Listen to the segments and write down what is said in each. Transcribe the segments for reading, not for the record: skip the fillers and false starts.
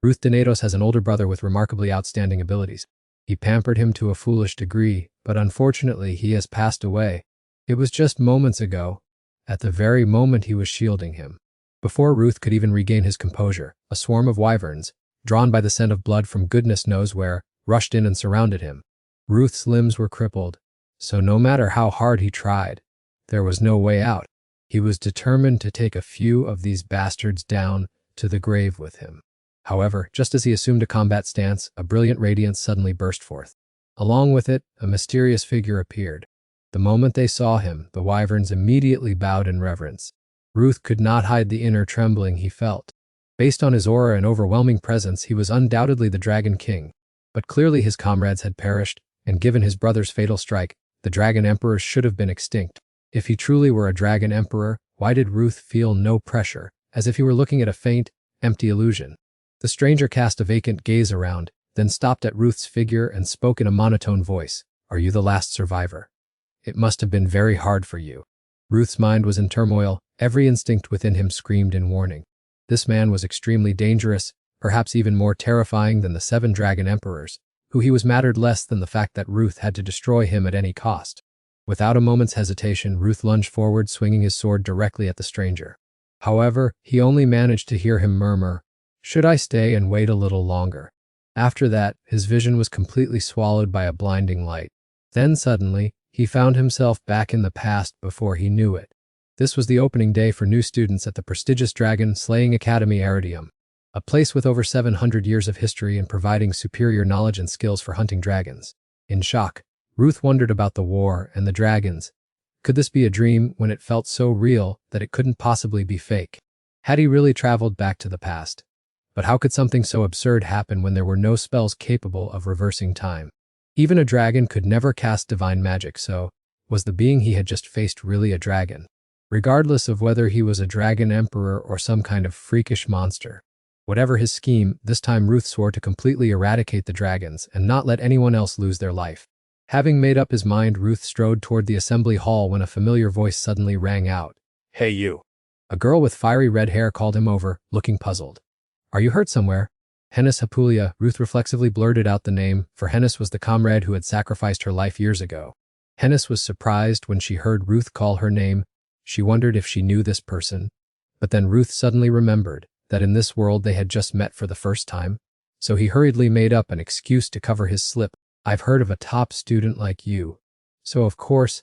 Ruth Donatos has an older brother with remarkably outstanding abilities. He pampered him to a foolish degree, but unfortunately he has passed away. It was just moments ago, at the very moment he was shielding him. Before Ruth could even regain his composure, a swarm of wyverns, drawn by the scent of blood from goodness knows where, rushed in and surrounded him. Ruth's limbs were crippled, so no matter how hard he tried, there was no way out. He was determined to take a few of these bastards down to the grave with him. However, just as he assumed a combat stance, a brilliant radiance suddenly burst forth. Along with it, a mysterious figure appeared. The moment they saw him, the wyverns immediately bowed in reverence. Ruth could not hide the inner trembling he felt. Based on his aura and overwhelming presence, he was undoubtedly the Dragon King. But clearly his comrades had perished, and given his brother's fatal strike, the Dragon Emperor should have been extinct. If he truly were a Dragon Emperor, why did Ruth feel no pressure, as if he were looking at a faint, empty illusion? The stranger cast a vacant gaze around, then stopped at Ruth's figure and spoke in a monotone voice. "Are you the last survivor? It must have been very hard for you." Ruth's mind was in turmoil. Every instinct within him screamed in warning. This man was extremely dangerous, perhaps even more terrifying than the 7 Dragon Emperors, who he was mattered less than the fact that Ruth had to destroy him at any cost. Without a moment's hesitation, Ruth lunged forward, swinging his sword directly at the stranger. However, he only managed to hear him murmur, "Should I stay and wait a little longer?" After that, his vision was completely swallowed by a blinding light. Then suddenly, he found himself back in the past before he knew it. This was the opening day for new students at the prestigious Dragon Slaying Academy Aridium, a place with over 700 years of history and providing superior knowledge and skills for hunting dragons. In shock, Ruth wondered about the war and the dragons. Could this be a dream when it felt so real that it couldn't possibly be fake? Had he really traveled back to the past? But how could something so absurd happen when there were no spells capable of reversing time? Even a dragon could never cast divine magic, so was the being he had just faced really a dragon? Regardless of whether he was a dragon emperor or some kind of freakish monster. Whatever his scheme, this time Ruth swore to completely eradicate the dragons and not let anyone else lose their life. Having made up his mind, Ruth strode toward the assembly hall when a familiar voice suddenly rang out. "Hey you." A girl with fiery red hair called him over, looking puzzled. "Are you hurt somewhere?" Hennis Hapulia, Ruth reflexively blurted out the name, for Hennis was the comrade who had sacrificed her life years ago. Hennis was surprised when she heard Ruth call her name. She wondered if she knew this person. But then Ruth suddenly remembered that in this world they had just met for the first time. So he hurriedly made up an excuse to cover his slip. "I've heard of a top student like you. So of course,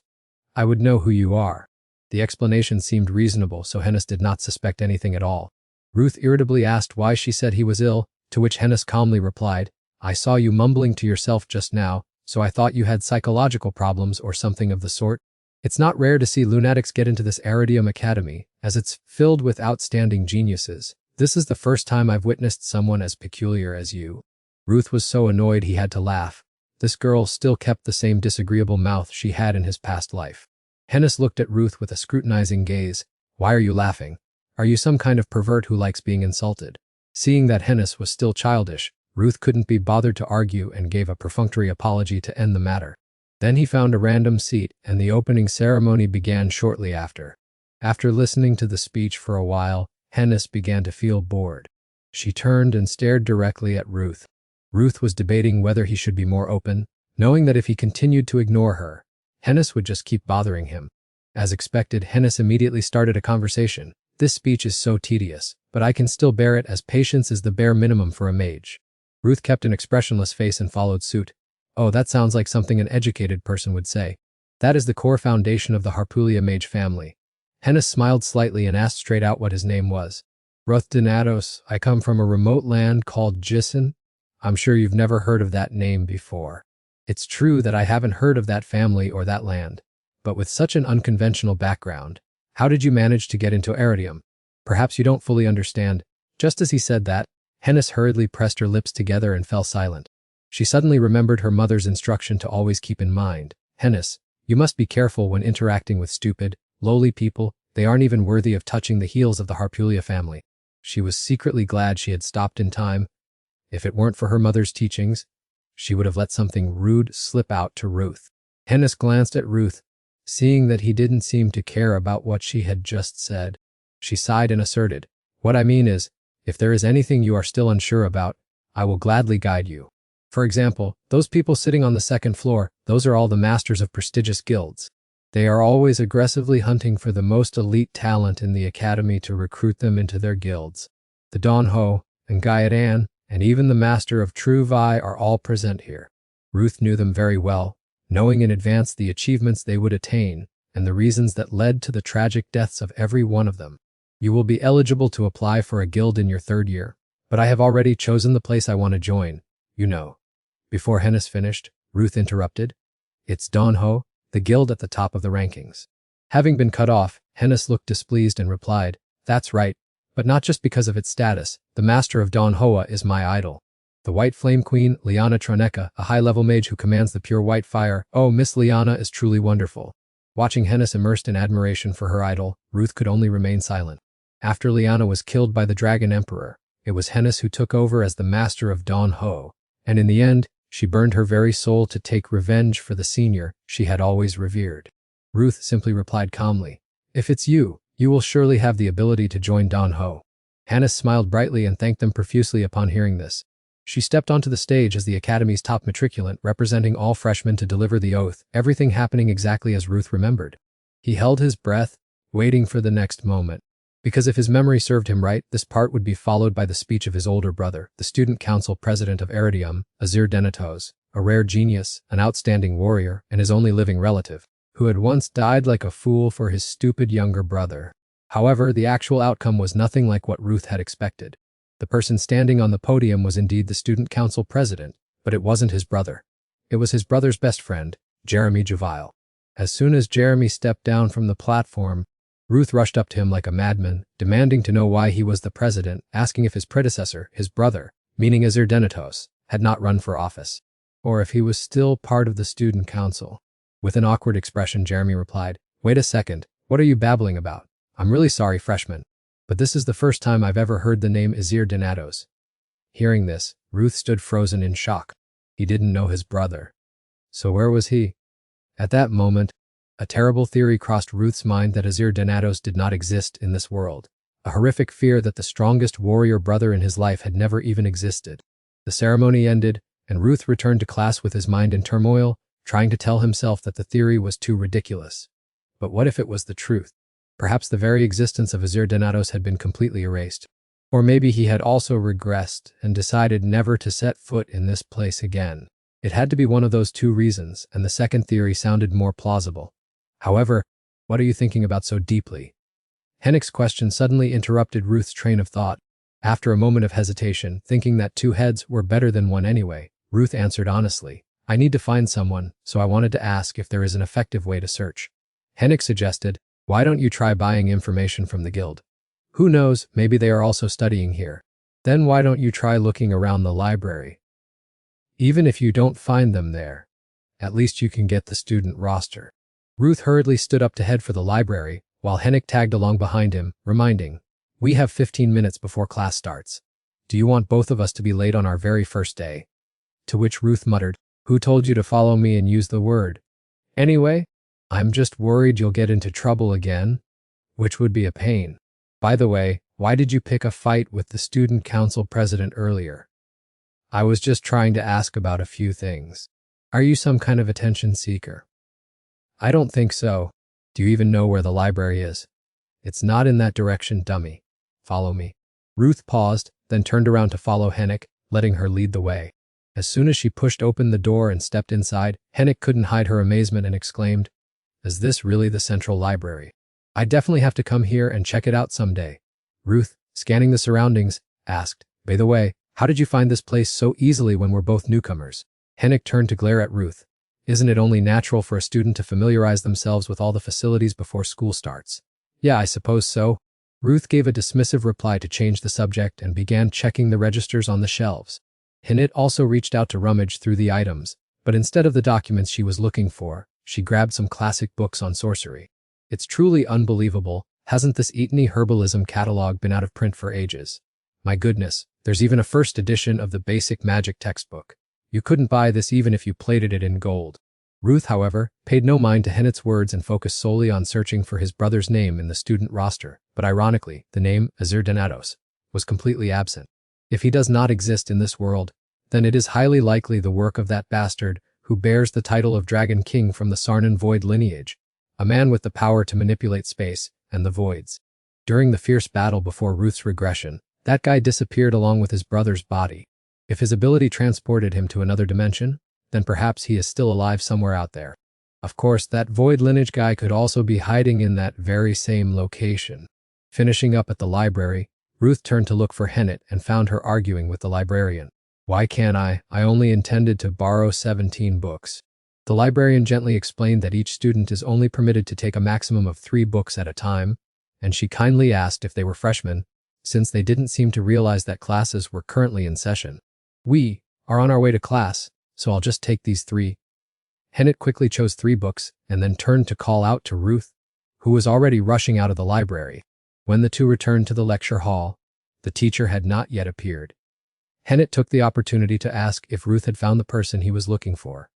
I would know who you are." The explanation seemed reasonable, so Hennis did not suspect anything at all. Ruth irritably asked why she said he was ill, to which Hennis calmly replied, "I saw you mumbling to yourself just now, so I thought you had psychological problems or something of the sort. It's not rare to see lunatics get into this Aridium Academy, as it's filled with outstanding geniuses. This is the first time I've witnessed someone as peculiar as you." Ruth was so annoyed he had to laugh. This girl still kept the same disagreeable mouth she had in his past life. Hennis looked at Ruth with a scrutinizing gaze. "Why are you laughing? Are you some kind of pervert who likes being insulted?" Seeing that Hennis was still childish, Ruth couldn't be bothered to argue and gave a perfunctory apology to end the matter. Then he found a random seat, and the opening ceremony began shortly after. After listening to the speech for a while, Hennis began to feel bored. She turned and stared directly at Ruth. Ruth was debating whether he should be more open, knowing that if he continued to ignore her, Hennis would just keep bothering him. As expected, Hennis immediately started a conversation. "This speech is so tedious, but I can still bear it, as patience is the bare minimum for a mage." Ruth kept an expressionless face and followed suit. "Oh, that sounds like something an educated person would say. That is the core foundation of the Harpulia mage family." Hennis smiled slightly and asked straight out what his name was. "Ruth Donatos. I come from a remote land called Jissen. I'm sure you've never heard of that name before." It's true that I haven't heard of that family or that land. But with such an unconventional background, how did you manage to get into Aridium? Perhaps you don't fully understand. Just as he said that, Hennis hurriedly pressed her lips together and fell silent. She suddenly remembered her mother's instruction to always keep in mind, "Hennis, you must be careful when interacting with stupid, lowly people. They aren't even worthy of touching the heels of the Harpulia family." She was secretly glad she had stopped in time. If it weren't for her mother's teachings, she would have let something rude slip out to Ruth. Hennis glanced at Ruth, seeing that he didn't seem to care about what she had just said. She sighed and asserted, "What I mean is, If there is anything you are still unsure about, I will gladly guide you. For example, those people sitting on the second floor, those are all the masters of prestigious guilds. They are always aggressively hunting for the most elite talent in the academy to recruit them into their guilds. The Don Ho and Gaidan, and even the Master of True Vi are all present here. Ruth knew them very well, knowing in advance the achievements they would attain and the reasons that led to the tragic deaths of every one of them. You will be eligible to apply for a guild in your 3rd year, but I have already chosen the place I want to join, you know. Before Hennis finished, Ruth interrupted. It's Don Ho, the guild at the top of the rankings. Having been cut off, Hennis looked displeased and replied, that's right, but not just because of its status. The master of Don Hoa is my idol. The White Flame Queen, Liana Troneka, a high-level mage who commands the pure white fire. Oh, Miss Liana is truly wonderful. Watching Hennis immersed in admiration for her idol, Ruth could only remain silent. After Liana was killed by the Dragon Emperor, it was Hennis who took over as the master of Don Ho, and in the end, she burned her very soul to take revenge for the senior she had always revered. Ruth simply replied calmly, if it's you, you will surely have the ability to join Don Ho. Hennis smiled brightly and thanked them profusely upon hearing this. She stepped onto the stage as the Academy's top matriculant, representing all freshmen to deliver the oath, everything happening exactly as Ruth remembered. He held his breath, waiting for the next moment. Because if his memory served him right, this part would be followed by the speech of his older brother, the student council president of Eridium, Azir Denatos, a rare genius, an outstanding warrior, and his only living relative, who had once died like a fool for his stupid younger brother. However, the actual outcome was nothing like what Ruth had expected. The person standing on the podium was indeed the student council president, but it wasn't his brother. It was his brother's best friend, Jeremy Juvile. As soon as Jeremy stepped down from the platform, Ruth rushed up to him like a madman, demanding to know why he was the president, asking if his predecessor, his brother, meaning Azir Denatos, had not run for office, or if he was still part of the student council. With an awkward expression, Jeremy replied, wait a second, what are you babbling about? I'm really sorry, freshman, but this is the first time I've ever heard the name Azir Denatos. Hearing this, Ruth stood frozen in shock. He didn't know his brother. So where was he? At that moment, a terrible theory crossed Ruth's mind that Azir Denatos did not exist in this world. A horrific fear that the strongest warrior brother in his life had never even existed. The ceremony ended, and Ruth returned to class with his mind in turmoil, trying to tell himself that the theory was too ridiculous. But what if it was the truth? Perhaps the very existence of Azir Denatos had been completely erased. Or maybe he had also regressed and decided never to set foot in this place again. It had to be one of those two reasons, and the second theory sounded more plausible. However, what are you thinking about so deeply? Hennick's question suddenly interrupted Ruth's train of thought. After a moment of hesitation, thinking that 2 heads were better than 1 anyway, Ruth answered honestly, I need to find someone, so I wanted to ask if there is an effective way to search. Hennick suggested, why don't you try buying information from the guild? Who knows, maybe they are also studying here. Then why don't you try looking around the library? Even if you don't find them there, at least you can get the student roster. Ruth hurriedly stood up to head for the library, while Hennick tagged along behind him, reminding, we have 15 minutes before class starts. Do you want both of us to be late on our very first day? To which Ruth muttered, who told you to follow me and use the word? Anyway, I'm just worried you'll get into trouble again, which would be a pain. By the way, why did you pick a fight with the student council president earlier? I was just trying to ask about a few things. Are you some kind of attention seeker? I don't think so. Do you even know where the library is? It's not in that direction, dummy. Follow me. Ruth paused, then turned around to follow Hennick, letting her lead the way. As soon as she pushed open the door and stepped inside, Hennick couldn't hide her amazement and exclaimed, is this really the central library? I definitely have to come here and check it out someday. Ruth, scanning the surroundings, asked, by the way, how did you find this place so easily when we're both newcomers? Hennick turned to glare at Ruth. Isn't it only natural for a student to familiarize themselves with all the facilities before school starts? Yeah, I suppose so. Ruth gave a dismissive reply to change the subject and began checking the registers on the shelves. Hennick also reached out to rummage through the items, but instead of the documents she was looking for, she grabbed some classic books on sorcery. It's truly unbelievable, hasn't this Eatony herbalism catalog been out of print for ages? My goodness, there's even a first edition of the basic magic textbook. You couldn't buy this even if you plated it in gold. Ruth, however, paid no mind to Hennick's words and focused solely on searching for his brother's name in the student roster, but ironically, the name Azir Denatos was completely absent. If he does not exist in this world, then it is highly likely the work of that bastard who bears the title of Dragon King from the Sarnan Void lineage, a man with the power to manipulate space and the voids. During the fierce battle before Ruth's regression, that guy disappeared along with his brother's body. If his ability transported him to another dimension, then perhaps he is still alive somewhere out there. Of course, that void lineage guy could also be hiding in that very same location. Finishing up at the library, Ruth turned to look for Hennet and found her arguing with the librarian. "Why can't I? I only intended to borrow 17 books. The librarian gently explained that each student is only permitted to take a maximum of 3 books at a time, and she kindly asked if they were freshmen, since they didn't seem to realize that classes were currently in session. "We are on our way to class, so I'll just take these 3. Hennet quickly chose 3 books and then turned to call out to Ruth, who was already rushing out of the library. When the two returned to the lecture hall, the teacher had not yet appeared. Hennet took the opportunity to ask if Ruth had found the person he was looking for.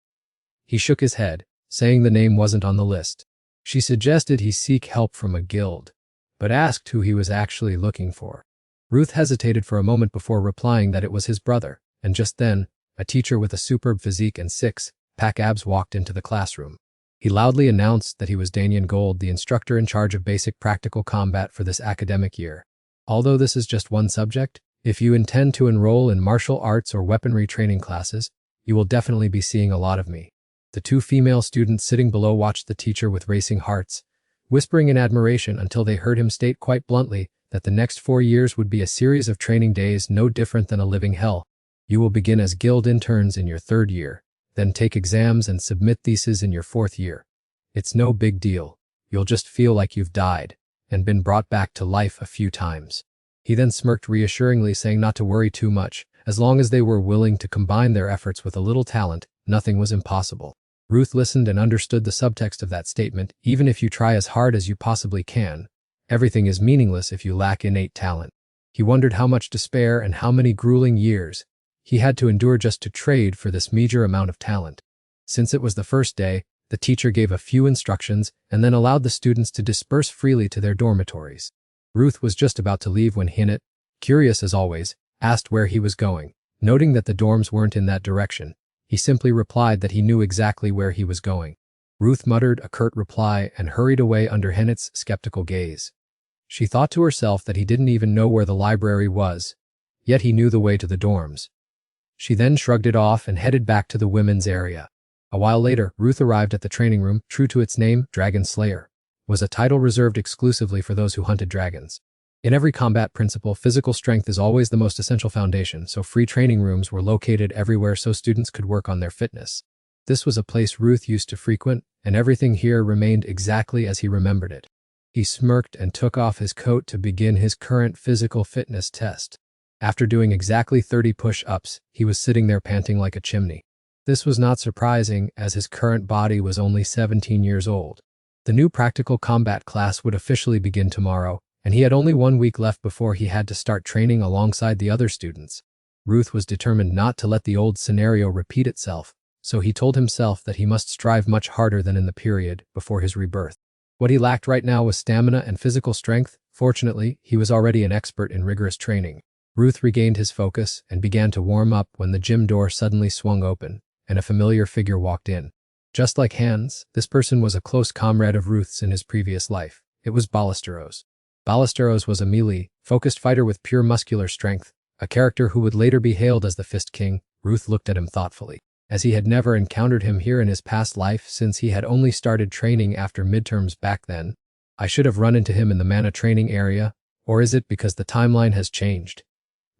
He shook his head, saying the name wasn't on the list. She suggested he seek help from a guild, but asked who he was actually looking for. Ruth hesitated for a moment before replying that it was his brother, and just then, a teacher with a superb physique and 6-pack abs walked into the classroom. He loudly announced that he was Danyan Gold, the instructor in charge of basic practical combat for this academic year. Although this is just one subject, if you intend to enroll in martial arts or weaponry training classes, you will definitely be seeing a lot of me. The 2 female students sitting below watched the teacher with racing hearts, whispering in admiration until they heard him state quite bluntly that the next 4 years would be a series of training days no different than a living hell. You will begin as guild interns in your 3rd year, then take exams and submit theses in your 4th year. It's no big deal. You'll just feel like you've died and been brought back to life a few times. He then smirked reassuringly, saying not to worry too much. As long as they were willing to combine their efforts with a little talent, nothing was impossible. Ruth listened and understood the subtext of that statement. Even if you try as hard as you possibly can, everything is meaningless if you lack innate talent. He wondered how much despair and how many grueling years he had to endure just to trade for this meager amount of talent. Since it was the first day, the teacher gave a few instructions and then allowed the students to disperse freely to their dormitories. Ruth was just about to leave when Hennet, curious as always, asked where he was going. Noting that the dorms weren't in that direction, he simply replied that he knew exactly where he was going. Ruth muttered a curt reply and hurried away under Hennet's skeptical gaze. She thought to herself that he didn't even know where the library was, yet he knew the way to the dorms. She then shrugged it off and headed back to the women's area. A while later, Ruth arrived at the training room. True to its name, Dragon Slayer was a title reserved exclusively for those who hunted dragons. In every combat principle, physical strength is always the most essential foundation, so free training rooms were located everywhere so students could work on their fitness. This was a place Ruth used to frequent, and everything here remained exactly as he remembered it. He smirked and took off his coat to begin his current physical fitness test. After doing exactly 30 push-ups, he was sitting there panting like a chimney. This was not surprising, as his current body was only 17 years old. The new practical combat class would officially begin tomorrow, and he had only 1 week left before he had to start training alongside the other students. Ruth was determined not to let the old scenario repeat itself, so he told himself that he must strive much harder than in the period before his rebirth. What he lacked right now was stamina and physical strength. Fortunately, he was already an expert in rigorous training. Ruth regained his focus and began to warm up when the gym door suddenly swung open, and a familiar figure walked in. Just like Hans, this person was a close comrade of Ruth's in his previous life. It was Ballesteros. Ballesteros was a melee-focused fighter with pure muscular strength, a character who would later be hailed as the Fist King. Ruth looked at him thoughtfully, as he had never encountered him here in his past life since he had only started training after midterms back then. I should have run into him in the mana training area, or is it because the timeline has changed?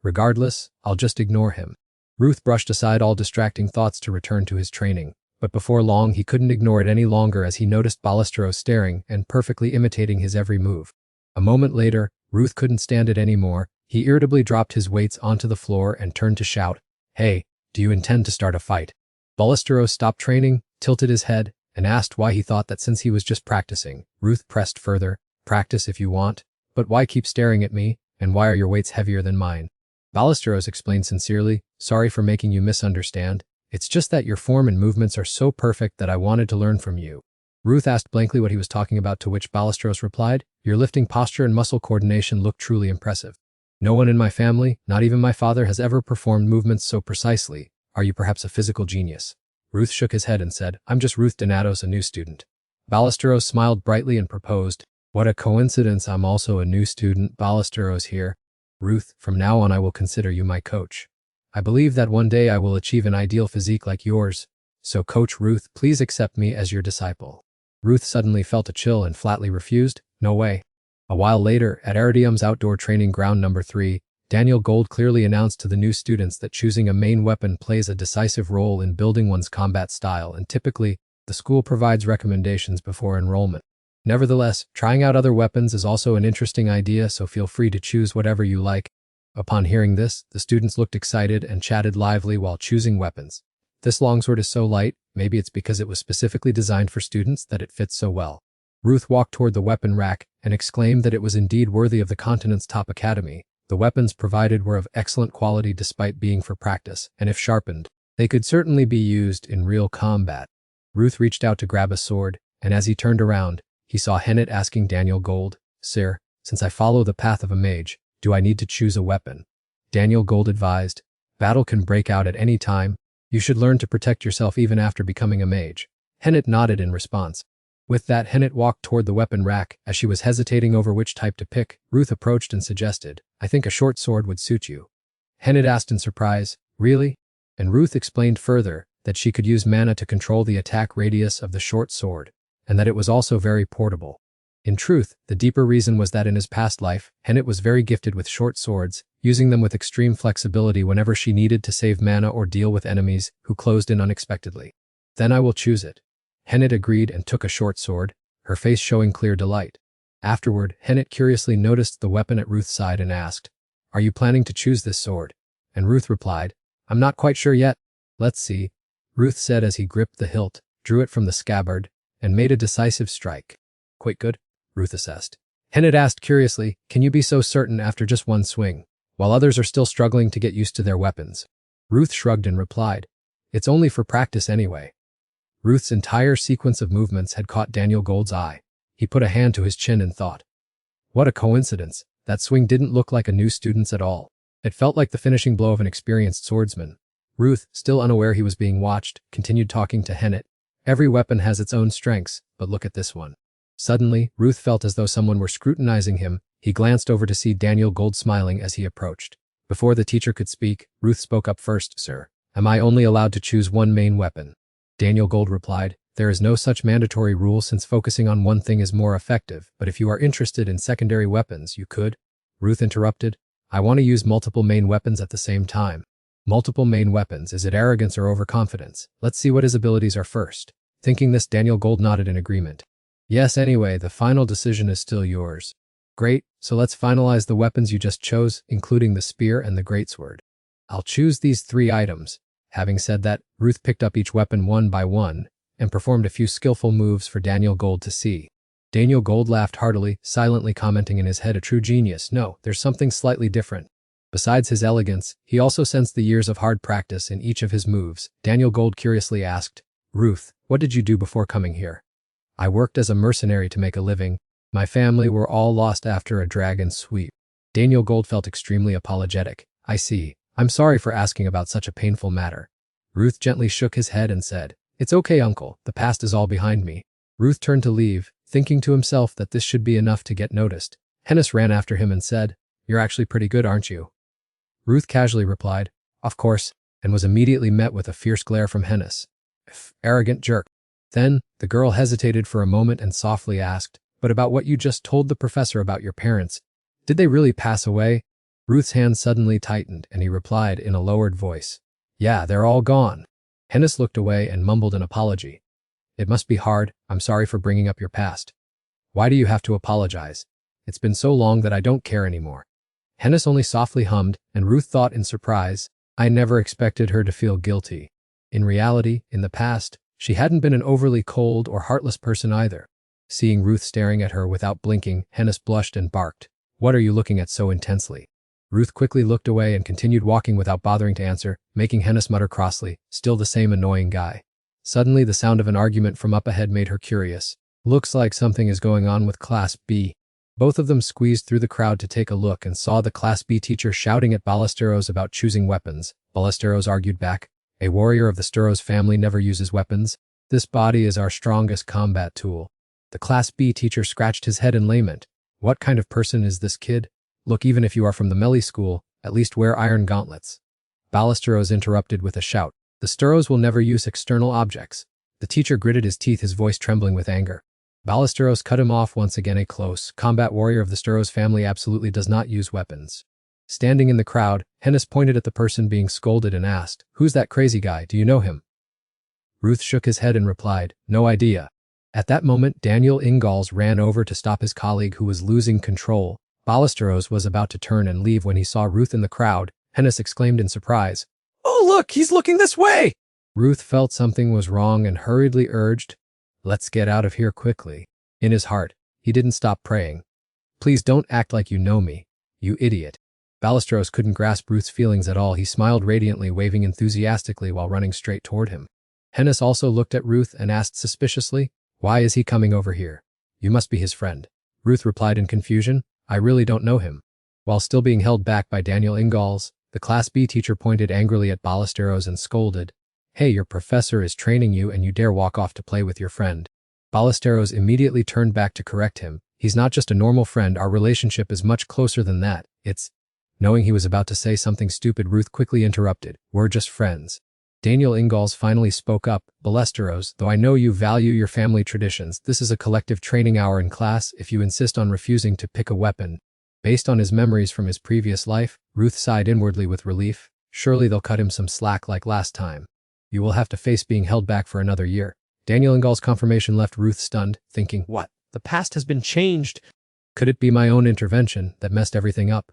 Regardless, I'll just ignore him. Ruth brushed aside all distracting thoughts to return to his training, but before long he couldn't ignore it any longer as he noticed Ballesteros staring and perfectly imitating his every move. A moment later, Ruth couldn't stand it anymore. He irritably dropped his weights onto the floor and turned to shout, "Hey, do you intend to start a fight?" Ballesteros stopped training, tilted his head, and asked why he thought that since he was just practicing. Ruth pressed further, "Practice if you want, but why keep staring at me, and why are your weights heavier than mine?" Ballesteros explained sincerely, "Sorry for making you misunderstand. It's just that your form and movements are so perfect that I wanted to learn from you." Ruth asked blankly what he was talking about, to which Ballesteros replied, "Your lifting posture and muscle coordination look truly impressive." No one in my family, not even my father, has ever performed movements so precisely. Are you perhaps a physical genius? Ruth shook his head and said, I'm just Ruth Donatos, a new student. Ballesteros smiled brightly and proposed, what a coincidence, I'm also a new student. Ballesteros here. Ruth, from now on I will consider you my coach. I believe that one day I will achieve an ideal physique like yours. So Coach Ruth, please accept me as your disciple. Ruth suddenly felt a chill and flatly refused, no way. A while later, at Iridium's outdoor training ground number 3, Daniel Gold clearly announced to the new students that choosing a main weapon plays a decisive role in building one's combat style, and typically, the school provides recommendations before enrollment. Nevertheless, trying out other weapons is also an interesting idea, so feel free to choose whatever you like. Upon hearing this, the students looked excited and chatted lively while choosing weapons. This longsword is so light, maybe it's because it was specifically designed for students that it fits so well. Ruth walked toward the weapon rack and exclaimed that it was indeed worthy of the continent's top academy. The weapons provided were of excellent quality despite being for practice, and if sharpened, they could certainly be used in real combat. Ruth reached out to grab a sword, and as he turned around, he saw Hennet asking Daniel Gold, Sir, since I follow the path of a mage, do I need to choose a weapon? Daniel Gold advised, battle can break out at any time. You should learn to protect yourself even after becoming a mage. Hennet nodded in response. With that, Hennet walked toward the weapon rack. As she was hesitating over which type to pick, Ruth approached and suggested, I think a short sword would suit you. Hennet asked in surprise, really? And Ruth explained further that she could use mana to control the attack radius of the short sword, and that it was also very portable. In truth, the deeper reason was that in his past life, Hennet was very gifted with short swords, using them with extreme flexibility whenever she needed to save mana or deal with enemies who closed in unexpectedly. Then I will choose it. Hennet agreed and took a short sword, her face showing clear delight. Afterward, Hennet curiously noticed the weapon at Ruth's side and asked, Are you planning to choose this sword? And Ruth replied, I'm not quite sure yet. Let's see. Ruth said as he gripped the hilt, drew it from the scabbard, and made a decisive strike. Quite good, Ruth assessed. Hennet asked curiously, Can you be so certain after just one swing, while others are still struggling to get used to their weapons? Ruth shrugged and replied, It's only for practice anyway. Ruth's entire sequence of movements had caught Daniel Gold's eye. He put a hand to his chin and thought, what a coincidence, that swing didn't look like a new student's at all. It felt like the finishing blow of an experienced swordsman. Ruth, still unaware he was being watched, continued talking to Hennet. Every weapon has its own strengths, but look at this one. Suddenly, Ruth felt as though someone were scrutinizing him. He glanced over to see Daniel Gold smiling as he approached. Before the teacher could speak, Ruth spoke up first, Sir. Am I only allowed to choose one main weapon? Daniel Gold replied, There is no such mandatory rule since focusing on one thing is more effective, but if you are interested in secondary weapons, you could. Ruth interrupted, I want to use multiple main weapons at the same time. Multiple main weapons, is it arrogance or overconfidence? Let's see what his abilities are first. Thinking this, Daniel Gold nodded in agreement. Yes, anyway, the final decision is still yours. Great, so let's finalize the weapons you just chose, including the spear and the greatsword. I'll choose these 3 items. Having said that, Ruth picked up each weapon one by one and performed a few skillful moves for Daniel Gold to see. Daniel Gold laughed heartily, silently commenting in his head, a true genius. No, there's something slightly different. Besides his elegance, he also sensed the years of hard practice in each of his moves. Daniel Gold curiously asked, Ruth, what did you do before coming here? I worked as a mercenary to make a living. My family were all lost after a dragon sweep. Daniel Gold felt extremely apologetic. I see. I'm sorry for asking about such a painful matter. Ruth gently shook his head and said, It's okay, uncle, the past is all behind me. Ruth turned to leave, thinking to himself that this should be enough to get noticed. Hennis ran after him and said, You're actually pretty good, aren't you? Ruth casually replied, Of course, and was immediately met with a fierce glare from Hennis. Arrogant jerk. Then, the girl hesitated for a moment and softly asked, But about what you just told the professor about your parents, did they really pass away? Ruth's hand suddenly tightened, and he replied in a lowered voice, Yeah, they're all gone. Hennis looked away and mumbled an apology. It must be hard, I'm sorry for bringing up your past. Why do you have to apologize? It's been so long that I don't care anymore. Hennis only softly hummed, and Ruth thought in surprise, I never expected her to feel guilty. In reality, in the past, she hadn't been an overly cold or heartless person either. Seeing Ruth staring at her without blinking, Hennis blushed and barked, What are you looking at so intensely? Ruth quickly looked away and continued walking without bothering to answer, making Hennis mutter crossly, Still the same annoying guy. Suddenly the sound of an argument from up ahead made her curious. Looks like something is going on with Class B. Both of them squeezed through the crowd to take a look and saw the Class B teacher shouting at Ballesteros about choosing weapons. Ballesteros argued back, "A warrior of the Steros family never uses weapons. This body is our strongest combat tool." The Class B teacher scratched his head in lament. What kind of person is this kid? Look, even if you are from the melee school, at least wear iron gauntlets. Ballesteros interrupted with a shout. The Steros will never use external objects. The teacher gritted his teeth, his voice trembling with anger. Ballesteros cut him off once again. A close combat warrior of the Steros family absolutely does not use weapons. Standing in the crowd, Hennis pointed at the person being scolded and asked, "Who's that crazy guy? Do you know him?" Ruth shook his head and replied, "No idea." At that moment, Daniel Ingalls ran over to stop his colleague who was losing control. Ballesteros was about to turn and leave when he saw Ruth in the crowd. Hennis exclaimed in surprise, "Oh look, he's looking this way!" Ruth felt something was wrong and hurriedly urged, "Let's get out of here quickly." In his heart, he didn't stop praying, "Please don't act like you know me, you idiot." Ballesteros couldn't grasp Ruth's feelings at all. He smiled radiantly, waving enthusiastically while running straight toward him. Hennis also looked at Ruth and asked suspiciously, "Why is he coming over here? You must be his friend." Ruth replied in confusion, "I really don't know him." While still being held back by Daniel Ingalls, the Class B teacher pointed angrily at Ballesteros and scolded, "Hey, your professor is training you and you dare walk off to play with your friend." Ballesteros immediately turned back to correct him. "He's not just a normal friend, our relationship is much closer than that. It's—" Knowing he was about to say something stupid, Ruth quickly interrupted, "We're just friends." Daniel Ingalls finally spoke up, "Ballesteros, though I know you value your family traditions, this is a collective training hour in class. If you insist on refusing to pick a weapon." Based on his memories from his previous life, Ruth sighed inwardly with relief. Surely they'll cut him some slack like last time. "You will have to face being held back for another year." Daniel Ingalls' confirmation left Ruth stunned, thinking, "What? The past has been changed. Could it be my own intervention that messed everything up?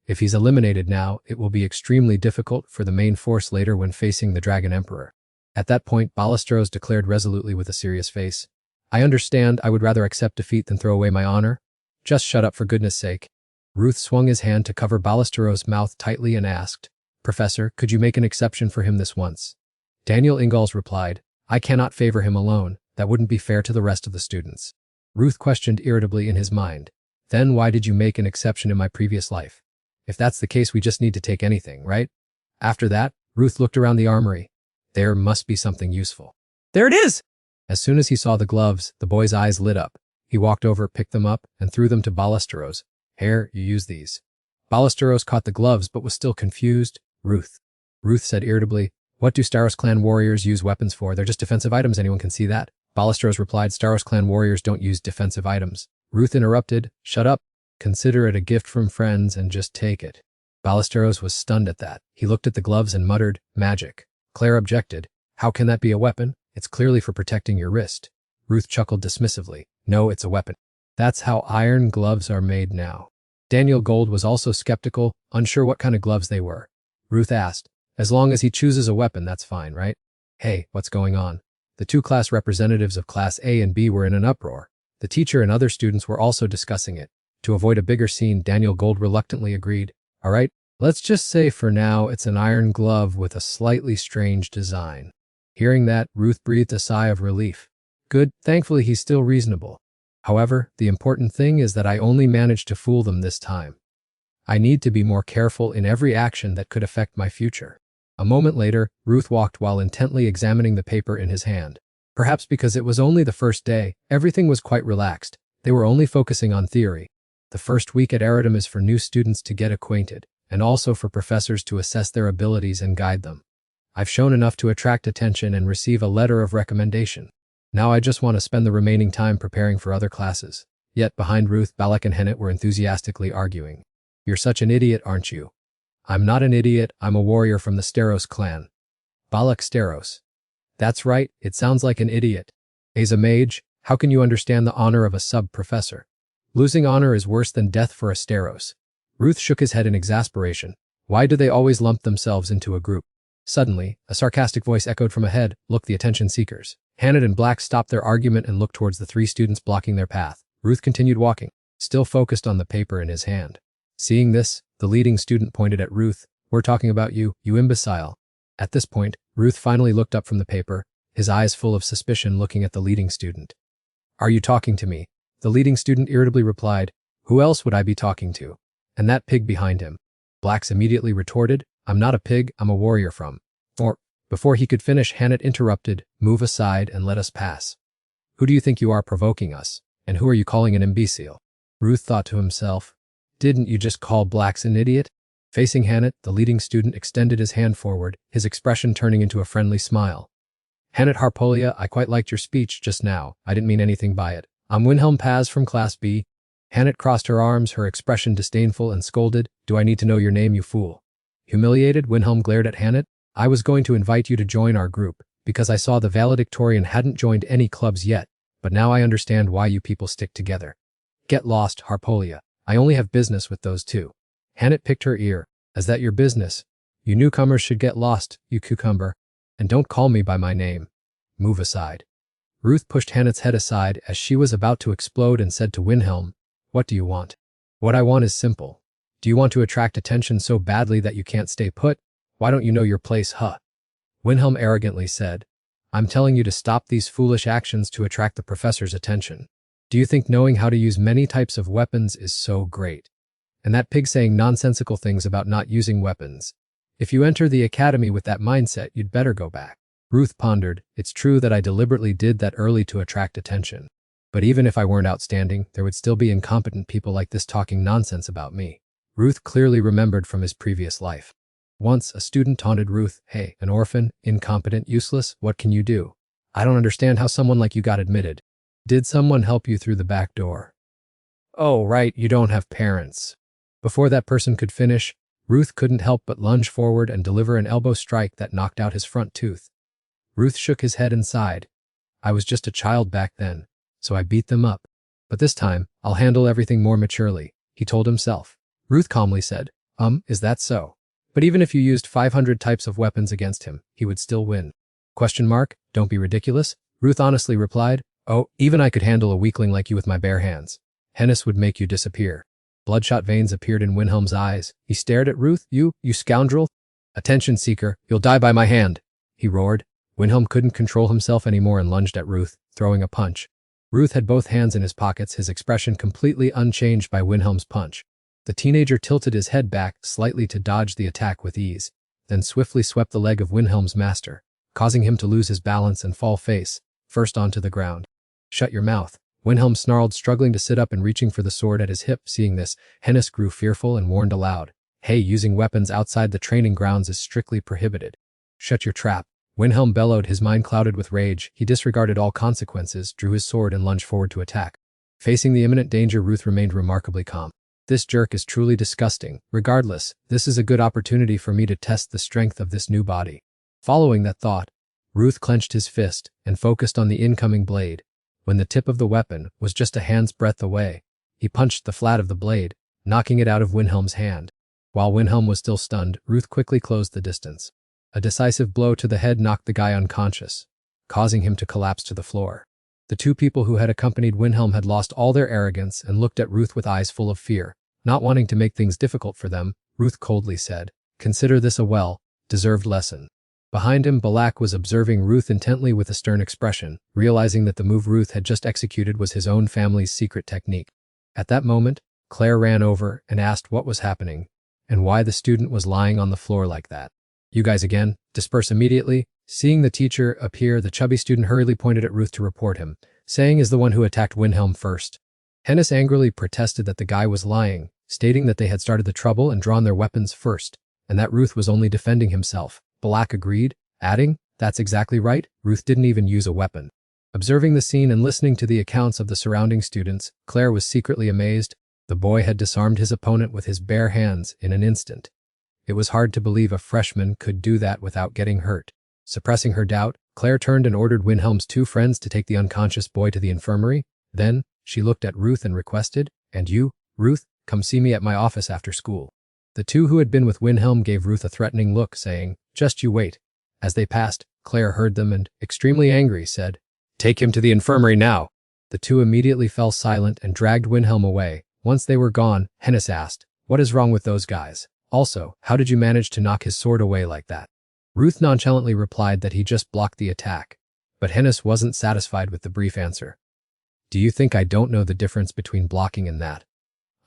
If he's eliminated now, it will be extremely difficult for the main force later when facing the Dragon Emperor." At that point, Ballesteros declared resolutely with a serious face, "I understand. I would rather accept defeat than throw away my honor. Just shut up for goodness sake." Ruth swung his hand to cover Ballesteros' mouth tightly and asked, "Professor, could you make an exception for him this once?" Daniel Ingalls replied, "I cannot favor him alone. That wouldn't be fair to the rest of the students." Ruth questioned irritably in his mind, "Then why did you make an exception in my previous life? If that's the case, we just need to take anything, right?" After that, Ruth looked around the armory. There must be something useful. "There it is!" As soon as he saw the gloves, the boy's eyes lit up. He walked over, picked them up, and threw them to Ballesteros. "Here, you use these." Ballesteros caught the gloves but was still confused. Ruth said irritably, "What do Steros clan warriors use weapons for? They're just defensive items, anyone can see that." Ballesteros replied, "Steros clan warriors don't use defensive items." Ruth interrupted, "Shut up. Consider it a gift from friends and just take it." Ballesteros was stunned at that. He looked at the gloves and muttered, "Magic." Claire objected, "How can that be a weapon? It's clearly for protecting your wrist." Ruth chuckled dismissively, "No, it's a weapon. That's how iron gloves are made now." Daniel Gold was also skeptical, unsure what kind of gloves they were. Ruth asked, "As long as he chooses a weapon, that's fine, right?" "Hey, what's going on?" The two class representatives of Class A and B were in an uproar. The teacher and other students were also discussing it. To avoid a bigger scene, Daniel Gold reluctantly agreed, "All right, let's just say for now it's an iron glove with a slightly strange design." Hearing that, Ruth breathed a sigh of relief. Good, thankfully he's still reasonable. However, the important thing is that I only managed to fool them this time. I need to be more careful in every action that could affect my future. A moment later, Ruth walked while intently examining the paper in his hand. Perhaps because it was only the first day, everything was quite relaxed. They were only focusing on theory. The first week at Eridim is for new students to get acquainted, and also for professors to assess their abilities and guide them. I've shown enough to attract attention and receive a letter of recommendation. Now I just want to spend the remaining time preparing for other classes. Yet behind Ruth, Balak and Hennet were enthusiastically arguing. "You're such an idiot, aren't you?" "I'm not an idiot, I'm a warrior from the Steros clan." "Balak Steros." "That's right, it sounds like an idiot. As a mage, how can you understand the honor of a sub-professor? Losing honor is worse than death for a Steros." Ruth shook his head in exasperation. Why do they always lump themselves into a group? Suddenly, a sarcastic voice echoed from ahead, "Look, the attention seekers." Hannah and Black stopped their argument and looked towards the three students blocking their path. Ruth continued walking, still focused on the paper in his hand. Seeing this, the leading student pointed at Ruth. "We're talking about you, you imbecile." At this point, Ruth finally looked up from the paper, his eyes full of suspicion looking at the leading student. "Are you talking to me?" The leading student irritably replied, Who else would I be talking to? And that pig behind him. Blacks immediately retorted, I'm not a pig, I'm a warrior from. Or, before he could finish, Hannah interrupted, move aside and let us pass. Who do you think you are provoking us? And who are you calling an imbecile? Ruth thought to himself, didn't you just call Blacks an idiot? Facing Hannah, the leading student extended his hand forward, his expression turning into a friendly smile. Hannah Harpolia, I quite liked your speech just now. I didn't mean anything by it. I'm Wilhelm Paz from Class B. Hannah crossed her arms, her expression disdainful, and scolded, do I need to know your name, you fool? Humiliated, Wilhelm glared at Hannah. I was going to invite you to join our group, because I saw the valedictorian hadn't joined any clubs yet, but now I understand why you people stick together. Get lost, Harpolia. I only have business with those two. Hannah picked her ear. Is that your business? You newcomers should get lost, you cucumber. And don't call me by my name. Move aside. Ruth pushed Hannah's head aside as she was about to explode and said to Wilhelm, what do you want? What I want is simple. Do you want to attract attention so badly that you can't stay put? Why don't you know your place, huh? Wilhelm arrogantly said, I'm telling you to stop these foolish actions to attract the professor's attention. Do you think knowing how to use many types of weapons is so great? And that pig saying nonsensical things about not using weapons. If you enter the academy with that mindset, you'd better go back. Ruth pondered, it's true that I deliberately did that early to attract attention. But even if I weren't outstanding, there would still be incompetent people like this talking nonsense about me. Ruth clearly remembered from his previous life. Once, a student taunted Ruth, hey, an orphan, incompetent, useless, what can you do? I don't understand how someone like you got admitted. Did someone help you through the back door? Oh, right, you don't have parents. Before that person could finish, Ruth couldn't help but lunge forward and deliver an elbow strike that knocked out his front tooth. Ruth shook his head and sighed. I was just a child back then, so I beat them up. But this time, I'll handle everything more maturely, he told himself. Ruth calmly said, is that so? But even if you used 500 types of weapons against him, he would still win. Question mark, don't be ridiculous. Ruth honestly replied, oh, even I could handle a weakling like you with my bare hands. Hennis would make you disappear. Bloodshot veins appeared in Wilhelm's eyes. He stared at Ruth. You scoundrel. Attention seeker, you'll die by my hand, he roared. Wilhelm couldn't control himself anymore and lunged at Ruth, throwing a punch. Ruth had both hands in his pockets, his expression completely unchanged by Wilhelm's punch. The teenager tilted his head back slightly to dodge the attack with ease, then swiftly swept the leg of Wilhelm's master, causing him to lose his balance and fall face first onto the ground. Shut your mouth. Wilhelm snarled, struggling to sit up and reaching for the sword at his hip. Seeing this, Hennis grew fearful and warned aloud, hey, using weapons outside the training grounds is strictly prohibited. Shut your trap. Wilhelm bellowed, his mind clouded with rage. He disregarded all consequences, drew his sword and lunged forward to attack. Facing the imminent danger, Ruth remained remarkably calm. This jerk is truly disgusting. Regardless, this is a good opportunity for me to test the strength of this new body. Following that thought, Ruth clenched his fist and focused on the incoming blade. When the tip of the weapon was just a hand's breadth away, he punched the flat of the blade, knocking it out of Wilhelm's hand. While Wilhelm was still stunned, Ruth quickly closed the distance. A decisive blow to the head knocked the guy unconscious, causing him to collapse to the floor. The two people who had accompanied Wilhelm had lost all their arrogance and looked at Ruth with eyes full of fear. Not wanting to make things difficult for them, Ruth coldly said, consider this a well-deserved lesson. Behind him, Balak was observing Ruth intently with a stern expression, realizing that the move Ruth had just executed was his own family's secret technique. At that moment, Claire ran over and asked what was happening and why the student was lying on the floor like that. You guys again, disperse immediately. Seeing the teacher appear, the chubby student hurriedly pointed at Ruth to report him, saying is the one who attacked Wilhelm first. Hennis angrily protested that the guy was lying, stating that they had started the trouble and drawn their weapons first, and that Ruth was only defending himself. Balak agreed, adding, that's exactly right, Ruth didn't even use a weapon. Observing the scene and listening to the accounts of the surrounding students, Claire was secretly amazed. The boy had disarmed his opponent with his bare hands in an instant. It was hard to believe a freshman could do that without getting hurt. Suppressing her doubt, Claire turned and ordered Wilhelm's two friends to take the unconscious boy to the infirmary. Then, she looked at Ruth and requested, and you, Ruth, come see me at my office after school. The two who had been with Wilhelm gave Ruth a threatening look, saying, just you wait. As they passed, Claire heard them and, extremely angry, said, take him to the infirmary now. The two immediately fell silent and dragged Wilhelm away. Once they were gone, Hennis asked, what is wrong with those guys? Also, how did you manage to knock his sword away like that? Ruth nonchalantly replied that he just blocked the attack, but Hennis wasn't satisfied with the brief answer. Do you think I don't know the difference between blocking and that?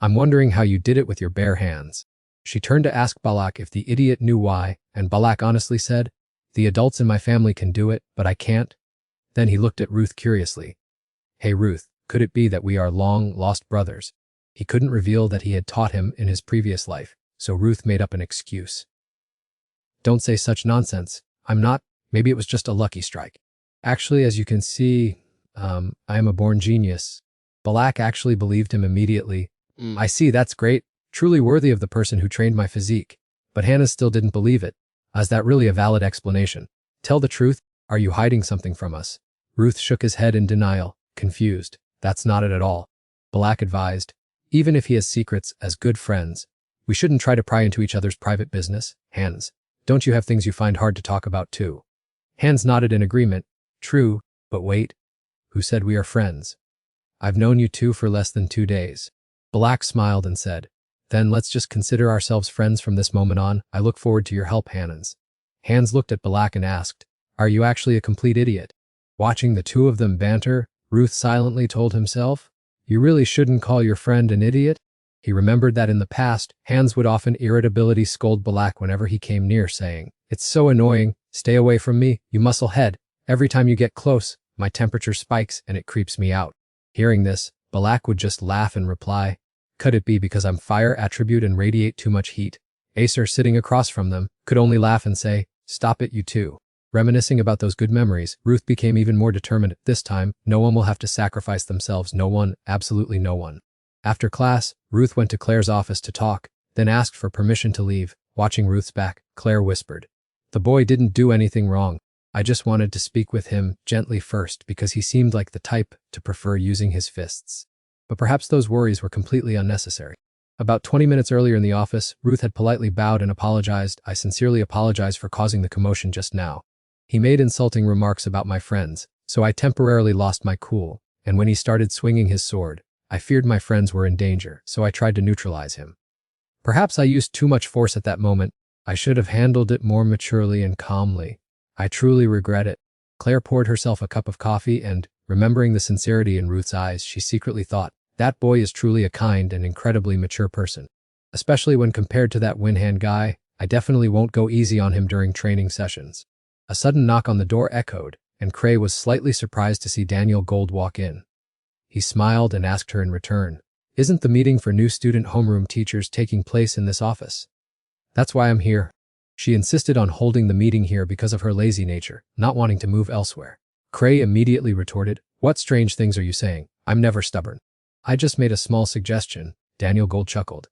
I'm wondering how you did it with your bare hands. She turned to ask Balak if the idiot knew why, and Balak honestly said, the adults in my family can do it, but I can't. Then he looked at Ruth curiously. Hey Ruth, could it be that we are long-lost brothers? He couldn't reveal that he had taught him in his previous life, so Ruth made up an excuse. Don't say such nonsense. I'm not. Maybe it was just a lucky strike. Actually, as you can see, I am a born genius. Balak actually believed him immediately. I see, that's great. Truly worthy of the person who trained my physique. But Hannah still didn't believe it. Is that really a valid explanation? Tell the truth. Are you hiding something from us? Ruth shook his head in denial, confused. That's not it at all. Balak advised. Even if he has secrets, as good friends, we shouldn't try to pry into each other's private business. Hans, don't you have things you find hard to talk about too? Hans nodded in agreement. True, but wait. Who said we are friends? I've known you two for less than 2 days. Balak smiled and said, then let's just consider ourselves friends from this moment on. I look forward to your help, Hans. Hans looked at Balak and asked, are you actually a complete idiot? Watching the two of them banter, Ruth silently told himself, you really shouldn't call your friend an idiot. He remembered that in the past, Hans would often irritability scold Balak whenever he came near, saying, it's so annoying, stay away from me, you muscle head. Every time you get close, my temperature spikes and it creeps me out. Hearing this, Balak would just laugh and reply, could it be because I'm fire attribute and radiate too much heat? Acer, sitting across from them, could only laugh and say, stop it you two. Reminiscing about those good memories, Ruth became even more determined. This time, no one will have to sacrifice themselves. No one, absolutely no one. After class, Ruth went to Claire's office to talk, then asked for permission to leave. Watching Ruth's back, Claire whispered, the boy didn't do anything wrong. I just wanted to speak with him gently first because he seemed like the type to prefer using his fists. But perhaps those worries were completely unnecessary. About 20 minutes earlier in the office, Ruth had politely bowed and apologized. I sincerely apologize for causing the commotion just now. He made insulting remarks about my friends, so I temporarily lost my cool, and when he started swinging his sword, I feared my friends were in danger, so I tried to neutralize him. Perhaps I used too much force at that moment. I should have handled it more maturely and calmly. I truly regret it. Claire poured herself a cup of coffee and, remembering the sincerity in Ruth's eyes, she secretly thought, that boy is truly a kind and incredibly mature person. Especially when compared to that Winhand guy, I definitely won't go easy on him during training sessions. A sudden knock on the door echoed, and Cray was slightly surprised to see Daniel Gold walk in. He smiled and asked her in return, isn't the meeting for new student homeroom teachers taking place in this office? That's why I'm here. She insisted on holding the meeting here because of her lazy nature, not wanting to move elsewhere. Cray immediately retorted, what strange things are you saying? I'm never stubborn. I just made a small suggestion. Daniel Gold chuckled.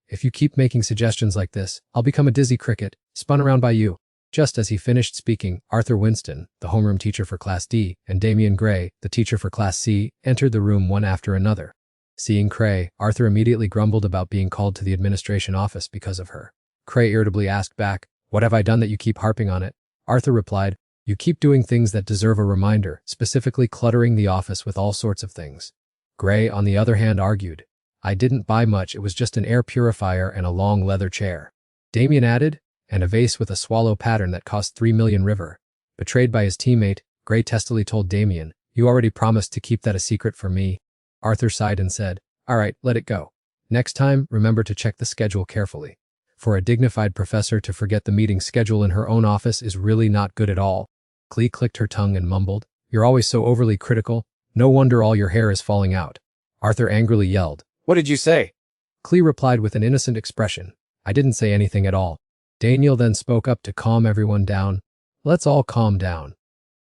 If you keep making suggestions like this, I'll become a dizzy cricket, spun around by you. Just as he finished speaking, Arthur Winston, the homeroom teacher for Class D, and Damian Gray, the teacher for Class C, entered the room one after another. Seeing Cray, Arthur immediately grumbled about being called to the administration office because of her. Cray irritably asked back, what have I done that you keep harping on it? Arthur replied, you keep doing things that deserve a reminder, specifically cluttering the office with all sorts of things. Gray, on the other hand, argued, I didn't buy much, it was just an air purifier and a long leather chair. Damian added, and a vase with a swallow pattern that cost 3 million river. Betrayed by his teammate, Gray testily told Damian, you already promised to keep that a secret from me. Arthur sighed and said, all right, let it go. Next time, remember to check the schedule carefully. For a dignified professor to forget the meeting schedule in her own office is really not good at all. Clee clicked her tongue and mumbled, you're always so overly critical. No wonder all your hair is falling out. Arthur angrily yelled, what did you say? Clee replied with an innocent expression, I didn't say anything at all. Daniel then spoke up to calm everyone down. Let's all calm down.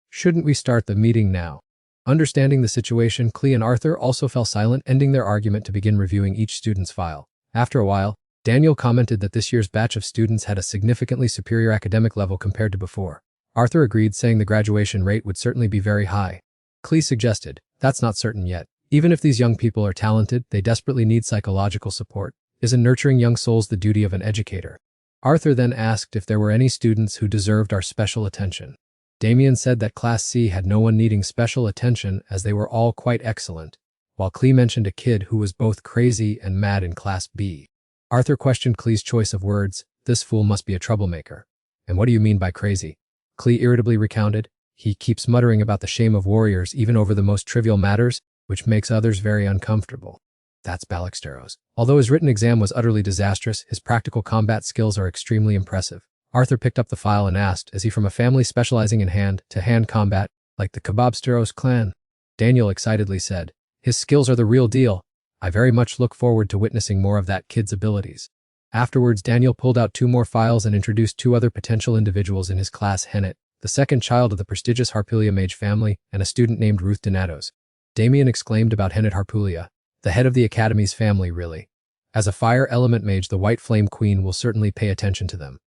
Shouldn't we start the meeting now? Understanding the situation, Clee and Arthur also fell silent, ending their argument to begin reviewing each student's file. After a while, Daniel commented that this year's batch of students had a significantly superior academic level compared to before. Arthur agreed, saying the graduation rate would certainly be very high. Clee suggested, that's not certain yet. Even if these young people are talented, they desperately need psychological support. Isn't nurturing young souls the duty of an educator? Arthur then asked if there were any students who deserved our special attention. Damian said that Class C had no one needing special attention as they were all quite excellent, while Clee mentioned a kid who was both crazy and mad in Class B. Arthur questioned Clee's choice of words, this fool must be a troublemaker. And what do you mean by crazy? Clee irritably recounted, he keeps muttering about the shame of warriors even over the most trivial matters, which makes others very uncomfortable. That's Balixteros. Although his written exam was utterly disastrous, his practical combat skills are extremely impressive. Arthur picked up the file and asked, is he from a family specializing in hand-to-hand combat, like the Kebabsteros clan? Daniel excitedly said, his skills are the real deal. I very much look forward to witnessing more of that kid's abilities. Afterwards, Daniel pulled out 2 more files and introduced 2 other potential individuals in his class, Hennet, the second child of the prestigious Harpulia mage family, and a student named Ruth Donatos. Damien exclaimed about Hennet Harpulia, the head of the Academy's family, really. As a fire element mage, the White Flame Queen will certainly pay attention to them.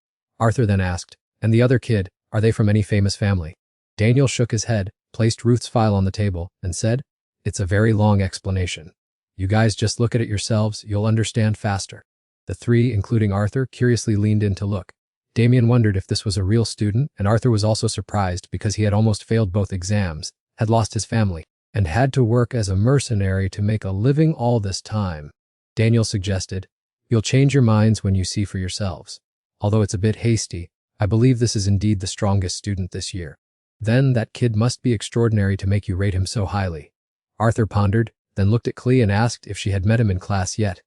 Arthur then asked, and the other kid, are they from any famous family? Daniel shook his head, placed Ruth's file on the table, and said, it's a very long explanation. You guys just look at it yourselves, you'll understand faster. The 3, including Arthur, curiously leaned in to look. Damien wondered if this was a real student, and Arthur was also surprised because he had almost failed both exams, had lost his family, and had to work as a mercenary to make a living all this time. Daniel suggested, you'll change your minds when you see for yourselves. Although it's a bit hasty, I believe this is indeed the strongest student this year. Then that kid must be extraordinary to make you rate him so highly. Arthur pondered, then looked at Klee and asked if she had met him in class yet.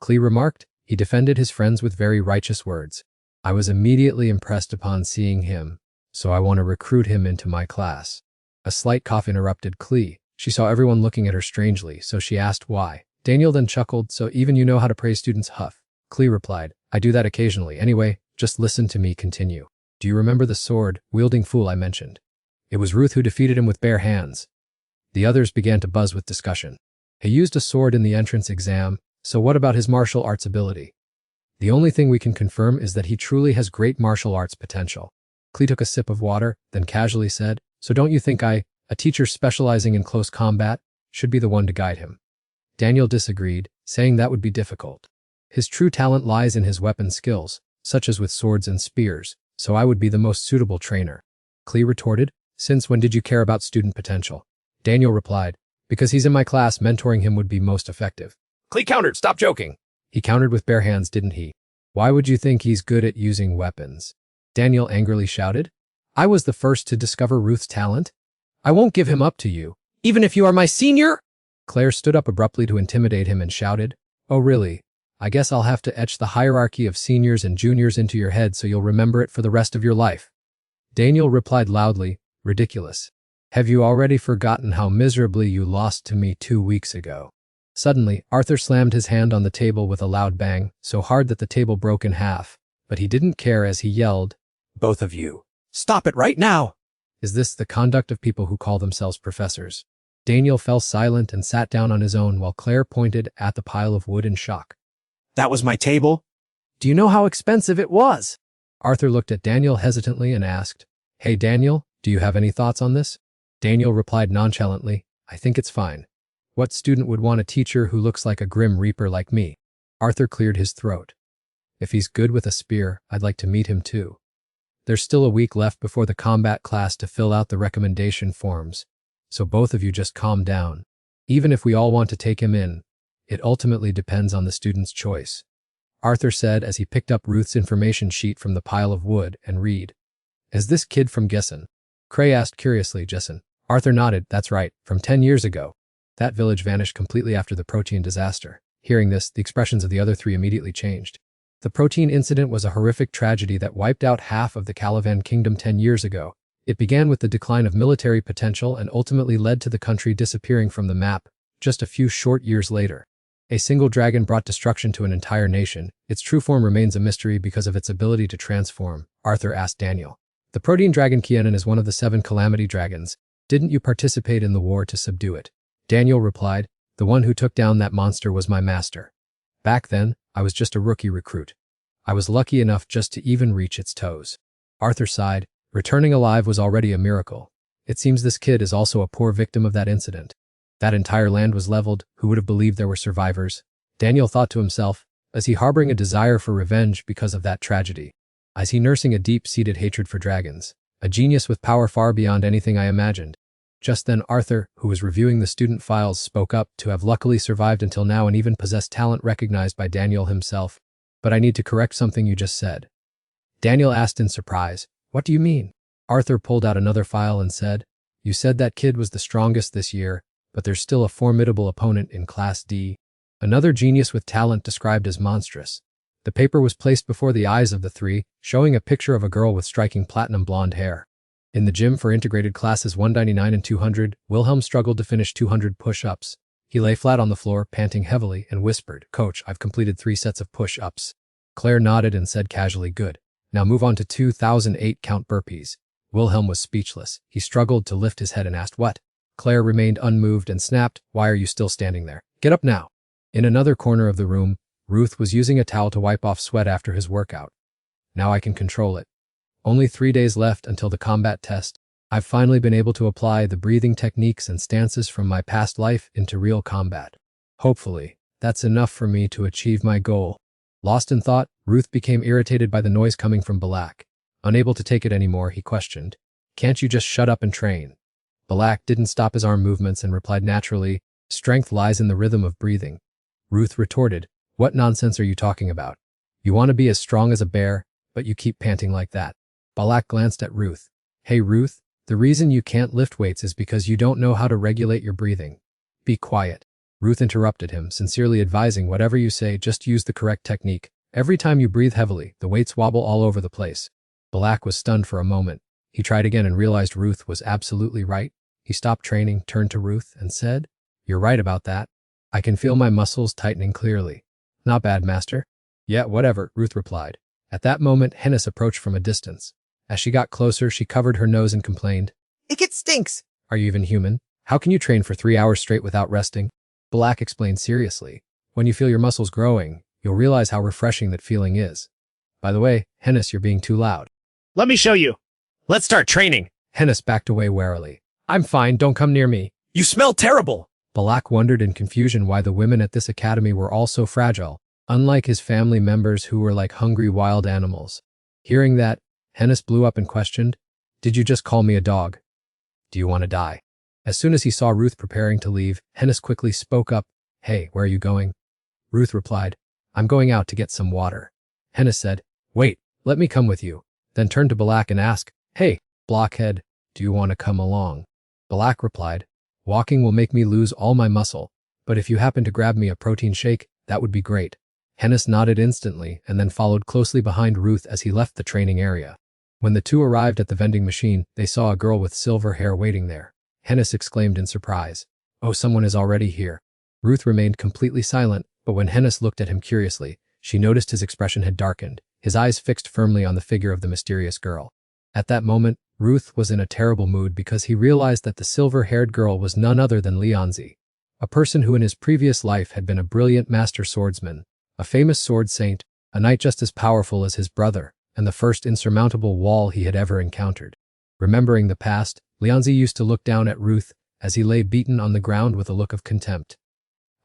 Klee remarked, he defended his friends with very righteous words. I was immediately impressed upon seeing him, so I want to recruit him into my class. A slight cough interrupted Klee. She saw everyone looking at her strangely, so she asked why. Daniel then chuckled, so even you know how to praise students, Huff. Klee replied, I do that occasionally. Anyway, just listen to me continue. Do you remember the sword-wielding fool I mentioned? It was Ruth who defeated him with bare hands. The others began to buzz with discussion. He used a sword in the entrance exam, so what about his martial arts ability? The only thing we can confirm is that he truly has great martial arts potential. Klee took a sip of water, then casually said, so don't you think a teacher specializing in close combat, should be the one to guide him? Daniel disagreed, saying that would be difficult. His true talent lies in his weapon skills, such as with swords and spears, so I would be the most suitable trainer. Klee retorted, since when did you care about student potential? Daniel replied, because he's in my class, mentoring him would be most effective. Klee countered, stop joking. He countered with bare hands, didn't he? Why would you think he's good at using weapons? Daniel angrily shouted. I was the first to discover Ruth's talent. I won't give him up to you, even if you are my senior. Claire stood up abruptly to intimidate him and shouted, oh really? I guess I'll have to etch the hierarchy of seniors and juniors into your head so you'll remember it for the rest of your life. Daniel replied loudly, ridiculous. Have you already forgotten how miserably you lost to me 2 weeks ago? Suddenly, Arthur slammed his hand on the table with a loud bang, so hard that the table broke in half, but he didn't care as he yelled, both of you, stop it right now! Is this the conduct of people who call themselves professors? Daniel fell silent and sat down on his own while Claire pointed at the pile of wood in shock. That was my table? Do you know how expensive it was? Arthur looked at Daniel hesitantly and asked, hey Daniel, do you have any thoughts on this? Daniel replied nonchalantly, I think it's fine. What student would want a teacher who looks like a grim reaper like me? Arthur cleared his throat. If he's good with a spear, I'd like to meet him too. There's still a week left before the combat class to fill out the recommendation forms, so both of you just calm down. Even if we all want to take him in, it ultimately depends on the student's choice. Arthur said as he picked up Ruth's information sheet from the pile of wood and read. Is this kid from Gessen? Cray asked curiously. Gessen. Arthur nodded. That's right, from 10 years ago. That village vanished completely after the protein disaster. Hearing this, the expressions of the other 3 immediately changed. The protein incident was a horrific tragedy that wiped out half of the Calavan kingdom 10 years ago. It began with the decline of military potential and ultimately led to the country disappearing from the map just a few short years later. A single dragon brought destruction to an entire nation. Its true form remains a mystery because of its ability to transform, Arthur asked Daniel. The protein dragon Kienan is one of the 7 calamity dragons. Didn't you participate in the war to subdue it? Daniel replied, the one who took down that monster was my master. Back then, I was just a rookie recruit. I was lucky enough just to even reach its toes. Arthur sighed. Returning alive was already a miracle. It seems this kid is also a poor victim of that incident. That entire land was leveled. Who would have believed there were survivors? Daniel thought to himself, as he harboring a desire for revenge because of that tragedy. As he nursing a deep-seated hatred for dragons. A genius with power far beyond anything I imagined. Just then Arthur, who was reviewing the student files, spoke up to have luckily survived until now and even possessed talent recognized by Daniel himself. But I need to correct something you just said. Daniel asked in surprise, what do you mean? Arthur pulled out another file and said, you said that kid was the strongest this year, but there's still a formidable opponent in Class D. Another genius with talent described as monstrous. The paper was placed before the eyes of the three, showing a picture of a girl with striking platinum blonde hair. In the gym for integrated classes 199 and 200, Wilhelm struggled to finish 200 push-ups. He lay flat on the floor, panting heavily, and whispered, "Coach, I've completed 3 sets of push-ups." Claire nodded and said casually, "Good. Now move on to 2008 count burpees." Wilhelm was speechless. He struggled to lift his head and asked, "What?" Claire remained unmoved and snapped, "Why are you still standing there? Get up now." In another corner of the room, Ruth was using a towel to wipe off sweat after his workout. "Now I can control it. Only 3 days left until the combat test. I've finally been able to apply the breathing techniques and stances from my past life into real combat. Hopefully, that's enough for me to achieve my goal." Lost in thought, Ruth became irritated by the noise coming from Balak. Unable to take it anymore, he questioned, "Can't you just shut up and train?" Balak didn't stop his arm movements and replied naturally, "Strength lies in the rhythm of breathing." Ruth retorted, "What nonsense are you talking about? You want to be as strong as a bear, but you keep panting like that." Balak glanced at Ruth. "Hey Ruth, the reason you can't lift weights is because you don't know how to regulate your breathing. Be quiet." Ruth interrupted him, sincerely advising, "Whatever you say, just use the correct technique. Every time you breathe heavily, the weights wobble all over the place." Balak was stunned for a moment. He tried again and realized Ruth was absolutely right. He stopped training, turned to Ruth, and said, "You're right about that. I can feel my muscles tightening clearly." "Not bad, master." "Yeah, whatever," Ruth replied. At that moment, Hennis approached from a distance. As she got closer, she covered her nose and complained, "It stinks." "Are you even human? How can you train for 3 hours straight without resting?" Balak explained seriously. "When you feel your muscles growing, you'll realize how refreshing that feeling is. By the way, Hennis, you're being too loud." "Let me show you. Let's start training." Hennis backed away warily. "I'm fine, don't come near me." "You smell terrible." Balak wondered in confusion why the women at this academy were all so fragile, unlike his family members who were like hungry wild animals. Hearing that, Hennis blew up and questioned, "Did you just call me a dog? Do you want to die?" As soon as he saw Ruth preparing to leave, Hennis quickly spoke up, "Hey, where are you going?" Ruth replied, "I'm going out to get some water." Hennis said, "Wait, let me come with you," then turned to Balak and asked, "Hey, blockhead, do you want to come along?" Balak replied, "Walking will make me lose all my muscle, but if you happen to grab me a protein shake, that would be great." Hennis nodded instantly and then followed closely behind Ruth as he left the training area. When the two arrived at the vending machine, they saw a girl with silver hair waiting there. Hennis exclaimed in surprise, "Oh, someone is already here." Ruth remained completely silent, but when Hennis looked at him curiously, she noticed his expression had darkened, his eyes fixed firmly on the figure of the mysterious girl. At that moment, Ruth was in a terrible mood because he realized that the silver-haired girl was none other than Lianzi, a person who in his previous life had been a brilliant master swordsman, a famous sword saint, a knight just as powerful as his brother, and the first insurmountable wall he had ever encountered. Remembering the past, Lianzi used to look down at Ruth as he lay beaten on the ground with a look of contempt.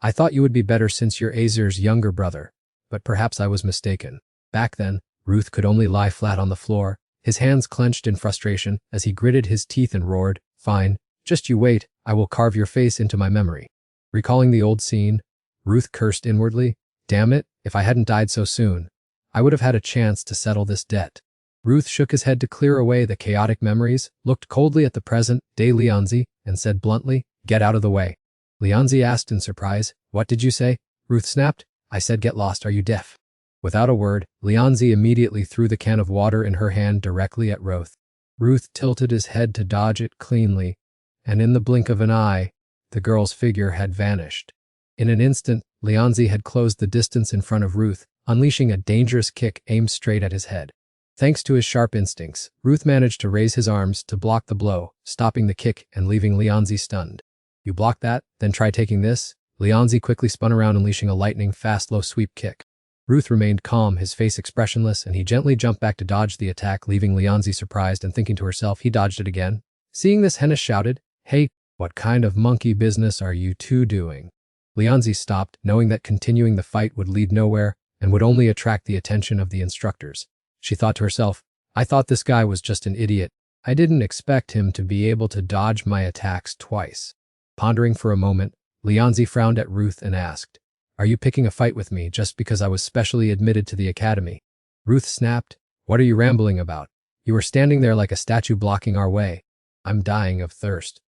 "I thought you would be better since you're Azir's younger brother, but perhaps I was mistaken." Back then, Ruth could only lie flat on the floor, his hands clenched in frustration as he gritted his teeth and roared, "Fine, just you wait, I will carve your face into my memory." Recalling the old scene, Ruth cursed inwardly, "Damn it, if I hadn't died so soon, I would have had a chance to settle this debt." Ruth shook his head to clear away the chaotic memories, looked coldly at the present-day Lianzi, and said bluntly, "Get out of the way." Lianzi asked in surprise, "What did you say?" Ruth snapped, "I said get lost, are you deaf?" Without a word, Lianzi immediately threw the can of water in her hand directly at Ruth. Ruth tilted his head to dodge it cleanly, and in the blink of an eye, the girl's figure had vanished. In an instant, Lianzi had closed the distance in front of Ruth, unleashing a dangerous kick aimed straight at his head. Thanks to his sharp instincts, Ruth managed to raise his arms to block the blow, stopping the kick and leaving Lianzi stunned. "You blocked that? Then try taking this." Lianzi quickly spun around, unleashing a lightning-fast low-sweep kick. Ruth remained calm, his face expressionless, and he gently jumped back to dodge the attack, leaving Lianzi surprised and thinking to herself, he dodged it again. Seeing this, Hennis shouted, "Hey, what kind of monkey business are you two doing?" Lianzi stopped, knowing that continuing the fight would lead nowhere and would only attract the attention of the instructors. She thought to herself, "I thought this guy was just an idiot. I didn't expect him to be able to dodge my attacks twice." Pondering for a moment, Lianzi frowned at Ruth and asked, "Are you picking a fight with me just because I was specially admitted to the academy?" Ruth snapped, "What are you rambling about? You were standing there like a statue blocking our way. I'm dying of thirst.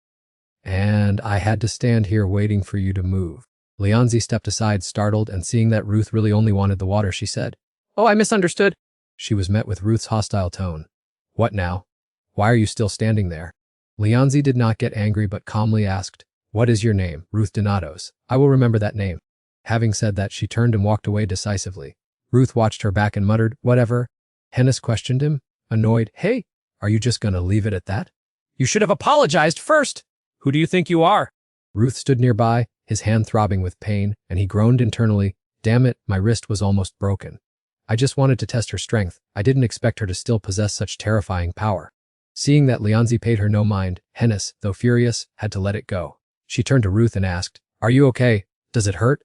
And I had to stand here waiting for you to move." Leonzi stepped aside, startled, and seeing that Ruth really only wanted the water, she said, "Oh, I misunderstood." She was met with Ruth's hostile tone. "What now? Why are you still standing there?" Leonzi did not get angry but calmly asked, "What is your name?" "Ruth Donatos. I will remember that name." Having said that, she turned and walked away decisively. Ruth watched her back and muttered, "Whatever." Hennis questioned him, annoyed. "Hey, are you just gonna leave it at that? You should have apologized first. Who do you think you are? Ruth stood nearby, his hand throbbing with pain, and he groaned internally. "Damn it, my wrist was almost broken. I just wanted to test her strength. I didn't expect her to still possess such terrifying power." Seeing that Leonzi paid her no mind, Hennis, though furious, had to let it go. She turned to Ruth and asked, "Are you okay? Does it hurt?"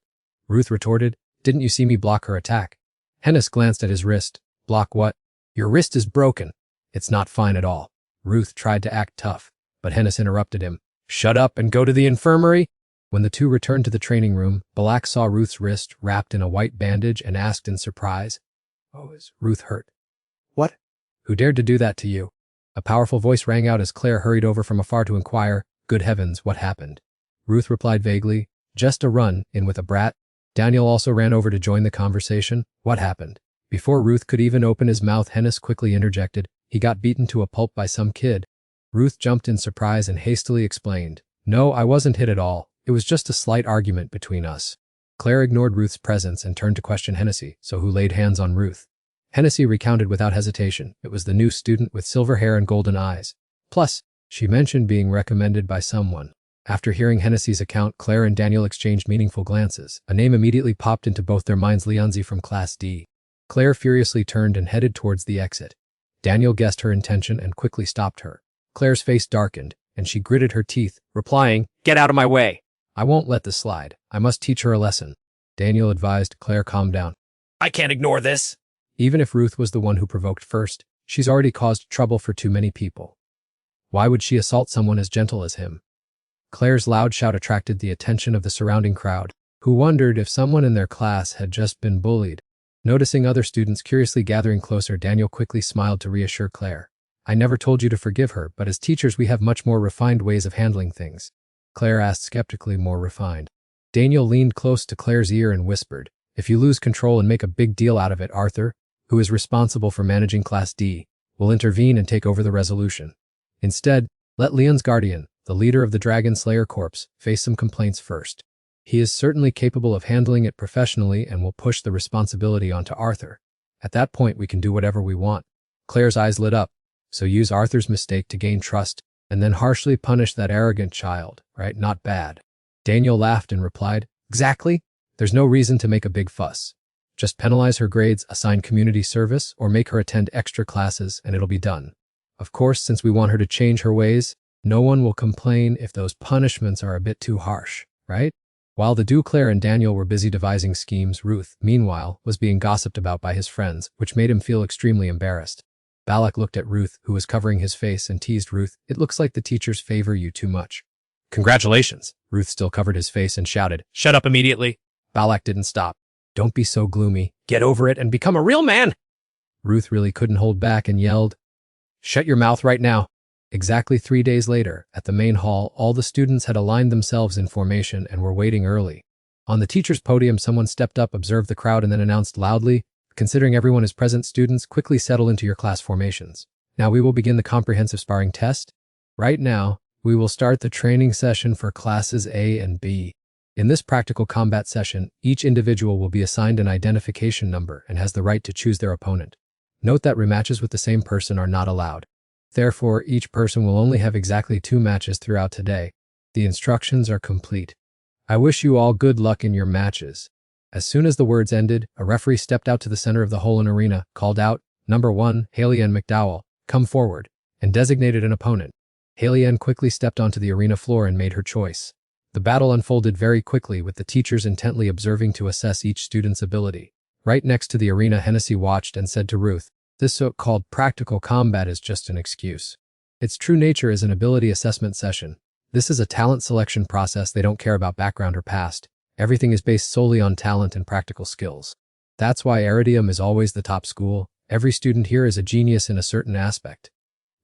Ruth retorted, "Didn't you see me block her attack?" Hennis glanced at his wrist. "Block what? Your wrist is broken." "It's not fine at all." Ruth tried to act tough, but Hennis interrupted him. "Shut up and go to the infirmary." When the two returned to the training room, Balak saw Ruth's wrist wrapped in a white bandage and asked in surprise, "Oh, is Ruth hurt?" "What? Who dared to do that to you?" A powerful voice rang out as Claire hurried over from afar to inquire, "Good heavens, what happened?" Ruth replied vaguely, "Just a run-in with a brat." Daniel also ran over to join the conversation. "What happened?" Before Ruth could even open his mouth, Hennis quickly interjected, "He got beaten to a pulp by some kid." Ruth jumped in surprise and hastily explained, "No, I wasn't hit at all. It was just a slight argument between us." Claire ignored Ruth's presence and turned to question Hennessy, who laid hands on Ruth. Hennessy recounted without hesitation. It was the new student with silver hair and golden eyes. Plus, she mentioned being recommended by someone. After hearing Hennessy's account, Claire and Daniel exchanged meaningful glances. A name immediately popped into both their minds: Leonzi from Class D. Claire furiously turned and headed towards the exit. Daniel guessed her intention and quickly stopped her. Claire's face darkened, and she gritted her teeth, replying, "Get out of my way." "I won't let this slide. I must teach her a lesson." Daniel advised. Claire, calm down. I can't ignore this. Even if Ruth was the one who provoked first, she's already caused trouble for too many people. Why would she assault someone as gentle as him? Claire's loud shout attracted the attention of the surrounding crowd, who wondered if someone in their class had just been bullied. Noticing other students curiously gathering closer, Daniel quickly smiled to reassure Claire. "I never told you to forgive her, but as teachers we have much more refined ways of handling things." Claire asked skeptically. "More refined?" Daniel leaned close to Claire's ear and whispered, "If you lose control and make a big deal out of it, Arthur, who is responsible for managing Class D, will intervene and take over the resolution. Instead, let Leon's guardian, the leader of the Dragon Slayer Corps, face some complaints first. He is certainly capable of handling it professionally and will push the responsibility onto Arthur. At that point, we can do whatever we want." Claire's eyes lit up. "So use Arthur's mistake to gain trust, and then harshly punish that arrogant child, right? Not bad." Daniel laughed and replied, "Exactly. There's no reason to make a big fuss. Just penalize her grades, assign community service, or make her attend extra classes, and it'll be done. Of course, since we want her to change her ways, no one will complain if those punishments are a bit too harsh, right?" While the two, Claire and Daniel, were busy devising schemes, Ruth, meanwhile, was being gossiped about by his friends, which made him feel extremely embarrassed. Balak looked at Ruth, who was covering his face, and teased Ruth, "It looks like the teachers favor you too much." Congratulations. Ruth still covered his face and shouted. Shut up immediately. Balak didn't stop. "Don't be so gloomy. Get over it and become a real man." Ruth really couldn't hold back and yelled, "Shut your mouth right now." Exactly 3 days later, at the main hall, all the students had aligned themselves in formation and were waiting early. On the teacher's podium, someone stepped up, observed the crowd, and then announced loudly, "Considering everyone is present, students, quickly settle into your class formations. Now we will begin the comprehensive sparring test. Right now, we will start the training session for classes A and B. In this practical combat session, each individual will be assigned an identification number and has the right to choose their opponent. Note that rematches with the same person are not allowed. Therefore, each person will only have exactly 2 matches throughout today. The instructions are complete. I wish you all good luck in your matches." As soon as the words ended, a referee stepped out to the center of the whole arena, called out, "Number 1, Haley-Ann McDowell, come forward," and designated an opponent. Haley-Ann quickly stepped onto the arena floor and made her choice. The battle unfolded very quickly, with the teachers intently observing to assess each student's ability. Right next to the arena, Hennessy watched and said to Ruth, "This so-called practical combat is just an excuse. Its true nature is an ability assessment session. This is a talent selection process. They don't care about background or past. Everything is based solely on talent and practical skills. That's why Iridium is always the top school. Every student here is a genius in a certain aspect."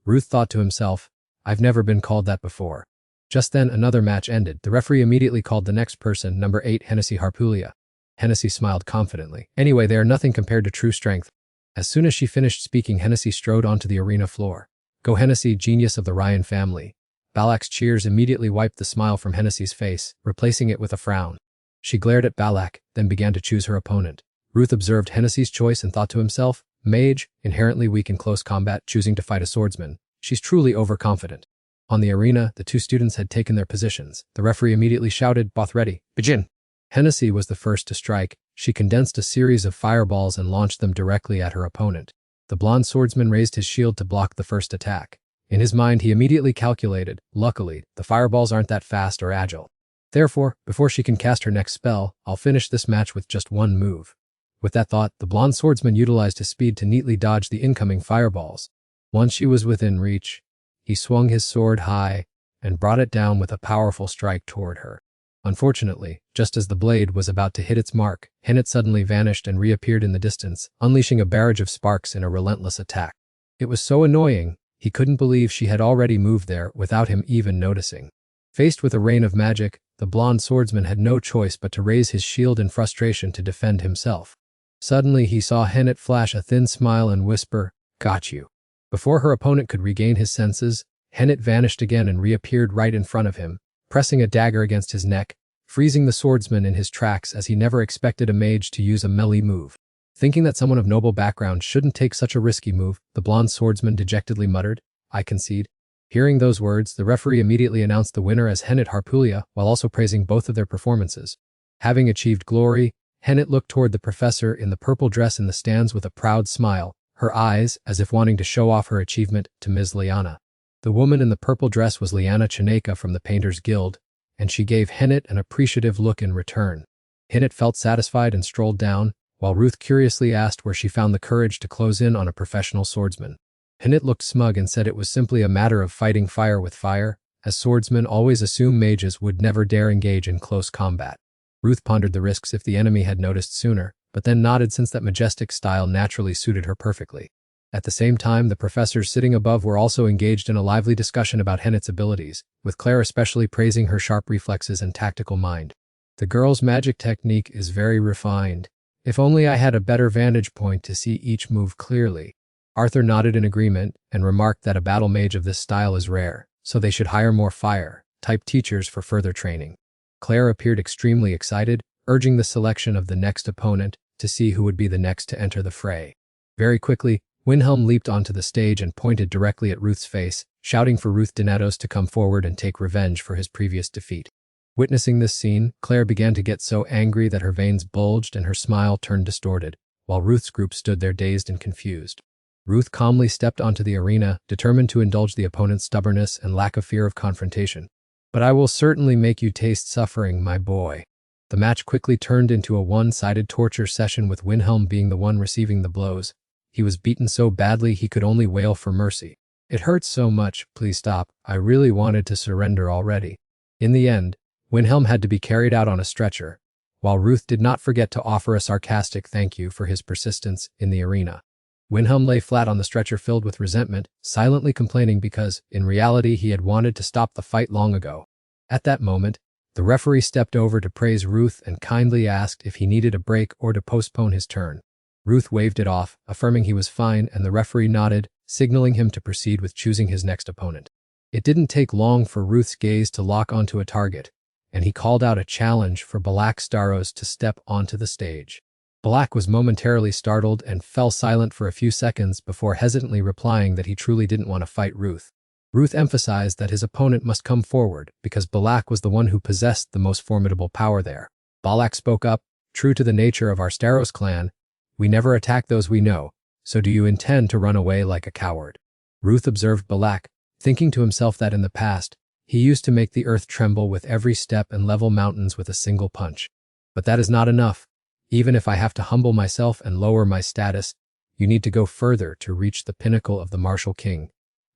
Ruth thought to himself, "I've never been called that before." Just then, another match ended. The referee immediately called the next person, number 8, Hennessy Harpulia. Hennessy smiled confidently. Anyway, they are nothing compared to true strength. As soon as she finished speaking, Hennessy strode onto the arena floor. Go Hennessy, genius of the Ryan family. Balak's cheers immediately wiped the smile from Hennessy's face, replacing it with a frown. She glared at Balak, then began to choose her opponent. Ruth observed Hennessy's choice and thought to himself, mage, inherently weak in close combat, choosing to fight a swordsman. She's truly overconfident. On the arena, the two students had taken their positions. The referee immediately shouted, "Both ready, begin." Hennessy was the first to strike. She condensed a series of fireballs and launched them directly at her opponent. The blonde swordsman raised his shield to block the first attack. In his mind, he immediately calculated, luckily, the fireballs aren't that fast or agile. Therefore, before she can cast her next spell, I'll finish this match with just one move. With that thought, the blonde swordsman utilized his speed to neatly dodge the incoming fireballs. Once she was within reach, he swung his sword high and brought it down with a powerful strike toward her. Unfortunately, just as the blade was about to hit its mark, Hennet suddenly vanished and reappeared in the distance, unleashing a barrage of sparks in a relentless attack. It was so annoying, he couldn't believe she had already moved there without him even noticing. Faced with a rain of magic, the blonde swordsman had no choice but to raise his shield in frustration to defend himself. Suddenly, he saw Hennet flash a thin smile and whisper, "Got you." Before her opponent could regain his senses, Hennet vanished again and reappeared right in front of him, pressing a dagger against his neck, freezing the swordsman in his tracks as he never expected a mage to use a melee move. Thinking that someone of noble background shouldn't take such a risky move, the blonde swordsman dejectedly muttered, "I concede." Hearing those words, the referee immediately announced the winner as Hennet Harpulia, while also praising both of their performances. Having achieved glory, Hennet looked toward the professor in the purple dress in the stands with a proud smile, her eyes, as if wanting to show off her achievement, to Ms. Liana. The woman in the purple dress was Liana Chineka from the Painters Guild, and she gave Hennet an appreciative look in return. Hennet felt satisfied and strolled down, while Ruth curiously asked where she found the courage to close in on a professional swordsman. Hennet looked smug and said it was simply a matter of fighting fire with fire, as swordsmen always assume mages would never dare engage in close combat. Ruth pondered the risks if the enemy had noticed sooner, but then nodded since that majestic style naturally suited her perfectly. At the same time, the professors sitting above were also engaged in a lively discussion about Hennet's abilities, with Claire especially praising her sharp reflexes and tactical mind. "The girl's magic technique is very refined. If only I had a better vantage point to see each move clearly." Arthur nodded in agreement and remarked that a battle mage of this style is rare, so they should hire more fire-type teachers for further training. Claire appeared extremely excited, urging the selection of the next opponent to see who would be the next to enter the fray. Very quickly, Wilhelm leaped onto the stage and pointed directly at Ruth's face, shouting for Ruth Donatos to come forward and take revenge for his previous defeat. Witnessing this scene, Claire began to get so angry that her veins bulged and her smile turned distorted, while Ruth's group stood there dazed and confused. Ruth calmly stepped onto the arena, determined to indulge the opponent's stubbornness and lack of fear of confrontation. "But I will certainly make you taste suffering, my boy." The match quickly turned into a one-sided torture session with Wilhelm being the one receiving the blows. He was beaten so badly he could only wail for mercy. "It hurts so much, please stop, I really wanted to surrender already." In the end, Wilhelm had to be carried out on a stretcher, while Ruth did not forget to offer a sarcastic thank you for his persistence in the arena. Wilhelm lay flat on the stretcher filled with resentment, silently complaining because, in reality, he had wanted to stop the fight long ago. At that moment, the referee stepped over to praise Ruth and kindly asked if he needed a break or to postpone his turn. Ruth waved it off, affirming he was fine, and the referee nodded, signaling him to proceed with choosing his next opponent. It didn't take long for Ruth's gaze to lock onto a target, and he called out a challenge for Balak Staros to step onto the stage. Balak was momentarily startled and fell silent for a few seconds before hesitantly replying that he truly didn't want to fight Ruth. Ruth emphasized that his opponent must come forward because Balak was the one who possessed the most formidable power there. Balak spoke up, "True to the nature of our Staros clan, we never attack those we know, so do you intend to run away like a coward?" Ruth observed Balak, thinking to himself that in the past, he used to make the earth tremble with every step and level mountains with a single punch. But that is not enough. Even if I have to humble myself and lower my status, you need to go further to reach the pinnacle of the martial king.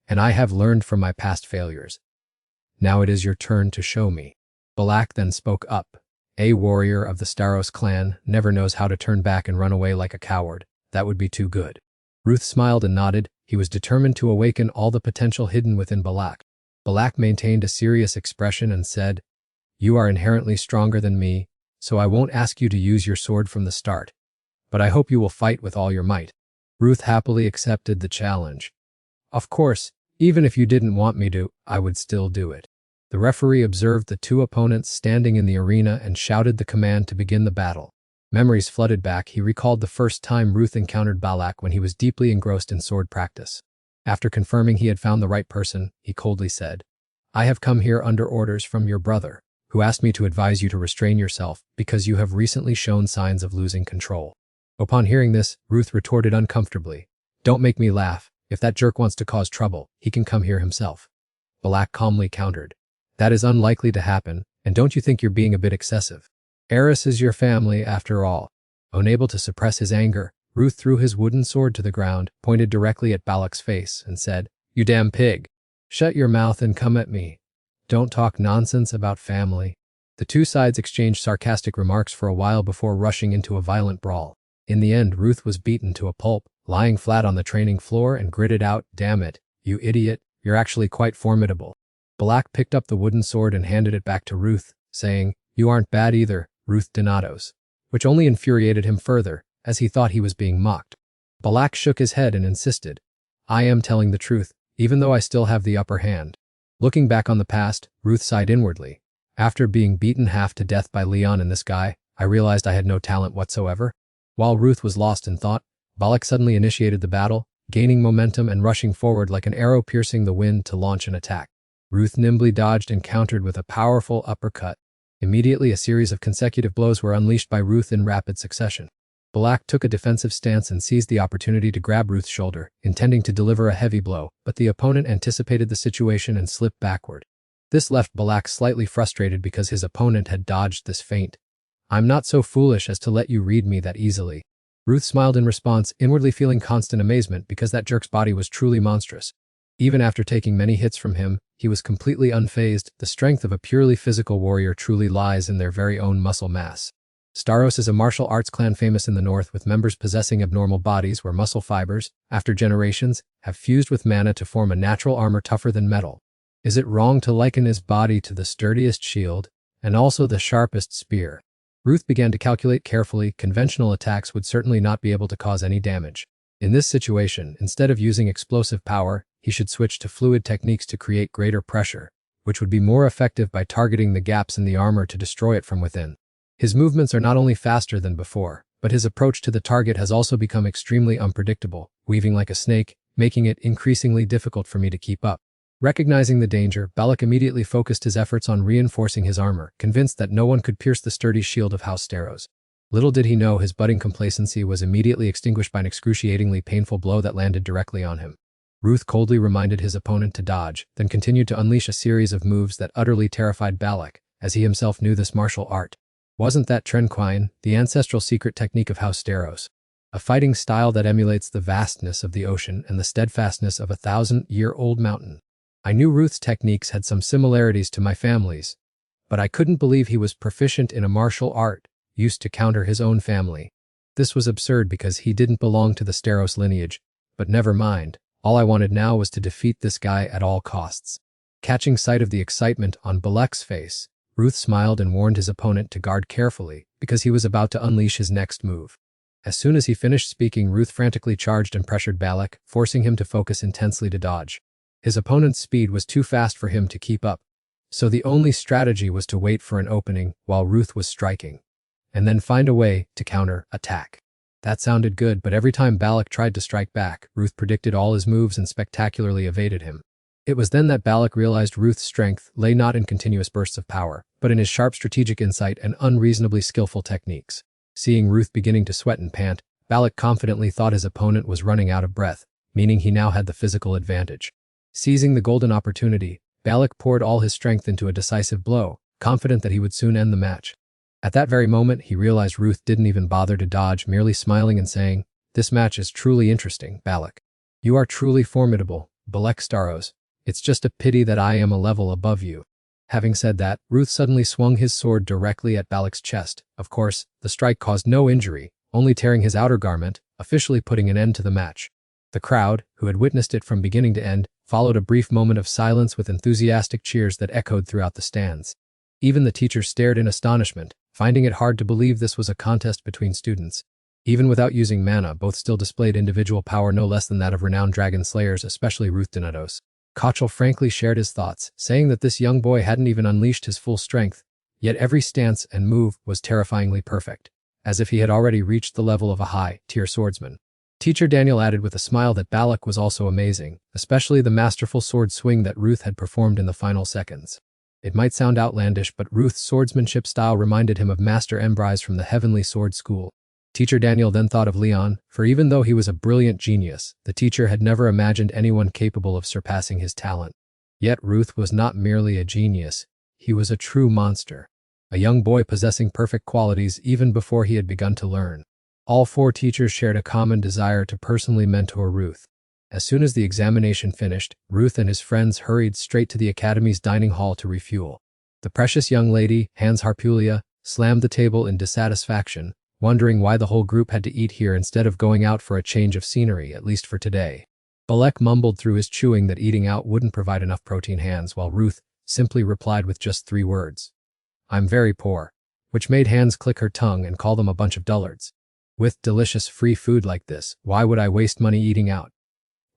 And I have learned from my past failures. Now it is your turn to show me. Balak then spoke up. "A warrior of the Staros clan never knows how to turn back and run away like a coward. That would be too good." Ruth smiled and nodded. He was determined to awaken all the potential hidden within Balak. Balak maintained a serious expression and said, "You are inherently stronger than me, so I won't ask you to use your sword from the start. But I hope you will fight with all your might." Ruth happily accepted the challenge. "Of course, even if you didn't want me to, I would still do it." The referee observed the two opponents standing in the arena and shouted the command to begin the battle. Memories flooded back. He recalled the first time Ruth encountered Balak when he was deeply engrossed in sword practice. After confirming he had found the right person, he coldly said, "I have come here under orders from your brother, who asked me to advise you to restrain yourself because you have recently shown signs of losing control." Upon hearing this, Ruth retorted uncomfortably, "Don't make me laugh. If that jerk wants to cause trouble, he can come here himself." Balak calmly countered, "That is unlikely to happen, and don't you think you're being a bit excessive? Eris is your family, after all." Unable to suppress his anger, Ruth threw his wooden sword to the ground, pointed directly at Balak's face, and said, "You damn pig. Shut your mouth and come at me. Don't talk nonsense about family." The two sides exchanged sarcastic remarks for a while before rushing into a violent brawl. In the end, Ruth was beaten to a pulp, lying flat on the training floor, and gritted out, "Damn it, you idiot, you're actually quite formidable." Balak picked up the wooden sword and handed it back to Ruth, saying, "You aren't bad either, Ruth Donatos," which only infuriated him further, as he thought he was being mocked. Balak shook his head and insisted, "I am telling the truth, even though I still have the upper hand." Looking back on the past, Ruth sighed inwardly. After being beaten half to death by Leon and this guy, I realized I had no talent whatsoever. While Ruth was lost in thought, Balak suddenly initiated the battle, gaining momentum and rushing forward like an arrow piercing the wind to launch an attack. Ruth nimbly dodged and countered with a powerful uppercut. Immediately, a series of consecutive blows were unleashed by Ruth in rapid succession. Balak took a defensive stance and seized the opportunity to grab Ruth's shoulder, intending to deliver a heavy blow, but the opponent anticipated the situation and slipped backward. This left Balak slightly frustrated because his opponent had dodged this feint. "I'm not so foolish as to let you read me that easily." Ruth smiled in response, inwardly feeling constant amazement because that jerk's body was truly monstrous. Even after taking many hits from him, he was completely unfazed. The strength of a purely physical warrior truly lies in their very own muscle mass. Staros is a martial arts clan famous in the north, with members possessing abnormal bodies where muscle fibers, after generations, have fused with mana to form a natural armor tougher than metal. Is it wrong to liken his body to the sturdiest shield, and also the sharpest spear? Ruth began to calculate carefully. Conventional attacks would certainly not be able to cause any damage. In this situation, instead of using explosive power, he should switch to fluid techniques to create greater pressure, which would be more effective by targeting the gaps in the armor to destroy it from within. His movements are not only faster than before, but his approach to the target has also become extremely unpredictable, weaving like a snake, making it increasingly difficult for me to keep up. Recognizing the danger, Balak immediately focused his efforts on reinforcing his armor, convinced that no one could pierce the sturdy shield of House Staros. Little did he know his budding complacency was immediately extinguished by an excruciatingly painful blow that landed directly on him. Ruth coldly reminded his opponent to dodge, then continued to unleash a series of moves that utterly terrified Balak, as he himself knew this martial art. Wasn't that Trenquine, the ancestral secret technique of House Staros? A fighting style that emulates the vastness of the ocean and the steadfastness of a 1,000-year-old mountain. I knew Ruth's techniques had some similarities to my family's, but I couldn't believe he was proficient in a martial art used to counter his own family. This was absurd because he didn't belong to the Staros lineage, but never mind. All I wanted now was to defeat this guy at all costs. Catching sight of the excitement on Balak's face, Ruth smiled and warned his opponent to guard carefully because he was about to unleash his next move. As soon as he finished speaking, Ruth frantically charged and pressured Balak, forcing him to focus intensely to dodge. His opponent's speed was too fast for him to keep up, so the only strategy was to wait for an opening while Ruth was striking, and then find a way to counter-attack. That sounded good, but every time Balak tried to strike back, Ruth predicted all his moves and spectacularly evaded him. It was then that Balak realized Ruth's strength lay not in continuous bursts of power, but in his sharp strategic insight and unreasonably skillful techniques. Seeing Ruth beginning to sweat and pant, Balak confidently thought his opponent was running out of breath, meaning he now had the physical advantage. Seizing the golden opportunity, Balak poured all his strength into a decisive blow, confident that he would soon end the match. At that very moment, he realized Ruth didn't even bother to dodge, merely smiling and saying, "This match is truly interesting, Balak. You are truly formidable, Balak Staros. It's just a pity that I am a level above you." Having said that, Ruth suddenly swung his sword directly at Balak's chest. Of course, the strike caused no injury, only tearing his outer garment, officially putting an end to the match. The crowd, who had witnessed it from beginning to end, Followed a brief moment of silence with enthusiastic cheers that echoed throughout the stands. Even the teachers stared in astonishment, finding it hard to believe this was a contest between students. Even without using mana, both still displayed individual power no less than that of renowned dragon slayers, especially Ruth Donatos. Kochel frankly shared his thoughts, saying that this young boy hadn't even unleashed his full strength, yet every stance and move was terrifyingly perfect, as if he had already reached the level of a high-tier swordsman. Teacher Daniel added with a smile that Balak was also amazing, especially the masterful sword swing that Ruth had performed in the final seconds. It might sound outlandish, but Ruth's swordsmanship style reminded him of Master Embrise from the Heavenly Sword School. Teacher Daniel then thought of Leon, for even though he was a brilliant genius, the teacher had never imagined anyone capable of surpassing his talent. Yet Ruth was not merely a genius, he was a true monster. A young boy possessing perfect qualities even before he had begun to learn. All four teachers shared a common desire to personally mentor Ruth. As soon as the examination finished, Ruth and his friends hurried straight to the academy's dining hall to refuel. The precious young lady, Hans Harpulia, slammed the table in dissatisfaction, wondering why the whole group had to eat here instead of going out for a change of scenery, at least for today. Balak mumbled through his chewing that eating out wouldn't provide enough protein, Hans, while Ruth simply replied with just 3 words. I'm very poor, which made Hans click her tongue and call them a bunch of dullards. With delicious free food like this, why would I waste money eating out?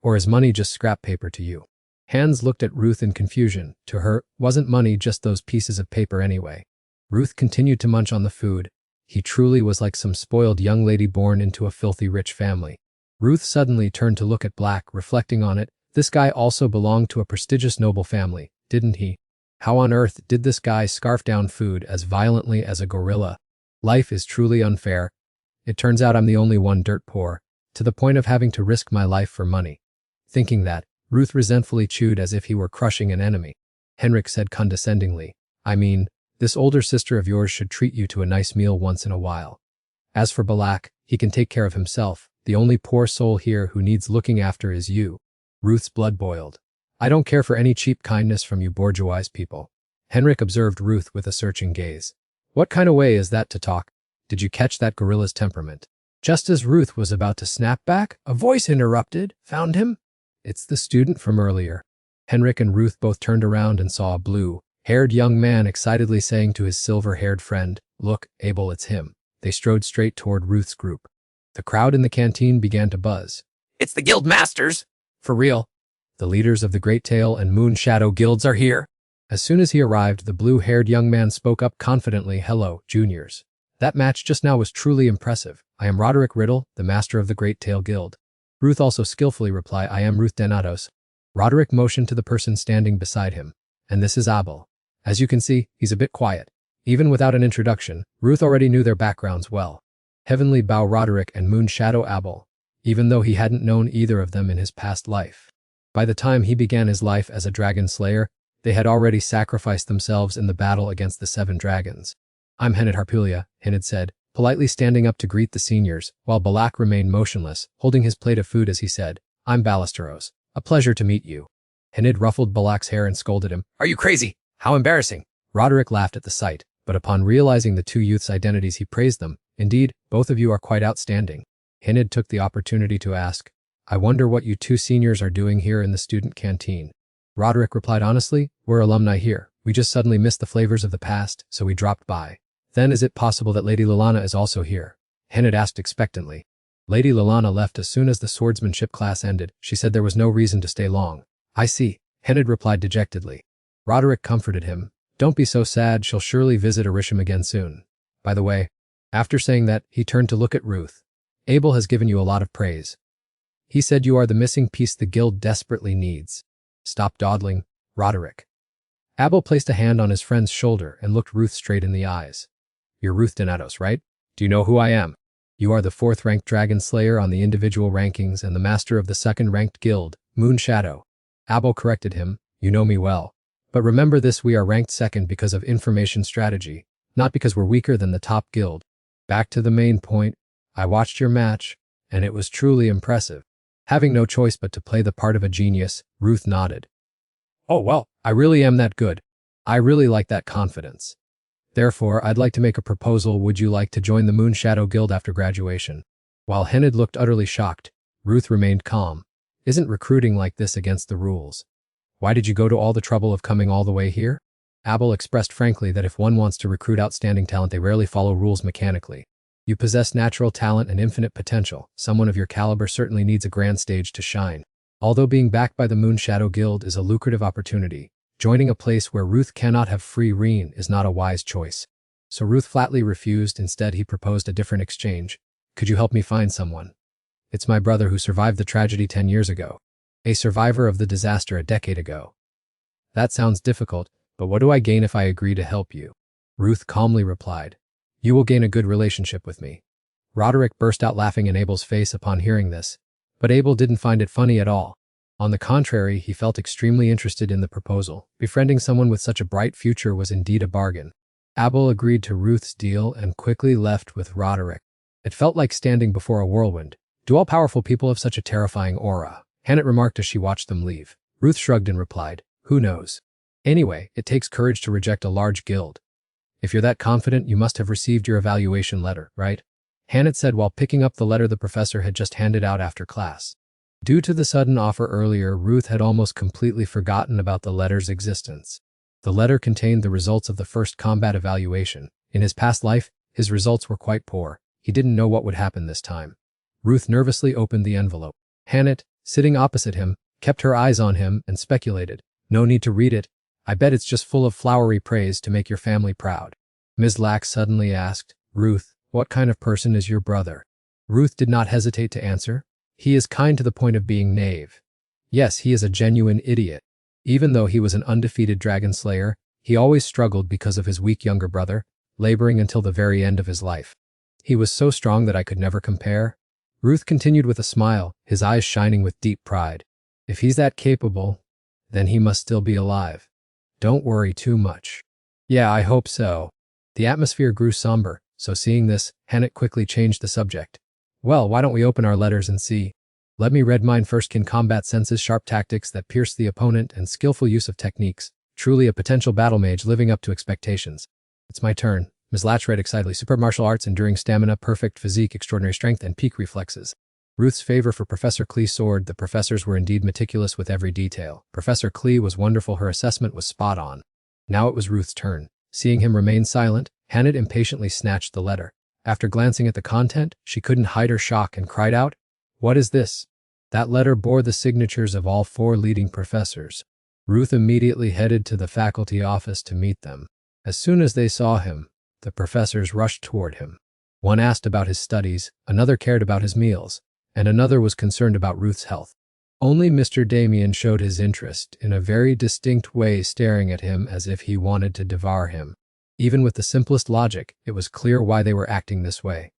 Or is money just scrap paper to you? Hans looked at Ruth in confusion. To her, wasn't money just those pieces of paper anyway? Ruth continued to munch on the food. He truly was like some spoiled young lady born into a filthy rich family. Ruth suddenly turned to look at Black, reflecting on it. This guy also belonged to a prestigious noble family, didn't he? How on earth did this guy scarf down food as violently as a gorilla? Life is truly unfair. It turns out I'm the only one dirt poor, to the point of having to risk my life for money. Thinking that, Ruth resentfully chewed as if he were crushing an enemy. Henrik said condescendingly, I mean, this older sister of yours should treat you to a nice meal once in a while. As for Balak, he can take care of himself. The only poor soul here who needs looking after is you. Ruth's blood boiled. I don't care for any cheap kindness from you bourgeois people. Henrik observed Ruth with a searching gaze. What kind of way is that to talk? Did you catch that gorilla's temperament? Just as Ruth was about to snap back, a voice interrupted. Found him? It's the student from earlier. Henrik and Ruth both turned around and saw a blue-haired young man excitedly saying to his silver-haired friend, Look, Abel, it's him. They strode straight toward Ruth's group. The crowd in the canteen began to buzz. It's the guild masters. For real. The leaders of the Great Tail and Moon Shadow guilds are here. As soon as he arrived, the blue-haired young man spoke up confidently, Hello, juniors. That match just now was truly impressive. I am Roderick Riddle, the master of the Great Tail Guild. Ruth also skillfully replied, I am Ruth Donatos. Roderick motioned to the person standing beside him. And this is Abel. As you can see, he's a bit quiet. Even without an introduction, Ruth already knew their backgrounds well. Heavenly Bow Roderick and Moon Shadow Abel, even though he hadn't known either of them in his past life. By the time he began his life as a dragon slayer, they had already sacrificed themselves in the battle against the 7 dragons. I'm Henad Harpulia, Henad said, politely standing up to greet the seniors, while Balak remained motionless, holding his plate of food as he said, I'm Ballesteros. A pleasure to meet you. Henad ruffled Balak's hair and scolded him. Are you crazy? How embarrassing. Roderick laughed at the sight, but upon realizing the 2 youths' identities he praised them. Indeed, both of you are quite outstanding. Henad took the opportunity to ask, I wonder what you 2 seniors are doing here in the student canteen. Roderick replied honestly, we're alumni here. We just suddenly missed the flavors of the past, so we dropped by. Then is it possible that Lady Lilana is also here? Henad asked expectantly. Lady Lilana left as soon as the swordsmanship class ended. She said there was no reason to stay long. I see, Henad replied dejectedly. Roderick comforted him. Don't be so sad, she'll surely visit Orisham again soon. By the way, after saying that, he turned to look at Ruth. Abel has given you a lot of praise. He said you are the missing piece the guild desperately needs. Stop dawdling, Roderick. Abel placed a hand on his friend's shoulder and looked Ruth straight in the eyes. You're Ruth Donatos, right? Do you know who I am? You are the 4th-ranked dragon slayer on the individual rankings and the master of the 2nd-ranked guild, Moon Shadow. Abel corrected him, you know me well. But remember this, we are ranked 2nd because of information strategy, not because we're weaker than the top guild. Back to the main point, I watched your match, and it was truly impressive. Having no choice but to play the part of a genius, Ruth nodded. Oh well, I really am that good. I really like that confidence. Therefore, I'd like to make a proposal. Would you like to join the Moon Shadow Guild after graduation? While Henad looked utterly shocked, Ruth remained calm. Isn't recruiting like this against the rules? Why did you go to all the trouble of coming all the way here? Abel expressed frankly that if one wants to recruit outstanding talent, they rarely follow rules mechanically. You possess natural talent and infinite potential. Someone of your caliber certainly needs a grand stage to shine. Although being backed by the Moon Shadow Guild is a lucrative opportunity, joining a place where Ruth cannot have free reign is not a wise choice. So Ruth flatly refused. Instead, he proposed a different exchange. Could you help me find someone? It's my brother who survived the tragedy 10 years ago. A survivor of the disaster a decade ago. That sounds difficult, but what do I gain if I agree to help you? Ruth calmly replied. You will gain a good relationship with me. Roderick burst out laughing in Abel's face upon hearing this, but Abel didn't find it funny at all. On the contrary, he felt extremely interested in the proposal. Befriending someone with such a bright future was indeed a bargain. Abel agreed to Ruth's deal and quickly left with Roderick. It felt like standing before a whirlwind. Do all powerful people have such a terrifying aura? Hannah remarked as she watched them leave. Ruth shrugged and replied, who knows? Anyway, it takes courage to reject a large guild. If you're that confident, you must have received your evaluation letter, right? Hannah said while picking up the letter the professor had just handed out after class. Due to the sudden offer earlier, Ruth had almost completely forgotten about the letter's existence. The letter contained the results of the first combat evaluation. In his past life, his results were quite poor. He didn't know what would happen this time. Ruth nervously opened the envelope. Hannah, sitting opposite him, kept her eyes on him and speculated. No need to read it. I bet it's just full of flowery praise to make your family proud. Ms. Lax suddenly asked, Ruth, what kind of person is your brother? Ruth did not hesitate to answer. He is kind to the point of being naive. Yes, he is a genuine idiot. Even though he was an undefeated dragon slayer, he always struggled because of his weak younger brother, laboring until the very end of his life. He was so strong that I could never compare. Ruth continued with a smile, his eyes shining with deep pride. If he's that capable, then he must still be alive. Don't worry too much. Yeah, I hope so. The atmosphere grew somber, so seeing this, Hannah quickly changed the subject. Well, why don't we open our letters and see? Let me read mine first. Can combat senses, sharp tactics that pierce the opponent, and skillful use of techniques. Truly a potential battle mage living up to expectations. It's my turn. Ms. Latch read excitedly. Superb martial arts, enduring stamina, perfect physique, extraordinary strength, and peak reflexes. Ruth's favor for Professor Klee soared. The professors were indeed meticulous with every detail. Professor Klee was wonderful. Her assessment was spot on. Now it was Ruth's turn. Seeing him remain silent, Hannah impatiently snatched the letter. After glancing at the content, she couldn't hide her shock and cried out, What is this? That letter bore the signatures of all 4 leading professors. Ruth immediately headed to the faculty office to meet them. As soon as they saw him, the professors rushed toward him. One asked about his studies, another cared about his meals, and another was concerned about Ruth's health. Only Mr. Damien showed his interest in a very distinct way, staring at him as if he wanted to devour him. Even with the simplest logic, it was clear why they were acting this way.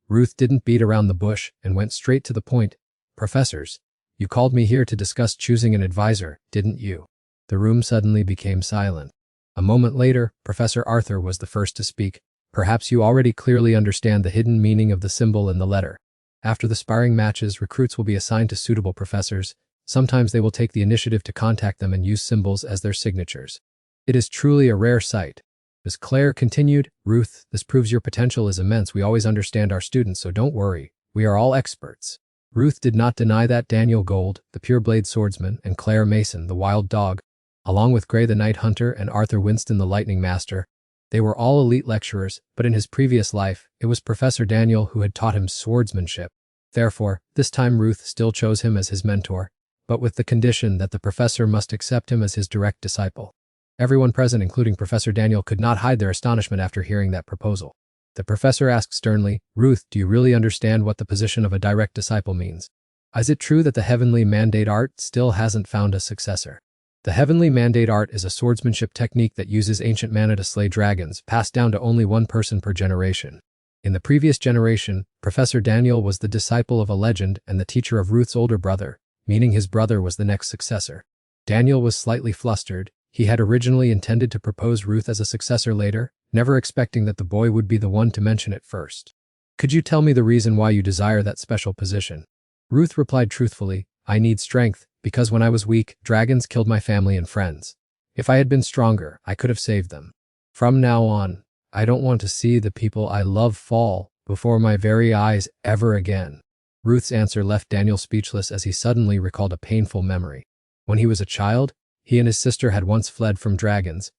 Ruth didn't beat around the bush and went straight to the point. Professors, you called me here to discuss choosing an advisor, didn't you? The room suddenly became silent. A moment later, Professor Arthur was the first to speak. Perhaps you already clearly understand the hidden meaning of the symbol in the letter. After the sparring matches, recruits will be assigned to suitable professors. Sometimes they will take the initiative to contact them and use symbols as their signatures. It is truly a rare sight. As Claire continued, Ruth, this proves your potential is immense. We always understand our students, so don't worry. We are all experts. Ruth did not deny that. Daniel Gold, the pure-blade swordsman, and Claire Mason, the wild dog, along with Gray the Night Hunter and Arthur Winston the Lightning Master, they were all elite lecturers, but in his previous life, it was Professor Daniel who had taught him swordsmanship. Therefore, this time Ruth still chose him as his mentor, but with the condition that the professor must accept him as his direct disciple. Everyone present, including Professor Daniel, could not hide their astonishment after hearing that proposal. The professor asked sternly, Ruth, do you really understand what the position of a direct disciple means? Is it true that the Heavenly Mandate art still hasn't found a successor? The Heavenly Mandate art is a swordsmanship technique that uses ancient mana to slay dragons, passed down to only one person per generation. In the previous generation, Professor Daniel was the disciple of a legend and the teacher of Ruth's older brother, meaning his brother was the next successor. Daniel was slightly flustered. He had originally intended to propose Ruth as a successor later, never expecting that the boy would be the one to mention it first. Could you tell me the reason why you desire that special position? Ruth replied truthfully, I need strength, because when I was weak, dragons killed my family and friends. If I had been stronger, I could have saved them. From now on, I don't want to see the people I love fall before my very eyes ever again. Ruth's answer left Daniel speechless as he suddenly recalled a painful memory. When he was a child, he and his sister had once fled from dragons,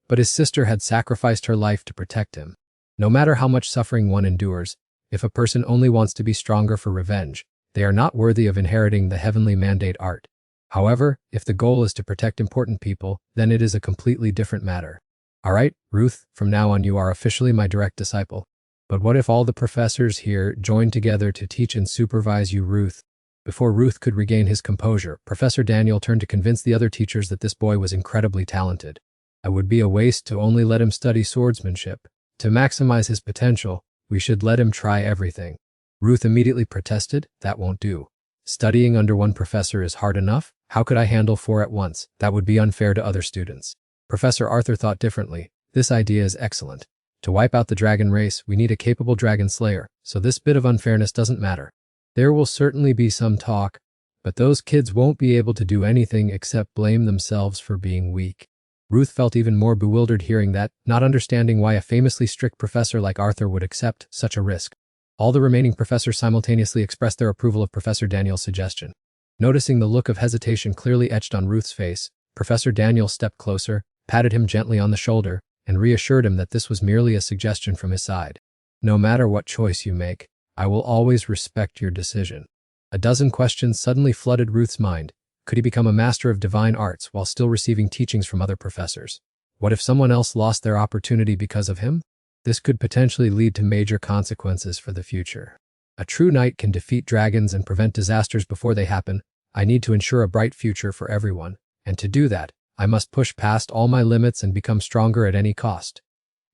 but his sister had sacrificed her life to protect him. No matter how much suffering one endures, if a person only wants to be stronger for revenge, they are not worthy of inheriting the heavenly mandate art. However, if the goal is to protect important people, then it is a completely different matter. All right, Ruth, from now on you are officially my direct disciple. But what if all the professors here joined together to teach and supervise you, Ruth? Before Ruth could regain his composure, Professor Daniel turned to convince the other teachers that this boy was incredibly talented. It would be a waste to only let him study swordsmanship. To maximize his potential, we should let him try everything. Ruth immediately protested, that won't do. Studying under one professor is hard enough. How could I handle 4 at once? That would be unfair to other students. Professor Arthur thought differently. This idea is excellent. To wipe out the dragon race, we need a capable dragon slayer, so this bit of unfairness doesn't matter. There will certainly be some talk, but those kids won't be able to do anything except blame themselves for being weak. Ruth felt even more bewildered hearing that, not understanding why a famously strict professor like Arthur would accept such a risk. All the remaining professors simultaneously expressed their approval of Professor Daniel's suggestion. Noticing the look of hesitation clearly etched on Ruth's face, Professor Daniel stepped closer, patted him gently on the shoulder, and reassured him that this was merely a suggestion from his side. No matter what choice you make, I will always respect your decision. A dozen questions suddenly flooded Ruth's mind. Could he become a master of divine arts while still receiving teachings from other professors? What if someone else lost their opportunity because of him? This could potentially lead to major consequences for the future. A true knight can defeat dragons and prevent disasters before they happen. I need to ensure a bright future for everyone, and to do that, I must push past all my limits and become stronger at any cost.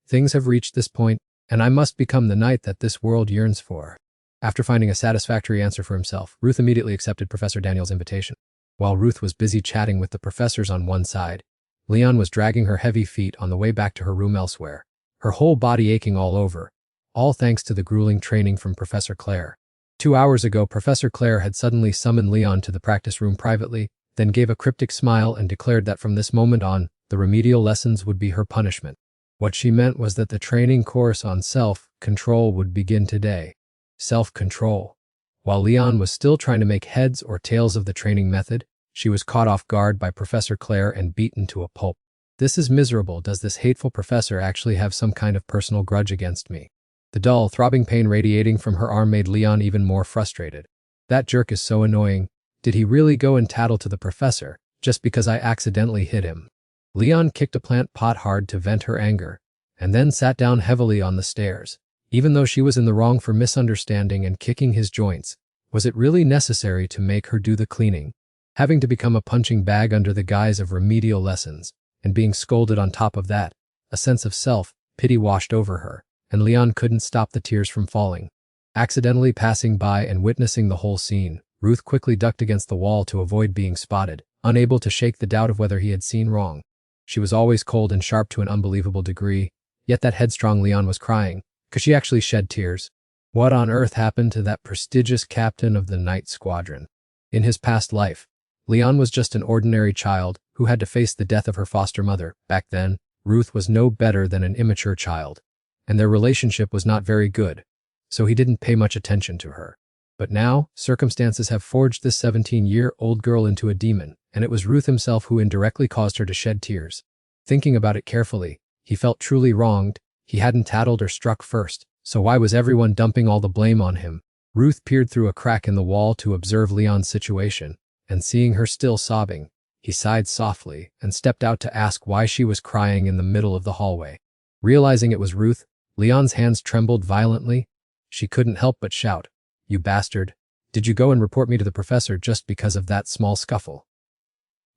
Things have reached this point, and I must become the knight that this world yearns for. After finding a satisfactory answer for himself, Ruth immediately accepted Professor Daniel's invitation. While Ruth was busy chatting with the professors on one side, Leon was dragging her heavy feet on the way back to her room elsewhere, her whole body aching all over, all thanks to the grueling training from Professor Claire. 2 hours ago, Professor Claire had suddenly summoned Leon to the practice room privately, then gave a cryptic smile and declared that from this moment on, the remedial lessons would be her punishment. What she meant was that the training course on self-control would begin today. Self-control. While Leon was still trying to make heads or tails of the training method, she was caught off guard by Professor Claire and beaten to a pulp. This is miserable. Does this hateful professor actually have some kind of personal grudge against me? The dull, throbbing pain radiating from her arm made Leon even more frustrated. That jerk is so annoying. Did he really go and tattle to the professor, just because I accidentally hit him? Leon kicked a plant pot hard to vent her anger, and then sat down heavily on the stairs. Even though she was in the wrong for misunderstanding and kicking his joints, was it really necessary to make her do the cleaning? Having to become a punching bag under the guise of remedial lessons, and being scolded on top of that, a sense of self-pity washed over her, and Leon couldn't stop the tears from falling. Accidentally passing by and witnessing the whole scene, Ruth quickly ducked against the wall to avoid being spotted, unable to shake the doubt of whether he had seen wrong. She was always cold and sharp to an unbelievable degree, yet that headstrong Leon was crying, 'cause she actually shed tears. What on earth happened to that prestigious captain of the night squadron? In his past life, Leon was just an ordinary child who had to face the death of her foster mother. Back then, Ruth was no better than an immature child, and their relationship was not very good, so he didn't pay much attention to her. But now, circumstances have forged this 17-year-old girl into a demon, and it was Ruth himself who indirectly caused her to shed tears. Thinking about it carefully, he felt truly wronged. He hadn't tattled or struck first, so why was everyone dumping all the blame on him? Ruth peered through a crack in the wall to observe Leon's situation, and seeing her still sobbing, he sighed softly and stepped out to ask why she was crying in the middle of the hallway. Realizing it was Ruth, Leon's hands trembled violently. She couldn't help but shout, "You bastard! Did you go and report me to the professor just because of that small scuffle?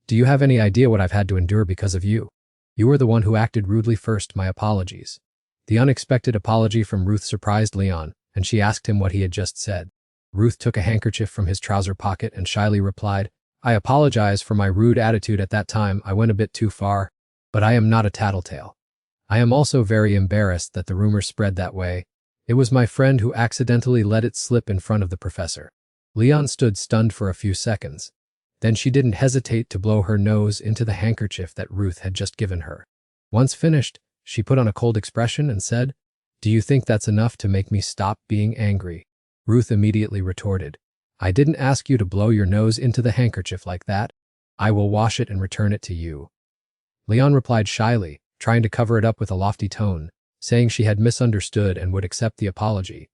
Do you have any idea what I've had to endure because of you? You were the one who acted rudely first. My apologies." The unexpected apology from Ruth surprised Leon, and she asked him what he had just said. Ruth took a handkerchief from his trouser pocket and shyly replied, "I apologize for my rude attitude at that time. I went a bit too far, but I am not a tattletale. I am also very embarrassed that the rumor spread that way. It was my friend who accidentally let it slip in front of the professor." Leon stood stunned for a few seconds. Then she didn't hesitate to blow her nose into the handkerchief that Ruth had just given her. Once finished, she put on a cold expression and said, "Do you think that's enough to make me stop being angry?" Ruth immediately retorted, I didn't ask you to blow your nose into the handkerchief like that. I will wash it and return it to you. Leon replied shyly, trying to cover it up with a lofty tone, saying she had misunderstood and would accept the apology,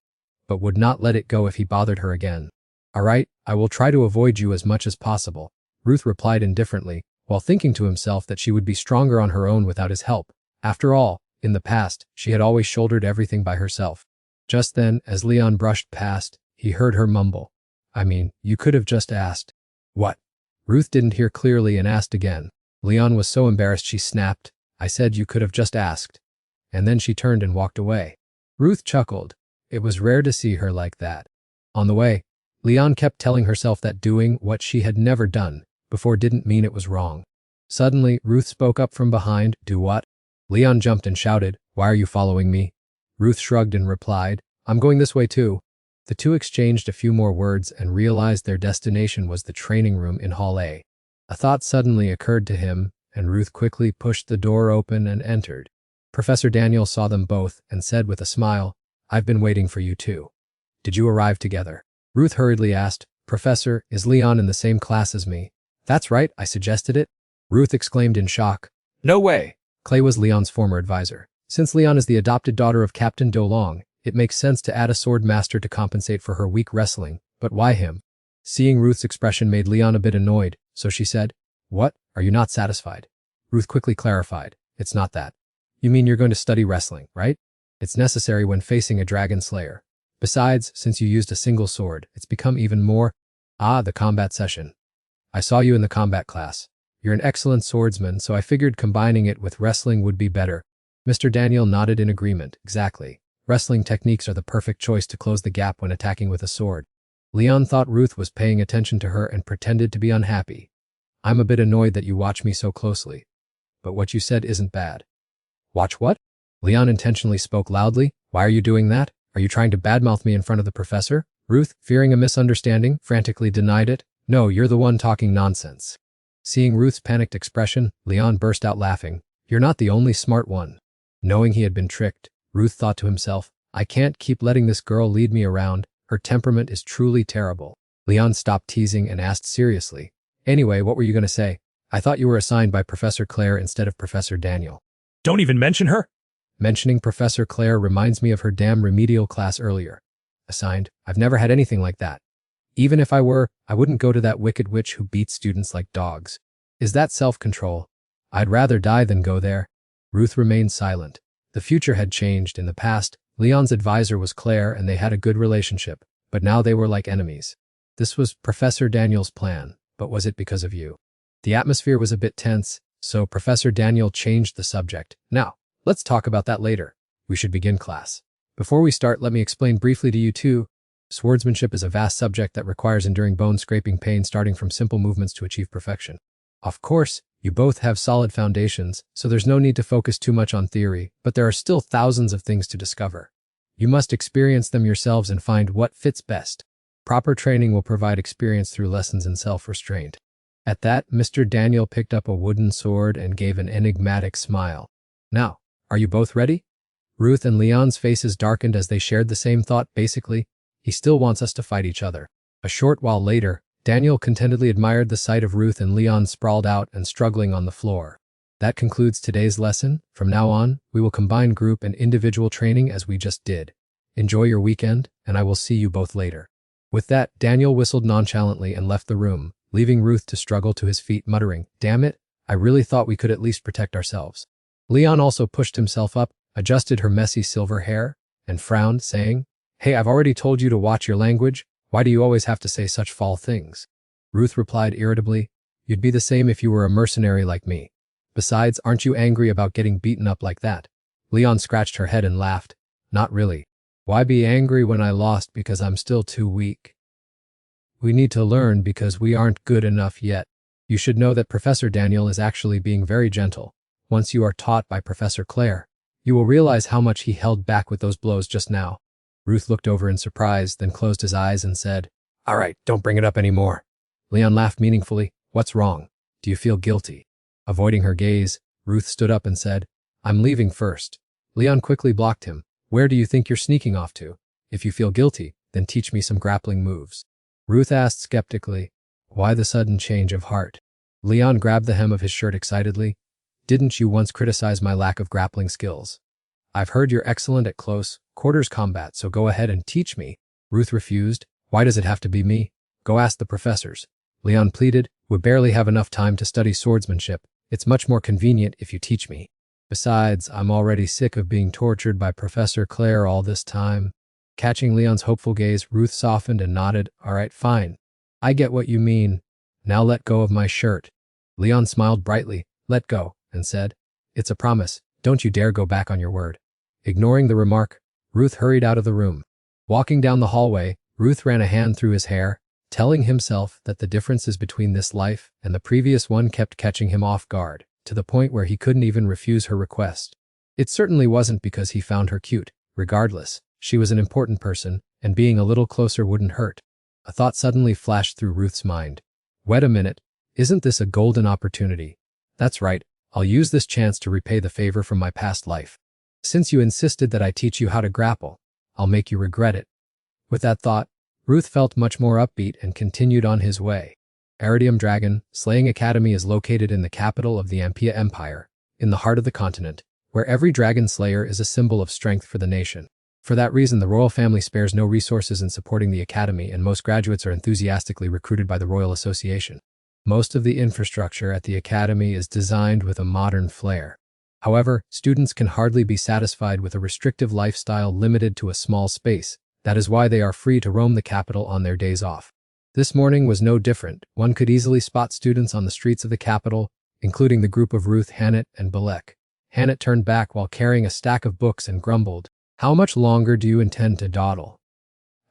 but would not let it go if he bothered her again. All right, I will try to avoid you as much as possible, Ruth replied indifferently, while thinking to himself that she would be stronger on her own without his help. After all, in the past, she had always shouldered everything by herself. Just then, as Leon brushed past, he heard her mumble, I mean, you could have just asked. What? Ruth didn't hear clearly and asked again. Leon was so embarrassed she snapped, I said you could have just asked. And then she turned and walked away. Ruth chuckled. It was rare to see her like that. On the way, Leon kept telling herself that doing what she had never done before didn't mean it was wrong. Suddenly, Ruth spoke up from behind, do what? Leon jumped and shouted, why are you following me? Ruth shrugged and replied, I'm going this way too. The two exchanged a few more words and realized their destination was the training room in Hall A. A thought suddenly occurred to him, and Ruth quickly pushed the door open and entered. Professor Daniel saw them both and said with a smile, I've been waiting for you too. Did you arrive together? Ruth hurriedly asked, Professor, is Leon in the same class as me? That's right, I suggested it. Ruth exclaimed in shock. No way. Clay was Leon's former advisor. Since Leon is the adopted daughter of Captain Dolong, it makes sense to add a sword master to compensate for her weak wrestling, but why him? Seeing Ruth's expression made Leon a bit annoyed, so she said, What, are you not satisfied? Ruth quickly clarified, it's not that. You mean you're going to study wrestling, right? It's necessary when facing a dragon slayer. Besides, since you used a single sword, it's become even more… the combat session. I saw you in the combat class. You're an excellent swordsman, so I figured combining it with wrestling would be better. Mr. Daniel nodded in agreement, exactly. Wrestling techniques are the perfect choice to close the gap when attacking with a sword. Leon thought Ruth was paying attention to her and pretended to be unhappy. I'm a bit annoyed that you watch me so closely. But what you said isn't bad. Watch what? Leon intentionally spoke loudly. Why are you doing that? Are you trying to badmouth me in front of the professor? Ruth, fearing a misunderstanding, frantically denied it. No, you're the one talking nonsense. Seeing Ruth's panicked expression, Leon burst out laughing. You're not the only smart one. Knowing he had been tricked, Ruth thought to himself, I can't keep letting this girl lead me around. Her temperament is truly terrible. Leon stopped teasing and asked seriously. Anyway, what were you going to say? I thought you were assigned by Professor Claire instead of Professor Daniel. Don't even mention her. Mentioning Professor Claire reminds me of her damn remedial class earlier. Assigned? I've never had anything like that. Even if I were, I wouldn't go to that wicked witch who beats students like dogs. Is that self-control? I'd rather die than go there. Ruth remained silent. The future had changed. In the past, Leon's advisor was Claire and they had a good relationship, but now they were like enemies. This was Professor Daniel's plan, but was it because of you? The atmosphere was a bit tense, so Professor Daniel changed the subject. Now, let's talk about that later. We should begin class. Before we start, let me explain briefly to you too. Swordsmanship is a vast subject that requires enduring bone-scraping pain starting from simple movements to achieve perfection. Of course, you both have solid foundations, so there's no need to focus too much on theory, but there are still thousands of things to discover. You must experience them yourselves and find what fits best. Proper training will provide experience through lessons in self-restraint. At that, Mr. Daniel picked up a wooden sword and gave an enigmatic smile. Now, are you both ready? Ruth and Leon's faces darkened as they shared the same thought. Basically, he still wants us to fight each other. A short while later, Daniel contentedly admired the sight of Ruth and Leon sprawled out and struggling on the floor. That concludes today's lesson. From now on, we will combine group and individual training as we just did. Enjoy your weekend, and I will see you both later. With that, Daniel whistled nonchalantly and left the room, leaving Ruth to struggle to his feet, muttering, Damn it, I really thought we could at least protect ourselves. Leon also pushed himself up, adjusted her messy silver hair, and frowned, saying, Hey, I've already told you to watch your language. Why do you always have to say such foul things? Ruth replied irritably, You'd be the same if you were a mercenary like me. Besides, aren't you angry about getting beaten up like that? Leon scratched her head and laughed. Not really. Why be angry when I lost because I'm still too weak? We need to learn because we aren't good enough yet. You should know that Professor Daniel is actually being very gentle. Once you are taught by Professor Claire, you will realize how much he held back with those blows just now. Ruth looked over in surprise, then closed his eyes and said, All right, don't bring it up anymore. Leon laughed meaningfully. What's wrong? Do you feel guilty? Avoiding her gaze, Ruth stood up and said, I'm leaving first. Leon quickly blocked him. Where do you think you're sneaking off to? If you feel guilty, then teach me some grappling moves. Ruth asked skeptically. Why the sudden change of heart? Leon grabbed the hem of his shirt excitedly. Didn't you once criticize my lack of grappling skills? I've heard you're excellent at close quarters combat, so go ahead and teach me. Ruth refused. Why does it have to be me? Go ask the professors. Leon pleaded. We barely have enough time to study swordsmanship. It's much more convenient if you teach me. Besides, I'm already sick of being tortured by Professor Claire all this time. Catching Leon's hopeful gaze, Ruth softened and nodded. All right, fine. I get what you mean. Now let go of my shirt. Leon smiled brightly, let go, and said, It's a promise. Don't you dare go back on your word. Ignoring the remark, Ruth hurried out of the room. Walking down the hallway, Ruth ran a hand through his hair, telling himself that the differences between this life and the previous one kept catching him off guard, to the point where he couldn't even refuse her request. It certainly wasn't because he found her cute. Regardless, she was an important person, and being a little closer wouldn't hurt. A thought suddenly flashed through Ruth's mind. Wait a minute, isn't this a golden opportunity? That's right, I'll use this chance to repay the favor from my past life. Since you insisted that I teach you how to grapple, I'll make you regret it. With that thought, Ruth felt much more upbeat and continued on his way. Iridium Dragon Slaying Academy is located in the capital of the Ampia Empire, in the heart of the continent, where every dragon slayer is a symbol of strength for the nation. For that reason, the royal family spares no resources in supporting the academy, and most graduates are enthusiastically recruited by the Royal Association. Most of the infrastructure at the academy is designed with a modern flair. However, students can hardly be satisfied with a restrictive lifestyle limited to a small space. That is why they are free to roam the capital on their days off. This morning was no different. One could easily spot students on the streets of the capital, including the group of Ruth, Hannett, and Balek. Hannett turned back while carrying a stack of books and grumbled, How much longer do you intend to dawdle?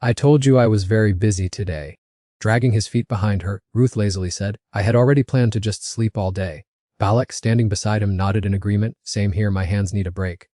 I told you I was very busy today. Dragging his feet behind her, Ruth lazily said, I had already planned to just sleep all day. Balek, standing beside him, nodded in agreement. Same here, my hands need a break.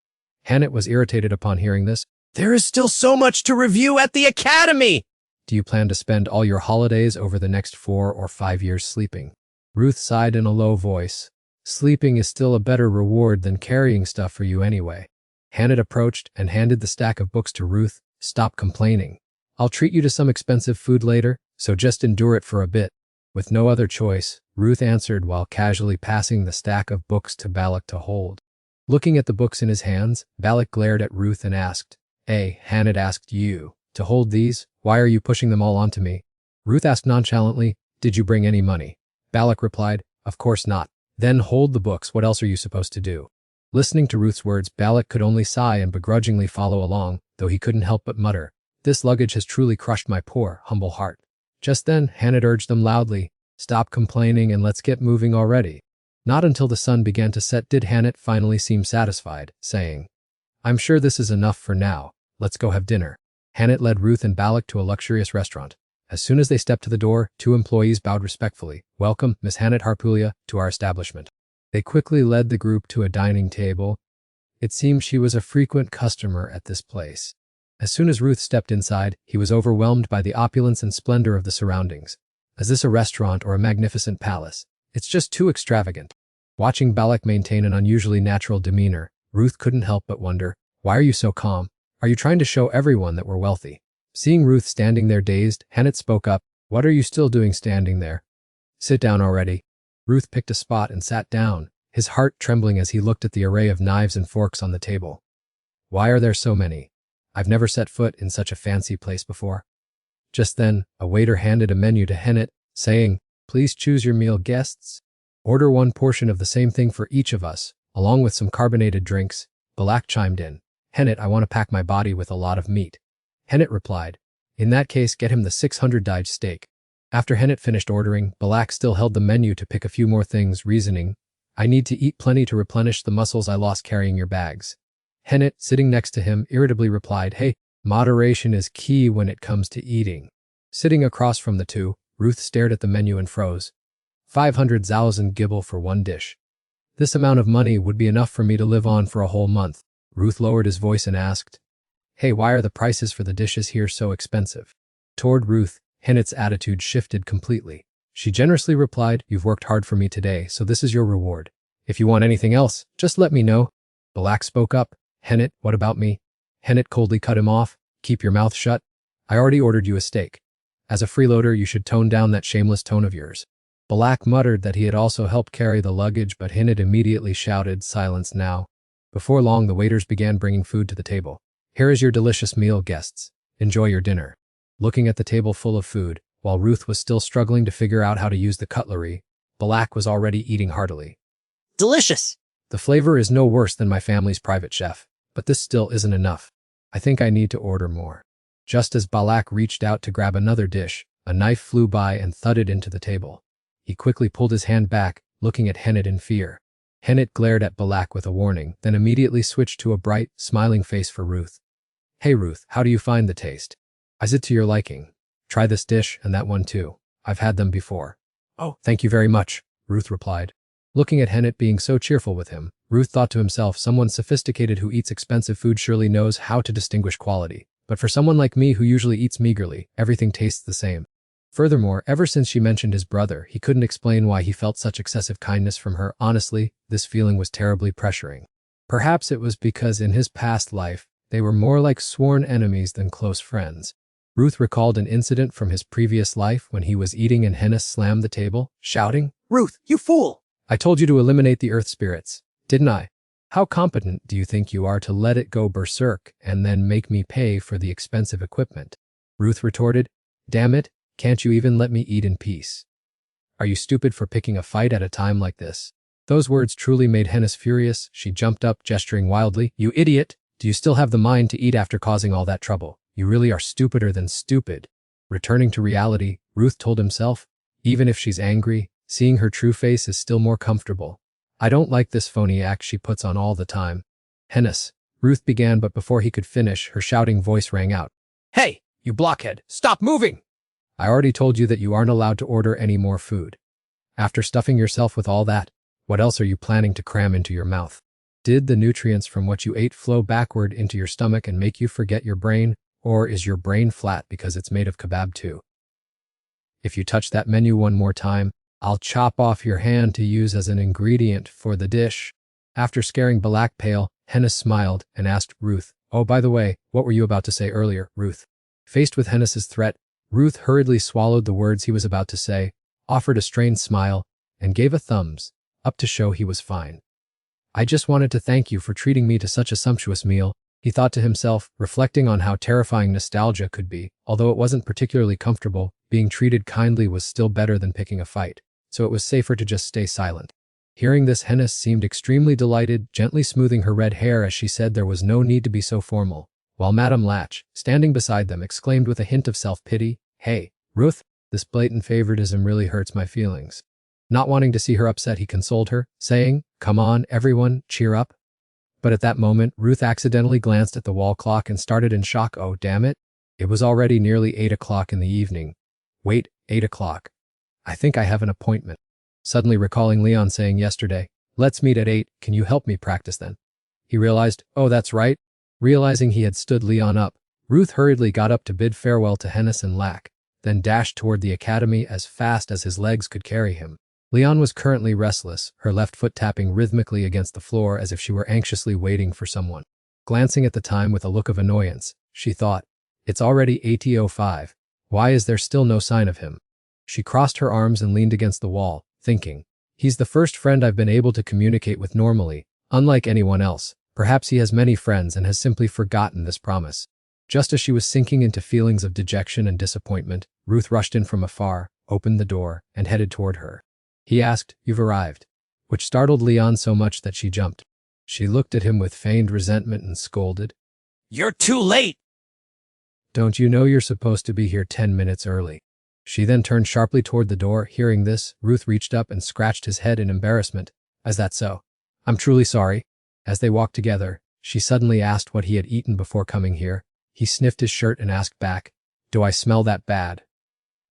Hannett was irritated upon hearing this. There is still so much to review at the academy! Do you plan to spend all your holidays over the next 4 or 5 years sleeping? Ruth sighed in a low voice. Sleeping is still a better reward than carrying stuff for you anyway. Hannett approached and handed the stack of books to Ruth. Stop complaining. I'll treat you to some expensive food later, so just endure it for a bit. With no other choice, Ruth answered while casually passing the stack of books to Balek to hold. Looking at the books in his hands, Balek glared at Ruth and asked, Hannett asked you to hold these? Why are you pushing them all onto me? Ruth asked nonchalantly, Did you bring any money? Balek replied, Of course not. Then hold the books, what else are you supposed to do? Listening to Ruth's words, Balek could only sigh and begrudgingly follow along, though he couldn't help but mutter, This luggage has truly crushed my poor, humble heart. Just then, Hannett urged them loudly, Stop complaining and let's get moving already. Not until the sun began to set did Hannett finally seem satisfied, saying, I'm sure this is enough for now. Let's go have dinner. Hannett led Ruth and Balek to a luxurious restaurant. As soon as they stepped to the door, 2 employees bowed respectfully. Welcome, Miss Hannett Harpulia, to our establishment. They quickly led the group to a dining table. It seemed she was a frequent customer at this place. As soon as Ruth stepped inside, he was overwhelmed by the opulence and splendor of the surroundings. Is this a restaurant or a magnificent palace? It's just too extravagant. Watching Balek maintain an unusually natural demeanor, Ruth couldn't help but wonder, Why are you so calm? Are you trying to show everyone that we're wealthy? Seeing Ruth standing there dazed, Hannett spoke up, What are you still doing standing there? Sit down already. Ruth picked a spot and sat down, his heart trembling as he looked at the array of knives and forks on the table. Why are there so many? I've never set foot in such a fancy place before. Just then, a waiter handed a menu to Hannett, saying, Please choose your meal, guests. Order 1 portion of the same thing for each of us, along with some carbonated drinks. Balak chimed in. Hannett, I want to pack my body with a lot of meat. Hannett replied, In that case, get him the 600 steak. After Hannett finished ordering, Balak still held the menu to pick a few more things, reasoning, I need to eat plenty to replenish the muscles I lost carrying your bags. Hannett, sitting next to him, irritably replied, Hey, moderation is key when it comes to eating. Sitting across from the two, Ruth stared at the menu and froze. 500,000 gibel for 1 dish. This amount of money would be enough for me to live on for a whole month. Ruth lowered his voice and asked, Hey, why are the prices for the dishes here so expensive? Toward Ruth, Hannett's attitude shifted completely. She generously replied, You've worked hard for me today, so this is your reward. If you want anything else, just let me know. Balak spoke up, Hannett, what about me? Hannett coldly cut him off, Keep your mouth shut. I already ordered you a steak. As a freeloader, you should tone down that shameless tone of yours. Balak muttered that he had also helped carry the luggage, but Hinnet immediately shouted, "Silence now." Before long, the waiters began bringing food to the table. "Here is your delicious meal, guests. Enjoy your dinner." Looking at the table full of food, while Ruth was still struggling to figure out how to use the cutlery, Balak was already eating heartily. Delicious! "The flavor is no worse than my family's private chef, but this still isn't enough. I think I need to order more." Just as Balak reached out to grab another dish, a knife flew by and thudded into the table. He quickly pulled his hand back, looking at Hennet in fear. Hennet glared at Balak with a warning, then immediately switched to a bright, smiling face for Ruth. "Hey Ruth, how do you find the taste? Is it to your liking? Try this dish and that one too. I've had them before." "Oh, thank you very much," Ruth replied. Looking at Hennet being so cheerful with him, Ruth thought to himself, someone sophisticated who eats expensive food surely knows how to distinguish quality. But for someone like me who usually eats meagerly, everything tastes the same. Furthermore, ever since she mentioned his brother, he couldn't explain why he felt such excessive kindness from her. Honestly, this feeling was terribly pressuring. Perhaps it was because in his past life, they were more like sworn enemies than close friends. Ruth recalled an incident from his previous life when he was eating and Hennes slammed the table, shouting, Ruth, you fool! "I told you to eliminate the earth spirits, didn't I? How competent do you think you are to let it go berserk and then make me pay for the expensive equipment?" Ruth retorted, "Damn it, can't you even let me eat in peace? Are you stupid for picking a fight at a time like this?" Those words truly made Hennes furious. She jumped up, gesturing wildly. "You idiot! Do you still have the mind to eat after causing all that trouble? You really are stupider than stupid." Returning to reality, Ruth told himself, even if she's angry, seeing her true face is still more comfortable. "I don't like this phony act she puts on all the time." "Hennes," Ruth began, but before he could finish, her shouting voice rang out. Hey, you blockhead, stop moving! "I already told you that you aren't allowed to order any more food. After stuffing yourself with all that, what else are you planning to cram into your mouth? Did the nutrients from what you ate flow backward into your stomach and make you forget your brain, or is your brain flat because it's made of kebab too? If you touch that menu one more time, I'll chop off your hand to use as an ingredient for the dish." After scaring Balak pale, Hennes smiled and asked Ruth, "Oh, by the way, what were you about to say earlier, Ruth?" Faced with Hennes's threat, Ruth hurriedly swallowed the words he was about to say, offered a strained smile, and gave a thumbs up to show he was fine. "I just wanted to thank you for treating me to such a sumptuous meal," he thought to himself, reflecting on how terrifying nostalgia could be. Although it wasn't particularly comfortable, being treated kindly was still better than picking a fight, so it was safer to just stay silent. Hearing this, Hennes seemed extremely delighted, gently smoothing her red hair as she said there was no need to be so formal, while Madame Latch, standing beside them, exclaimed with a hint of self-pity, "Hey, Ruth, this blatant favoritism really hurts my feelings." Not wanting to see her upset, he consoled her, saying, "Come on, everyone, cheer up." But at that moment, Ruth accidentally glanced at the wall clock and started in shock. Oh, damn it. It was already nearly 8 o'clock in the evening. Wait, 8 o'clock. I think I have an appointment. Suddenly recalling Leon saying yesterday, "Let's meet at 8, can you help me practice then?" He realized, oh, that's right. Realizing he had stood Leon up, Ruth hurriedly got up to bid farewell to Hennes and Lack, then dashed toward the academy as fast as his legs could carry him. Leon was currently restless, her left foot tapping rhythmically against the floor as if she were anxiously waiting for someone. Glancing at the time with a look of annoyance, she thought, "It's already 8:05. Why is there still no sign of him?" She crossed her arms and leaned against the wall, thinking, "He's the first friend I've been able to communicate with normally, unlike anyone else. Perhaps he has many friends and has simply forgotten this promise." Just as she was sinking into feelings of dejection and disappointment, Ruth rushed in from afar, opened the door, and headed toward her. He asked, "You've arrived," which startled Leon so much that she jumped. She looked at him with feigned resentment and scolded, You're too late! "Don't you know you're supposed to be here 10 minutes early?" She then turned sharply toward the door. Hearing this, Ruth reached up and scratched his head in embarrassment. "Is that so? I'm truly sorry." As they walked together, she suddenly asked what he had eaten before coming here. He sniffed his shirt and asked back, "Do I smell that bad?"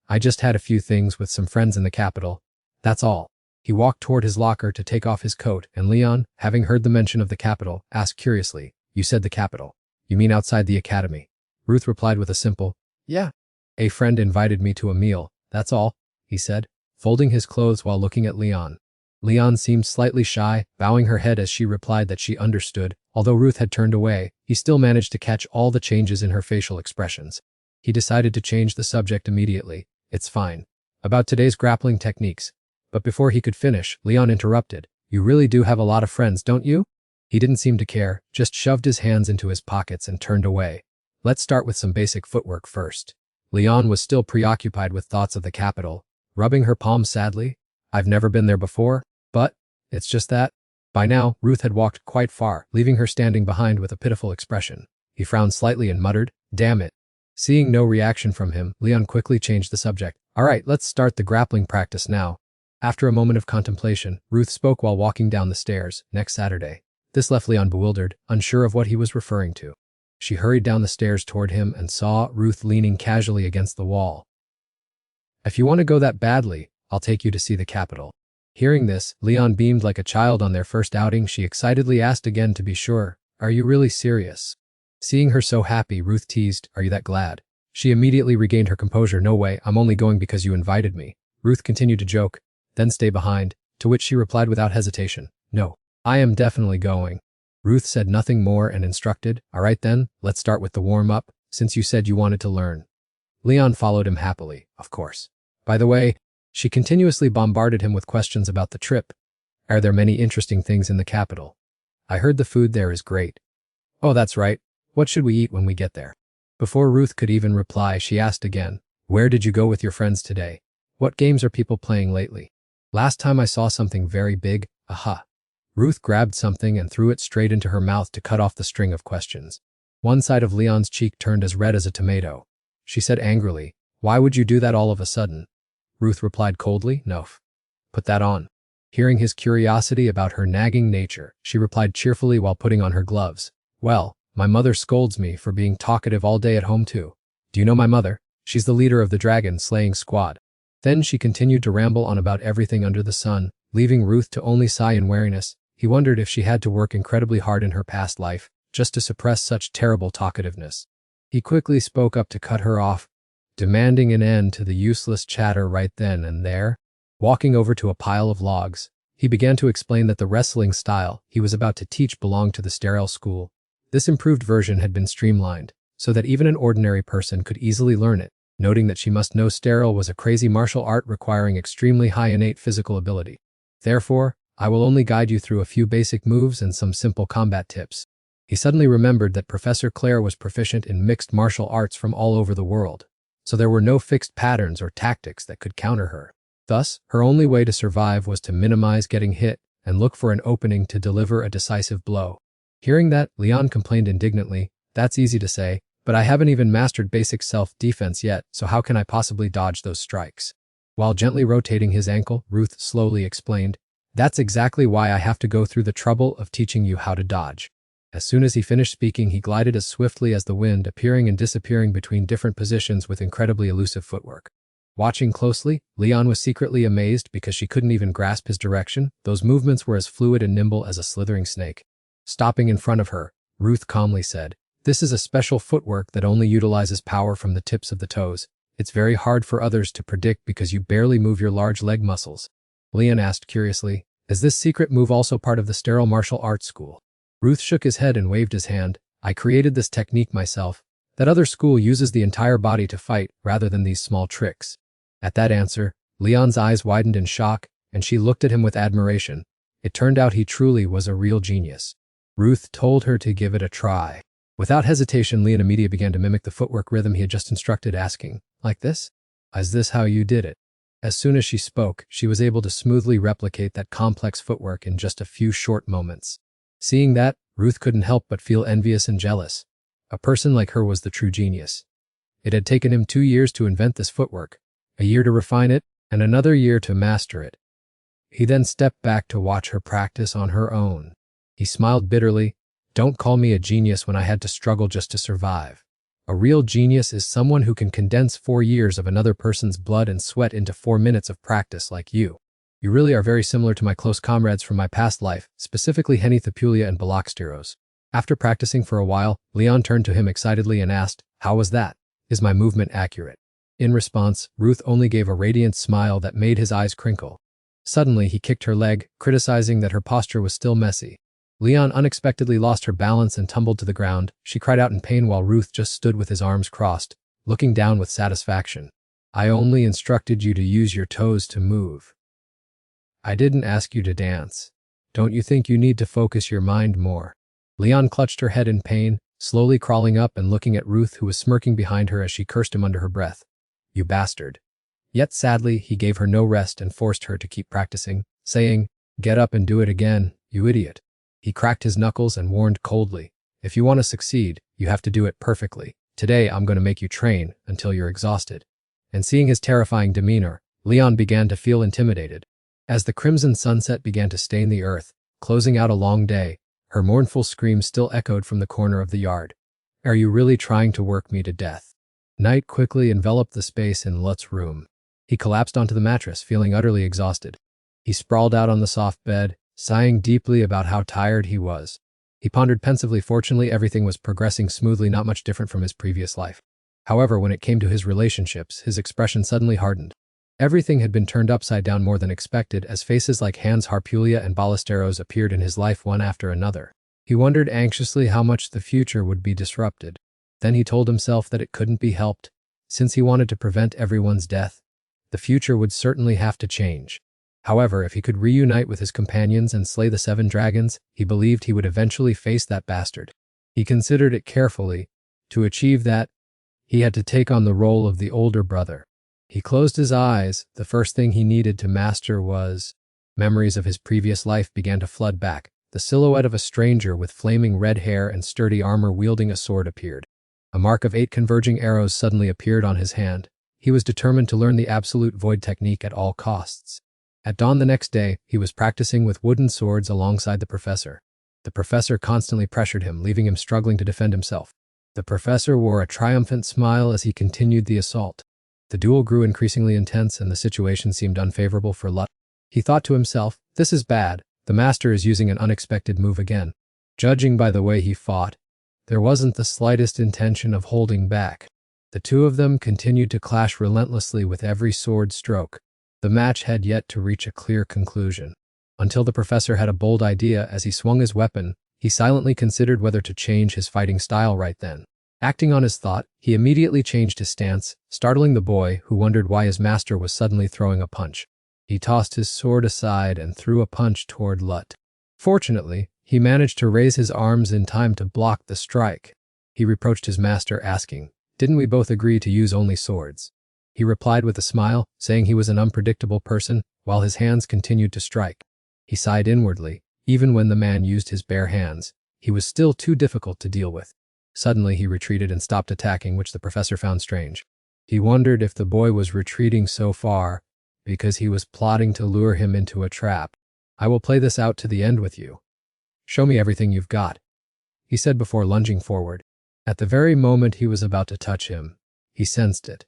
"I just had a few things with some friends in the capital. That's all." He walked toward his locker to take off his coat, and Leon, having heard the mention of the capital, asked curiously, "You said the capital. You mean outside the academy?" Ruth replied with a simple, "Yeah. A friend invited me to a meal, that's all," he said, folding his clothes while looking at Leon. Leon seemed slightly shy, bowing her head as she replied that she understood. Although Ruth had turned away, he still managed to catch all the changes in her facial expressions. He decided to change the subject immediately. It's fine. About today's grappling techniques. But before he could finish, Leon interrupted. You really do have a lot of friends, don't you? He didn't seem to care, just shoved his hands into his pockets and turned away. Let's start with some basic footwork first. Leon was still preoccupied with thoughts of the capital, rubbing her palm sadly. I've never been there before, but it's just that. By now, Ruth had walked quite far, leaving her standing behind with a pitiful expression. He frowned slightly and muttered, damn it. Seeing no reaction from him, Leon quickly changed the subject. All right, let's start the grappling practice now. After a moment of contemplation, Ruth spoke while walking down the stairs. Next Saturday. This left Leon bewildered, unsure of what he was referring to. She hurried down the stairs toward him and saw Ruth leaning casually against the wall. If you want to go that badly, I'll take you to see the capital. Hearing this, Leon beamed like a child on their first outing. She excitedly asked again to be sure, are you really serious? Seeing her so happy, Ruth teased, are you that glad? She immediately regained her composure. No way, I'm only going because you invited me. Ruth continued to joke, then stay behind, to which she replied without hesitation, no, I am definitely going. Ruth said nothing more and instructed, all right then, let's start with the warm-up, since you said you wanted to learn. Leon followed him happily, of course. By the way, she continuously bombarded him with questions about the trip. Are there many interesting things in the capital? I heard the food there is great. Oh, that's right. What should we eat when we get there? Before Ruth could even reply, she asked again, where did you go with your friends today? What games are people playing lately? Last time I saw something very big, aha. Ruth grabbed something and threw it straight into her mouth to cut off the string of questions. One side of Leon's cheek turned as red as a tomato. She said angrily, why would you do that all of a sudden? Ruth replied coldly, no. Put that on. Hearing his curiosity about her nagging nature, she replied cheerfully while putting on her gloves. Well, my mother scolds me for being talkative all day at home too. Do you know my mother? She's the leader of the dragon-slaying squad. Then she continued to ramble on about everything under the sun, leaving Ruth to only sigh in weariness. He wondered if she had to work incredibly hard in her past life, just to suppress such terrible talkativeness. He quickly spoke up to cut her off, demanding an end to the useless chatter right then and there. Walking over to a pile of logs, he began to explain that the wrestling style he was about to teach belonged to the sterile school. This improved version had been streamlined, so that even an ordinary person could easily learn it, noting that she must know sterile was a crazy martial art requiring extremely high innate physical ability. Therefore, I will only guide you through a few basic moves and some simple combat tips. He suddenly remembered that Professor Claire was proficient in mixed martial arts from all over the world, so there were no fixed patterns or tactics that could counter her. Thus, her only way to survive was to minimize getting hit and look for an opening to deliver a decisive blow. Hearing that, Leon complained indignantly, that's easy to say, but I haven't even mastered basic self-defense yet, so how can I possibly dodge those strikes? While gently rotating his ankle, Ruth slowly explained, that's exactly why I have to go through the trouble of teaching you how to dodge. As soon as he finished speaking, he glided as swiftly as the wind, appearing and disappearing between different positions with incredibly elusive footwork. Watching closely, Leon was secretly amazed because she couldn't even grasp his direction. Those movements were as fluid and nimble as a slithering snake. Stopping in front of her, Ruth calmly said, this is a special footwork that only utilizes power from the tips of the toes. It's very hard for others to predict because you barely move your large leg muscles. Leon asked curiously, is this secret move also part of the sterile martial arts school? Ruth shook his head and waved his hand. I created this technique myself. That other school uses the entire body to fight rather than these small tricks. At that answer, Leon's eyes widened in shock, and she looked at him with admiration. It turned out he truly was a real genius. Ruth told her to give it a try. Without hesitation, Leon immediately began to mimic the footwork rhythm he had just instructed, asking, like this? Is this how you did it? As soon as she spoke, she was able to smoothly replicate that complex footwork in just a few short moments. Seeing that, Ruth couldn't help but feel envious and jealous. A person like her was the true genius. It had taken him 2 years to invent this footwork, a year to refine it, and another year to master it. He then stepped back to watch her practice on her own. He smiled bitterly, don't call me a genius when I had to struggle just to survive. A real genius is someone who can condense 4 years of another person's blood and sweat into 4 minutes of practice like you. You really are very similar to my close comrades from my past life, specifically Henny Thapulia and Balakstiros. After practicing for a while, Leon turned to him excitedly and asked, how was that? Is my movement accurate? In response, Ruth only gave a radiant smile that made his eyes crinkle. Suddenly, he kicked her leg, criticizing that her posture was still messy. Leon unexpectedly lost her balance and tumbled to the ground. She cried out in pain while Ruth just stood with his arms crossed, looking down with satisfaction. I only instructed you to use your toes to move. I didn't ask you to dance. Don't you think you need to focus your mind more? Leon clutched her head in pain, slowly crawling up and looking at Ruth, who was smirking behind her as she cursed him under her breath. You bastard. Yet sadly, he gave her no rest and forced her to keep practicing, saying, Get up and do it again, you idiot. He cracked his knuckles and warned coldly, If you want to succeed, you have to do it perfectly. Today I'm going to make you train until you're exhausted. And seeing his terrifying demeanor, Leon began to feel intimidated. As the crimson sunset began to stain the earth, closing out a long day, her mournful screams still echoed from the corner of the yard. Are you really trying to work me to death? Night quickly enveloped the space in Lut's room. He collapsed onto the mattress, feeling utterly exhausted. He sprawled out on the soft bed, sighing deeply about how tired he was. He pondered pensively. Fortunately, everything was progressing smoothly, not much different from his previous life. However, when it came to his relationships, his expression suddenly hardened. Everything had been turned upside down more than expected, as faces like Hans Harpulia and Ballesteros appeared in his life one after another. He wondered anxiously how much the future would be disrupted. Then he told himself that it couldn't be helped. Since he wanted to prevent everyone's death, the future would certainly have to change. However, if he could reunite with his companions and slay the 7 dragons, he believed he would eventually face that bastard. He considered it carefully. To achieve that, he had to take on the role of the older brother. He closed his eyes. The first thing he needed to master was... Memories of his previous life began to flood back. The silhouette of a stranger with flaming red hair and sturdy armor wielding a sword appeared. A mark of 8 converging arrows suddenly appeared on his hand. He was determined to learn the absolute void technique at all costs. At dawn the next day, he was practicing with wooden swords alongside the professor. The professor constantly pressured him, leaving him struggling to defend himself. The professor wore a triumphant smile as he continued the assault. The duel grew increasingly intense and the situation seemed unfavorable for Lut. He thought to himself, this is bad. The master is using an unexpected move again. Judging by the way he fought, there wasn't the slightest intention of holding back. The two of them continued to clash relentlessly with every sword stroke. The match had yet to reach a clear conclusion. Until the professor had a bold idea. As he swung his weapon, he silently considered whether to change his fighting style right then. Acting on his thought, he immediately changed his stance, startling the boy, who wondered why his master was suddenly throwing a punch. He tossed his sword aside and threw a punch toward Lut. Fortunately, he managed to raise his arms in time to block the strike. He reproached his master, asking, "Didn't we both agree to use only swords?" He replied with a smile, saying he was an unpredictable person, while his hands continued to strike. He sighed inwardly. Even when the man used his bare hands, he was still too difficult to deal with. Suddenly he retreated and stopped attacking, which the professor found strange. He wondered if the boy was retreating so far because he was plotting to lure him into a trap. "I will play this out to the end with you. Show me everything you've got," he said before lunging forward. At the very moment he was about to touch him, he sensed it.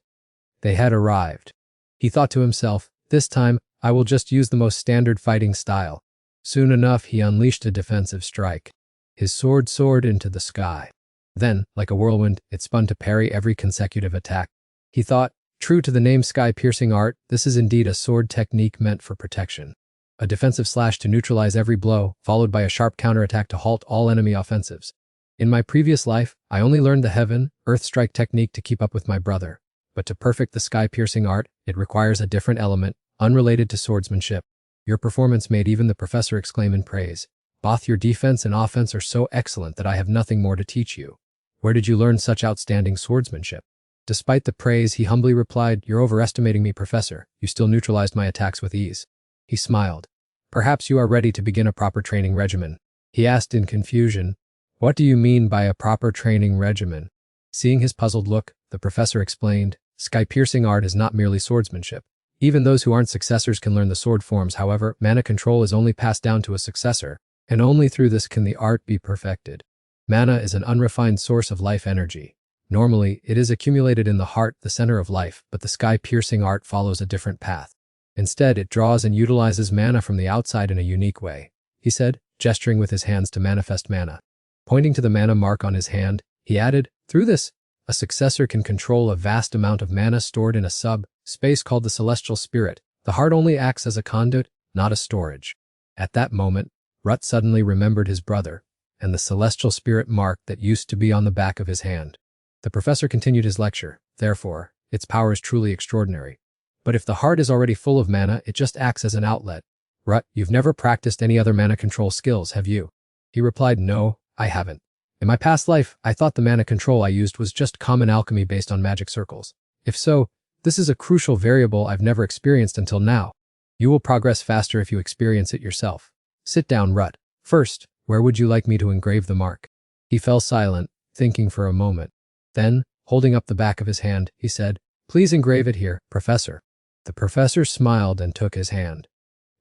They had arrived. He thought to himself, this time, I will just use the most standard fighting style. Soon enough, he unleashed a defensive strike. His sword soared into the sky. Then, like a whirlwind, it spun to parry every consecutive attack. He thought, true to the name sky-piercing art, this is indeed a sword technique meant for protection. A defensive slash to neutralize every blow, followed by a sharp counterattack to halt all enemy offensives. In my previous life, I only learned the heaven, earth strike technique to keep up with my brother. But to perfect the sky-piercing art, it requires a different element, unrelated to swordsmanship. Your performance made even the professor exclaim in praise. Both your defense and offense are so excellent that I have nothing more to teach you. Where did you learn such outstanding swordsmanship? Despite the praise, he humbly replied, You're overestimating me, Professor. You still neutralized my attacks with ease. He smiled. Perhaps you are ready to begin a proper training regimen. He asked in confusion, What do you mean by a proper training regimen? Seeing his puzzled look, the professor explained, Sky-piercing art is not merely swordsmanship. Even those who aren't successors can learn the sword forms. However, mana control is only passed down to a successor, and only through this can the art be perfected. Mana is an unrefined source of life energy. Normally, it is accumulated in the heart, the center of life, but the sky-piercing art follows a different path. Instead, it draws and utilizes mana from the outside in a unique way, he said, gesturing with his hands to manifest mana. Pointing to the mana mark on his hand, he added, Through this, a successor can control a vast amount of mana stored in a sub-space called the celestial spirit. The heart only acts as a conduit, not a storage. At that moment, Rut suddenly remembered his brother and the celestial spirit mark that used to be on the back of his hand. The professor continued his lecture. Therefore, its power is truly extraordinary. But if the heart is already full of mana, it just acts as an outlet. Rut, you've never practiced any other mana control skills, have you? He replied, no, I haven't. In my past life, I thought the mana control I used was just common alchemy based on magic circles. If so, this is a crucial variable I've never experienced until now. You will progress faster if you experience it yourself. Sit down, Rut. First, where would you like me to engrave the mark? He fell silent, thinking for a moment. Then, holding up the back of his hand, he said, please engrave it here, Professor. The professor smiled and took his hand.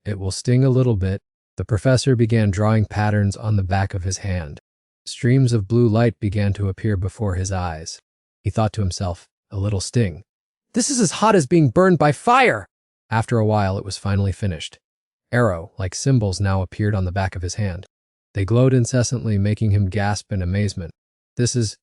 It will sting a little bit. The professor began drawing patterns on the back of his hand. Streams of blue light began to appear before his eyes. He thought to himself, a little sting. This is as hot as being burned by fire! After a while, it was finally finished. Arrow-like symbols now appeared on the back of his hand. They glowed incessantly, making him gasp in amazement. This is...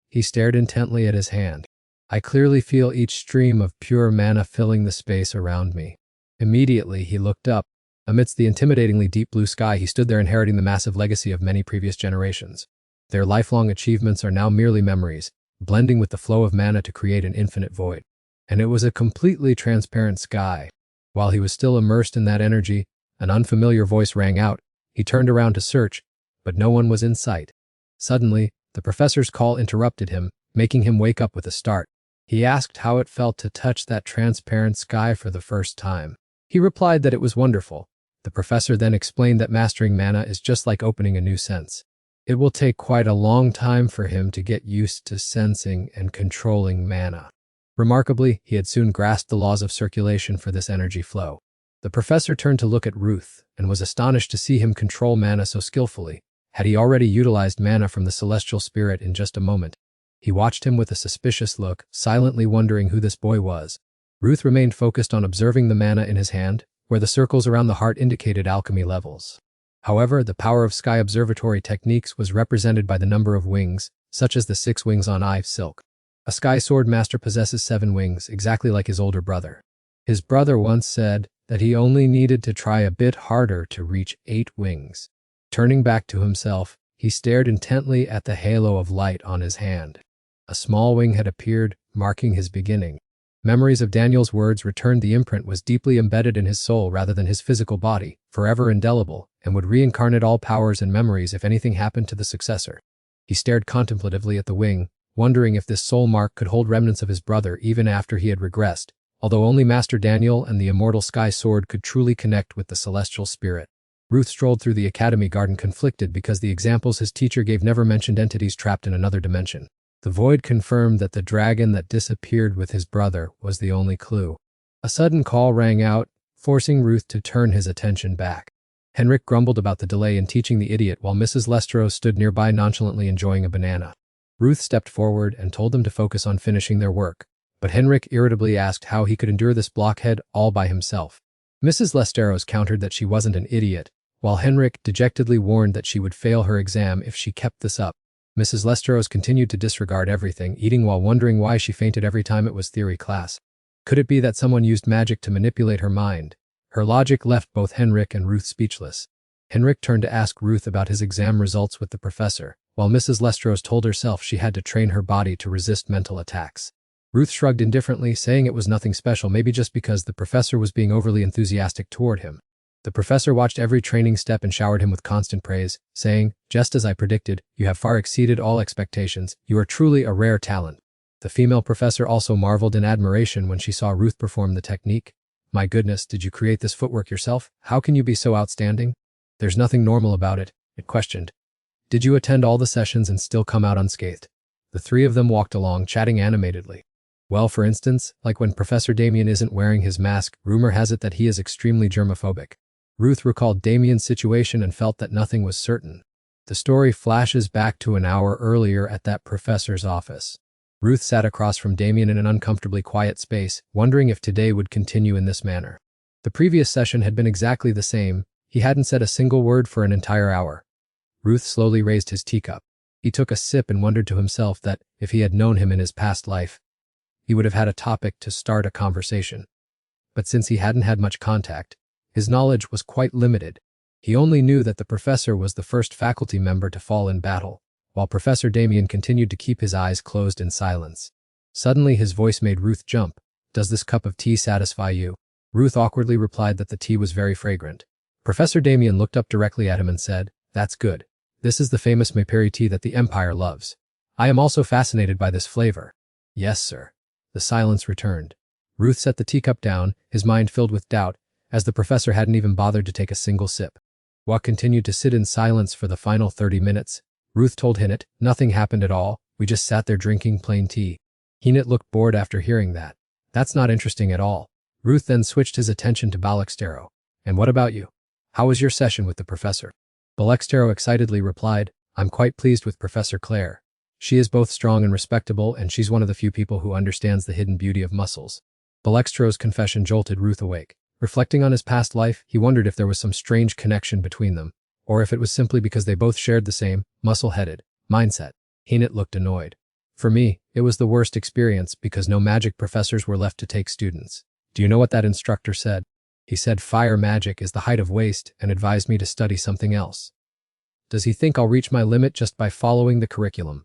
He stared intently at his hand. I clearly feel each stream of pure mana filling the space around me. Immediately, he looked up. Amidst the intimidatingly deep blue sky, he stood there inheriting the massive legacy of many previous generations. Their lifelong achievements are now merely memories, blending with the flow of mana to create an infinite void. And it was a completely transparent sky. While he was still immersed in that energy, an unfamiliar voice rang out. He turned around to search, but no one was in sight. Suddenly, the professor's call interrupted him, making him wake up with a start. He asked how it felt to touch that transparent sky for the first time. He replied that it was wonderful. The professor then explained that mastering mana is just like opening a new sense. It will take quite a long time for him to get used to sensing and controlling mana. Remarkably, he had soon grasped the laws of circulation for this energy flow. The professor turned to look at Ruth and was astonished to see him control mana so skillfully. Had he already utilized mana from the celestial spirit in just a moment? He watched him with a suspicious look, silently wondering who this boy was. Ruth remained focused on observing the mana in his hand, where the circles around the heart indicated alchemy levels. However, the power of sky observatory techniques was represented by the number of wings, such as the 6 wings on Eve Silk. A sky sword master possesses 7 wings, exactly like his older brother. His brother once said that he only needed to try a bit harder to reach 8 wings. Turning back to himself, he stared intently at the halo of light on his hand. A small wing had appeared, marking his beginning. Memories of Daniel's words returned. The imprint was deeply embedded in his soul rather than his physical body, forever indelible, and would reincarnate all powers and memories if anything happened to the successor. He stared contemplatively at the wing, wondering if this soul mark could hold remnants of his brother even after he had regressed, although only Master Daniel and the immortal sky sword could truly connect with the celestial spirit. Ruth strolled through the academy garden conflicted because the examples his teacher gave never mentioned entities trapped in another dimension. The void confirmed that the dragon that disappeared with his brother was the only clue. A sudden call rang out, forcing Ruth to turn his attention back. Henrik grumbled about the delay in teaching the idiot while Mrs. Lesteros stood nearby nonchalantly enjoying a banana. Ruth stepped forward and told them to focus on finishing their work, but Henrik irritably asked how he could endure this blockhead all by himself. Mrs. Lesteros countered that she wasn't an idiot, while Henrik dejectedly warned that she would fail her exam if she kept this up. Mrs. Lesteros continued to disregard everything, eating while wondering why she fainted every time it was theory class. Could it be that someone used magic to manipulate her mind? Her logic left both Henrik and Ruth speechless. Henrik turned to ask Ruth about his exam results with the professor, while Mrs. Lesteros told herself she had to train her body to resist mental attacks. Ruth shrugged indifferently, saying it was nothing special, maybe just because the professor was being overly enthusiastic toward him. The professor watched every training step and showered him with constant praise, saying, "Just as I predicted, you have far exceeded all expectations. You are truly a rare talent." The female professor also marveled in admiration when she saw Ruth perform the technique. "My goodness, did you create this footwork yourself? How can you be so outstanding?" "There's nothing normal about it," it questioned. "Did you attend all the sessions and still come out unscathed?" The three of them walked along, chatting animatedly. "Well, for instance, like when Professor Damien isn't wearing his mask, rumor has it that he is extremely germophobic." Ruth recalled Damien's situation and felt that nothing was certain. The story flashes back to an hour earlier at that professor's office. Ruth sat across from Damien in an uncomfortably quiet space, wondering if today would continue in this manner. The previous session had been exactly the same. He hadn't said a single word for an entire hour. Ruth slowly raised his teacup. He took a sip and wondered to himself that, if he had known him in his past life, he would have had a topic to start a conversation. But since he hadn't had much contact, his knowledge was quite limited. He only knew that the professor was the first faculty member to fall in battle, while Professor Damien continued to keep his eyes closed in silence. Suddenly his voice made Ruth jump. Does this cup of tea satisfy you? Ruth awkwardly replied that the tea was very fragrant. Professor Damien looked up directly at him and said, "That's good. This is the famous Maperi tea that the Empire loves. I am also fascinated by this flavor." "Yes, sir." The silence returned. Ruth set the teacup down, his mind filled with doubt, as the professor hadn't even bothered to take a single sip. Watt continued to sit in silence for the final 30 minutes. Ruth told Hinnit, "Nothing happened at all, we just sat there drinking plain tea." Hinnit looked bored after hearing that. "That's not interesting at all." Ruth then switched his attention to Balextero. "And what about you? How was your session with the professor?" Balextero excitedly replied, "I'm quite pleased with Professor Claire. She is both strong and respectable, and she's one of the few people who understands the hidden beauty of muscles." Balextero's confession jolted Ruth awake. Reflecting on his past life, he wondered if there was some strange connection between them, or if it was simply because they both shared the same, muscle-headed, mindset. Hinnit looked annoyed. "For me, it was the worst experience because no magic professors were left to take students. Do you know what that instructor said? He said fire magic is the height of waste and advised me to study something else. Does he think I'll reach my limit just by following the curriculum?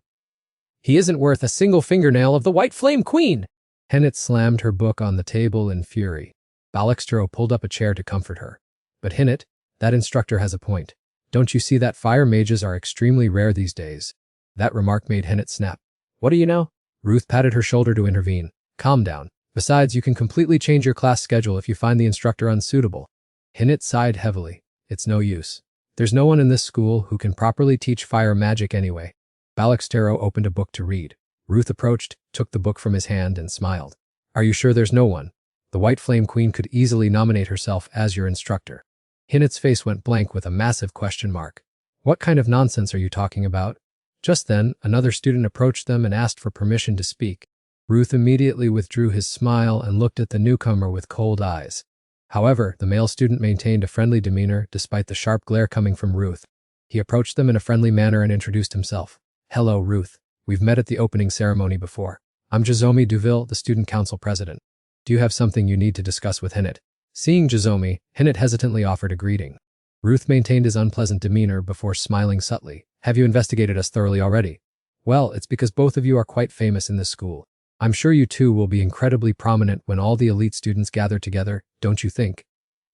He isn't worth a single fingernail of the White Flame Queen!" Hinnit slammed her book on the table in fury. Balextero pulled up a chair to comfort her. "But Hinnit, that instructor has a point. Don't you see that fire mages are extremely rare these days?" That remark made Hinnit snap. "What do you know?" Ruth patted her shoulder to intervene. "Calm down. Besides, you can completely change your class schedule if you find the instructor unsuitable." Hinnit sighed heavily. "It's no use. There's no one in this school who can properly teach fire magic anyway." Balextero opened a book to read. Ruth approached, took the book from his hand, and smiled. "Are you sure there's no one? The White Flame Queen could easily nominate herself as your instructor." Hinnit's face went blank with a massive question mark. "What kind of nonsense are you talking about?" Just then, another student approached them and asked for permission to speak. Ruth immediately withdrew his smile and looked at the newcomer with cold eyes. However, the male student maintained a friendly demeanor despite the sharp glare coming from Ruth. He approached them in a friendly manner and introduced himself. "Hello, Ruth. We've met at the opening ceremony before. I'm Jazomi Duville, the student council president. Do you have something you need to discuss with Hinnit?" Seeing Jazomi, Hinnit hesitantly offered a greeting. Ruth maintained his unpleasant demeanor before smiling subtly. "Have you investigated us thoroughly already?" "Well, it's because both of you are quite famous in this school. I'm sure you two will be incredibly prominent when all the elite students gather together, don't you think?"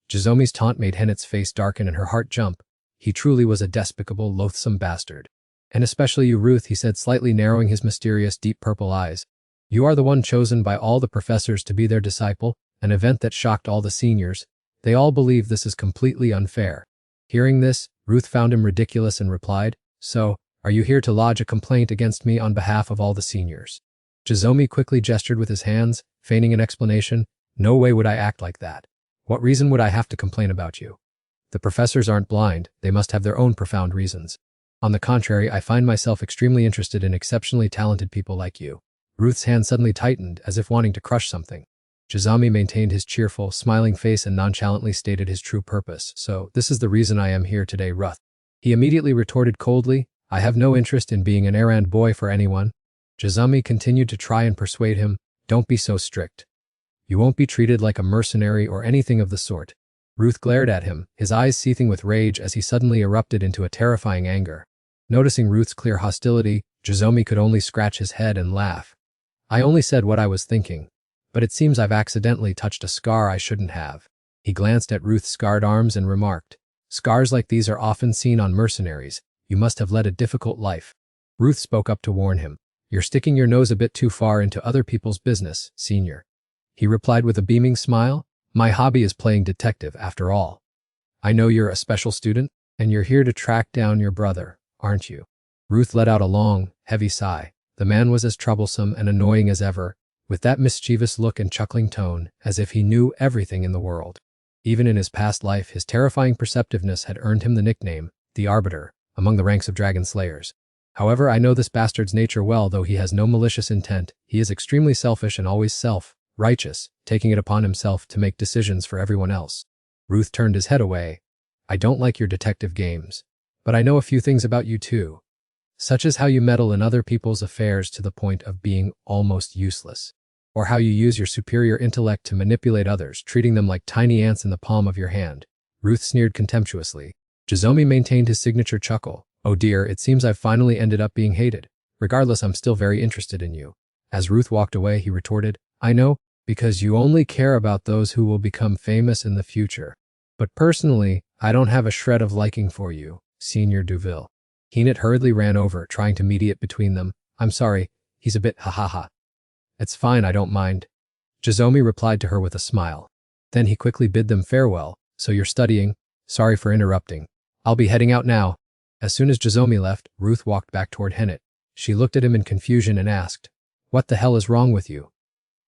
Jazomi's taunt made Hinnit's face darken and her heart jump. He truly was a despicable, loathsome bastard. "And especially you, Ruth," he said, slightly narrowing his mysterious, deep purple eyes. "You are the one chosen by all the professors to be their disciple, an event that shocked all the seniors. They all believe this is completely unfair." Hearing this, Ruth found him ridiculous and replied, "So, are you here to lodge a complaint against me on behalf of all the seniors?" Jazomi quickly gestured with his hands, feigning an explanation. "No way would I act like that. What reason would I have to complain about you? The professors aren't blind, they must have their own profound reasons. On the contrary, I find myself extremely interested in exceptionally talented people like you." Ruth's hand suddenly tightened, as if wanting to crush something. Jazomi maintained his cheerful, smiling face and nonchalantly stated his true purpose. "So, this is the reason I am here today, Ruth." He immediately retorted coldly, "I have no interest in being an errand boy for anyone." Jazomi continued to try and persuade him, "Don't be so strict. You won't be treated like a mercenary or anything of the sort." Ruth glared at him, his eyes seething with rage as he suddenly erupted into a terrifying anger. Noticing Ruth's clear hostility, Jazomi could only scratch his head and laugh. "I only said what I was thinking. But it seems I've accidentally touched a scar I shouldn't have." He glanced at Ruth's scarred arms and remarked, "Scars like these are often seen on mercenaries. You must have led a difficult life." Ruth spoke up to warn him. "You're sticking your nose a bit too far into other people's business, senior." He replied with a beaming smile, "My hobby is playing detective after all. I know you're a special student, and you're here to track down your brother, aren't you?" Ruth let out a long, heavy sigh. The man was as troublesome and annoying as ever, with that mischievous look and chuckling tone, as if he knew everything in the world. Even in his past life, his terrifying perceptiveness had earned him the nickname, the Arbiter, among the ranks of dragon slayers. "However, I know this bastard's nature well, though he has no malicious intent. He is extremely selfish and always self-righteous, taking it upon himself to make decisions for everyone else." Ruth turned his head away. "I don't like your detective games. But I know a few things about you too. Such as how you meddle in other people's affairs to the point of being almost useless. Or how you use your superior intellect to manipulate others, treating them like tiny ants in the palm of your hand." Ruth sneered contemptuously. Jazomi maintained his signature chuckle. "Oh dear, it seems I've finally ended up being hated. Regardless, I'm still very interested in you. As Ruth walked away, he retorted, I know, because you only care about those who will become famous in the future. But personally, I don't have a shred of liking for you, Senior Duville. Keenet hurriedly ran over, trying to mediate between them. I'm sorry, he's a bit ha-ha-ha. It's fine, I don't mind. Jizomi replied to her with a smile. Then he quickly bid them farewell. So you're studying? Sorry for interrupting. I'll be heading out now. As soon as Jizomi left, Ruth walked back toward Hennet. She looked at him in confusion and asked, What the hell is wrong with you?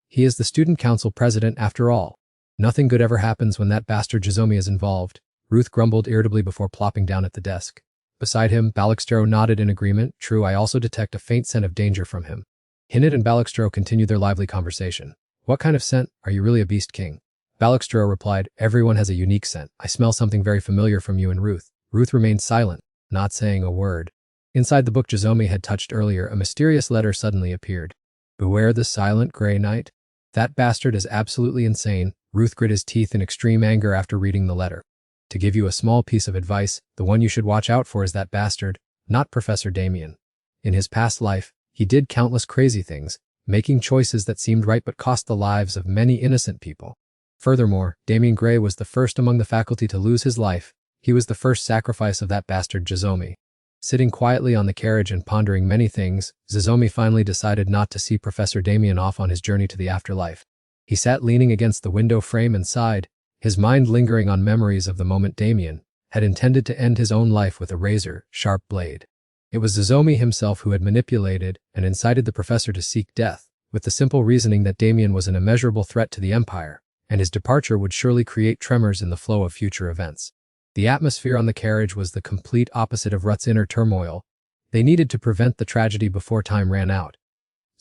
He is the student council president after all. Nothing good ever happens when that bastard Jizomi is involved. Ruth grumbled irritably before plopping down at the desk. Beside him, Balixtro nodded in agreement. True, I also detect a faint scent of danger from him. Hinnet and Balixtro continued their lively conversation. What kind of scent? Are you really a beast king? Balixtro replied, Everyone has a unique scent. I smell something very familiar from you and Ruth. Ruth remained silent, not saying a word. Inside the book Jizomi had touched earlier, a mysterious letter suddenly appeared. Beware the silent gray knight. That bastard is absolutely insane. Ruth grit his teeth in extreme anger after reading the letter. To give you a small piece of advice, the one you should watch out for is that bastard, not Professor Damien. In his past life, he did countless crazy things, making choices that seemed right but cost the lives of many innocent people. Furthermore, Damien Gray was the first among the faculty to lose his life. He was the first sacrifice of that bastard Jizomi. Sitting quietly on the carriage and pondering many things, Jizomi finally decided not to see Professor Damien off on his journey to the afterlife. He sat leaning against the window frame and sighed, his mind lingering on memories of the moment Damien had intended to end his own life with a razor-sharp blade. It was Jizomi himself who had manipulated and incited the professor to seek death, with the simple reasoning that Damien was an immeasurable threat to the Empire, and his departure would surely create tremors in the flow of future events. The atmosphere on the carriage was the complete opposite of Rut's inner turmoil. They needed to prevent the tragedy before time ran out.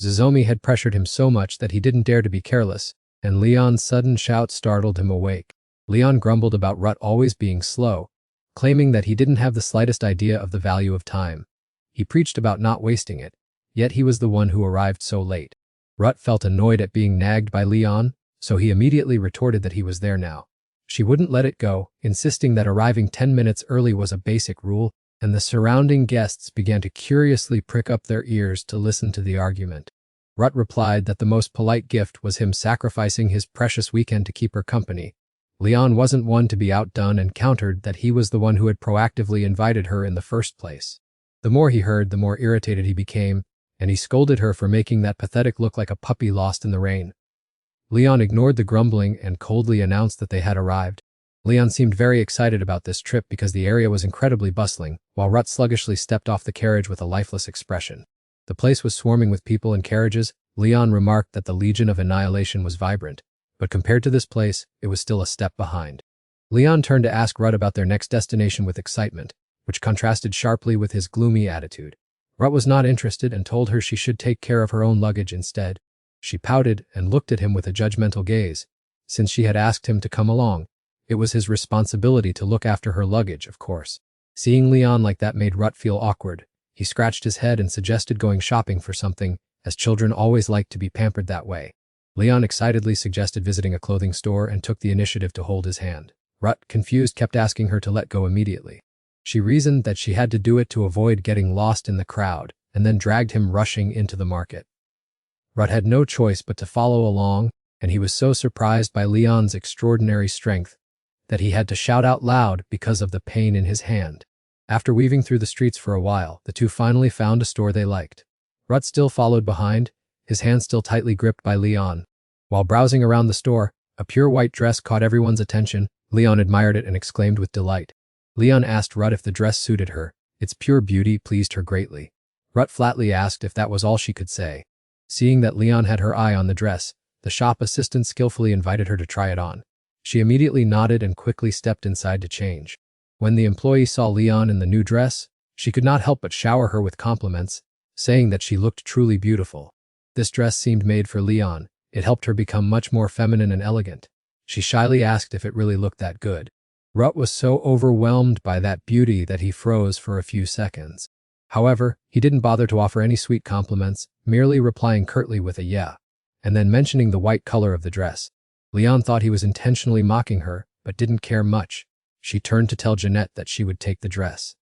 Jizomi had pressured him so much that he didn't dare to be careless, and Leon's sudden shout startled him awake. Leon grumbled about Rut always being slow, claiming that he didn't have the slightest idea of the value of time. He preached about not wasting it, yet he was the one who arrived so late. Rut felt annoyed at being nagged by Leon, so he immediately retorted that he was there now. She wouldn't let it go, insisting that arriving 10 minutes early was a basic rule, and the surrounding guests began to curiously prick up their ears to listen to the argument. Rut replied that the most polite gift was him sacrificing his precious weekend to keep her company. Leon wasn't one to be outdone and countered that he was the one who had proactively invited her in the first place. The more he heard, the more irritated he became, and he scolded her for making that pathetic look like a puppy lost in the rain. Leon ignored the grumbling and coldly announced that they had arrived. Leon seemed very excited about this trip because the area was incredibly bustling, while Rut sluggishly stepped off the carriage with a lifeless expression. The place was swarming with people and carriages. Leon remarked that the Legion of Annihilation was vibrant, but compared to this place, it was still a step behind. Leon turned to ask Rut about their next destination with excitement, which contrasted sharply with his gloomy attitude. Rut was not interested and told her she should take care of her own luggage instead. She pouted and looked at him with a judgmental gaze. Since she had asked him to come along, it was his responsibility to look after her luggage, of course. Seeing Leon like that made Rut feel awkward. He scratched his head and suggested going shopping for something, as children always like to be pampered that way. Leon excitedly suggested visiting a clothing store and took the initiative to hold his hand. Rut, confused, kept asking her to let go immediately. She reasoned that she had to do it to avoid getting lost in the crowd, and then dragged him rushing into the market. Rut had no choice but to follow along, and he was so surprised by Leon's extraordinary strength that he had to shout out loud because of the pain in his hand. After weaving through the streets for a while, the two finally found a store they liked. Rut still followed behind, his hand still tightly gripped by Leon. While browsing around the store, a pure white dress caught everyone's attention. Leon admired it and exclaimed with delight. Leon asked Rut if the dress suited her. Its pure beauty pleased her greatly. Rut flatly asked if that was all she could say. Seeing that Leon had her eye on the dress, the shop assistant skillfully invited her to try it on. She immediately nodded and quickly stepped inside to change. When the employee saw Leon in the new dress, she could not help but shower her with compliments, saying that she looked truly beautiful. This dress seemed made for Leon. It helped her become much more feminine and elegant. She shyly asked if it really looked that good. Rut was so overwhelmed by that beauty that he froze for a few seconds. However, he didn't bother to offer any sweet compliments, merely replying curtly with a yeah, and then mentioning the white color of the dress. Leon thought he was intentionally mocking her, but didn't care much. She turned to tell Jeanette that she would take the dress.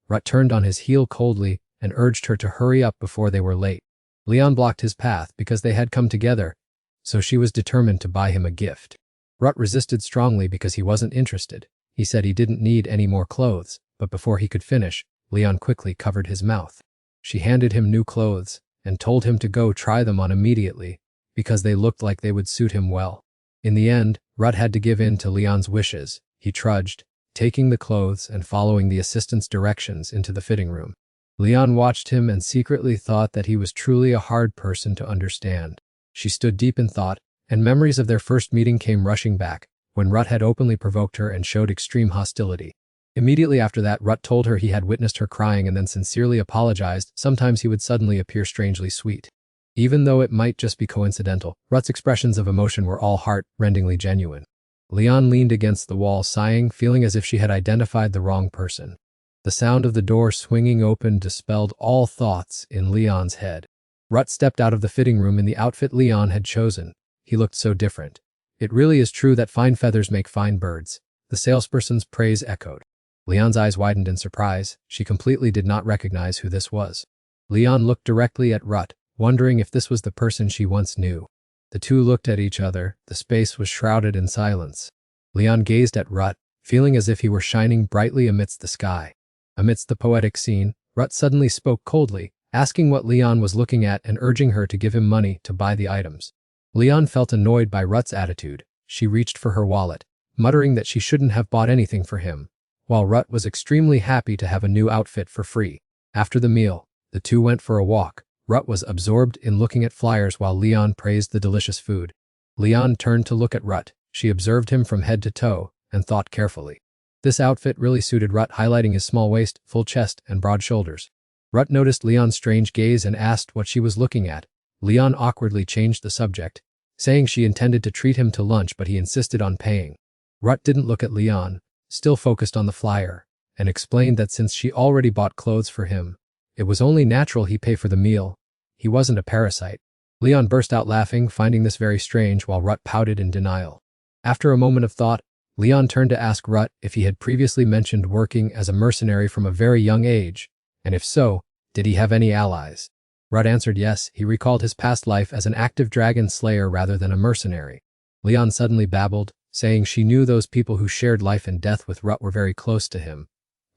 Rut turned on his heel coldly and urged her to hurry up before they were late. Leon blocked his path because they had come together, so she was determined to buy him a gift. Rut resisted strongly because he wasn't interested. He said he didn't need any more clothes, but before he could finish, Leon quickly covered his mouth. She handed him new clothes and told him to go try them on immediately because they looked like they would suit him well. In the end, Rut had to give in to Leon's wishes. He trudged, taking the clothes and following the assistant's directions into the fitting room. Leon watched him and secretly thought that he was truly a hard person to understand. She stood deep in thought, and memories of their first meeting came rushing back, when Rut had openly provoked her and showed extreme hostility. Immediately after that, Rut told her he had witnessed her crying and then sincerely apologized. Sometimes he would suddenly appear strangely sweet. Even though it might just be coincidental, Rut's expressions of emotion were all heart-rendingly genuine. Leon leaned against the wall, sighing, feeling as if she had identified the wrong person. The sound of the door swinging open dispelled all thoughts in Leon's head. Rut stepped out of the fitting room in the outfit Leon had chosen. He looked so different. It really is true that fine feathers make fine birds, the salesperson's praise echoed. Leon's eyes widened in surprise. She completely did not recognize who this was. Leon looked directly at Rut, wondering if this was the person she once knew. The two looked at each other. The space was shrouded in silence. Leon gazed at Rut, feeling as if he were shining brightly amidst the sky. Amidst the poetic scene, Rut suddenly spoke coldly, asking what Leon was looking at and urging her to give him money to buy the items. Leon felt annoyed by Rut's attitude. She reached for her wallet, muttering that she shouldn't have bought anything for him, while Rut was extremely happy to have a new outfit for free. After the meal, the two went for a walk. Rut was absorbed in looking at flyers while Leon praised the delicious food. Leon turned to look at Rut. She observed him from head to toe and thought carefully. This outfit really suited Rut, highlighting his small waist, full chest, and broad shoulders. Rut noticed Leon's strange gaze and asked what she was looking at. Leon awkwardly changed the subject, saying she intended to treat him to lunch, but he insisted on paying. Rut didn't look at Leon, still focused on the flyer, and explained that since she already bought clothes for him, it was only natural he pay for the meal. He wasn't a parasite. Leon burst out laughing, finding this very strange, while Rut pouted in denial. After a moment of thought, Leon turned to ask Rut if he had previously mentioned working as a mercenary from a very young age, and if so, did he have any allies? Rut answered yes. He recalled his past life as an active dragon slayer rather than a mercenary. Leon suddenly babbled, saying she knew those people who shared life and death with Rut were very close to him,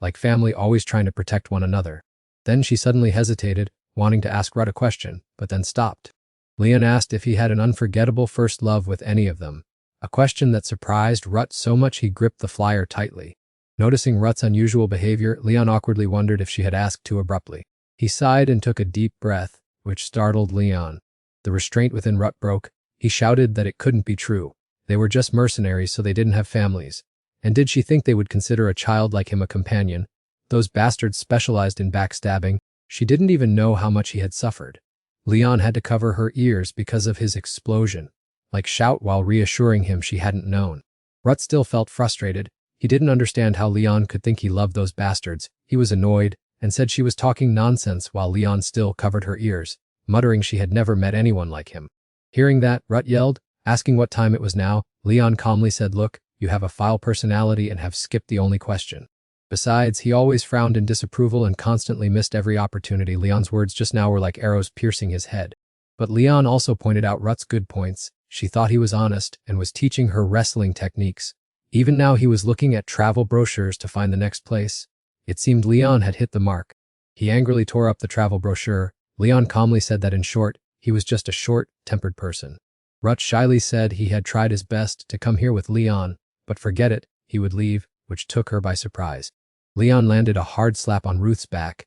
like family, always trying to protect one another. Then she suddenly hesitated, wanting to ask Rut a question, but then stopped. Leon asked if he had an unforgettable first love with any of them, a question that surprised Rut so much he gripped the flyer tightly. Noticing Rut's unusual behavior, Leon awkwardly wondered if she had asked too abruptly. He sighed and took a deep breath, which startled Leon. The restraint within Rut broke. He shouted that it couldn't be true. They were just mercenaries, so they didn't have families. And did she think they would consider a child like him a companion? Those bastards specialized in backstabbing. She didn't even know how much he had suffered. Leon had to cover her ears because of his explosion, like shout while reassuring him she hadn't known. Rut still felt frustrated. He didn't understand how Leon could think he loved those bastards. He was annoyed and said she was talking nonsense while Leon still covered her ears, muttering she had never met anyone like him. Hearing that, Rut yelled, asking what time it was now. Leon calmly said, "Look, you have a foul personality and have skipped the only question." Besides, he always frowned in disapproval and constantly missed every opportunity. Leon's words just now were like arrows piercing his head. But Leon also pointed out Rut's good points. She thought he was honest and was teaching her wrestling techniques. Even now he was looking at travel brochures to find the next place. It seemed Leon had hit the mark. He angrily tore up the travel brochure. Leon calmly said that in short, he was just a short-tempered person. Rut shyly said he had tried his best to come here with Leon, but forget it, he would leave, which took her by surprise. Leon landed a hard slap on Ruth's back.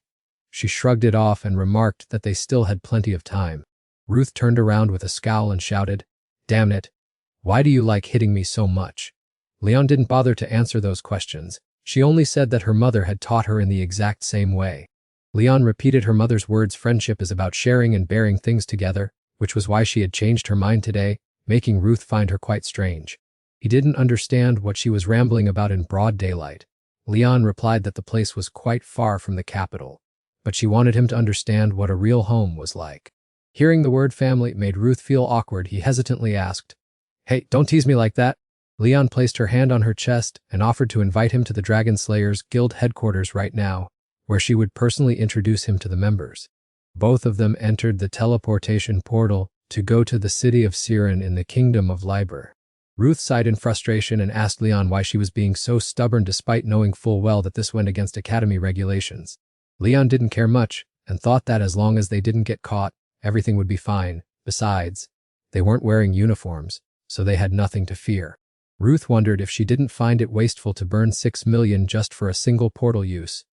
She shrugged it off and remarked that they still had plenty of time. Ruth turned around with a scowl and shouted, "Damn it! Why do you like hitting me so much?" Leon didn't bother to answer those questions. She only said that her mother had taught her in the exact same way. Leon repeated her mother's words. Friendship is about sharing and bearing things together, which was why she had changed her mind today, making Ruth find her quite strange. He didn't understand what she was rambling about in broad daylight. Leon replied that the place was quite far from the capital, but she wanted him to understand what a real home was like. Hearing the word family made Ruth feel awkward. He hesitantly asked, "Hey, don't tease me like that." Leon placed her hand on her chest and offered to invite him to the Dragon Slayers Guild headquarters right now, where she would personally introduce him to the members. Both of them entered the teleportation portal to go to the city of Siren in the kingdom of Liber. Ruth sighed in frustration and asked Leon why she was being so stubborn despite knowing full well that this went against Academy regulations. Leon didn't care much and thought that as long as they didn't get caught, everything would be fine. Besides, they weren't wearing uniforms, so they had nothing to fear. Ruth wondered if she didn't find it wasteful to burn 6 million just for a single portal use.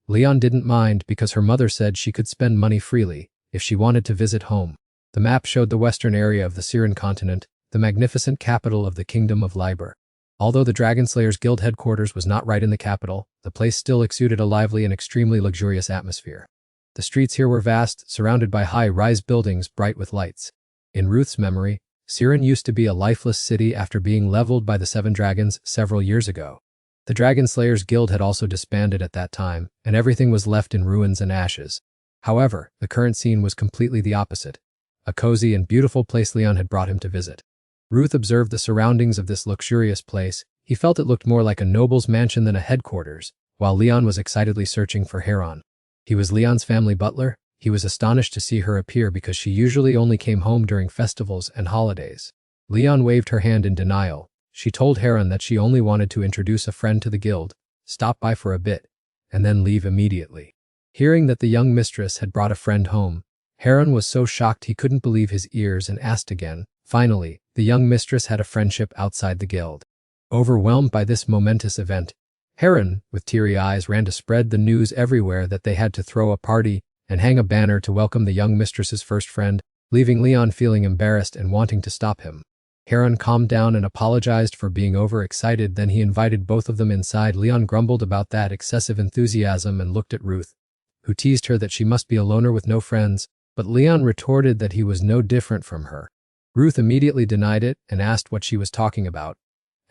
Leon didn't mind because her mother said she could spend money freely if she wanted to visit home. The map showed the western area of the Siren continent, the magnificent capital of the Kingdom of Liber. Although the Dragon Slayers Guild headquarters was not right in the capital, the place still exuded a lively and extremely luxurious atmosphere. The streets here were vast, surrounded by high-rise buildings bright with lights. In Ruth's memory, Siren used to be a lifeless city after being leveled by the 7 dragons several years ago. The Dragon Slayers Guild had also disbanded at that time, and everything was left in ruins and ashes. However, the current scene was completely the opposite. A cozy and beautiful place Leon had brought him to visit. Ruth observed the surroundings of this luxurious place. He felt it looked more like a noble's mansion than a headquarters, while Leon was excitedly searching for Heron. He was Leon's family butler. He was astonished to see her appear because she usually only came home during festivals and holidays. Leon waved her hand in denial. She told Heron that she only wanted to introduce a friend to the guild, stop by for a bit, and then leave immediately. Hearing that the young mistress had brought a friend home, Heron was so shocked he couldn't believe his ears and asked again. Finally, the young mistress had a friendship outside the guild. Overwhelmed by this momentous event, Heron, with teary eyes, ran to spread the news everywhere that they had to throw a party and hang a banner to welcome the young mistress's first friend, leaving Leon feeling embarrassed and wanting to stop him. Heron calmed down and apologized for being overexcited. Then he invited both of them inside. Leon grumbled about that excessive enthusiasm and looked at Ruth, who teased her that she must be a loner with no friends, but Leon retorted that he was no different from her. Ruth immediately denied it and asked what she was talking about,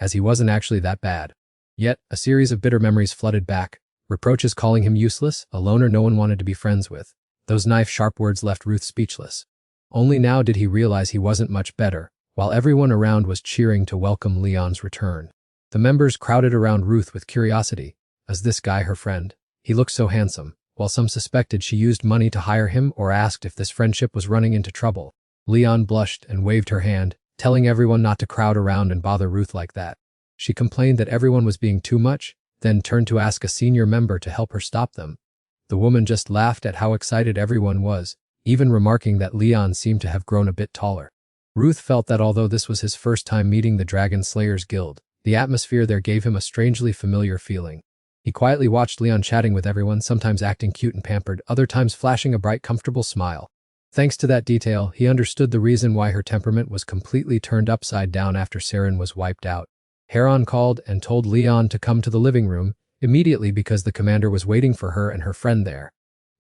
as he wasn't actually that bad. Yet, a series of bitter memories flooded back, reproaches calling him useless, a loner no one wanted to be friends with. Those knife-sharp words left Ruth speechless. Only now did he realize he wasn't much better, while everyone around was cheering to welcome Leon's return. The members crowded around Ruth with curiosity. Is this guy her friend? He looked so handsome, while some suspected she used money to hire him or asked if this friendship was running into trouble. Leon blushed and waved her hand, telling everyone not to crowd around and bother Ruth like that. She complained that everyone was being too much, then turned to ask a senior member to help her stop them. The woman just laughed at how excited everyone was, even remarking that Leon seemed to have grown a bit taller. Ruth felt that although this was his first time meeting the Dragon Slayers Guild, the atmosphere there gave him a strangely familiar feeling. He quietly watched Leon chatting with everyone, sometimes acting cute and pampered, other times flashing a bright, comfortable smile. Thanks to that detail, he understood the reason why her temperament was completely turned upside down after Siren was wiped out. Heron called and told Leon to come to the living room immediately because the commander was waiting for her and her friend there.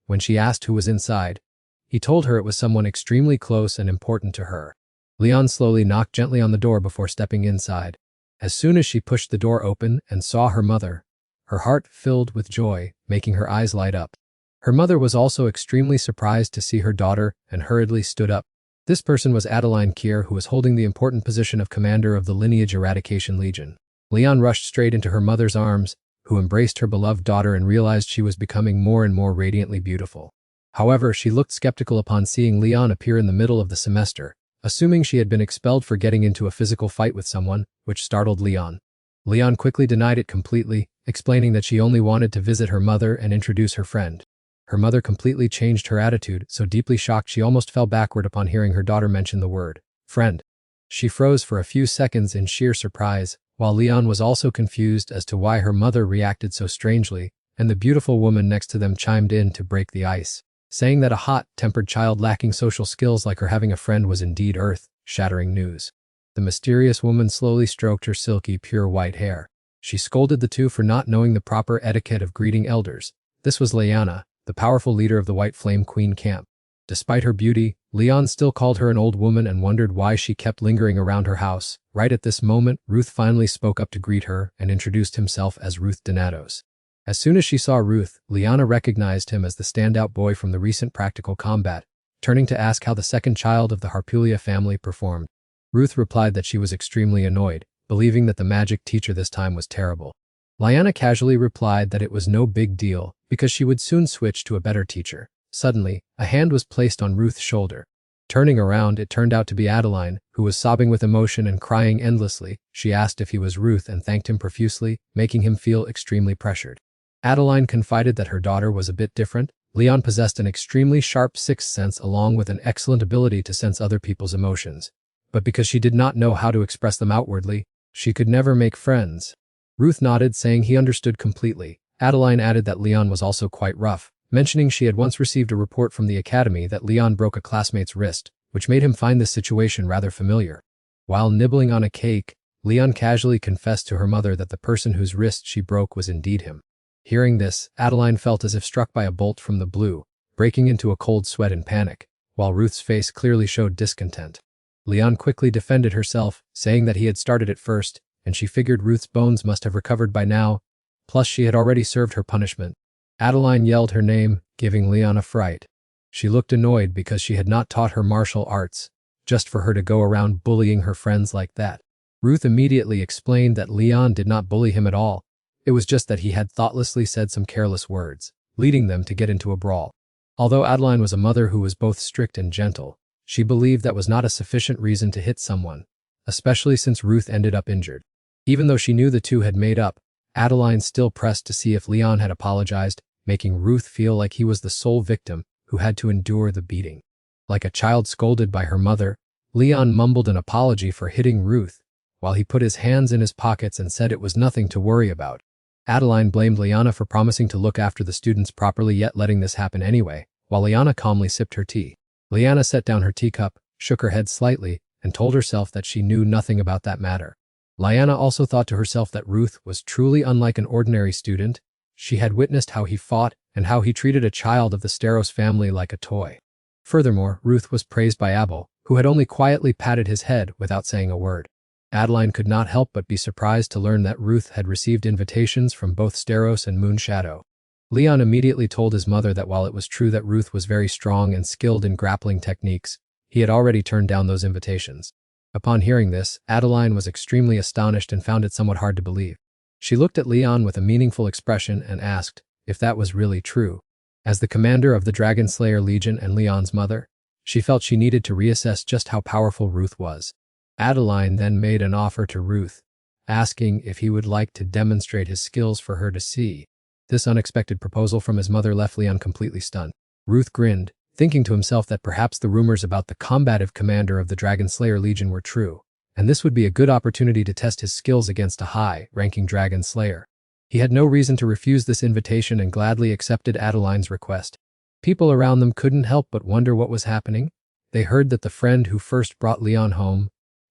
When she asked who was inside, he told her it was someone extremely close and important to her. Leon slowly knocked gently on the door before stepping inside. As soon as she pushed the door open and saw her mother, her heart filled with joy, making her eyes light up. Her mother was also extremely surprised to see her daughter and hurriedly stood up. This person was Adeline Kier, who was holding the important position of commander of the Lineage Eradication Legion. Leon rushed straight into her mother's arms, who embraced her beloved daughter and realized she was becoming more and more radiantly beautiful. However, she looked skeptical upon seeing Leon appear in the middle of the semester, assuming she had been expelled for getting into a physical fight with someone, which startled Leon. Leon quickly denied it completely, explaining that she only wanted to visit her mother and introduce her friend. Her mother completely changed her attitude, so deeply shocked she almost fell backward upon hearing her daughter mention the word, friend. She froze for a few seconds in sheer surprise, while Leon was also confused as to why her mother reacted so strangely, and the beautiful woman next to them chimed in to break the ice, saying that a hot-tempered child lacking social skills like her having a friend was indeed earth-shattering news. The mysterious woman slowly stroked her silky, pure white hair. She scolded the two for not knowing the proper etiquette of greeting elders. This was Lyanna, the powerful leader of the White Flame Queen camp. Despite her beauty, Leon still called her an old woman and wondered why she kept lingering around her house. Right at this moment, Ruth finally spoke up to greet her and introduced himself as Ruth Donatos. As soon as she saw Ruth, Lyanna recognized him as the standout boy from the recent practical combat, turning to ask how the second child of the Harpulia family performed. Ruth replied that she was extremely annoyed, believing that the magic teacher this time was terrible. Lyanna casually replied that it was no big deal because she would soon switch to a better teacher. Suddenly, a hand was placed on Ruth's shoulder. Turning around, it turned out to be Adeline, who was sobbing with emotion and crying endlessly. She asked if he was Ruth and thanked him profusely, making him feel extremely pressured. Adeline confided that her daughter was a bit different. Leon possessed an extremely sharp sixth sense along with an excellent ability to sense other people's emotions. But because she did not know how to express them outwardly, she could never make friends. Ruth nodded, saying he understood completely. Adeline added that Leon was also quite rough, mentioning she had once received a report from the academy that Leon broke a classmate's wrist, which made him find this situation rather familiar. While nibbling on a cake, Leon casually confessed to her mother that the person whose wrist she broke was indeed him. Hearing this, Adeline felt as if struck by a bolt from the blue, breaking into a cold sweat in panic, while Ruth's face clearly showed discontent. Leon quickly defended herself, saying that he had started it first, and she figured Ruth's bones must have recovered by now, plus she had already served her punishment. Adeline yelled her name, giving Leon a fright. She looked annoyed because she had not taught her martial arts, just for her to go around bullying her friends like that. Ruth immediately explained that Leon did not bully him at all. It was just that he had thoughtlessly said some careless words, leading them to get into a brawl. Although Adeline was a mother who was both strict and gentle, she believed that was not a sufficient reason to hit someone, especially since Ruth ended up injured. Even though she knew the two had made up, Adeline still pressed to see if Leon had apologized, making Ruth feel like he was the sole victim who had to endure the beating. Like a child scolded by her mother, Leon mumbled an apology for hitting Ruth, while he put his hands in his pockets and said it was nothing to worry about. Adeline blamed Liana for promising to look after the students properly yet letting this happen anyway, while Liana calmly sipped her tea. Liana set down her teacup, shook her head slightly, and told herself that she knew nothing about that matter. Liana also thought to herself that Ruth was truly unlike an ordinary student. She had witnessed how he fought and how he treated a child of the Steros family like a toy. Furthermore, Ruth was praised by Abel, who had only quietly patted his head without saying a word. Adeline could not help but be surprised to learn that Ruth had received invitations from both Steros and Moonshadow. Leon immediately told his mother that while it was true that Ruth was very strong and skilled in grappling techniques, he had already turned down those invitations. Upon hearing this, Adeline was extremely astonished and found it somewhat hard to believe. She looked at Leon with a meaningful expression and asked if that was really true. As the commander of the Dragon Slayer Legion and Leon's mother, she felt she needed to reassess just how powerful Ruth was. Adeline then made an offer to Ruth, asking if he would like to demonstrate his skills for her to see. This unexpected proposal from his mother left Leon completely stunned. Ruth grinned, thinking to himself that perhaps the rumors about the combative commander of the Dragon Slayer Legion were true, and this would be a good opportunity to test his skills against a high-ranking Dragon Slayer. He had no reason to refuse this invitation and gladly accepted Adeline's request. People around them couldn't help but wonder what was happening. They heard that the friend who first brought Leon home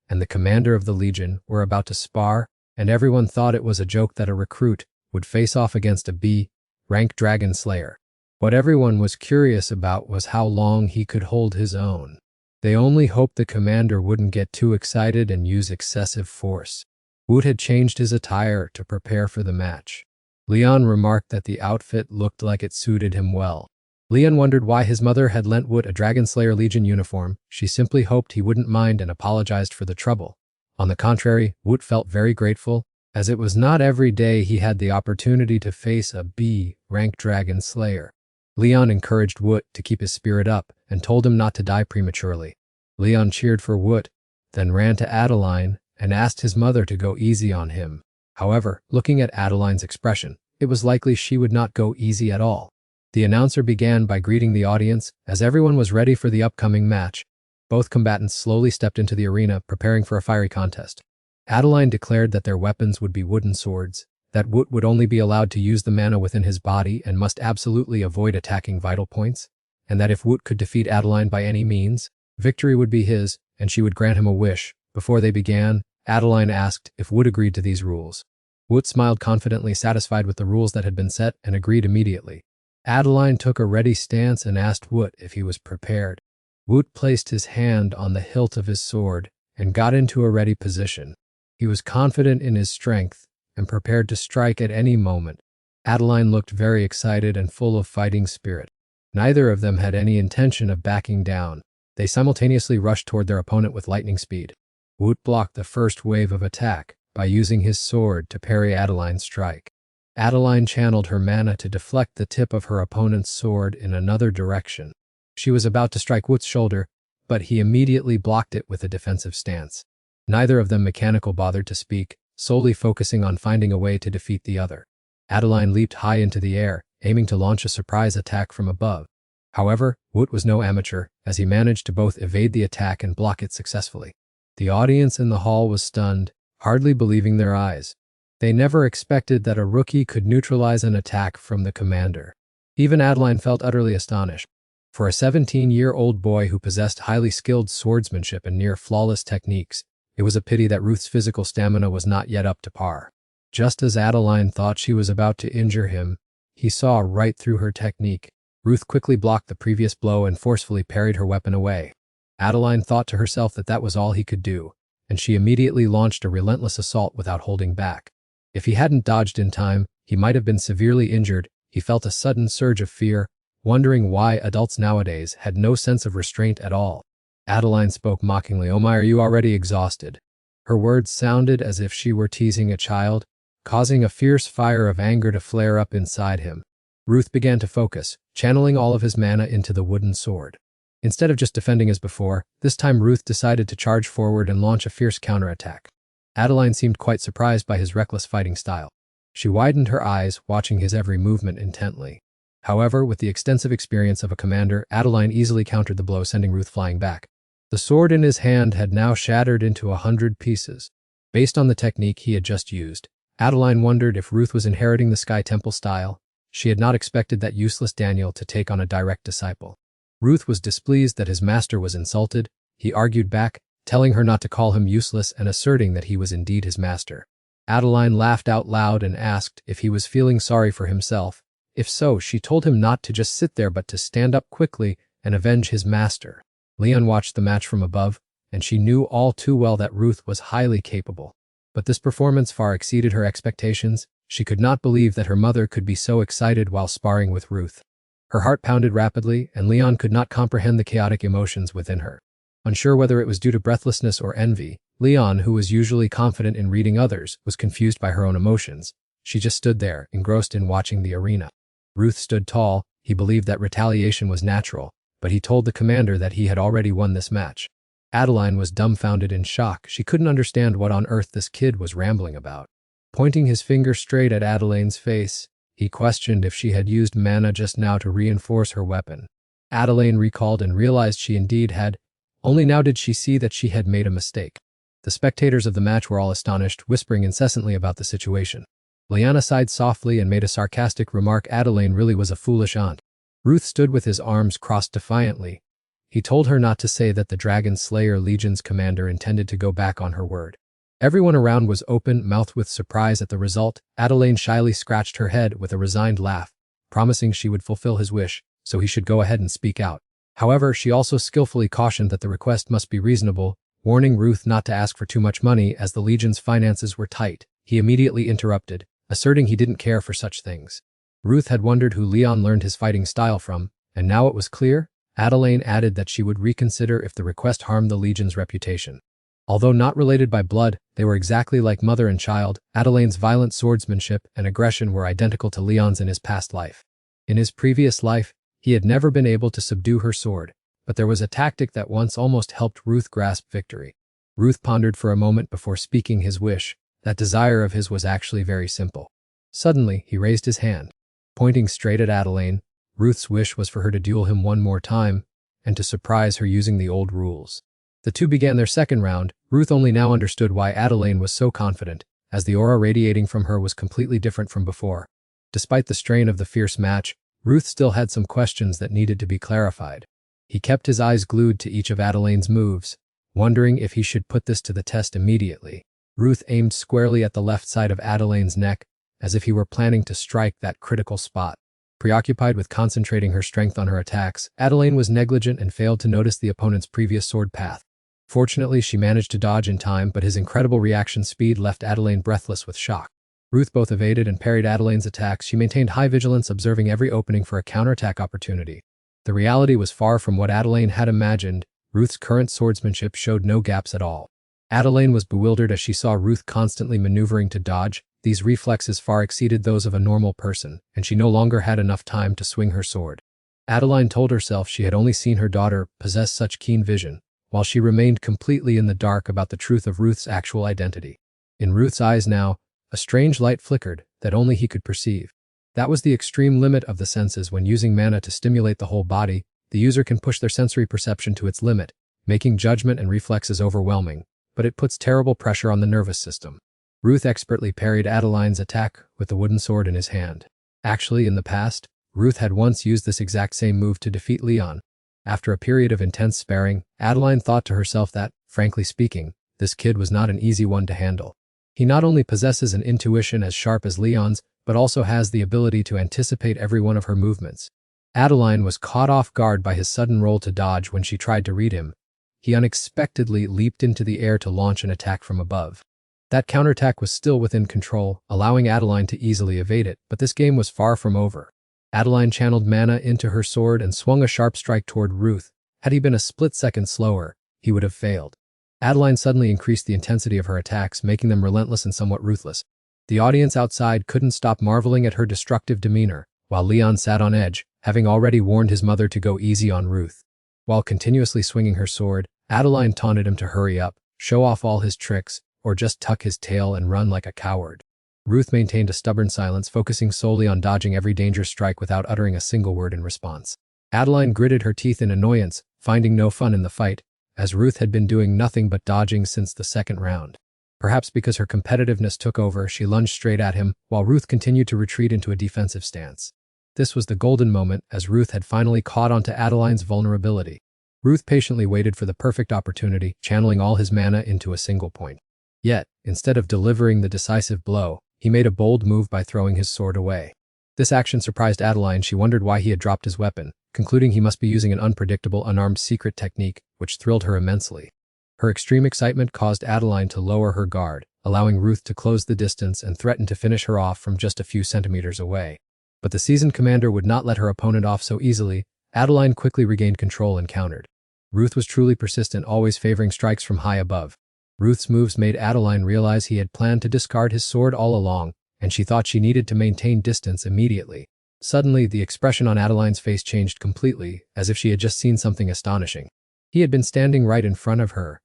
and the commander of the Legion were about to spar, and everyone thought it was a joke that a recruit would face off against a B-rank Dragon Slayer. What everyone was curious about was how long he could hold his own. They only hoped the commander wouldn't get too excited and use excessive force. Woot had changed his attire to prepare for the match. Leon remarked that the outfit looked like it suited him well. Leon wondered why his mother had lent Woot a Dragon Slayer Legion uniform. She simply hoped he wouldn't mind and apologized for the trouble. On the contrary, Woot felt very grateful, as it was not every day he had the opportunity to face a B-rank Dragon Slayer. Leon encouraged Woot to keep his spirit up and told him not to die prematurely. Leon cheered for Woot, then ran to Adeline and asked his mother to go easy on him. However, looking at Adeline's expression, it was likely she would not go easy at all. The announcer began by greeting the audience as everyone was ready for the upcoming match. Both combatants slowly stepped into the arena, preparing for a fiery contest. Adeline declared that their weapons would be wooden swords, that Woot would only be allowed to use the mana within his body and must absolutely avoid attacking vital points, and that if Woot could defeat Adeline by any means, victory would be his, and she would grant him a wish. Before they began, Adeline asked if Woot agreed to these rules. Woot smiled confidently, satisfied with the rules that had been set, and agreed immediately. Adeline took a ready stance and asked Woot if he was prepared. Woot placed his hand on the hilt of his sword and got into a ready position. He was confident in his strength and prepared to strike at any moment. Adeline looked very excited and full of fighting spirit. Neither of them had any intention of backing down. They simultaneously rushed toward their opponent with lightning speed. Woot blocked the first wave of attack by using his sword to parry Adeline's strike. Adeline channeled her mana to deflect the tip of her opponent's sword in another direction. She was about to strike Woot's shoulder, but he immediately blocked it with a defensive stance. Neither of them mechanical bothered to speak, solely focusing on finding a way to defeat the other. Adeline leaped high into the air, aiming to launch a surprise attack from above. However, Woot was no amateur, as he managed to both evade the attack and block it successfully. The audience in the hall was stunned, hardly believing their eyes. They never expected that a rookie could neutralize an attack from the commander. Even Adeline felt utterly astonished. For a 17-year-old boy who possessed highly skilled swordsmanship and near-flawless techniques, it was a pity that Ruth's physical stamina was not yet up to par. Just as Adeline thought she was about to injure him, he saw right through her technique. Ruth quickly blocked the previous blow and forcefully parried her weapon away. Adeline thought to herself that that was all he could do, and she immediately launched a relentless assault without holding back. If he hadn't dodged in time, he might have been severely injured. He felt a sudden surge of fear, wondering why adults nowadays had no sense of restraint at all. Adeline spoke mockingly, "Oh my, are you already exhausted?" Her words sounded as if she were teasing a child, causing a fierce fire of anger to flare up inside him. Ruth began to focus, channeling all of his mana into the wooden sword. Instead of just defending as before, this time Ruth decided to charge forward and launch a fierce counterattack. Adeline seemed quite surprised by his reckless fighting style. She widened her eyes, watching his every movement intently. However, with the extensive experience of a commander, Adeline easily countered the blow, sending Ruth flying back. The sword in his hand had now shattered into 100 pieces. Based on the technique he had just used, Adeline wondered if Ruth was inheriting the Sky Temple style. She had not expected that useless Daniel to take on a direct disciple. Ruth was displeased that his master was insulted. He argued back, telling her not to call him useless and asserting that he was indeed his master. Adeline laughed out loud and asked if he was feeling sorry for himself. If so, she told him not to just sit there but to stand up quickly and avenge his master. Leon watched the match from above, and she knew all too well that Ruth was highly capable. But this performance far exceeded her expectations. She could not believe that her mother could be so excited while sparring with Ruth. Her heart pounded rapidly, and Leon could not comprehend the chaotic emotions within her. Unsure whether it was due to breathlessness or envy, Leon, who was usually confident in reading others, was confused by her own emotions. She just stood there, engrossed in watching the arena. Ruth stood tall. He believed that retaliation was natural, but he told the commander that he had already won this match. Adeline was dumbfounded in shock. She couldn't understand what on earth this kid was rambling about. Pointing his finger straight at Adeline's face, he questioned if she had used mana just now to reinforce her weapon. Adeline recalled and realized she indeed had. Only now did she see that she had made a mistake. The spectators of the match were all astonished, whispering incessantly about the situation. Liana sighed softly and made a sarcastic remark. Adeline really was a foolish aunt. Ruth stood with his arms crossed defiantly. He told her not to say that the Dragon Slayer Legion's commander intended to go back on her word. Everyone around was open-mouthed with surprise at the result. Adeline shyly scratched her head with a resigned laugh, promising she would fulfill his wish, so he should go ahead and speak out. However, she also skillfully cautioned that the request must be reasonable, warning Ruth not to ask for too much money as the Legion's finances were tight. He immediately interrupted, asserting he didn't care for such things. Ruth had wondered who Leon learned his fighting style from, and now it was clear. Adeline added that she would reconsider if the request harmed the Legion's reputation. Although not related by blood, they were exactly like mother and child. Adeline's violent swordsmanship and aggression were identical to Leon's in his past life. In his previous life, he had never been able to subdue her sword, but there was a tactic that once almost helped Ruth grasp victory. Ruth pondered for a moment before speaking his wish. That desire of his was actually very simple. Suddenly, he raised his hand. Pointing straight at Adeline, Ruth's wish was for her to duel him one more time, and to surprise her using the old rules. The two began their second round. Ruth only now understood why Adeline was so confident, as the aura radiating from her was completely different from before. Despite the strain of the fierce match, Ruth still had some questions that needed to be clarified. He kept his eyes glued to each of Adeline's moves, wondering if he should put this to the test immediately. Ruth aimed squarely at the left side of Adeline's neck, as if he were planning to strike that critical spot. Preoccupied with concentrating her strength on her attacks, Adeline was negligent and failed to notice the opponent's previous sword path. Fortunately, she managed to dodge in time, but his incredible reaction speed left Adeline breathless with shock. Ruth both evaded and parried Adeline's attacks. She maintained high vigilance, observing every opening for a counterattack opportunity. The reality was far from what Adeline had imagined. Ruth's current swordsmanship showed no gaps at all. Adeline was bewildered as she saw Ruth constantly maneuvering to dodge. These reflexes far exceeded those of a normal person, and she no longer had enough time to swing her sword. Adeline told herself she had only seen her daughter possess such keen vision, while she remained completely in the dark about the truth of Ruth's actual identity. In Ruth's eyes now, a strange light flickered that only he could perceive. That was the extreme limit of the senses. When using mana to stimulate the whole body, the user can push their sensory perception to its limit, making judgment and reflexes overwhelming, but it puts terrible pressure on the nervous system. Ruth expertly parried Adeline's attack with the wooden sword in his hand. Actually, in the past, Ruth had once used this exact same move to defeat Leon. After a period of intense sparring, Adeline thought to herself that, frankly speaking, this kid was not an easy one to handle. He not only possesses an intuition as sharp as Leon's, but also has the ability to anticipate every one of her movements. Adeline was caught off guard by his sudden roll to dodge when she tried to read him. He unexpectedly leaped into the air to launch an attack from above. That counterattack was still within control, allowing Adeline to easily evade it, but this game was far from over. Adeline channeled mana into her sword and swung a sharp strike toward Ruth. Had he been a split second slower, he would have failed. Adeline suddenly increased the intensity of her attacks, making them relentless and somewhat ruthless. The audience outside couldn't stop marveling at her destructive demeanor, while Leon sat on edge, having already warned his mother to go easy on Ruth. While continuously swinging her sword, Adeline taunted him to hurry up, show off all his tricks, or just tuck his tail and run like a coward. Ruth maintained a stubborn silence, focusing solely on dodging every dangerous strike without uttering a single word in response. Adeline gritted her teeth in annoyance, finding no fun in the fight, as Ruth had been doing nothing but dodging since the second round. Perhaps because her competitiveness took over, she lunged straight at him, while Ruth continued to retreat into a defensive stance. This was the golden moment, as Ruth had finally caught on to Adeline's vulnerability. Ruth patiently waited for the perfect opportunity, channeling all his mana into a single point. Yet, instead of delivering the decisive blow, he made a bold move by throwing his sword away. This action surprised Adeline. She wondered why he had dropped his weapon, concluding he must be using an unpredictable, unarmed secret technique, which thrilled her immensely. Her extreme excitement caused Adeline to lower her guard, allowing Ruth to close the distance and threaten to finish her off from just a few centimeters away. But the seasoned commander would not let her opponent off so easily. Adeline quickly regained control and countered. Ruth was truly persistent, always favoring strikes from high above. Ruth's moves made Adeline realize he had planned to discard his sword all along, and she thought she needed to maintain distance immediately. Suddenly, the expression on Adeline's face changed completely, as if she had just seen something astonishing. He had been standing right in front of her,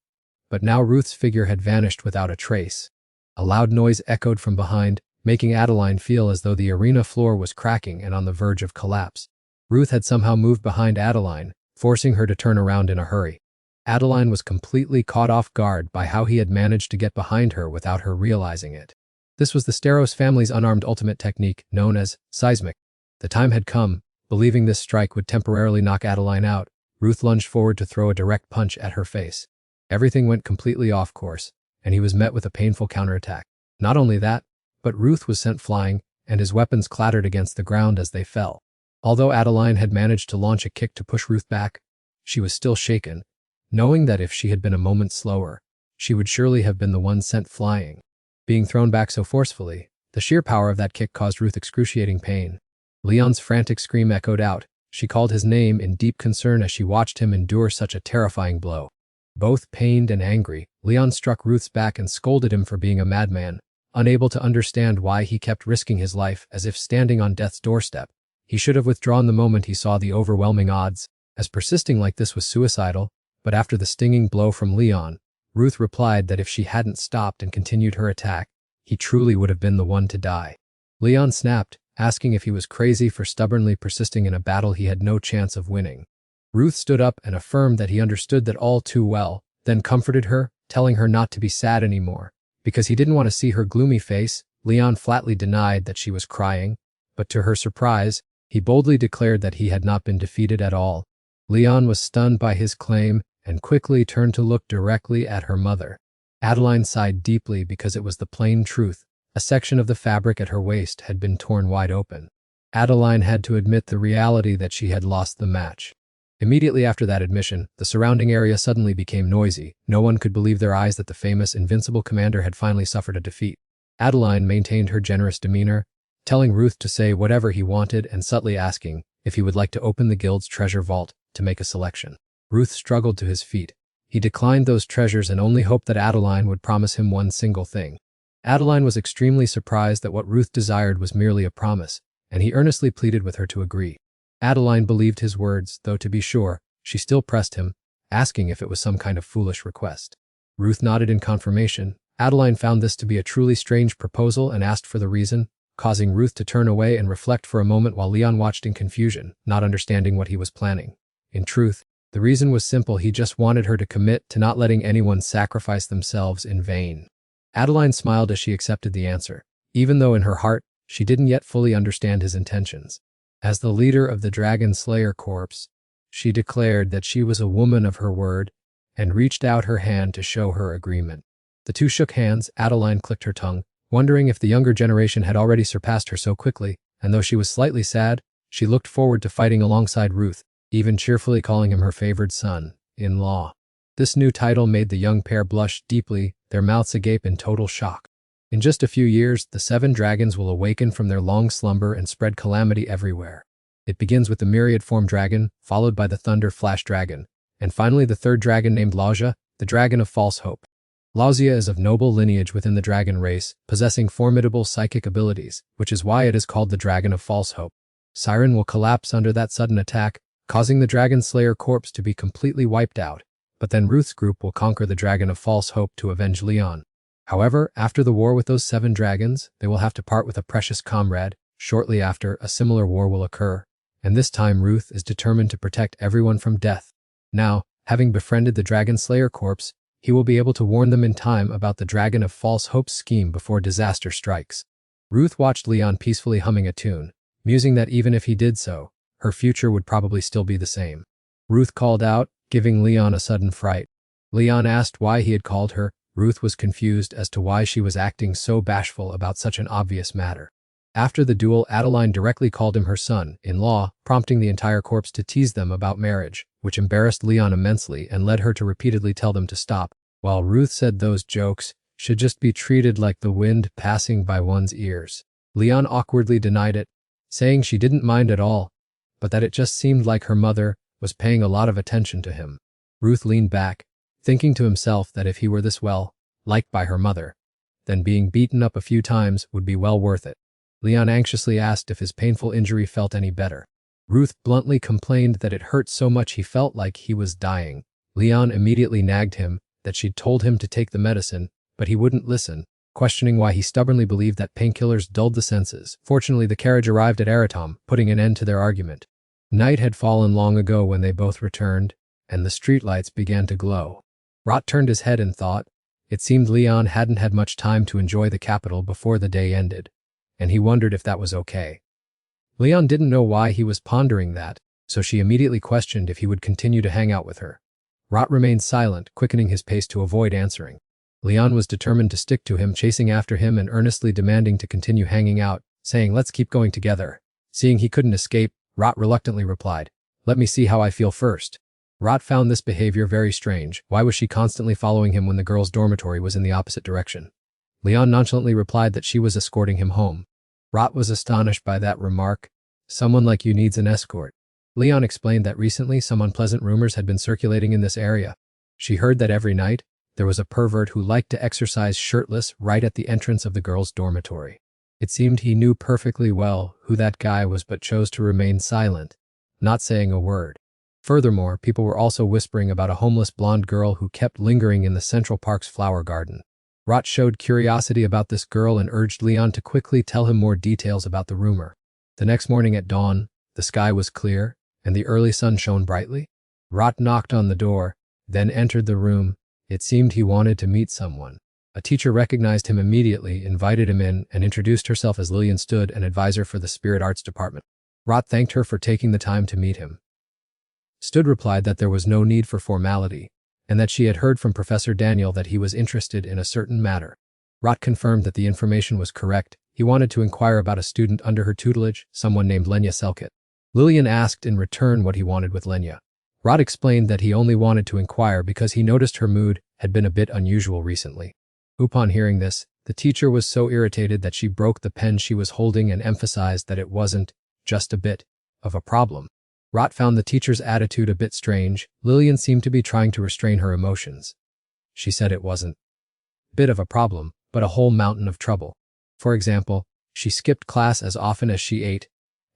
but now Ruth's figure had vanished without a trace. A loud noise echoed from behind, making Adeline feel as though the arena floor was cracking and on the verge of collapse. Ruth had somehow moved behind Adeline, forcing her to turn around in a hurry. Adeline was completely caught off guard by how he had managed to get behind her without her realizing it. This was the Steros family's unarmed ultimate technique, known as seismic. The time had come. Believing this strike would temporarily knock Adeline out, Ruth lunged forward to throw a direct punch at her face. Everything went completely off course, and he was met with a painful counterattack. Not only that, but Ruth was sent flying, and his weapons clattered against the ground as they fell. Although Adeline had managed to launch a kick to push Ruth back, she was still shaken, knowing that if she had been a moment slower, she would surely have been the one sent flying. Being thrown back so forcefully, the sheer power of that kick caused Ruth excruciating pain. Leon's frantic scream echoed out. She called his name in deep concern as she watched him endure such a terrifying blow. Both pained and angry, Leon struck Ruth's back and scolded him for being a madman, unable to understand why he kept risking his life as if standing on death's doorstep. He should have withdrawn the moment he saw the overwhelming odds, as persisting like this was suicidal. But after the stinging blow from Leon, Ruth replied that if she hadn't stopped and continued her attack, he truly would have been the one to die. Leon snapped, asking if he was crazy for stubbornly persisting in a battle he had no chance of winning. Ruth stood up and affirmed that he understood that all too well, then comforted her, telling her not to be sad anymore. Because he didn't want to see her gloomy face, Leon flatly denied that she was crying, but to her surprise, he boldly declared that he had not been defeated at all. Leon was stunned by his claim and quickly turned to look directly at her mother. Adeline sighed deeply because it was the plain truth. A section of the fabric at her waist had been torn wide open. Adeline had to admit the reality that she had lost the match. Immediately after that admission, the surrounding area suddenly became noisy. No one could believe their eyes that the famous invincible commander had finally suffered a defeat. Adeline maintained her generous demeanor, telling Ruth to say whatever he wanted and subtly asking if he would like to open the guild's treasure vault to make a selection. Ruth struggled to his feet. He declined those treasures and only hoped that Adeline would promise him one single thing. Adeline was extremely surprised that what Ruth desired was merely a promise, and he earnestly pleaded with her to agree. Adeline believed his words, though to be sure, she still pressed him, asking if it was some kind of foolish request. Ruth nodded in confirmation. Adeline found this to be a truly strange proposal and asked for the reason, causing Ruth to turn away and reflect for a moment while Leon watched in confusion, not understanding what he was planning. In truth, the reason was simple: he just wanted her to commit to not letting anyone sacrifice themselves in vain. Adeline smiled as she accepted the answer, even though in her heart, she didn't yet fully understand his intentions. As the leader of the Dragon Slayer Corps, she declared that she was a woman of her word and reached out her hand to show her agreement. The two shook hands. Adeline clicked her tongue, wondering if the younger generation had already surpassed her so quickly, and though she was slightly sad, she looked forward to fighting alongside Ruth, even cheerfully calling him her favored son-in-law. This new title made the young pair blush deeply, their mouths agape in total shock. In just a few years, the 7 dragons will awaken from their long slumber and spread calamity everywhere. It begins with the myriad form dragon, followed by the thunder flash dragon, and finally the 3rd dragon named Laoja, the dragon of false hope. Laoja is of noble lineage within the dragon race, possessing formidable psychic abilities, which is why it is called the dragon of false hope. Siren will collapse under that sudden attack, causing the Dragon Slayer Corps to be completely wiped out, but then Ruth's group will conquer the dragon of false hope to avenge Leon. However, after the war with those 7 dragons, they will have to part with a precious comrade. Shortly after, a similar war will occur, and this time Ruth is determined to protect everyone from death. Now, having befriended the Dragon Slayer Corps, he will be able to warn them in time about the Dragon of False Hope's scheme before disaster strikes. Ruth watched Leon peacefully humming a tune, musing that even if he did so, her future would probably still be the same. Ruth called out, giving Leon a sudden fright. Leon asked why he had called her. Ruth was confused as to why she was acting so bashful about such an obvious matter. After the duel, Adeline directly called him her son-in-law, prompting the entire corps to tease them about marriage, which embarrassed Leon immensely and led her to repeatedly tell them to stop, while Ruth said those jokes should just be treated like the wind passing by one's ears. Leon awkwardly denied it, saying she didn't mind at all, but that it just seemed like her mother was paying a lot of attention to him. Ruth leaned back, thinking to himself that if he were this well liked by her mother, then being beaten up a few times would be well worth it. Leon anxiously asked if his painful injury felt any better. Ruth bluntly complained that it hurt so much he felt like he was dying. Leon immediately nagged him that she'd told him to take the medicine, but he wouldn't listen, questioning why he stubbornly believed that painkillers dulled the senses. Fortunately, the carriage arrived at Aratom, putting an end to their argument. Night had fallen long ago when they both returned, and the streetlights began to glow. Rot turned his head and thought. It seemed Leon hadn't had much time to enjoy the capital before the day ended, and he wondered if that was okay. Leon didn't know why he was pondering that, so she immediately questioned if he would continue to hang out with her. Rot remained silent, quickening his pace to avoid answering. Leon was determined to stick to him, chasing after him and earnestly demanding to continue hanging out, saying, "Let's keep going together." Seeing he couldn't escape, Rot reluctantly replied, "Let me see how I feel first." Rot found this behavior very strange. Why was she constantly following him when the girls' dormitory was in the opposite direction? Leon nonchalantly replied that she was escorting him home. Rot was astonished by that remark. "Someone like you needs an escort." Leon explained that recently some unpleasant rumors had been circulating in this area. She heard that every night, there was a pervert who liked to exercise shirtless right at the entrance of the girls' dormitory. It seemed he knew perfectly well who that guy was but chose to remain silent, not saying a word. Furthermore, people were also whispering about a homeless blonde girl who kept lingering in the Central Park's flower garden. Rot showed curiosity about this girl and urged Leon to quickly tell him more details about the rumor. The next morning at dawn, the sky was clear, and the early sun shone brightly. Rot knocked on the door, then entered the room. It seemed he wanted to meet someone. A teacher recognized him immediately, invited him in, and introduced herself as Lillian Stood, an advisor for the Spirit Arts Department. Rot thanked her for taking the time to meet him. Stood replied that there was no need for formality, and that she had heard from Professor Daniel that he was interested in a certain matter. Rot confirmed that the information was correct. He wanted to inquire about a student under her tutelage, someone named Lenya Selkit. Lillian asked in return what he wanted with Lenya. Rot explained that he only wanted to inquire because he noticed her mood had been a bit unusual recently. Upon hearing this, the teacher was so irritated that she broke the pen she was holding and emphasized that it wasn't just a bit of a problem. Rot found the teacher's attitude a bit strange. Lillian seemed to be trying to restrain her emotions. She said it wasn't a bit of a problem, but a whole mountain of trouble. For example, she skipped class as often as she ate,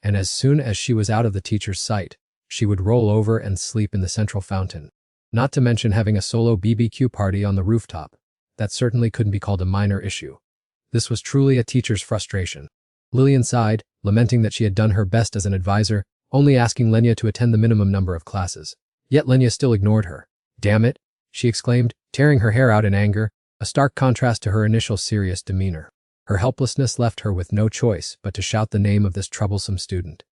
and as soon as she was out of the teacher's sight, she would roll over and sleep in the central fountain. Not to mention having a solo BBQ party on the rooftop. That certainly couldn't be called a minor issue. This was truly a teacher's frustration. Lillian sighed, lamenting that she had done her best as an advisor, only asking Lenya to attend the minimum number of classes. Yet Lenya still ignored her. "Damn it," she exclaimed, tearing her hair out in anger, a stark contrast to her initial serious demeanor. Her helplessness left her with no choice but to shout the name of this troublesome student.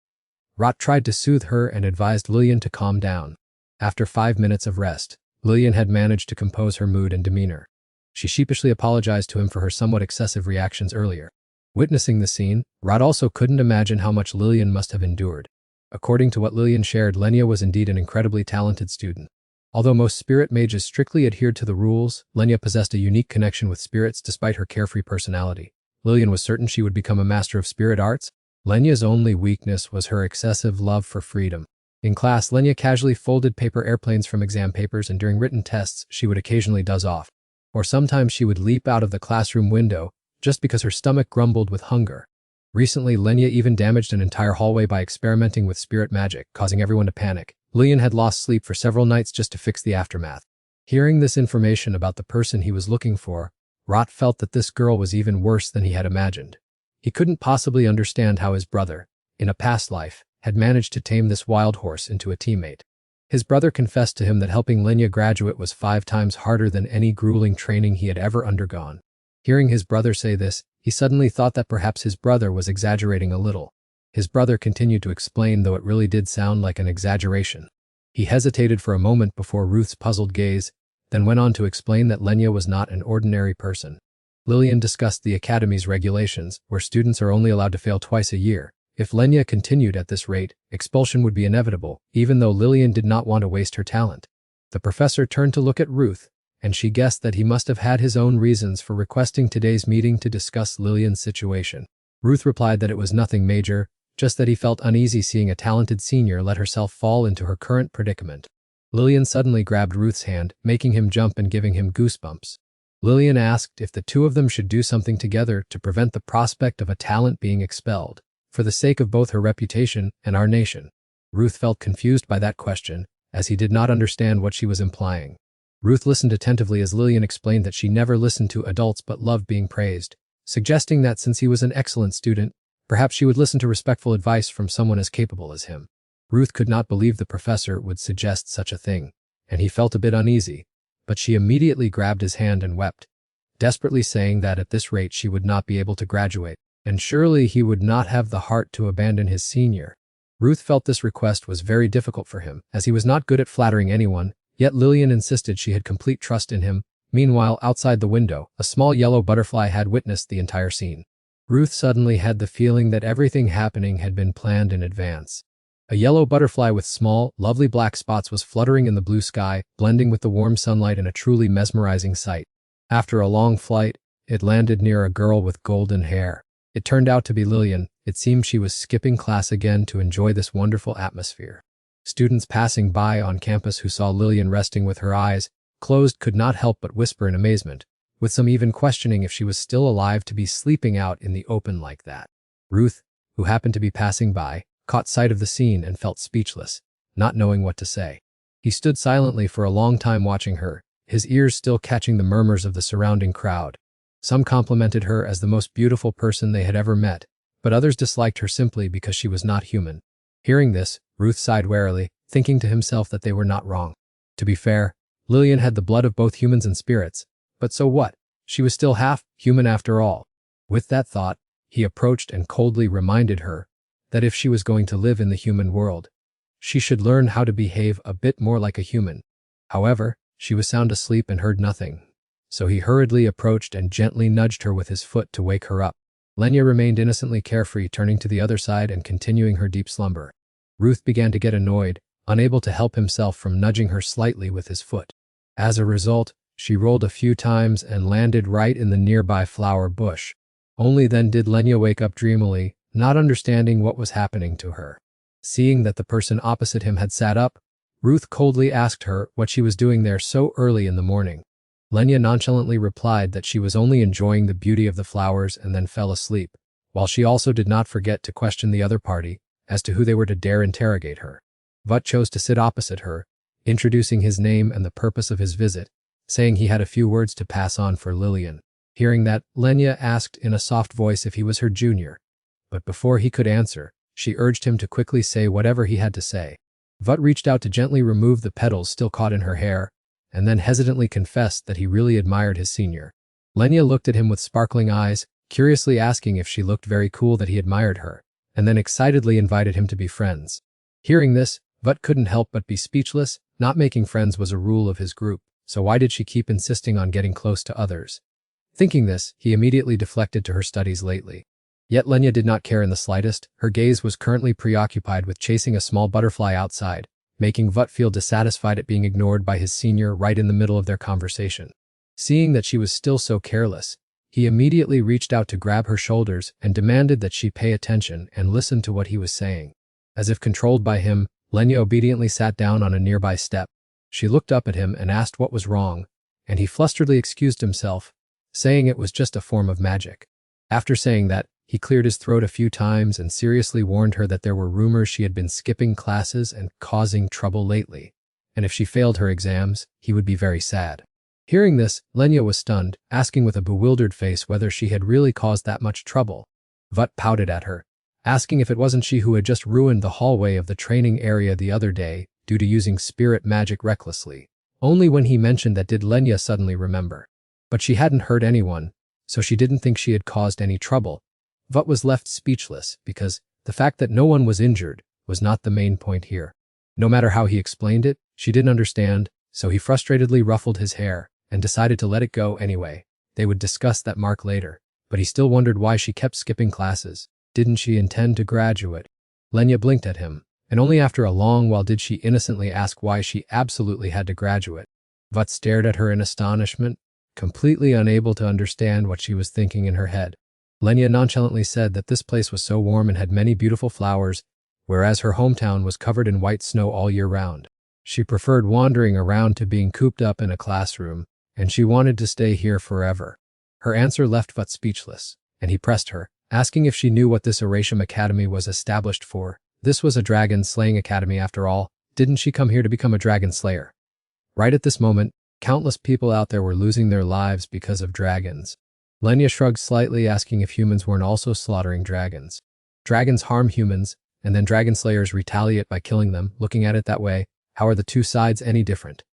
Rot tried to soothe her and advised Lillian to calm down. After 5 minutes of rest, Lillian had managed to compose her mood and demeanor. She sheepishly apologized to him for her somewhat excessive reactions earlier. Witnessing the scene, Rot also couldn't imagine how much Lillian must have endured. According to what Lillian shared, Lenya was indeed an incredibly talented student. Although most spirit mages strictly adhered to the rules, Lenya possessed a unique connection with spirits despite her carefree personality. Lillian was certain she would become a master of spirit arts. Lenya's only weakness was her excessive love for freedom. In class, Lenya casually folded paper airplanes from exam papers, and during written tests, she would occasionally doze off. Or sometimes she would leap out of the classroom window just because her stomach grumbled with hunger. Recently, Lenya even damaged an entire hallway by experimenting with spirit magic, causing everyone to panic. Lillian had lost sleep for several nights just to fix the aftermath. Hearing this information about the person he was looking for, Rot felt that this girl was even worse than he had imagined. He couldn't possibly understand how his brother, in a past life, had managed to tame this wild horse into a teammate. His brother confessed to him that helping Lenya graduate was 5 times harder than any grueling training he had ever undergone. Hearing his brother say this, he suddenly thought that perhaps his brother was exaggerating a little. His brother continued to explain, though it really did sound like an exaggeration. He hesitated for a moment before Ruth's puzzled gaze, then went on to explain that Lenya was not an ordinary person. Lillian discussed the academy's regulations, where students are only allowed to fail twice a year. If Lenya continued at this rate, expulsion would be inevitable, even though Lillian did not want to waste her talent. The professor turned to look at Ruth, and she guessed that he must have had his own reasons for requesting today's meeting to discuss Lillian's situation. Ruth replied that it was nothing major, just that he felt uneasy seeing a talented senior let herself fall into her current predicament. Lillian suddenly grabbed Ruth's hand, making him jump and giving him goosebumps. Lillian asked if the two of them should do something together to prevent the prospect of a talent being expelled, for the sake of both her reputation and our nation. Ruth felt confused by that question, as he did not understand what she was implying. Ruth listened attentively as Lillian explained that she never listened to adults but loved being praised, suggesting that since he was an excellent student, perhaps she would listen to respectful advice from someone as capable as him. Ruth could not believe the professor would suggest such a thing, and he felt a bit uneasy, but she immediately grabbed his hand and wept, desperately saying that at this rate she would not be able to graduate, and surely he would not have the heart to abandon his senior. Ruth felt this request was very difficult for him, as he was not good at flattering anyone, yet Lillian insisted she had complete trust in him. Meanwhile, outside the window, a small yellow butterfly had witnessed the entire scene. Ruth suddenly had the feeling that everything happening had been planned in advance. A yellow butterfly with small, lovely black spots was fluttering in the blue sky, blending with the warm sunlight in a truly mesmerizing sight. After a long flight, it landed near a girl with golden hair. It turned out to be Lillian. It seemed she was skipping class again to enjoy this wonderful atmosphere. Students passing by on campus who saw Lillian resting with her eyes closed could not help but whisper in amazement, with some even questioning if she was still alive to be sleeping out in the open like that. Ruth, who happened to be passing by, caught sight of the scene and felt speechless, not knowing what to say. He stood silently for a long time watching her, his ears still catching the murmurs of the surrounding crowd. Some complimented her as the most beautiful person they had ever met, but others disliked her simply because she was not human. Hearing this, Ruth sighed wearily, thinking to himself that they were not wrong. To be fair, Lillian had the blood of both humans and spirits, but so what? She was still half human after all. With that thought, he approached and coldly reminded her that if she was going to live in the human world, she should learn how to behave a bit more like a human. However, she was sound asleep and heard nothing, so he hurriedly approached and gently nudged her with his foot to wake her up. Lenya remained innocently carefree, turning to the other side and continuing her deep slumber. Ruth began to get annoyed, unable to help himself from nudging her slightly with his foot. As a result, she rolled a few times and landed right in the nearby flower bush. Only then did Lenya wake up dreamily, not understanding what was happening to her. Seeing that the person opposite him had sat up, Ruth coldly asked her what she was doing there so early in the morning. Lenya nonchalantly replied that she was only enjoying the beauty of the flowers and then fell asleep, while she also did not forget to question the other party as to who they were to dare interrogate her. Vut chose to sit opposite her, introducing his name and the purpose of his visit, saying he had a few words to pass on for Lillian. Hearing that, Lenya asked in a soft voice if he was her junior, but before he could answer, she urged him to quickly say whatever he had to say. Vut reached out to gently remove the petals still caught in her hair, and then hesitantly confessed that he really admired his senior. Lenya looked at him with sparkling eyes, curiously asking if she looked very cool that he admired her, and then excitedly invited him to be friends. Hearing this, Vut couldn't help but be speechless. Not making friends was a rule of his group, so why did she keep insisting on getting close to others? Thinking this, he immediately deflected to her studies lately. Yet Lenya did not care in the slightest. Her gaze was currently preoccupied with chasing a small butterfly outside, making Vut feel dissatisfied at being ignored by his senior right in the middle of their conversation. Seeing that she was still so careless, he immediately reached out to grab her shoulders and demanded that she pay attention and listen to what he was saying. As if controlled by him, Lenya obediently sat down on a nearby step. She looked up at him and asked what was wrong, and he flusteredly excused himself, saying it was just a form of magic. After saying that, he cleared his throat a few times and seriously warned her that there were rumors she had been skipping classes and causing trouble lately, and if she failed her exams, he would be very sad. Hearing this, Lenya was stunned, asking with a bewildered face whether she had really caused that much trouble. Vut pouted at her, asking if it wasn't she who had just ruined the hallway of the training area the other day due to using spirit magic recklessly. Only when he mentioned that did Lenya suddenly remember. But she hadn't hurt anyone, so she didn't think she had caused any trouble. Vut was left speechless because the fact that no one was injured was not the main point here. No matter how he explained it, she didn't understand, so he frustratedly ruffled his hair and decided to let it go anyway. They would discuss that mark later, but he still wondered why she kept skipping classes. Didn't she intend to graduate? Lenya blinked at him, and only after a long while did she innocently ask why she absolutely had to graduate. Vut stared at her in astonishment, completely unable to understand what she was thinking in her head. Lenya nonchalantly said that this place was so warm and had many beautiful flowers, whereas her hometown was covered in white snow all year round. She preferred wandering around to being cooped up in a classroom, and she wanted to stay here forever. Her answer left Vut speechless, and he pressed her, asking if she knew what this Erasum Academy was established for. This was a dragon slaying academy after all. Didn't she come here to become a dragon slayer? Right at this moment, countless people out there were losing their lives because of dragons. Lenya shrugged slightly, asking if humans weren't also slaughtering dragons. Dragons harm humans, and then dragon slayers retaliate by killing them. Looking at it that way, how are the two sides any different?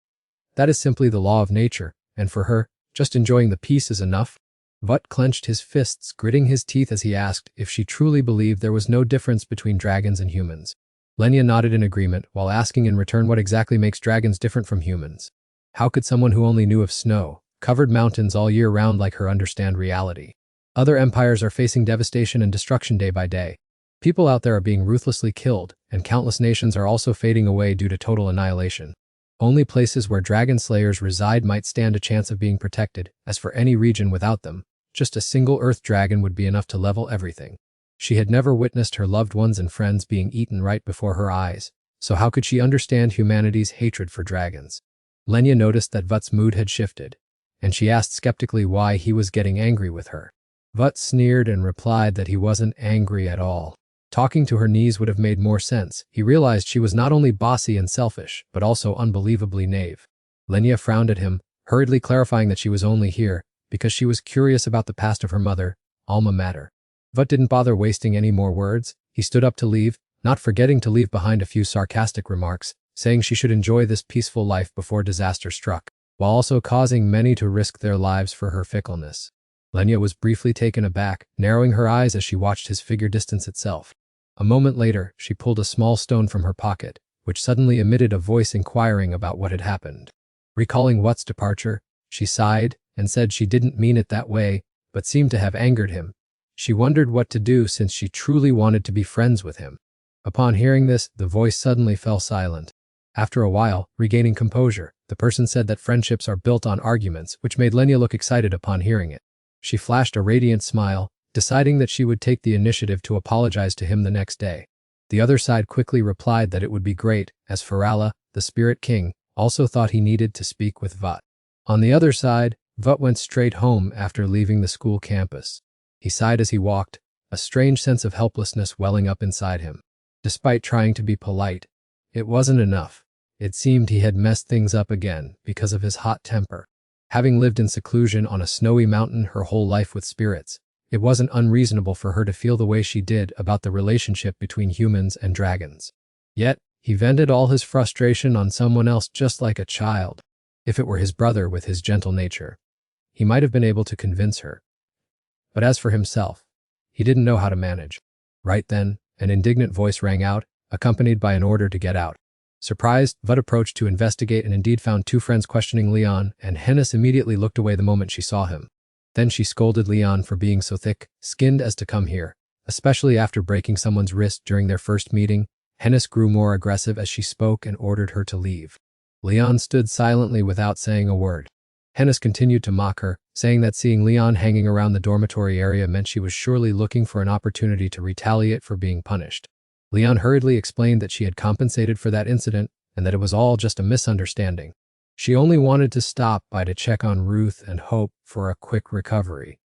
That is simply the law of nature, and for her, just enjoying the peace is enough. Vut clenched his fists, gritting his teeth as he asked if she truly believed there was no difference between dragons and humans. Lenya nodded in agreement, while asking in return what exactly makes dragons different from humans. How could someone who only knew of snow-covered mountains all year round like her understand reality? Other empires are facing devastation and destruction day by day. People out there are being ruthlessly killed, and countless nations are also fading away due to total annihilation. Only places where dragon slayers reside might stand a chance of being protected. As for any region without them, just a single earth dragon would be enough to level everything. She had never witnessed her loved ones and friends being eaten right before her eyes, so how could she understand humanity's hatred for dragons? Lenya noticed that Vut's mood had shifted, and she asked skeptically why he was getting angry with her. Vut sneered and replied that he wasn't angry at all. Talking to her knees would have made more sense. He realized she was not only bossy and selfish, but also unbelievably naive. Lenya frowned at him, hurriedly clarifying that she was only here because she was curious about the past of her mother, alma mater. Vut didn't bother wasting any more words. He stood up to leave, not forgetting to leave behind a few sarcastic remarks, saying she should enjoy this peaceful life before disaster struck, while also causing many to risk their lives for her fickleness. Lenya was briefly taken aback, narrowing her eyes as she watched his figure distance itself. A moment later, she pulled a small stone from her pocket, which suddenly emitted a voice inquiring about what had happened. Recalling Vut's departure, she sighed and said she didn't mean it that way, but seemed to have angered him. She wondered what to do since she truly wanted to be friends with him. Upon hearing this, the voice suddenly fell silent. After a while, regaining composure, the person said that friendships are built on arguments, which made Lenya look excited upon hearing it. She flashed a radiant smile, deciding that she would take the initiative to apologize to him the next day. The other side quickly replied that it would be great, as Farala, the Spirit King, also thought he needed to speak with Vut. On the other side, Vut went straight home after leaving the school campus. He sighed as he walked, a strange sense of helplessness welling up inside him. Despite trying to be polite, it wasn't enough. It seemed he had messed things up again because of his hot temper. Having lived in seclusion on a snowy mountain her whole life with spirits, it wasn't unreasonable for her to feel the way she did about the relationship between humans and dragons. Yet, he vented all his frustration on someone else just like a child. If it were his brother with his gentle nature, he might have been able to convince her. But as for himself, he didn't know how to manage. Right then, an indignant voice rang out, accompanied by an order to get out. Surprised, Vut approached to investigate and indeed found two friends questioning Leon, and Hennis immediately looked away the moment she saw him. Then she scolded Leon for being so thick-skinned as to come here. Especially after breaking someone's wrist during their first meeting, Hennis grew more aggressive as she spoke and ordered her to leave. Leon stood silently without saying a word. Hennis continued to mock her, saying that seeing Leon hanging around the dormitory area meant she was surely looking for an opportunity to retaliate for being punished. Leon hurriedly explained that she had compensated for that incident and that it was all just a misunderstanding. She only wanted to stop by to check on Ruth and hope for a quick recovery,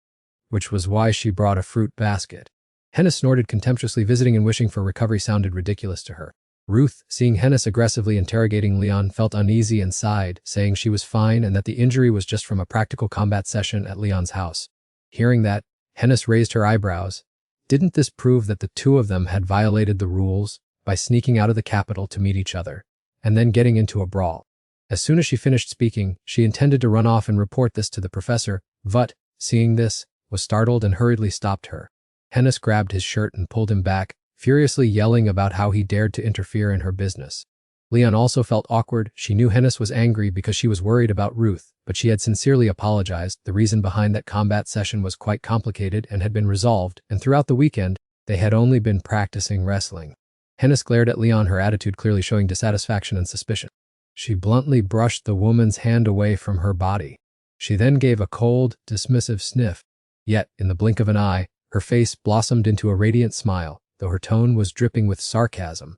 which was why she brought a fruit basket. Hennis snorted contemptuously. Visiting and wishing for recovery sounded ridiculous to her. Ruth, seeing Hennis aggressively interrogating Leon, felt uneasy and sighed, saying she was fine and that the injury was just from a practical combat session at Leon's house. Hearing that, Hennis raised her eyebrows. Didn't this prove that the two of them had violated the rules by sneaking out of the capital to meet each other, and then getting into a brawl? As soon as she finished speaking, she intended to run off and report this to the professor. Vut, seeing this, was startled and hurriedly stopped her. Hennis grabbed his shirt and pulled him back, furiously yelling about how he dared to interfere in her business. Leon also felt awkward. She knew Hennis was angry because she was worried about Ruth, but she had sincerely apologized. The reason behind that combat session was quite complicated and had been resolved, and throughout the weekend, they had only been practicing wrestling. Hennis glared at Leon, her attitude clearly showing dissatisfaction and suspicion. She bluntly brushed the woman's hand away from her body. She then gave a cold, dismissive sniff. Yet, in the blink of an eye, her face blossomed into a radiant smile, though her tone was dripping with sarcasm.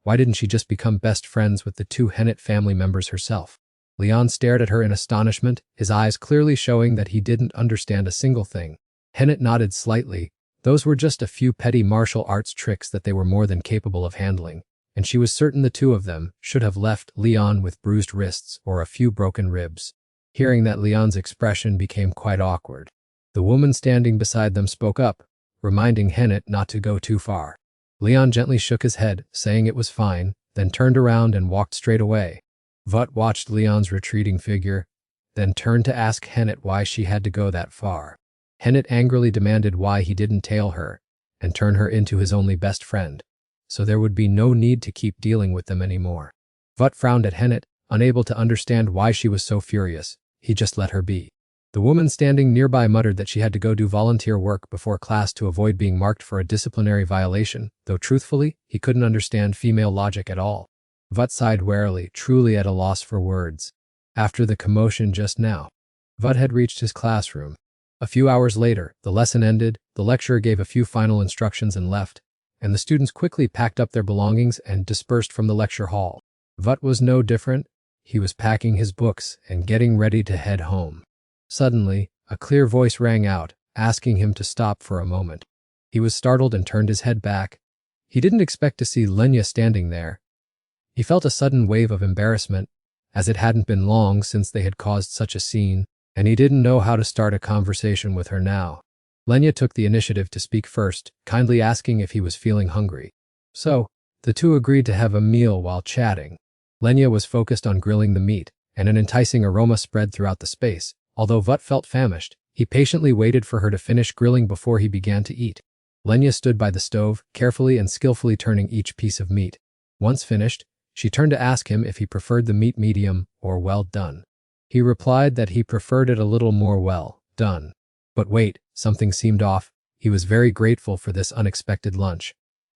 Why didn't she just become best friends with the two Hennet family members herself? Leon stared at her in astonishment, his eyes clearly showing that he didn't understand a single thing. Hennet nodded slightly. Those were just a few petty martial arts tricks that they were more than capable of handling, and she was certain the two of them should have left Leon with bruised wrists or a few broken ribs. Hearing that, Leon's expression became quite awkward. The woman standing beside them spoke up, reminding Hennet not to go too far. Leon gently shook his head, saying it was fine, then turned around and walked straight away. Vut watched Leon's retreating figure, then turned to ask Hennet why she had to go that far. Hennet angrily demanded why he didn't tail her and turn her into his only best friend, so there would be no need to keep dealing with them anymore. Vut frowned at Hennet, unable to understand why she was so furious. He just let her be. The woman standing nearby muttered that she had to go do volunteer work before class to avoid being marked for a disciplinary violation, though truthfully, he couldn't understand female logic at all. Vut sighed warily, truly at a loss for words. After the commotion just now, Vut had reached his classroom. A few hours later, the lesson ended, the lecturer gave a few final instructions and left, and the students quickly packed up their belongings and dispersed from the lecture hall. Vut was no different. He was packing his books and getting ready to head home. Suddenly, a clear voice rang out, asking him to stop for a moment. He was startled and turned his head back. He didn't expect to see Lenya standing there. He felt a sudden wave of embarrassment, as it hadn't been long since they had caused such a scene, and he didn't know how to start a conversation with her now. Lenya took the initiative to speak first, kindly asking if he was feeling hungry. So, the two agreed to have a meal while chatting. Lenya was focused on grilling the meat, and an enticing aroma spread throughout the space. Although Vut felt famished, he patiently waited for her to finish grilling before he began to eat. Lenya stood by the stove, carefully and skillfully turning each piece of meat. Once finished, she turned to ask him if he preferred the meat medium or well done. He replied that he preferred it a little more well done. But wait, something seemed off. He was very grateful for this unexpected lunch,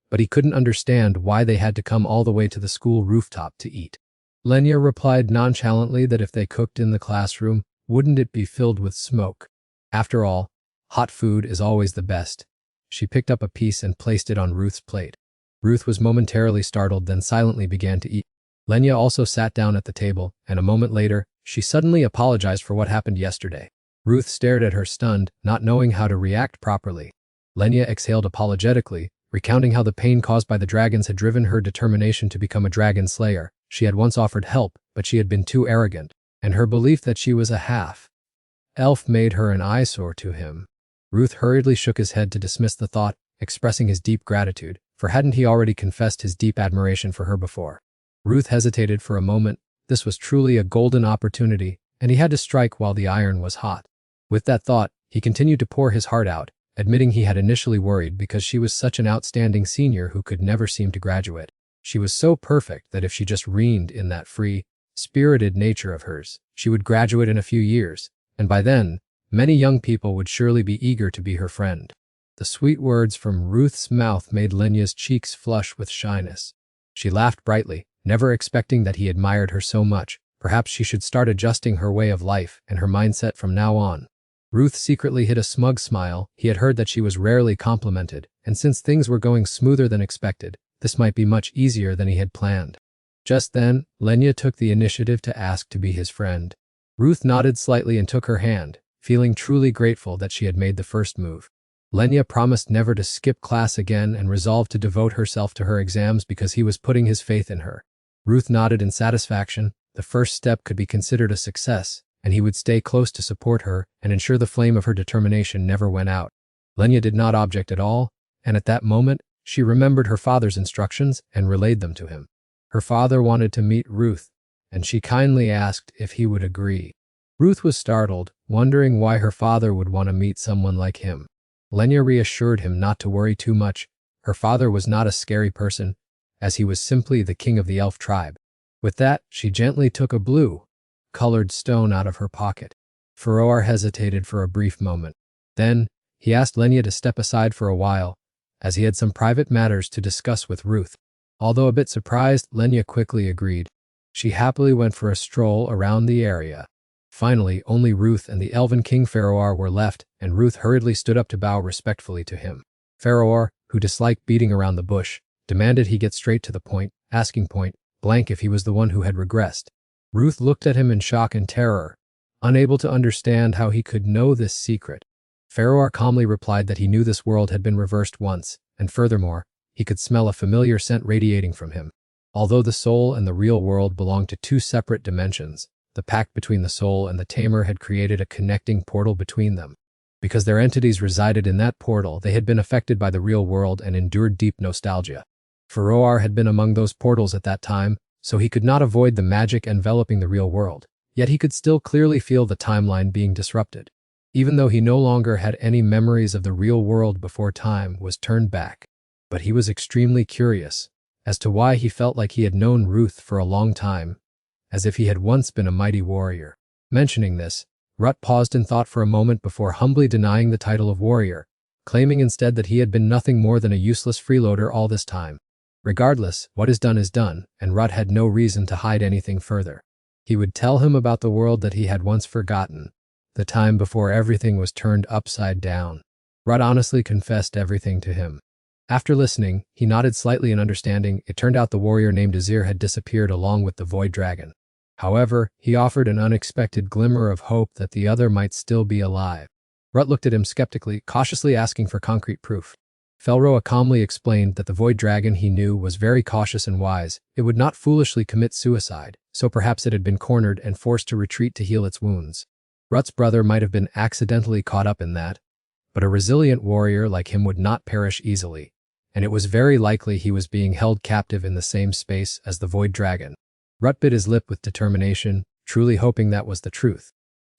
but he couldn't understand why they had to come all the way to the school rooftop to eat. Lenya replied nonchalantly that if they cooked in the classroom, wouldn't it be filled with smoke? After all, hot food is always the best. She picked up a piece and placed it on Ruth's plate. Ruth was momentarily startled, then silently began to eat. Lenya also sat down at the table, and a moment later, She suddenly apologized for what happened yesterday. Ruth stared at her stunned, not knowing how to react properly. Lenya exhaled apologetically, recounting how the pain caused by the dragons had driven her determination to become a dragon slayer. She had once offered help, but she had been too arrogant, and her belief that she was a half-elf made her an eyesore to him. Ruth hurriedly shook his head to dismiss the thought, expressing his deep gratitude, for hadn't he already confessed his deep admiration for her before? Ruth hesitated for a moment. This was truly a golden opportunity, and he had to strike while the iron was hot. With that thought, he continued to pour his heart out, admitting he had initially worried because she was such an outstanding senior who could never seem to graduate. She was so perfect that if she just reined in that free, spirited nature of hers, she would graduate in a few years, and by then, many young people would surely be eager to be her friend. The sweet words from Ruth's mouth made Lenya's cheeks flush with shyness. She laughed brightly, never expecting that he admired her so much. Perhaps she should start adjusting her way of life and her mindset from now on. Ruth secretly hid a smug smile. He had heard that she was rarely complimented, and since things were going smoother than expected, this might be much easier than he had planned. Just then, Lenya took the initiative to ask to be his friend. Ruth nodded slightly and took her hand, feeling truly grateful that she had made the first move. Lenya promised never to skip class again and resolved to devote herself to her exams because he was putting his faith in her. Ruth nodded in satisfaction. The first step could be considered a success, and he would stay close to support her and ensure the flame of her determination never went out. Lenya did not object at all, and at that moment, she remembered her father's instructions and relayed them to him. Her father wanted to meet Ruth, and she kindly asked if he would agree. Ruth was startled, wondering why her father would want to meet someone like him. Lenya reassured him not to worry too much. Her father was not a scary person, as he was simply the king of the elf tribe. With that, she gently took a blue-colored stone out of her pocket. Faroar hesitated for a brief moment. Then, he asked Lenya to step aside for a while, as he had some private matters to discuss with Ruth. Although a bit surprised, Lenya quickly agreed. She happily went for a stroll around the area. Finally, only Ruth and the elven king Faroar were left, and Ruth hurriedly stood up to bow respectfully to him. Faroar, who disliked beating around the bush, demanded he get straight to the point, asking point blank if he was the one who had regressed. Ruth looked at him in shock and terror, unable to understand how he could know this secret. Faroar calmly replied that he knew this world had been reversed once, and furthermore, he could smell a familiar scent radiating from him. Although the soul and the real world belonged to two separate dimensions, the pact between the soul and the tamer had created a connecting portal between them. Because their entities resided in that portal, they had been affected by the real world and endured deep nostalgia. Faroar had been among those portals at that time, so he could not avoid the magic enveloping the real world, yet he could still clearly feel the timeline being disrupted. Even though he no longer had any memories of the real world before time was turned back. But he was extremely curious as to why he felt like he had known Ruth for a long time, as if he had once been a mighty warrior. Mentioning this, Rut paused in thought for a moment before humbly denying the title of warrior, claiming instead that he had been nothing more than a useless freeloader all this time. Regardless, what is done, and Rut had no reason to hide anything further. He would tell him about the world that he had once forgotten, the time before everything was turned upside down. Rut honestly confessed everything to him. After listening, he nodded slightly in understanding. It turned out the warrior named Azir had disappeared along with the void dragon. However, he offered an unexpected glimmer of hope that the other might still be alive. Rut looked at him skeptically, cautiously asking for concrete proof. Felroa calmly explained that the void dragon he knew was very cautious and wise. It would not foolishly commit suicide, so perhaps it had been cornered and forced to retreat to heal its wounds. Rut's brother might have been accidentally caught up in that, but a resilient warrior like him would not perish easily, and it was very likely he was being held captive in the same space as the void dragon. Rut bit his lip with determination, truly hoping that was the truth.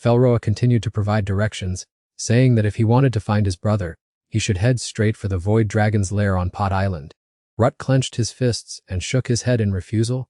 Felroa continued to provide directions, saying that if he wanted to find his brother, he should head straight for the void dragon's lair on Pot Island. Rut clenched his fists and shook his head in refusal,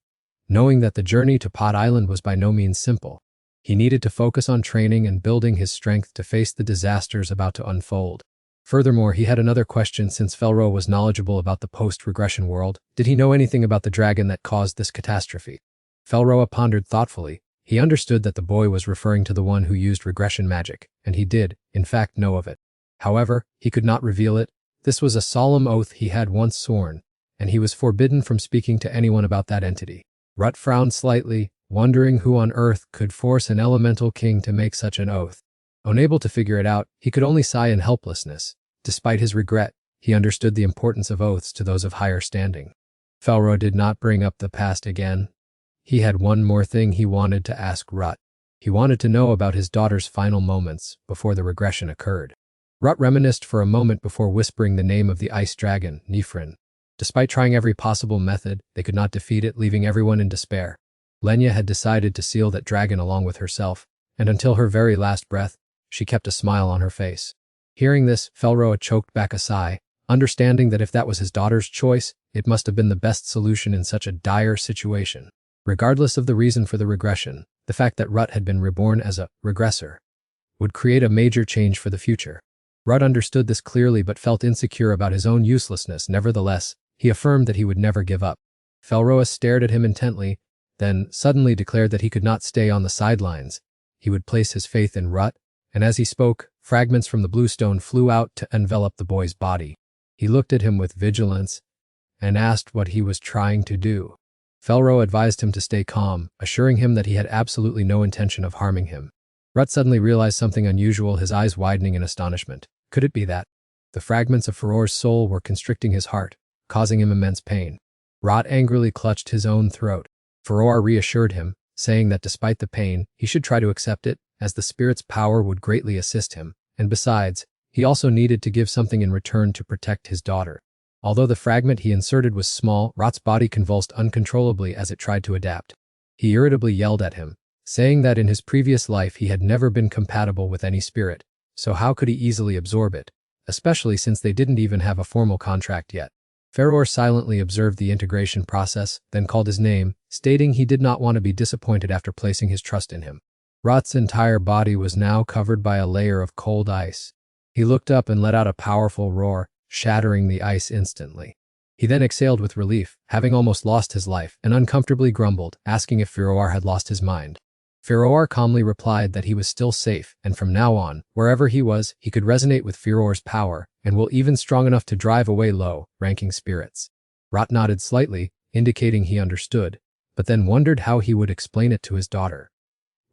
knowing that the journey to Pot Island was by no means simple. He needed to focus on training and building his strength to face the disasters about to unfold. Furthermore, he had another question since Felroa was knowledgeable about the post-regression world. Did he know anything about the dragon that caused this catastrophe? Felroa pondered thoughtfully. He understood that the boy was referring to the one who used regression magic, and he did, in fact, know of it. However, he could not reveal it. This was a solemn oath he had once sworn, and he was forbidden from speaking to anyone about that entity. Rut frowned slightly, wondering who on earth could force an elemental king to make such an oath. Unable to figure it out, he could only sigh in helplessness. Despite his regret, he understood the importance of oaths to those of higher standing. Felro did not bring up the past again. He had one more thing he wanted to ask Rut. He wanted to know about his daughter's final moments before the regression occurred. Rut reminisced for a moment before whispering the name of the ice dragon, Nifrin. Despite trying every possible method, they could not defeat it, leaving everyone in despair. Lenya had decided to seal that dragon along with herself, and until her very last breath, she kept a smile on her face. Hearing this, Felroa choked back a sigh, understanding that if that was his daughter's choice, it must have been the best solution in such a dire situation. Regardless of the reason for the regression, the fact that Rut had been reborn as a regressor would create a major change for the future. Rut understood this clearly but felt insecure about his own uselessness. Nevertheless, he affirmed that he would never give up. Felroa stared at him intently, then suddenly declared that he could not stay on the sidelines. He would place his faith in Rut, and as he spoke, fragments from the blue stone flew out to envelop the boy's body. He looked at him with vigilance and asked what he was trying to do. Felro advised him to stay calm, assuring him that he had absolutely no intention of harming him. Rut suddenly realized something unusual, his eyes widening in astonishment. Could it be that the fragments of Furor's soul were constricting his heart, causing him immense pain? Rut angrily clutched his own throat. Furor reassured him, saying that despite the pain, he should try to accept it, as the spirit's power would greatly assist him, and besides, he also needed to give something in return to protect his daughter. Although the fragment he inserted was small, Rot's body convulsed uncontrollably as it tried to adapt. He irritably yelled at him, saying that in his previous life he had never been compatible with any spirit, so how could he easily absorb it, especially since they didn't even have a formal contract yet. Furor silently observed the integration process, then called his name, stating he did not want to be disappointed after placing his trust in him. Rot's entire body was now covered by a layer of cold ice. He looked up and let out a powerful roar, shattering the ice instantly. He then exhaled with relief, having almost lost his life, and uncomfortably grumbled, asking if Furor had lost his mind. Furor calmly replied that he was still safe, and from now on, wherever he was, he could resonate with Furor's power, and will even strong enough to drive away low-ranking spirits. Rot nodded slightly, indicating he understood, but then wondered how he would explain it to his daughter.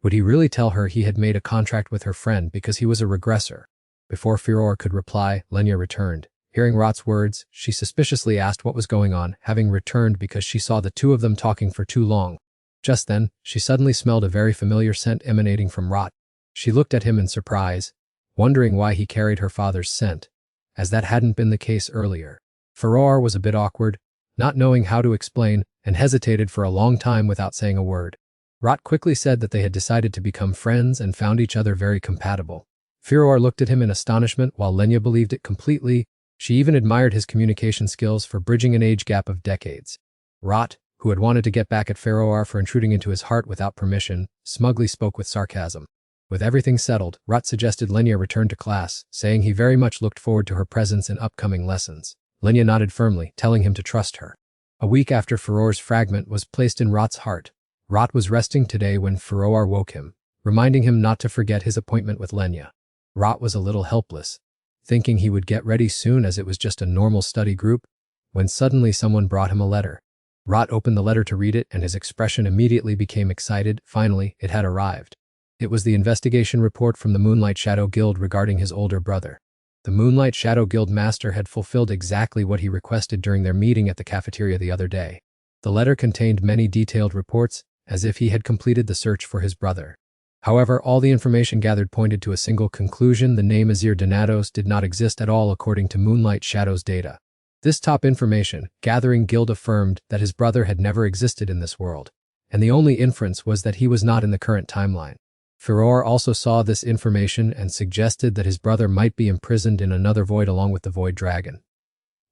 Would he really tell her he had made a contract with her friend because he was a regressor? Before Furor could reply, Lenya returned. Hearing Rot's words, she suspiciously asked what was going on, having returned because she saw the two of them talking for too long. Just then, she suddenly smelled a very familiar scent emanating from Rot. She looked at him in surprise, wondering why he carried her father's scent, as that hadn't been the case earlier. Furor was a bit awkward, not knowing how to explain, and hesitated for a long time without saying a word. Rot quickly said that they had decided to become friends and found each other very compatible. Furor looked at him in astonishment while Lenya believed it completely. She even admired his communication skills for bridging an age gap of decades. Rot, who had wanted to get back at Furor for intruding into his heart without permission, smugly spoke with sarcasm. With everything settled, Rot suggested Lenya return to class, saying he very much looked forward to her presence in upcoming lessons. Lenya nodded firmly, telling him to trust her. A week after Furor's fragment was placed in Rot's heart, Rot was resting today when Furor woke him, reminding him not to forget his appointment with Lenya. Rot was a little helpless, thinking he would get ready soon as it was just a normal study group, when suddenly someone brought him a letter. Rot opened the letter to read it and his expression immediately became excited. Finally, it had arrived. It was the investigation report from the Moonlight Shadow Guild regarding his older brother. The Moonlight Shadow Guild master had fulfilled exactly what he requested during their meeting at the cafeteria the other day. The letter contained many detailed reports, as if he had completed the search for his brother. However, all the information gathered pointed to a single conclusion: the name Azir Donatos did not exist at all according to Moonlight Shadow's data. This top information gathering guild affirmed that his brother had never existed in this world, and the only inference was that he was not in the current timeline. Furor also saw this information and suggested that his brother might be imprisoned in another void along with the Void Dragon.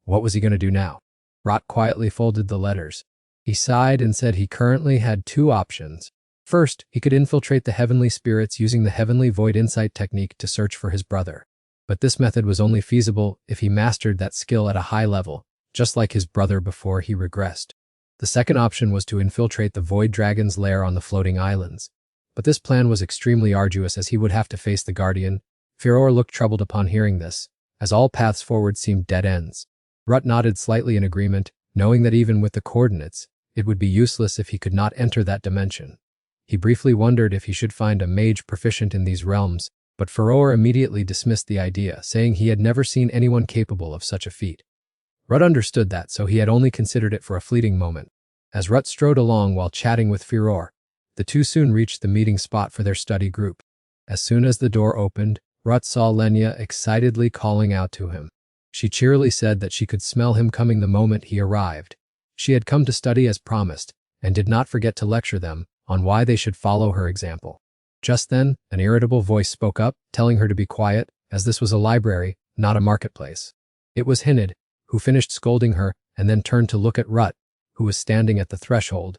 What was he going to do now? Rot quietly folded the letters. He sighed and said he currently had two options. First, he could infiltrate the heavenly spirits using the Heavenly Void Insight technique to search for his brother. But this method was only feasible if he mastered that skill at a high level, just like his brother before he regressed. The second option was to infiltrate the Void Dragon's lair on the floating islands. But this plan was extremely arduous as he would have to face the Guardian. Furor looked troubled upon hearing this, as all paths forward seemed dead ends. Rut nodded slightly in agreement, knowing that even with the coordinates, it would be useless if he could not enter that dimension. He briefly wondered if he should find a mage proficient in these realms, but Furore immediately dismissed the idea, saying he had never seen anyone capable of such a feat. Rut understood that, so he had only considered it for a fleeting moment. As Rut strode along while chatting with Furore, the two soon reached the meeting spot for their study group. As soon as the door opened, Rut saw Lenya excitedly calling out to him. She cheerily said that she could smell him coming the moment he arrived. She had come to study as promised, and did not forget to lecture them on why they should follow her example. Just then, an irritable voice spoke up, telling her to be quiet, as this was a library, not a marketplace. It was Hinid, who finished scolding her and then turned to look at Rut, who was standing at the threshold,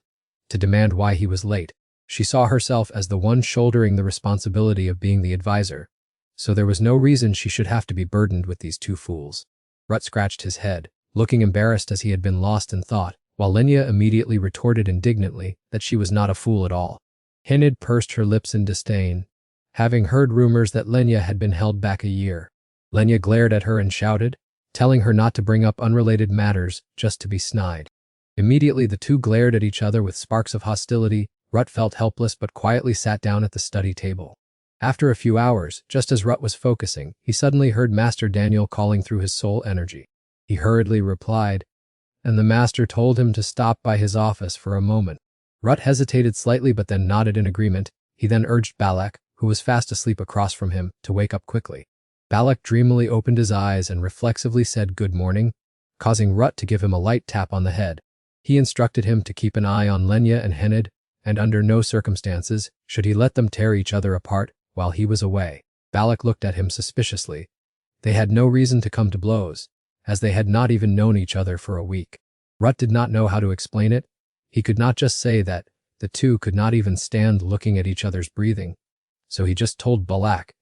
to demand why he was late. She saw herself as the one shouldering the responsibility of being the advisor, so there was no reason she should have to be burdened with these two fools. Rut scratched his head, looking embarrassed as he had been lost in thought, while Lenya immediately retorted indignantly that she was not a fool at all. Hinid pursed her lips in disdain, having heard rumors that Lenya had been held back a year. Lenya glared at her and shouted, telling her not to bring up unrelated matters just to be snide. Immediately the two glared at each other with sparks of hostility. Rut felt helpless but quietly sat down at the study table. After a few hours, just as Rut was focusing, he suddenly heard Master Daniel calling through his soul energy. He hurriedly replied, and the master told him to stop by his office for a moment. Rut hesitated slightly but then nodded in agreement. He then urged Balak, who was fast asleep across from him, to wake up quickly. Balak dreamily opened his eyes and reflexively said good morning, causing Rut to give him a light tap on the head. He instructed him to keep an eye on Lenya and Hinid, and under no circumstances should he let them tear each other apart while he was away. Balak looked at him suspiciously. They had no reason to come to blows, as they had not even known each other for a week. Rut did not know how to explain it. He could not just say that the two could not even stand looking at each other's breathing, so he just told Balak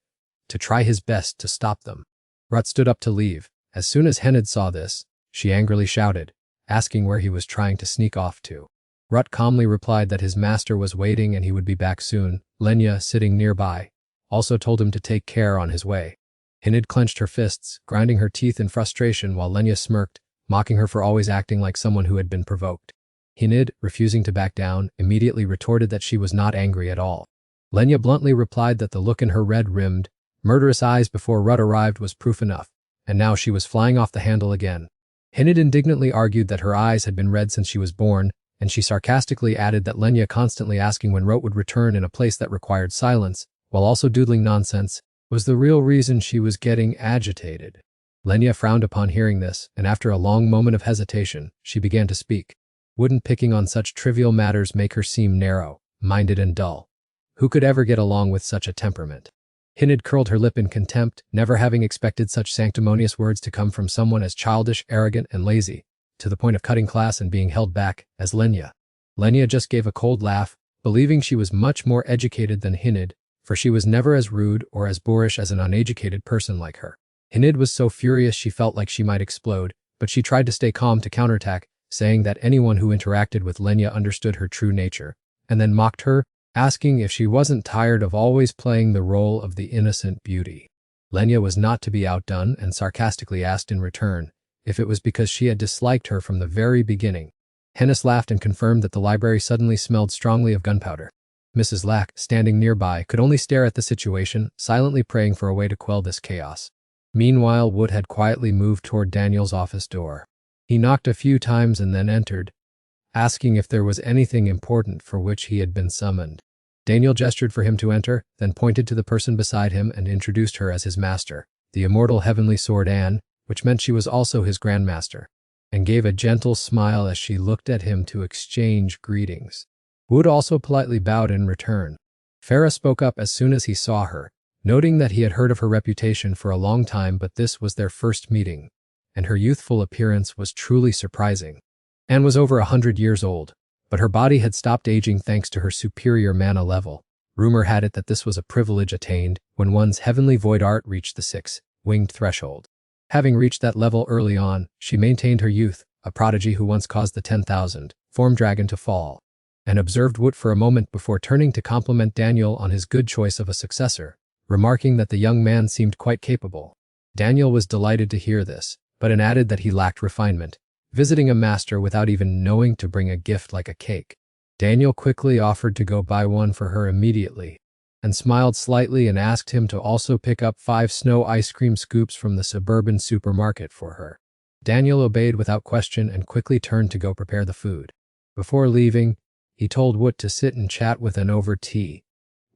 to try his best to stop them. Rut stood up to leave. As soon as Hinid saw this, she angrily shouted, asking where he was trying to sneak off to. Rut calmly replied that his master was waiting and he would be back soon. Lenya, sitting nearby, also told him to take care on his way. Hinid clenched her fists, grinding her teeth in frustration while Lenya smirked, mocking her for always acting like someone who had been provoked. Hinid, refusing to back down, immediately retorted that she was not angry at all. Lenya bluntly replied that the look in her red-rimmed, murderous eyes before Rut arrived was proof enough, and now she was flying off the handle again. Hinid indignantly argued that her eyes had been red since she was born, and she sarcastically added that Lenya constantly asking when Rut would return in a place that required silence, while also doodling nonsense, was the real reason she was getting agitated. Lenya frowned upon hearing this, and after a long moment of hesitation, she began to speak. Wouldn't picking on such trivial matters make her seem narrow-minded and dull? Who could ever get along with such a temperament? Hinid curled her lip in contempt, never having expected such sanctimonious words to come from someone as childish, arrogant, and lazy, to the point of cutting class and being held back, as Lenya. Lenya just gave a cold laugh, believing she was much more educated than Hinid, for she was never as rude or as boorish as an uneducated person like her. Hinid was so furious she felt like she might explode, but she tried to stay calm to counterattack, saying that anyone who interacted with Lenya understood her true nature, and then mocked her, asking if she wasn't tired of always playing the role of the innocent beauty. Lenya was not to be outdone and sarcastically asked in return if it was because she had disliked her from the very beginning. Hennis laughed and confirmed that the library suddenly smelled strongly of gunpowder. Mrs. Lack, standing nearby, could only stare at the situation, silently praying for a way to quell this chaos. Meanwhile, Wood had quietly moved toward Daniel's office door. He knocked a few times and then entered, asking if there was anything important for which he had been summoned. Daniel gestured for him to enter, then pointed to the person beside him and introduced her as his master, the immortal heavenly sword Anne, which meant she was also his grandmaster, and gave a gentle smile as she looked at him to exchange greetings. Wood also politely bowed in return. Farah spoke up as soon as he saw her, noting that he had heard of her reputation for a long time, but this was their first meeting, and her youthful appearance was truly surprising. Anne was over 100 years old, but her body had stopped aging thanks to her superior mana level. Rumor had it that this was a privilege attained when one's heavenly void art reached the 6-winged threshold. Having reached that level early on, she maintained her youth, a prodigy who once caused the 10,000 form dragon to fall, and observed Wood for a moment before turning to compliment Daniel on his good choice of a successor, remarking that the young man seemed quite capable. Daniel was delighted to hear this, but added that he lacked refinement, visiting a master without even knowing to bring a gift like a cake. Daniel quickly offered to go buy one for her immediately, and smiled slightly and asked him to also pick up 5 snow ice cream scoops from the suburban supermarket for her. Daniel obeyed without question and quickly turned to go prepare the food. Before leaving, he told Woot to sit and chat with Ann over tea.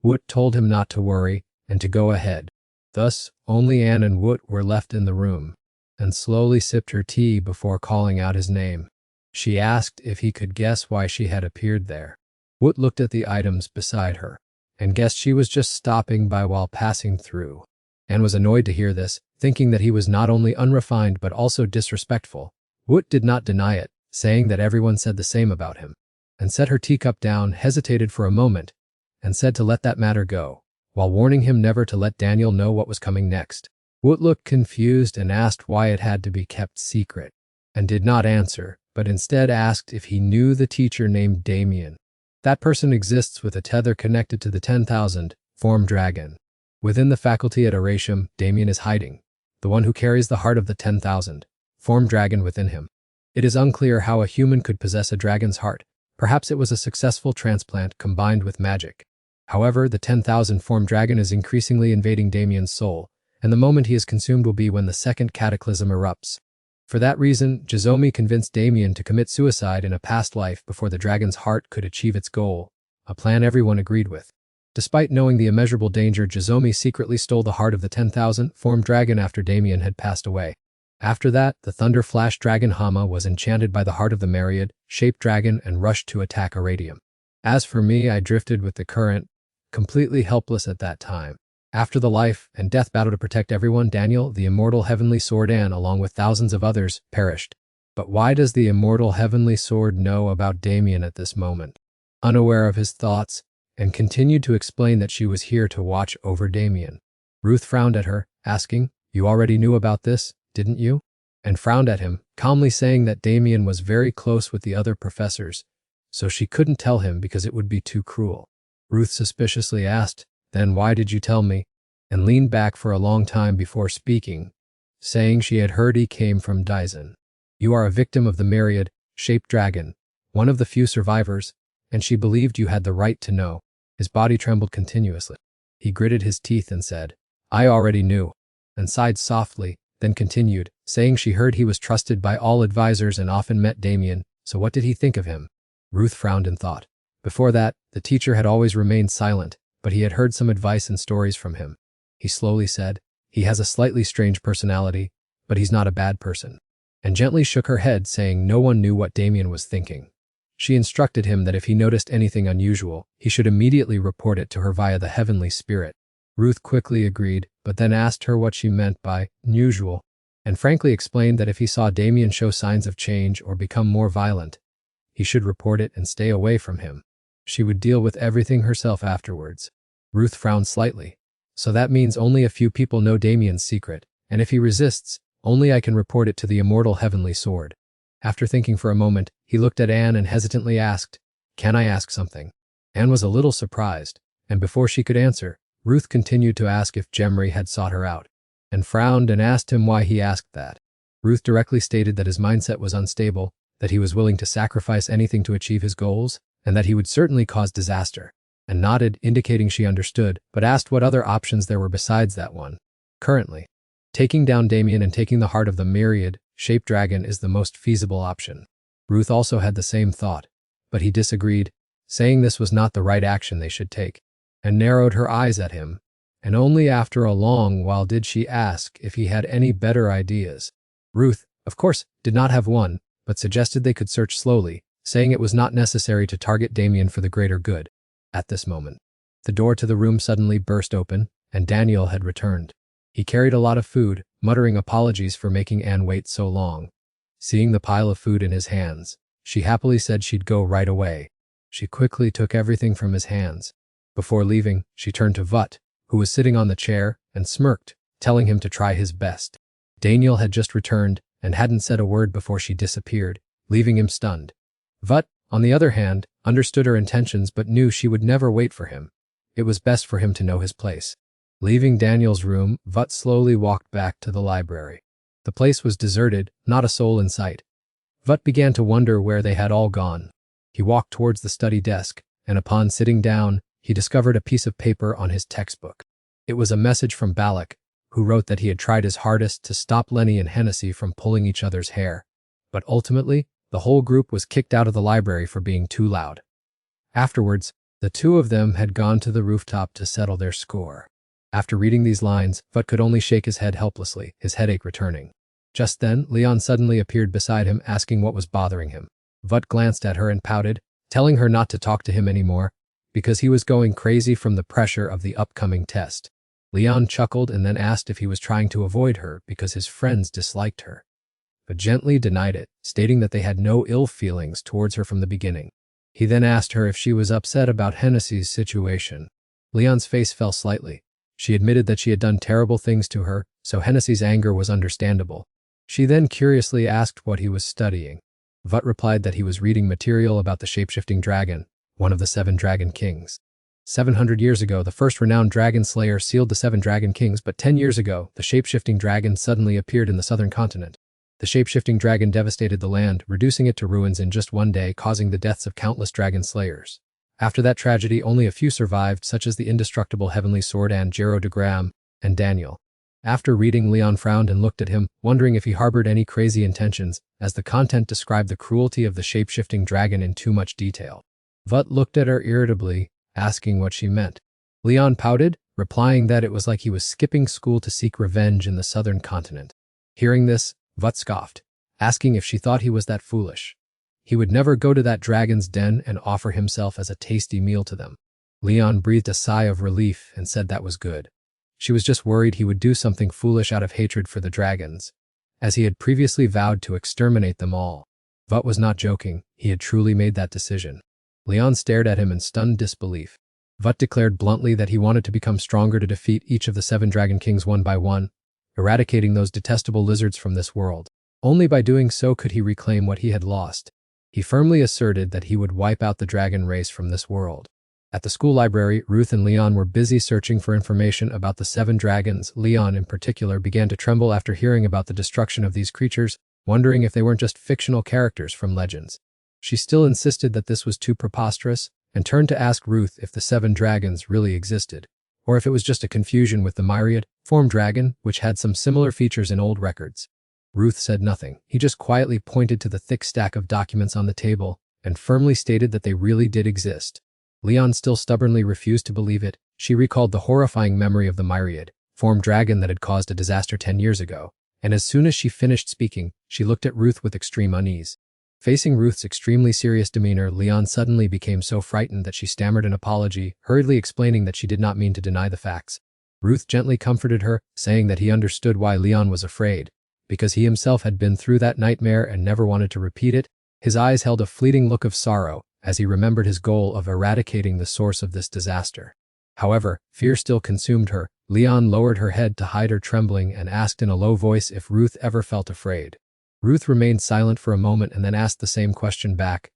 Woot told him not to worry and to go ahead. Thus, only Ann and Woot were left in the room, and slowly sipped her tea before calling out his name. She asked if he could guess why she had appeared there. Woot looked at the items beside her, and guessed she was just stopping by while passing through. Ann was annoyed to hear this, thinking that he was not only unrefined but also disrespectful. Woot did not deny it, saying that everyone said the same about him, and set her teacup down, hesitated for a moment, and said to let that matter go, while warning him never to let Daniel know what was coming next. Woot looked confused and asked why it had to be kept secret, and did not answer, but instead asked if he knew the teacher named Damien. That person exists with a tether connected to the 10,000 form dragon. Within the faculty at Oratium, Damien is hiding, the one who carries the heart of the 10,000 form dragon within him. It is unclear how a human could possess a dragon's heart. Perhaps it was a successful transplant combined with magic. However, the 10,000 form dragon is increasingly invading Damien's soul, and the moment he is consumed will be when the second cataclysm erupts. For that reason, Jizomi convinced Damien to commit suicide in a past life before the dragon's heart could achieve its goal, a plan everyone agreed with. Despite knowing the immeasurable danger, Jizomi secretly stole the heart of the 10,000 form dragon after Damien had passed away. After that, the Thunder Flash Dragon Hama was enchanted by the heart of the Myriad-shaped dragon and rushed to attack Oratium. As for me, I drifted with the current, completely helpless at that time. After the life and death battle to protect everyone, Daniel, the immortal heavenly sword, and along with thousands of others, perished. But why does the immortal heavenly sword know about Damien at this moment? Unaware of his thoughts, and continued to explain that she was here to watch over Damien. Ruth frowned at her, asking, "You already knew about this, didn't you?" And frowned at him, calmly saying that Damien was very close with the other professors, so she couldn't tell him because it would be too cruel. Ruth suspiciously asked, "Then why did you tell me?" and leaned back for a long time before speaking, saying she had heard he came from Daisen. "You are a victim of the Myriad-shaped dragon, one of the few survivors, and she believed you had the right to know." His body trembled continuously. He gritted his teeth and said, "I already knew," and sighed softly, then continued, saying she heard he was trusted by all advisors and often met Damien, so what did he think of him? Ruth frowned in thought. Before that, the teacher had always remained silent, but he had heard some advice and stories from him. He slowly said, "He has a slightly strange personality, but he's not a bad person," and gently shook her head, saying no one knew what Damien was thinking. She instructed him that if he noticed anything unusual, he should immediately report it to her via the heavenly spirit. Ruth quickly agreed, but then asked her what she meant by unusual, and frankly explained that if he saw Damien show signs of change or become more violent, he should report it and stay away from him. She would deal with everything herself afterwards. Ruth frowned slightly. "So that means only a few people know Damien's secret, and if he resists, only I can report it to the immortal heavenly sword." After thinking for a moment, he looked at Anne and hesitantly asked, "Can I ask something?" Anne was a little surprised, and before she could answer, Ruth continued to ask if Gemry had sought her out, and frowned and asked him why he asked that. Ruth directly stated that his mindset was unstable, that he was willing to sacrifice anything to achieve his goals, and that he would certainly cause disaster, and nodded, indicating she understood, but asked what other options there were besides that one. Currently, taking down Damien and taking the heart of the Myriad-shaped dragon is the most feasible option. Ruth also had the same thought, but he disagreed, saying this was not the right action they should take, and narrowed her eyes at him, and only after a long while did she ask if he had any better ideas. Ruth, of course, did not have one, but suggested they could search slowly, saying it was not necessary to target Damien for the greater good. At this moment, the door to the room suddenly burst open, and Daniel had returned. He carried a lot of food, muttering apologies for making Anne wait so long. Seeing the pile of food in his hands, she happily said she'd go right away. She quickly took everything from his hands. Before leaving, she turned to Vut, who was sitting on the chair, and smirked, telling him to try his best. Daniel had just returned, and hadn't said a word before she disappeared, leaving him stunned. Vut, on the other hand, understood her intentions but knew she would never wait for him. It was best for him to know his place. Leaving Daniel's room, Vut slowly walked back to the library. The place was deserted, not a soul in sight. Vut began to wonder where they had all gone. He walked towards the study desk, and upon sitting down, he discovered a piece of paper on his textbook. It was a message from Balak, who wrote that he had tried his hardest to stop Lenny and Hennessy from pulling each other's hair. But ultimately, the whole group was kicked out of the library for being too loud. Afterwards, the two of them had gone to the rooftop to settle their score. After reading these lines, Vut could only shake his head helplessly, his headache returning. Just then, Leon suddenly appeared beside him, asking what was bothering him. Vut glanced at her and pouted, telling her not to talk to him anymore, because he was going crazy from the pressure of the upcoming test. Leon chuckled and then asked if he was trying to avoid her because his friends disliked her, but gently denied it, stating that they had no ill feelings towards her from the beginning. He then asked her if she was upset about Hennessy's situation. Leon's face fell slightly. She admitted that she had done terrible things to her, so Hennessy's anger was understandable. She then curiously asked what he was studying. Vut replied that he was reading material about the shape-shifting dragon, one of the 7 dragon kings. 700 years ago, the first renowned dragon slayer sealed the 7 dragon kings, but 10 years ago, the shape-shifting dragon suddenly appeared in the southern continent. The shape-shifting dragon devastated the land, reducing it to ruins in just one day, causing the deaths of countless dragon slayers. After that tragedy, only a few survived, such as the indestructible heavenly sword and Jero de Graham and Daniel. After reading, Leon frowned and looked at him, wondering if he harbored any crazy intentions, as the content described the cruelty of the shape-shifting dragon in too much detail. Vut looked at her irritably, asking what she meant. Leon pouted, replying that it was like he was skipping school to seek revenge in the southern continent. Hearing this, Vut scoffed, asking if she thought he was that foolish. He would never go to that dragon's den and offer himself as a tasty meal to them. Leon breathed a sigh of relief and said that was good. She was just worried he would do something foolish out of hatred for the dragons, as he had previously vowed to exterminate them all. Vut was not joking, he had truly made that decision. Leon stared at him in stunned disbelief. Vut declared bluntly that he wanted to become stronger to defeat each of the 7 dragon kings one by one, eradicating those detestable lizards from this world. Only by doing so could he reclaim what he had lost. He firmly asserted that he would wipe out the dragon race from this world. At the school library, Ruth and Leon were busy searching for information about the 7 dragons. Leon, in particular, began to tremble after hearing about the destruction of these creatures, wondering if they weren't just fictional characters from legends. She still insisted that this was too preposterous, and turned to ask Ruth if the 7 dragons really existed, or if it was just a confusion with the myriad form dragon, which had some similar features in old records. Ruth said nothing. He just quietly pointed to the thick stack of documents on the table, and firmly stated that they really did exist. Leon still stubbornly refused to believe it. She recalled the horrifying memory of the myriad form dragon that had caused a disaster 10 years ago, and as soon as she finished speaking, she looked at Ruth with extreme unease. Facing Ruth's extremely serious demeanor, Leon suddenly became so frightened that she stammered an apology, hurriedly explaining that she did not mean to deny the facts. Ruth gently comforted her, saying that he understood why Leon was afraid, because he himself had been through that nightmare and never wanted to repeat it. His eyes held a fleeting look of sorrow, as he remembered his goal of eradicating the source of this disaster. However, fear still consumed her. Leon lowered her head to hide her trembling and asked in a low voice if Ruth ever felt afraid. Ruth remained silent for a moment and then asked the same question back,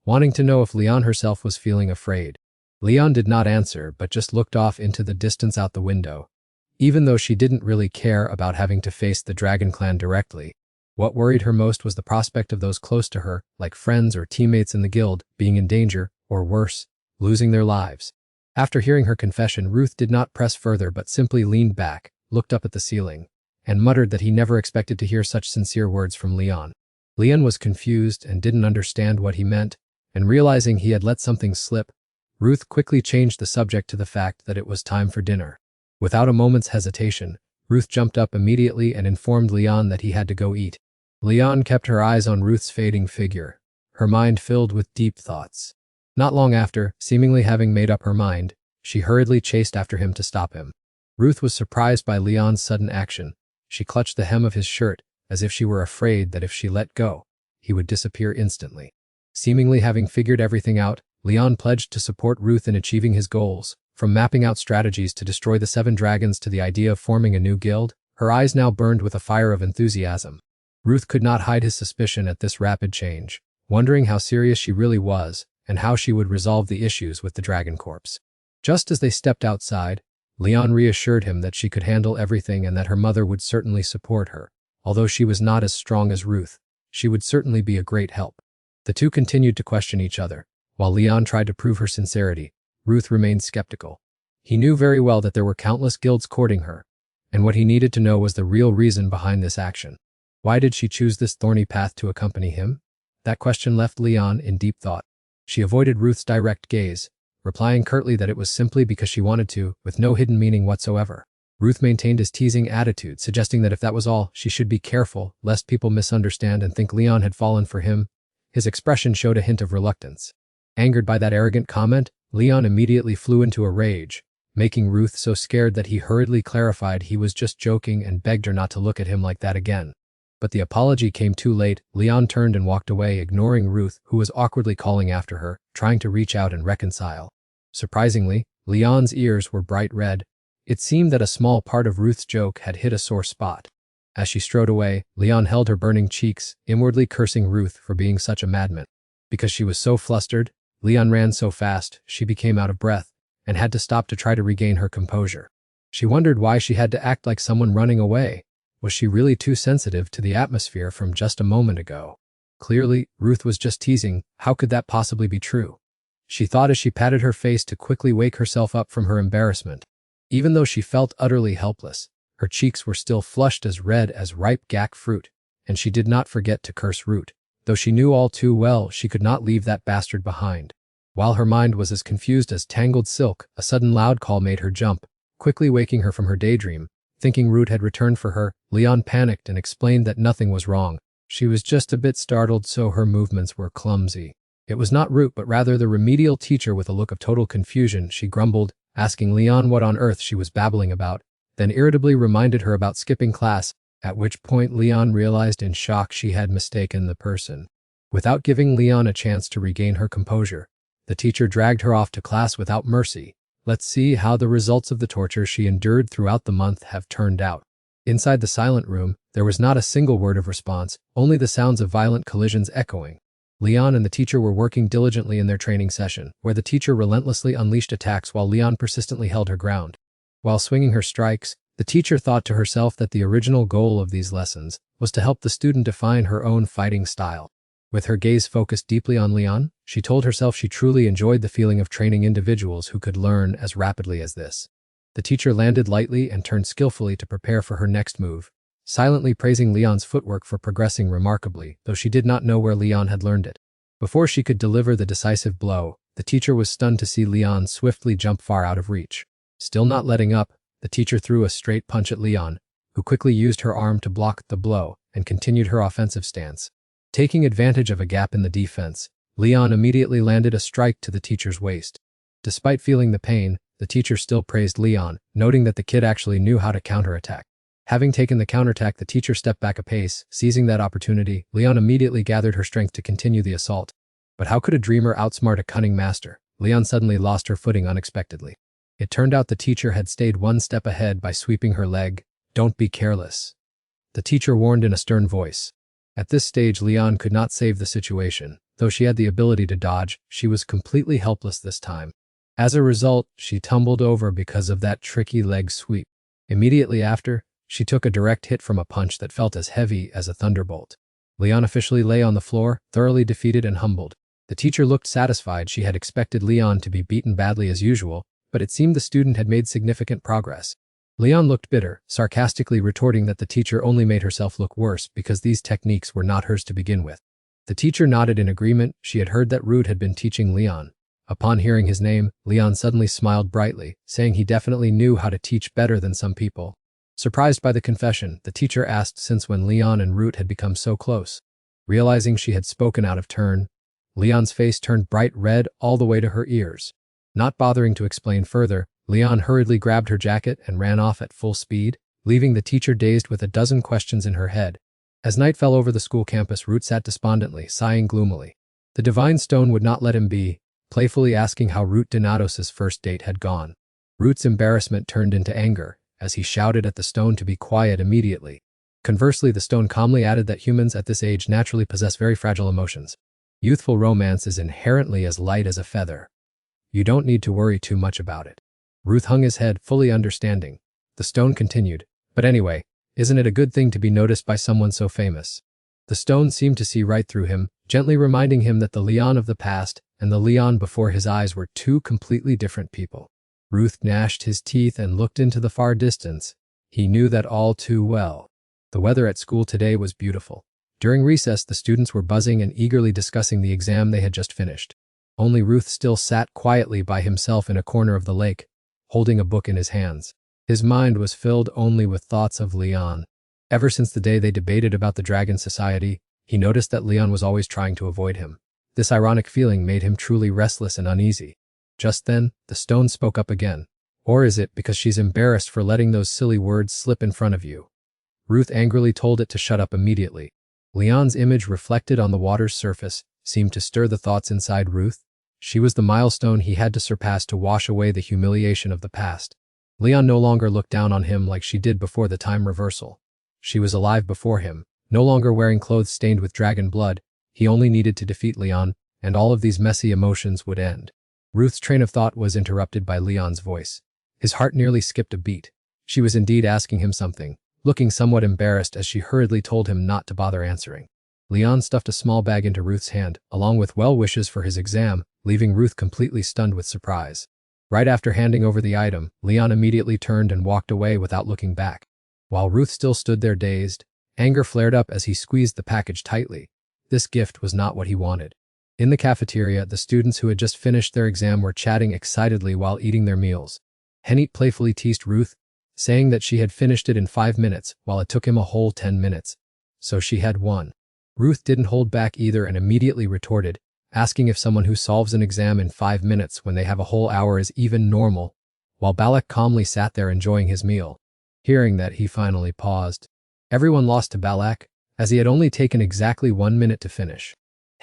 wanting to know if Leon herself was feeling afraid. Leon did not answer, but just looked off into the distance out the window. Even though she didn't really care about having to face the Dragon Clan directly, what worried her most was the prospect of those close to her, like friends or teammates in the guild, being in danger, or worse, losing their lives. After hearing her confession, Ruth did not press further but simply leaned back, looked up at the ceiling, and muttered that he never expected to hear such sincere words from Leon. Leon was confused and didn't understand what he meant, and realizing he had let something slip, Ruth quickly changed the subject to the fact that it was time for dinner. Without a moment's hesitation, Ruth jumped up immediately and informed Leon that he had to go eat. Leon kept her eyes on Ruth's fading figure, her mind filled with deep thoughts. Not long after, seemingly having made up her mind, she hurriedly chased after him to stop him. Ruth was surprised by Leon's sudden action. She clutched the hem of his shirt, as if she were afraid that if she let go, he would disappear instantly. Seemingly having figured everything out, Leon pledged to support Ruth in achieving his goals, from mapping out strategies to destroy the 7 dragons to the idea of forming a new guild. Her eyes now burned with a fire of enthusiasm. Ruth could not hide his suspicion at this rapid change, wondering how serious she really was and how she would resolve the issues with the Dragon Corps. Just as they stepped outside, Leon reassured him that she could handle everything and that her mother would certainly support her. Although she was not as strong as Ruth, she would certainly be a great help. The two continued to question each other. While Leon tried to prove her sincerity, Ruth remained skeptical. He knew very well that there were countless guilds courting her, and what he needed to know was the real reason behind this action. Why did she choose this thorny path to accompany him? That question left Leon in deep thought. She avoided Ruth's direct gaze, replying curtly that it was simply because she wanted to, with no hidden meaning whatsoever. Ruth maintained his teasing attitude, suggesting that if that was all, she should be careful, lest people misunderstand and think Leon had fallen for him. His expression showed a hint of reluctance. Angered by that arrogant comment, Leon immediately flew into a rage, making Ruth so scared that he hurriedly clarified he was just joking and begged her not to look at him like that again. But the apology came too late. Leon turned and walked away, ignoring Ruth, who was awkwardly calling after her, trying to reach out and reconcile. Surprisingly, Leon's ears were bright red. It seemed that a small part of Ruth's joke had hit a sore spot. As she strode away, Leon held her burning cheeks, inwardly cursing Ruth for being such a madman. Because she was so flustered, Leon ran so fast, she became out of breath, and had to stop to try to regain her composure. She wondered why she had to act like someone running away. Was she really too sensitive to the atmosphere from just a moment ago? Clearly, Ruth was just teasing. How could that possibly be true? She thought as she patted her face to quickly wake herself up from her embarrassment. Even though she felt utterly helpless, her cheeks were still flushed as red as ripe gack fruit, and she did not forget to curse Root. Though she knew all too well she could not leave that bastard behind. While her mind was as confused as tangled silk, a sudden loud call made her jump, quickly waking her from her daydream. Thinking Root had returned for her, Leon panicked and explained that nothing was wrong. She was just a bit startled, so her movements were clumsy. It was not Root, but rather the remedial teacher. With a look of total confusion, she grumbled, asking Leon what on earth she was babbling about, then irritably reminded her about skipping class, at which point Leon realized in shock she had mistaken the person. Without giving Leon a chance to regain her composure, the teacher dragged her off to class without mercy. Let's see how the results of the torture she endured throughout the month have turned out. Inside the silent room, there was not a single word of response, only the sounds of violent collisions echoing. Leon and the teacher were working diligently in their training session, where the teacher relentlessly unleashed attacks while Leon persistently held her ground. While swinging her strikes, the teacher thought to herself that the original goal of these lessons was to help the student define her own fighting style. With her gaze focused deeply on Leon, she told herself she truly enjoyed the feeling of training individuals who could learn as rapidly as this. The teacher landed lightly and turned skillfully to prepare for her next move, silently praising Leon's footwork for progressing remarkably, though she did not know where Leon had learned it. Before she could deliver the decisive blow, the teacher was stunned to see Leon swiftly jump far out of reach. Still not letting up, the teacher threw a straight punch at Leon, who quickly used her arm to block the blow and continued her offensive stance. Taking advantage of a gap in the defense, Leon immediately landed a strike to the teacher's waist. Despite feeling the pain, the teacher still praised Leon, noting that the kid actually knew how to counterattack. Having taken the counterattack, the teacher stepped back a pace. Seizing that opportunity, Leon immediately gathered her strength to continue the assault. But how could a dreamer outsmart a cunning master? Leon suddenly lost her footing unexpectedly. It turned out the teacher had stayed one step ahead by sweeping her leg. "Don't be careless," the teacher warned in a stern voice. At this stage, Leon could not save the situation. Though she had the ability to dodge, she was completely helpless this time. As a result, she tumbled over because of that tricky leg sweep. Immediately after, she took a direct hit from a punch that felt as heavy as a thunderbolt. Leon officially lay on the floor, thoroughly defeated and humbled. The teacher looked satisfied. She had expected Leon to be beaten badly as usual, but it seemed the student had made significant progress. Leon looked bitter, sarcastically retorting that the teacher only made herself look worse because these techniques were not hers to begin with. The teacher nodded in agreement. She had heard that Root had been teaching Leon. Upon hearing his name, Leon suddenly smiled brightly, saying he definitely knew how to teach better than some people. Surprised by the confession, the teacher asked since when Leon and Root had become so close. Realizing she had spoken out of turn, Leon's face turned bright red all the way to her ears. Not bothering to explain further, Leon hurriedly grabbed her jacket and ran off at full speed, leaving the teacher dazed with a dozen questions in her head. As night fell over the school campus, Root sat despondently, sighing gloomily. The divine stone would not let him be, playfully asking how Root Donatos's first date had gone. Root's embarrassment turned into anger, as he shouted at the stone to be quiet immediately. Conversely, the stone calmly added that humans at this age naturally possess very fragile emotions. Youthful romance is inherently as light as a feather. You don't need to worry too much about it. Ruth hung his head, fully understanding. The stone continued, "But anyway, isn't it a good thing to be noticed by someone so famous?" The stone seemed to see right through him. gently reminding him that the Leon of the past and the Leon before his eyes were two completely different people. Ruth gnashed his teeth and looked into the far distance. He knew that all too well. The weather at school today was beautiful. During recess, the students were buzzing and eagerly discussing the exam they had just finished. Only Ruth still sat quietly by himself in a corner of the lake, holding a book in his hands. His mind was filled only with thoughts of Leon. Ever since the day they debated about the Dragon Society, he noticed that Leon was always trying to avoid him. This ironic feeling made him truly restless and uneasy. Just then, the stone spoke up again. Or is it because she's embarrassed for letting those silly words slip in front of you? Ruth angrily told it to shut up immediately. Leon's image reflected on the water's surface seemed to stir the thoughts inside Ruth. She was the milestone he had to surpass to wash away the humiliation of the past. Leon no longer looked down on him like she did before the time reversal. She was alive before him, no longer wearing clothes stained with dragon blood. He only needed to defeat Leon, and all of these messy emotions would end. Ruth's train of thought was interrupted by Leon's voice. His heart nearly skipped a beat. She was indeed asking him something, looking somewhat embarrassed as she hurriedly told him not to bother answering. Leon stuffed a small bag into Ruth's hand, along with well wishes for his exam, leaving Ruth completely stunned with surprise. Right after handing over the item, Leon immediately turned and walked away without looking back. While Ruth still stood there dazed, anger flared up as he squeezed the package tightly. This gift was not what he wanted. In the cafeteria, the students who had just finished their exam were chatting excitedly while eating their meals. Henny playfully teased Ruth, saying that she had finished it in 5 minutes, while it took him a whole 10 minutes. So she had won. Ruth didn't hold back either and immediately retorted, asking if someone who solves an exam in 5 minutes when they have a whole hour is even normal, while Balak calmly sat there enjoying his meal. Hearing that, he finally paused. Everyone lost to Balak, as he had only taken exactly 1 minute to finish.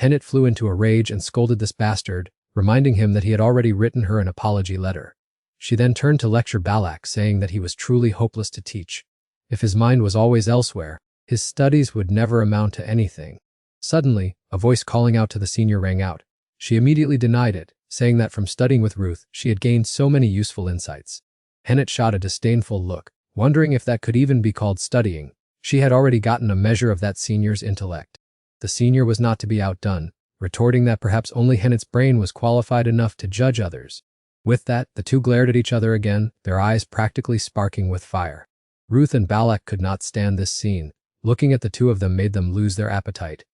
Hennet flew into a rage and scolded this bastard, reminding him that he had already written her an apology letter. She then turned to lecture Balak, saying that he was truly hopeless to teach. If his mind was always elsewhere, his studies would never amount to anything. Suddenly, a voice calling out to the senior rang out. She immediately denied it, saying that from studying with Ruth, she had gained so many useful insights. Hennet shot a disdainful look, wondering if that could even be called studying. She had already gotten a measure of that senior's intellect. The senior was not to be outdone, retorting that perhaps only Hennet's brain was qualified enough to judge others. With that, the two glared at each other again, their eyes practically sparking with fire. Ruth and Balak could not stand this scene. Looking at the two of them made them lose their appetite.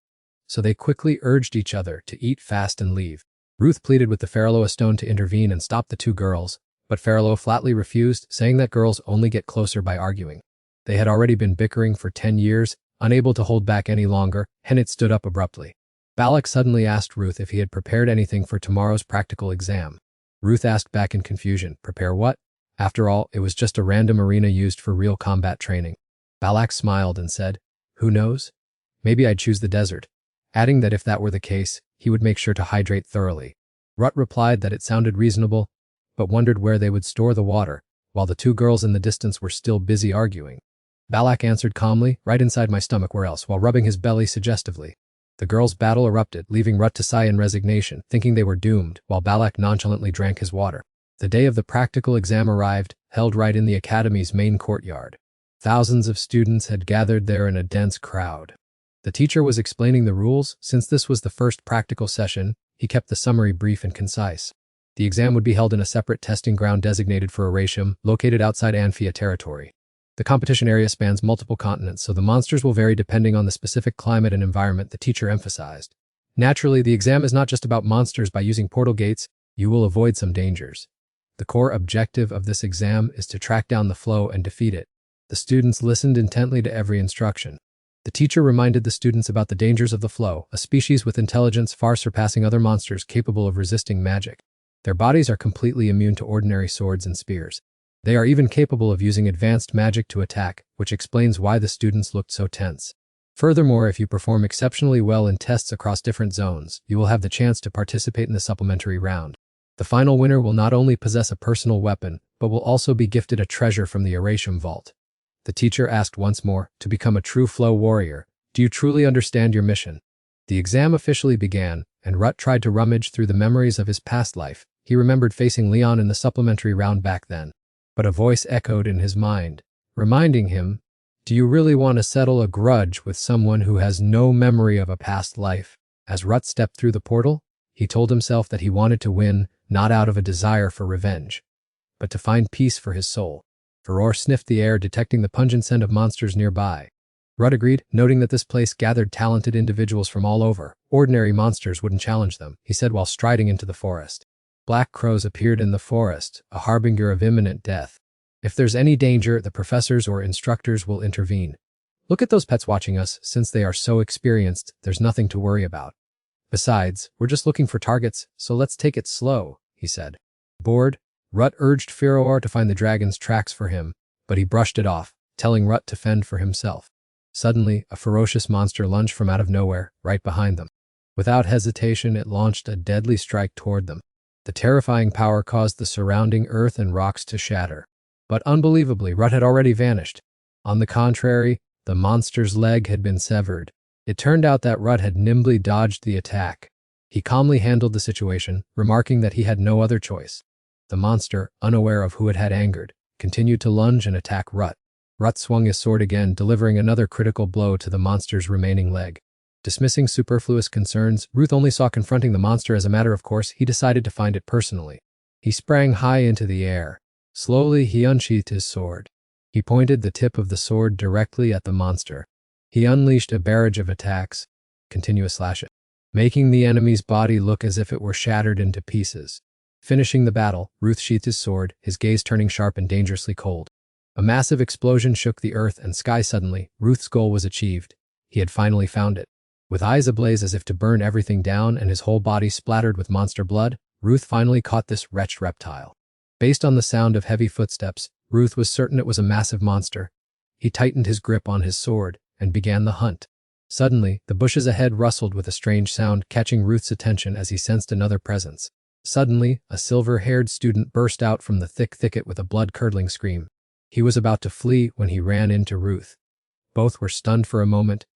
So they quickly urged each other to eat fast and leave. Ruth pleaded with the Pharaoh Stone to intervene and stop the two girls, but Pharaoh flatly refused, saying that girls only get closer by arguing. They had already been bickering for 10 years, unable to hold back any longer. Hennet stood up abruptly. Balak suddenly asked Ruth if he had prepared anything for tomorrow's practical exam. Ruth asked back in confusion, prepare what? After all, it was just a random arena used for real combat training. Balak smiled and said, who knows? Maybe I'd choose the desert, adding that if that were the case, he would make sure to hydrate thoroughly. Rut replied that it sounded reasonable, but wondered where they would store the water, while the two girls in the distance were still busy arguing. Balak answered calmly, right inside my stomach, where else, while rubbing his belly suggestively. The girls' battle erupted, leaving Rut to sigh in resignation, thinking they were doomed, while Balak nonchalantly drank his water. The day of the practical exam arrived, held right in the academy's main courtyard. Thousands of students had gathered there in a dense crowd. The teacher was explaining the rules. Since this was the first practical session, he kept the summary brief and concise. The exam would be held in a separate testing ground designated for Aratium, located outside Anphia territory. The competition area spans multiple continents, so the monsters will vary depending on the specific climate and environment, the teacher emphasized. Naturally, the exam is not just about monsters. By using portal gates, you will avoid some dangers. The core objective of this exam is to track down the flow and defeat it. The students listened intently to every instruction. The teacher reminded the students about the dangers of the flow, a species with intelligence far surpassing other monsters capable of resisting magic. Their bodies are completely immune to ordinary swords and spears. They are even capable of using advanced magic to attack, which explains why the students looked so tense. Furthermore, if you perform exceptionally well in tests across different zones, you will have the chance to participate in the supplementary round. The final winner will not only possess a personal weapon, but will also be gifted a treasure from the Aratium Vault. The teacher asked once more, to become a true flow warrior, do you truly understand your mission? The exam officially began, and Rut tried to rummage through the memories of his past life. He remembered facing Leon in the supplementary round back then. But a voice echoed in his mind, reminding him, do you really want to settle a grudge with someone who has no memory of a past life? As Rut stepped through the portal, he told himself that he wanted to win, not out of a desire for revenge, but to find peace for his soul. Furor sniffed the air, detecting the pungent scent of monsters nearby. Rut agreed, noting that this place gathered talented individuals from all over. Ordinary monsters wouldn't challenge them, he said while striding into the forest. Black crows appeared in the forest, a harbinger of imminent death. If there's any danger, the professors or instructors will intervene. Look at those pets watching us. Since they are so experienced, there's nothing to worry about. Besides, we're just looking for targets, so let's take it slow, he said. Bored, Rut urged Furor to find the dragon's tracks for him, but he brushed it off, telling Rut to fend for himself. Suddenly, a ferocious monster lunged from out of nowhere, right behind them. Without hesitation, it launched a deadly strike toward them. The terrifying power caused the surrounding earth and rocks to shatter. But unbelievably, Rut had already vanished. On the contrary, the monster's leg had been severed. It turned out that Rut had nimbly dodged the attack. He calmly handled the situation, remarking that he had no other choice. The monster, unaware of who it had angered, continued to lunge and attack Rut. Rut swung his sword again, delivering another critical blow to the monster's remaining leg. Dismissing superfluous concerns, Ruth only saw confronting the monster as a matter of course. He decided to find it personally. He sprang high into the air. Slowly, he unsheathed his sword. He pointed the tip of the sword directly at the monster. He unleashed a barrage of attacks, continuous slashes, making the enemy's body look as if it were shattered into pieces. Finishing the battle, Ruth sheathed his sword, his gaze turning sharp and dangerously cold. A massive explosion shook the earth and sky suddenly. Ruth's goal was achieved. He had finally found it. With eyes ablaze as if to burn everything down and his whole body splattered with monster blood, Ruth finally caught this wretched reptile. Based on the sound of heavy footsteps, Ruth was certain it was a massive monster. He tightened his grip on his sword and began the hunt. Suddenly, the bushes ahead rustled with a strange sound, catching Ruth's attention as he sensed another presence. Suddenly, a silver-haired student burst out from the thick thicket with a blood-curdling scream. He was about to flee when he ran into Ruth. Both were stunned for a moment,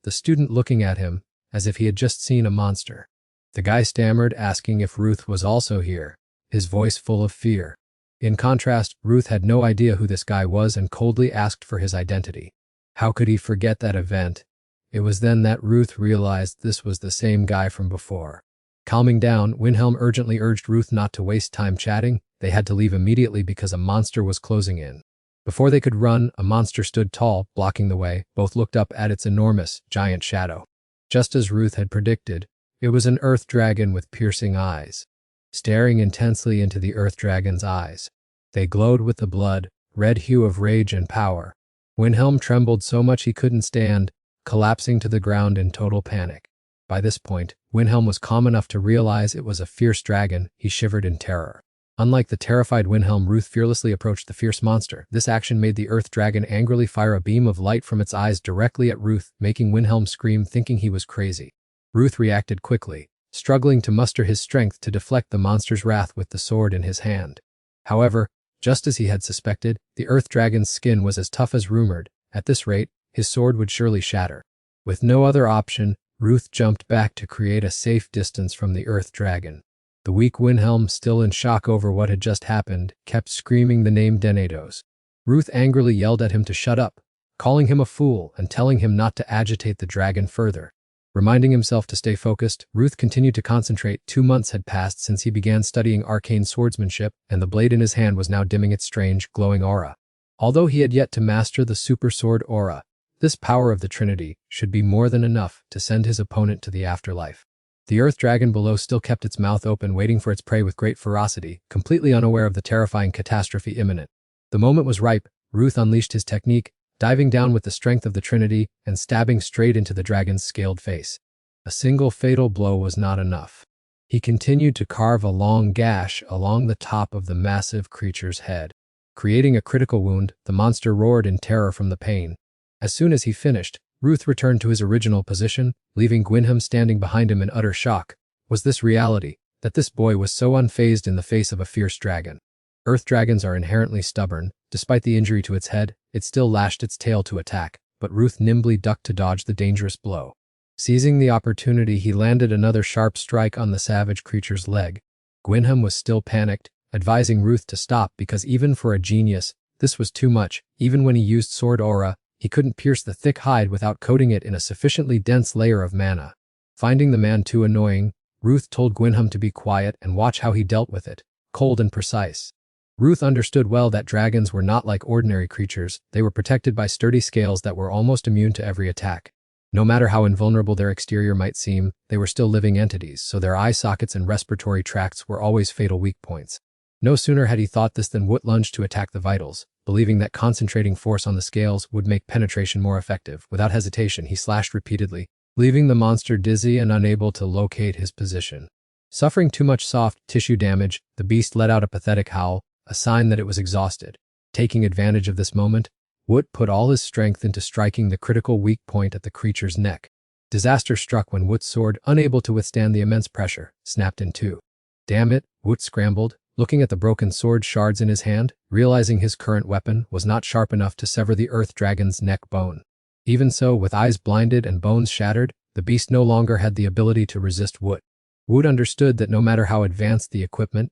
the student looking at him as if he had just seen a monster. The guy stammered, asking if Ruth was also here, his voice full of fear. In contrast, Ruth had no idea who this guy was and coldly asked for his identity. How could he forget that event? It was then that Ruth realized this was the same guy from before. Calming down, Wilhelm urgently urged Ruth not to waste time chatting. They had to leave immediately because a monster was closing in. Before they could run, a monster stood tall, blocking the way. Both looked up at its enormous, giant shadow. Just as Ruth had predicted, it was an earth dragon with piercing eyes. Staring intensely into the earth dragon's eyes, they glowed with the blood, red hue of rage and power. Wilhelm trembled so much he couldn't stand, collapsing to the ground in total panic. By this point, Wilhelm was calm enough to realize it was a fierce dragon. He shivered in terror. Unlike the terrified Wilhelm, Ruth fearlessly approached the fierce monster. This action made the earth dragon angrily fire a beam of light from its eyes directly at Ruth, making Wilhelm scream, thinking he was crazy. Ruth reacted quickly, struggling to muster his strength to deflect the monster's wrath with the sword in his hand. However, just as he had suspected, the earth dragon's skin was as tough as rumored. At this rate, his sword would surely shatter. With no other option, Ruth jumped back to create a safe distance from the earth dragon. The weak Wilhelm, still in shock over what had just happened, kept screaming the name Denados. Ruth angrily yelled at him to shut up, calling him a fool and telling him not to agitate the dragon further. Reminding himself to stay focused, Ruth continued to concentrate. 2 months had passed since he began studying arcane swordsmanship, and the blade in his hand was now dimming its strange, glowing aura. Although he had yet to master the super sword aura, this power of the Trinity should be more than enough to send his opponent to the afterlife. The earth dragon below still kept its mouth open, waiting for its prey with great ferocity, completely unaware of the terrifying catastrophe imminent. The moment was ripe. Ruth unleashed his technique, diving down with the strength of the Trinity and stabbing straight into the dragon's scaled face. A single fatal blow was not enough. He continued to carve a long gash along the top of the massive creature's head. Creating a critical wound, the monster roared in terror from the pain. As soon as he finished, Ruth returned to his original position, leaving Wilhelm standing behind him in utter shock. Was this reality, that this boy was so unfazed in the face of a fierce dragon? Earth dragons are inherently stubborn. Despite the injury to its head, it still lashed its tail to attack, but Ruth nimbly ducked to dodge the dangerous blow. Seizing the opportunity, he landed another sharp strike on the savage creature's leg. Wilhelm was still panicked, advising Ruth to stop because even for a genius, this was too much. Even when he used sword aura, he couldn't pierce the thick hide without coating it in a sufficiently dense layer of mana. Finding the man too annoying, Ruth told Gwynham to be quiet and watch how he dealt with it, cold and precise. Ruth understood well that dragons were not like ordinary creatures, they were protected by sturdy scales that were almost immune to every attack. No matter how invulnerable their exterior might seem, they were still living entities, so their eye sockets and respiratory tracts were always fatal weak points. No sooner had he thought this than Woot lunged to attack the vitals, believing that concentrating force on the scales would make penetration more effective. Without hesitation, he slashed repeatedly, leaving the monster dizzy and unable to locate his position. Suffering too much soft tissue damage, the beast let out a pathetic howl, a sign that it was exhausted. Taking advantage of this moment, Woot put all his strength into striking the critical weak point at the creature's neck. Disaster struck when Woot's sword, unable to withstand the immense pressure, snapped in two. Damn it, Woot scrambled, looking at the broken sword shards in his hand, realizing his current weapon was not sharp enough to sever the earth dragon's neck bone. Even so, with eyes blinded and bones shattered, the beast no longer had the ability to resist Woot. Woot understood that no matter how advanced the equipment,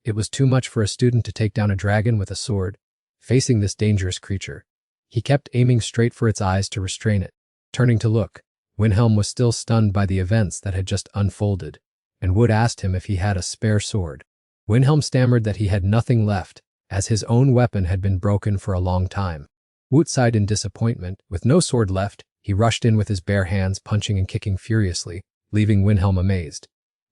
it was too much for a student to take down a dragon with a sword. Facing this dangerous creature, he kept aiming straight for its eyes to restrain it. Turning to look, Gwynham was still stunned by the events that had just unfolded, and Woot asked him if he had a spare sword. Gwynham stammered that he had nothing left, as his own weapon had been broken for a long time. Woot sighed in disappointment. With no sword left, he rushed in with his bare hands, punching and kicking furiously, leaving Gwynham amazed.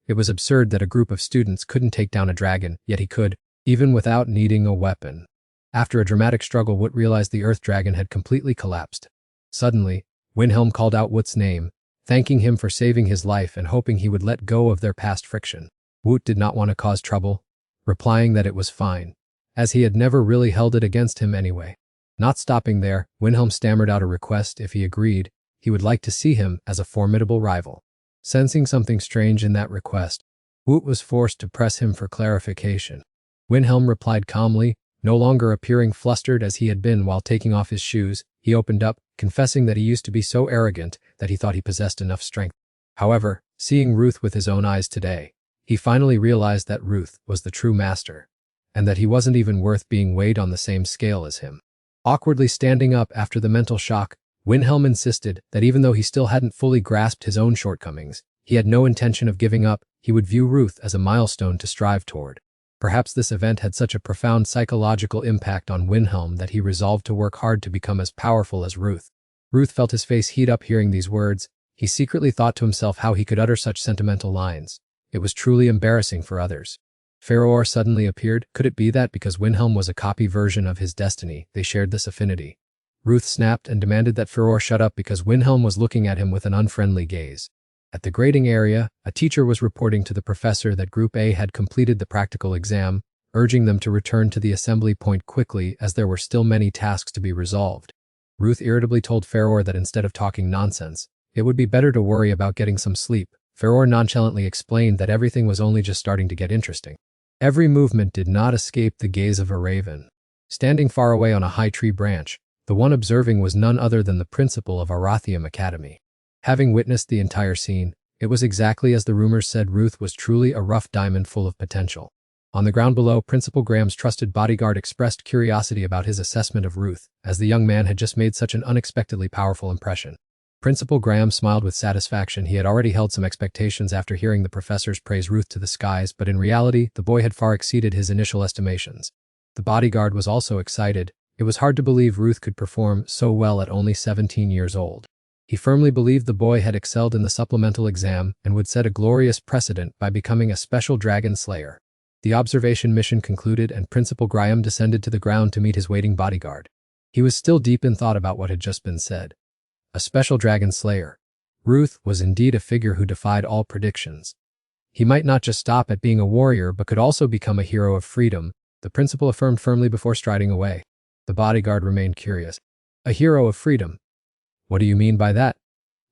It was absurd that a group of students couldn't take down a dragon, yet he could, even without needing a weapon. After a dramatic struggle, Woot realized the earth dragon had completely collapsed. Suddenly, Gwynham called out Woot's name, thanking him for saving his life and hoping he would let go of their past friction. Woot did not want to cause trouble, replying that it was fine, as he had never really held it against him anyway. Not stopping there, Gwynham stammered out a request. If he agreed, he would like to see him as a formidable rival. Sensing something strange in that request, Woot was forced to press him for clarification. Gwynham replied calmly, no longer appearing flustered as he had been while taking off his shoes. He opened up, confessing that he used to be so arrogant that he thought he possessed enough strength. However, seeing Ruth with his own eyes today, he finally realized that Ruth was the true master, and that he wasn't even worth being weighed on the same scale as him. Awkwardly standing up after the mental shock, Gwynham insisted that even though he still hadn't fully grasped his own shortcomings, he had no intention of giving up. He would view Ruth as a milestone to strive toward. Perhaps this event had such a profound psychological impact on Gwynham that he resolved to work hard to become as powerful as Ruth. Ruth felt his face heat up hearing these words. He secretly thought to himself how he could utter such sentimental lines. It was truly embarrassing for others. Faroor suddenly appeared. Could it be that because Gwynham was a copy version of his destiny, they shared this affinity? Ruth snapped and demanded that Faroor shut up because Gwynham was looking at him with an unfriendly gaze. At the grading area, a teacher was reporting to the professor that Group A had completed the practical exam, urging them to return to the assembly point quickly as there were still many tasks to be resolved. Ruth irritably told Faroor that instead of talking nonsense, it would be better to worry about getting some sleep. Faroor nonchalantly explained that everything was only just starting to get interesting. Every movement did not escape the gaze of a raven. Standing far away on a high tree branch, the one observing was none other than the principal of Arathium Academy. Having witnessed the entire scene, it was exactly as the rumors said. Ruth was truly a rough diamond full of potential. On the ground below, Principal Graham's trusted bodyguard expressed curiosity about his assessment of Ruth, as the young man had just made such an unexpectedly powerful impression. Principal Graham smiled with satisfaction. He had already held some expectations after hearing the professors praise Ruth to the skies, but in reality, the boy had far exceeded his initial estimations. The bodyguard was also excited. It was hard to believe Ruth could perform so well at only 17 years old. He firmly believed the boy had excelled in the supplemental exam and would set a glorious precedent by becoming a special dragon slayer. The observation mission concluded and Principal Graham descended to the ground to meet his waiting bodyguard. He was still deep in thought about what had just been said. A special dragon slayer. Ruth was indeed a figure who defied all predictions. He might not just stop at being a warrior but could also become a hero of freedom, the principal affirmed firmly before striding away. The bodyguard remained curious. A hero of freedom? What do you mean by that?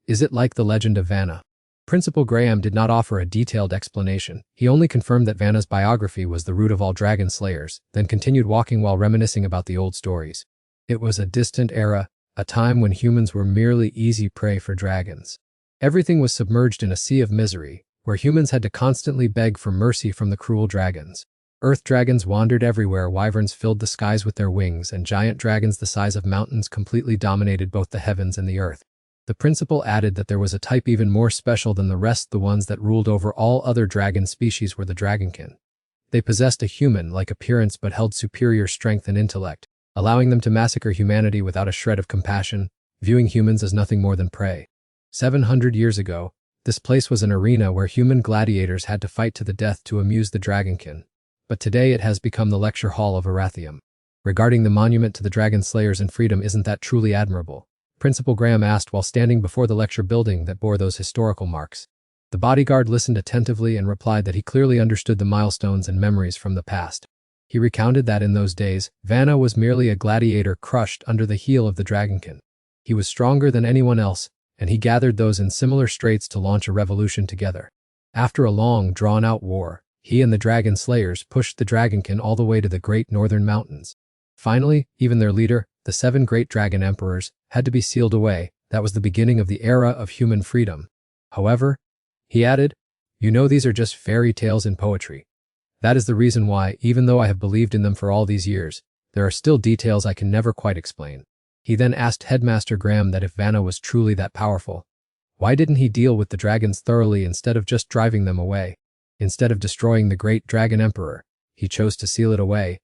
Is it like the legend of Vanna? Principal Graham did not offer a detailed explanation. He only confirmed that Vanna's biography was the root of all dragon slayers, then continued walking while reminiscing about the old stories. It was a distant era, a time when humans were merely easy prey for dragons. Everything was submerged in a sea of misery, where humans had to constantly beg for mercy from the cruel dragons. Earth dragons wandered everywhere, wyverns filled the skies with their wings, and giant dragons the size of mountains completely dominated both the heavens and the earth. The principal added that there was a type even more special than the rest. The ones that ruled over all other dragon species were the dragonkin. They possessed a human-like appearance but held superior strength and intellect, allowing them to massacre humanity without a shred of compassion, viewing humans as nothing more than prey. 700 years ago, this place was an arena where human gladiators had to fight to the death to amuse the dragonkin. But today it has become the lecture hall of Erathium. Regarding the monument to the dragon slayers and freedom, isn't that truly admirable? Principal Graham asked while standing before the lecture building that bore those historical marks. The bodyguard listened attentively and replied that he clearly understood the milestones and memories from the past. He recounted that in those days, Vanna was merely a gladiator crushed under the heel of the dragonkin. He was stronger than anyone else, and he gathered those in similar straits to launch a revolution together. After a long, drawn-out war, he and the dragon slayers pushed the dragonkin all the way to the great northern mountains. Finally, even their leader, the 7 great dragon emperors, had to be sealed away. That was the beginning of the era of human freedom. However, he added, "You know, these are just fairy tales in poetry. That is the reason why, even though I have believed in them for all these years, there are still details I can never quite explain." He then asked Headmaster Graham that if Vanna was truly that powerful, why didn't he deal with the dragons thoroughly instead of just driving them away? Instead of destroying the great dragon emperor, he chose to seal it away.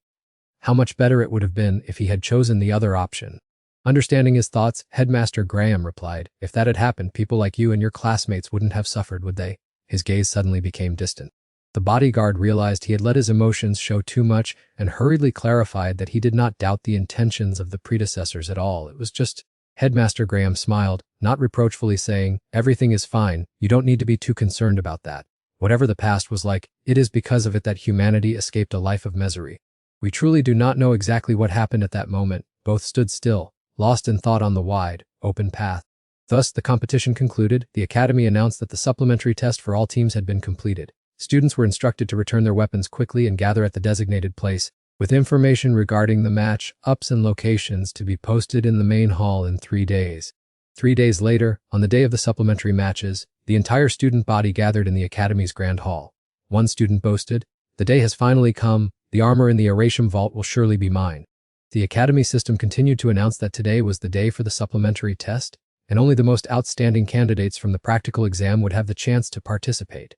How much better it would have been if he had chosen the other option. Understanding his thoughts, Headmaster Graham replied, "If that had happened, people like you and your classmates wouldn't have suffered, would they?" His gaze suddenly became distant. The bodyguard realized he had let his emotions show too much and hurriedly clarified that he did not doubt the intentions of the predecessors at all. It was just... Headmaster Graham smiled, not reproachfully, saying, "Everything is fine, you don't need to be too concerned about that. Whatever the past was like, it is because of it that humanity escaped a life of misery. We truly do not know exactly what happened at that moment." Both stood still, lost in thought on the wide, open path. Thus, the competition concluded. The Academy announced that the supplementary test for all teams had been completed. Students were instructed to return their weapons quickly and gather at the designated place, with information regarding the match, ups and locations to be posted in the main hall in 3 days. 3 days later, on the day of the supplementary matches, the entire student body gathered in the Academy's Grand Hall. One student boasted, "The day has finally come. The armor in the Eratium Vault will surely be mine." The Academy system continued to announce that today was the day for the supplementary test, and only the most outstanding candidates from the practical exam would have the chance to participate.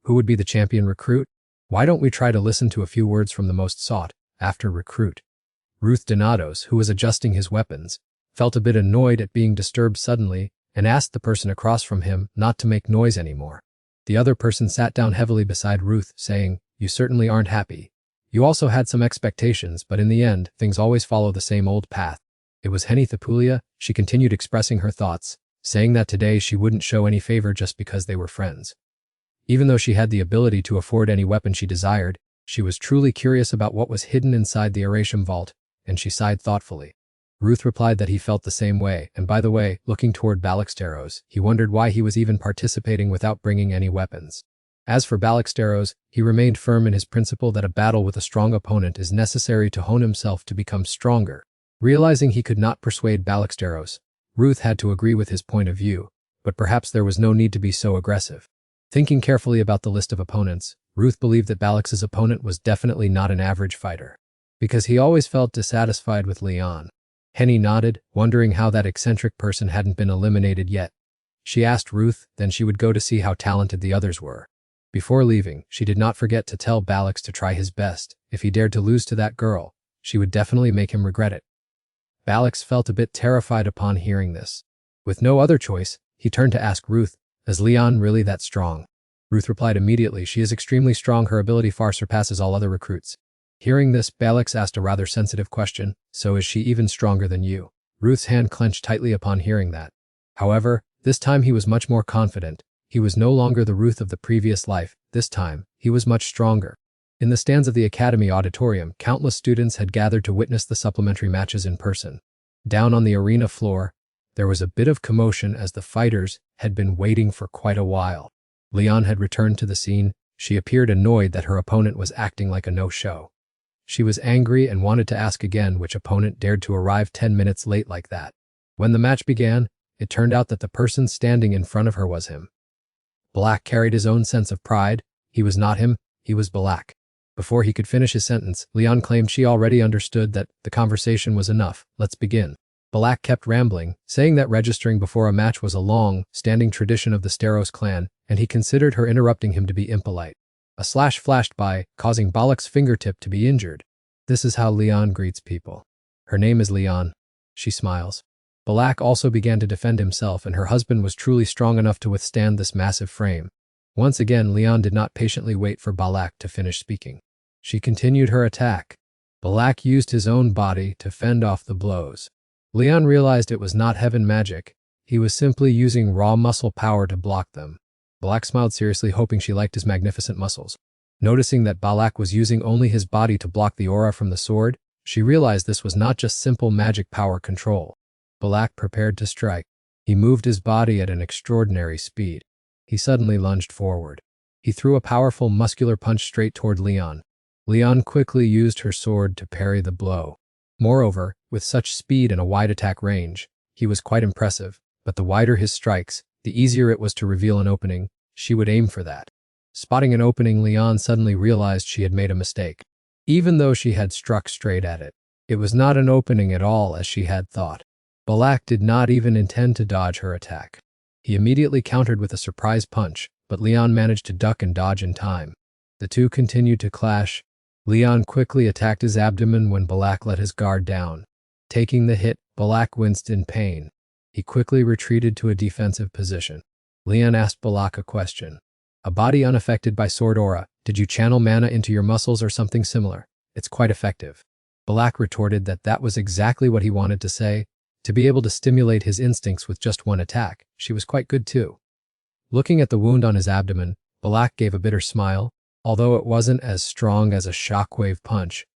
Who would be the champion recruit? Why don't we try to listen to a few words from the most sought-after recruit? Ruth Donatos, who was adjusting his weapons, felt a bit annoyed at being disturbed suddenly and asked the person across from him not to make noise anymore. The other person sat down heavily beside Ruth, saying, "You certainly aren't happy. You also had some expectations, but in the end, things always follow the same old path." It was Henny Thapulia. She continued expressing her thoughts, saying that today she wouldn't show any favor just because they were friends. Even though she had the ability to afford any weapon she desired, she was truly curious about what was hidden inside the Eratium Vault, and she sighed thoughtfully. Ruth replied that he felt the same way, and by the way, looking toward Balixteros, he wondered why he was even participating without bringing any weapons. As for Balixteros, he remained firm in his principle that a battle with a strong opponent is necessary to hone himself to become stronger. Realizing he could not persuade Balixteros, Ruth had to agree with his point of view, but perhaps there was no need to be so aggressive. Thinking carefully about the list of opponents, Ruth believed that Balix's opponent was definitely not an average fighter, because he always felt dissatisfied with Leon. Henny nodded, wondering how that eccentric person hadn't been eliminated yet. She asked Ruth, then she would go to see how talented the others were. Before leaving, she did not forget to tell Balix to try his best. If he dared to lose to that girl, she would definitely make him regret it. Balix felt a bit terrified upon hearing this. With no other choice, he turned to ask Ruth, "Is Leon really that strong?" Ruth replied immediately, "She is extremely strong. Her ability far surpasses all other recruits." Hearing this, Balix asked a rather sensitive question, "So is she even stronger than you?" Ruth's hand clenched tightly upon hearing that. However, this time he was much more confident. He was no longer the Ruth of the previous life. This time, he was much stronger. In the stands of the Academy auditorium, countless students had gathered to witness the supplementary matches in person. Down on the arena floor, there was a bit of commotion as the fighters had been waiting for quite a while. Leon had returned to the scene. She appeared annoyed that her opponent was acting like a no-show. She was angry and wanted to ask again which opponent dared to arrive 10 minutes late like that. When the match began, it turned out that the person standing in front of her was him. Black carried his own sense of pride. He was not him, he was Black. Before he could finish his sentence, Leon claimed she already understood that the conversation was enough. "Let's begin." Balak kept rambling, saying that registering before a match was a long, standing tradition of the Steros clan, and he considered her interrupting him to be impolite. A slash flashed by, causing Balak's fingertip to be injured. This is how Leon greets people. Her name is Leon. She smiles. Balak also began to defend himself, and her husband was truly strong enough to withstand this massive frame. Once again, Leon did not patiently wait for Balak to finish speaking. She continued her attack. Balak used his own body to fend off the blows. Leon realized it was not heaven magic. He was simply using raw muscle power to block them. Balak smiled seriously, hoping she liked his magnificent muscles. Noticing that Balak was using only his body to block the aura from the sword, she realized this was not just simple magic power control. Balak prepared to strike. He moved his body at an extraordinary speed. He suddenly lunged forward. He threw a powerful muscular punch straight toward Leon. Leon quickly used her sword to parry the blow. Moreover, with such speed and a wide attack range, he was quite impressive, but the wider his strikes, the easier it was to reveal an opening. She would aim for that. Spotting an opening, Leon suddenly realized she had made a mistake. Even though she had struck straight at it, it was not an opening at all as she had thought. Balak did not even intend to dodge her attack. He immediately countered with a surprise punch, but Leon managed to duck and dodge in time. The two continued to clash. Leon quickly attacked his abdomen when Balak let his guard down. Taking the hit, Balak winced in pain. He quickly retreated to a defensive position. Leon asked Balak a question. A body unaffected by sword aura, did you channel mana into your muscles or something similar? It's quite effective. Balak retorted that that was exactly what he wanted to say. To be able to stimulate his instincts with just one attack, she was quite good too. Looking at the wound on his abdomen, Balak gave a bitter smile. Although it wasn't as strong as a shockwave punch,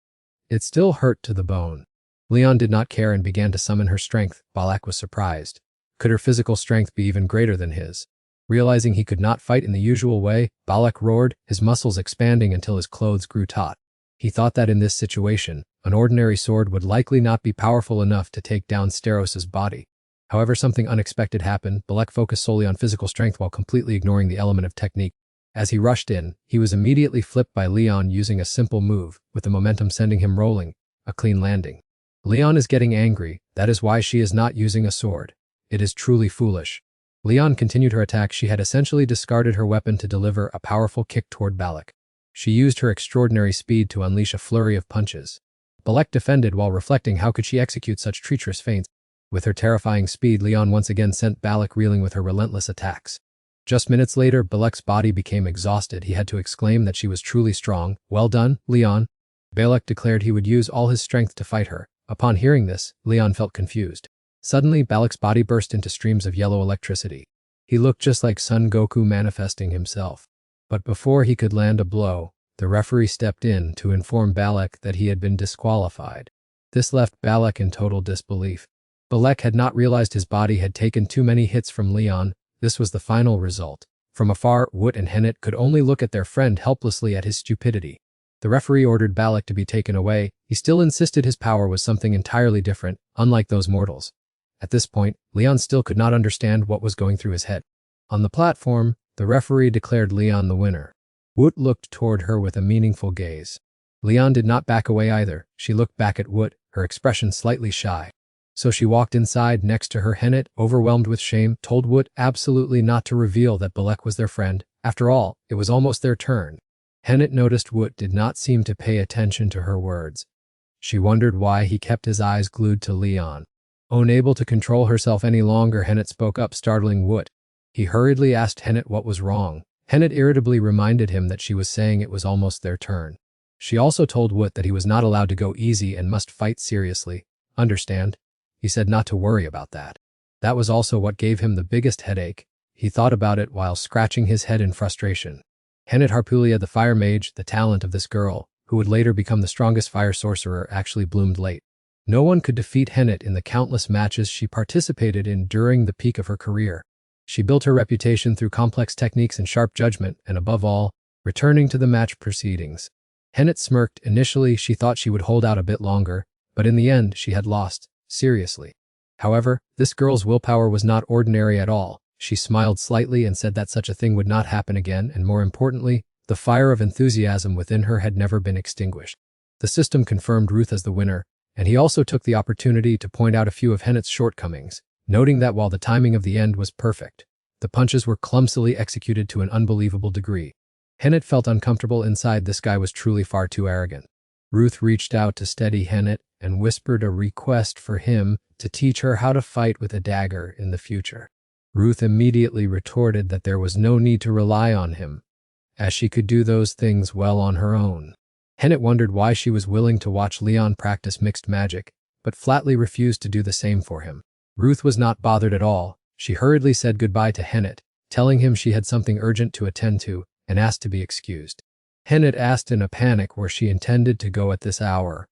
it still hurt to the bone. Leon did not care and began to summon her strength. Balak was surprised. Could her physical strength be even greater than his? Realizing he could not fight in the usual way, Balak roared, his muscles expanding until his clothes grew taut. He thought that in this situation, an ordinary sword would likely not be powerful enough to take down Steros's body. However, something unexpected happened. Balak focused solely on physical strength while completely ignoring the element of technique. As he rushed in, he was immediately flipped by Leon using a simple move, with the momentum sending him rolling, a clean landing. Leon is getting angry, that is why she is not using a sword. It is truly foolish. Leon continued her attack. She had essentially discarded her weapon to deliver a powerful kick toward Balak. She used her extraordinary speed to unleash a flurry of punches. Balak defended while reflecting how could she execute such treacherous feints. With her terrifying speed, Leon once again sent Balak reeling with her relentless attacks. Just minutes later, Balak's body became exhausted. He had to exclaim that she was truly strong. Well done, Leon. Balak declared he would use all his strength to fight her. Upon hearing this, Leon felt confused. Suddenly, Balak's body burst into streams of yellow electricity. He looked just like Son Goku manifesting himself. But before he could land a blow, the referee stepped in to inform Balak that he had been disqualified. This left Balak in total disbelief. Balak had not realized his body had taken too many hits from Leon. This was the final result. From afar, Woot and Hennet could only look at their friend helplessly at his stupidity. The referee ordered Balak to be taken away. He still insisted his power was something entirely different, unlike those mortals. At this point, Leon still could not understand what was going through his head. On the platform, the referee declared Leon the winner. Woot looked toward her with a meaningful gaze. Leon did not back away either. She looked back at Woot, her expression slightly shy. So she walked inside next to her. Hennet, overwhelmed with shame, told Woot absolutely not to reveal that Balak was their friend. After all, it was almost their turn. Hennet noticed Woot did not seem to pay attention to her words. She wondered why he kept his eyes glued to Leon. Unable to control herself any longer, Hennet spoke up, startling Woot. He hurriedly asked Hennet what was wrong. Hennet irritably reminded him that she was saying it was almost their turn. She also told Woot that he was not allowed to go easy and must fight seriously. Understand? He said not to worry about that. That was also what gave him the biggest headache. He thought about it while scratching his head in frustration. Hennet Harpulia, the fire mage, the talent of this girl, who would later become the strongest fire sorcerer, actually bloomed late. No one could defeat Hennet in the countless matches she participated in during the peak of her career. She built her reputation through complex techniques and sharp judgment, and above all, returning to the match proceedings. Hennet smirked. Initially, she thought she would hold out a bit longer, but in the end, she had lost. Seriously. However, this girl's willpower was not ordinary at all. She smiled slightly and said that such a thing would not happen again, and more importantly, the fire of enthusiasm within her had never been extinguished. The system confirmed Ruth as the winner. And he also took the opportunity to point out a few of Hennet's shortcomings, noting that while the timing of the end was perfect, the punches were clumsily executed to an unbelievable degree. Hennet felt uncomfortable inside. This guy was truly far too arrogant. Ruth reached out to steady Hennet and whispered a request for him to teach her how to fight with a dagger in the future. Ruth immediately retorted that there was no need to rely on him, as she could do those things well on her own. Hennet wondered why she was willing to watch Leon practice mixed magic, but flatly refused to do the same for him. Ruth was not bothered at all. She hurriedly said goodbye to Hennet, telling him she had something urgent to attend to, and asked to be excused. Hennet asked in a panic where she intended to go at this hour,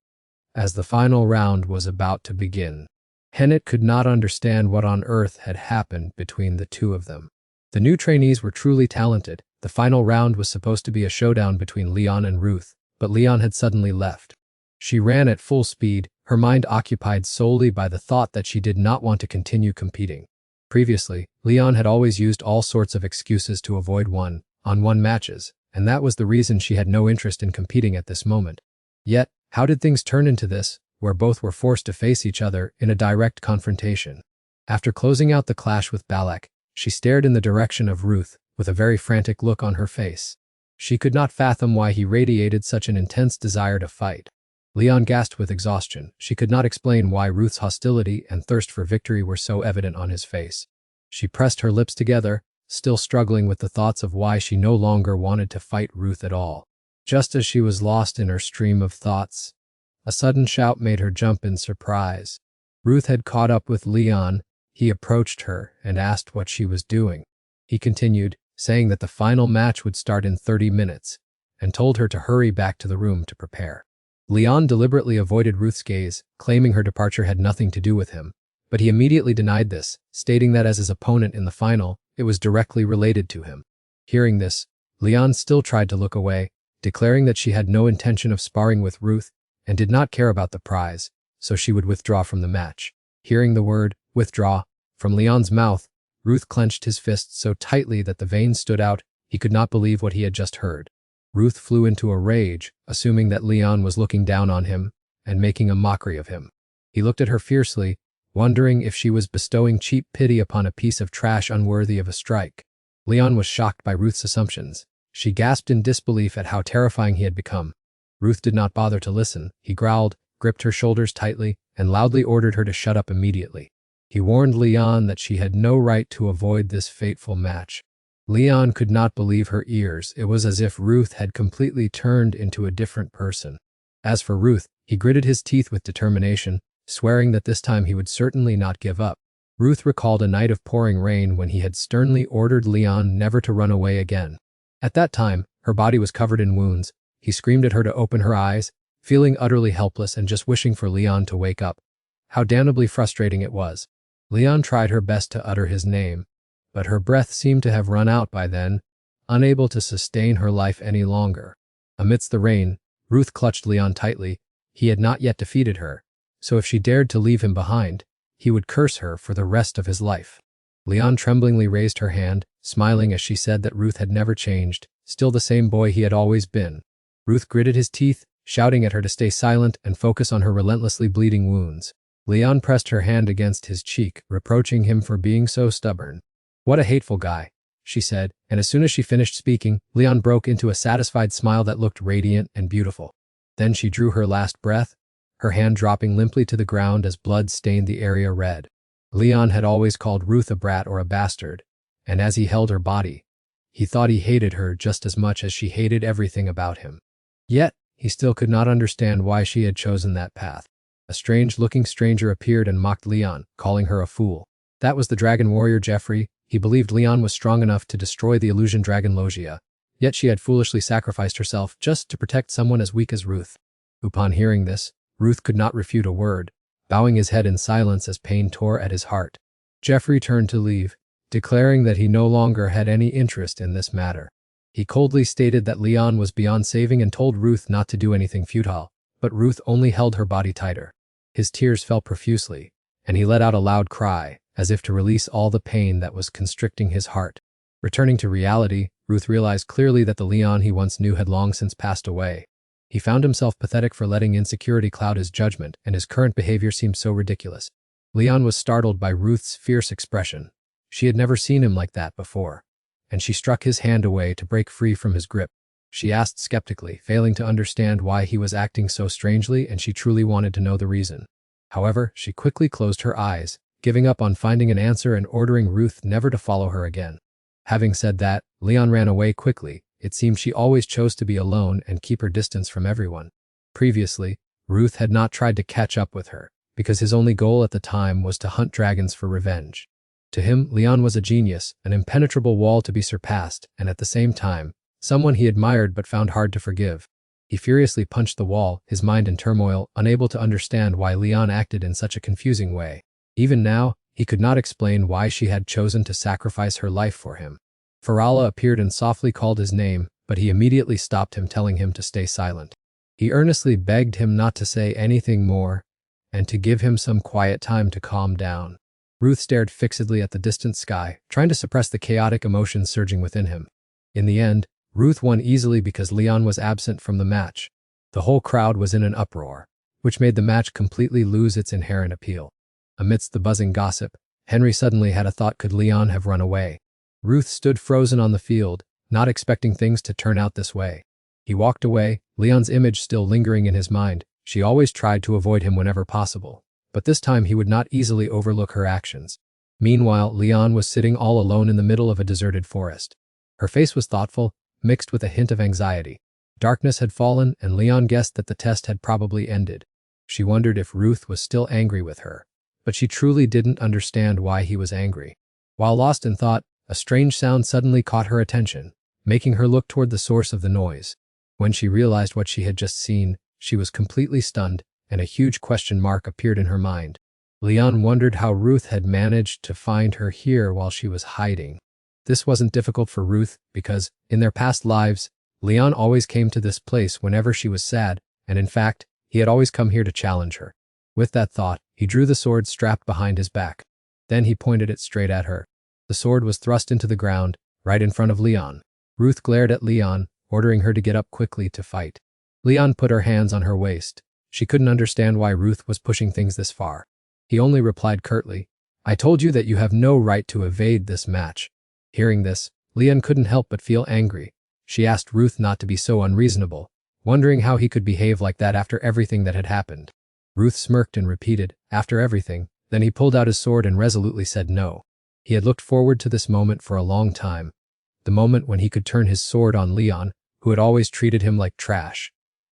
as the final round was about to begin. Hennet could not understand what on earth had happened between the two of them. The new trainees were truly talented. The final round was supposed to be a showdown between Leon and Ruth, but Leon had suddenly left. She ran at full speed, her mind occupied solely by the thought that she did not want to continue competing. Previously, Leon had always used all sorts of excuses to avoid one-on-one matches, and that was the reason she had no interest in competing at this moment. Yet, how did things turn into this, where both were forced to face each other in a direct confrontation? After closing out the clash with Balak, she stared in the direction of Ruth, with a very frantic look on her face. She could not fathom why he radiated such an intense desire to fight. Leon gasped with exhaustion. She could not explain why Ruth's hostility and thirst for victory were so evident on his face. She pressed her lips together, still struggling with the thoughts of why she no longer wanted to fight Ruth at all. Just as she was lost in her stream of thoughts, a sudden shout made her jump in surprise. Ruth had caught up with Leon. He approached her and asked what she was doing. He continued, saying that the final match would start in 30 minutes, and told her to hurry back to the room to prepare. Leon deliberately avoided Ruth's gaze, claiming her departure had nothing to do with him, but he immediately denied this, stating that as his opponent in the final, it was directly related to him. Hearing this, Leon still tried to look away, declaring that she had no intention of sparring with Ruth and did not care about the prize, so she would withdraw from the match. Hearing the word, withdraw, from Leon's mouth, Ruth clenched his fists so tightly that the veins stood out. He could not believe what he had just heard. Ruth flew into a rage, assuming that Leon was looking down on him and making a mockery of him. He looked at her fiercely, wondering if she was bestowing cheap pity upon a piece of trash unworthy of a strike. Leon was shocked by Ruth's assumptions. She gasped in disbelief at how terrifying he had become. Ruth did not bother to listen. He growled, gripped her shoulders tightly, and loudly ordered her to shut up immediately. He warned Leon that she had no right to avoid this fateful match. Leon could not believe her ears. It was as if Ruth had completely turned into a different person. As for Ruth, he gritted his teeth with determination, swearing that this time he would certainly not give up. Ruth recalled a night of pouring rain when he had sternly ordered Leon never to run away again. At that time, her body was covered in wounds. He screamed at her to open her eyes, feeling utterly helpless and just wishing for Leon to wake up. How damnably frustrating it was. Leon tried her best to utter his name, but her breath seemed to have run out by then, unable to sustain her life any longer. Amidst the rain, Ruth clutched Leon tightly. He had not yet defeated her, so if she dared to leave him behind, he would curse her for the rest of his life. Leon tremblingly raised her hand, smiling as she said that Ruth had never changed, still the same boy he had always been. Ruth gritted his teeth, shouting at her to stay silent and focus on her relentlessly bleeding wounds. Leon pressed her hand against his cheek, reproaching him for being so stubborn. "What a hateful guy," she said, and as soon as she finished speaking, Leon broke into a satisfied smile that looked radiant and beautiful. Then she drew her last breath, her hand dropping limply to the ground as blood stained the area red. Leon had always called Ruth a brat or a bastard, and as he held her body, he thought he hated her just as much as she hated everything about him. Yet, he still could not understand why she had chosen that path. A strange-looking stranger appeared and mocked Leon, calling her a fool. That was the dragon warrior Jeffrey. He believed Leon was strong enough to destroy the illusion dragon Logia, yet she had foolishly sacrificed herself just to protect someone as weak as Ruth. Upon hearing this, Ruth could not refute a word, bowing his head in silence as pain tore at his heart. Jeffrey turned to leave, declaring that he no longer had any interest in this matter. He coldly stated that Leon was beyond saving and told Ruth not to do anything futile, but Ruth only held her body tighter. His tears fell profusely, and he let out a loud cry, as if to release all the pain that was constricting his heart. Returning to reality, Ruth realized clearly that the Leon he once knew had long since passed away. He found himself pathetic for letting insecurity cloud his judgment, and his current behavior seemed so ridiculous. Leon was startled by Ruth's fierce expression. She had never seen him like that before, and she struck his hand away to break free from his grip. She asked skeptically, failing to understand why he was acting so strangely, and she truly wanted to know the reason. However, she quickly closed her eyes, giving up on finding an answer and ordering Ruth never to follow her again. Having said that, Leon ran away quickly. It seemed she always chose to be alone and keep her distance from everyone. Previously, Ruth had not tried to catch up with her, because his only goal at the time was to hunt dragons for revenge. To him, Leon was a genius, an impenetrable wall to be surpassed, and at the same time, someone he admired but found hard to forgive. He furiously punched the wall, his mind in turmoil, unable to understand why Leon acted in such a confusing way. Even now, he could not explain why she had chosen to sacrifice her life for him. Farala appeared and softly called his name, but he immediately stopped him, telling him to stay silent. He earnestly begged him not to say anything more, and to give him some quiet time to calm down. Ruth stared fixedly at the distant sky, trying to suppress the chaotic emotions surging within him. In the end, Ruth won easily because Leon was absent from the match. The whole crowd was in an uproar, which made the match completely lose its inherent appeal. Amidst the buzzing gossip, Henry suddenly had a thought: could Leon have run away? Ruth stood frozen on the field, not expecting things to turn out this way. He walked away, Leon's image still lingering in his mind. She always tried to avoid him whenever possible, but this time he would not easily overlook her actions. Meanwhile, Leon was sitting all alone in the middle of a deserted forest. Her face was thoughtful, mixed with a hint of anxiety. Darkness had fallen, and Leon guessed that the test had probably ended. She wondered if Ruth was still angry with her, but she truly didn't understand why he was angry. While lost in thought, a strange sound suddenly caught her attention, making her look toward the source of the noise. When she realized what she had just seen, she was completely stunned, and a huge question mark appeared in her mind. Leon wondered how Ruth had managed to find her here while she was hiding. This wasn't difficult for Ruth, because, in their past lives, Leon always came to this place whenever she was sad, and in fact, he had always come here to challenge her. With that thought, he drew the sword strapped behind his back. Then he pointed it straight at her. The sword was thrust into the ground, right in front of Leon. Ruth glared at Leon, ordering her to get up quickly to fight. Leon put her hands on her waist. She couldn't understand why Ruth was pushing things this far. He only replied curtly, "I told you that you have no right to evade this match." Hearing this, Leon couldn't help but feel angry. She asked Ruth not to be so unreasonable, wondering how he could behave like that after everything that had happened. Ruth smirked and repeated, "After everything." Then he pulled out his sword and resolutely said no. He had looked forward to this moment for a long time, the moment when he could turn his sword on Leon, who had always treated him like trash.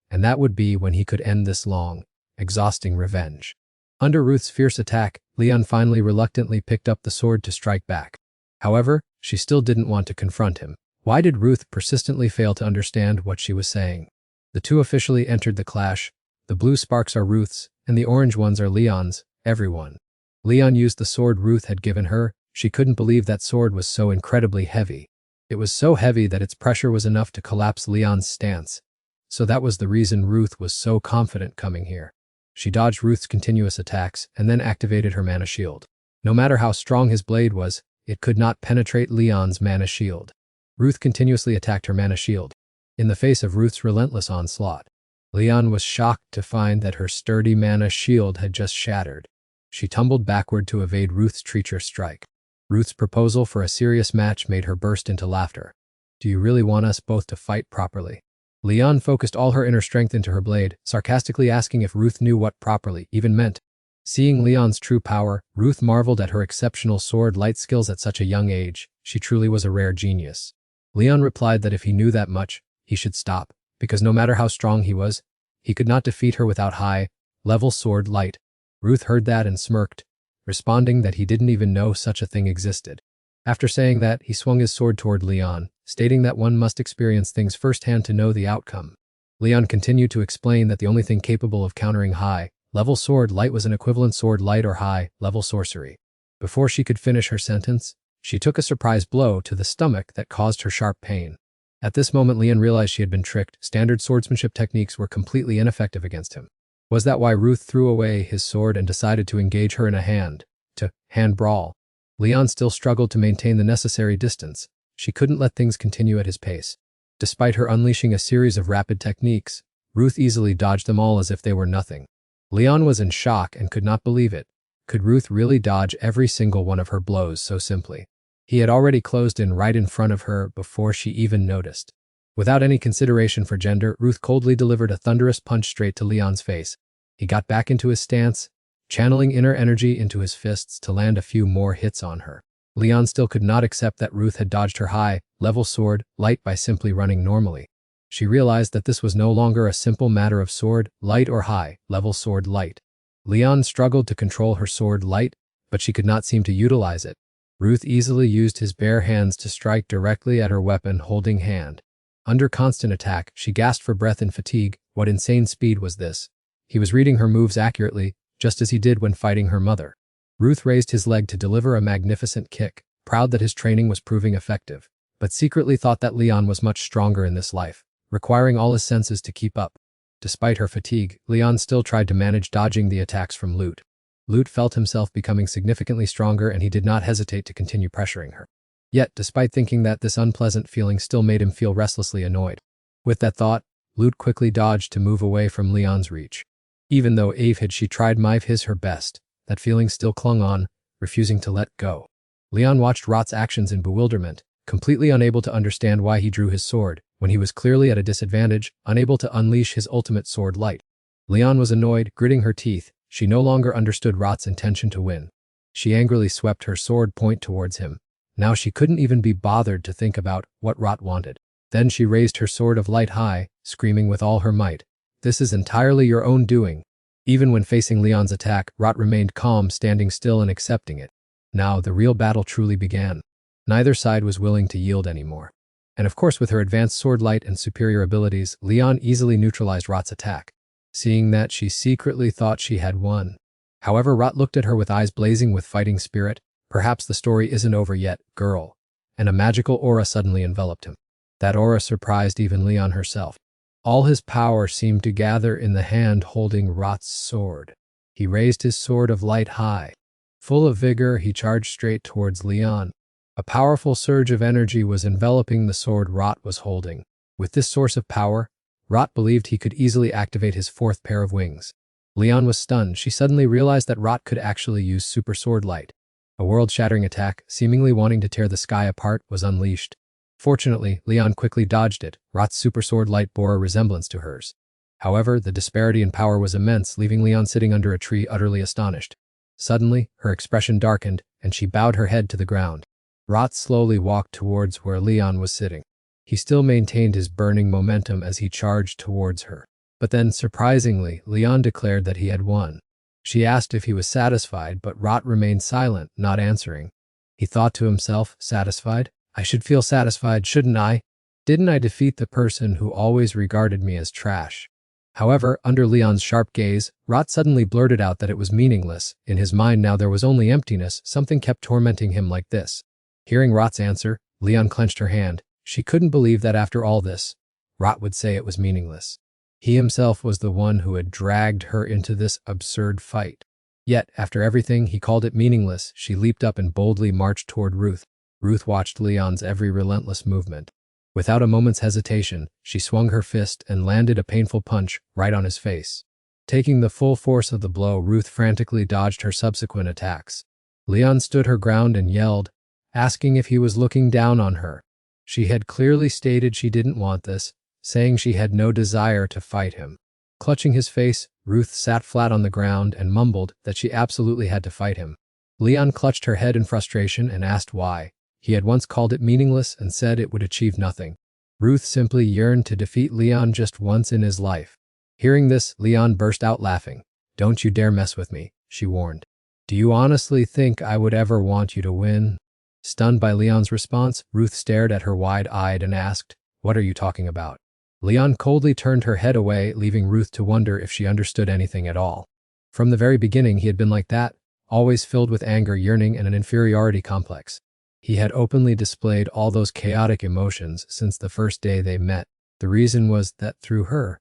And that would be when he could end this long, exhausting revenge. Under Ruth's fierce attack, Leon finally reluctantly picked up the sword to strike back. However, she still didn't want to confront him. Why did Ruth persistently fail to understand what she was saying? The two officially entered the clash. The blue sparks are Ruth's, and the orange ones are Leon's, everyone. Leon used the sword Ruth had given her. She couldn't believe that sword was so incredibly heavy. It was so heavy that its pressure was enough to collapse Leon's stance. So that was the reason Ruth was so confident coming here. She dodged Ruth's continuous attacks and then activated her mana shield. No matter how strong his blade was, it could not penetrate Leon's mana shield. Ruth continuously attacked her mana shield. In the face of Ruth's relentless onslaught, Leon was shocked to find that her sturdy mana shield had just shattered. She tumbled backward to evade Ruth's treacherous strike. Ruth's proposal for a serious match made her burst into laughter. "Do you really want us both to fight properly?" Leon focused all her inner strength into her blade, sarcastically asking if Ruth knew what properly even meant. Seeing Leon's true power, Ruth marveled at her exceptional sword light skills at such a young age. She truly was a rare genius. Leon replied that if he knew that much, he should stop, because no matter how strong he was, he could not defeat her without high-level sword light. Ruth heard that and smirked, responding that he didn't even know such a thing existed. After saying that, he swung his sword toward Leon, stating that one must experience things firsthand to know the outcome. Leon continued to explain that the only thing capable of countering high-level sword light was an equivalent sword light or high-level sorcery. Before she could finish her sentence, she took a surprise blow to the stomach that caused her sharp pain. At this moment, Leon realized she had been tricked. Standard swordsmanship techniques were completely ineffective against him. Was that why Ruth threw away his sword and decided to engage her in a hand-to-hand brawl? Leon still struggled to maintain the necessary distance. She couldn't let things continue at his pace. Despite her unleashing a series of rapid techniques, Ruth easily dodged them all as if they were nothing. Leon was in shock and could not believe it. Could Ruth really dodge every single one of her blows so simply? He had already closed in right in front of her before she even noticed. Without any consideration for gender, Ruth coldly delivered a thunderous punch straight to Leon's face. He got back into his stance, channeling inner energy into his fists to land a few more hits on her. Leon still could not accept that Ruth had dodged her high-level sword light by simply running normally. She realized that this was no longer a simple matter of sword light or high-level sword light. Leon struggled to control her sword light, but she could not seem to utilize it. Ruth easily used his bare hands to strike directly at her weapon-holding hand. Under constant attack, she gasped for breath in fatigue. What insane speed was this? He was reading her moves accurately, just as he did when fighting her mother. Ruth raised his leg to deliver a magnificent kick, proud that his training was proving effective, but secretly thought that Leon was much stronger in this life, requiring all his senses to keep up. Despite her fatigue, Leon still tried to manage dodging the attacks from Lute. Lute felt himself becoming significantly stronger and he did not hesitate to continue pressuring her. Yet, despite thinking that this unpleasant feeling still made him feel restlessly annoyed. With that thought, Lute quickly dodged to move away from Leon's reach. Even though she tried her best, that feeling still clung on, refusing to let go. Leon watched Rot's actions in bewilderment, completely unable to understand why he drew his sword, when he was clearly at a disadvantage, unable to unleash his ultimate sword light. Leon was annoyed, gritting her teeth. She no longer understood Rot's intention to win. She angrily swept her sword point towards him. Now she couldn't even be bothered to think about what Rot wanted. Then she raised her sword of light high, screaming with all her might. "This is entirely your own doing." Even when facing Leon's attack, Rot remained calm, standing still and accepting it. Now the real battle truly began. Neither side was willing to yield anymore. And of course, with her advanced sword light and superior abilities, Leon easily neutralized Rot's attack. Seeing that, she secretly thought she had won. However, Rot looked at her with eyes blazing with fighting spirit. "Perhaps the story isn't over yet, girl." And a magical aura suddenly enveloped him. That aura surprised even Leon herself. All his power seemed to gather in the hand holding Rot's sword. He raised his sword of light high. Full of vigor, he charged straight towards Leon. A powerful surge of energy was enveloping the sword Rot was holding. With this source of power, Rot believed he could easily activate his fourth pair of wings. Leon was stunned. She suddenly realized that Rot could actually use super sword light. A world-shattering attack, seemingly wanting to tear the sky apart, was unleashed. Fortunately, Leon quickly dodged it. Rot's super sword light bore a resemblance to hers. However, the disparity in power was immense, leaving Leon sitting under a tree utterly astonished. Suddenly, her expression darkened, and she bowed her head to the ground. Rot slowly walked towards where Leon was sitting. He still maintained his burning momentum as he charged towards her. But then, surprisingly, Leon declared that he had won. She asked if he was satisfied, but Rot remained silent, not answering. He thought to himself, satisfied? I should feel satisfied, shouldn't I? Didn't I defeat the person who always regarded me as trash? However, under Leon's sharp gaze, Rot suddenly blurted out that it was meaningless. In his mind now there was only emptiness. Something kept tormenting him like this. Hearing Rot's answer, Leon clenched her hand. She couldn't believe that after all this, Rot would say it was meaningless. He himself was the one who had dragged her into this absurd fight. Yet, after everything, he called it meaningless. She leaped up and boldly marched toward Ruth. Ruth watched Leon's every relentless movement. Without a moment's hesitation, she swung her fist and landed a painful punch right on his face. Taking the full force of the blow, Ruth frantically dodged her subsequent attacks. Leon stood her ground and yelled, asking if he was looking down on her. She had clearly stated she didn't want this, saying she had no desire to fight him. Clutching his face, Ruth sat flat on the ground and mumbled that she absolutely had to fight him. Leon clutched her head in frustration and asked why. He had once called it meaningless and said it would achieve nothing. Ruth simply yearned to defeat Leon just once in his life. Hearing this, Leon burst out laughing. "Don't you dare mess with me," she warned. "Do you honestly think I would ever want you to win?" Stunned by Leon's response, Ruth stared at her wide-eyed and asked, "What are you talking about?" Leon coldly turned her head away, leaving Ruth to wonder if she understood anything at all. From the very beginning, he had been like that, always filled with anger, yearning, and an inferiority complex. He had openly displayed all those chaotic emotions since the first day they met. The reason was that through her,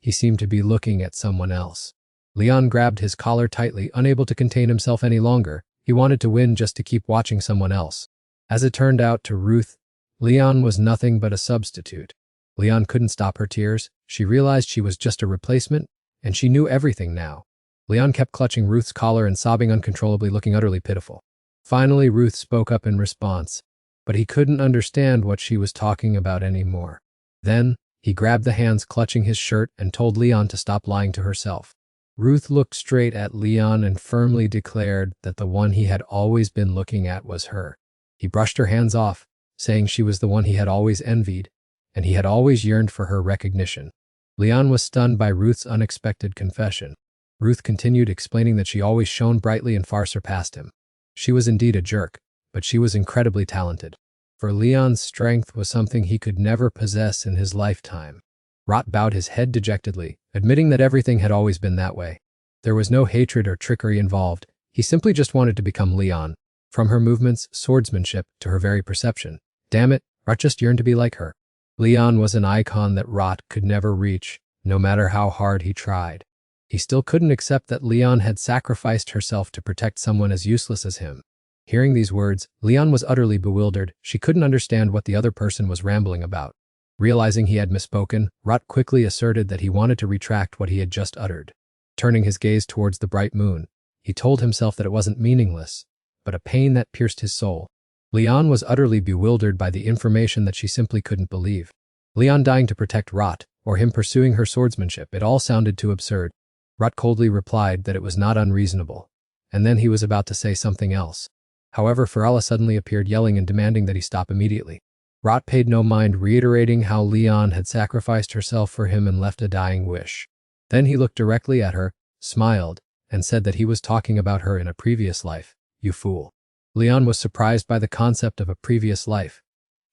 he seemed to be looking at someone else. Leon grabbed his collar tightly, unable to contain himself any longer. He wanted to win just to keep watching someone else. As it turned out, to Ruth, Leon was nothing but a substitute. Leon couldn't stop her tears. She realized she was just a replacement, and she knew everything now. Leon kept clutching Ruth's collar and sobbing uncontrollably, looking utterly pitiful. Finally, Ruth spoke up in response, but he couldn't understand what she was talking about anymore. Then, he grabbed the hands clutching his shirt and told Leon to stop lying to herself. Ruth looked straight at Leon and firmly declared that the one he had always been looking at was her. He brushed her hands off, saying she was the one he had always envied, and he had always yearned for her recognition. Leon was stunned by Ruth's unexpected confession. Ruth continued, explaining that she always shone brightly and far surpassed him. She was indeed a jerk, but she was incredibly talented. For Leon's strength was something he could never possess in his lifetime. Rot bowed his head dejectedly, admitting that everything had always been that way. There was no hatred or trickery involved. He simply just wanted to become Leon. From her movements, swordsmanship, to her very perception. Damn it, Rot just yearned to be like her. Leon was an icon that Rot could never reach, no matter how hard he tried. He still couldn't accept that Leon had sacrificed herself to protect someone as useless as him. Hearing these words, Leon was utterly bewildered. She couldn't understand what the other person was rambling about. Realizing he had misspoken, Rot quickly asserted that he wanted to retract what he had just uttered. Turning his gaze towards the bright moon, he told himself that it wasn't meaningless, but a pain that pierced his soul. Leon was utterly bewildered by the information that she simply couldn't believe. Leon dying to protect Rot, or him pursuing her swordsmanship, it all sounded too absurd. Rot coldly replied that it was not unreasonable, and then he was about to say something else. However, Farala suddenly appeared, yelling and demanding that he stop immediately. Rot paid no mind, reiterating how Leon had sacrificed herself for him and left a dying wish. Then he looked directly at her, smiled, and said that he was talking about her in a previous life. You fool. Leon was surprised by the concept of a previous life.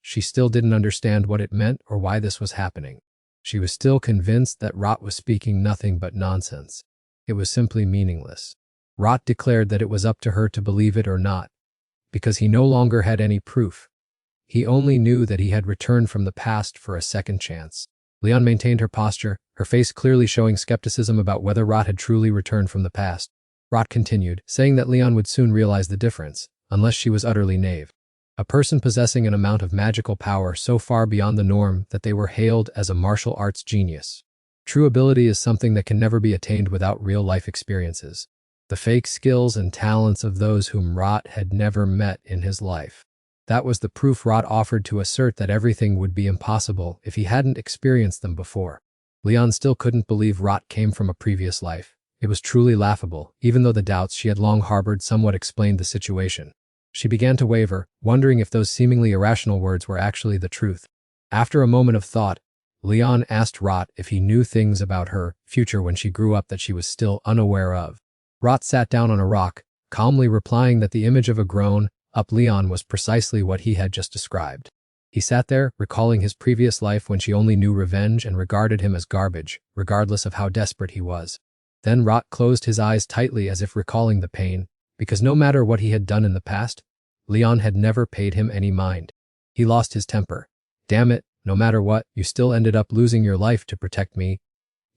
She still didn't understand what it meant or why this was happening. She was still convinced that Rot was speaking nothing but nonsense. It was simply meaningless. Rot declared that it was up to her to believe it or not, because he no longer had any proof. He only knew that he had returned from the past for a second chance. Leon maintained her posture, her face clearly showing skepticism about whether Rot had truly returned from the past. Rot continued, saying that Leon would soon realize the difference, unless she was utterly naive. A person possessing an amount of magical power so far beyond the norm that they were hailed as a martial arts genius. True ability is something that can never be attained without real-life experiences. The fake skills and talents of those whom Rot had never met in his life. That was the proof Rot offered to assert that everything would be impossible if he hadn't experienced them before. Leon still couldn't believe Rot came from a previous life. It was truly laughable, even though the doubts she had long harbored somewhat explained the situation. She began to waver, wondering if those seemingly irrational words were actually the truth. After a moment of thought, Leon asked Rot if he knew things about her future when she grew up that she was still unaware of. Rot sat down on a rock, calmly replying that the image of a grown-up Leon was precisely what he had just described. He sat there, recalling his previous life when she only knew revenge and regarded him as garbage, regardless of how desperate he was. Then Rot closed his eyes tightly as if recalling the pain, because no matter what he had done in the past, Leon had never paid him any mind. He lost his temper. Damn it, no matter what, you still ended up losing your life to protect me.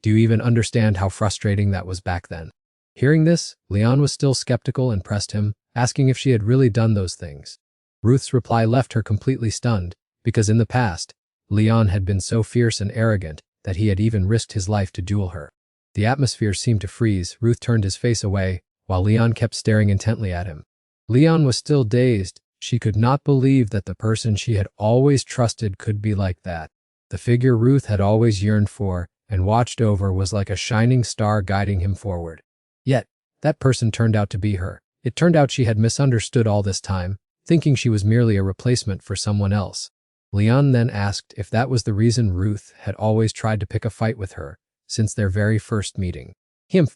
Do you even understand how frustrating that was back then? Hearing this, Leon was still skeptical and pressed him, asking if she had really done those things. Ruth's reply left her completely stunned, because in the past, Leon had been so fierce and arrogant that he had even risked his life to duel her. The atmosphere seemed to freeze. Ruth turned his face away, while Leon kept staring intently at him. Leon was still dazed. She could not believe that the person she had always trusted could be like that. The figure Ruth had always yearned for and watched over was like a shining star guiding him forward. Yet, that person turned out to be her. It turned out she had misunderstood all this time, thinking she was merely a replacement for someone else. Leon then asked if that was the reason Ruth had always tried to pick a fight with her, since their very first meeting.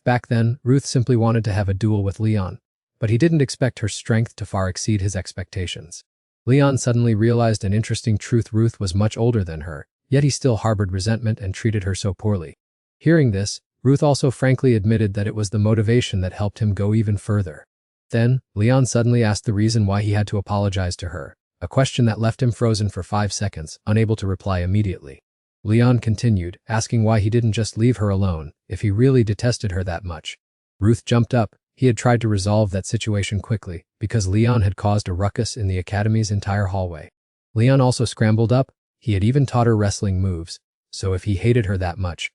Back then, Ruth simply wanted to have a duel with Leon, but he didn't expect her strength to far exceed his expectations. Leon suddenly realized an interesting truth: Ruth was much older than her, yet he still harbored resentment and treated her so poorly. Hearing this, Ruth also frankly admitted that it was the motivation that helped him go even further. Then, Leon suddenly asked the reason why he had to apologize to her, a question that left him frozen for 5 seconds, unable to reply immediately. Leon continued, asking why he didn't just leave her alone, if he really detested her that much. Ruth jumped up. He had tried to resolve that situation quickly, because Leon had caused a ruckus in the academy's entire hallway. Leon also scrambled up, He had even taught her wrestling moves, so if he hated her that much,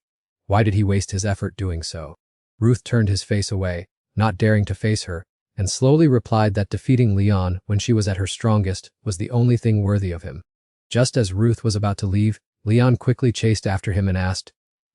why did he waste his effort doing so? Ruth turned his face away, not daring to face her, and slowly replied that defeating Leon when she was at her strongest was the only thing worthy of him. Just as Ruth was about to leave, Leon quickly chased after him and asked,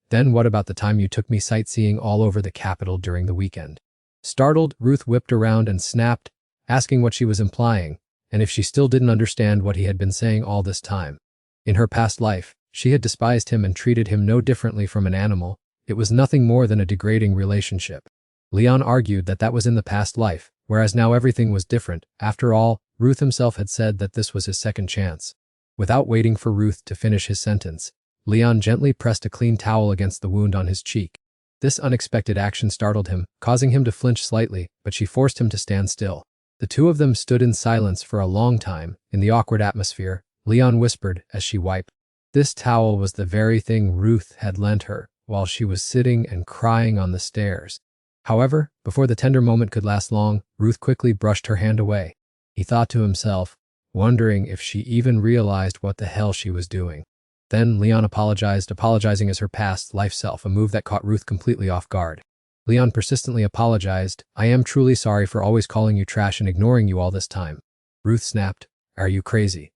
"Then what about the time you took me sightseeing all over the capital during the weekend?" Startled, Ruth whipped around and snapped, asking what she was implying, and if she still didn't understand what he had been saying all this time. In her past life, she had despised him and treated him no differently from an animal. It was nothing more than a degrading relationship. Leon argued that that was in the past life, whereas now everything was different. After all, Ruth himself had said that this was his second chance. Without waiting for Ruth to finish his sentence, Leon gently pressed a clean towel against the wound on his cheek. This unexpected action startled him, causing him to flinch slightly, but she forced him to stand still. The two of them stood in silence for a long time. In the awkward atmosphere, Leon whispered as she wiped. This towel was the very thing Ruth had lent her while she was sitting and crying on the stairs. However, before the tender moment could last long, Ruth quickly brushed her hand away. He thought to himself, wondering if she even realized what the hell she was doing. Then Leon apologizing as her past life self, a move that caught Ruth completely off guard. Leon persistently apologized. "I am truly sorry for always calling you trash and ignoring you all this time." Ruth snapped, "Are you crazy?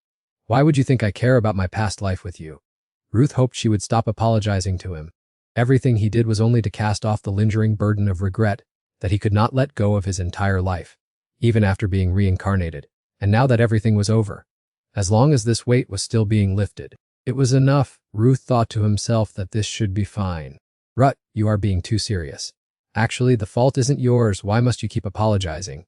Why would you think I care about my past life with you?" Ruth hoped she would stop apologizing to him. Everything he did was only to cast off the lingering burden of regret that he could not let go of his entire life, even after being reincarnated, and now that everything was over. As long as this weight was still being lifted, it was enough. Ruth thought to himself that this should be fine. "Rut, you are being too serious. Actually, the fault isn't yours. Why must you keep apologizing?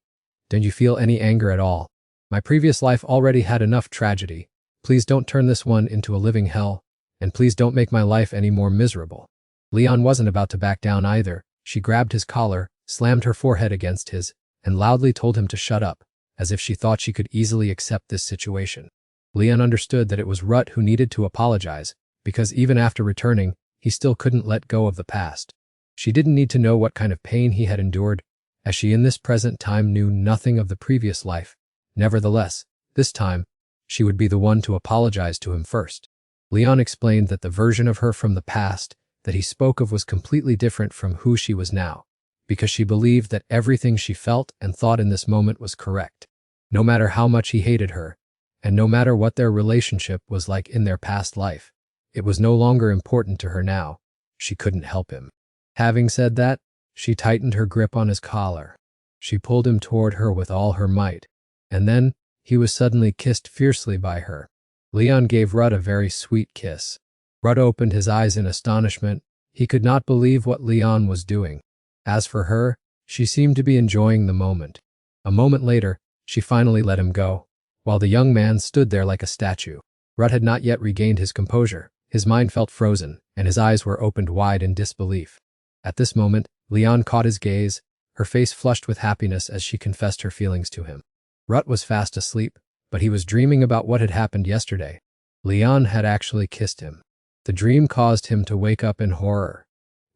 Don't you feel any anger at all? My previous life already had enough tragedy. Please don't turn this one into a living hell, and please don't make my life any more miserable." Leon wasn't about to back down either. She grabbed his collar, slammed her forehead against his, and loudly told him to shut up, as if she thought she could easily accept this situation. Leon understood that it was Rut who needed to apologize, because even after returning, he still couldn't let go of the past. She didn't need to know what kind of pain he had endured, as she in this present time knew nothing of the previous life. Nevertheless, this time, she would be the one to apologize to him first. Leon explained that the version of her from the past that he spoke of was completely different from who she was now, because she believed that everything she felt and thought in this moment was correct. No matter how much he hated her, and no matter what their relationship was like in their past life, it was no longer important to her now. She couldn't help him. Having said that, she tightened her grip on his collar. She pulled him toward her with all her might, and then he was suddenly kissed fiercely by her. Leon gave Rut a very sweet kiss. Rut opened his eyes in astonishment. He could not believe what Leon was doing. As for her, she seemed to be enjoying the moment. A moment later, she finally let him go, while the young man stood there like a statue. Rut had not yet regained his composure. His mind felt frozen, and his eyes were opened wide in disbelief. At this moment, Leon caught his gaze, her face flushed with happiness as she confessed her feelings to him. Rut was fast asleep, but he was dreaming about what had happened yesterday. Leon had actually kissed him. The dream caused him to wake up in horror.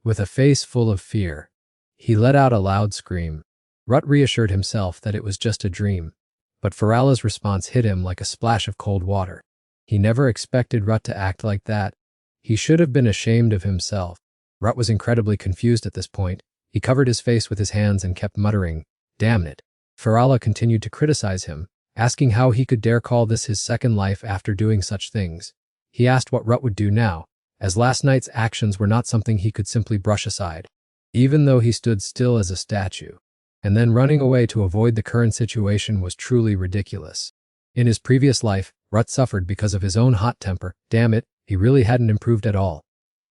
With a face full of fear, he let out a loud scream. Rut reassured himself that it was just a dream, but Farala's response hit him like a splash of cold water. He never expected Rut to act like that. He should have been ashamed of himself. Rut was incredibly confused at this point. He covered his face with his hands and kept muttering, "Damn it." Farala continued to criticize him, asking how he could dare call this his second life after doing such things. He asked what Rut would do now, as last night's actions were not something he could simply brush aside. Even though he stood still as a statue, and then running away to avoid the current situation was truly ridiculous. In his previous life, Rut suffered because of his own hot temper. Damn it, he really hadn't improved at all.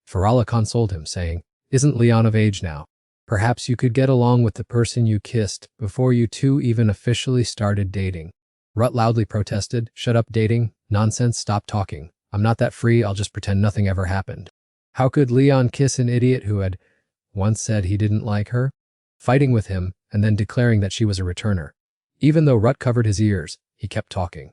Farala consoled him, saying, "Isn't Leon of age now? Perhaps you could get along with the person you kissed before you two even officially started dating." Rut loudly protested, "Shut up dating, nonsense, stop talking. I'm not that free, I'll just pretend nothing ever happened." How could Leon kiss an idiot who had once said he didn't like her? Fighting with him, and then declaring that she was a returner. Even though Rut covered his ears, he kept talking.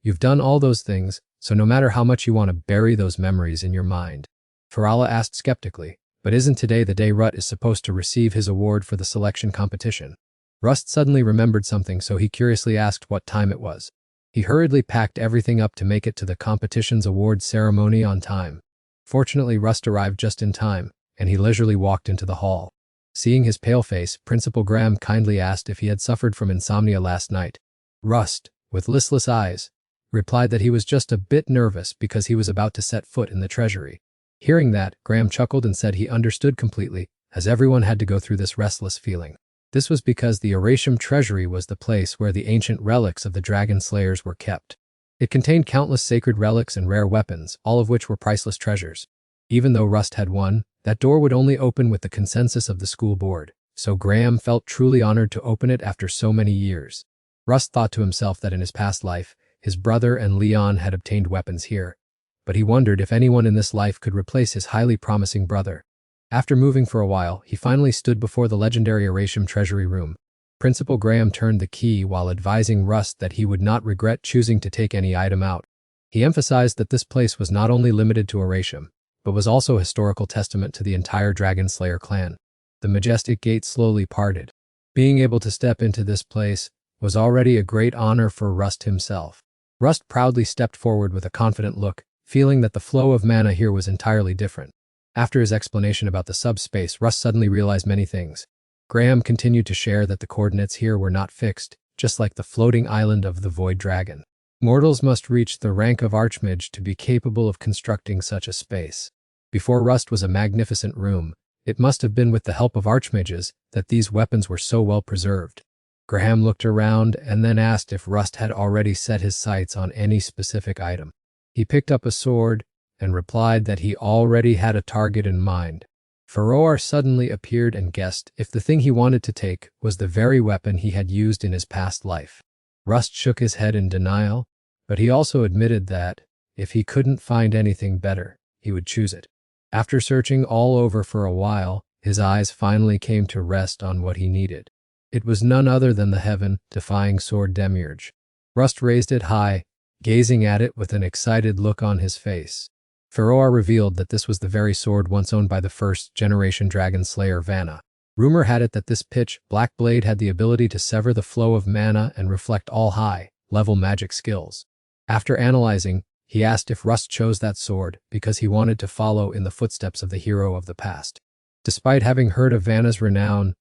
"You've done all those things, so no matter how much you want to bury those memories in your mind." Farala asked skeptically, "But isn't today the day Rut is supposed to receive his award for the selection competition?" Rust suddenly remembered something, so he curiously asked what time it was. He hurriedly packed everything up to make it to the competition's awards ceremony on time. Fortunately, Rust arrived just in time, and he leisurely walked into the hall. Seeing his pale face, Principal Graham kindly asked if he had suffered from insomnia last night. Rust, with listless eyes, replied that he was just a bit nervous because he was about to set foot in the treasury. Hearing that, Graham chuckled and said he understood completely, as everyone had to go through this restless feeling. This was because the Erasium treasury was the place where the ancient relics of the dragon slayers were kept. It contained countless sacred relics and rare weapons, all of which were priceless treasures. Even though Rust had won, that door would only open with the consensus of the school board, so Graham felt truly honored to open it after so many years. Rust thought to himself that in his past life, his brother and Leon had obtained weapons here, but he wondered if anyone in this life could replace his highly promising brother. After moving for a while, he finally stood before the legendary Erasium treasury room. Principal Graham turned the key while advising Rust that he would not regret choosing to take any item out. He emphasized that this place was not only limited to Erasium, but was also a historical testament to the entire Dragon Slayer clan. The majestic gate slowly parted. Being able to step into this place was already a great honor for Rust himself. Rust proudly stepped forward with a confident look, feeling that the flow of mana here was entirely different. After his explanation about the subspace, Rust suddenly realized many things. Graham continued to share that the coordinates here were not fixed, just like the floating island of the Void Dragon. Mortals must reach the rank of Archmage to be capable of constructing such a space. Before Rust was a magnificent room, it must have been with the help of Archmages that these weapons were so well preserved. Graham looked around and then asked if Rust had already set his sights on any specific item. He picked up a sword and replied that he already had a target in mind. Faroar suddenly appeared and guessed if the thing he wanted to take was the very weapon he had used in his past life. Rust shook his head in denial, but he also admitted that, if he couldn't find anything better, he would choose it. After searching all over for a while, his eyes finally came to rest on what he needed. It was none other than the heaven-defying sword Demiurge. Rust raised it high, gazing at it with an excited look on his face. Faroar revealed that this was the very sword once owned by the first-generation dragon slayer Vanna. Rumor had it that this pitch-black blade had the ability to sever the flow of mana and reflect all high-level magic skills. After analyzing, he asked if Rust chose that sword because he wanted to follow in the footsteps of the hero of the past. Despite having heard of Vanna's renown,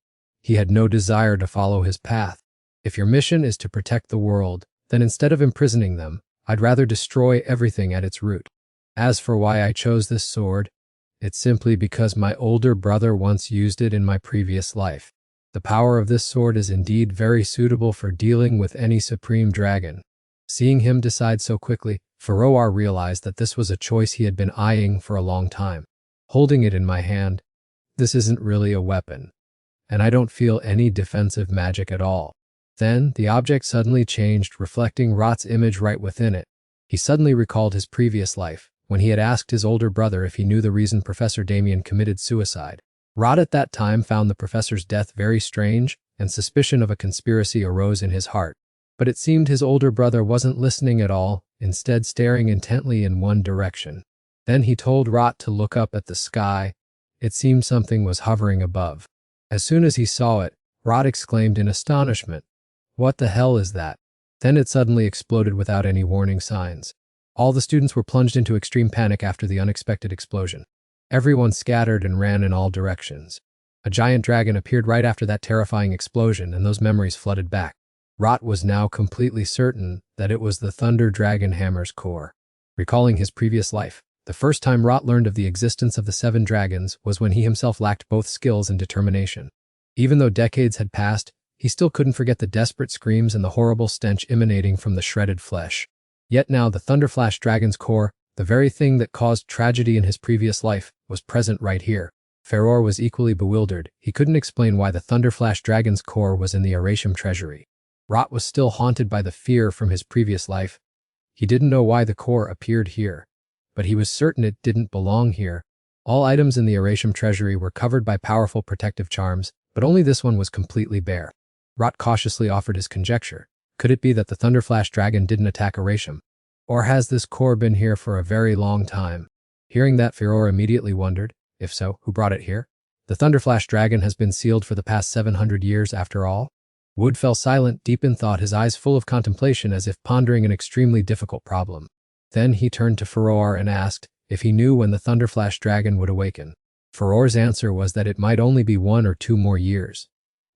he had no desire to follow his path. If your mission is to protect the world, then instead of imprisoning them, I'd rather destroy everything at its root. As for why I chose this sword, it's simply because my older brother once used it in my previous life. The power of this sword is indeed very suitable for dealing with any supreme dragon. Seeing him decide so quickly, Faroar realized that this was a choice he had been eyeing for a long time. Holding it in my hand, this isn't really a weapon, and I don't feel any defensive magic at all. Then, the object suddenly changed, reflecting Rot's image right within it. He suddenly recalled his previous life, when he had asked his older brother if he knew the reason Professor Damien committed suicide. Rot at that time found the professor's death very strange, and suspicion of a conspiracy arose in his heart. But it seemed his older brother wasn't listening at all, instead staring intently in one direction. Then he told Rot to look up at the sky. It seemed something was hovering above. As soon as he saw it, Rot exclaimed in astonishment, "What the hell is that?" Then it suddenly exploded without any warning signs. All the students were plunged into extreme panic after the unexpected explosion. Everyone scattered and ran in all directions. A giant dragon appeared right after that terrifying explosion, and those memories flooded back. Rot was now completely certain that it was the Thunder Dragon Hammer's core. Recalling his previous life, the first time Rot learned of the existence of the 7 dragons was when he himself lacked both skills and determination. Even though decades had passed, he still couldn't forget the desperate screams and the horrible stench emanating from the shredded flesh. Yet now the Thunderflash Dragon's core, the very thing that caused tragedy in his previous life, was present right here. Faroar was equally bewildered. He couldn't explain why the Thunderflash Dragon's core was in the Erasium treasury. Rot was still haunted by the fear from his previous life. He didn't know why the core appeared here, but he was certain it didn't belong here. All items in the Erasium treasury were covered by powerful protective charms, but only this one was completely bare. Rot cautiously offered his conjecture. Could it be that the Thunderflash Dragon didn't attack Erasium? Or has this core been here for a very long time? Hearing that, Faroar immediately wondered, if so, who brought it here? The Thunderflash Dragon has been sealed for the past 700 years after all. Wood fell silent, deep in thought, his eyes full of contemplation as if pondering an extremely difficult problem. Then he turned to Furor and asked if he knew when the Thunderflash dragon would awaken. Furor's answer was that it might only be 1 or 2 more years,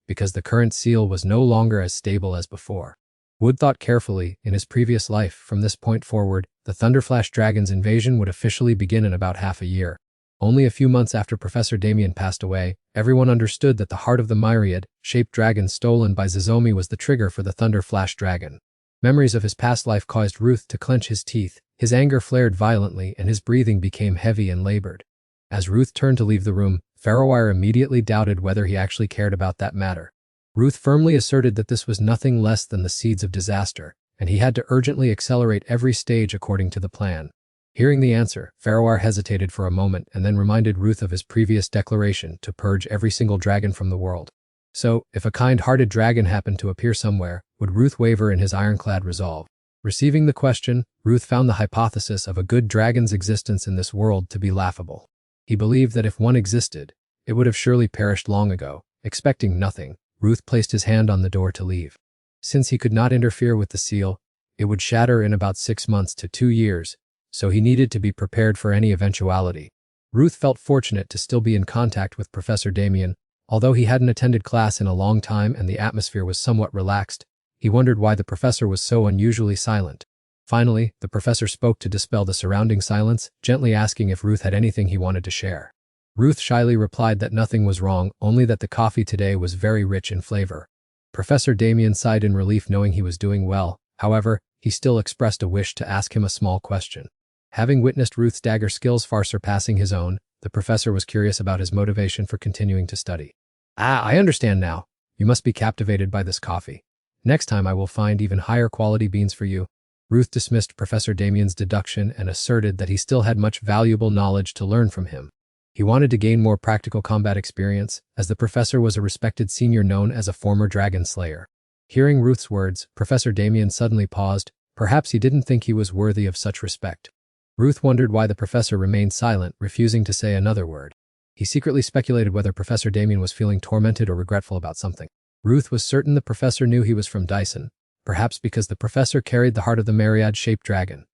because the current seal was no longer as stable as before. Wood thought carefully. In his previous life, from this point forward, the Thunderflash dragon's invasion would officially begin in about half a year. Only a few months after Professor Damien passed away, everyone understood that the heart of the myriad-shaped dragon stolen by Zizomi was the trigger for the Thunderflash dragon. Memories of his past life caused Ruth to clench his teeth. His anger flared violently and his breathing became heavy and labored. As Ruth turned to leave the room, Farrowire immediately doubted whether he actually cared about that matter. Ruth firmly asserted that this was nothing less than the seeds of disaster, and he had to urgently accelerate every stage according to the plan. Hearing the answer, Farrowire hesitated for a moment and then reminded Ruth of his previous declaration to purge every single dragon from the world. So, if a kind-hearted dragon happened to appear somewhere, would Ruth waver in his ironclad resolve? Receiving the question, Ruth found the hypothesis of a good dragon's existence in this world to be laughable. He believed that if one existed, it would have surely perished long ago. Expecting nothing, Ruth placed his hand on the door to leave. Since he could not interfere with the seal, it would shatter in about 6 months to 2 years, so he needed to be prepared for any eventuality. Ruth felt fortunate to still be in contact with Professor Damien. Although he hadn't attended class in a long time and the atmosphere was somewhat relaxed, he wondered why the professor was so unusually silent. Finally, the professor spoke to dispel the surrounding silence, gently asking if Ruth had anything he wanted to share. Ruth shyly replied that nothing was wrong, only that the coffee today was very rich in flavor. Professor Damien sighed in relief knowing he was doing well. However, he still expressed a wish to ask him a small question. Having witnessed Ruth's dagger skills far surpassing his own, the professor was curious about his motivation for continuing to study. I understand now. You must be captivated by this coffee. Next time I will find even higher quality beans for you. Ruth dismissed Professor Damien's deduction and asserted that he still had much valuable knowledge to learn from him. He wanted to gain more practical combat experience, as the professor was a respected senior known as a former dragon slayer. Hearing Ruth's words, Professor Damien suddenly paused. Perhaps he didn't think he was worthy of such respect. Ruth wondered why the professor remained silent, refusing to say another word. He secretly speculated whether Professor Damien was feeling tormented or regretful about something. Ruth was certain the professor knew he was from Dyson, perhaps because the professor carried the heart of the myriad-shaped dragon,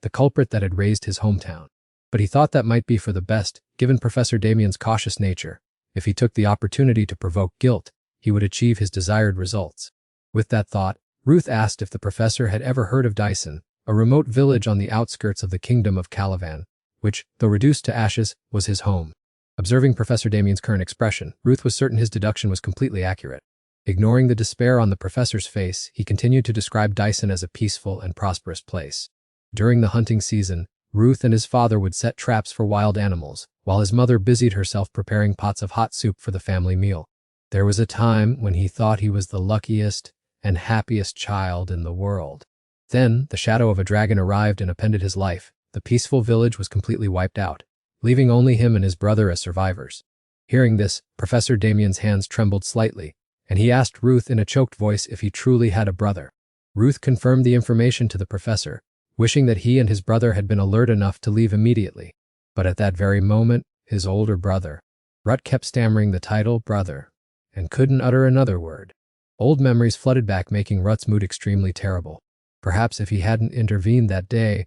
the culprit that had raised his hometown. But he thought that might be for the best, given Professor Damien's cautious nature. If he took the opportunity to provoke guilt, he would achieve his desired results. With that thought, Ruth asked if the professor had ever heard of Dyson, a remote village on the outskirts of the kingdom of Calavan, which, though reduced to ashes, was his home. Observing Professor Damien's current expression, Ruth was certain his deduction was completely accurate. Ignoring the despair on the professor's face, he continued to describe Dyson as a peaceful and prosperous place. During the hunting season, Ruth and his father would set traps for wild animals, while his mother busied herself preparing pots of hot soup for the family meal. There was a time when he thought he was the luckiest and happiest child in the world. Then, the shadow of a dragon arrived and upended his life. The peaceful village was completely wiped out, leaving only him and his brother as survivors. Hearing this, Professor Damien's hands trembled slightly, and he asked Ruth in a choked voice if he truly had a brother. Ruth confirmed the information to the professor, wishing that he and his brother had been alert enough to leave immediately. But at that very moment, his older brother, Rut, kept stammering the title brother, and couldn't utter another word. Old memories flooded back, making Rut's mood extremely terrible. Perhaps if he hadn't intervened that day,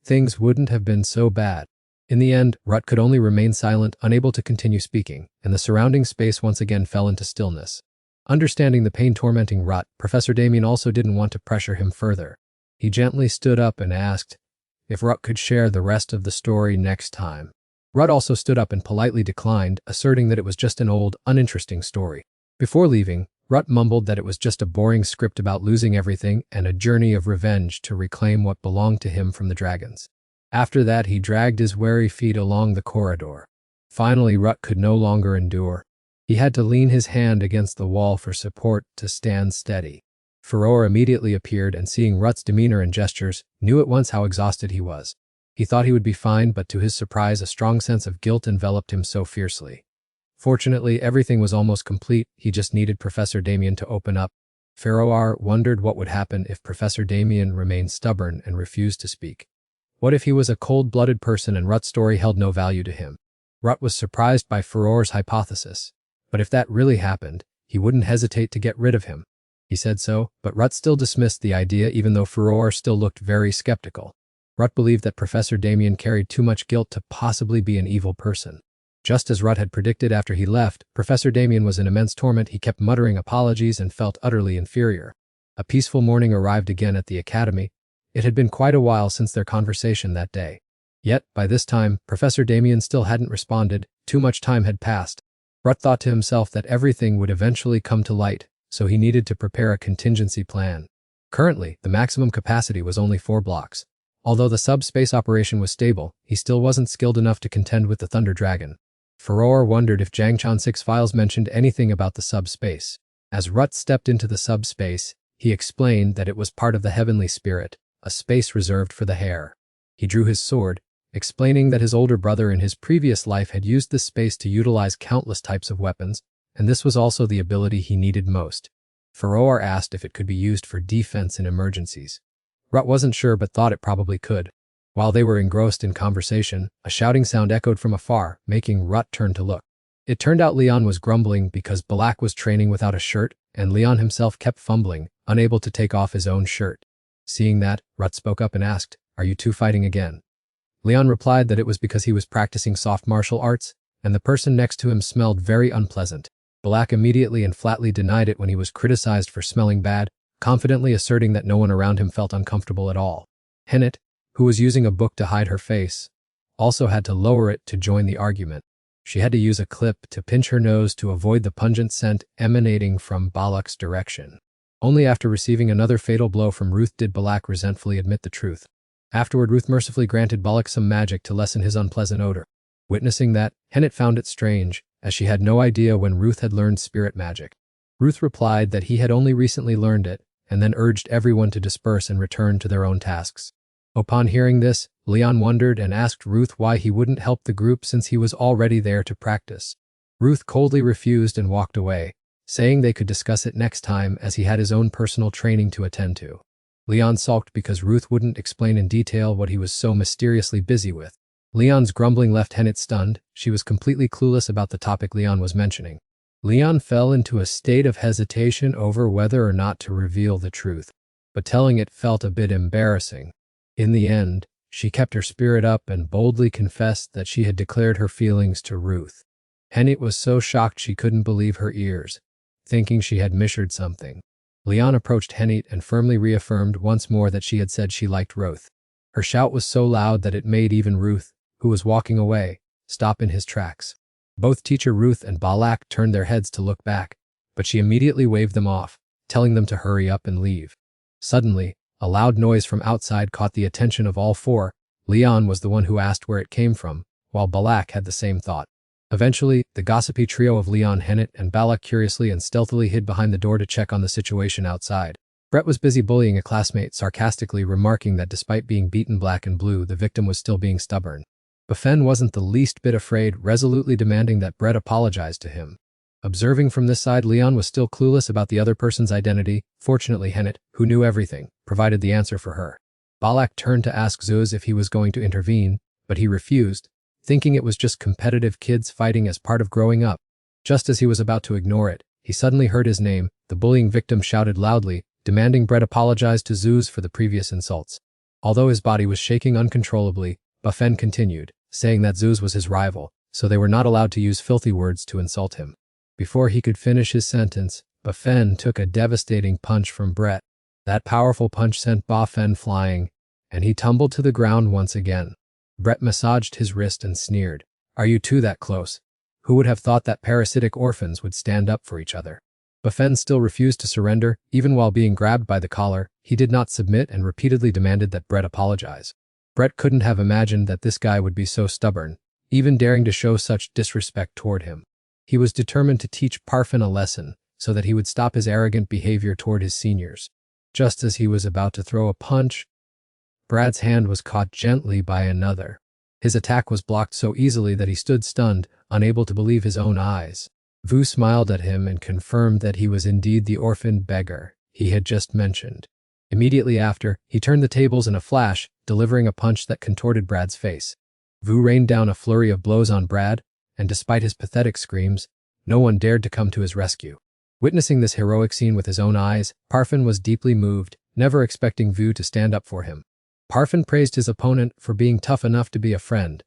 things wouldn't have been so bad. In the end, Rut could only remain silent, unable to continue speaking, and the surrounding space once again fell into stillness. Understanding the pain tormenting Rut, Professor Damien also didn't want to pressure him further. He gently stood up and asked if Rut could share the rest of the story next time. Rut also stood up and politely declined, asserting that it was just an old, uninteresting story. Before leaving, Rut mumbled that it was just a boring script about losing everything and a journey of revenge to reclaim what belonged to him from the dragons. After that, he dragged his weary feet along the corridor. Finally, Rut could no longer endure. He had to lean his hand against the wall for support to stand steady. Furor immediately appeared and, seeing Rut's demeanor and gestures, knew at once how exhausted he was. He thought he would be fine, but to his surprise, a strong sense of guilt enveloped him so fiercely. Fortunately, everything was almost complete. He just needed Professor Damien to open up. Furor wondered what would happen if Professor Damien remained stubborn and refused to speak. What if he was a cold-blooded person and Rut's story held no value to him? Rut was surprised by Furor's hypothesis, but if that really happened, he wouldn't hesitate to get rid of him. He said so, but Rut still dismissed the idea even though Furore still looked very skeptical. Rut believed that Professor Damien carried too much guilt to possibly be an evil person. Just as Rut had predicted after he left, Professor Damien was in immense torment. He kept muttering apologies and felt utterly inferior. A peaceful morning arrived again at the academy. It had been quite a while since their conversation that day. Yet, by this time, Professor Damien still hadn't responded. Too much time had passed. Rut thought to himself that everything would eventually come to light, so he needed to prepare a contingency plan. Currently, the maximum capacity was only 4 blocks. Although the subspace operation was stable, he still wasn't skilled enough to contend with the Thunder Dragon. Furore wondered if Jang Chan-six files mentioned anything about the subspace. As Rut stepped into the subspace, he explained that it was part of the Heavenly Spirit, a space reserved for the Hare. He drew his sword, explaining that his older brother in his previous life had used this space to utilize countless types of weapons, and this was also the ability he needed most. Furore asked if it could be used for defense in emergencies. Rut wasn't sure but thought it probably could. While they were engrossed in conversation, a shouting sound echoed from afar, making Rut turn to look. It turned out Leon was grumbling because Balak was training without a shirt, and Leon himself kept fumbling, unable to take off his own shirt. Seeing that, Rut spoke up and asked, "Are you two fighting again?" Leon replied that it was because he was practicing soft martial arts, and the person next to him smelled very unpleasant. Balak immediately and flatly denied it when he was criticized for smelling bad, confidently asserting that no one around him felt uncomfortable at all. Hennet, who was using a book to hide her face, also had to lower it to join the argument. She had to use a clip to pinch her nose to avoid the pungent scent emanating from Balak's direction. Only after receiving another fatal blow from Ruth did Balak resentfully admit the truth. Afterward, Ruth mercifully granted Balak some magic to lessen his unpleasant odor. Witnessing that, Hennet found it strange, as she had no idea when Ruth had learned spirit magic. Ruth replied that he had only recently learned it, and then urged everyone to disperse and return to their own tasks. Upon hearing this, Leon wondered and asked Ruth why he wouldn't help the group since he was already there to practice. Ruth coldly refused and walked away, saying they could discuss it next time as he had his own personal training to attend to. Leon sulked because Ruth wouldn't explain in detail what he was so mysteriously busy with. Leon's grumbling left Hennet stunned. She was completely clueless about the topic Leon was mentioning. Leon fell into a state of hesitation over whether or not to reveal the truth, but telling it felt a bit embarrassing. In the end, she kept her spirit up and boldly confessed that she had declared her feelings to Ruth. Hennet was so shocked she couldn't believe her ears, thinking she had misheard something. Leon approached Hennet and firmly reaffirmed once more that she had said she liked Ruth. Her shout was so loud that it made even Ruth, who was walking away, stop in his tracks. Both teacher Ruth and Balak turned their heads to look back, but she immediately waved them off, telling them to hurry up and leave. Suddenly, a loud noise from outside caught the attention of all four. Leon was the one who asked where it came from, while Balak had the same thought. Eventually, the gossipy trio of Leon, Hennet, and Balak curiously and stealthily hid behind the door to check on the situation outside. Brett was busy bullying a classmate, sarcastically remarking that despite being beaten black and blue, the victim was still being stubborn. Buffen wasn't the least bit afraid, resolutely demanding that Brett apologize to him. Observing from this side, Leon was still clueless about the other person's identity. Fortunately, Hennet, who knew everything, provided the answer for her. Balak turned to ask Zuz if he was going to intervene, but he refused, thinking it was just competitive kids fighting as part of growing up. Just as he was about to ignore it, he suddenly heard his name. The bullying victim shouted loudly, demanding Brett apologize to Zuz for the previous insults. Although his body was shaking uncontrollably, Buffen continued, saying that Zuz was his rival, so they were not allowed to use filthy words to insult him. Before he could finish his sentence, Buffen took a devastating punch from Brett. That powerful punch sent Buffen flying, and he tumbled to the ground once again. Brett massaged his wrist and sneered, "Are you two that close? Who would have thought that parasitic orphans would stand up for each other?" Buffen still refused to surrender. Even while being grabbed by the collar, he did not submit and repeatedly demanded that Brett apologize. Brett couldn't have imagined that this guy would be so stubborn, even daring to show such disrespect toward him. He was determined to teach Parfin a lesson, so that he would stop his arrogant behavior toward his seniors. Just as he was about to throw a punch, Brad's hand was caught gently by another. His attack was blocked so easily that he stood stunned, unable to believe his own eyes. Vu smiled at him and confirmed that he was indeed the orphan beggar he had just mentioned. Immediately after, he turned the tables in a flash, delivering a punch that contorted Brad's face. Vu rained down a flurry of blows on Brad, and despite his pathetic screams, no one dared to come to his rescue. Witnessing this heroic scene with his own eyes, Parfin was deeply moved, never expecting Vu to stand up for him. Parfin praised his opponent for being tough enough to be a friend,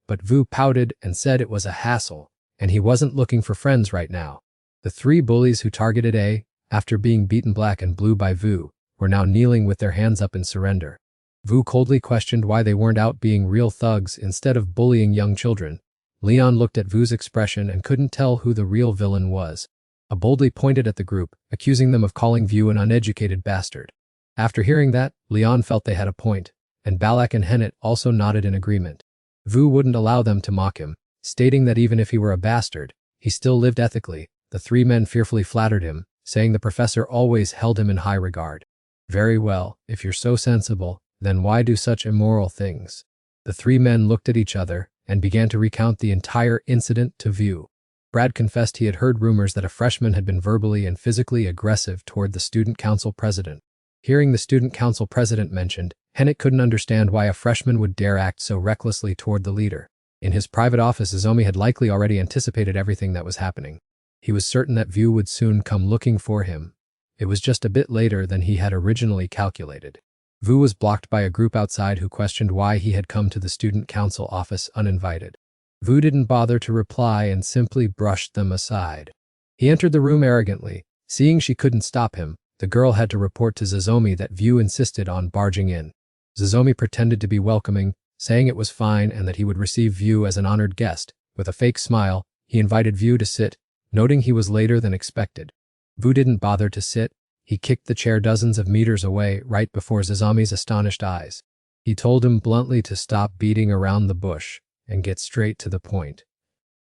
but Vu pouted and said it was a hassle, and he wasn't looking for friends right now. The three bullies who targeted A, after being beaten black and blue by Vu, were now kneeling with their hands up in surrender. Vu coldly questioned why they weren't out being real thugs instead of bullying young children. Leon looked at Vu's expression and couldn't tell who the real villain was. A boldly pointed at the group, accusing them of calling Vu an uneducated bastard. After hearing that, Leon felt they had a point, and Balak and Hennet also nodded in agreement. Vu wouldn't allow them to mock him, stating that even if he were a bastard, he still lived ethically. The three men fearfully flattered him, saying the professor always held him in high regard. Very well, if you're so sensible, then why do such immoral things? The three men looked at each other and began to recount the entire incident to Vu. Brad confessed he had heard rumors that a freshman had been verbally and physically aggressive toward the student council president. Hearing the student council president mentioned, Hennet couldn't understand why a freshman would dare act so recklessly toward the leader. In his private office, Izomi had likely already anticipated everything that was happening. He was certain that Vu would soon come looking for him. It was just a bit later than he had originally calculated. Vu was blocked by a group outside who questioned why he had come to the student council office uninvited. Vu didn't bother to reply and simply brushed them aside. He entered the room arrogantly. Seeing she couldn't stop him, the girl had to report to Izomi that Vu insisted on barging in. Izomi pretended to be welcoming, saying it was fine and that he would receive Vu as an honored guest. With a fake smile, he invited Vu to sit, noting he was later than expected. Vu didn't bother to sit. He kicked the chair dozens of meters away right before Izomi's astonished eyes. He told him bluntly to stop beating around the bush and get straight to the point.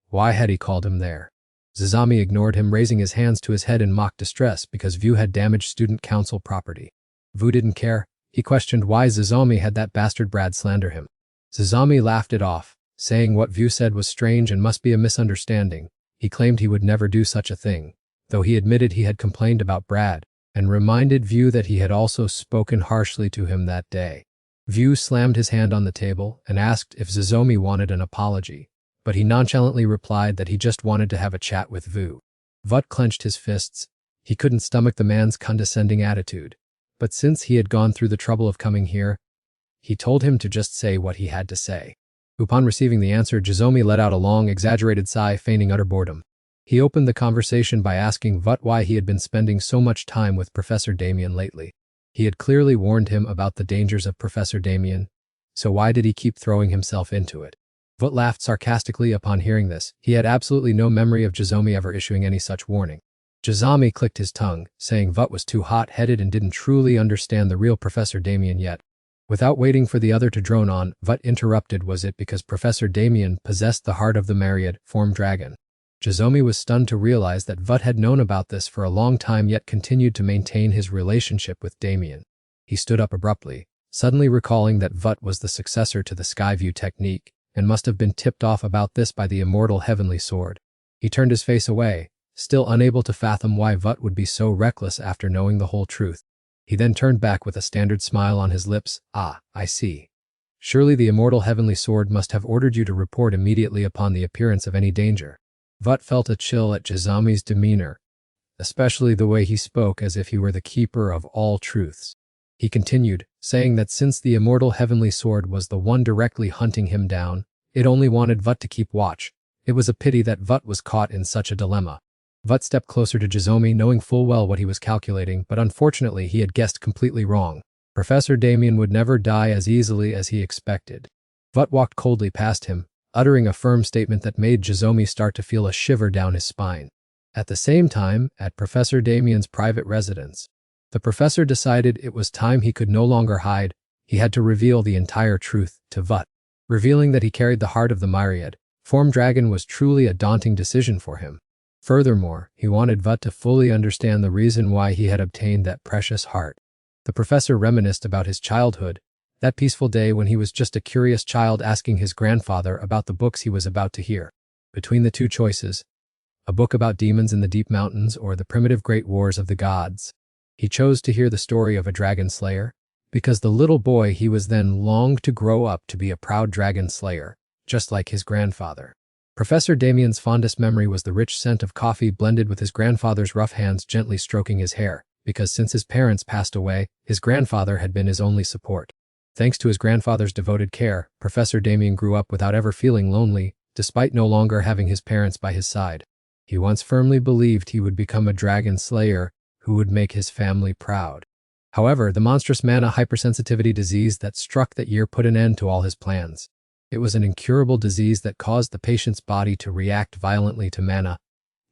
Why had he called him there? Izomi ignored him, raising his hands to his head in mock distress because Vu had damaged student council property. Vu didn't care. He questioned why Izomi had that bastard Brad slander him. Izomi laughed it off, saying what Vu said was strange and must be a misunderstanding. He claimed he would never do such a thing, though he admitted he had complained about Brad, and reminded Vu that he had also spoken harshly to him that day. Vu slammed his hand on the table and asked if Izomi wanted an apology, but he nonchalantly replied that he just wanted to have a chat with Vu. Vut clenched his fists. He couldn't stomach the man's condescending attitude, but since he had gone through the trouble of coming here, he told him to just say what he had to say. Upon receiving the answer, Izomi let out a long, exaggerated sigh, feigning utter boredom. He opened the conversation by asking Vut why he had been spending so much time with Professor Damien lately. He had clearly warned him about the dangers of Professor Damien, so why did he keep throwing himself into it? Vut laughed sarcastically upon hearing this. He had absolutely no memory of Izomi ever issuing any such warning. Izomi clicked his tongue, saying Vut was too hot-headed and didn't truly understand the real Professor Damien yet. Without waiting for the other to drone on, Vut interrupted. Was it because Professor Damien possessed the heart of the myriad form dragon? Izomi was stunned to realize that Vut had known about this for a long time yet continued to maintain his relationship with Damien. He stood up abruptly, suddenly recalling that Vut was the successor to the Skyview technique and must have been tipped off about this by the immortal heavenly sword. He turned his face away, still unable to fathom why Vut would be so reckless after knowing the whole truth. He then turned back with a standard smile on his lips. Ah, I see. Surely the immortal heavenly sword must have ordered you to report immediately upon the appearance of any danger. Vut felt a chill at Izomi's demeanor, especially the way he spoke as if he were the keeper of all truths. He continued, saying that since the immortal heavenly sword was the one directly hunting him down, it only wanted Vut to keep watch. It was a pity that Vut was caught in such a dilemma. Vut stepped closer to Izomi, knowing full well what he was calculating, but unfortunately he had guessed completely wrong. Professor Damien would never die as easily as he expected. Vut walked coldly past him, uttering a firm statement that made Izomi start to feel a shiver down his spine. At the same time, at Professor Damien's private residence, the professor decided it was time he could no longer hide. He had to reveal the entire truth to Vut. Revealing that he carried the heart of the myriad form dragon was truly a daunting decision for him. Furthermore, he wanted Vut to fully understand the reason why he had obtained that precious heart. The professor reminisced about his childhood, that peaceful day when he was just a curious child asking his grandfather about the books he was about to hear. Between the two choices, a book about demons in the deep mountains or the primitive great wars of the gods, he chose to hear the story of a dragon slayer, because the little boy he was then longed to grow up to be a proud dragon slayer, just like his grandfather. Professor Damien's fondest memory was the rich scent of coffee blended with his grandfather's rough hands gently stroking his hair, because since his parents passed away, his grandfather had been his only support. Thanks to his grandfather's devoted care, Professor Damien grew up without ever feeling lonely, despite no longer having his parents by his side. He once firmly believed he would become a dragon slayer who would make his family proud. However, the monstrous mana hypersensitivity disease that struck that year put an end to all his plans. It was an incurable disease that caused the patient's body to react violently to mana,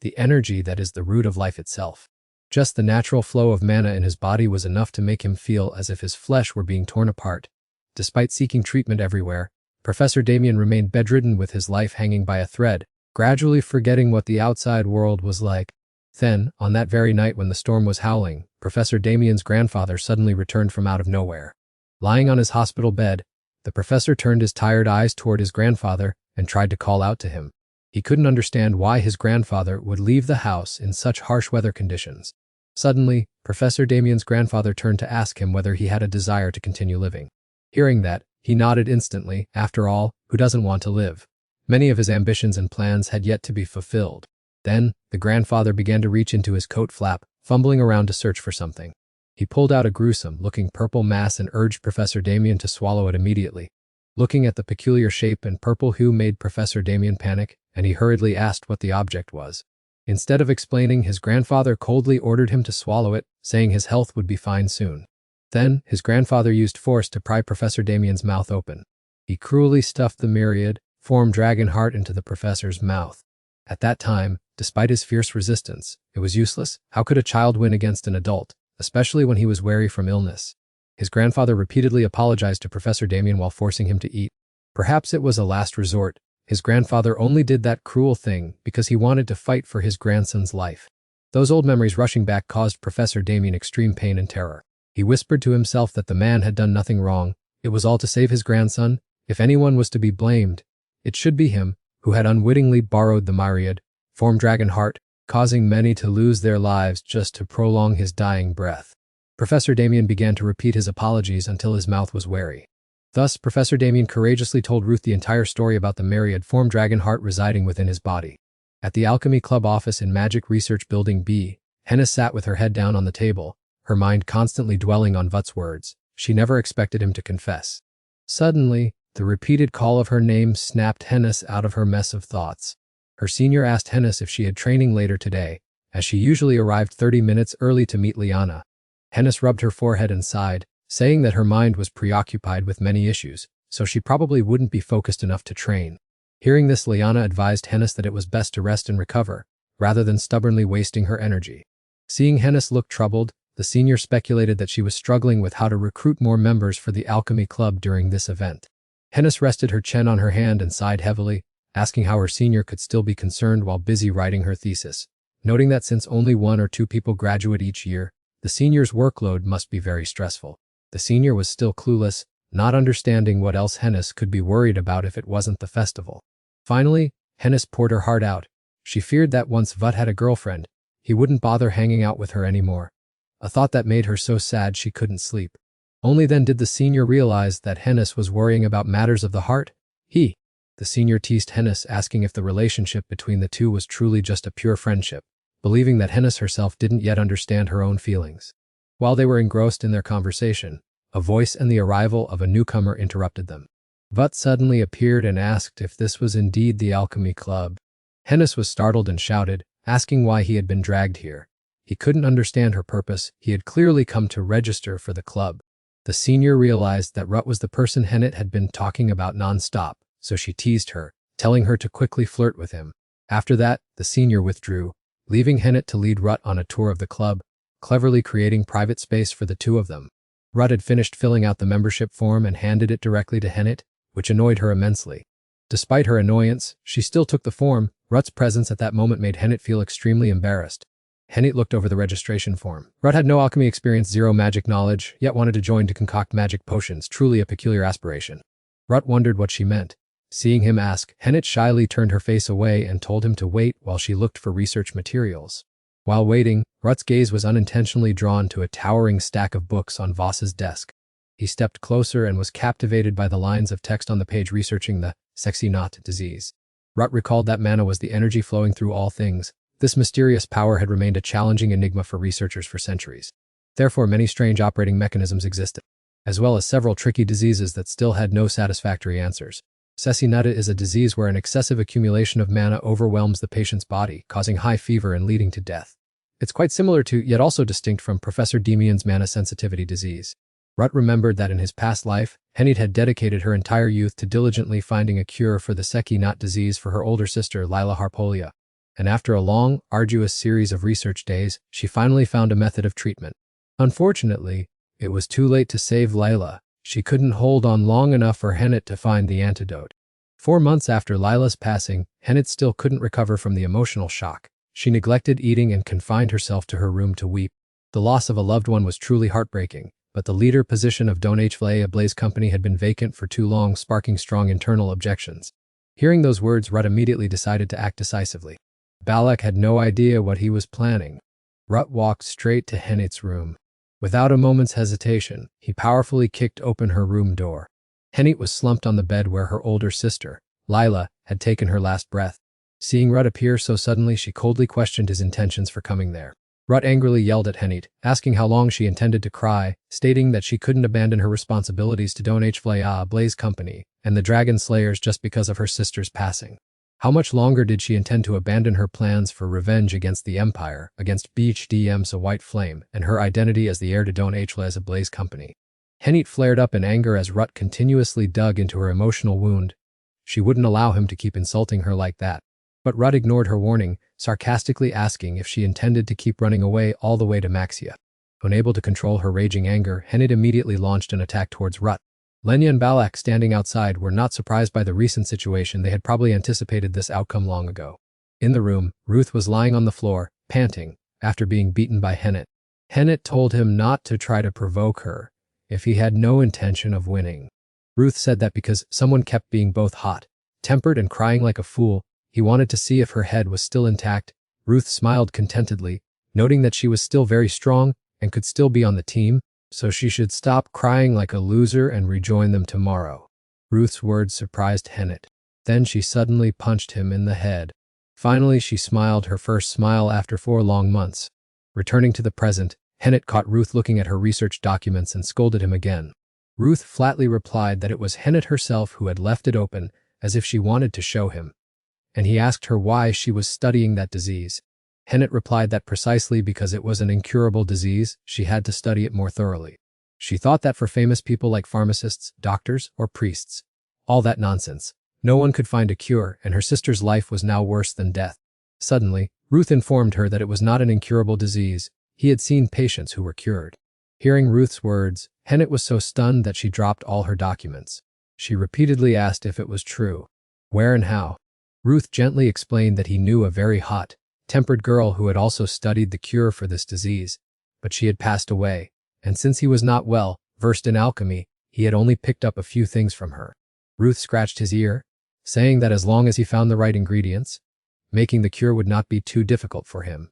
the energy that is the root of life itself. Just the natural flow of mana in his body was enough to make him feel as if his flesh were being torn apart. Despite seeking treatment everywhere, Professor Damien remained bedridden with his life hanging by a thread, gradually forgetting what the outside world was like. Then, on that very night when the storm was howling, Professor Damien's grandfather suddenly returned from out of nowhere. Lying on his hospital bed, the professor turned his tired eyes toward his grandfather and tried to call out to him. He couldn't understand why his grandfather would leave the house in such harsh weather conditions. Suddenly, Professor Damien's grandfather turned to ask him whether he had a desire to continue living. Hearing that, he nodded instantly. After all, who doesn't want to live? Many of his ambitions and plans had yet to be fulfilled. Then, the grandfather began to reach into his coat flap, fumbling around to search for something. He pulled out a gruesome-looking purple mass and urged Professor Damien to swallow it immediately. Looking at the peculiar shape and purple hue made Professor Damien panic, and he hurriedly asked what the object was. Instead of explaining, his grandfather coldly ordered him to swallow it, saying his health would be fine soon. Then, his grandfather used force to pry Professor Damien's mouth open. He cruelly stuffed the myriad-formed dragon heart into the professor's mouth. At that time, despite his fierce resistance, it was useless. How could a child win against an adult, especially when he was wary from illness? His grandfather repeatedly apologized to Professor Damien while forcing him to eat. Perhaps it was a last resort. His grandfather only did that cruel thing because he wanted to fight for his grandson's life. Those old memories rushing back caused Professor Damien extreme pain and terror. He whispered to himself that the man had done nothing wrong. It was all to save his grandson. If anyone was to be blamed, it should be him, who had unwittingly borrowed the myriad-formed dragon heart, causing many to lose their lives just to prolong his dying breath. Professor Damien began to repeat his apologies until his mouth was wary. Thus, Professor Damien courageously told Ruth the entire story about the myriad-formed dragon heart residing within his body. At the Alchemy Club office in Magic Research Building B, Henna sat with her head down on the table, her mind constantly dwelling on Vut's words. She never expected him to confess. Suddenly, the repeated call of her name snapped Hennis out of her mess of thoughts. Her senior asked Hennis if she had training later today, as she usually arrived 30 minutes early to meet Liana. Hennis rubbed her forehead and sighed, saying that her mind was preoccupied with many issues, so she probably wouldn't be focused enough to train. Hearing this, Liana advised Hennis that it was best to rest and recover, rather than stubbornly wasting her energy. Seeing Hennis look troubled, the senior speculated that she was struggling with how to recruit more members for the Alchemy Club during this event. Hennis rested her chin on her hand and sighed heavily, asking how her senior could still be concerned while busy writing her thesis. Noting that since only 1 or 2 people graduate each year, the senior's workload must be very stressful. The senior was still clueless, not understanding what else Hennis could be worried about if it wasn't the festival. Finally, Hennis poured her heart out. She feared that once Vut had a girlfriend, he wouldn't bother hanging out with her anymore. A thought that made her so sad she couldn't sleep. Only then did the senior realize that Hennis was worrying about matters of the heart. The senior teased Hennis, asking if the relationship between the two was truly just a pure friendship, believing that Hennis herself didn't yet understand her own feelings. While they were engrossed in their conversation, a voice and the arrival of a newcomer interrupted them. Vut suddenly appeared and asked if this was indeed the Alchemy Club. Hennis was startled and shouted, asking why he had been dragged here. He couldn't understand her purpose. He had clearly come to register for the club. The senior realized that Rut was the person Hennet had been talking about non-stop, so she teased her, telling her to quickly flirt with him. After that, the senior withdrew, leaving Hennet to lead Rut on a tour of the club, cleverly creating private space for the two of them. Rut had finished filling out the membership form and handed it directly to Hennet, which annoyed her immensely. Despite her annoyance, she still took the form. Rut's presence at that moment made Hennet feel extremely embarrassed. Hennet looked over the registration form. Rut had no alchemy experience, 0 magic knowledge, yet wanted to join to concoct magic potions, truly a peculiar aspiration. Rut wondered what she meant. Seeing him ask, Hennet shyly turned her face away and told him to wait while she looked for research materials. While waiting, Rut's gaze was unintentionally drawn to a towering stack of books on Voss's desk. He stepped closer and was captivated by the lines of text on the page researching the sexy knot disease. Rut recalled that mana was the energy flowing through all things. This mysterious power had remained a challenging enigma for researchers for centuries. Therefore, many strange operating mechanisms existed, as well as several tricky diseases that still had no satisfactory answers. Sesinutta is a disease where an excessive accumulation of mana overwhelms the patient's body, causing high fever and leading to death. It's quite similar to, yet also distinct from, Professor Demian's mana sensitivity disease. Rut remembered that in his past life, Henit had dedicated her entire youth to diligently finding a cure for the Seki-Nut disease for her older sister, Lila Harpolia. And after a long, arduous series of research days, she finally found a method of treatment. Unfortunately, it was too late to save Lila. She couldn't hold on long enough for Henit to find the antidote. 4 months after Lila's passing, Henit still couldn't recover from the emotional shock. She neglected eating and confined herself to her room to weep. The loss of a loved one was truly heartbreaking, but the leader position of Donhwa Blaze Company had been vacant for too long, sparking strong internal objections. Hearing those words, Rut immediately decided to act decisively. Balak had no idea what he was planning. Rut walked straight to Henit's room. Without a moment's hesitation, he powerfully kicked open her room door. Henit was slumped on the bed where her older sister, Lila, had taken her last breath. Seeing Rut appear so suddenly, she coldly questioned his intentions for coming there. Rut angrily yelled at Henit, asking how long she intended to cry, stating that she couldn't abandon her responsibilities to Donhwa Blaze Company and the Dragon Slayers just because of her sister's passing. How much longer did she intend to abandon her plans for revenge against the Empire, against BHDM's A White Flame, and her identity as the heir to Donhwa's Blaze Company? Henit flared up in anger as Rut continuously dug into her emotional wound. She wouldn't allow him to keep insulting her like that. But Rut ignored her warning, sarcastically asking if she intended to keep running away all the way to Maxia. Unable to control her raging anger, Henit immediately launched an attack towards Rut. Lenya and Balak, standing outside, were not surprised by the recent situation. They had probably anticipated this outcome long ago. In the room, Ruth was lying on the floor, panting, after being beaten by Henit. Henit told him not to try to provoke her, if he had no intention of winning. Ruth said that because someone kept being both hot-tempered and crying like a fool, he wanted to see if her head was still intact. Ruth smiled contentedly, noting that she was still very strong and could still be on the team, so she should stop crying like a loser and rejoin them tomorrow. Ruth's words surprised Henit. Then she suddenly punched him in the head. Finally, she smiled her first smile after 4 long months. Returning to the present, Henit caught Ruth looking at her research documents and scolded him again. Ruth flatly replied that it was Henit herself who had left it open, as if she wanted to show him. And he asked her why she was studying that disease. Henit replied that precisely because it was an incurable disease, she had to study it more thoroughly. She thought that for famous people like pharmacists, doctors, or priests, all that nonsense, no one could find a cure, and her sister's life was now worse than death. Suddenly, Ruth informed her that it was not an incurable disease. He had seen patients who were cured. Hearing Ruth's words, Henit was so stunned that she dropped all her documents. She repeatedly asked if it was true. Where and how? Ruth gently explained that he knew a very hot-tempered girl who had also studied the cure for this disease, but she had passed away, and since he was not well versed in alchemy, he had only picked up a few things from her. Ruth scratched his ear, saying that as long as he found the right ingredients, making the cure would not be too difficult for him.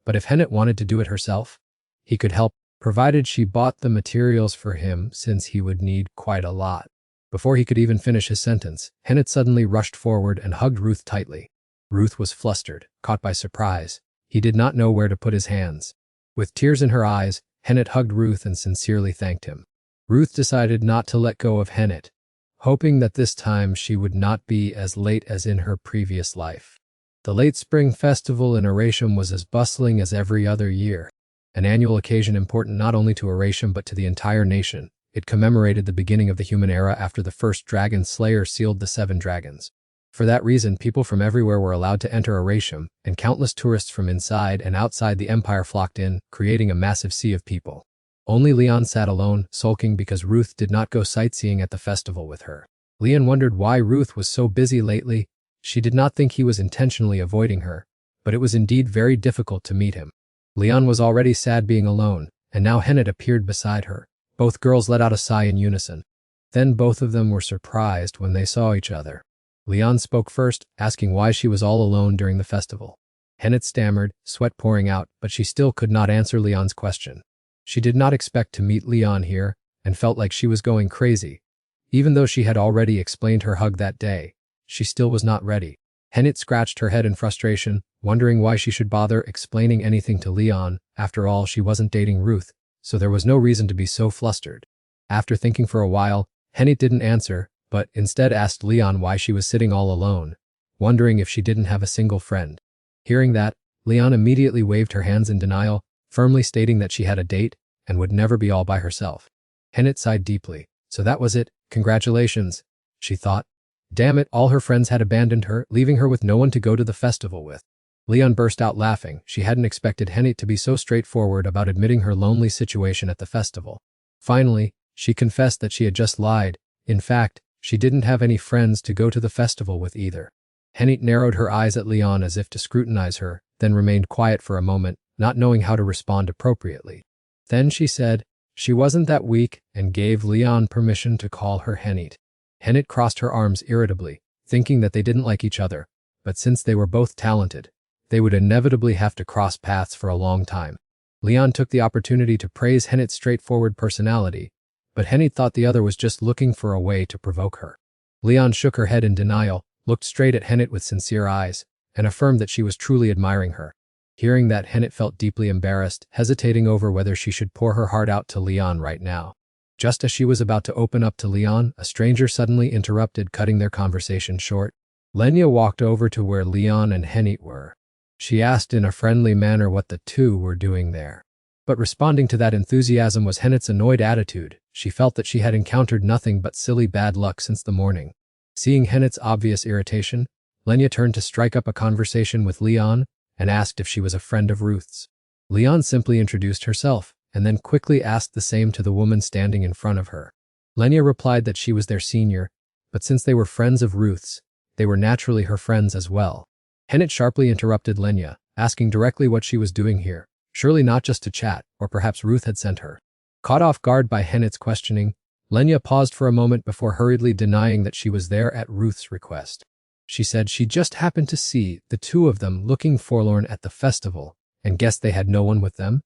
But if Henit wanted to do it herself, he could help, provided she bought the materials for him, since he would need quite a lot. Before he could even finish his sentence, Henit suddenly rushed forward and hugged Ruth tightly. Ruth was flustered, caught by surprise. He did not know where to put his hands. With tears in her eyes, Henit hugged Ruth and sincerely thanked him. Ruth decided not to let go of Henit, hoping that this time she would not be as late as in her previous life. The late spring festival in Arasham was as bustling as every other year, an annual occasion important not only to Arasham but to the entire nation. It commemorated the beginning of the human era after the first dragon slayer sealed the 7 dragons. For that reason, people from everywhere were allowed to enter Arasham, and countless tourists from inside and outside the empire flocked in, creating a massive sea of people. Only Leon sat alone, sulking because Ruth did not go sightseeing at the festival with her. Leon wondered why Ruth was so busy lately. She did not think he was intentionally avoiding her, but it was indeed very difficult to meet him. Leon was already sad being alone, and now Henit appeared beside her. Both girls let out a sigh in unison. Then both of them were surprised when they saw each other. Leon spoke first, asking why she was all alone during the festival. Henit stammered, sweat pouring out, but she still could not answer Leon's question. She did not expect to meet Leon here, and felt like she was going crazy. Even though she had already explained her hug that day, she still was not ready. Hennet scratched her head in frustration, wondering why she should bother explaining anything to Leon. After all, she wasn't dating Ruth, so there was no reason to be so flustered. After thinking for a while, Hennet didn't answer, but instead asked Leon why she was sitting all alone, wondering if she didn't have a single friend. Hearing that, Leon immediately waved her hands in denial, firmly stating that she had a date and would never be all by herself. Hennet sighed deeply. So that was it, congratulations, she thought. Damn it, all her friends had abandoned her, leaving her with no one to go to the festival with. Leon burst out laughing. She hadn't expected Hennet to be so straightforward about admitting her lonely situation at the festival. Finally, she confessed that she had just lied. In fact, she didn't have any friends to go to the festival with either. Hennet narrowed her eyes at Leon as if to scrutinize her, then remained quiet for a moment, not knowing how to respond appropriately. Then she said she wasn't that weak and gave Leon permission to call her Hennet. Hennet crossed her arms irritably, thinking that they didn't like each other, but since they were both talented, they would inevitably have to cross paths for a long time. Leon took the opportunity to praise Hennet's straightforward personality, but Hennet thought the other was just looking for a way to provoke her. Leon shook her head in denial, looked straight at Hennet with sincere eyes, and affirmed that she was truly admiring her. Hearing that, Hennet felt deeply embarrassed, hesitating over whether she should pour her heart out to Leon right now. Just as she was about to open up to Leon, a stranger suddenly interrupted, cutting their conversation short. Lenya walked over to where Leon and Hennet were. She asked in a friendly manner what the two were doing there. But responding to that enthusiasm was Hennet's annoyed attitude. She felt that she had encountered nothing but silly bad luck since the morning. Seeing Hennet's obvious irritation, Lenya turned to strike up a conversation with Leon and asked if she was a friend of Ruth's. Leon simply introduced herself, and then quickly asked the same to the woman standing in front of her. Lenya replied that she was their senior, but since they were friends of Ruth's, they were naturally her friends as well. Hennet sharply interrupted Lenya, asking directly what she was doing here, surely not just to chat, or perhaps Ruth had sent her. Caught off guard by Hennet's questioning, Lenya paused for a moment before hurriedly denying that she was there at Ruth's request. She said she just happened to see the two of them looking forlorn at the festival and guessed they had no one with them,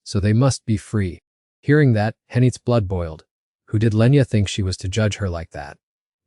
so they must be free. Hearing that, Hennet's blood boiled. Who did Lenya think she was to judge her like that?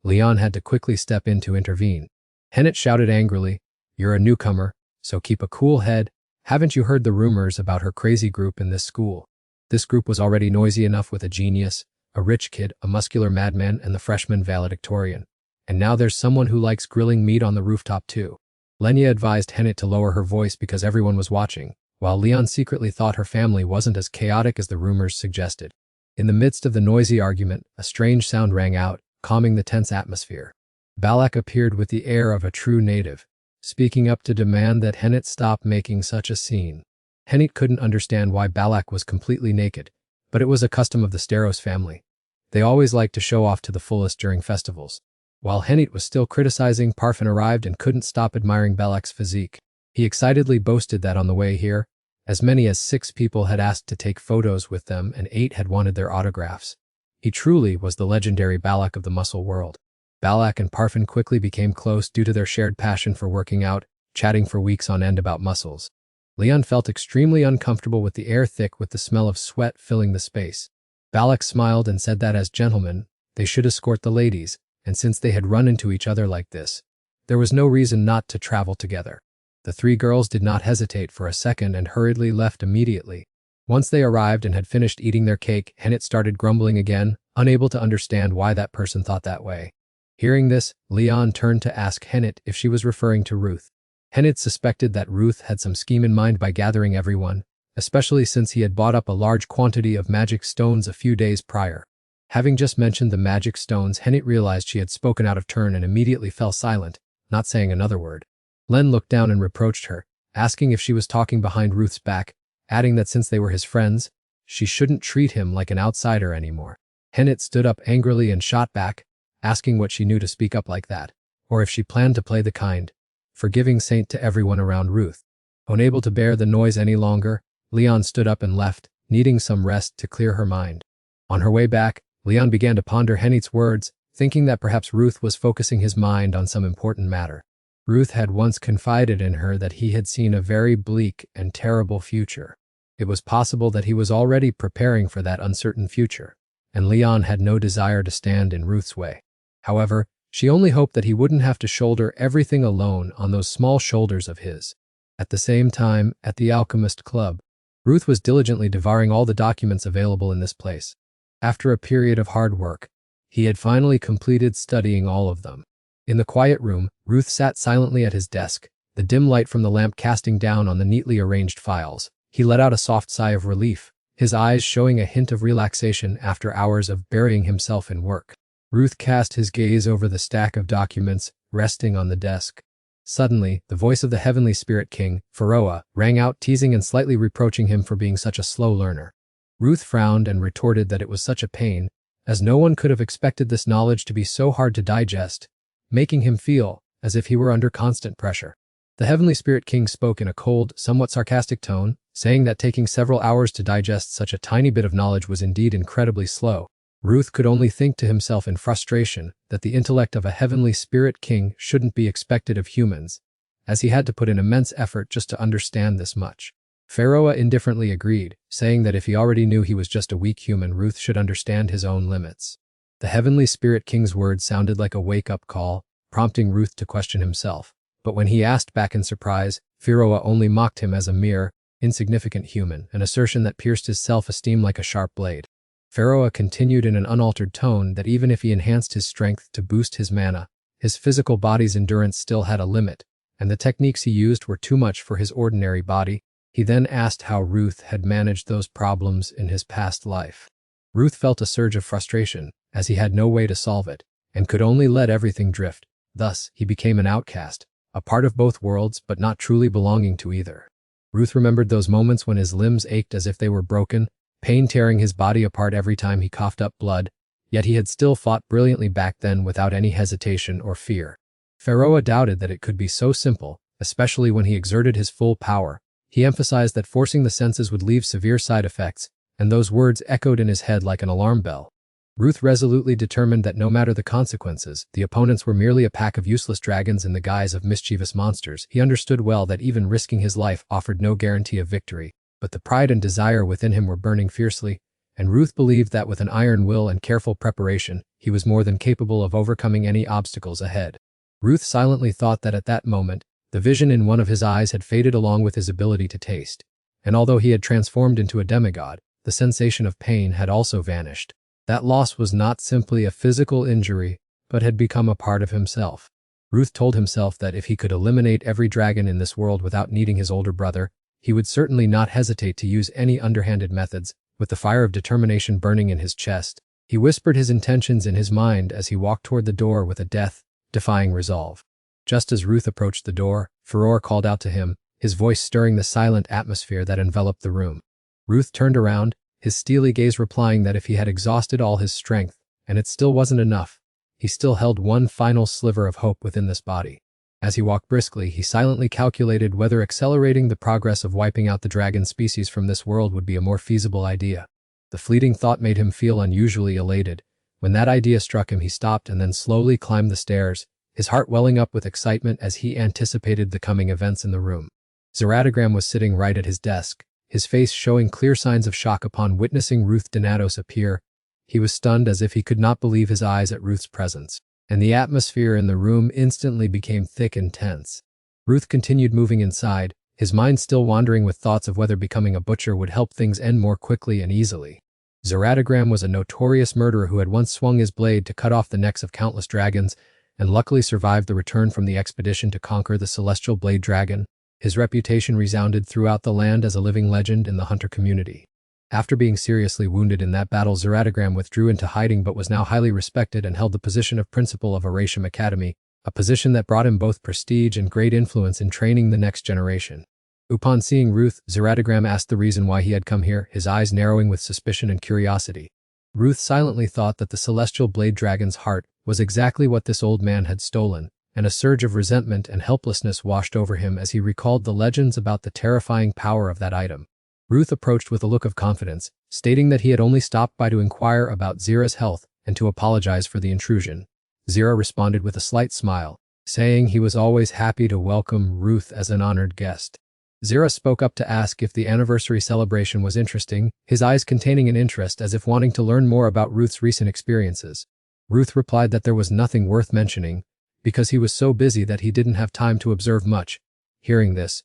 Leon had to quickly step in to intervene. Hennet shouted angrily, "You're a newcomer, so keep a cool head. Haven't you heard the rumors about her crazy group in this school?" This group was already noisy enough with a genius, a rich kid, a muscular madman, and the freshman valedictorian. And now there's someone who likes grilling meat on the rooftop too. Lenya advised Hennet to lower her voice because everyone was watching, while Leon secretly thought her family wasn't as chaotic as the rumors suggested. In the midst of the noisy argument, a strange sound rang out, calming the tense atmosphere. Balak appeared with the air of a true native, speaking up to demand that Hennet stop making such a scene. Hennet couldn't understand why Balak was completely naked, but it was a custom of the Steros family. They always liked to show off to the fullest during festivals. While Hennet was still criticizing, Parfin arrived and couldn't stop admiring Balak's physique. He excitedly boasted that on the way here, as many as 6 people had asked to take photos with them and 8 had wanted their autographs. He truly was the legendary Balak of the muscle world. Balak and Parfin quickly became close due to their shared passion for working out, chatting for weeks on end about muscles. Leon felt extremely uncomfortable with the air thick with the smell of sweat filling the space. Balak smiled and said that as gentlemen, they should escort the ladies, and since they had run into each other like this, there was no reason not to travel together. The 3 girls did not hesitate for a second and hurriedly left immediately. Once they arrived and had finished eating their cake, Hennet started grumbling again, unable to understand why that person thought that way. Hearing this, Leon turned to ask Hennet if she was referring to Ruth. Hennet suspected that Ruth had some scheme in mind by gathering everyone, especially since he had bought up a large quantity of magic stones a few days prior. Having just mentioned the magic stones, Hennet realized she had spoken out of turn and immediately fell silent, not saying another word. Len looked down and reproached her, asking if she was talking behind Ruth's back, adding that since they were his friends, she shouldn't treat him like an outsider anymore. Hennet stood up angrily and shot back, asking what she knew to speak up like that, or if she planned to play the kind, forgiving saint to everyone around Ruth. Unable to bear the noise any longer, Leon stood up and left, needing some rest to clear her mind. On her way back, Leon began to ponder Hennet's words, thinking that perhaps Ruth was focusing his mind on some important matter. Ruth had once confided in her that he had seen a very bleak and terrible future. It was possible that he was already preparing for that uncertain future, and Leon had no desire to stand in Ruth's way. However, She only hoped that he wouldn't have to shoulder everything alone on those small shoulders of his. At the same time, at the Alchemist Club, Ruth was diligently devouring all the documents available in this place. After a period of hard work, he had finally completed studying all of them. In the quiet room, Ruth sat silently at his desk, the dim light from the lamp casting down on the neatly arranged files. He let out a soft sigh of relief, his eyes showing a hint of relaxation after hours of burying himself in work. Ruth cast his gaze over the stack of documents resting on the desk. Suddenly, the voice of the Heavenly Spirit King, Pharaoh, rang out, teasing and slightly reproaching him for being such a slow learner. Ruth frowned and retorted that it was such a pain, as no one could have expected this knowledge to be so hard to digest, making him feel as if he were under constant pressure. The Heavenly Spirit King spoke in a cold, somewhat sarcastic tone, saying that taking several hours to digest such a tiny bit of knowledge was indeed incredibly slow. Ruth could only think to himself in frustration that the intellect of a Heavenly Spirit King shouldn't be expected of humans, as he had to put in immense effort just to understand this much. Pharaoh indifferently agreed, saying that if he already knew he was just a weak human, Ruth should understand his own limits. The Heavenly Spirit King's words sounded like a wake-up call, prompting Ruth to question himself. But when he asked back in surprise, Pharaoh only mocked him as a mere, insignificant human, an assertion that pierced his self-esteem like a sharp blade. Pharaoh continued in an unaltered tone that even if he enhanced his strength to boost his mana, his physical body's endurance still had a limit, and the techniques he used were too much for his ordinary body. He then asked how Ruth had managed those problems in his past life. Ruth felt a surge of frustration, as he had no way to solve it, and could only let everything drift. Thus, he became an outcast, a part of both worlds but not truly belonging to either. Ruth remembered those moments when his limbs ached as if they were broken, pain tearing his body apart every time he coughed up blood, yet he had still fought brilliantly back then without any hesitation or fear. Pharaoh doubted that it could be so simple, especially when he exerted his full power. He emphasized that forcing the senses would leave severe side effects, and those words echoed in his head like an alarm bell. Ruth resolutely determined that no matter the consequences, the opponents were merely a pack of useless dragons in the guise of mischievous monsters. He understood well that even risking his life offered no guarantee of victory, but the pride and desire within him were burning fiercely, and Ruth believed that with an iron will and careful preparation, he was more than capable of overcoming any obstacles ahead. Ruth silently thought that at that moment, the vision in one of his eyes had faded along with his ability to taste, and although he had transformed into a demigod, the sensation of pain had also vanished. That loss was not simply a physical injury, but had become a part of himself. Ruth told himself that if he could eliminate every dragon in this world without needing his older brother, he would certainly not hesitate to use any underhanded methods. With the fire of determination burning in his chest, he whispered his intentions in his mind as he walked toward the door with a death-defying resolve. Just as Ruth approached the door, Pharaoh called out to him, his voice stirring the silent atmosphere that enveloped the room. Ruth turned around, his steely gaze replying that if he had exhausted all his strength, and it still wasn't enough, he still held one final sliver of hope within this body. As he walked briskly, he silently calculated whether accelerating the progress of wiping out the dragon species from this world would be a more feasible idea. The fleeting thought made him feel unusually elated. When that idea struck him, he stopped and then slowly climbed the stairs, his heart welling up with excitement as he anticipated the coming events in the room. Zaradagram was sitting right at his desk, his face showing clear signs of shock upon witnessing Ruth Donatos appear. He was stunned as if he could not believe his eyes at Ruth's presence, and the atmosphere in the room instantly became thick and tense. Ruth continued moving inside, his mind still wandering with thoughts of whether becoming a butcher would help things end more quickly and easily. Zaradagram was a notorious murderer who had once swung his blade to cut off the necks of countless dragons, and luckily survived the return from the expedition to conquer the celestial blade dragon. His reputation resounded throughout the land as a living legend in the hunter community. After being seriously wounded in that battle, Zaradagram withdrew into hiding but was now highly respected and held the position of principal of Arasham Academy, a position that brought him both prestige and great influence in training the next generation. Upon seeing Ruth, Zaradagram asked the reason why he had come here, his eyes narrowing with suspicion and curiosity. Ruth silently thought that the celestial blade dragon's heart was exactly what this old man had stolen, and a surge of resentment and helplessness washed over him as he recalled the legends about the terrifying power of that item. Ruth approached with a look of confidence, stating that he had only stopped by to inquire about Zira's health and to apologize for the intrusion. Zira responded with a slight smile, saying he was always happy to welcome Ruth as an honored guest. Zira spoke up to ask if the anniversary celebration was interesting, his eyes containing an interest as if wanting to learn more about Ruth's recent experiences. Ruth replied that there was nothing worth mentioning, because he was so busy that he didn't have time to observe much. Hearing this,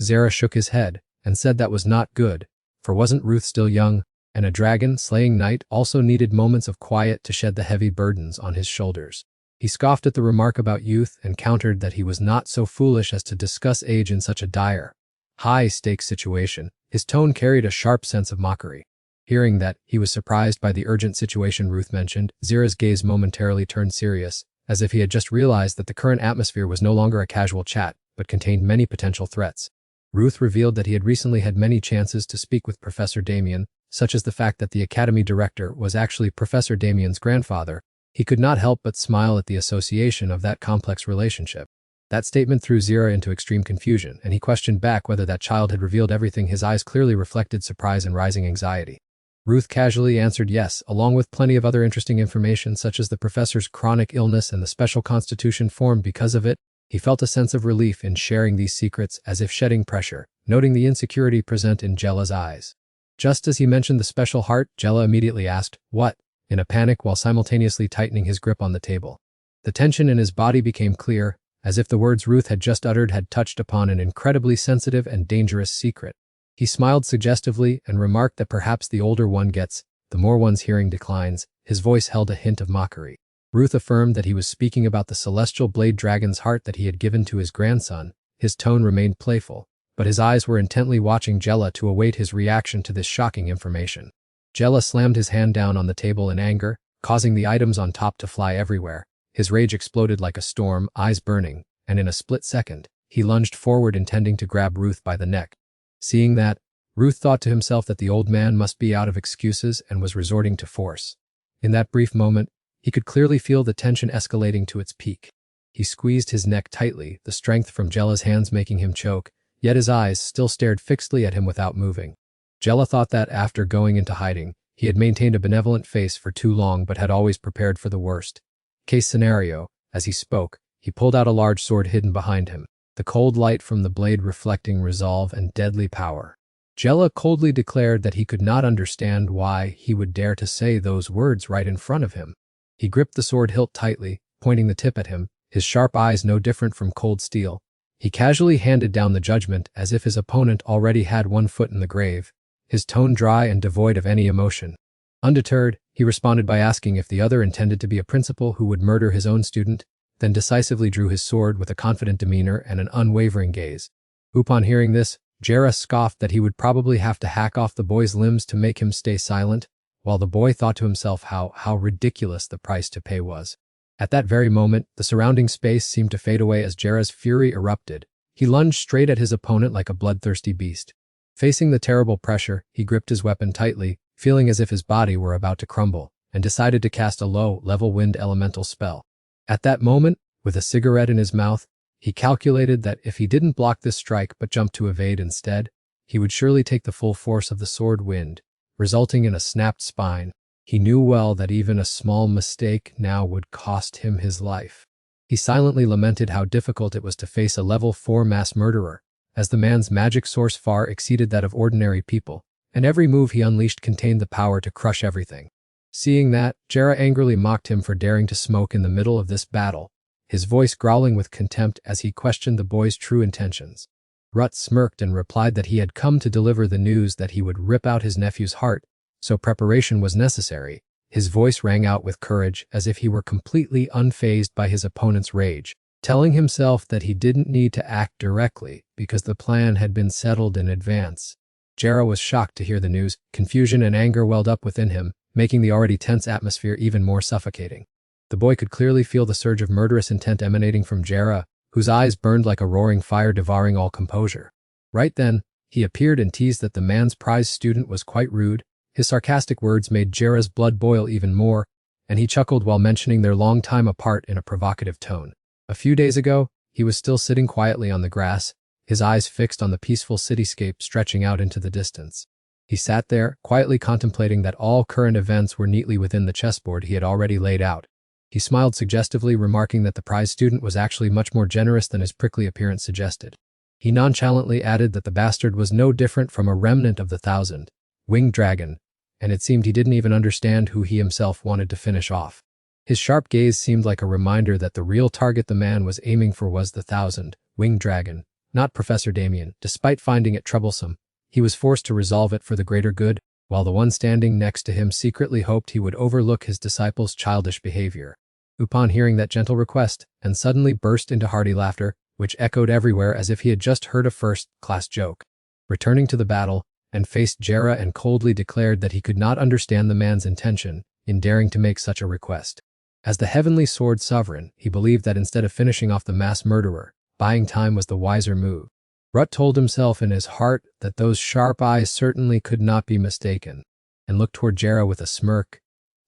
Zara shook his head and said that was not good, for wasn't Ruth still young, and a dragon-slaying knight also needed moments of quiet to shed the heavy burdens on his shoulders. He scoffed at the remark about youth and countered that he was not so foolish as to discuss age in such a dire, high-stakes situation. His tone carried a sharp sense of mockery. Hearing that, he was surprised by the urgent situation Ruth mentioned. Zara's gaze momentarily turned serious, as if he had just realized that the current atmosphere was no longer a casual chat, but contained many potential threats. Ruth revealed that he had recently had many chances to speak with Professor Damien, such as the fact that the academy director was actually Professor Damien's grandfather. He could not help but smile at the association of that complex relationship. That statement threw Zara into extreme confusion, and he questioned back whether that child had revealed everything. His eyes clearly reflected surprise and rising anxiety. Ruth casually answered yes, along with plenty of other interesting information such as the professor's chronic illness and the special constitution formed because of it. He felt a sense of relief in sharing these secrets, as if shedding pressure, noting the insecurity present in Jella's eyes. Just as he mentioned the special heart, Jella immediately asked, "What?" in a panic while simultaneously tightening his grip on the table. The tension in his body became clear, as if the words Ruth had just uttered had touched upon an incredibly sensitive and dangerous secret. He smiled suggestively and remarked that perhaps the older one gets, the more one's hearing declines. His voice held a hint of mockery. Ruth affirmed that he was speaking about the celestial blade dragon's heart that he had given to his grandson. His tone remained playful, but his eyes were intently watching Jella to await his reaction to this shocking information. Jella slammed his hand down on the table in anger, causing the items on top to fly everywhere. His rage exploded like a storm, eyes burning, and in a split second, he lunged forward intending to grab Ruth by the neck. Seeing that, Ruth thought to himself that the old man must be out of excuses and was resorting to force. In that brief moment, he could clearly feel the tension escalating to its peak. He squeezed his neck tightly, the strength from Jella's hands making him choke, yet his eyes still stared fixedly at him without moving. Jella thought that after going into hiding, he had maintained a benevolent face for too long but had always prepared for the worst. Case scenario, as he spoke, he pulled out a large sword hidden behind him, the cold light from the blade reflecting resolve and deadly power. Jella coldly declared that he could not understand why he would dare to say those words right in front of him. He gripped the sword hilt tightly, pointing the tip at him, his sharp eyes no different from cold steel. He casually handed down the judgment as if his opponent already had one foot in the grave, his tone dry and devoid of any emotion. Undeterred, he responded by asking if the other intended to be a principal who would murder his own student, then decisively drew his sword with a confident demeanor and an unwavering gaze. Upon hearing this, Jera scoffed that he would probably have to hack off the boy's limbs to make him stay silent, while the boy thought to himself how ridiculous the price to pay was. At that very moment, the surrounding space seemed to fade away as Jera's fury erupted. He lunged straight at his opponent like a bloodthirsty beast. Facing the terrible pressure, he gripped his weapon tightly, feeling as if his body were about to crumble, and decided to cast a low-level wind elemental spell. At that moment, with a cigarette in his mouth, he calculated that if he didn't block this strike but jumped to evade instead, he would surely take the full force of the sword wind, resulting in a snapped spine. He knew well that even a small mistake now would cost him his life. He silently lamented how difficult it was to face a level 4 mass murderer, as the man's magic source far exceeded that of ordinary people, and every move he unleashed contained the power to crush everything. Seeing that, Jera angrily mocked him for daring to smoke in the middle of this battle, his voice growling with contempt as he questioned the boy's true intentions. Rut smirked and replied that he had come to deliver the news that he would rip out his nephew's heart, so preparation was necessary. His voice rang out with courage as if he were completely unfazed by his opponent's rage, telling himself that he didn't need to act directly because the plan had been settled in advance. Jera was shocked to hear the news. Confusion and anger welled up within him, making the already tense atmosphere even more suffocating. The boy could clearly feel the surge of murderous intent emanating from Jera, whose eyes burned like a roaring fire devouring all composure. Right then, he appeared and teased that the man's prize student was quite rude. His sarcastic words made Jera's blood boil even more, and he chuckled while mentioning their long time apart in a provocative tone. A few days ago, he was still sitting quietly on the grass, his eyes fixed on the peaceful cityscape stretching out into the distance. He sat there, quietly contemplating that all current events were neatly within the chessboard he had already laid out. He smiled suggestively, remarking that the prize student was actually much more generous than his prickly appearance suggested. He nonchalantly added that the bastard was no different from a remnant of the 1,000-winged dragon, and it seemed he didn't even understand who he himself wanted to finish off. His sharp gaze seemed like a reminder that the real target the man was aiming for was the 1,000-winged dragon, not Professor Damien. Despite finding it troublesome, he was forced to resolve it for the greater good, while the one standing next to him secretly hoped he would overlook his disciple's childish behavior. Upon hearing that gentle request, and suddenly burst into hearty laughter, which echoed everywhere as if he had just heard a first-class joke. Returning to the battle, and faced Jera and coldly declared that he could not understand the man's intention in daring to make such a request. As the heavenly sword sovereign, he believed that instead of finishing off the mass murderer, buying time was the wiser move. Rut told himself in his heart that those sharp eyes certainly could not be mistaken, and looked toward Jera with a smirk,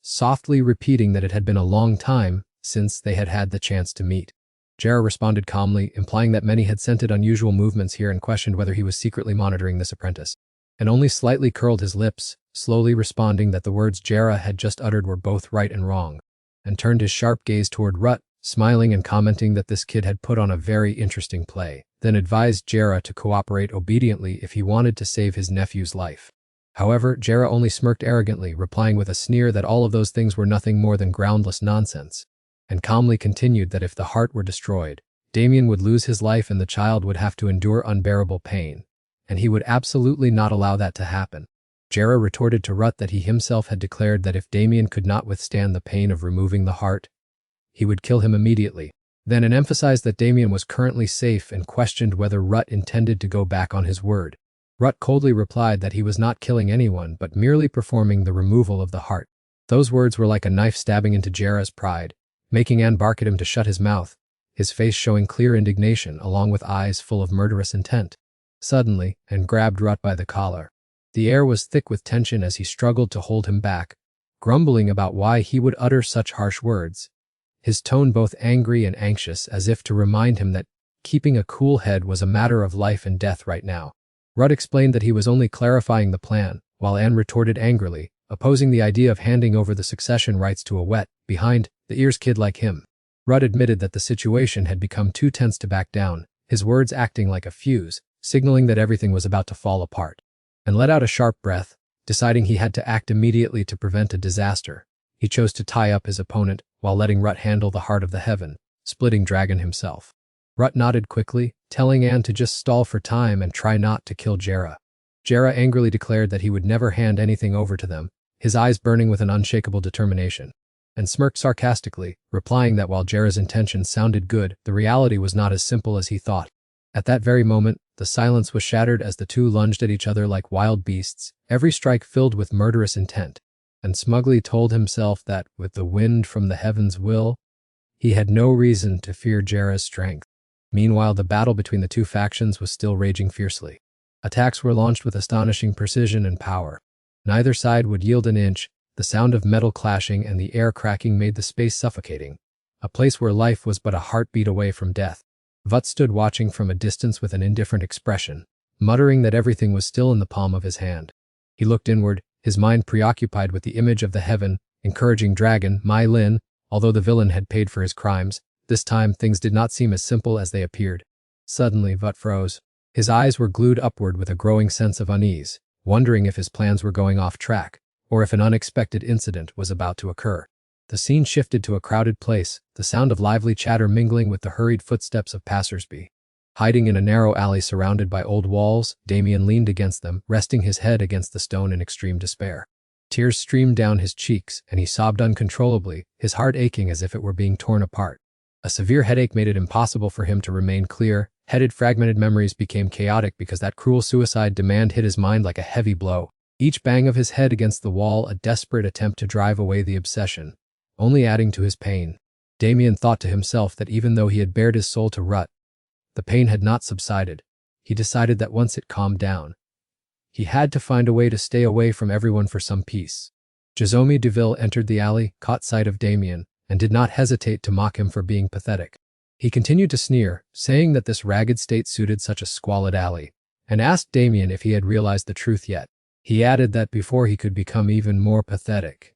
softly repeating that it had been a long time since they had had the chance to meet. Jera responded calmly, implying that many had scented unusual movements here and questioned whether he was secretly monitoring this apprentice, and only slightly curled his lips, slowly responding that the words Jera had just uttered were both right and wrong, and turned his sharp gaze toward Rut, smiling and commenting that this kid had put on a very interesting play, then advised Jera to cooperate obediently if he wanted to save his nephew's life. However, Jera only smirked arrogantly, replying with a sneer that all of those things were nothing more than groundless nonsense, and calmly continued that if the heart were destroyed, Damien would lose his life and the child would have to endure unbearable pain, and he would absolutely not allow that to happen. Jera retorted to Rut that he himself had declared that if Damien could not withstand the pain of removing the heart, he would kill him immediately. Then emphasized that Damien was currently safe and questioned whether Rut intended to go back on his word. Rut coldly replied that he was not killing anyone but merely performing the removal of the heart. Those words were like a knife stabbing into Jera's pride, making Anne bark at him to shut his mouth, his face showing clear indignation along with eyes full of murderous intent. Suddenly, Anne grabbed Rut by the collar. The air was thick with tension as he struggled to hold him back, grumbling about why he would utter such harsh words, his tone both angry and anxious as if to remind him that keeping a cool head was a matter of life and death right now. Rut explained that he was only clarifying the plan, while Anne retorted angrily, opposing the idea of handing over the succession rights to a wet, behind-the-ears kid like him. Rut admitted that the situation had become too tense to back down, his words acting like a fuse, signaling that everything was about to fall apart, and let out a sharp breath, deciding he had to act immediately to prevent a disaster. He chose to tie up his opponent while letting Rut handle the heart of the heaven-splitting dragon himself. Rut nodded quickly, telling Anne to just stall for time and try not to kill Jera. Jera angrily declared that he would never hand anything over to them, his eyes burning with an unshakable determination, and smirked sarcastically, replying that while Jera's intentions sounded good, the reality was not as simple as he thought. At that very moment, the silence was shattered as the two lunged at each other like wild beasts, every strike filled with murderous intent, and smugly told himself that, with the wind from the heavens' will, he had no reason to fear Jera's strength. Meanwhile, the battle between the two factions was still raging fiercely. Attacks were launched with astonishing precision and power. Neither side would yield an inch. The sound of metal clashing and the air cracking made the space suffocating, a place where life was but a heartbeat away from death. Vut stood watching from a distance with an indifferent expression, muttering that everything was still in the palm of his hand. He looked inward, his mind preoccupied with the image of the heaven-encouraging dragon, Mai Lin. Although the villain had paid for his crimes, this time things did not seem as simple as they appeared. Suddenly, Vut froze. His eyes were glued upward with a growing sense of unease, wondering if his plans were going off track, or if an unexpected incident was about to occur. The scene shifted to a crowded place, the sound of lively chatter mingling with the hurried footsteps of passersby. Hiding in a narrow alley surrounded by old walls, Damien leaned against them, resting his head against the stone in extreme despair. Tears streamed down his cheeks, and he sobbed uncontrollably, his heart aching as if it were being torn apart. A severe headache made it impossible for him to remain clear-headed. Fragmented memories became chaotic because that cruel suicide demand hit his mind like a heavy blow. Each bang of his head against the wall a desperate attempt to drive away the obsession, only adding to his pain. Damien thought to himself that even though he had bared his soul to Rut, the pain had not subsided. He decided that once it calmed down, he had to find a way to stay away from everyone for some peace. Jazomi Deville entered the alley, caught sight of Damien, and did not hesitate to mock him for being pathetic. He continued to sneer, saying that this ragged state suited such a squalid alley, and asked Damien if he had realized the truth yet. He added that before he could become even more pathetic,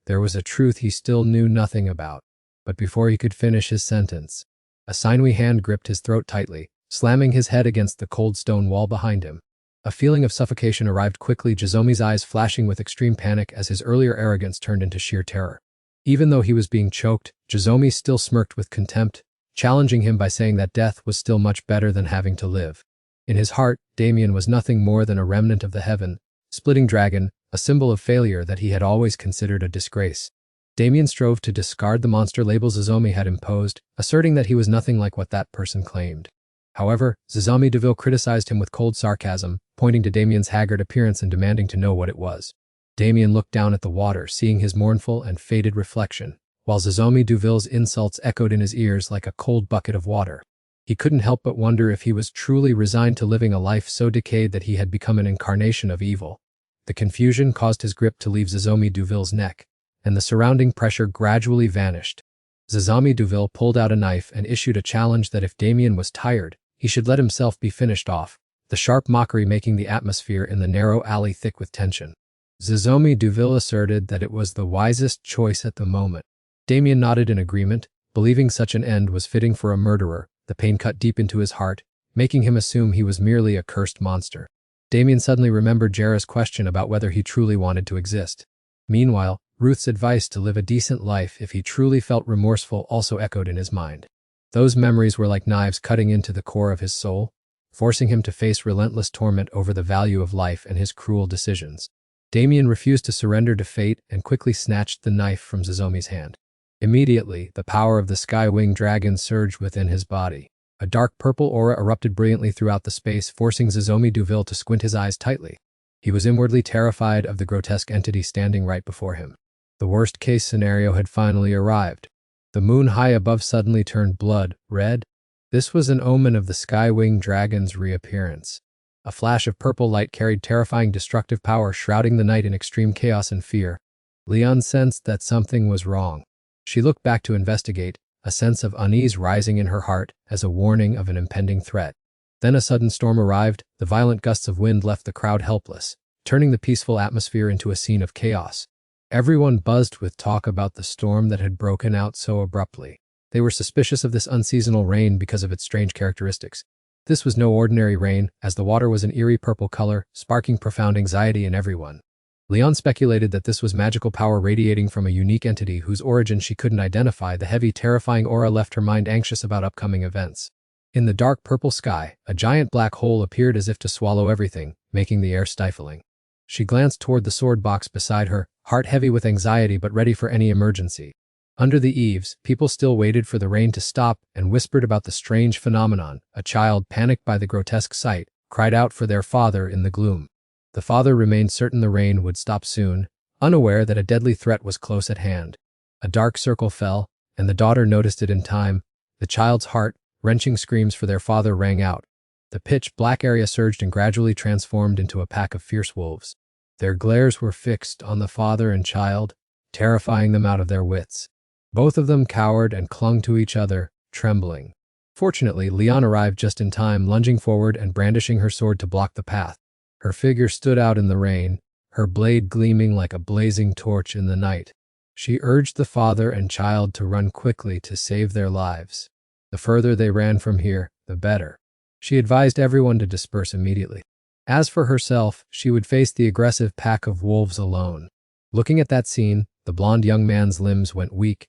there was a truth he still knew nothing about. But before he could finish his sentence, a sinewy hand gripped his throat tightly, slamming his head against the cold stone wall behind him. A feeling of suffocation arrived quickly, Jazomi's eyes flashing with extreme panic as his earlier arrogance turned into sheer terror. Even though he was being choked, Jizomi still smirked with contempt, challenging him by saying that death was still much better than having to live. In his heart, Damien was nothing more than a remnant of the heaven-splitting dragon, a symbol of failure that he had always considered a disgrace. Damien strove to discard the monster label Zizomi had imposed, asserting that he was nothing like what that person claimed. However, Zizomi Deville criticized him with cold sarcasm, pointing to Damien's haggard appearance and demanding to know what it was. Damien looked down at the water, seeing his mournful and faded reflection, while Zizomi Duville's insults echoed in his ears like a cold bucket of water. He couldn't help but wonder if he was truly resigned to living a life so decayed that he had become an incarnation of evil. The confusion caused his grip to leave Zizomi Duville's neck, and the surrounding pressure gradually vanished. Zizomi Duville pulled out a knife and issued a challenge that if Damien was tired, he should let himself be finished off, the sharp mockery making the atmosphere in the narrow alley thick with tension. Zizomi Duville asserted that it was the wisest choice at the moment. Damien nodded in agreement, believing such an end was fitting for a murderer. The pain cut deep into his heart, making him assume he was merely a cursed monster. Damien suddenly remembered Jera's question about whether he truly wanted to exist. Meanwhile, Ruth's advice to live a decent life if he truly felt remorseful also echoed in his mind. Those memories were like knives cutting into the core of his soul, forcing him to face relentless torment over the value of life and his cruel decisions. Damien refused to surrender to fate and quickly snatched the knife from Zizomi's hand. Immediately, the power of the sky-winged dragon surged within his body. A dark purple aura erupted brilliantly throughout the space, forcing Zizomi Duville to squint his eyes tightly. He was inwardly terrified of the grotesque entity standing right before him. The worst-case scenario had finally arrived. The moon high above suddenly turned blood red. This was an omen of the sky-winged dragon's reappearance. A flash of purple light carried terrifying destructive power, shrouding the night in extreme chaos and fear. Leon sensed that something was wrong. She looked back to investigate, a sense of unease rising in her heart as a warning of an impending threat. Then a sudden storm arrived. The violent gusts of wind left the crowd helpless, turning the peaceful atmosphere into a scene of chaos. Everyone buzzed with talk about the storm that had broken out so abruptly. They were suspicious of this unseasonal rain because of its strange characteristics. This was no ordinary rain, as the water was an eerie purple color, sparking profound anxiety in everyone. Leon speculated that this was magical power radiating from a unique entity whose origin she couldn't identify. The heavy, terrifying aura left her mind anxious about upcoming events. In the dark purple sky, a giant black hole appeared as if to swallow everything, making the air stifling. She glanced toward the sword box beside her, heart heavy with anxiety but ready for any emergency. Under the eaves, people still waited for the rain to stop and whispered about the strange phenomenon. A child, panicked by the grotesque sight, cried out for their father in the gloom. The father remained certain the rain would stop soon, unaware that a deadly threat was close at hand. A dark circle fell, and the daughter noticed it in time. The child's heart-wrenching screams for their father rang out. The pitch-black area surged and gradually transformed into a pack of fierce wolves. Their glares were fixed on the father and child, terrifying them out of their wits. Both of them cowered and clung to each other, trembling. Fortunately, Leon arrived just in time, lunging forward and brandishing her sword to block the path. Her figure stood out in the rain, her blade gleaming like a blazing torch in the night. She urged the father and child to run quickly to save their lives. The further they ran from here, the better. She advised everyone to disperse immediately. As for herself, she would face the aggressive pack of wolves alone. Looking at that scene, the blond young man's limbs went weak,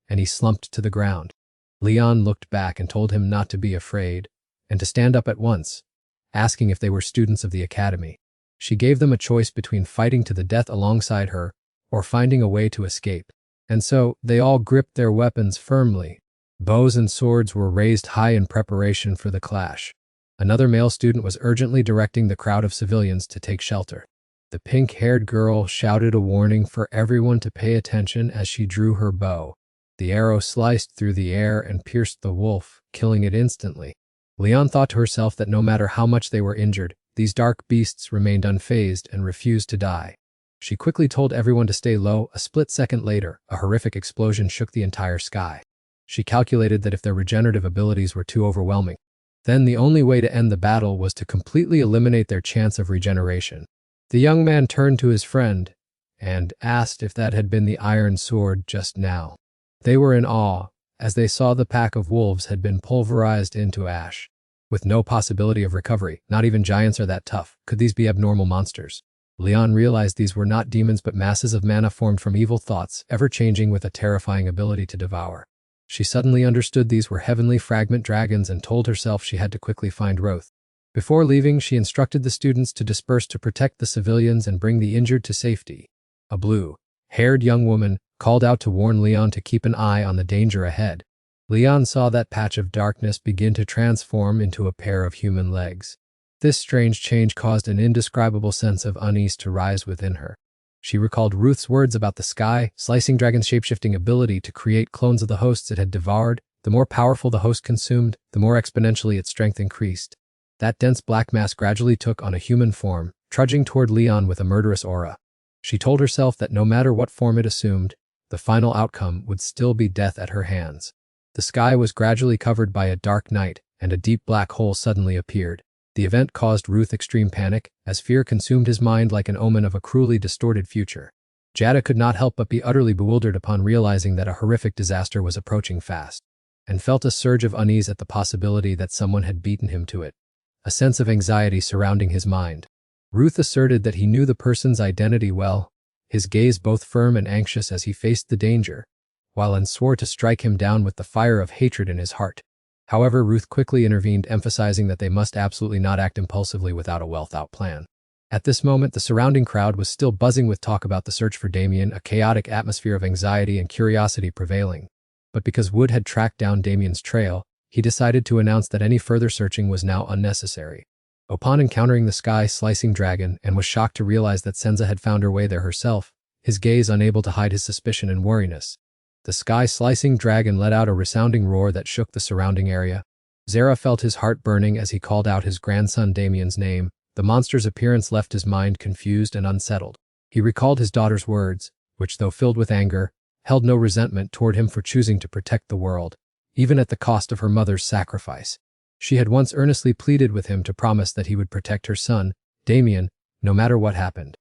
and he slumped to the ground. Leon looked back and told him not to be afraid, and to stand up at once, asking if they were students of the academy. She gave them a choice between fighting to the death alongside her, or finding a way to escape. And so, they all gripped their weapons firmly. Bows and swords were raised high in preparation for the clash. Another male student was urgently directing the crowd of civilians to take shelter. The pink-haired girl shouted a warning for everyone to pay attention as she drew her bow. The arrow sliced through the air and pierced the wolf, killing it instantly. Leon thought to herself that no matter how much they were injured, these dark beasts remained unfazed and refused to die. She quickly told everyone to stay low. A split second later, a horrific explosion shook the entire sky. She calculated that if their regenerative abilities were too overwhelming, then the only way to end the battle was to completely eliminate their chance of regeneration. The young man turned to his friend and asked if that had been the iron sword just now. They were in awe, as they saw the pack of wolves had been pulverized into ash. With no possibility of recovery, not even giants are that tough, could these be abnormal monsters? Leon realized these were not demons but masses of mana formed from evil thoughts, ever-changing with a terrifying ability to devour. She suddenly understood these were heavenly fragment dragons and told herself she had to quickly find Roth. Before leaving, she instructed the students to disperse to protect the civilians and bring the injured to safety. A blue-haired young woman called out to warn Leon to keep an eye on the danger ahead. Leon saw that patch of darkness begin to transform into a pair of human legs. This strange change caused an indescribable sense of unease to rise within her. She recalled Ruth's words about the sky-slicing dragon's shapeshifting ability to create clones of the hosts it had devoured. The more powerful the host consumed, the more exponentially its strength increased. That dense black mass gradually took on a human form, trudging toward Leon with a murderous aura. She told herself that no matter what form it assumed, the final outcome would still be death at her hands. The sky was gradually covered by a dark night, and a deep black hole suddenly appeared. The event caused Ruth extreme panic, as fear consumed his mind like an omen of a cruelly distorted future. Jada could not help but be utterly bewildered upon realizing that a horrific disaster was approaching fast, and felt a surge of unease at the possibility that someone had beaten him to it. A sense of anxiety surrounding his mind. Ruth asserted that he knew the person's identity well, his gaze both firm and anxious as he faced the danger, while and swore to strike him down with the fire of hatred in his heart. However, Ruth quickly intervened, emphasizing that they must absolutely not act impulsively without a well-thought plan. At this moment, the surrounding crowd was still buzzing with talk about the search for Damien, a chaotic atmosphere of anxiety and curiosity prevailing. But because Wood had tracked down Damien's trail, he decided to announce that any further searching was now unnecessary. Upon encountering the sky-slicing dragon and was shocked to realize that Senza had found her way there herself, his gaze unable to hide his suspicion and wariness. The sky-slicing dragon let out a resounding roar that shook the surrounding area. Zara felt his heart burning as he called out his grandson Damien's name. The monster's appearance left his mind confused and unsettled. He recalled his daughter's words, which, though filled with anger, held no resentment toward him for choosing to protect the world, even at the cost of her mother's sacrifice. She had once earnestly pleaded with him to promise that he would protect her son, Damien, no matter what happened.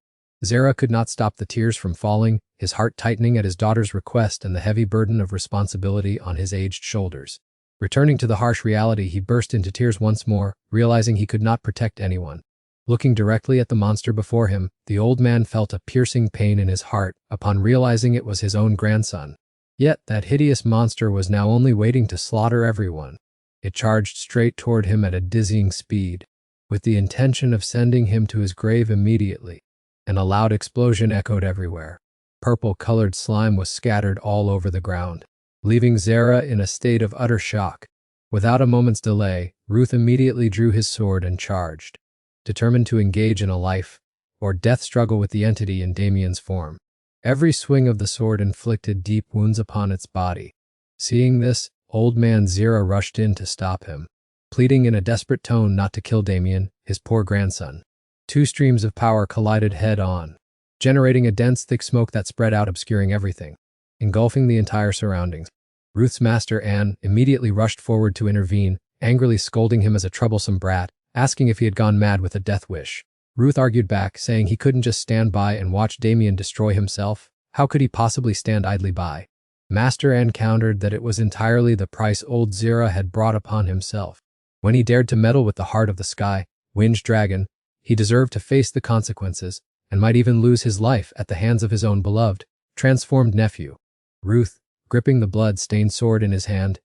Zara could not stop the tears from falling, his heart tightening at his daughter's request and the heavy burden of responsibility on his aged shoulders. Returning to the harsh reality, he burst into tears once more, realizing he could not protect anyone. Looking directly at the monster before him, the old man felt a piercing pain in his heart upon realizing it was his own grandson. Yet that hideous monster was now only waiting to slaughter everyone. It charged straight toward him at a dizzying speed, with the intention of sending him to his grave immediately. And a loud explosion echoed everywhere. Purple-colored slime was scattered all over the ground, leaving Zara in a state of utter shock. Without a moment's delay, Ruth immediately drew his sword and charged, determined to engage in a life-or-death struggle with the entity in Damien's form. Every swing of the sword inflicted deep wounds upon its body. Seeing this, old man Zara rushed in to stop him, pleading in a desperate tone not to kill Damien, his poor grandson. Two streams of power collided head-on, generating a dense, thick smoke that spread out, obscuring everything, engulfing the entire surroundings. Ruth's master, Anne, immediately rushed forward to intervene, angrily scolding him as a troublesome brat, asking if he had gone mad with a death wish. Ruth argued back, saying he couldn't just stand by and watch Damien destroy himself. How could he possibly stand idly by? Master Anne countered that it was entirely the price old Zara had brought upon himself. When he dared to meddle with the heart of the sky-winged dragon, he deserved to face the consequences, and might even lose his life at the hands of his own beloved, transformed nephew. Ruth, gripping the blood-stained sword in his hand,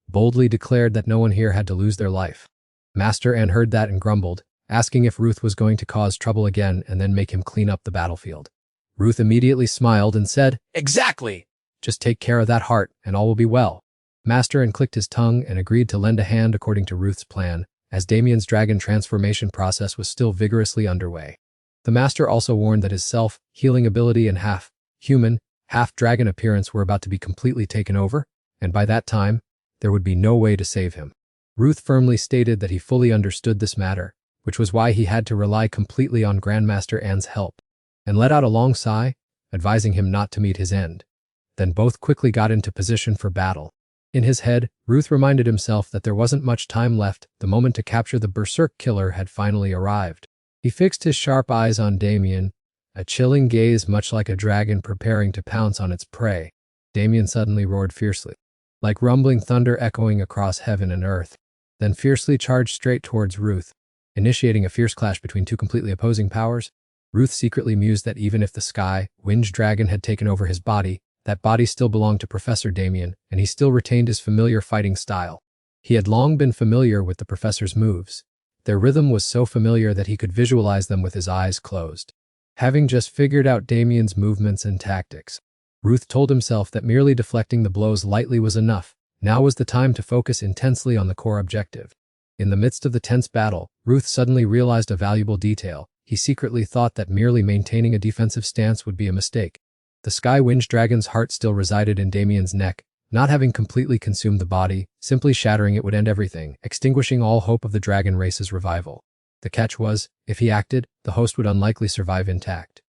boldly declared that no one here had to lose their life. Master Anne heard that and grumbled, asking if Ruth was going to cause trouble again and then make him clean up the battlefield. Ruth immediately smiled and said, "Exactly! Just take care of that heart, and all will be well." Master Anne clicked his tongue and agreed to lend a hand according to Ruth's plan, as Damien's dragon transformation process was still vigorously underway. The master also warned that his self-healing ability and half-human, half-dragon appearance were about to be completely taken over, and by that time, there would be no way to save him. Ruth firmly stated that he fully understood this matter, which was why he had to rely completely on Grandmaster Anne's help, and let out a long sigh, advising him not to meet his end. Then both quickly got into position for battle. In his head, Ruth reminded himself that there wasn't much time left. The moment to capture the berserk killer had finally arrived. He fixed his sharp eyes on Damien, a chilling gaze much like a dragon preparing to pounce on its prey. Damien suddenly roared fiercely, like rumbling thunder echoing across heaven and earth, then fiercely charged straight towards Ruth, initiating a fierce clash between two completely opposing powers. Ruth secretly mused that even if the sky, winged dragon had taken over his body, that body still belonged to Professor Damien, and he still retained his familiar fighting style. He had long been familiar with the professor's moves. Their rhythm was so familiar that he could visualize them with his eyes closed. Having just figured out Damien's movements and tactics, Ruth told himself that merely deflecting the blows lightly was enough. Now was the time to focus intensely on the core objective. In the midst of the tense battle, Ruth suddenly realized a valuable detail. He secretly thought that merely maintaining a defensive stance would be a mistake. The sky-winged dragon's heart still resided in Damien's neck. Not having completely consumed the body, simply shattering it would end everything, extinguishing all hope of the dragon race's revival. The catch was, if he acted, the host would unlikely survive intact.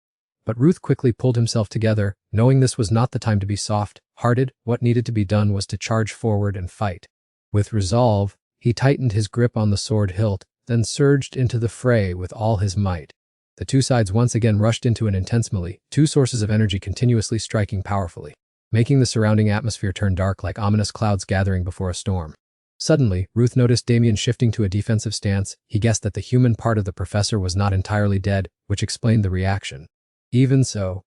But Ruth quickly pulled himself together, knowing this was not the time to be soft-hearted. What needed to be done was to charge forward and fight. With resolve, he tightened his grip on the sword hilt, then surged into the fray with all his might. The two sides once again rushed into an intense melee, two sources of energy continuously striking powerfully, making the surrounding atmosphere turn dark like ominous clouds gathering before a storm. Suddenly, Ruth noticed Damien shifting to a defensive stance. He guessed that the human part of the professor was not entirely dead, which explained the reaction. Even so,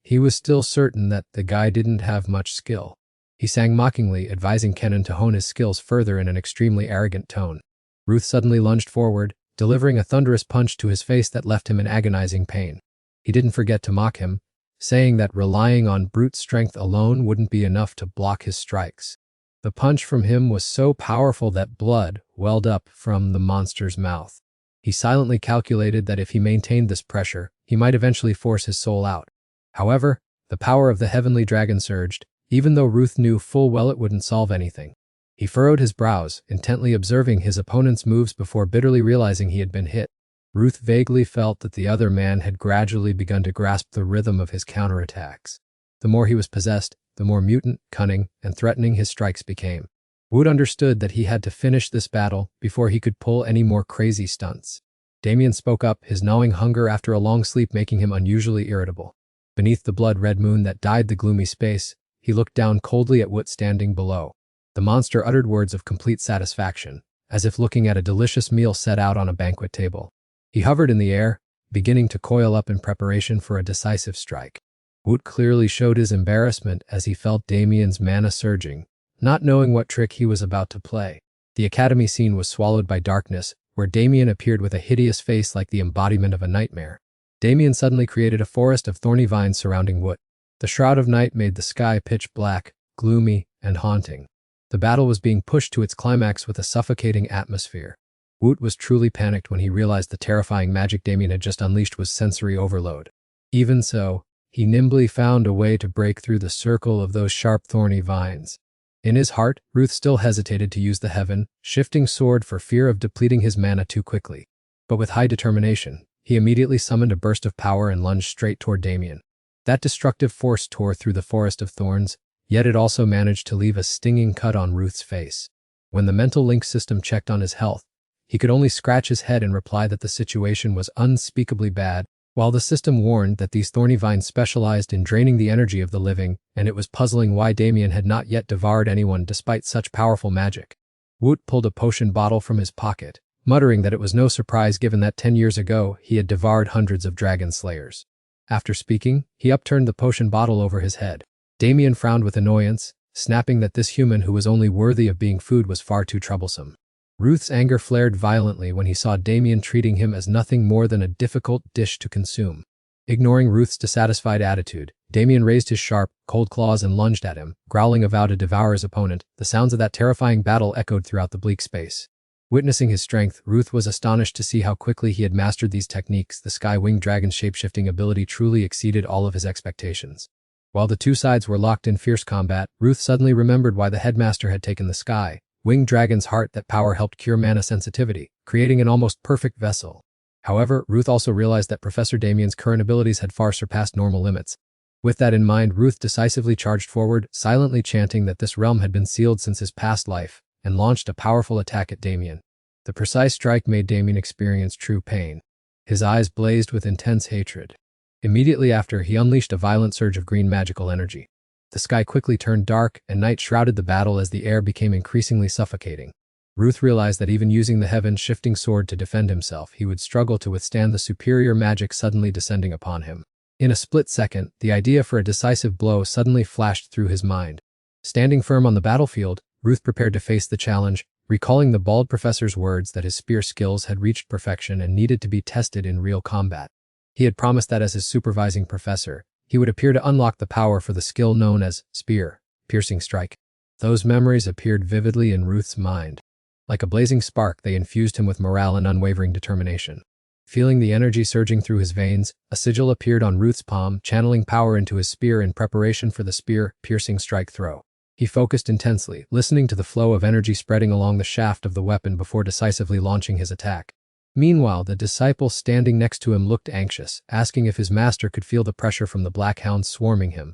he was still certain that the guy didn't have much skill. He sang mockingly, advising Kenan to hone his skills further in an extremely arrogant tone. Ruth suddenly lunged forward, delivering a thunderous punch to his face that left him in agonizing pain. He didn't forget to mock him, saying that relying on brute strength alone wouldn't be enough to block his strikes. The punch from him was so powerful that blood welled up from the monster's mouth. He silently calculated that if he maintained this pressure, he might eventually force his soul out. However, the power of the heavenly dragon surged, even though Ruth knew full well it wouldn't solve anything. He furrowed his brows, intently observing his opponent's moves before bitterly realizing he had been hit. Ruth vaguely felt that the other man had gradually begun to grasp the rhythm of his counterattacks. The more he was possessed, the more mutant, cunning, and threatening his strikes became. Wood understood that he had to finish this battle before he could pull any more crazy stunts. Damien spoke up, his gnawing hunger after a long sleep making him unusually irritable. Beneath the blood-red moon that dyed the gloomy space, he looked down coldly at Wood standing below. The monster uttered words of complete satisfaction, as if looking at a delicious meal set out on a banquet table. He hovered in the air, beginning to coil up in preparation for a decisive strike. Wood clearly showed his embarrassment as he felt Damien's mana surging, not knowing what trick he was about to play. The academy scene was swallowed by darkness, where Damien appeared with a hideous face like the embodiment of a nightmare. Damien suddenly created a forest of thorny vines surrounding Wood. The shroud of night made the sky pitch black, gloomy, and haunting. The battle was being pushed to its climax with a suffocating atmosphere. Woot was truly panicked when he realized the terrifying magic Damien had just unleashed was sensory overload. Even so, he nimbly found a way to break through the circle of those sharp thorny vines. In his heart, Ruth still hesitated to use the heaven-shifting sword for fear of depleting his mana too quickly. But with high determination, he immediately summoned a burst of power and lunged straight toward Damien. That destructive force tore through the forest of thorns, yet it also managed to leave a stinging cut on Ruth's face. When the mental link system checked on his health, he could only scratch his head and reply that the situation was unspeakably bad, while the system warned that these thorny vines specialized in draining the energy of the living, and it was puzzling why Damien had not yet devoured anyone despite such powerful magic. Woot pulled a potion bottle from his pocket, muttering that it was no surprise given that 10 years ago he had devoured hundreds of dragon slayers. After speaking, he upturned the potion bottle over his head. Damien frowned with annoyance, snapping that this human who was only worthy of being food was far too troublesome. Ruth's anger flared violently when he saw Damien treating him as nothing more than a difficult dish to consume. Ignoring Ruth's dissatisfied attitude, Damien raised his sharp, cold claws and lunged at him, growling a vow to devour his opponent. The sounds of that terrifying battle echoed throughout the bleak space. Witnessing his strength, Ruth was astonished to see how quickly he had mastered these techniques. The sky-winged dragon's shape-shifting ability truly exceeded all of his expectations. While the two sides were locked in fierce combat, Ruth suddenly remembered why the headmaster had taken the sky-winged dragon's heart. That power helped cure mana sensitivity, creating an almost perfect vessel. However, Ruth also realized that Professor Damien's current abilities had far surpassed normal limits. With that in mind, Ruth decisively charged forward, silently chanting that this realm had been sealed since his past life, and launched a powerful attack at Damien. The precise strike made Damien experience true pain. His eyes blazed with intense hatred. Immediately after, he unleashed a violent surge of green magical energy. The sky quickly turned dark, and night shrouded the battle as the air became increasingly suffocating. Ruth realized that even using the heaven-shifting sword to defend himself, he would struggle to withstand the superior magic suddenly descending upon him. In a split second, the idea for a decisive blow suddenly flashed through his mind. Standing firm on the battlefield, Ruth prepared to face the challenge, recalling the bald professor's words that his spear skills had reached perfection and needed to be tested in real combat. He had promised that as his supervising professor, he would appear to unlock the power for the skill known as spear, piercing strike. Those memories appeared vividly in Ruth's mind. Like a blazing spark, they infused him with morale and unwavering determination. Feeling the energy surging through his veins, a sigil appeared on Ruth's palm, channeling power into his spear in preparation for the spear, piercing strike throw. He focused intensely, listening to the flow of energy spreading along the shaft of the weapon before decisively launching his attack. Meanwhile, the disciple standing next to him looked anxious, asking if his master could feel the pressure from the black hounds swarming him.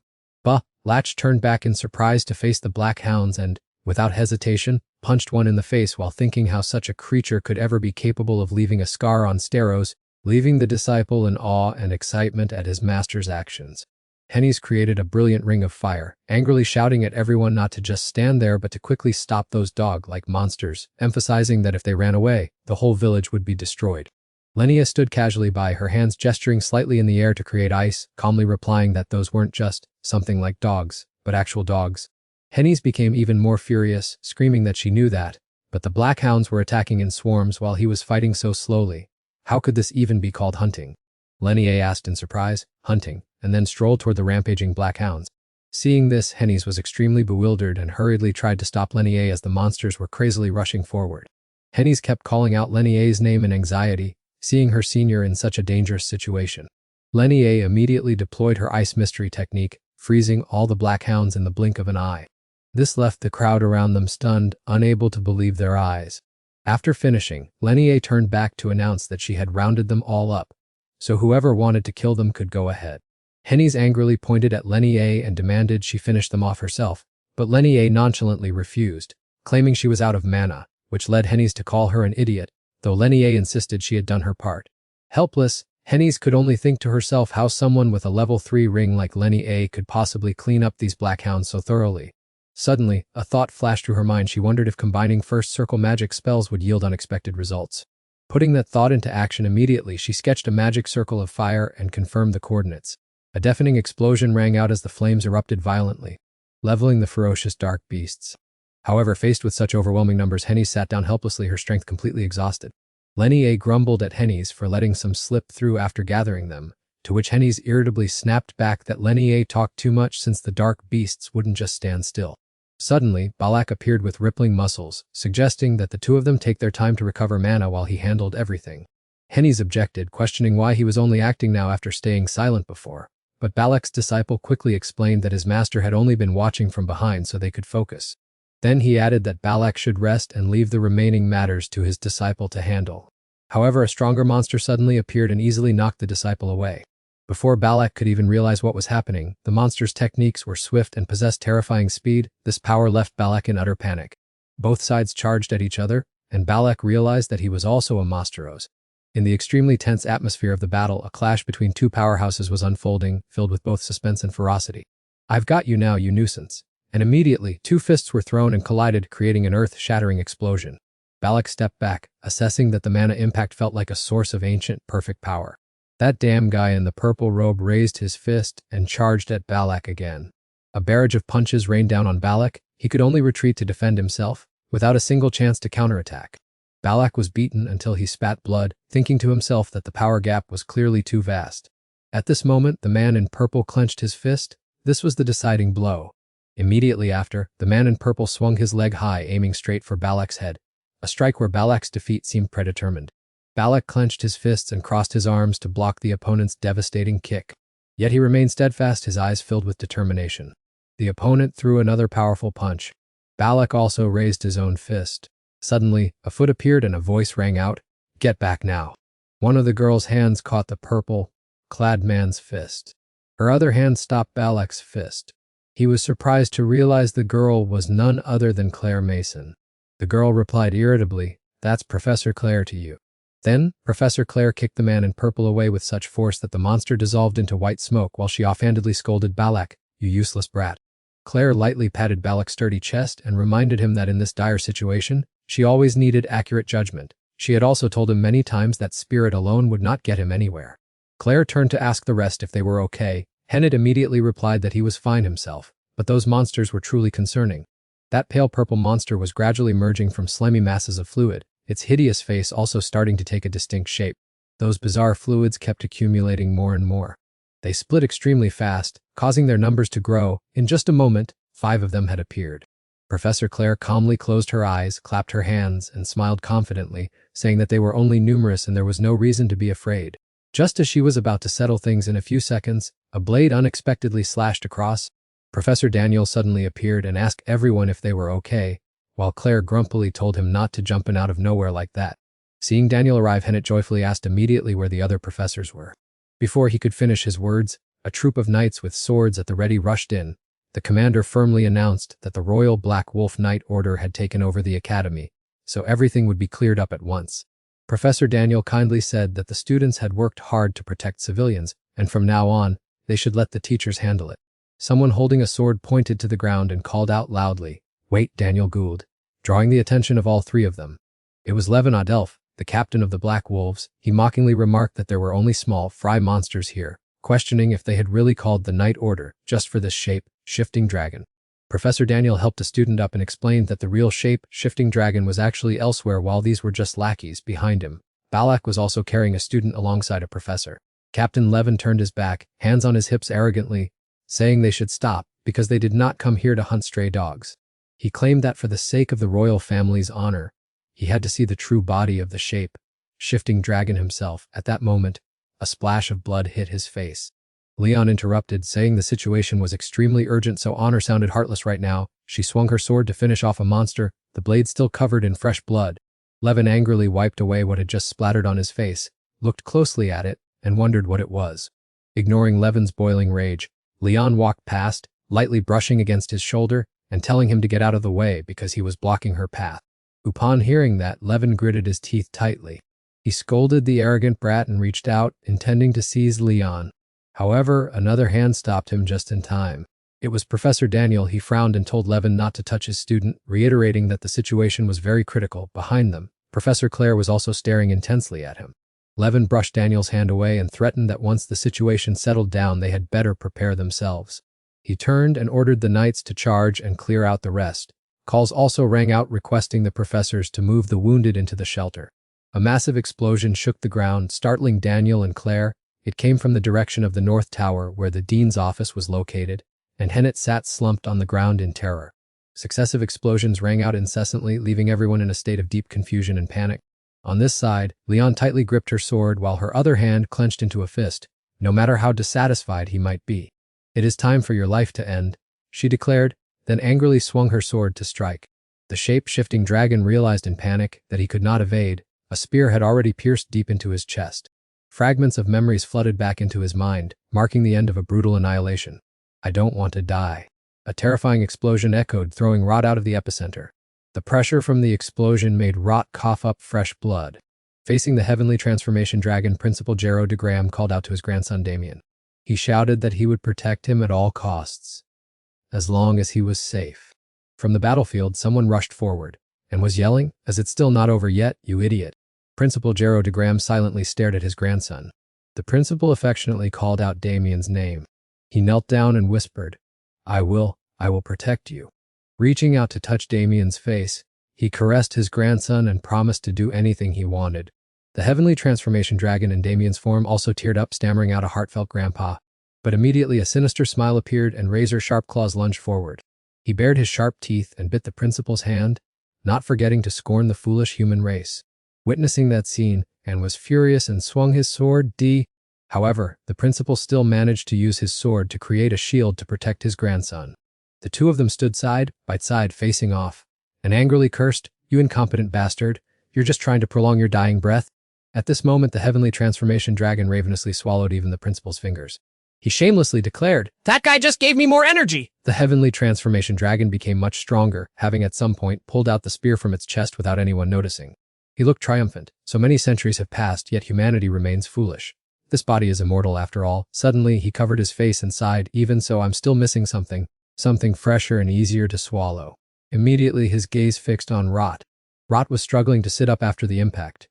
Latch turned back in surprise to face the black hounds and, without hesitation, punched one in the face while thinking how such a creature could ever be capable of leaving a scar on Steros, leaving the disciple in awe and excitement at his master's actions. Hennies created a brilliant ring of fire, angrily shouting at everyone not to just stand there but to quickly stop those dog-like monsters, emphasizing that if they ran away, the whole village would be destroyed. Lenia stood casually by, her hands gesturing slightly in the air to create ice, calmly replying that those weren't just something like dogs, but actual dogs. Hennies became even more furious, screaming that she knew that, but the black hounds were attacking in swarms while he was fighting so slowly. How could this even be called hunting? Lenia asked in surprise. Hunting, and then strolled toward the rampaging black hounds. Seeing this, Hennies was extremely bewildered and hurriedly tried to stop Lenia as the monsters were crazily rushing forward. Hennies kept calling out Lenia's name in anxiety, seeing her senior in such a dangerous situation. Lenia immediately deployed her ice mystery technique, freezing all the black hounds in the blink of an eye. This left the crowd around them stunned, unable to believe their eyes. After finishing, Lenia turned back to announce that she had rounded them all up, so whoever wanted to kill them could go ahead. Hennies angrily pointed at Lenia and demanded she finish them off herself, but Lenia nonchalantly refused, claiming she was out of mana, which led Hennies to call her an idiot, though Lenia insisted she had done her part. Helpless, Hennies could only think to herself how someone with a level 3 ring like Lenia could possibly clean up these black hounds so thoroughly. Suddenly, a thought flashed through her mind. She wondered if combining first circle magic spells would yield unexpected results. Putting that thought into action immediately, she sketched a magic circle of fire and confirmed the coordinates. A deafening explosion rang out as the flames erupted violently, leveling the ferocious dark beasts. However, faced with such overwhelming numbers, Hennies sat down helplessly, her strength completely exhausted. Lenia grumbled at Hennies for letting some slip through after gathering them, to which Hennies irritably snapped back that Lenia talked too much since the dark beasts wouldn't just stand still. Suddenly, Balak appeared with rippling muscles, suggesting that the two of them take their time to recover mana while he handled everything. Hennies objected, questioning why he was only acting now after staying silent before. But Balak's disciple quickly explained that his master had only been watching from behind so they could focus. Then he added that Balak should rest and leave the remaining matters to his disciple to handle. However, a stronger monster suddenly appeared and easily knocked the disciple away. Before Balak could even realize what was happening, the monster's techniques were swift and possessed terrifying speed. This power left Balak in utter panic. Both sides charged at each other, and Balak realized that he was also a Masteros. In the extremely tense atmosphere of the battle, a clash between two powerhouses was unfolding, filled with both suspense and ferocity. "I've got you now, you nuisance." And immediately, two fists were thrown and collided, creating an earth-shattering explosion. Balak stepped back, assessing that the mana impact felt like a source of ancient, perfect power. That damn guy in the purple robe raised his fist and charged at Balak again. A barrage of punches rained down on Balak. He could only retreat to defend himself, without a single chance to counterattack. Balak was beaten until he spat blood, thinking to himself that the power gap was clearly too vast. At this moment, the man in purple clenched his fist. This was the deciding blow. Immediately after, the man in purple swung his leg high, aiming straight for Balak's head. A strike where Balak's defeat seemed predetermined. Balak clenched his fists and crossed his arms to block the opponent's devastating kick. Yet he remained steadfast, his eyes filled with determination. The opponent threw another powerful punch. Balak also raised his own fist. Suddenly, a foot appeared and a voice rang out, "Get back now." One of the girl's hands caught the purple-clad man's fist. Her other hand stopped Balak's fist. He was surprised to realize the girl was none other than Claire Mason. The girl replied irritably, "That's Professor Claire to you." Then, Professor Claire kicked the man in purple away with such force that the monster dissolved into white smoke while she offhandedly scolded Balak, "You useless brat." Claire lightly patted Balak's sturdy chest and reminded him that in this dire situation, She always needed accurate judgment. She had also told him many times that spirit alone would not get him anywhere. Claire turned to ask the rest if they were okay. Hennet immediately replied that he was fine himself, but those monsters were truly concerning. That pale purple monster was gradually merging from slimy masses of fluid, its hideous face also starting to take a distinct shape. Those bizarre fluids kept accumulating more and more. They split extremely fast, causing their numbers to grow. In just a moment, 5 of them had appeared. Professor Claire calmly closed her eyes, clapped her hands, and smiled confidently, saying that they were only numerous and there was no reason to be afraid. Just as she was about to settle things in a few seconds, a blade unexpectedly slashed across. Professor Daniel suddenly appeared and asked everyone if they were okay, while Claire grumpily told him not to jump in out of nowhere like that. Seeing Daniel arrive, Hennet joyfully asked immediately where the other professors were. Before he could finish his words, a troop of knights with swords at the ready rushed in. The commander firmly announced that the Royal Black Wolf Knight Order had taken over the academy, so everything would be cleared up at once. Professor Daniel kindly said that the students had worked hard to protect civilians, and from now on, they should let the teachers handle it. Someone holding a sword pointed to the ground and called out loudly, "Wait, Daniel Gould," drawing the attention of all 3 of them. It was Levin Adelph, the captain of the Black Wolves. He mockingly remarked that there were only small, fry monsters here, questioning if they had really called the Night Order just for this shape-shifting dragon. Professor Daniel helped a student up and explained that the real shape-shifting dragon was actually elsewhere while these were just lackeys behind him. Balak was also carrying a student alongside a professor. Captain Levin turned his back, hands on his hips arrogantly, saying they should stop because they did not come here to hunt stray dogs. He claimed that for the sake of the royal family's honor, he had to see the true body of the shape-shifting dragon himself. At that moment, a splash of blood hit his face. Leon interrupted, saying the situation was extremely urgent, so honor sounded heartless right now. She swung her sword to finish off a monster, the blade still covered in fresh blood. Levin angrily wiped away what had just splattered on his face, looked closely at it, and wondered what it was. Ignoring Levin's boiling rage, Leon walked past, lightly brushing against his shoulder, and telling him to get out of the way because he was blocking her path. Upon hearing that, Levin gritted his teeth tightly. He scolded the arrogant brat and reached out, intending to seize Leon. However, another hand stopped him just in time. It was Professor Daniel. He frowned and told Levin not to touch his student, reiterating that the situation was very critical. Behind them, Professor Claire was also staring intensely at him. Levin brushed Daniel's hand away and threatened that once the situation settled down, they had better prepare themselves. He turned and ordered the knights to charge and clear out the rest. Calls also rang out requesting the professors to move the wounded into the shelter. A massive explosion shook the ground, startling Daniel and Claire. It came from the direction of the North Tower where the dean's office was located, and Hennet sat slumped on the ground in terror. Successive explosions rang out incessantly, leaving everyone in a state of deep confusion and panic. On this side, Leon tightly gripped her sword while her other hand clenched into a fist, no matter how dissatisfied he might be. "It is time for your life to end," she declared, then angrily swung her sword to strike. The shape-shifting dragon realized in panic that he could not evade. A spear had already pierced deep into his chest. Fragments of memories flooded back into his mind, marking the end of a brutal annihilation. "I don't want to die." A terrifying explosion echoed, throwing Rot out of the epicenter. The pressure from the explosion made Rot cough up fresh blood. Facing the heavenly transformation dragon, Principal Jero de Graham called out to his grandson Damien. He shouted that he would protect him at all costs, as long as he was safe. From the battlefield, someone rushed forward and was yelling, "Is it still not over yet, you idiot?" Principal Jero de Graham silently stared at his grandson. The principal affectionately called out Damien's name. He knelt down and whispered, I will protect you." Reaching out to touch Damien's face, he caressed his grandson and promised to do anything he wanted. The heavenly transformation dragon in Damien's form also teared up, stammering out a heartfelt "Grandpa." But immediately a sinister smile appeared and razor-sharp claws lunged forward. He bared his sharp teeth and bit the principal's hand, not forgetting to scorn the foolish human race. Witnessing that scene, Anne was furious and swung his sword. However, the principal still managed to use his sword to create a shield to protect his grandson. The two of them stood side by side facing off, and angrily cursed, "You incompetent bastard, you're just trying to prolong your dying breath." At this moment, the heavenly transformation dragon ravenously swallowed even the principal's fingers. He shamelessly declared, That guy just gave me more energy! The heavenly transformation dragon became much stronger, having at some point pulled out the spear from its chest without anyone noticing. He looked triumphant. So many centuries have passed, yet humanity remains foolish. This body is immortal after all. Suddenly, he covered his face and sighed, "Even so, I'm still missing something fresher and easier to swallow." Immediately, his gaze fixed on Rot. Rot was struggling to sit up after the impact.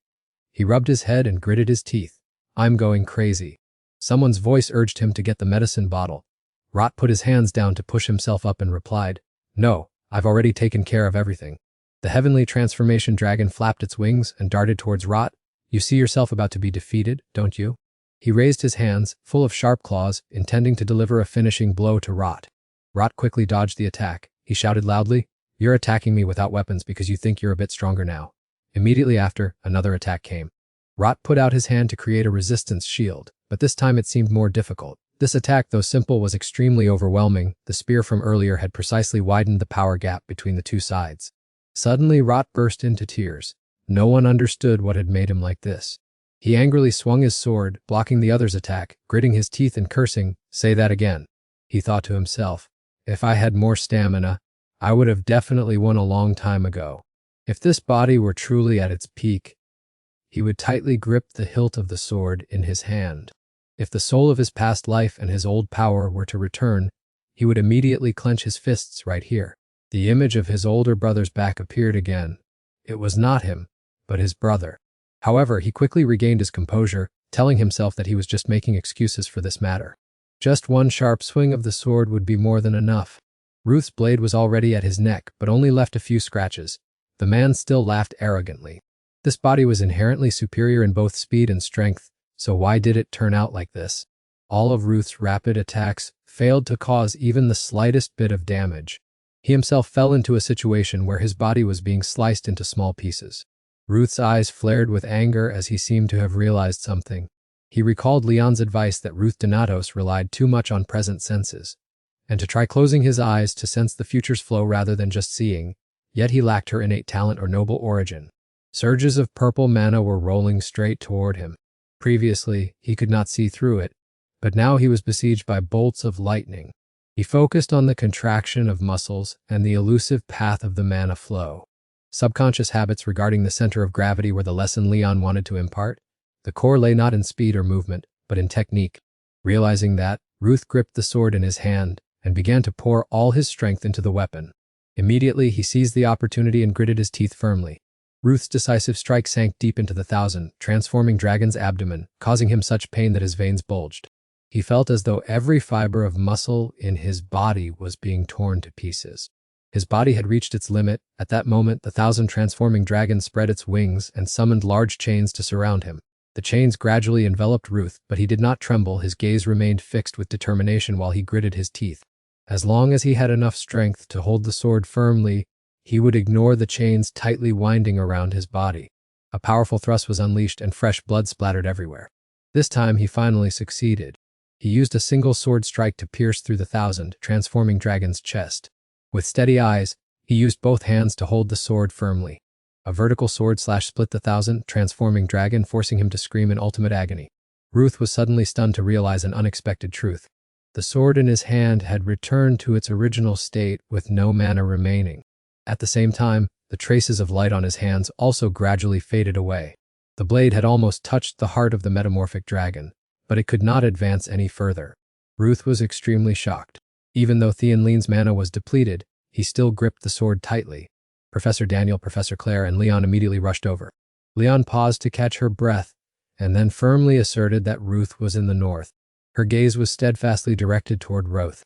He rubbed his head and gritted his teeth. I'm going crazy. Someone's voice urged him to get the medicine bottle. Rot put his hands down to push himself up and replied, No, I've already taken care of everything. The heavenly transformation dragon flapped its wings and darted towards Rot. You see yourself about to be defeated, don't you? He raised his hands, full of sharp claws, intending to deliver a finishing blow to Rot. Rot quickly dodged the attack. He shouted loudly, You're attacking me without weapons because you think you're a bit stronger now. Immediately after, another attack came. Rot put out his hand to create a resistance shield, but this time it seemed more difficult. This attack, though simple, was extremely overwhelming. The spear from earlier had precisely widened the power gap between the two sides. Suddenly, Rot burst into tears. No one understood what had made him like this. He angrily swung his sword, blocking the other's attack, gritting his teeth and cursing, Say that again. He thought to himself, If I had more stamina, I would have definitely won a long time ago. If this body were truly at its peak, he would tightly grip the hilt of the sword in his hand. If the soul of his past life and his old power were to return, he would immediately clench his fists right here. The image of his older brother's back appeared again. It was not him, but his brother. However, he quickly regained his composure, telling himself that he was just making excuses for this matter. Just one sharp swing of the sword would be more than enough. Ruth's blade was already at his neck, but only left a few scratches. The man still laughed arrogantly. This body was inherently superior in both speed and strength, so why did it turn out like this? All of Ruth's rapid attacks failed to cause even the slightest bit of damage. He himself fell into a situation where his body was being sliced into small pieces. Ruth's eyes flared with anger as he seemed to have realized something. He recalled Leon's advice that Ruth Donatos relied too much on present senses, and to try closing his eyes to sense the future's flow rather than just seeing, yet he lacked her innate talent or noble origin. Surges of purple mana were rolling straight toward him. Previously, he could not see through it, but now he was besieged by bolts of lightning. He focused on the contraction of muscles and the elusive path of the mana flow. Subconscious habits regarding the center of gravity were the lesson Leon wanted to impart. The core lay not in speed or movement, but in technique. Realizing that, Ruth gripped the sword in his hand and began to pour all his strength into the weapon. Immediately, he seized the opportunity and gritted his teeth firmly. Ruth's decisive strike sank deep into the thousand, transforming Dragon's abdomen, causing him such pain that his veins bulged. He felt as though every fiber of muscle in his body was being torn to pieces. His body had reached its limit. At that moment, the thousand transforming dragon spread its wings and summoned large chains to surround him. The chains gradually enveloped Ruth, but he did not tremble. His gaze remained fixed with determination while he gritted his teeth. As long as he had enough strength to hold the sword firmly, he would ignore the chains tightly winding around his body. A powerful thrust was unleashed and fresh blood splattered everywhere. This time he finally succeeded. He used a single sword strike to pierce through the thousand, transforming Dragon's chest. With steady eyes, he used both hands to hold the sword firmly. A vertical sword slash split the thousand, transforming Dragon, forcing him to scream in ultimate agony. Ruth was suddenly stunned to realize an unexpected truth. The sword in his hand had returned to its original state with no mana remaining. At the same time, the traces of light on his hands also gradually faded away. The blade had almost touched the heart of the metamorphic dragon, but it could not advance any further. Ruth was extremely shocked. Even though Thean Lean's mana was depleted, he still gripped the sword tightly. Professor Daniel, Professor Claire, and Leon immediately rushed over. Leon paused to catch her breath, and then firmly asserted that Ruth was in the north. Her gaze was steadfastly directed toward Ruth.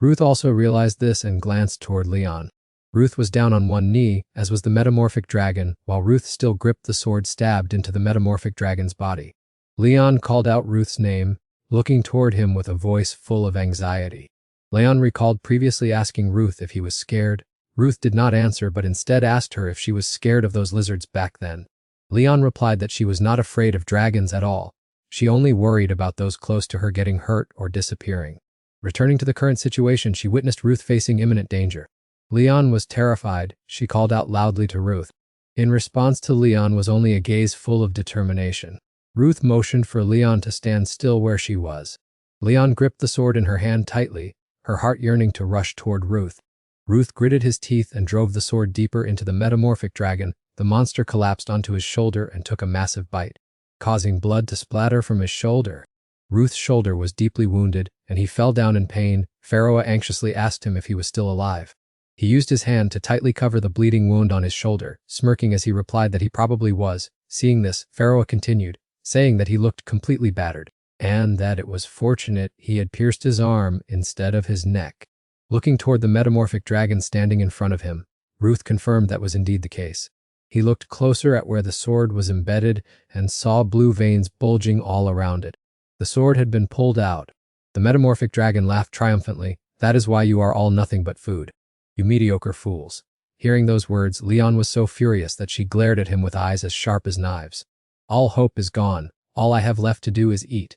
Ruth also realized this and glanced toward Leon. Ruth was down on one knee, as was the metamorphic dragon, while Ruth still gripped the sword stabbed into the metamorphic dragon's body. Leon called out Ruth's name, looking toward him with a voice full of anxiety. Leon recalled previously asking Ruth if he was scared. Ruth did not answer but instead asked her if she was scared of those lizards back then. Leon replied that she was not afraid of dragons at all. She only worried about those close to her getting hurt or disappearing. Returning to the current situation, she witnessed Ruth facing imminent danger. Leon was terrified. She called out loudly to Ruth. In response to Leon was only a gaze full of determination. Ruth motioned for Leon to stand still where she was. Leon gripped the sword in her hand tightly, her heart yearning to rush toward Ruth. Ruth gritted his teeth and drove the sword deeper into the metamorphic dragon. The monster collapsed onto his shoulder and took a massive bite, causing blood to splatter from his shoulder. Ruth's shoulder was deeply wounded, and he fell down in pain. Pharaoh anxiously asked him if he was still alive. He used his hand to tightly cover the bleeding wound on his shoulder, smirking as he replied that he probably was. Seeing this, Pharaoh continued, saying that he looked completely battered, and that it was fortunate he had pierced his arm instead of his neck. Looking toward the metamorphic dragon standing in front of him, Ruth confirmed that was indeed the case. He looked closer at where the sword was embedded and saw blue veins bulging all around it. The sword had been pulled out. The metamorphic dragon laughed triumphantly. That is why you are all nothing but food. You mediocre fools. Hearing those words, Leon was so furious that she glared at him with eyes as sharp as knives. All hope is gone. All I have left to do is eat.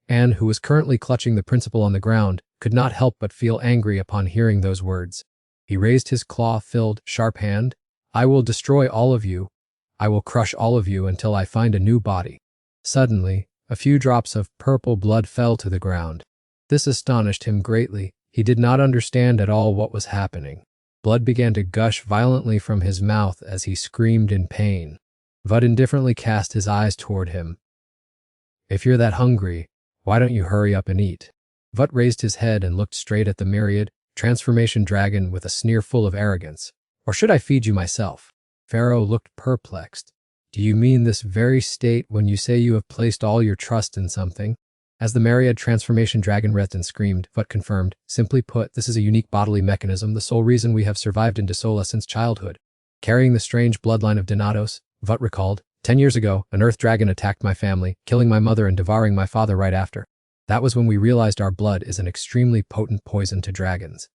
Anne, who was currently clutching the principal on the ground, could not help but feel angry upon hearing those words. He raised his claw-filled, sharp hand. I will destroy all of you. I will crush all of you until I find a new body. Suddenly, a few drops of purple blood fell to the ground. This astonished him greatly. He did not understand at all what was happening. Blood began to gush violently from his mouth as he screamed in pain. Vud indifferently cast his eyes toward him. If you're that hungry, why don't you hurry up and eat? Vud raised his head and looked straight at the myriad transformation dragon with a sneer full of arrogance. Or should I feed you myself? Pharaoh looked perplexed. Do you mean this very state when you say you have placed all your trust in something? As the myriad transformation dragon writhed and screamed, Vut confirmed, simply put, this is a unique bodily mechanism, the sole reason we have survived in Desola since childhood. Carrying the strange bloodline of Donatos, Vut recalled, 10 years ago, an earth dragon attacked my family, killing my mother and devouring my father right after. That was when we realized our blood is an extremely potent poison to dragons.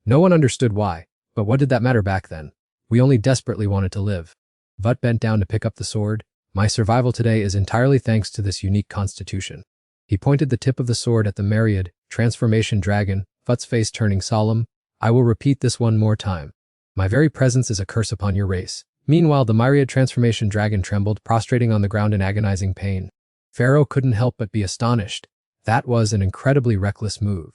No one understood why, but what did that matter back then? We only desperately wanted to live. Vut bent down to pick up the sword. My survival today is entirely thanks to this unique constitution. He pointed the tip of the sword at the myriad transformation dragon, Vut's face turning solemn. I will repeat this one more time. My very presence is a curse upon your race. Meanwhile, the myriad transformation dragon trembled, prostrating on the ground in agonizing pain. Pharaoh couldn't help but be astonished. That was an incredibly reckless move.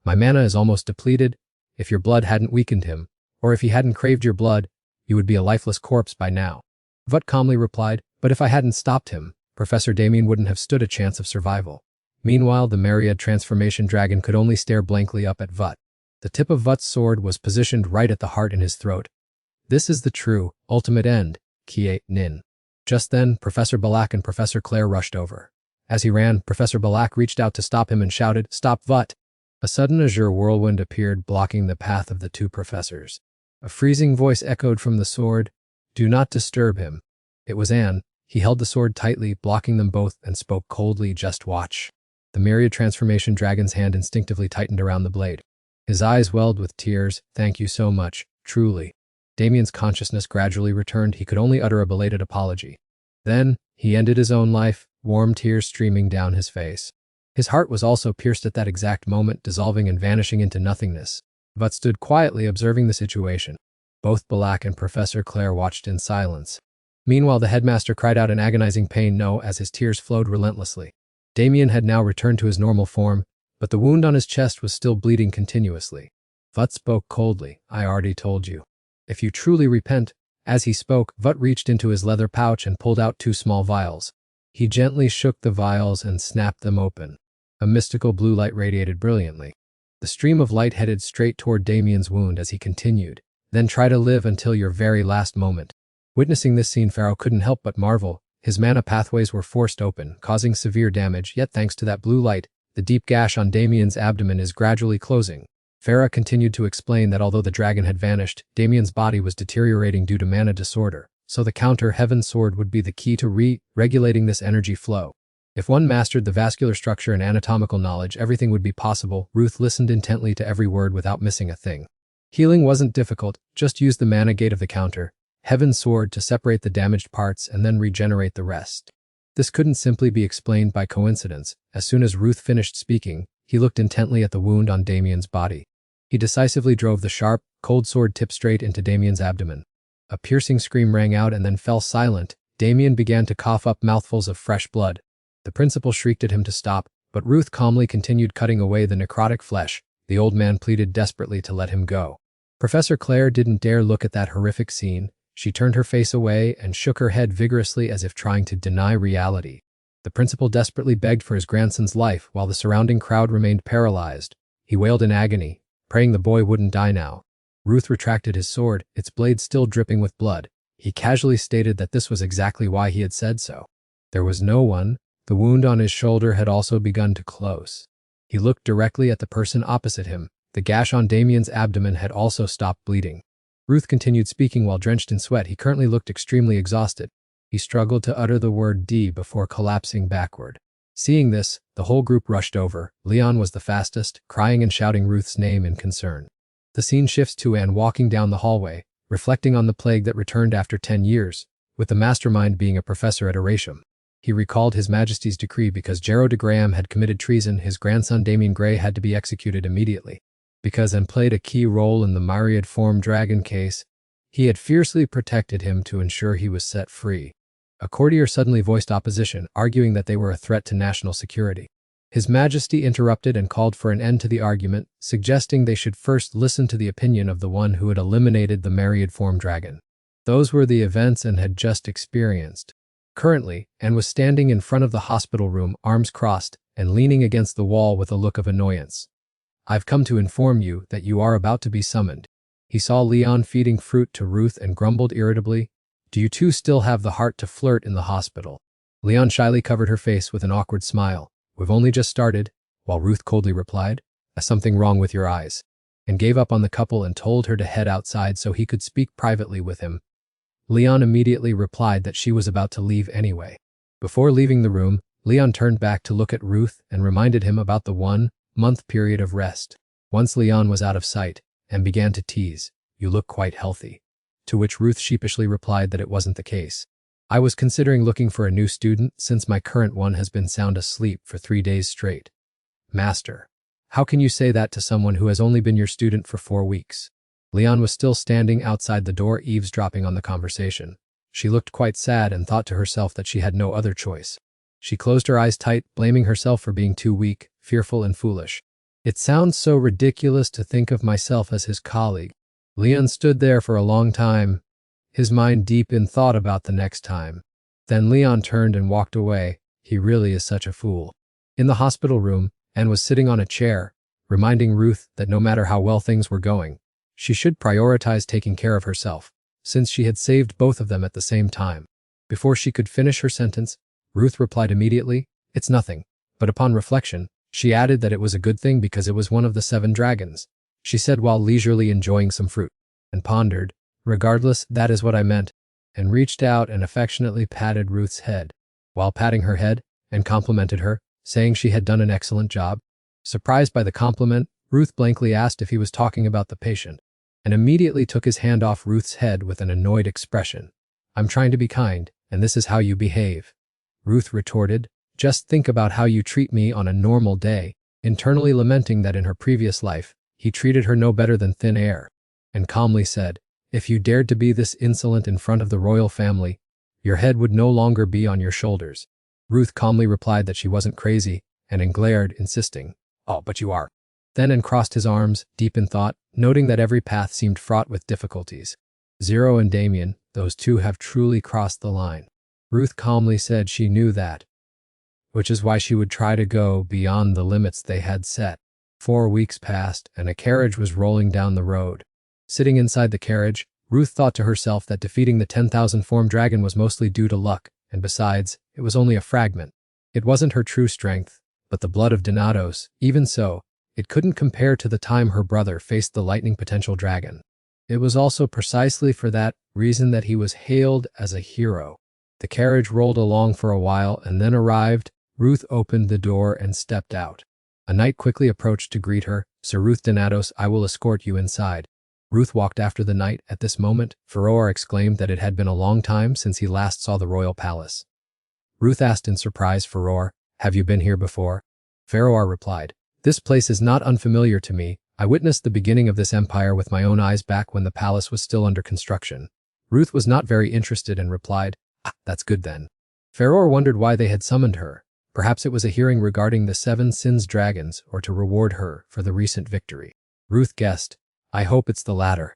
My mana is almost depleted. If your blood hadn't weakened him, or if he hadn't craved your blood, you would be a lifeless corpse by now. Vut calmly replied, but if I hadn't stopped him, Professor Damien wouldn't have stood a chance of survival. Meanwhile, the myriad transformation dragon could only stare blankly up at Vut. The tip of Vut's sword was positioned right at the heart in his throat. This is the true, ultimate end, Kie Nin. Just then, Professor Balak and Professor Claire rushed over. As he ran, Professor Balak reached out to stop him and shouted, Stop Vut! A sudden azure whirlwind appeared, blocking the path of the two professors. A freezing voice echoed from the sword, Do not disturb him. It was Anne. He held the sword tightly, blocking them both, and spoke coldly, Just watch. The myriad transformation dragon's hand instinctively tightened around the blade. His eyes welled with tears. Thank you so much, truly. Damien's consciousness gradually returned. He could only utter a belated apology. Then, he ended his own life, warm tears streaming down his face. His heart was also pierced at that exact moment, dissolving and vanishing into nothingness. Vut stood quietly observing the situation. Both Balak and Professor Claire watched in silence. Meanwhile, the headmaster cried out in agonizing pain no as his tears flowed relentlessly. Damien had now returned to his normal form, but the wound on his chest was still bleeding continuously. Vut spoke coldly, I already told you. If you truly repent. As he spoke, Vut reached into his leather pouch and pulled out 2 small vials. He gently shook the vials and snapped them open. A mystical blue light radiated brilliantly. The stream of light headed straight toward Damien's wound as he continued, Then try to live until your very last moment. Witnessing this scene, Pharaoh couldn't help but marvel. His mana pathways were forced open, causing severe damage, yet thanks to that blue light, the deep gash on Damien's abdomen is gradually closing. Pharaoh continued to explain that although the dragon had vanished, Damien's body was deteriorating due to mana disorder, so the counter Heaven Sword would be the key to regulating this energy flow. If one mastered the vascular structure and anatomical knowledge, everything would be possible. Ruth listened intently to every word without missing a thing. Healing wasn't difficult, just use the mana gate of the counter, Heaven's Sword, to separate the damaged parts and then regenerate the rest. This couldn't simply be explained by coincidence. As soon as Ruth finished speaking, he looked intently at the wound on Damien's body. He decisively drove the sharp, cold sword tip straight into Damien's abdomen. A piercing scream rang out and then fell silent. Damien began to cough up mouthfuls of fresh blood. The principal shrieked at him to stop, but Ruth calmly continued cutting away the necrotic flesh. The old man pleaded desperately to let him go. Professor Claire didn't dare look at that horrific scene. She turned her face away and shook her head vigorously as if trying to deny reality. The principal desperately begged for his grandson's life while the surrounding crowd remained paralyzed. He wailed in agony, praying the boy wouldn't die now. Ruth retracted his sword, its blade still dripping with blood. He casually stated that this was exactly why he had said so. There was no one. The wound on his shoulder had also begun to close. He looked directly at the person opposite him. The gash on Damien's abdomen had also stopped bleeding. Ruth continued speaking while drenched in sweat. He currently looked extremely exhausted. He struggled to utter the word D before collapsing backward. Seeing this, the whole group rushed over. Leon was the fastest, crying and shouting Ruth's name in concern. The scene shifts to Anne walking down the hallway, reflecting on the plague that returned after 10 years, with the mastermind being a professor at Eratium. He recalled His Majesty's decree because Gerard de Graham had committed treason. His grandson Damien Gray had to be executed immediately. Because Anne played a key role in the myriad form dragon case, he had fiercely protected him to ensure he was set free. A courtier suddenly voiced opposition, arguing that they were a threat to national security. His Majesty interrupted and called for an end to the argument, suggesting they should first listen to the opinion of the one who had eliminated the myriad form dragon. Those were the events Anne had just experienced. Currently, Anne was standing in front of the hospital room, arms crossed, and leaning against the wall with a look of annoyance. "I've come to inform you that you are about to be summoned." He saw Leon feeding fruit to Ruth and grumbled irritably, "Do you two still have the heart to flirt in the hospital?" Leon shyly covered her face with an awkward smile. "We've only just started," while Ruth coldly replied, "Something wrong with your eyes," and gave up on the couple and told her to head outside so he could speak privately with him. Leon immediately replied that she was about to leave anyway. Before leaving the room, Leon turned back to look at Ruth and reminded him about the 1-month period of rest. Once Leon was out of sight and began to tease, "You look quite healthy," to which Ruth sheepishly replied that it wasn't the case. "I was considering looking for a new student since my current one has been sound asleep for 3 days straight." "Master, how can you say that to someone who has only been your student for 4 weeks?" Leon was still standing outside the door, eavesdropping on the conversation. She looked quite sad and thought to herself that she had no other choice. She closed her eyes tight, blaming herself for being too weak, fearful, and foolish. "It sounds so ridiculous to think of myself as his colleague." Leon stood there for a long time, his mind deep in thought about the next time. Then Leon turned and walked away. He really is such a fool. In the hospital room, Anne was sitting on a chair, reminding Ruth that no matter how well things were going, she should prioritize taking care of herself, since she had saved both of them at the same time. Before she could finish her sentence, Ruth replied immediately, "It's nothing," but upon reflection, she added that it was a good thing because it was one of the 7 dragons. She said while leisurely enjoying some fruit, and pondered, "Regardless, that is what I meant," and reached out and affectionately patted Ruth's head. While patting her head, and complimented her, saying she had done an excellent job. Surprised by the compliment, Ruth blankly asked if he was talking about the patient, and immediately took his hand off Ruth's head with an annoyed expression. "I'm trying to be kind, and this is how you behave." Ruth retorted, "Just think about how you treat me on a normal day," internally lamenting that in her previous life, he treated her no better than thin air, and calmly said, "If you dared to be this insolent in front of the royal family, your head would no longer be on your shoulders." Ruth calmly replied that she wasn't crazy, and glared, insisting, "Oh, but you are." Then uncrossed his arms, deep in thought, noting that every path seemed fraught with difficulties. Zero and Damien, those two have truly crossed the line. Ruth calmly said she knew that, which is why she would try to go beyond the limits they had set. 4 weeks passed, and a carriage was rolling down the road. Sitting inside the carriage, Ruth thought to herself that defeating the 10,000 form dragon was mostly due to luck, and besides, it was only a fragment. It wasn't her true strength, but the blood of Donatos. Even so, it couldn't compare to the time her brother faced the lightning potential dragon. It was also precisely for that reason that he was hailed as a hero. The carriage rolled along for a while and then arrived. Ruth opened the door and stepped out. A knight quickly approached to greet her. "Sir Ruth Donatos, I will escort you inside." Ruth walked after the knight. At this moment, Ferroar exclaimed that it had been a long time since he last saw the royal palace. Ruth asked in surprise, "Ferroar, have you been here before?" Ferroar replied, "This place is not unfamiliar to me. I witnessed the beginning of this empire with my own eyes back when the palace was still under construction." Ruth was not very interested and replied, "That's good then." Ferroar wondered why they had summoned her. Perhaps it was a hearing regarding the 7 sins dragons or to reward her for the recent victory. Ruth guessed, "I hope it's the latter."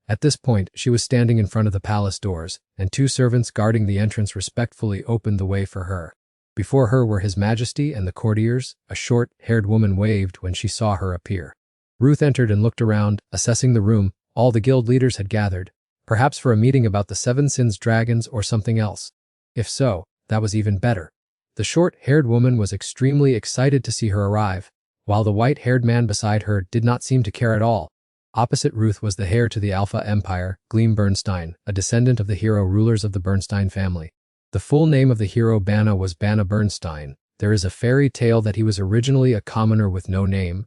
At this point, she was standing in front of the palace doors, and 2 servants guarding the entrance respectfully opened the way for her. Before her were His Majesty and the courtiers. A short-haired woman waved when she saw her appear. Ruth entered and looked around, assessing the room. All the guild leaders had gathered, perhaps for a meeting about the Seven Sins dragons or something else. If so, that was even better. The short-haired woman was extremely excited to see her arrive, while the white-haired man beside her did not seem to care at all. Opposite Ruth was the heir to the Alpha Empire, Gleam Bernstein, a descendant of the hero rulers of the Bernstein family. The full name of the hero Banna was Banna Bernstein. There is a fairy tale that he was originally a commoner with no name,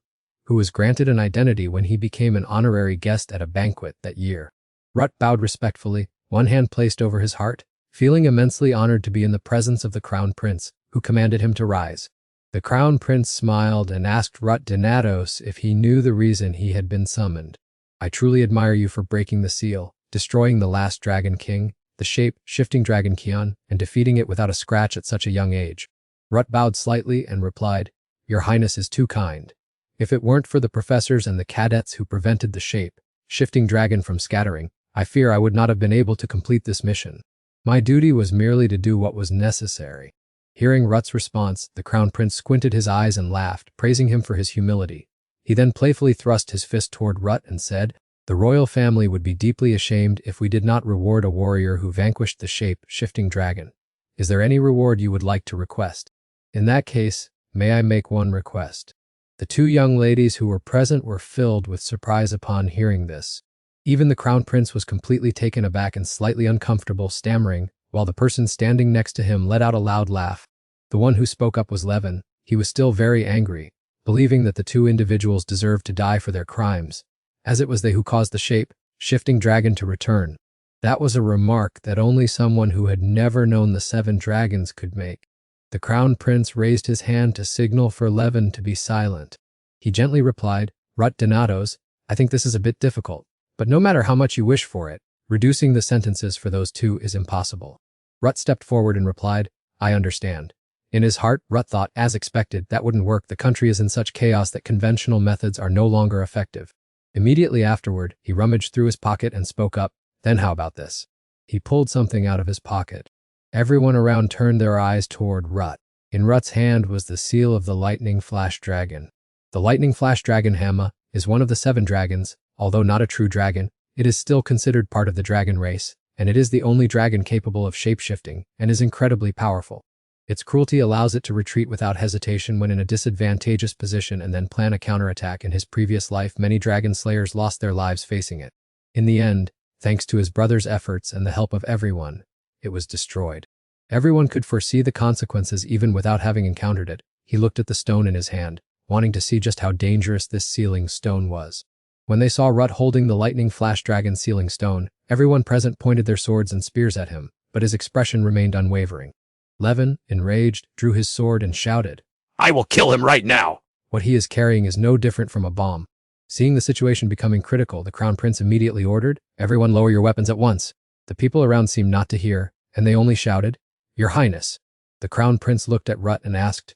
who was granted an identity when he became an honorary guest at a banquet that year. Rut bowed respectfully, one hand placed over his heart, feeling immensely honored to be in the presence of the Crown Prince, who commanded him to rise. The Crown Prince smiled and asked Rut Donatos if he knew the reason he had been summoned. I truly admire you for breaking the seal, destroying the last Dragon King, the shape-shifting Dragon Kion, and defeating it without a scratch at such a young age. Rut bowed slightly and replied, Your Highness is too kind. If it weren't for the professors and the cadets who prevented the shape-shifting dragon from scattering, I fear I would not have been able to complete this mission. My duty was merely to do what was necessary. Hearing Rut's response, the Crown Prince squinted his eyes and laughed, praising him for his humility. He then playfully thrust his fist toward Rut and said, The royal family would be deeply ashamed if we did not reward a warrior who vanquished the shape-shifting dragon. Is there any reward you would like to request? In that case, may I make one request? The two young ladies who were present were filled with surprise upon hearing this. Even the Crown Prince was completely taken aback and slightly uncomfortable, stammering, while the person standing next to him let out a loud laugh. The one who spoke up was Levin. He was still very angry, believing that the two individuals deserved to die for their crimes, as it was they who caused the shape-shifting dragon to return. That was a remark that only someone who had never known the seven dragons could make. The Crown Prince raised his hand to signal for Levin to be silent. He gently replied, Rut Donatos, I think this is a bit difficult, but no matter how much you wish for it, reducing the sentences for those two is impossible. Rut stepped forward and replied, I understand. In his heart, Rut thought, as expected, that wouldn't work. The country is in such chaos that conventional methods are no longer effective. Immediately afterward, he rummaged through his pocket and spoke up, Then how about this? He pulled something out of his pocket. Everyone around turned their eyes toward Rut. In Rut's hand was the seal of the Lightning Flash Dragon. The Lightning Flash Dragon Hamma is one of the seven dragons. Although not a true dragon, it is still considered part of the dragon race, and it is the only dragon capable of shape-shifting and is incredibly powerful. Its cruelty allows it to retreat without hesitation when in a disadvantageous position and then plan a counterattack. In his previous life, many dragon slayers lost their lives facing it. In the end, thanks to his brother's efforts and the help of everyone, it was destroyed. Everyone could foresee the consequences even without having encountered it. He looked at the stone in his hand, wanting to see just how dangerous this sealing stone was. When they saw Rut holding the Lightning Flash Dragon sealing stone, everyone present pointed their swords and spears at him, but his expression remained unwavering. Levin, enraged, drew his sword and shouted, I will kill him right now. What he is carrying is no different from a bomb. Seeing the situation becoming critical, the Crown Prince immediately ordered, Everyone lower your weapons at once. The people around seemed not to hear, and they only shouted, Your Highness. The Crown Prince looked at Rut and asked,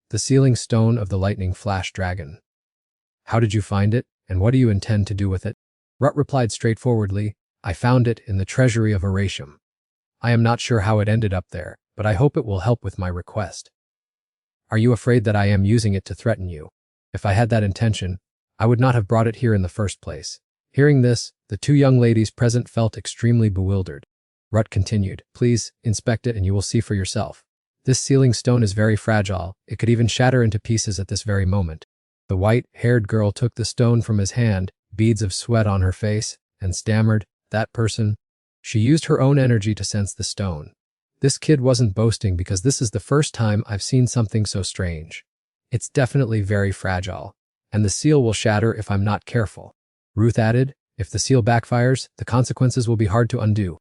The sealing stone of the Lightning Flash Dragon. How did you find it, and what do you intend to do with it? Rut replied straightforwardly, I found it in the treasury of Aratium. I am not sure how it ended up there, but I hope it will help with my request. Are you afraid that I am using it to threaten you? If I had that intention, I would not have brought it here in the first place. Hearing this, the two young ladies present felt extremely bewildered. Rut continued, Please, inspect it and you will see for yourself. This sealing stone is very fragile, it could even shatter into pieces at this very moment. The white-haired girl took the stone from his hand, beads of sweat on her face, and stammered, That person? She used her own energy to sense the stone. This kid wasn't boasting because this is the first time I've seen something so strange. It's definitely very fragile, and the seal will shatter if I'm not careful. Ruth added, If the seal backfires, the consequences will be hard to undo.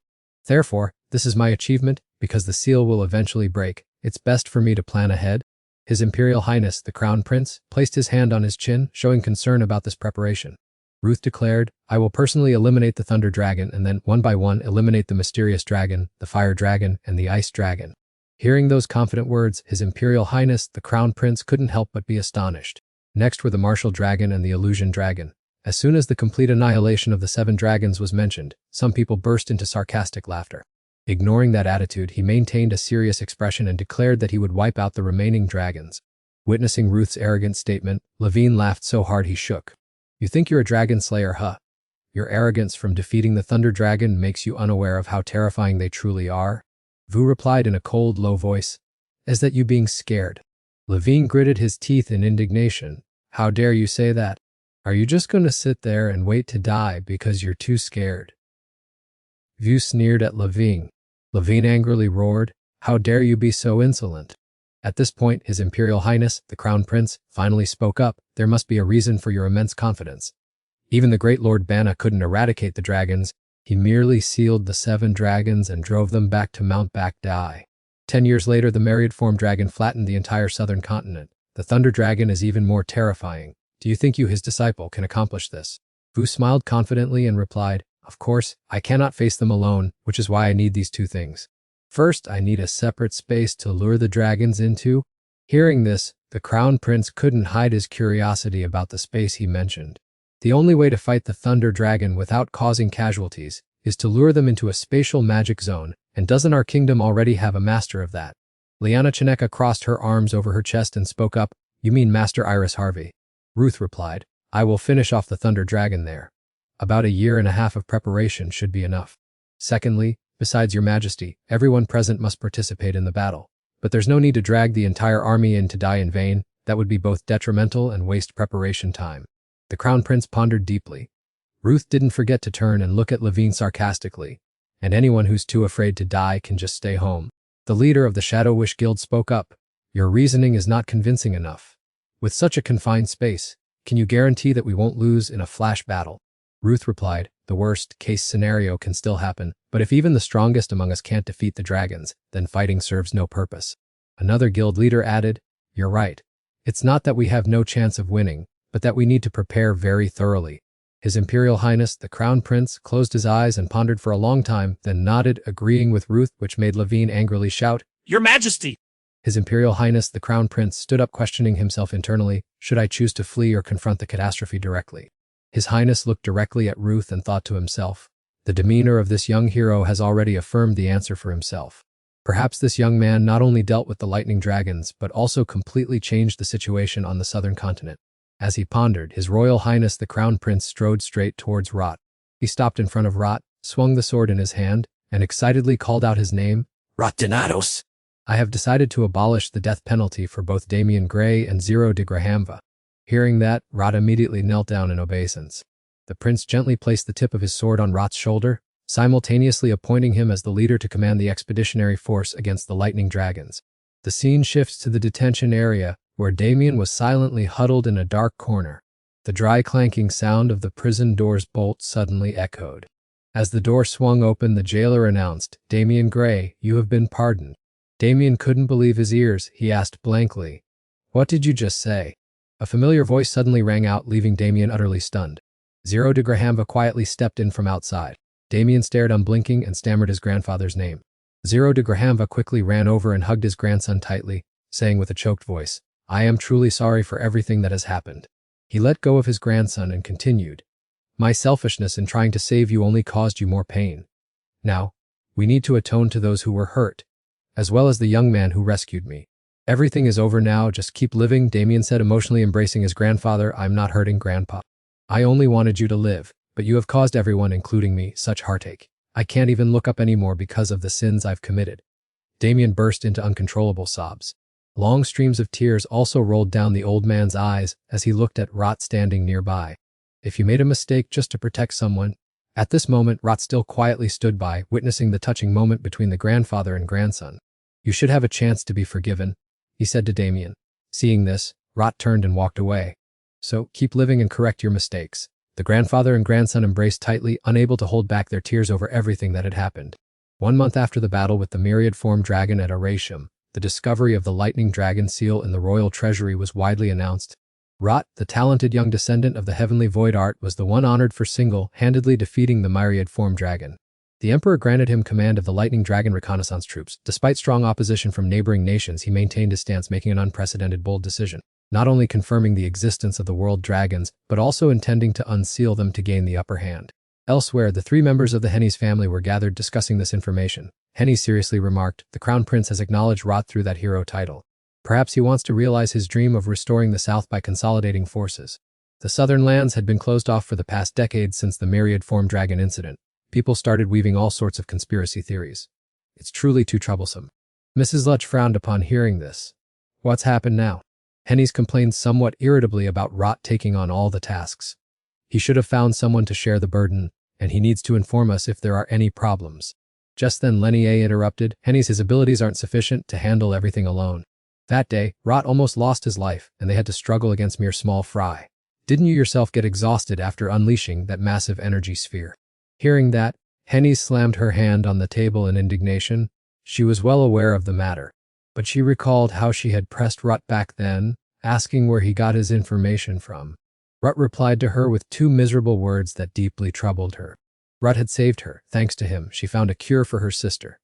Therefore, this is my achievement, because the seal will eventually break. It's best for me to plan ahead. His Imperial Highness, the Crown Prince, placed his hand on his chin, showing concern about this preparation. Ruth declared, I will personally eliminate the Thunder Dragon and then, one by one, eliminate the Mysterious Dragon, the Fire Dragon, and the Ice Dragon. Hearing those confident words, His Imperial Highness, the Crown Prince, couldn't help but be astonished. Next were the Martial Dragon and the Illusion Dragon. As soon as the complete annihilation of the seven dragons was mentioned, some people burst into sarcastic laughter. Ignoring that attitude, he maintained a serious expression and declared that he would wipe out the remaining dragons. Witnessing Ruth's arrogant statement, Levine laughed so hard he shook. You think you're a dragon slayer, huh? Your arrogance from defeating the Thunder Dragon makes you unaware of how terrifying they truly are. Vu replied in a cold, low voice. Is that you being scared? Levine gritted his teeth in indignation. How dare you say that? Are you just going to sit there and wait to die because you're too scared? Vu sneered at Levine. Levine angrily roared, how dare you be so insolent? At this point, His Imperial Highness, the Crown Prince, finally spoke up. There must be a reason for your immense confidence. Even the great Lord Bana couldn't eradicate the dragons. He merely sealed the 7 dragons and drove them back to Mount Bakdai. 10 years later, the myriad form dragon flattened the entire southern continent. The Thunder Dragon is even more terrifying. Do you think you, his disciple, can accomplish this? Vu smiled confidently and replied, of course, I cannot face them alone, which is why I need these 2 things. First, I need a separate space to lure the dragons into. Hearing this, the Crown Prince couldn't hide his curiosity about the space he mentioned. The only way to fight the Thunder Dragon without causing casualties is to lure them into a spatial magic zone, and doesn't our kingdom already have a master of that? Liana Chineka crossed her arms over her chest and spoke up, you mean Master Iris Harvey? Ruth replied, I will finish off the Thunder Dragon there. About a year and a half of preparation should be enough. Secondly, besides your majesty, everyone present must participate in the battle. But there's no need to drag the entire army in to die in vain. That would be both detrimental and waste preparation time. The Crown Prince pondered deeply. Ruth didn't forget to turn and look at Levine sarcastically. And anyone who's too afraid to die can just stay home. The leader of the Shadow Wish Guild spoke up. Your reasoning is not convincing enough. With such a confined space, can you guarantee that we won't lose in a flash battle? Ruth replied, the worst-case scenario can still happen, but if even the strongest among us can't defeat the dragons, then fighting serves no purpose. Another guild leader added, you're right. It's not that we have no chance of winning, but that we need to prepare very thoroughly. His Imperial Highness, the Crown Prince, closed his eyes and pondered for a long time, then nodded, agreeing with Ruth, which made Levine angrily shout, Your Majesty! His Imperial Highness, the Crown Prince, stood up questioning himself internally, should I choose to flee or confront the catastrophe directly? His Highness looked directly at Ruth and thought to himself, the demeanor of this young hero has already affirmed the answer for himself. Perhaps this young man not only dealt with the lightning dragons, but also completely changed the situation on the southern continent. As he pondered, His Royal Highness the Crown Prince strode straight towards Rot. He stopped in front of Rot, swung the sword in his hand, and excitedly called out his name, Rotinados. I have decided to abolish the death penalty for both Damian Gray and Zero de Grahamva. Hearing that, Rot immediately knelt down in obeisance. The prince gently placed the tip of his sword on Rot's shoulder, simultaneously appointing him as the leader to command the expeditionary force against the lightning dragons. The scene shifts to the detention area, where Damian was silently huddled in a dark corner. The dry clanking sound of the prison door's bolt suddenly echoed. As the door swung open, the jailer announced, Damian Gray, you have been pardoned. Damian couldn't believe his ears. He asked blankly, what did you just say? A familiar voice suddenly rang out, leaving Damian utterly stunned. Zero de Grahamva quietly stepped in from outside. Damian stared unblinking and stammered his grandfather's name. Zero de Grahamva quickly ran over and hugged his grandson tightly, saying with a choked voice, I am truly sorry for everything that has happened. He let go of his grandson and continued, my selfishness in trying to save you only caused you more pain. Now, we need to atone to those who were hurt, as well as the young man who rescued me. Everything is over now, just keep living, Damian said, emotionally embracing his grandfather. I'm not hurting, Grandpa. I only wanted you to live, but you have caused everyone, including me, such heartache. I can't even look up anymore because of the sins I've committed. Damian burst into uncontrollable sobs. Long streams of tears also rolled down the old man's eyes as he looked at Rot standing nearby. If you made a mistake just to protect someone. At this moment, Rot still quietly stood by, witnessing the touching moment between the grandfather and grandson. You should have a chance to be forgiven, he said to Damian. Seeing this, Rot turned and walked away. So, keep living and correct your mistakes. The grandfather and grandson embraced tightly, unable to hold back their tears over everything that had happened. 1 month after the battle with the myriad form dragon at Aratium, the discovery of the lightning dragon seal in the royal treasury was widely announced. Rot, the talented young descendant of the heavenly void art, was the one honored for single-handedly defeating the myriad form dragon. The emperor granted him command of the lightning dragon reconnaissance troops. Despite strong opposition from neighboring nations, he maintained his stance, making an unprecedented bold decision, not only confirming the existence of the world dragons, but also intending to unseal them to gain the upper hand. Elsewhere, the 3 members of the Hennies family were gathered discussing this information. Henny seriously remarked, the Crown Prince has acknowledged Rot through that hero title. Perhaps he wants to realize his dream of restoring the South by consolidating forces. The southern lands had been closed off for the past decade since the myriad form dragon incident. People started weaving all sorts of conspiracy theories. It's truly too troublesome. Mrs. Lutch frowned upon hearing this. What's happened now? Hennies complained somewhat irritably about Rot taking on all the tasks. He should have found someone to share the burden, and he needs to inform us if there are any problems. Just then Lenier interrupted. Hennies, his abilities aren't sufficient to handle everything alone. That day, Rot almost lost his life, and they had to struggle against mere small fry. Didn't you yourself get exhausted after unleashing that massive energy sphere? Hearing that, Hennies slammed her hand on the table in indignation. She was well aware of the matter, but she recalled how she had pressed Rut back then, asking where he got his information from. Rut replied to her with 2 miserable words that deeply troubled her. Rut had saved her. Thanks to him, she found a cure for her sister.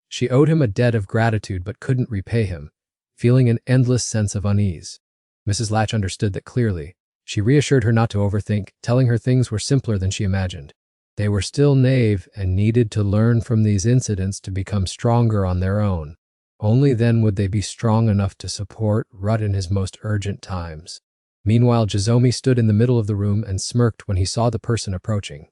She owed him a debt of gratitude but couldn't repay him, feeling an endless sense of unease. Mrs. Latch understood that clearly. She reassured her not to overthink, telling her things were simpler than she imagined. They were still naive and needed to learn from these incidents to become stronger on their own. Only then would they be strong enough to support Rut in his most urgent times. Meanwhile, Jizomi stood in the middle of the room and smirked when he saw the person approaching.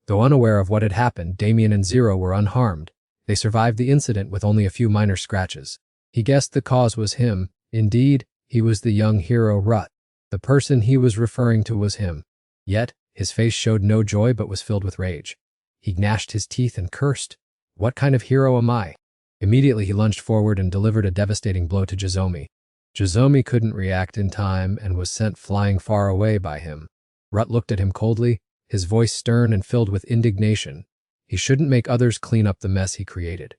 Though unaware of what had happened, Damien and Zero were unharmed. They survived the incident with only a few minor scratches. He guessed the cause was him. Indeed, he was the young hero Rut. The person he was referring to was him. Yet, his face showed no joy but was filled with rage. He gnashed his teeth and cursed. What kind of hero am I? Immediately he lunged forward and delivered a devastating blow to Jizomi. Jizomi couldn't react in time and was sent flying far away by him. Rut looked at him coldly, his voice stern and filled with indignation. He shouldn't make others clean up the mess he created.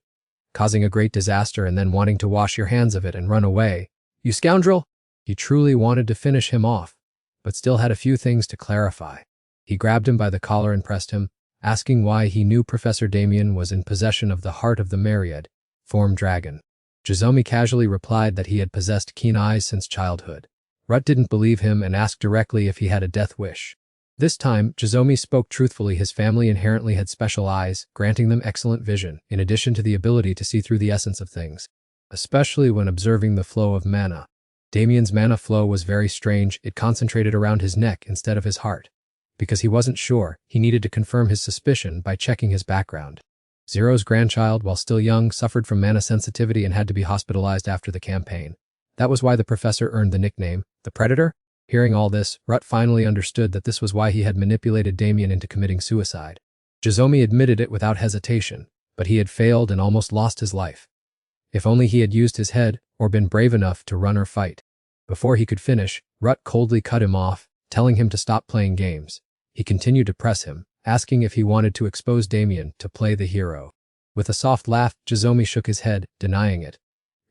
Causing a great disaster and then wanting to wash your hands of it and run away. You scoundrel! He truly wanted to finish him off, but still had a few things to clarify. He grabbed him by the collar and pressed him, asking why he knew Professor Damien was in possession of the heart of the myriad form dragon. Jizomi casually replied that he had possessed keen eyes since childhood. Rut didn't believe him and asked directly if he had a death wish. This time, Jizomi spoke truthfully. His family inherently had special eyes, granting them excellent vision, in addition to the ability to see through the essence of things, especially when observing the flow of mana. Damien's mana flow was very strange. It concentrated around his neck instead of his heart. Because he wasn't sure, he needed to confirm his suspicion by checking his background. Zero's grandchild, while still young, suffered from mana sensitivity and had to be hospitalized after the campaign. That was why the professor earned the nickname, the Predator. Hearing all this, Rut finally understood that this was why he had manipulated Damien into committing suicide. Jizomi admitted it without hesitation, but he had failed and almost lost his life. If only he had used his head, or been brave enough to run or fight. Before he could finish, Rut coldly cut him off, telling him to stop playing games. He continued to press him, asking if he wanted to expose Damien to play the hero. With a soft laugh, Jizomi shook his head, denying it.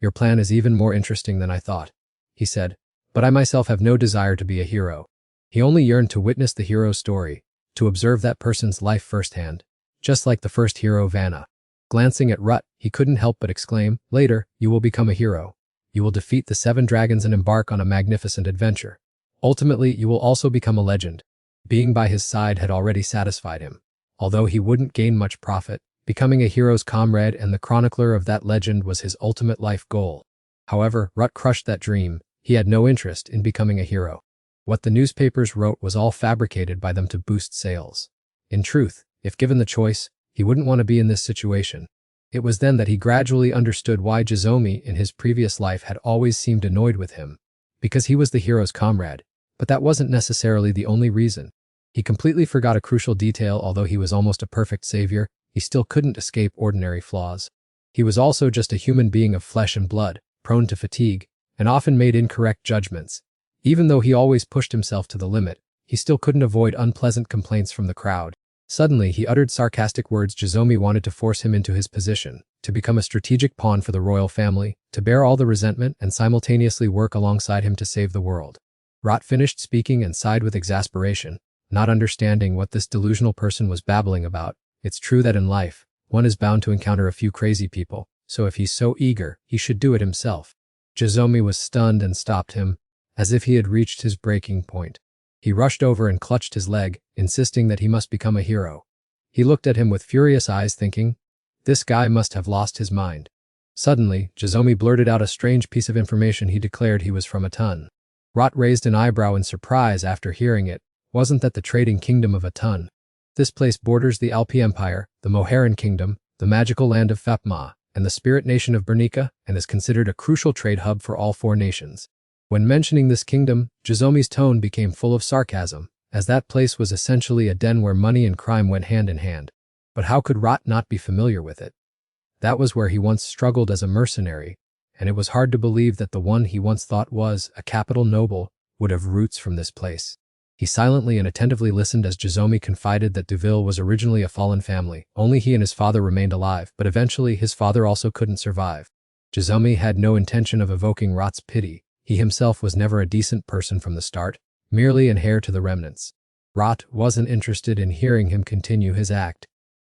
Your plan is even more interesting than I thought, he said, but I myself have no desire to be a hero. He only yearned to witness the hero's story, to observe that person's life firsthand, just like the first hero Vanna. Glancing at Rut, he couldn't help but exclaim, later, you will become a hero. You will defeat the 7 dragons and embark on a magnificent adventure. Ultimately, you will also become a legend. Being by his side had already satisfied him. Although he wouldn't gain much profit, becoming a hero's comrade and the chronicler of that legend was his ultimate life goal. However, Rut crushed that dream. He had no interest in becoming a hero. What the newspapers wrote was all fabricated by them to boost sales. In truth, if given the choice, he wouldn't want to be in this situation. It was then that he gradually understood why Jizomi in his previous life had always seemed annoyed with him. Because he was the hero's comrade. But that wasn't necessarily the only reason. He completely forgot a crucial detail. Although he was almost a perfect savior, he still couldn't escape ordinary flaws. He was also just a human being of flesh and blood, prone to fatigue, and often made incorrect judgments. Even though he always pushed himself to the limit, he still couldn't avoid unpleasant complaints from the crowd. Suddenly, he uttered sarcastic words. Jizomi wanted to force him into his position, to become a strategic pawn for the royal family, to bear all the resentment and simultaneously work alongside him to save the world. Rot finished speaking and sighed with exasperation, not understanding what this delusional person was babbling about. It's true that in life, one is bound to encounter a few crazy people, so if he's so eager, he should do it himself. Jizomi was stunned and stopped him, as if he had reached his breaking point. He rushed over and clutched his leg, insisting that he must become a hero. He looked at him with furious eyes thinking, this guy must have lost his mind. Suddenly, Jizomi blurted out a strange piece of information. He declared he was from a ton. Rot raised an eyebrow in surprise after hearing it. Wasn't that the trading kingdom of Atun? This place borders the Alpi Empire, the Moharan Kingdom, the magical land of Fapma, and the spirit nation of Bernica, and is considered a crucial trade hub for all four nations. When mentioning this kingdom, Jizomi's tone became full of sarcasm, as that place was essentially a den where money and crime went hand in hand. But how could Rot not be familiar with it? That was where he once struggled as a mercenary, and it was hard to believe that the one he once thought was a capital noble would have roots from this place. He silently and attentively listened as Jizomi confided that Duville was originally a fallen family. Only he and his father remained alive, but eventually his father also couldn't survive. Jizomi had no intention of evoking Rot's pity. He himself was never a decent person from the start, merely an heir to the remnants. Rot wasn't interested in hearing him continue his act,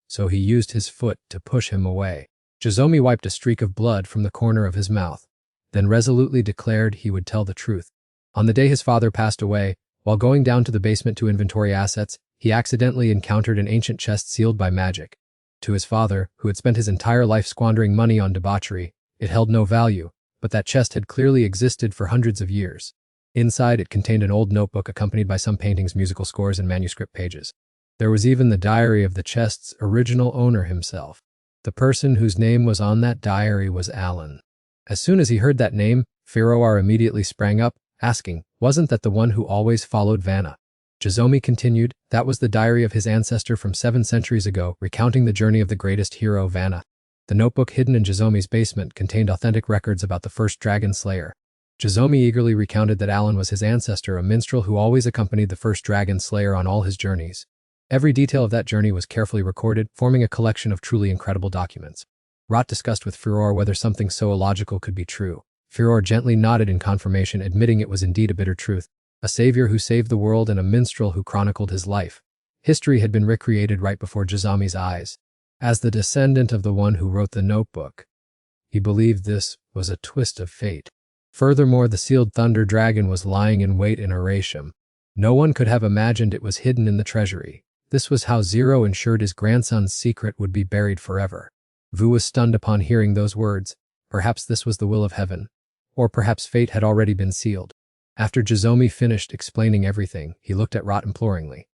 so he used his foot to push him away. Jizomi wiped a streak of blood from the corner of his mouth, then resolutely declared he would tell the truth. On the day his father passed away, while going down to the basement to inventory assets, he accidentally encountered an ancient chest sealed by magic. To his father, who had spent his entire life squandering money on debauchery, it held no value, but that chest had clearly existed for hundreds of years. Inside, it contained an old notebook accompanied by some paintings, musical scores, and manuscript pages. There was even the diary of the chest's original owner himself. The person whose name was on that diary was Alan. As soon as he heard that name, Firoar immediately sprang up, asking, "Wasn't that the one who always followed Vanna?" Jizomi continued, "That was the diary of his ancestor from 7 centuries ago, recounting the journey of the greatest hero, Vanna." The notebook hidden in Jizomi's basement contained authentic records about the first dragon slayer. Jizomi eagerly recounted that Alan was his ancestor, a minstrel who always accompanied the first dragon slayer on all his journeys. Every detail of that journey was carefully recorded, forming a collection of truly incredible documents. Rot discussed with Furor whether something so illogical could be true. Furor gently nodded in confirmation, admitting it was indeed a bitter truth. A savior who saved the world and a minstrel who chronicled his life. History had been recreated right before Jizomi's eyes. As the descendant of the one who wrote the notebook, he believed this was a twist of fate. Furthermore, the sealed thunder dragon was lying in wait in Aratium. No one could have imagined it was hidden in the treasury. This was how Zero ensured his grandson's secret would be buried forever. Vu was stunned upon hearing those words. Perhaps this was the will of heaven. Or perhaps fate had already been sealed. After Jizomi finished explaining everything, he looked at Rot imploringly.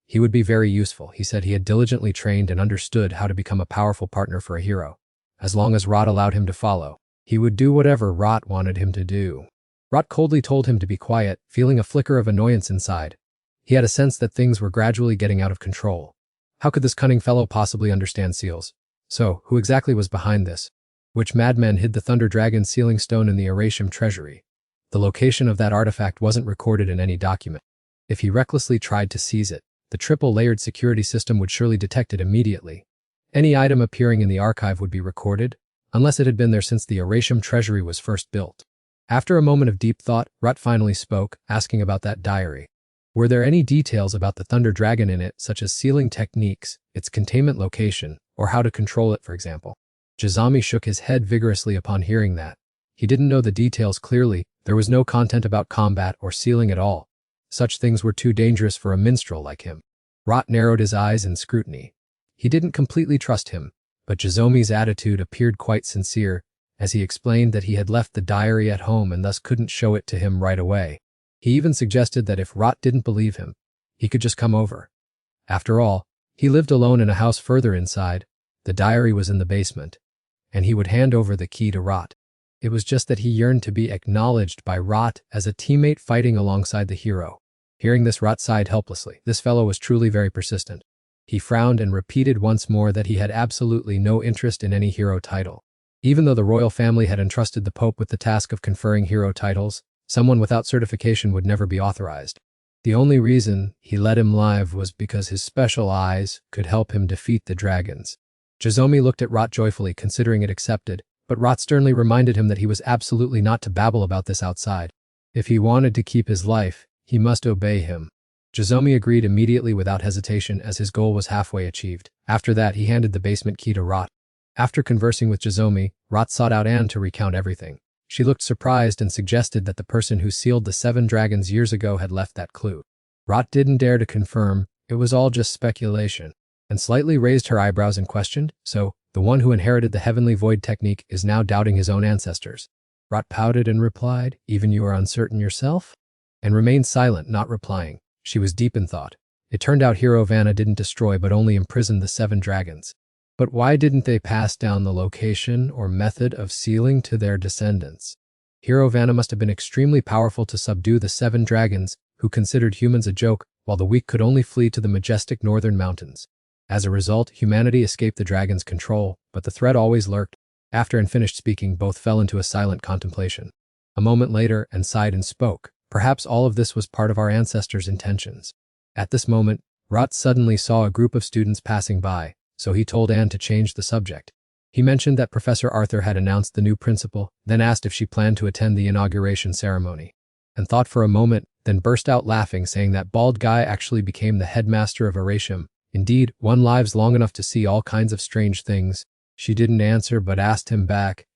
He would be very useful. He said he had diligently trained and understood how to become a powerful partner for a hero. As long as Rot allowed him to follow, he would do whatever Rot wanted him to do. Rot coldly told him to be quiet, feeling a flicker of annoyance inside. He had a sense that things were gradually getting out of control. How could this cunning fellow possibly understand seals? So, who exactly was behind this? Which madman hid the Thunder Dragon sealing stone in the Aratium treasury? The location of that artifact wasn't recorded in any document. If he recklessly tried to seize it, the triple-layered security system would surely detect it immediately. Any item appearing in the archive would be recorded, unless it had been there since the Aratium treasury was first built. After a moment of deep thought, Rut finally spoke, asking about that diary. Were there any details about the Thunder Dragon in it, such as sealing techniques, its containment location, or how to control it, for example? Jizomi shook his head vigorously upon hearing that. He didn't know the details clearly. There was no content about combat or sealing at all. Such things were too dangerous for a minstrel like him. Rot narrowed his eyes in scrutiny. He didn't completely trust him, but Jizomi's attitude appeared quite sincere, as he explained that he had left the diary at home and thus couldn't show it to him right away. He even suggested that if Rot didn't believe him, he could just come over. After all, he lived alone in a house further inside. The diary was in the basement, and he would hand over the key to Rot. It was just that he yearned to be acknowledged by Rot as a teammate fighting alongside the hero. Hearing this, Rot sighed helplessly. This fellow was truly very persistent. He frowned and repeated once more that he had absolutely no interest in any hero title. Even though the royal family had entrusted the Pope with the task of conferring hero titles, someone without certification would never be authorized. The only reason he let him live was because his special eyes could help him defeat the dragons. Jizomi looked at Rot joyfully, considering it accepted, but Rot sternly reminded him that he was absolutely not to babble about this outside. If he wanted to keep his life, he must obey him. Jizomi agreed immediately without hesitation, as his goal was halfway achieved. After that, he handed the basement key to Rot. After conversing with Jizomi, Rot sought out Anne to recount everything. She looked surprised and suggested that the person who sealed the 7 dragons years ago had left that clue. Rot didn't dare to confirm, it was all just speculation, and slightly raised her eyebrows and questioned, "So, the one who inherited the heavenly void technique is now doubting his own ancestors?" Rot pouted and replied, "Even you are uncertain yourself?" and remained silent, not replying. She was deep in thought. It turned out Hero Vanna didn't destroy but only imprisoned the 7 dragons. But why didn't they pass down the location or method of sealing to their descendants? Hero Vanna must have been extremely powerful to subdue the 7 dragons, who considered humans a joke, while the weak could only flee to the majestic northern mountains. As a result, humanity escaped the dragon's control, but the threat always lurked. After Anne finished speaking, both fell into a silent contemplation. A moment later, Anne sighed and spoke. Perhaps all of this was part of our ancestors' intentions. At this moment, Rot suddenly saw a group of students passing by, so he told Anne to change the subject. He mentioned that Professor Arthur had announced the new principal, then asked if she planned to attend the inauguration ceremony. And thought for a moment, then burst out laughing, saying that bald guy actually became the headmaster of Aratium. Indeed, one lives long enough to see all kinds of strange things. She didn't answer but asked him back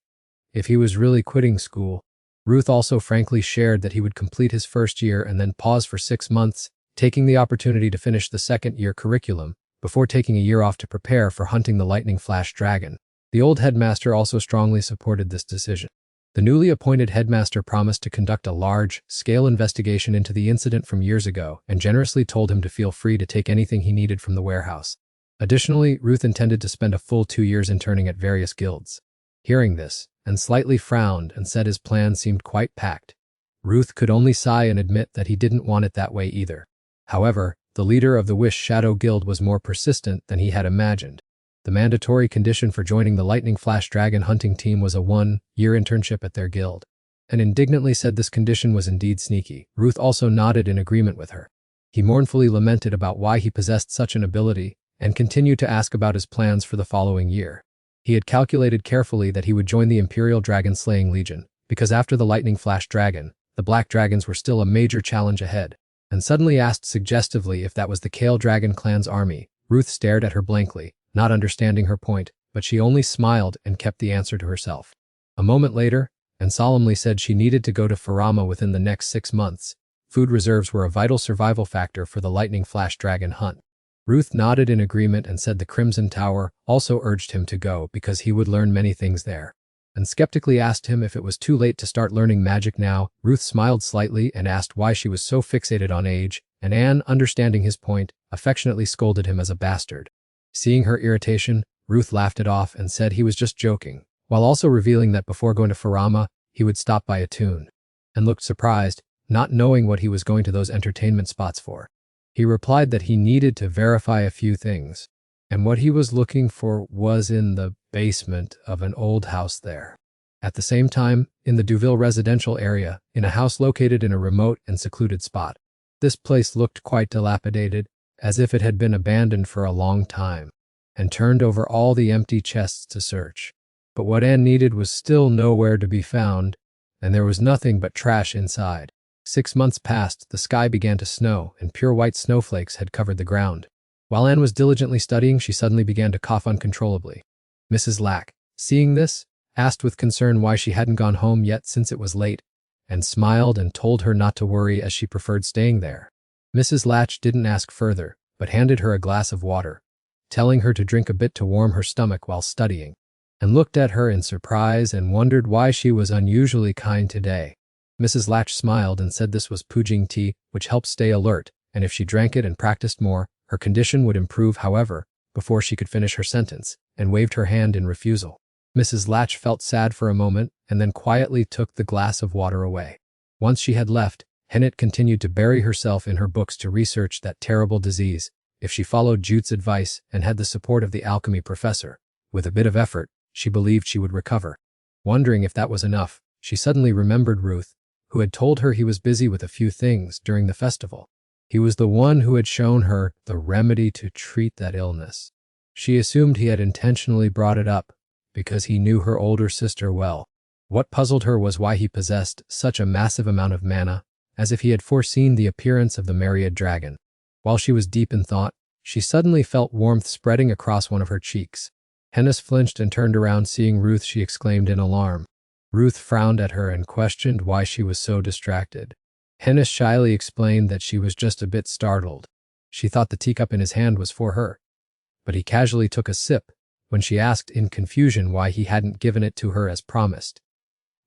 if he was really quitting school. Ruth also frankly shared that he would complete his first year and then pause for 6 months, taking the opportunity to finish the second-year curriculum, before taking a year off to prepare for hunting the lightning flash dragon. The old headmaster also strongly supported this decision. The newly appointed headmaster promised to conduct a large-scale investigation into the incident from years ago and generously told him to feel free to take anything he needed from the warehouse. Additionally, Ruth intended to spend a full 2 years interning at various guilds. Hearing this, and slightly frowned and said his plan seemed quite packed. Ruth could only sigh and admit that he didn't want it that way either. However, the leader of the Wish Shadow Guild was more persistent than he had imagined. The mandatory condition for joining the Lightning Flash Dragon hunting team was a 1-year internship at their guild, and indignantly said this condition was indeed sneaky. Ruth also nodded in agreement with her. He mournfully lamented about why he possessed such an ability and continued to ask about his plans for the following year. He had calculated carefully that he would join the Imperial Dragon Slaying Legion, because after the Lightning Flash Dragon, the Black Dragons were still a major challenge ahead, and suddenly asked suggestively if that was the Kale Dragon clan's army. Ruth stared at her blankly, not understanding her point, but she only smiled and kept the answer to herself. A moment later, and solemnly said she needed to go to Farama within the next 6 months. Food reserves were a vital survival factor for the Lightning Flash Dragon hunt. Ruth nodded in agreement and said the Crimson Tower also urged him to go because he would learn many things there, and skeptically asked him if it was too late to start learning magic now. Ruth smiled slightly and asked why she was so fixated on age, and Anne, understanding his point, affectionately scolded him as a bastard. Seeing her irritation, Ruth laughed it off and said he was just joking, while also revealing that before going to Farama, he would stop by Attune, and looked surprised, not knowing what he was going to those entertainment spots for. He replied that he needed to verify a few things, and what he was looking for was in the basement of an old house there. At the same time, in the Duville residential area, in a house located in a remote and secluded spot. This place looked quite dilapidated, as if it had been abandoned for a long time, and turned over all the empty chests to search. But what Anne needed was still nowhere to be found, and there was nothing but trash inside. 6 months passed, the sky began to snow, and pure white snowflakes had covered the ground. While Anne was diligently studying, she suddenly began to cough uncontrollably. Mrs. Lack, seeing this, asked with concern why she hadn't gone home yet since it was late, and smiled and told her not to worry as she preferred staying there. Mrs. Latch didn't ask further, but handed her a glass of water, telling her to drink a bit to warm her stomach while studying, and looked at her in surprise and wondered why she was unusually kind today. Mrs. Latch smiled and said this was Pujing tea, which helped stay alert, and if she drank it and practiced more, her condition would improve. However, before she could finish her sentence, and waved her hand in refusal. Mrs. Latch felt sad for a moment and then quietly took the glass of water away. Once she had left, Hennet continued to bury herself in her books to research that terrible disease. If she followed Jute's advice and had the support of the alchemy professor, with a bit of effort, she believed she would recover. Wondering if that was enough, she suddenly remembered Ruth, who had told her he was busy with a few things during the festival. He was the one who had shown her the remedy to treat that illness. She assumed he had intentionally brought it up because he knew her older sister well. What puzzled her was why he possessed such a massive amount of mana, as if he had foreseen the appearance of the myriad dragon. While she was deep in thought, she suddenly felt warmth spreading across one of her cheeks. Hennis flinched and turned around. Seeing Ruth, she exclaimed in alarm. Ruth frowned at her and questioned why she was so distracted. Hennis shyly explained that she was just a bit startled. She thought the teacup in his hand was for her, but he casually took a sip when she asked in confusion why he hadn't given it to her as promised.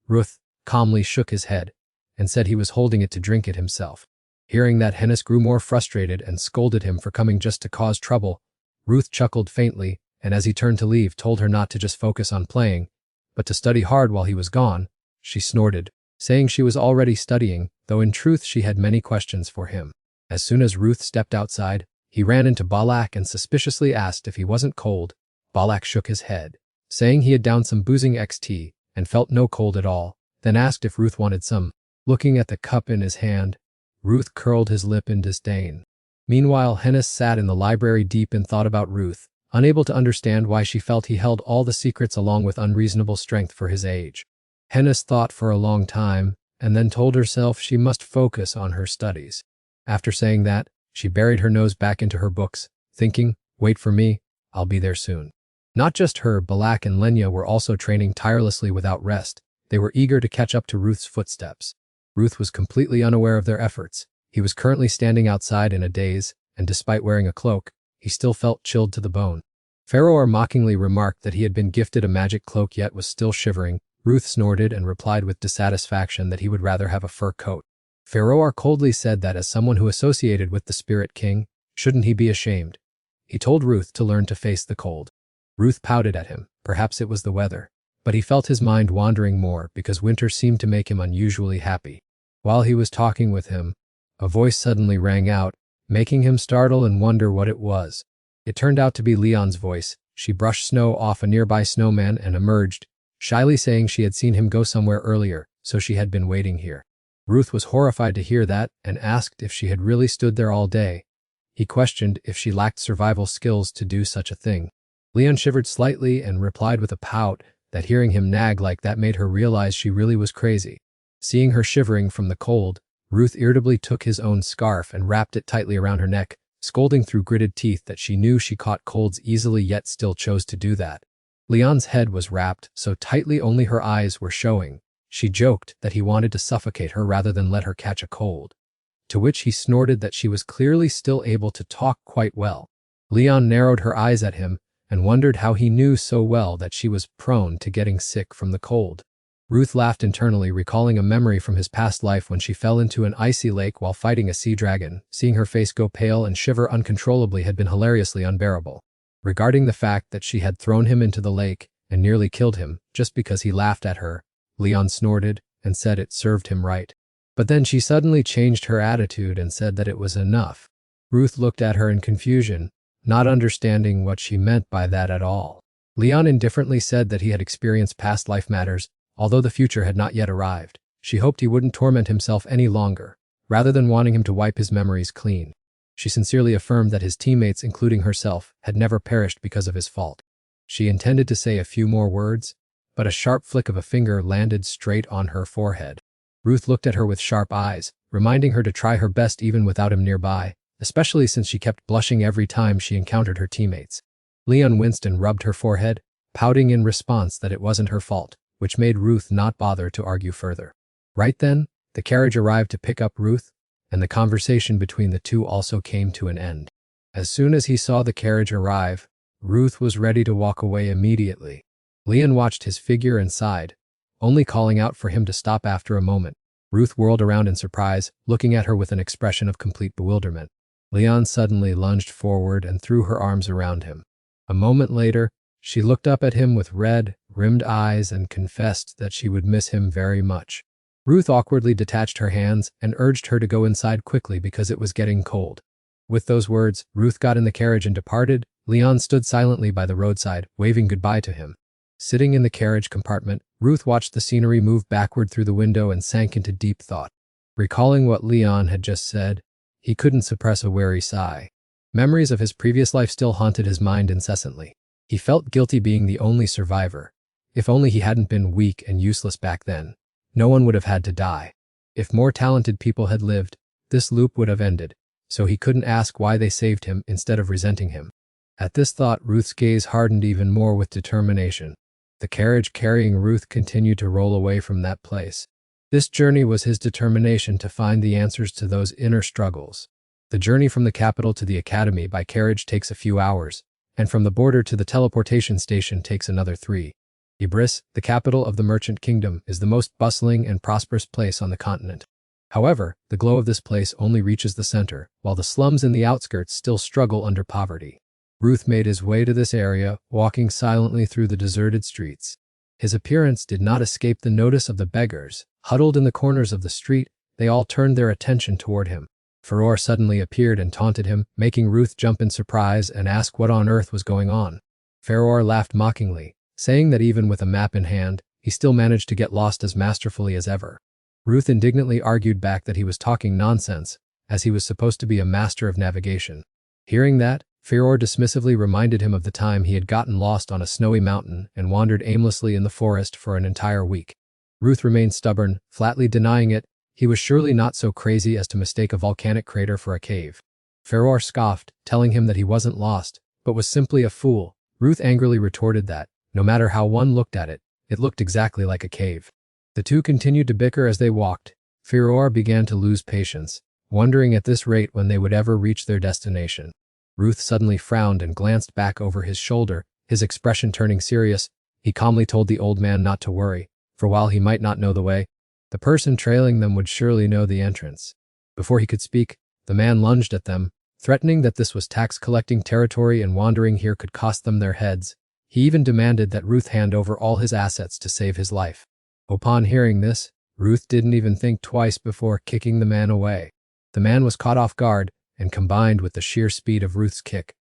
Ruth calmly shook his head, and said he was holding it to drink it himself. Hearing that, Hennis grew more frustrated and scolded him for coming just to cause trouble. Ruth chuckled faintly, and as he turned to leave, told her not to just focus on playing, but to study hard while he was gone. She snorted, saying she was already studying, though in truth she had many questions for him. As soon as Ruth stepped outside, he ran into Balak and suspiciously asked if he wasn't cold. Balak shook his head, saying he had downed some boozing tea and felt no cold at all, then asked if Ruth wanted some. Looking at the cup in his hand, Ruth curled his lip in disdain. Meanwhile, Hennis sat in the library deep in thought about Ruth, unable to understand why she felt he held all the secrets along with unreasonable strength for his age. Hennis thought for a long time, and then told herself she must focus on her studies. After saying that, she buried her nose back into her books, thinking, "Wait for me, I'll be there soon." Not just her, Balak and Lenya were also training tirelessly without rest. They were eager to catch up to Ruth's footsteps. Ruth was completely unaware of their efforts. He was currently standing outside in a daze, and despite wearing a cloak, he still felt chilled to the bone. Pharaoh mockingly remarked that he had been gifted a magic cloak yet was still shivering. Ruth snorted and replied with dissatisfaction that he would rather have a fur coat. Pharaoh coldly said that as someone who associated with the Spirit King, shouldn't he be ashamed? He told Ruth to learn to face the cold. Ruth pouted at him, perhaps it was the weather, but he felt his mind wandering more because winter seemed to make him unusually happy. While he was talking with him, a voice suddenly rang out, making him startle and wonder what it was. It turned out to be Leon's voice. She brushed snow off a nearby snowman and emerged, shyly saying she had seen him go somewhere earlier, so she had been waiting here. Ruth was horrified to hear that and asked if she had really stood there all day. He questioned if she lacked survival skills to do such a thing. Leon shivered slightly and replied with a pout that hearing him nag like that made her realize she really was crazy. Seeing her shivering from the cold, Ruth irritably took his own scarf and wrapped it tightly around her neck, scolding through gritted teeth that she knew she caught colds easily yet still chose to do that. Leon's head was wrapped so tightly only her eyes were showing. She joked that he wanted to suffocate her rather than let her catch a cold. To which he snorted that she was clearly still able to talk quite well. Leon narrowed her eyes at him and wondered how he knew so well that she was prone to getting sick from the cold. Ruth laughed internally, recalling a memory from his past life when she fell into an icy lake while fighting a sea dragon. Seeing her face go pale and shiver uncontrollably had been hilariously unbearable. Regarding the fact that she had thrown him into the lake and nearly killed him just because he laughed at her, Leon snorted and said it served him right. But then she suddenly changed her attitude and said that it was enough. Ruth looked at her in confusion, not understanding what she meant by that at all. Leon indifferently said that he had experienced past life matters, although the future had not yet arrived. She hoped he wouldn't torment himself any longer, rather than wanting him to wipe his memories clean. She sincerely affirmed that his teammates, including herself, had never perished because of his fault. She intended to say a few more words, but a sharp flick of a finger landed straight on her forehead. Ruth looked at her with sharp eyes, reminding her to try her best even without him nearby, especially since she kept blushing every time she encountered her teammates. Leon winced and rubbed her forehead, pouting in response that it wasn't her fault, which made Ruth not bother to argue further. Right then, the carriage arrived to pick up Ruth, and the conversation between the two also came to an end. As soon as he saw the carriage arrive, Ruth was ready to walk away immediately. Leon watched his figure and sighed, only calling out for him to stop after a moment. Ruth whirled around in surprise, looking at her with an expression of complete bewilderment. Leon suddenly lunged forward and threw her arms around him. A moment later, she looked up at him with red, rimmed eyes and confessed that she would miss him very much. Ruth awkwardly detached her hands and urged her to go inside quickly because it was getting cold. With those words, Ruth got in the carriage and departed. Leon stood silently by the roadside, waving goodbye to him. Sitting in the carriage compartment, Ruth watched the scenery move backward through the window and sank into deep thought. Recalling what Leon had just said, he couldn't suppress a weary sigh. Memories of his previous life still haunted his mind incessantly. He felt guilty being the only survivor. If only he hadn't been weak and useless back then, no one would have had to die. If more talented people had lived, this loop would have ended, so he couldn't ask why they saved him instead of resenting him. At this thought, Ruth's gaze hardened even more with determination. The carriage carrying Ruth continued to roll away from that place. This journey was his determination to find the answers to those inner struggles. The journey from the capital to the academy by carriage takes a few hours, and from the border to the teleportation station takes another 3. Ibris, the capital of the merchant kingdom, is the most bustling and prosperous place on the continent. However, the glow of this place only reaches the center, while the slums in the outskirts still struggle under poverty. Ruth made his way to this area, walking silently through the deserted streets. His appearance did not escape the notice of the beggars. Huddled in the corners of the street, they all turned their attention toward him. Furor suddenly appeared and taunted him, making Ruth jump in surprise and ask what on earth was going on. Furor laughed mockingly, saying that even with a map in hand, he still managed to get lost as masterfully as ever. Ruth indignantly argued back that he was talking nonsense, as he was supposed to be a master of navigation. Hearing that, Furor dismissively reminded him of the time he had gotten lost on a snowy mountain and wandered aimlessly in the forest for an entire week. Ruth remained stubborn, flatly denying it. He was surely not so crazy as to mistake a volcanic crater for a cave. Furor scoffed, telling him that he wasn't lost, but was simply a fool. Ruth angrily retorted that, no matter how one looked at it, it looked exactly like a cave. The two continued to bicker as they walked. Furor began to lose patience, wondering at this rate when they would ever reach their destination. Ruth suddenly frowned and glanced back over his shoulder, his expression turning serious. He calmly told the old man not to worry, for while he might not know the way, the person trailing them would surely know the entrance. Before he could speak, the man lunged at them, threatening that this was tax-collecting territory and wandering here could cost them their heads. He even demanded that Ruth hand over all his assets to save his life. Upon hearing this, Ruth didn't even think twice before kicking the man away. The man was caught off guard, and combined with the sheer speed of Ruth's kick,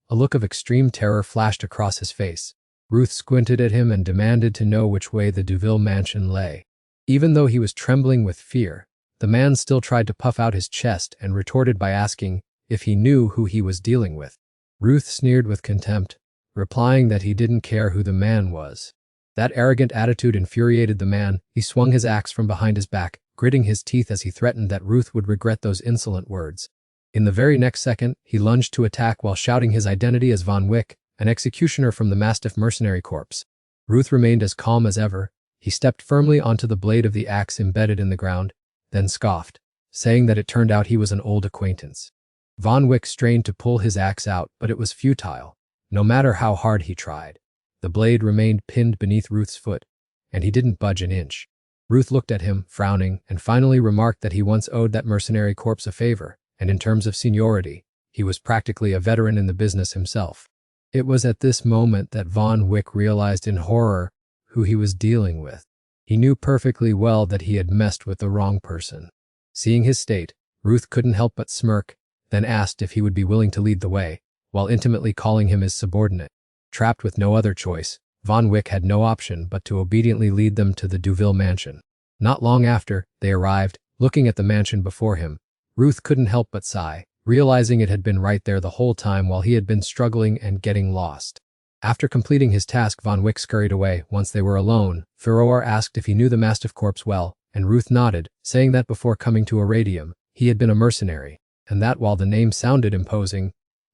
a look of extreme terror flashed across his face. Ruth squinted at him and demanded to know which way the Duville mansion lay. Even though he was trembling with fear, the man still tried to puff out his chest and retorted by asking if he knew who he was dealing with. Ruth sneered with contempt, replying that he didn't care who the man was. That arrogant attitude infuriated the man. He swung his axe from behind his back, gritting his teeth as he threatened that Ruth would regret those insolent words. In the very next second, he lunged to attack while shouting his identity as Von Wick, an executioner from the Mastiff Mercenary Corps. Ruth remained as calm as ever. He stepped firmly onto the blade of the axe embedded in the ground, then scoffed, saying that it turned out he was an old acquaintance. Von Wick strained to pull his axe out, but it was futile. No matter how hard he tried, the blade remained pinned beneath Ruth's foot, and he didn't budge an inch. Ruth looked at him, frowning, and finally remarked that he once owed that mercenary corps a favor, and in terms of seniority, he was practically a veteran in the business himself. It was at this moment that Von Wick realized in horror who he was dealing with. He knew perfectly well that he had messed with the wrong person. Seeing his state, Ruth couldn't help but smirk, then asked if he would be willing to lead the way, while intimately calling him his subordinate. Trapped with no other choice, Von Wick had no option but to obediently lead them to the Duville mansion. Not long after, they arrived. Looking at the mansion before him, Ruth couldn't help but sigh, realizing it had been right there the whole time while he had been struggling and getting lost. After completing his task, Von Wick scurried away. Once they were alone, Furor asked if he knew the Mastiff Corps well, and Ruth nodded, saying that before coming to Iradium, he had been a mercenary, and that while the name sounded imposing,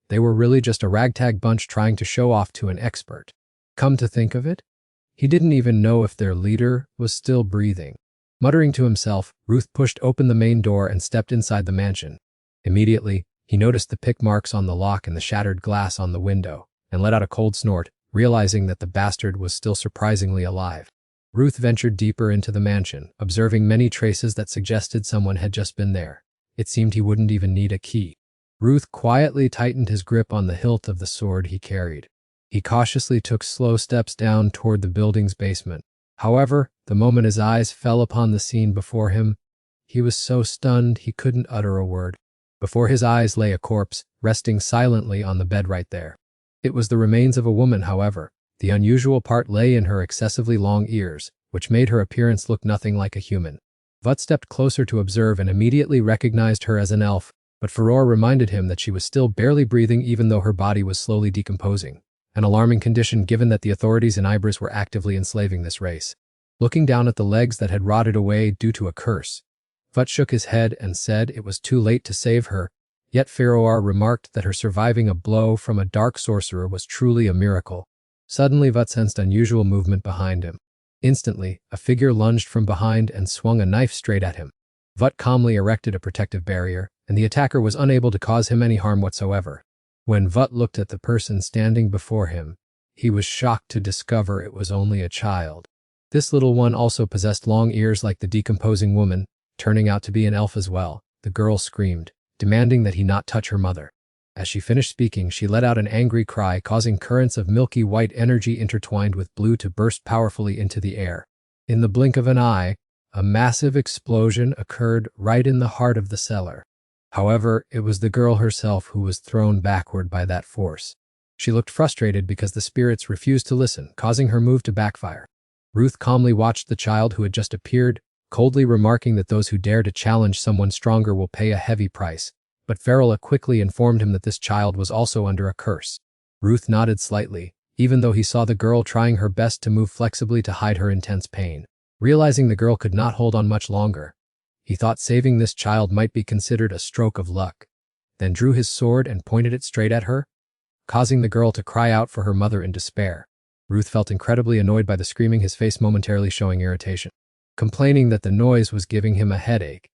they were really just a ragtag bunch trying to show off to an expert. Come to think of it, he didn't even know if their leader was still breathing. Muttering to himself, Ruth pushed open the main door and stepped inside the mansion. Immediately, he noticed the pick marks on the lock and the shattered glass on the window, and let out a cold snort, realizing that the bastard was still surprisingly alive. Ruth ventured deeper into the mansion, observing many traces that suggested someone had just been there. It seemed he wouldn't even need a key. Ruth quietly tightened his grip on the hilt of the sword he carried. He cautiously took slow steps down toward the building's basement. However, the moment his eyes fell upon the scene before him, he was so stunned he couldn't utter a word. Before his eyes lay a corpse, resting silently on the bed right there. It was the remains of a woman, however. The unusual part lay in her excessively long ears, which made her appearance look nothing like a human. Vut stepped closer to observe and immediately recognized her as an elf, but Furor reminded him that she was still barely breathing even though her body was slowly decomposing. An alarming condition given that the authorities in Ibris were actively enslaving this race. Looking down at the legs that had rotted away due to a curse, Vut shook his head and said it was too late to save her, yet Furor remarked that her surviving a blow from a dark sorcerer was truly a miracle. Suddenly Vut sensed unusual movement behind him. Instantly, a figure lunged from behind and swung a knife straight at him. Vut calmly erected a protective barrier, and the attacker was unable to cause him any harm whatsoever. When Vut looked at the person standing before him, He was shocked to discover it was only a child. This little one also possessed long ears like the decomposing woman, turning out to be an elf as well. The girl screamed, demanding that he not touch her mother. As she finished speaking, she let out an angry cry, causing currents of milky white energy intertwined with blue to burst powerfully into the air. In the blink of an eye, a massive explosion occurred right in the heart of the cellar. However, it was the girl herself who was thrown backward by that force. She looked frustrated because the spirits refused to listen, causing her move to backfire. Ruth calmly watched the child who had just appeared, coldly remarking that those who dare to challenge someone stronger will pay a heavy price. But Farrell quickly informed him that this child was also under a curse. Ruth nodded slightly, even though he saw the girl trying her best to move flexibly to hide her intense pain. Realizing the girl could not hold on much longer, he thought saving this child might be considered a stroke of luck, then drew his sword and pointed it straight at her, causing the girl to cry out for her mother in despair. Ruth felt incredibly annoyed by the screaming, his face momentarily showing irritation. Complaining that the noise was giving him a headache,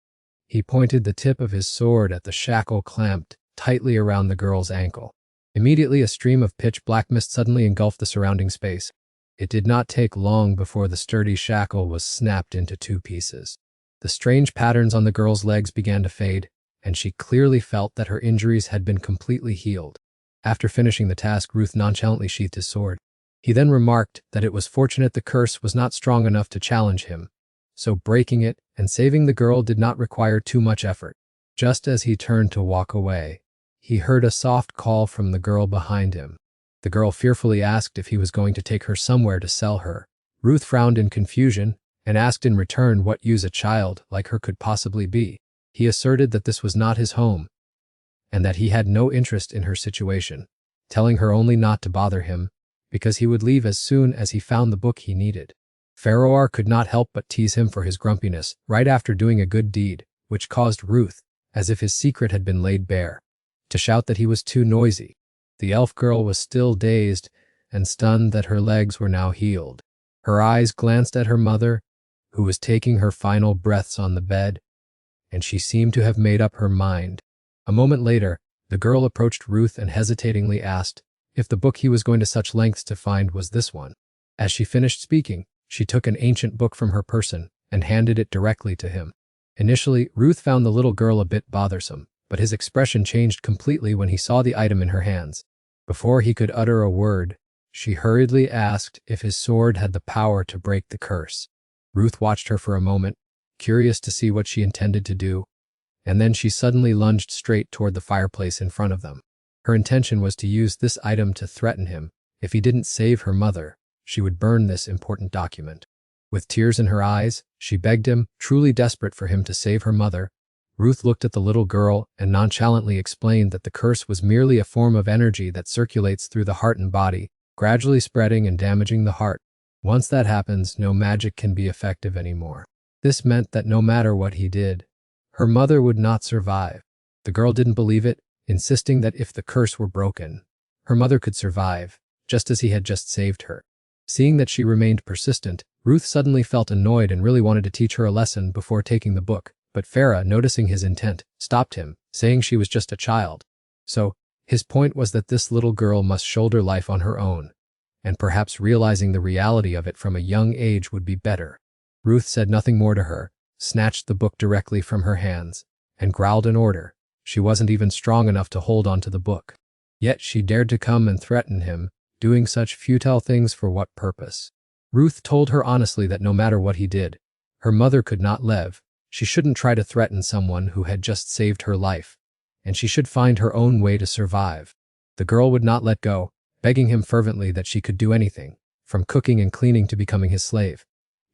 he pointed the tip of his sword at the shackle clamped tightly around the girl's ankle. Immediately, a stream of pitch black mist suddenly engulfed the surrounding space. It did not take long before the sturdy shackle was snapped into two pieces. The strange patterns on the girl's legs began to fade, and she clearly felt that her injuries had been completely healed. After finishing the task, Ruth nonchalantly sheathed his sword. He then remarked that it was fortunate the curse was not strong enough to challenge him, so breaking it and saving the girl did not require too much effort. Just as he turned to walk away, he heard a soft call from the girl behind him. The girl fearfully asked if he was going to take her somewhere to sell her. Ruth frowned in confusion and asked in return what use a child like her could possibly be. He asserted that this was not his home and that he had no interest in her situation, telling her only not to bother him because he would leave as soon as he found the book he needed. Pharaoh could not help but tease him for his grumpiness right after doing a good deed, which caused Ruth, as if his secret had been laid bare, to shout that he was too noisy. The elf girl was still dazed and stunned that her legs were now healed. Her eyes glanced at her mother, who was taking her final breaths on the bed, and she seemed to have made up her mind. A moment later, the girl approached Ruth and hesitatingly asked if the book he was going to such lengths to find was this one. As she finished speaking, she took an ancient book from her person and handed it directly to him. Initially, Ruth found the little girl a bit bothersome, but his expression changed completely when he saw the item in her hands. Before he could utter a word, she hurriedly asked if his sword had the power to break the curse. Ruth watched her for a moment, curious to see what she intended to do, and then she suddenly lunged straight toward the fireplace in front of them. Her intention was to use this item to threaten him. If he didn't save her mother, she would burn this important document. With tears in her eyes, she begged him, truly desperate for him to save her mother. Ruth looked at the little girl and nonchalantly explained that the curse was merely a form of energy that circulates through the heart and body, gradually spreading and damaging the heart. Once that happens, no magic can be effective anymore. This meant that no matter what he did, her mother would not survive. The girl didn't believe it, insisting that if the curse were broken, her mother could survive, just as he had just saved her. Seeing that she remained persistent, Ruth suddenly felt annoyed and really wanted to teach her a lesson before taking the book, but Farah, noticing his intent, stopped him, saying she was just a child. So, his point was that this little girl must shoulder life on her own, and perhaps realizing the reality of it from a young age would be better. Ruth said nothing more to her, snatched the book directly from her hands, and growled an order. She wasn't even strong enough to hold onto the book. Yet she dared to come and threaten him, doing such futile things for what purpose? Ruth told her honestly that no matter what he did, her mother could not live. She shouldn't try to threaten someone who had just saved her life, and she should find her own way to survive. The girl would not let go, begging him fervently that she could do anything, from cooking and cleaning to becoming his slave,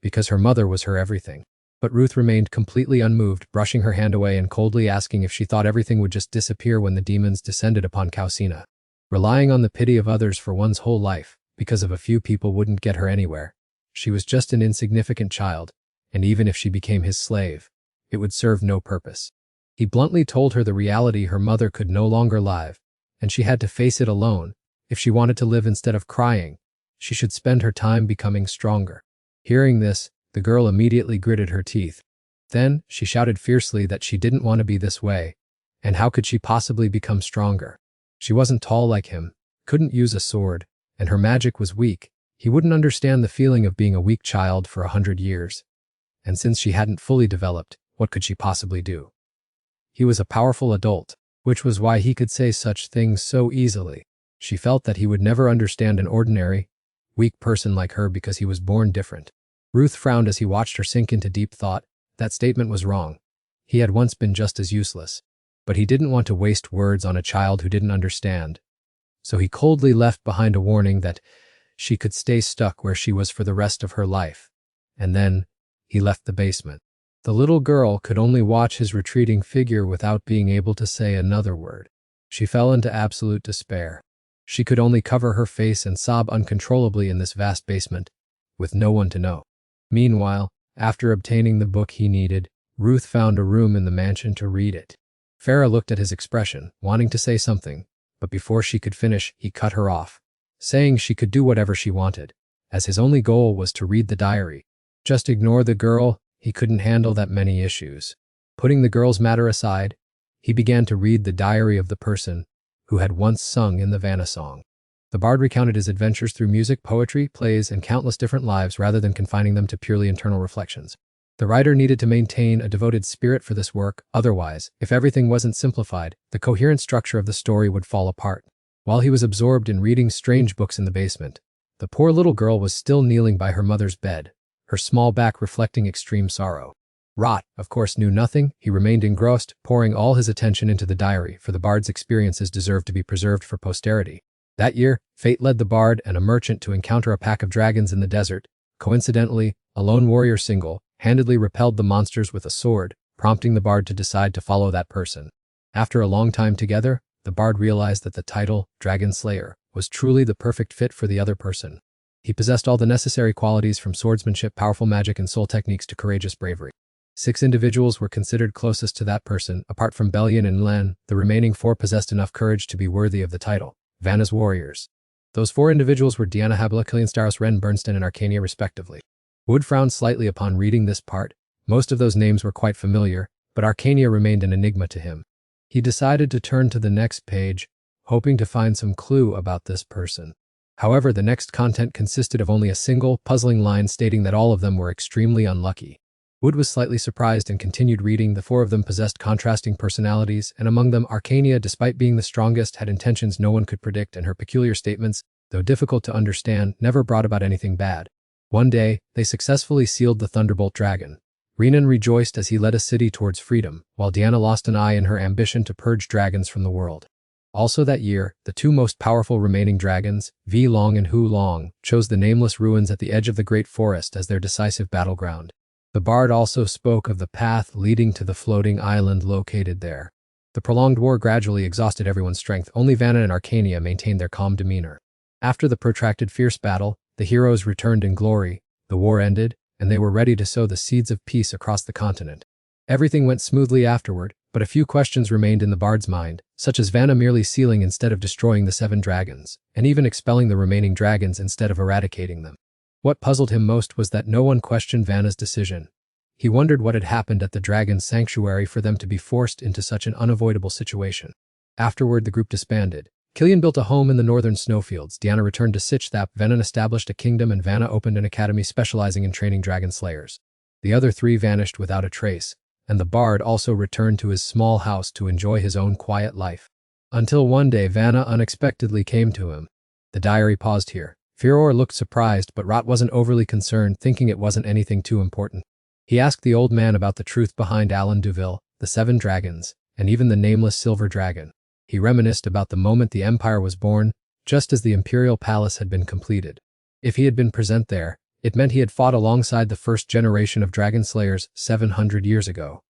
because her mother was her everything. But Ruth remained completely unmoved, brushing her hand away and coldly asking if she thought everything would just disappear when the demons descended upon Kausina. Relying on the pity of others for one's whole life, because of a few people, wouldn't get her anywhere. She was just an insignificant child, and even if she became his slave, it would serve no purpose. He bluntly told her the reality: her mother could no longer live, and she had to face it alone. If she wanted to live instead of crying, she should spend her time becoming stronger. Hearing this, the girl immediately gritted her teeth. Then, she shouted fiercely that she didn't want to be this way, and how could she possibly become stronger? She wasn't tall like him, couldn't use a sword, and her magic was weak, he wouldn't understand the feeling of being a weak child for 100 years. And since she hadn't fully developed, what could she possibly do? He was a powerful adult, which was why he could say such things so easily. She felt that he would never understand an ordinary, weak person like her because he was born different. Ruth frowned as he watched her sink into deep thought. That statement was wrong. He had once been just as useless. But he didn't want to waste words on a child who didn't understand. So he coldly left behind a warning that she could stay stuck where she was for the rest of her life. And then he left the basement. The little girl could only watch his retreating figure without being able to say another word. She fell into absolute despair. She could only cover her face and sob uncontrollably in this vast basement, with no one to know. Meanwhile, after obtaining the book he needed, Ruth found a room in the mansion to read it. Farah looked at his expression, wanting to say something, but before she could finish, he cut her off, saying she could do whatever she wanted, as his only goal was to read the diary. Just ignore the girl, he couldn't handle that many issues. Putting the girl's matter aside, he began to read the diary of the person who had once sung in the Vanna song. The bard recounted his adventures through music, poetry, plays, and countless different lives rather than confining them to purely internal reflections. The writer needed to maintain a devoted spirit for this work, otherwise, if everything wasn't simplified, the coherent structure of the story would fall apart. While he was absorbed in reading strange books in the basement, the poor little girl was still kneeling by her mother's bed, her small back reflecting extreme sorrow. Rot, of course, knew nothing. He remained engrossed, pouring all his attention into the diary, for the bard's experiences deserved to be preserved for posterity. That year, fate led the bard and a merchant to encounter a pack of dragons in the desert. Coincidentally, a lone warrior single-handedly repelled the monsters with a sword, prompting the bard to decide to follow that person. After a long time together, the bard realized that the title, Dragon Slayer, was truly the perfect fit for the other person. He possessed all the necessary qualities from swordsmanship, powerful magic, and soul techniques to courageous bravery. 6 individuals were considered closest to that person. Apart from Bellion and Len, the remaining 4 possessed enough courage to be worthy of the title, Vanna's warriors. Those 4 individuals were Diana Habila, Killian Staros, Ren Bernstein, and Arcania respectively. Wood frowned slightly upon reading this part. Most of those names were quite familiar, but Arcania remained an enigma to him. He decided to turn to the next page, hoping to find some clue about this person. However, the next content consisted of only a single, puzzling line stating that all of them were extremely unlucky. Wood was slightly surprised and continued reading. The 4 of them possessed contrasting personalities, and among them Arcania, despite being the strongest, had intentions no one could predict, and her peculiar statements, though difficult to understand, never brought about anything bad. One day, they successfully sealed the Thunderbolt Dragon. Renan rejoiced as he led a city towards freedom, while Diana lost an eye in her ambition to purge dragons from the world. Also that year, the 2 most powerful remaining dragons, V Long and Hu Long, chose the nameless ruins at the edge of the Great Forest as their decisive battleground. The bard also spoke of the path leading to the floating island located there. The prolonged war gradually exhausted everyone's strength. Only Vanna and Arcania maintained their calm demeanor. After the protracted fierce battle, the heroes returned in glory, the war ended, and they were ready to sow the seeds of peace across the continent. Everything went smoothly afterward, but a few questions remained in the bard's mind, such as Vanna merely sealing instead of destroying the 7 dragons, and even expelling the remaining dragons instead of eradicating them. What puzzled him most was that no one questioned Vanna's decision. He wondered what had happened at the dragon's sanctuary for them to be forced into such an unavoidable situation. Afterward, the group disbanded. Killian built a home in the northern snowfields, Diana returned to Sichthap, Venan established a kingdom, and Vanna opened an academy specializing in training dragon slayers. The other 3 vanished without a trace, and the bard also returned to his small house to enjoy his own quiet life. Until one day Vanna unexpectedly came to him. The diary paused here. Furor looked surprised, but Rot wasn't overly concerned, thinking it wasn't anything too important. He asked the old man about the truth behind Alan Duville, the 7 dragons, and even the nameless silver dragon. He reminisced about the moment the Empire was born, just as the Imperial Palace had been completed. If he had been present there, it meant he had fought alongside the first generation of dragon slayers 700 years ago.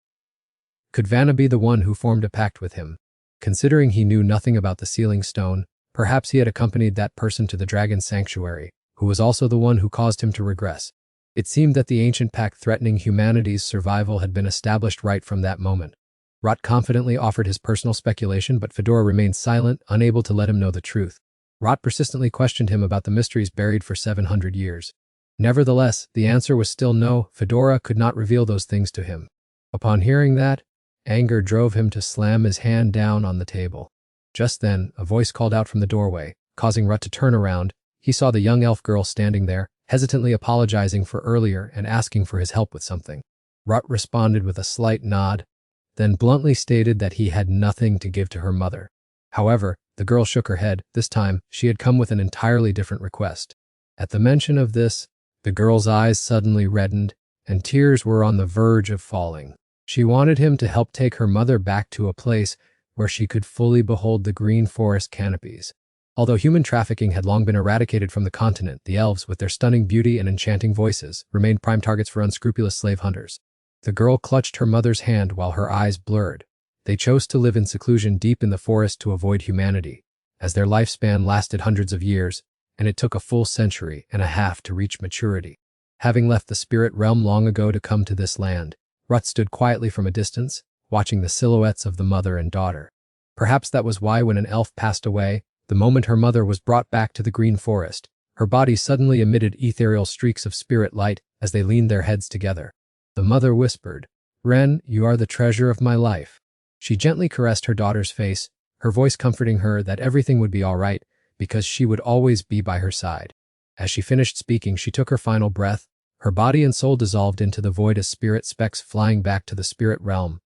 Could Vanna be the one who formed a pact with him? Considering he knew nothing about the sealing stone, perhaps he had accompanied that person to the dragon's sanctuary, who was also the one who caused him to regress. It seemed that the ancient pact threatening humanity's survival had been established right from that moment. Rot confidently offered his personal speculation, but Fedora remained silent, unable to let him know the truth. Rot persistently questioned him about the mysteries buried for 700 years. Nevertheless, the answer was still no. Fedora could not reveal those things to him. Upon hearing that, anger drove him to slam his hand down on the table. Just then, a voice called out from the doorway, causing Rut to turn around. he saw the young elf girl standing there, hesitantly apologizing for earlier and asking for his help with something. Rut responded with a slight nod, then bluntly stated that he had nothing to give to her mother. However, the girl shook her head. This time, she had come with an entirely different request. At the mention of this, the girl's eyes suddenly reddened, and tears were on the verge of falling. She wanted him to help take her mother back to a place where she could fully behold the green forest canopies. Although human trafficking had long been eradicated from the continent, the elves, with their stunning beauty and enchanting voices, remained prime targets for unscrupulous slave hunters. The girl clutched her mother's hand while her eyes blurred. They chose to live in seclusion deep in the forest to avoid humanity, as their lifespan lasted hundreds of years, and it took a full century and a half to reach maturity. Having left the spirit realm long ago to come to this land, Rut stood quietly from a distance, watching the silhouettes of the mother and daughter. Perhaps that was why when an elf passed away, the moment her mother was brought back to the green forest, her body suddenly emitted ethereal streaks of spirit light as they leaned their heads together. The mother whispered, "Ren, you are the treasure of my life." She gently caressed her daughter's face, her voice comforting her that everything would be all right because she would always be by her side. As she finished speaking, she took her final breath. Her body and soul dissolved into the void as spirit specks flying back to the spirit realm,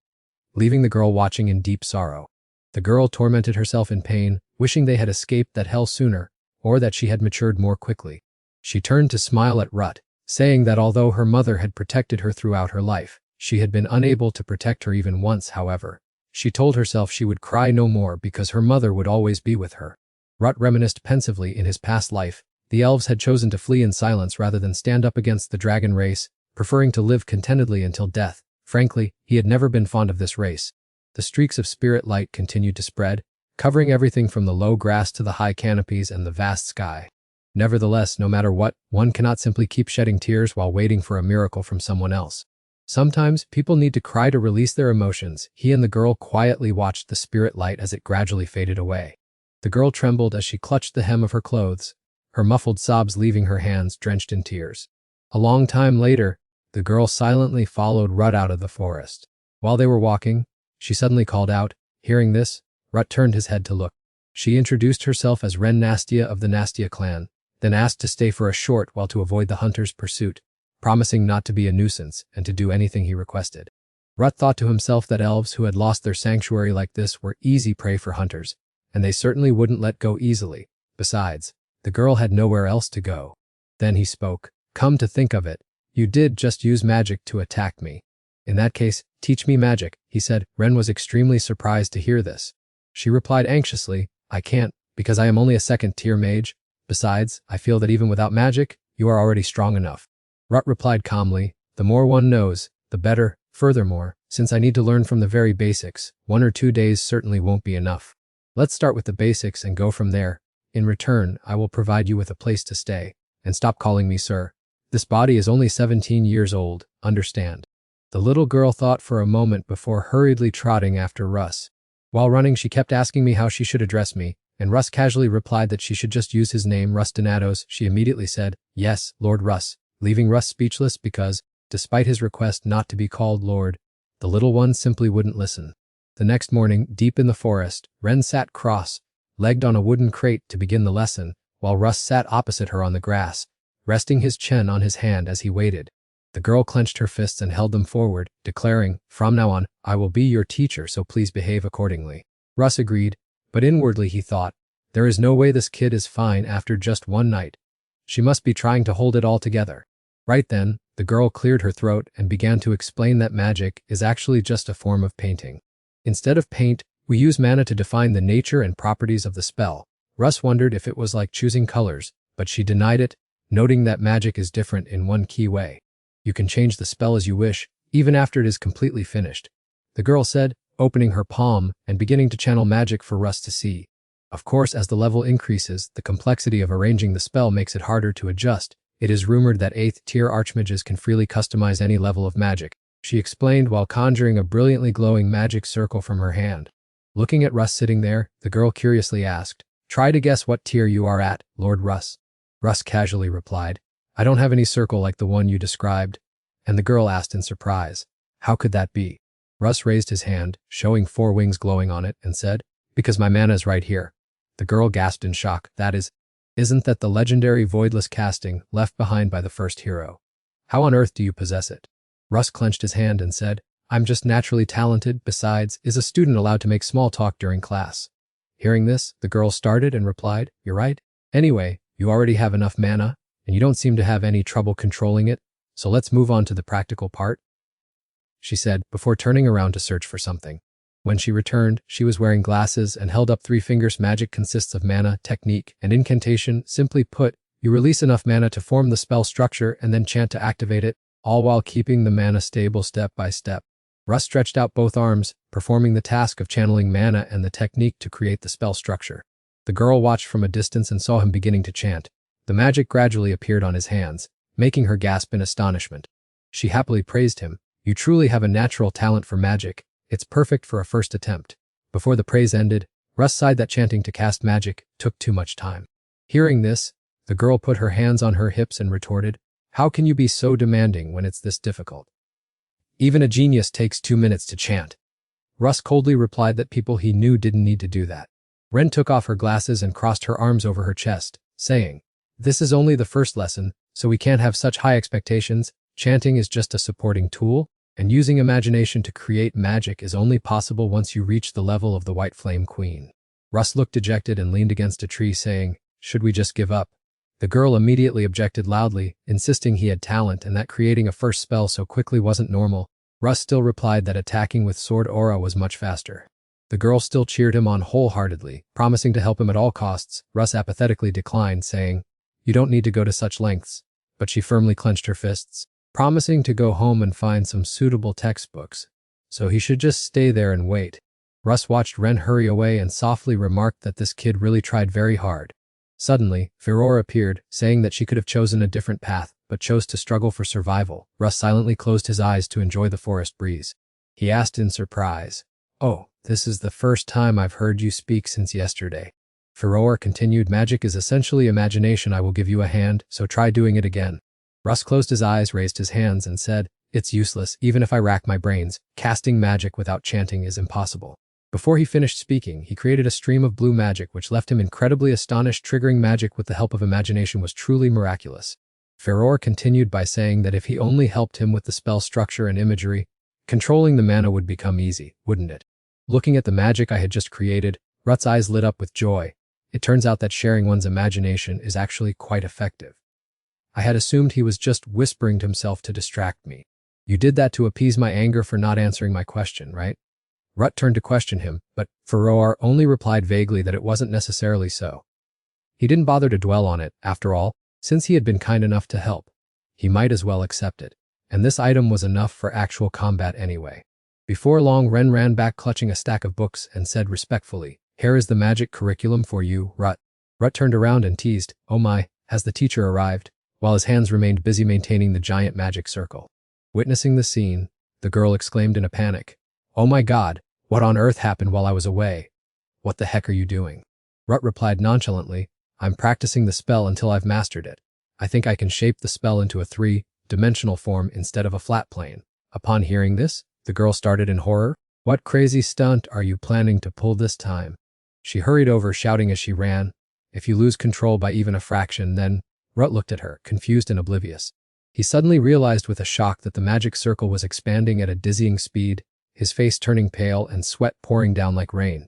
leaving the girl watching in deep sorrow. The girl tormented herself in pain, wishing they had escaped that hell sooner, or that she had matured more quickly. She turned to smile at Rut, saying that although her mother had protected her throughout her life, she had been unable to protect her even once. However, she told herself she would cry no more because her mother would always be with her. Rut reminisced pensively. In his past life, the elves had chosen to flee in silence rather than stand up against the dragon race, preferring to live contentedly until death. Frankly, he had never been fond of this race. The streaks of spirit light continued to spread, covering everything from the low grass to the high canopies and the vast sky. Nevertheless, no matter what, one cannot simply keep shedding tears while waiting for a miracle from someone else. Sometimes, people need to cry to release their emotions. He and the girl quietly watched the spirit light as it gradually faded away. The girl trembled as she clutched the hem of her clothes, her muffled sobs leaving her hands drenched in tears. A long time later, the girl silently followed Rut out of the forest. While they were walking, she suddenly called out. Hearing this, Rut turned his head to look. She introduced herself as Ren Nastia of the Nastia clan, then asked to stay for a short while to avoid the hunter's pursuit, promising not to be a nuisance and to do anything he requested. Rut thought to himself that elves who had lost their sanctuary like this were easy prey for hunters, and they certainly wouldn't let go easily. Besides, the girl had nowhere else to go. Then he spoke. Come to think of it, you did just use magic to attack me. In that case, teach me magic, he said. Ren was extremely surprised to hear this. She replied anxiously, I can't, because I am only a second-tier mage. Besides, I feel that even without magic, you are already strong enough. Rut replied calmly, the more one knows, the better. Furthermore, since I need to learn from the very basics, 1 or 2 days certainly won't be enough. Let's start with the basics and go from there. In return, I will provide you with a place to stay. And stop calling me sir. This body is only 17 years old, understand? The little girl thought for a moment before hurriedly trotting after Russ. While running, she kept asking me how she should address me, and Russ casually replied that she should just use his name, Russ Donatos. She immediately said, yes, Lord Russ, leaving Russ speechless because, despite his request not to be called Lord, the little one simply wouldn't listen. The next morning, deep in the forest, Ren sat cross-legged on a wooden crate to begin the lesson, while Russ sat opposite her on the grass, resting his chin on his hand as he waited. The girl clenched her fists and held them forward, declaring, from now on, I will be your teacher, so please behave accordingly. Russ agreed, but inwardly he thought, there is no way this kid is fine after just one night. She must be trying to hold it all together. Right then, the girl cleared her throat and began to explain that magic is actually just a form of painting. Instead of paint, we use mana to define the nature and properties of the spell. Russ wondered if it was like choosing colors, but she denied it, noting that magic is different in one key way. You can change the spell as you wish, even after it is completely finished. The girl said, opening her palm and beginning to channel magic for Russ to see. Of course, as the level increases, the complexity of arranging the spell makes it harder to adjust. It is rumored that 8th-tier archmages can freely customize any level of magic, she explained while conjuring a brilliantly glowing magic circle from her hand. Looking at Russ sitting there, the girl curiously asked, try to guess what tier you are at, Lord Russ. Russ casually replied, I don't have any circle like the one you described. And the girl asked in surprise, how could that be? Russ raised his hand, showing 4 wings glowing on it, and said, because my mana is right here. The girl gasped in shock, that is, Isn't that the legendary voidless casting left behind by the first hero? How on earth do you possess it? Russ clenched his hand and said, I'm just naturally talented. Besides, is a student allowed to make small talk during class? Hearing this, the girl started and replied, You're right. Anyway, you already have enough mana, and you don't seem to have any trouble controlling it, so let's move on to the practical part, she said, before turning around to search for something. When she returned, she was wearing glasses and held up 3 fingers. Magic consists of mana, technique, and incantation. Simply put, you release enough mana to form the spell structure and then chant to activate it, all while keeping the mana stable step by step. Russ stretched out both arms, performing the task of channeling mana and the technique to create the spell structure. The girl watched from a distance and saw him beginning to chant. The magic gradually appeared on his hands, making her gasp in astonishment. She happily praised him. You truly have a natural talent for magic. It's perfect for a first attempt. Before the praise ended, Russ sighed that chanting to cast magic took too much time. Hearing this, the girl put her hands on her hips and retorted, How can you be so demanding when it's this difficult? Even a genius takes 2 minutes to chant. Russ coldly replied that people he knew didn't need to do that. Ren took off her glasses and crossed her arms over her chest, saying, This is only the first lesson, so we can't have such high expectations. Chanting is just a supporting tool, and using imagination to create magic is only possible once you reach the level of the White Flame Queen. Russ looked dejected and leaned against a tree, saying, Should we just give up? The girl immediately objected loudly, insisting he had talent and that creating a first spell so quickly wasn't normal. Russ still replied that attacking with sword aura was much faster. The girl still cheered him on wholeheartedly, promising to help him at all costs. Russ apathetically declined, saying, You don't need to go to such lengths. But she firmly clenched her fists, promising to go home and find some suitable textbooks, so he should just stay there and wait. Russ watched Ren hurry away and softly remarked that this kid really tried very hard. Suddenly, Furore appeared, saying that she could have chosen a different path, but chose to struggle for survival. Russ silently closed his eyes to enjoy the forest breeze. He asked in surprise, Oh, this is the first time I've heard you speak since yesterday. Furore continued, Magic is essentially imagination. I will give you a hand, so try doing it again. Russ closed his eyes, raised his hands, and said, It's useless, even if I rack my brains. Casting magic without chanting is impossible. Before he finished speaking, he created a stream of blue magic which left him incredibly astonished. Triggering magic with the help of imagination was truly miraculous. Furore continued by saying that if he only helped him with the spell structure and imagery, controlling the mana would become easy, wouldn't it? Looking at the magic I had just created, Russ's eyes lit up with joy. It turns out that sharing one's imagination is actually quite effective. I had assumed he was just whispering to himself to distract me. You did that to appease my anger for not answering my question, right? Russ turned to question him, but Furore only replied vaguely that it wasn't necessarily so. He didn't bother to dwell on it, after all, since he had been kind enough to help. He might as well accept it, and this item was enough for actual combat anyway. Before long, Ren ran back clutching a stack of books and said respectfully, Here is the magic curriculum for you, Russ. Russ turned around and teased, Oh my, has the teacher arrived? While his hands remained busy maintaining the giant magic circle. Witnessing the scene, the girl exclaimed in a panic, Oh my God, what on earth happened while I was away? What the heck are you doing? Russ replied nonchalantly, I'm practicing the spell until I've mastered it. I think I can shape the spell into a 3-dimensional form instead of a flat plane. Upon hearing this, the girl started in horror. What crazy stunt are you planning to pull this time? She hurried over, shouting as she ran, If you lose control by even a fraction, then... Russ looked at her, confused and oblivious. He suddenly realized with a shock that the magic circle was expanding at a dizzying speed, his face turning pale and sweat pouring down like rain.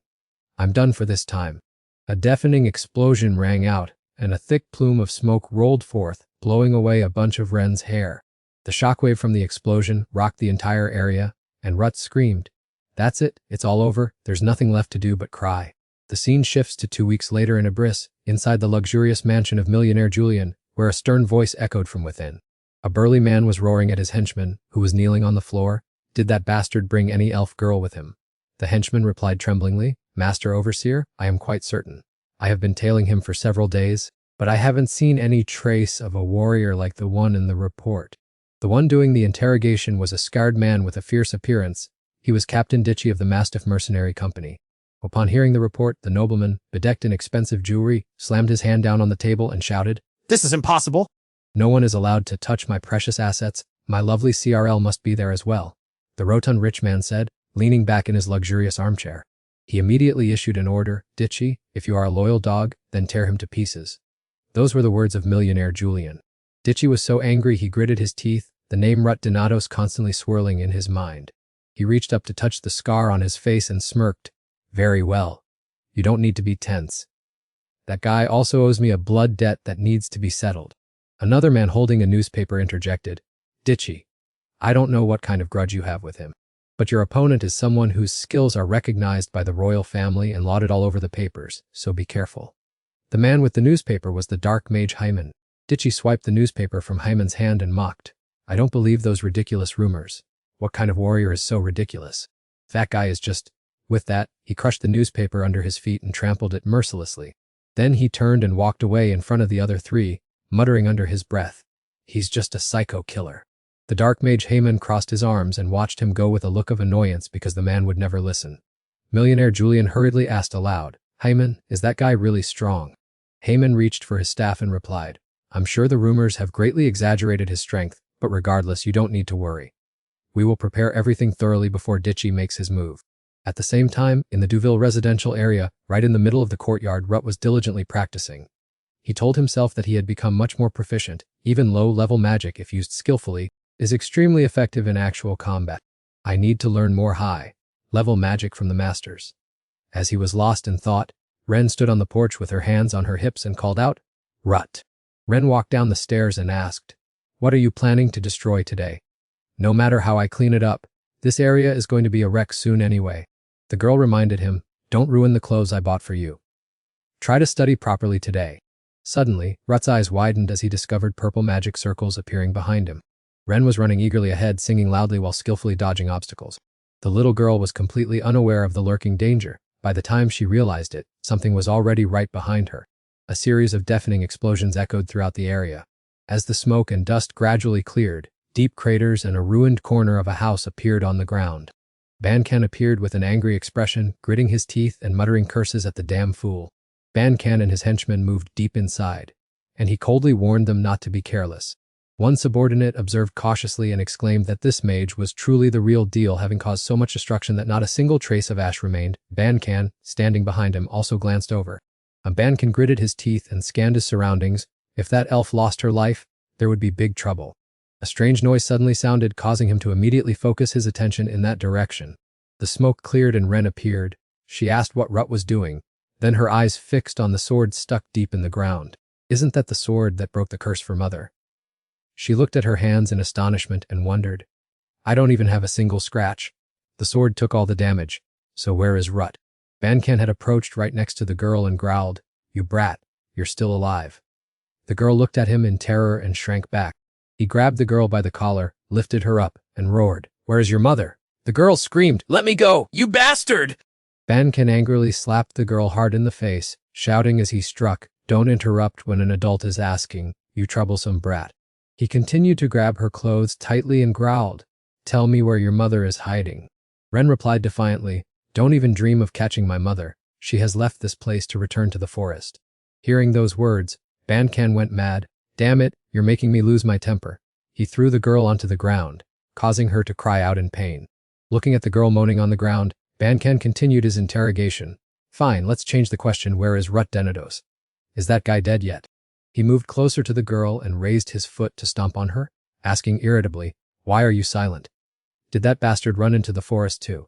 I'm done for this time. A deafening explosion rang out, and a thick plume of smoke rolled forth, blowing away a bunch of Ren's hair. The shockwave from the explosion rocked the entire area, and Russ screamed, That's it, it's all over, there's nothing left to do but cry. The scene shifts to 2 weeks later in Abyss, inside the luxurious mansion of millionaire Julian, where a stern voice echoed from within. A burly man was roaring at his henchman, who was kneeling on the floor. Did that bastard bring any elf girl with him? The henchman replied tremblingly, Master Overseer, I am quite certain. I have been tailing him for several days, but I haven't seen any trace of a warrior like the one in the report. The one doing the interrogation was a scarred man with a fierce appearance. He was Captain Ditchy of the Mastiff Mercenary Company. Upon hearing the report, the nobleman, bedecked in expensive jewelry, slammed his hand down on the table and shouted, This is impossible. No one is allowed to touch my precious assets. My lovely CRL must be there as well. The rotund rich man said, leaning back in his luxurious armchair. He immediately issued an order, Ditchy, if you are a loyal dog, then tear him to pieces. Those were the words of millionaire Julian. Ditchy was so angry he gritted his teeth, the name Rut Donatos constantly swirling in his mind. He reached up to touch the scar on his face and smirked. Very well. You don't need to be tense. That guy also owes me a blood debt that needs to be settled. Another man holding a newspaper interjected. Ditchy, I don't know what kind of grudge you have with him, but your opponent is someone whose skills are recognized by the royal family and lauded all over the papers, so be careful. The man with the newspaper was the dark mage Hyman. Ditchy swiped the newspaper from Hyman's hand and mocked. I don't believe those ridiculous rumors. What kind of warrior is so ridiculous? That guy is just... With that, he crushed the newspaper under his feet and trampled it mercilessly. Then he turned and walked away in front of the other three, muttering under his breath. He's just a psycho killer. The dark mage Hyman crossed his arms and watched him go with a look of annoyance because the man would never listen. Millionaire Julian hurriedly asked aloud, Hyman, is that guy really strong? Hyman reached for his staff and replied, I'm sure the rumors have greatly exaggerated his strength, but regardless, you don't need to worry. We will prepare everything thoroughly before Ditchy makes his move. At the same time, in the Duville residential area, right in the middle of the courtyard, Rut was diligently practicing. He told himself that he had become much more proficient. Even low-level magic, if used skillfully, is extremely effective in actual combat. I need to learn more high-level magic from the masters. As he was lost in thought, Ren stood on the porch with her hands on her hips and called out, Rut. Ren walked down the stairs and asked, What are you planning to destroy today? No matter how I clean it up, this area is going to be a wreck soon anyway. The girl reminded him, Don't ruin the clothes I bought for you. Try to study properly today. Suddenly, Rut's eyes widened as he discovered purple magic circles appearing behind him. Ren was running eagerly ahead, singing loudly while skillfully dodging obstacles. The little girl was completely unaware of the lurking danger. By the time she realized it, something was already right behind her. A series of deafening explosions echoed throughout the area. As the smoke and dust gradually cleared, deep craters and a ruined corner of a house appeared on the ground. Bankan appeared with an angry expression, gritting his teeth and muttering curses at the damn fool. Bankan and his henchmen moved deep inside, and he coldly warned them not to be careless. One subordinate observed cautiously and exclaimed that this mage was truly the real deal, having caused so much destruction that not a single trace of ash remained. Bankan, standing behind him, also glanced over. Bankan gritted his teeth and scanned his surroundings. If that elf lost her life, there would be big trouble. A strange noise suddenly sounded, causing him to immediately focus his attention in that direction. The smoke cleared and Ren appeared. She asked what Rut was doing. Then her eyes fixed on the sword stuck deep in the ground. Isn't that the sword that broke the curse for Mother? She looked at her hands in astonishment and wondered. I don't even have a single scratch. The sword took all the damage. So where is Rut? Bankan had approached right next to the girl and growled, You brat, you're still alive. The girl looked at him in terror and shrank back. He grabbed the girl by the collar, lifted her up, and roared, Where is your mother? The girl screamed, Let me go, you bastard! Bankan angrily slapped the girl hard in the face, shouting as he struck, Don't interrupt when an adult is asking, you troublesome brat. He continued to grab her clothes tightly and growled, Tell me where your mother is hiding. Ren replied defiantly, Don't even dream of catching my mother. She has left this place to return to the forest. Hearing those words, Bankan went mad. Damn it, you're making me lose my temper. He threw the girl onto the ground, causing her to cry out in pain. Looking at the girl moaning on the ground, Bankan continued his interrogation. Fine, let's change the question. Where is Rut Donatos? Is that guy dead yet? He moved closer to the girl and raised his foot to stomp on her, asking irritably, Why are you silent? Did that bastard run into the forest too?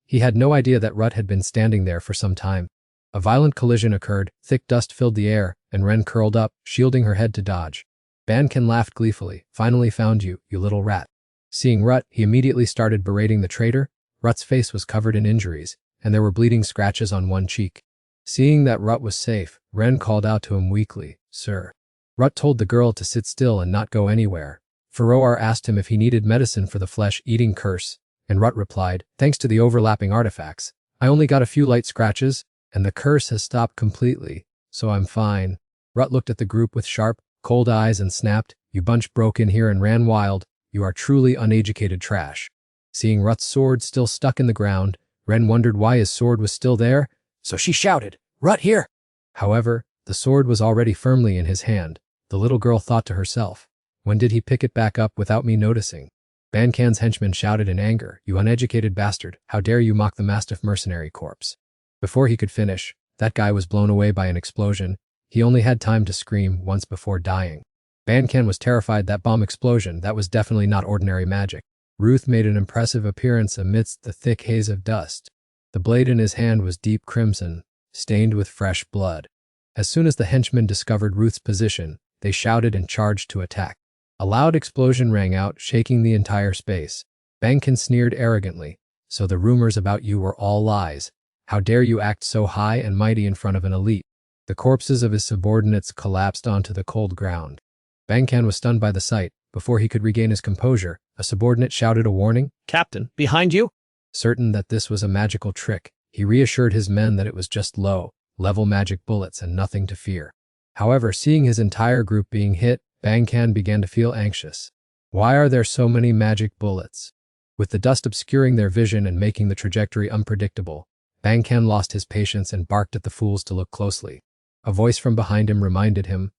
He had no idea that Rut had been standing there for some time. A violent collision occurred, thick dust filled the air, and Ren curled up, shielding her head to dodge. Bankan laughed gleefully. Finally found you, you little rat. Seeing Rut, he immediately started berating the traitor. Rut's face was covered in injuries, and there were bleeding scratches on one cheek. Seeing that Rut was safe, Ren called out to him weakly, Sir. Rut told the girl to sit still and not go anywhere. Faroar asked him if he needed medicine for the flesh-eating curse, and Rut replied, Thanks to the overlapping artifacts, I only got a few light scratches, and the curse has stopped completely, so I'm fine. Rut looked at the group with sharp, cold eyes and snapped, You bunch broke in here and ran wild. You are truly uneducated trash. Seeing Rut's sword still stuck in the ground, Ren wondered why his sword was still there, so she shouted, Rut, here! However, the sword was already firmly in his hand. The little girl thought to herself, When did he pick it back up without me noticing? Bankan's henchman shouted in anger, You uneducated bastard, how dare you mock the Mastiff mercenary corpse? Before he could finish, that guy was blown away by an explosion. He only had time to scream once before dying. Bankan was terrified that bomb explosion, that was definitely not ordinary magic. Ruth made an impressive appearance amidst the thick haze of dust. The blade in his hand was deep crimson, stained with fresh blood. As soon as the henchmen discovered Ruth's position, they shouted and charged to attack. A loud explosion rang out, shaking the entire space. Bankan sneered arrogantly. So the rumors about you were all lies. How dare you act so high and mighty in front of an elite? The corpses of his subordinates collapsed onto the cold ground. Bankan was stunned by the sight. Before he could regain his composure, a subordinate shouted a warning. Captain, behind you. Certain that this was a magical trick, he reassured his men that it was just low-level magic bullets and nothing to fear. However, seeing his entire group being hit, Bankan began to feel anxious. Why are there so many magic bullets? With the dust obscuring their vision and making the trajectory unpredictable, Bankan lost his patience and barked at the fools to look closely. A voice from behind him reminded him,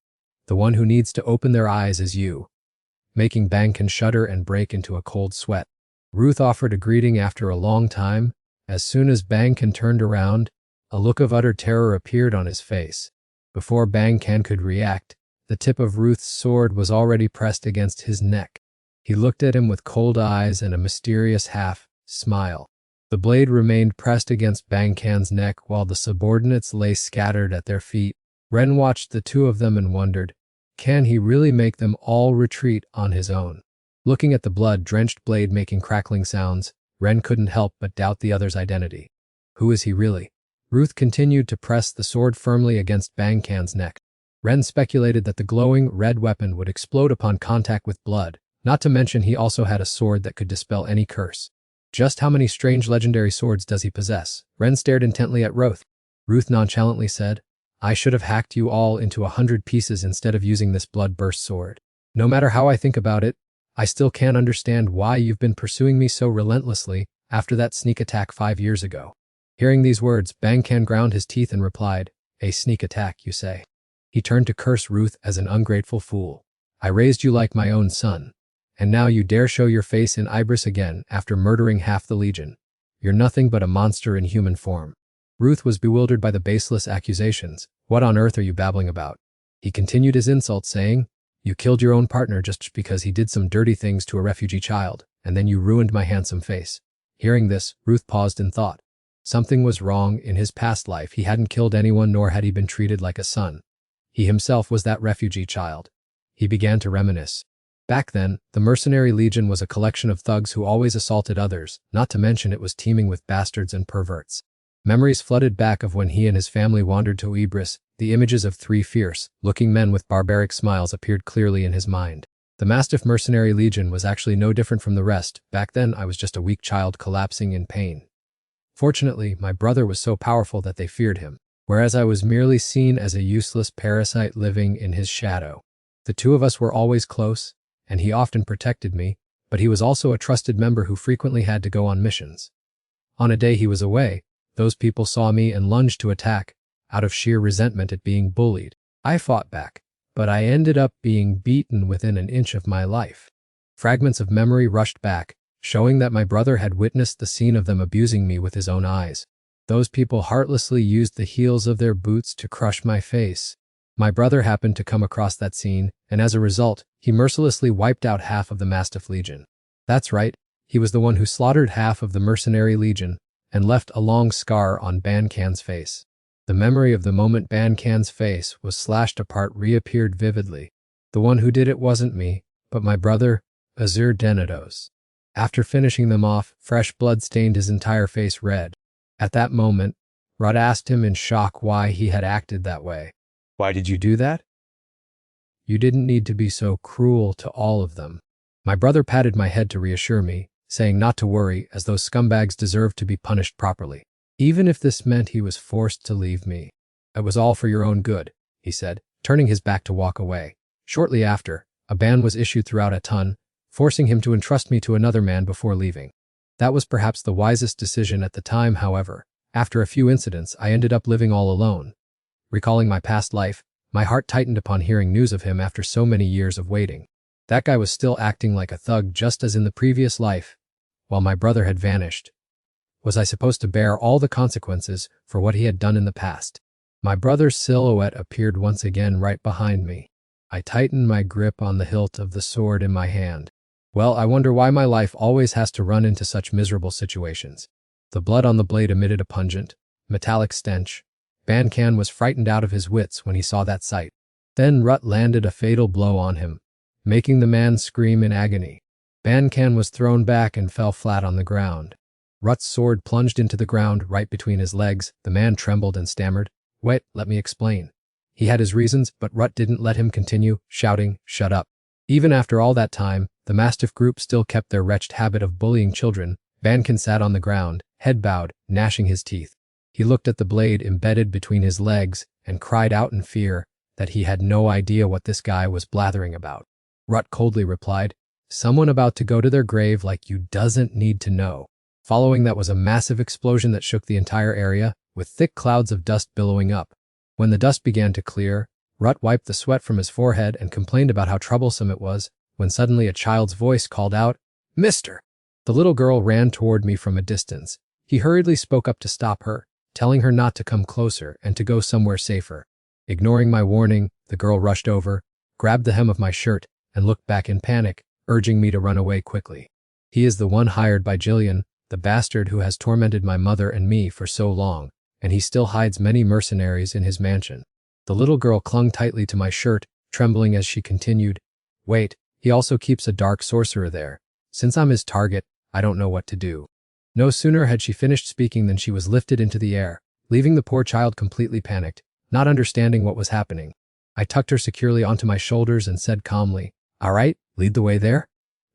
"The one who needs to open their eyes is you," making Bankan shudder and break into a cold sweat. Ruth offered a greeting after a long time. As soon as Bankan turned around, a look of utter terror appeared on his face. Before Bankan could react, the tip of Ruth's sword was already pressed against his neck. He looked at him with cold eyes and a mysterious half-smile. The blade remained pressed against Bankan's neck while the subordinates lay scattered at their feet. Ren watched the two of them and wondered, can he really make them all retreat on his own? Looking at the blood-drenched blade making crackling sounds, Ren couldn't help but doubt the other's identity. Who is he really? Ruth continued to press the sword firmly against Bankan's neck. Ren speculated that the glowing red weapon would explode upon contact with blood, not to mention he also had a sword that could dispel any curse. Just how many strange legendary swords does he possess? Ren stared intently at Ruth. Ruth nonchalantly said, I should have hacked you all into 100 pieces instead of using this blood-burst sword. No matter how I think about it, I still can't understand why you've been pursuing me so relentlessly after that sneak attack 5 years ago. Hearing these words, Bankan ground his teeth and replied, A sneak attack, you say? He turned to curse Ruth as an ungrateful fool. I raised you like my own son. And now you dare show your face in Ibris again after murdering half the Legion. You're nothing but a monster in human form. Ruth was bewildered by the baseless accusations. What on earth are you babbling about? He continued his insult, saying, You killed your own partner just because he did some dirty things to a refugee child, and then you ruined my handsome face. Hearing this, Ruth paused in thought. Something was wrong in his past life. He hadn't killed anyone, nor had he been treated like a son. He himself was that refugee child. He began to reminisce. Back then, the Mercenary Legion was a collection of thugs who always assaulted others, not to mention it was teeming with bastards and perverts. Memories flooded back of when he and his family wandered to Ibris. The images of 3 fierce-looking men with barbaric smiles appeared clearly in his mind. The Mastiff Mercenary Legion was actually no different from the rest. Back then, I was just a weak child collapsing in pain. Fortunately, my brother was so powerful that they feared him, whereas I was merely seen as a useless parasite living in his shadow. The two of us were always close, and he often protected me, but he was also a trusted member who frequently had to go on missions. On a day he was away, those people saw me and lunged to attack, out of sheer resentment at being bullied. I fought back, but I ended up being beaten within an inch of my life. Fragments of memory rushed back, showing that my brother had witnessed the scene of them abusing me with his own eyes. Those people heartlessly used the heels of their boots to crush my face. My brother happened to come across that scene, and as a result, he mercilessly wiped out half of the Mastiff Legion. That's right, he was the one who slaughtered half of the Mercenary Legion and left a long scar on Bankan's face. The memory of the moment Bankan's face was slashed apart reappeared vividly. The one who did it wasn't me, but my brother, Azur Denidos. After finishing them off, fresh blood stained his entire face red. At that moment, Rod asked him in shock why he had acted that way. Why did you do that? You didn't need to be so cruel to all of them. My brother patted my head to reassure me, saying not to worry as those scumbags deserved to be punished properly. Even if this meant he was forced to leave me. It was all for your own good, he said, turning his back to walk away. Shortly after, a ban was issued throughout Atun, forcing him to entrust me to another man before leaving. That was perhaps the wisest decision at the time, however. After a few incidents, I ended up living all alone. Recalling my past life, my heart tightened upon hearing news of him after so many years of waiting. That guy was still acting like a thug just as in the previous life, while my brother had vanished. Was I supposed to bear all the consequences for what he had done in the past? My brother's silhouette appeared once again right behind me. I tightened my grip on the hilt of the sword in my hand. Well, I wonder why my life always has to run into such miserable situations. The blood on the blade emitted a pungent, metallic stench. Ban Kan was frightened out of his wits when he saw that sight. Then Rut landed a fatal blow on him, making the man scream in agony. Ban Kan was thrown back and fell flat on the ground. Rut's sword plunged into the ground right between his legs. The man trembled and stammered, "Wait, let me explain." He had his reasons, but Rut didn't let him continue, shouting, "Shut up." Even after all that time, the Mastiff group still kept their wretched habit of bullying children. Ban Kan sat on the ground, head bowed, gnashing his teeth. He looked at the blade embedded between his legs and cried out in fear that he had no idea what this guy was blathering about. Rut coldly replied, "Someone about to go to their grave like you doesn't need to know." Following that was a massive explosion that shook the entire area, with thick clouds of dust billowing up. When the dust began to clear, Rut wiped the sweat from his forehead and complained about how troublesome it was, when suddenly a child's voice called out, "Mister!" The little girl ran toward me from a distance. He hurriedly spoke up to stop her, telling her not to come closer and to go somewhere safer. Ignoring my warning, the girl rushed over, grabbed the hem of my shirt, and looked back in panic, urging me to run away quickly. He is the one hired by Jillian, the bastard who has tormented my mother and me for so long, and he still hides many mercenaries in his mansion. The little girl clung tightly to my shirt, trembling as she continued, "Wait, he also keeps a dark sorcerer there. Since I'm his target, I don't know what to do." No sooner had she finished speaking than she was lifted into the air, leaving the poor child completely panicked, not understanding what was happening. I tucked her securely onto my shoulders and said calmly, "All right, lead the way there."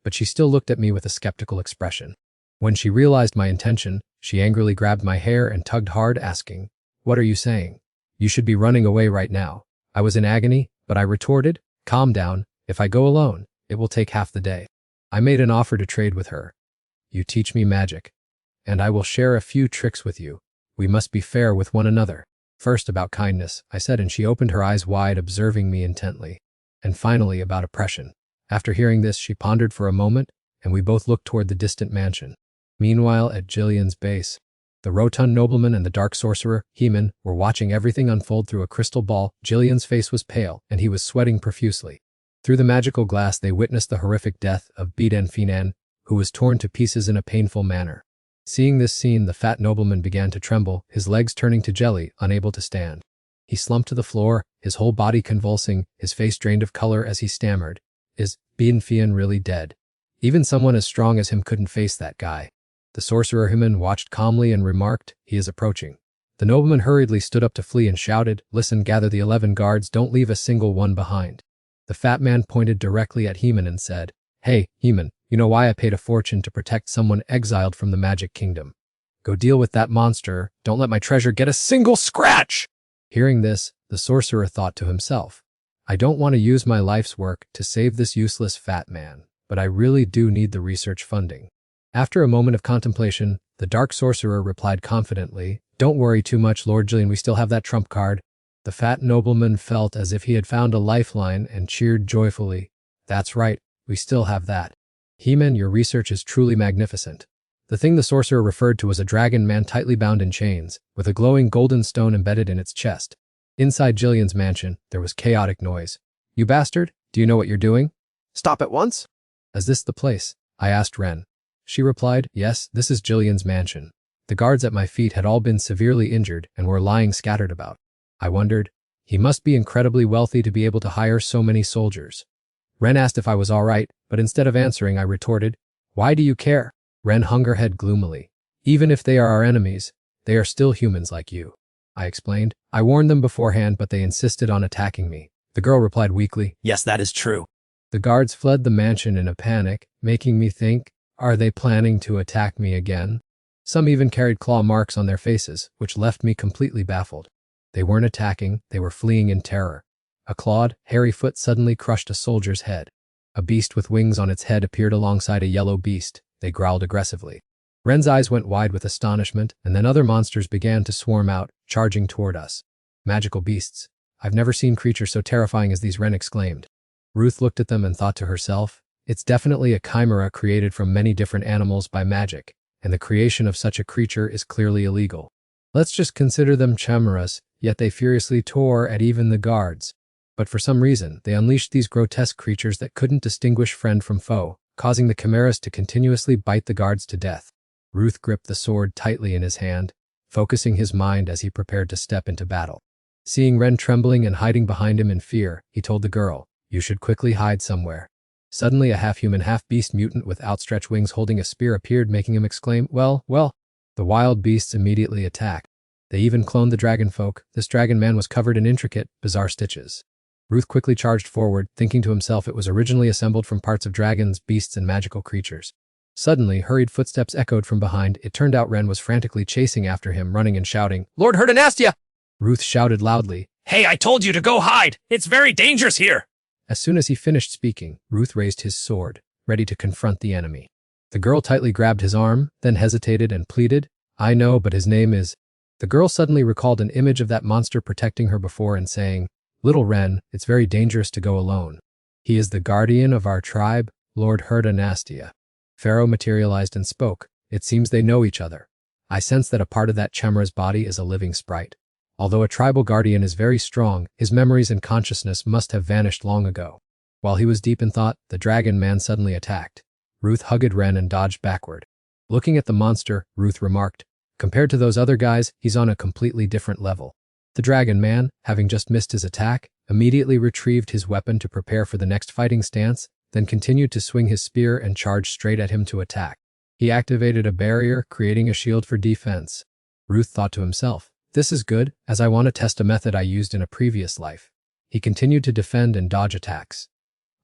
But she still looked at me with a skeptical expression. When she realized my intention, she angrily grabbed my hair and tugged hard, asking, "What are you saying? You should be running away right now." I was in agony, but I retorted, "Calm down. If I go alone, it will take half the day." I made an offer to trade with her. "You teach me magic, and I will share a few tricks with you. We must be fair with one another." "First about kindness," I said, and she opened her eyes wide, observing me intently. "And finally about oppression." After hearing this, she pondered for a moment, and we both looked toward the distant mansion. Meanwhile, at Jillian's base, the rotund nobleman and the dark sorcerer, Heman, were watching everything unfold through a crystal ball. Jillian's face was pale, and he was sweating profusely. Through the magical glass, they witnessed the horrific death of Bidan Finan, who was torn to pieces in a painful manner. Seeing this scene, the fat nobleman began to tremble, his legs turning to jelly, unable to stand. He slumped to the floor, his whole body convulsing, his face drained of color as he stammered, "Is Bidan Fian really dead? Even someone as strong as him couldn't face that guy." The sorcerer Heman watched calmly and remarked, "He is approaching." The nobleman hurriedly stood up to flee and shouted, "Listen, gather the 11 guards, don't leave a single one behind." The fat man pointed directly at Heman and said, "Hey, Heman, you know why I paid a fortune to protect someone exiled from the Magic Kingdom. Go deal with that monster, don't let my treasure get a single scratch!" Hearing this, the sorcerer thought to himself, "I don't want to use my life's work to save this useless fat man, but I really do need the research funding." After a moment of contemplation, the dark sorcerer replied confidently, "Don't worry too much, Lord Jillian, we still have that trump card." The fat nobleman felt as if he had found a lifeline and cheered joyfully, "That's right, we still have that. Heman, your research is truly magnificent." The thing the sorcerer referred to was a dragon man tightly bound in chains, with a glowing golden stone embedded in its chest. Inside Jillian's mansion, there was chaotic noise. "You bastard, do you know what you're doing? Stop at once!" "Is this the place?" I asked Ren. She replied, "Yes, this is Jillian's mansion." The guards at my feet had all been severely injured and were lying scattered about. I wondered, he must be incredibly wealthy to be able to hire so many soldiers. Ren asked if I was all right, but instead of answering, I retorted, "Why do you care?" Ren hung her head gloomily. "Even if they are our enemies, they are still humans like you," I explained. "I warned them beforehand, but they insisted on attacking me." The girl replied weakly, Yes, that is true. The guards fled the mansion in a panic, making me think, are they planning to attack me again? Some even carried claw marks on their faces, which left me completely baffled. They weren't attacking, they were fleeing in terror. A clawed, hairy foot suddenly crushed a soldier's head. A beast with wings on its head appeared alongside a yellow beast. They growled aggressively. Ren's eyes went wide with astonishment, and then other monsters began to swarm out, charging toward us. Magical beasts. I've never seen creatures so terrifying as these, Ren exclaimed. Ruth looked at them and thought to herself, it's definitely a chimera created from many different animals by magic, and the creation of such a creature is clearly illegal. Let's just consider them chimeras. yet they furiously tore at even the guards. But for some reason, they unleashed these grotesque creatures that couldn't distinguish friend from foe, causing the chimeras to continuously bite the guards to death. Ruth gripped the sword tightly in his hand, focusing his mind as he prepared to step into battle. Seeing Ren trembling and hiding behind him in fear, he told the girl, "You should quickly hide somewhere." Suddenly a half-human, half-beast mutant with outstretched wings holding a spear appeared, making him exclaim, "Well, well." The wild beasts immediately attacked. They even cloned the dragon folk. This dragon man was covered in intricate, bizarre stitches. Ruth quickly charged forward, thinking to himself it was originally assembled from parts of dragons, beasts, and magical creatures. Suddenly, hurried footsteps echoed from behind. It turned out Ren was frantically chasing after him, running and shouting, "Lord Herdanastia!" Ruth shouted loudly. Hey, I told you to go hide! It's very dangerous here! As soon as he finished speaking, Ruth raised his sword, ready to confront the enemy. The girl tightly grabbed his arm, then hesitated and pleaded, "I know, but his name is—" The girl suddenly recalled an image of that monster protecting her before and saying, "Little Ren, it's very dangerous to go alone. He is the guardian of our tribe, Lord Herdanastia." Pharaoh materialized and spoke. "It seems they know each other. I sense that a part of that chimera's body is a living sprite. Although a tribal guardian is very strong, his memories and consciousness must have vanished long ago." While he was deep in thought, the dragon man suddenly attacked. Ruth hugged Ren and dodged backward. Looking at the monster, Ruth remarked, "Compared to those other guys, he's on a completely different level." The dragon man, having just missed his attack, immediately retrieved his weapon to prepare for the next fighting stance, then continued to swing his spear and charge straight at him to attack. He activated a barrier, creating a shield for defense. Ruth thought to himself, "This is good, as I want to test a method I used in a previous life." He continued to defend and dodge attacks.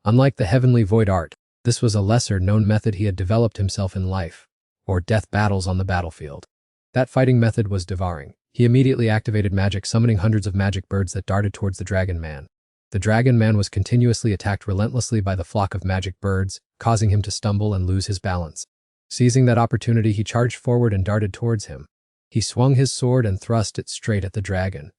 Unlike the Heavenly Void Art, this was a lesser-known method he had developed himself in life, or death battles on the battlefield. That fighting method was devouring. He immediately activated magic, summoning hundreds of magic birds that darted towards the dragon man. The dragon man was continuously attacked relentlessly by the flock of magic birds, causing him to stumble and lose his balance. Seizing that opportunity, he charged forward and darted towards him. He swung his sword and thrust it straight at the dragon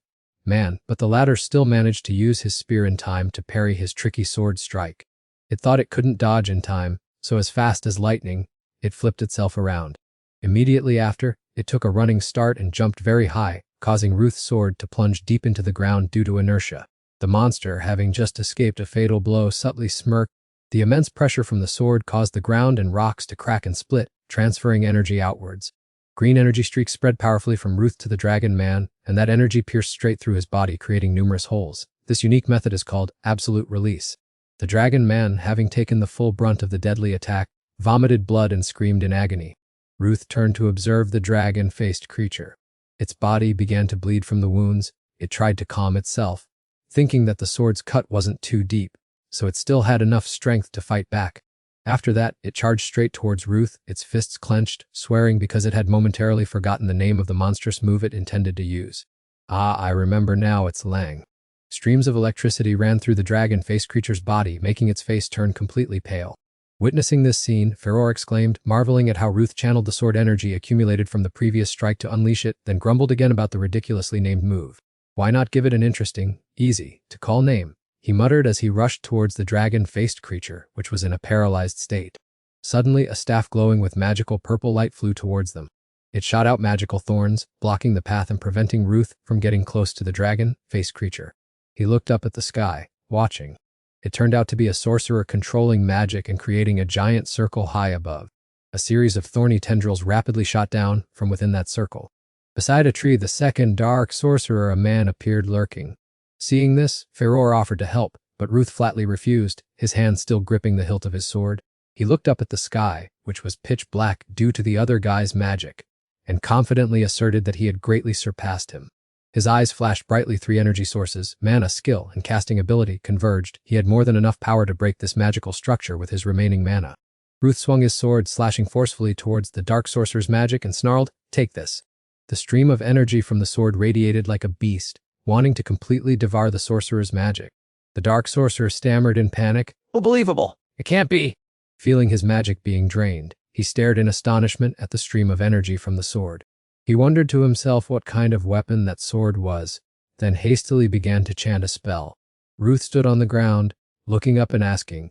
man, but the latter still managed to use his spear in time to parry his tricky sword strike. It thought it couldn't dodge in time, so as fast as lightning, it flipped itself around. Immediately after, it took a running start and jumped very high, causing Ruth's sword to plunge deep into the ground due to inertia. The monster, having just escaped a fatal blow, subtly smirked. The immense pressure from the sword caused the ground and rocks to crack and split, transferring energy outwards. Green energy streaks spread powerfully from Ruth to the dragon man, and that energy pierced straight through his body, creating numerous holes. This unique method is called absolute release. The dragon man, having taken the full brunt of the deadly attack, vomited blood and screamed in agony. Ruth turned to observe the dragon-faced creature. Its body began to bleed from the wounds. It tried to calm itself, thinking that the sword's cut wasn't too deep, so it still had enough strength to fight back. After that, it charged straight towards Ruth, its fists clenched, swearing because it had momentarily forgotten the name of the monstrous move it intended to use. "Ah, I remember now, it's Lang." Streams of electricity ran through the dragon-faced creature's body, making its face turn completely pale. Witnessing this scene, Pharaoh exclaimed, marveling at how Ruth channeled the sword energy accumulated from the previous strike to unleash it, then grumbled again about the ridiculously named move. "Why not give it an interesting, easy-to-call name?" he muttered as he rushed towards the dragon-faced creature, which was in a paralyzed state. Suddenly, a staff glowing with magical purple light flew towards them. It shot out magical thorns, blocking the path and preventing Ruth from getting close to the dragon-faced creature. He looked up at the sky, watching. It turned out to be a sorcerer controlling magic and creating a giant circle high above. A series of thorny tendrils rapidly shot down from within that circle. Beside a tree, the second dark sorcerer, a man, appeared lurking. Seeing this, Pharaoh offered to help, but Ruth flatly refused, his hand still gripping the hilt of his sword. He looked up at the sky, which was pitch black due to the other guy's magic, and confidently asserted that he had greatly surpassed him. His eyes flashed brightly. 3 energy sources, mana, skill, and casting ability converged. He had more than enough power to break this magical structure with his remaining mana. Ruth swung his sword, slashing forcefully towards the dark sorcerer's magic, and snarled, "Take this." The stream of energy from the sword radiated like a beast, wanting to completely devour the sorcerer's magic. The dark sorcerer stammered in panic, Unbelievable. It can't be. Feeling his magic being drained, he stared in astonishment at the stream of energy from the sword. He wondered to himself what kind of weapon that sword was, then hastily began to chant a spell. Ruth stood on the ground, looking up and asking,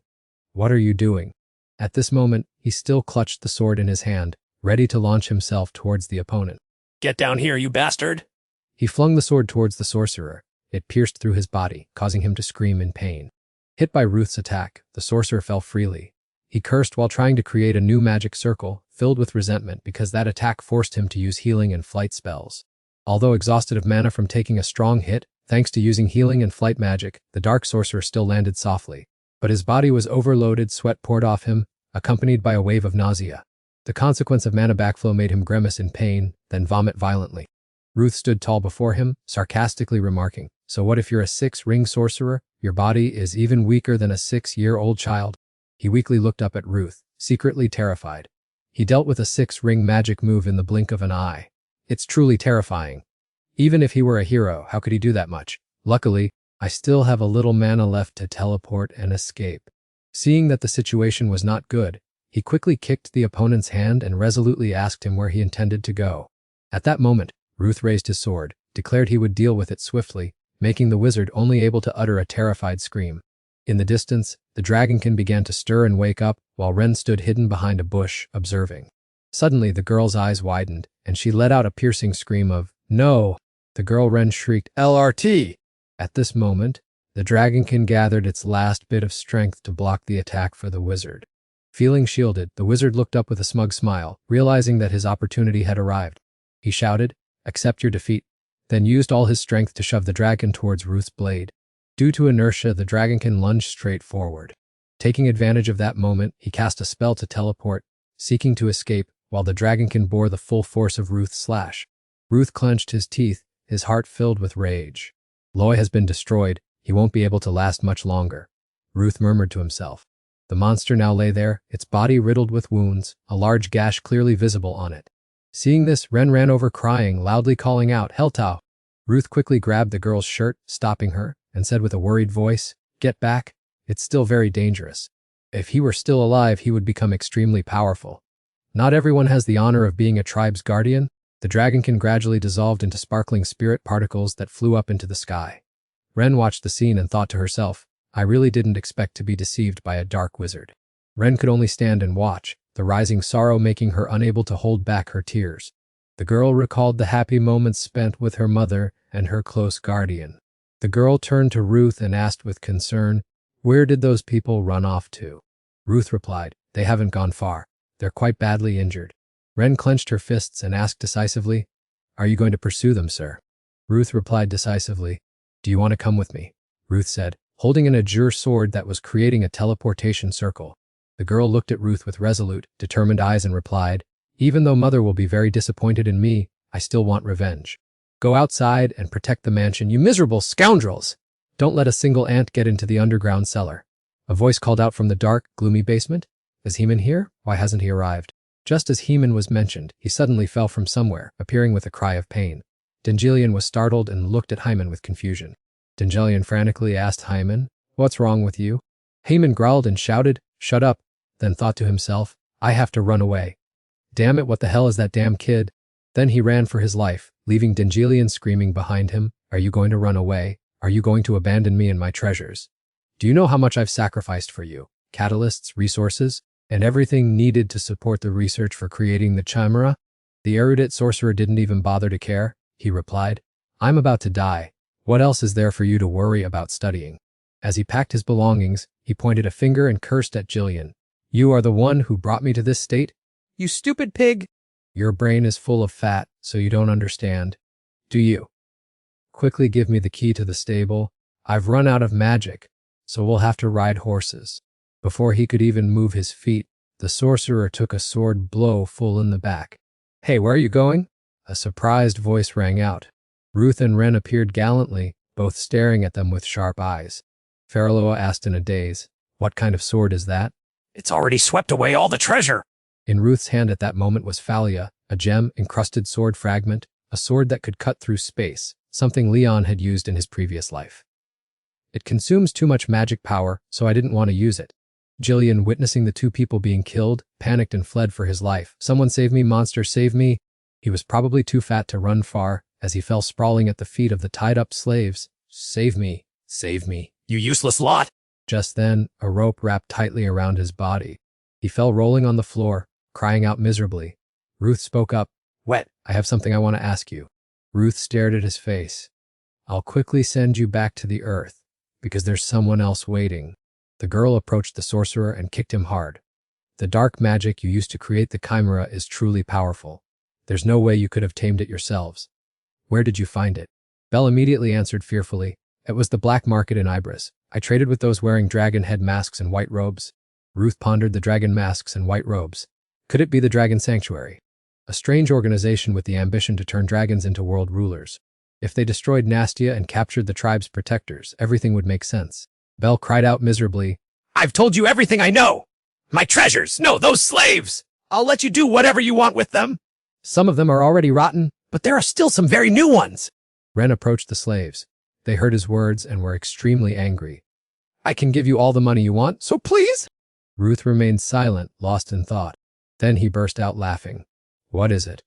"What are you doing?" At this moment, he still clutched the sword in his hand, ready to launch himself towards the opponent. Get down here, you bastard. He flung the sword towards the sorcerer. It pierced through his body, causing him to scream in pain. Hit by Ruth's attack, the sorcerer fell freely. He cursed while trying to create a new magic circle, filled with resentment because that attack forced him to use healing and flight spells. Although exhausted of mana from taking a strong hit, thanks to using healing and flight magic, the dark sorcerer still landed softly. But his body was overloaded, sweat poured off him, accompanied by a wave of nausea. The consequence of mana backflow made him grimace in pain, then vomit violently. Ruth stood tall before him, sarcastically remarking, "So what if you're a 6-ring sorcerer? Your body is even weaker than a 6-year-old child." He weakly looked up at Ruth, secretly terrified. He dealt with a 6-ring magic move in the blink of an eye. It's truly terrifying. Even if he were a hero, how could he do that much? Luckily, I still have a little mana left to teleport and escape. Seeing that the situation was not good, he quickly kicked the opponent's hand and resolutely asked him where he intended to go. At that moment, Ruth raised his sword, declared he would deal with it swiftly, making the wizard only able to utter a terrified scream. In the distance, the dragonkin began to stir and wake up, while Ren stood hidden behind a bush, observing. Suddenly, the girl's eyes widened, and she let out a piercing scream of, "No!" The girl Ren shrieked, "LRT!" At this moment, the dragonkin gathered its last bit of strength to block the attack for the wizard. Feeling shielded, the wizard looked up with a smug smile, realizing that his opportunity had arrived. He shouted, "Accept your defeat," then used all his strength to shove the dragon towards Ruth's blade. Due to inertia, the dragonkin lunged straight forward. Taking advantage of that moment, he cast a spell to teleport, seeking to escape, while the dragonkin bore the full force of Ruth's slash. Ruth clenched his teeth, his heart filled with rage. Loy has been destroyed, he won't be able to last much longer. Ruth murmured to himself. The monster now lay there, its body riddled with wounds, a large gash clearly visible on it. Seeing this, Ren ran over crying, loudly calling out, "Heltau!" Ruth quickly grabbed the girl's shirt, stopping her, and said with a worried voice, "Get back, it's still very dangerous. If he were still alive, he would become extremely powerful. Not everyone has the honor of being a tribe's guardian." The dragonkin gradually dissolved into sparkling spirit particles that flew up into the sky. Ren watched the scene and thought to herself, "I really didn't expect to be deceived by a dark wizard." Ren could only stand and watch, the rising sorrow making her unable to hold back her tears. The girl recalled the happy moments spent with her mother and her close guardian. The girl turned to Ruth and asked with concern, "Where did those people run off to?" Ruth replied, "They haven't gone far. They're quite badly injured." Ren clenched her fists and asked decisively, "Are you going to pursue them, sir?" Ruth replied decisively, "Do you want to come with me?" Ruth said, holding an azure sword that was creating a teleportation circle. The girl looked at Ruth with resolute, determined eyes and replied, "Even though Mother will be very disappointed in me, I still want revenge. Go outside and protect the mansion, you miserable scoundrels! Don't let a single ant get into the underground cellar." A voice called out from the dark, gloomy basement. "Is Heman here? Why hasn't he arrived?" Just as Heman was mentioned, he suddenly fell from somewhere, appearing with a cry of pain. Dingelian was startled and looked at Hyman with confusion. Dingelian frantically asked Hyman, "What's wrong with you?" Hyman growled and shouted, "Shut up," then thought to himself, "I have to run away. Damn it, what the hell is that damn kid?" Then he ran for his life, leaving Dingelian screaming behind him, "Are you going to run away? Are you going to abandon me and my treasures? Do you know how much I've sacrificed for you? Catalysts, resources, and everything needed to support the research for creating the chimera?" The erudite sorcerer didn't even bother to care. He replied, "I'm about to die. What else is there for you to worry about studying?" As he packed his belongings, he pointed a finger and cursed at Jillian. "You are the one who brought me to this state? You stupid pig! Your brain is full of fat, so you don't understand. Do you? Quickly give me the key to the stable. I've run out of magic, so we'll have to ride horses." Before he could even move his feet, the sorcerer took a sword blow full in the back. "Hey, where are you going?" A surprised voice rang out. Ruth and Ren appeared gallantly, both staring at them with sharp eyes. Faraloa asked in a daze, "What kind of sword is that?" It's already swept away all the treasure. In Ruth's hand at that moment was Phalia, a gem-encrusted sword fragment, a sword that could cut through space, something Leon had used in his previous life. "It consumes too much magic power, so I didn't want to use it." Jillian, witnessing the two people being killed, panicked and fled for his life. "Someone save me, monster, save me!" He was probably too fat to run far, as he fell sprawling at the feet of the tied-up slaves. "Save me! Save me!" You useless lot. Just then, a rope wrapped tightly around his body. He fell rolling on the floor, crying out miserably. Ruth spoke up, "Wet, I have something I want to ask you." Ruth stared at his face. I'll quickly send you back to the earth, because there's someone else waiting. The girl approached the sorcerer and kicked him hard. The dark magic you used to create the chimera is truly powerful. There's no way you could have tamed it yourselves. Where did you find it? Belle immediately answered fearfully. It was the black market in Ibris. I traded with those wearing dragon head masks and white robes. Ruth pondered the dragon masks and white robes. Could it be the Dragon Sanctuary? A strange organization with the ambition to turn dragons into world rulers. If they destroyed Nastia and captured the tribe's protectors, everything would make sense. Belle cried out miserably. I've told you everything I know. My treasures. No, those slaves. I'll let you do whatever you want with them. Some of them are already rotten, But there are still some very new ones. Ren approached the slaves. They heard his words and were extremely angry. I can give you all the money you want, so please? Ruth remained silent, lost in thought. Then he burst out laughing. What is it?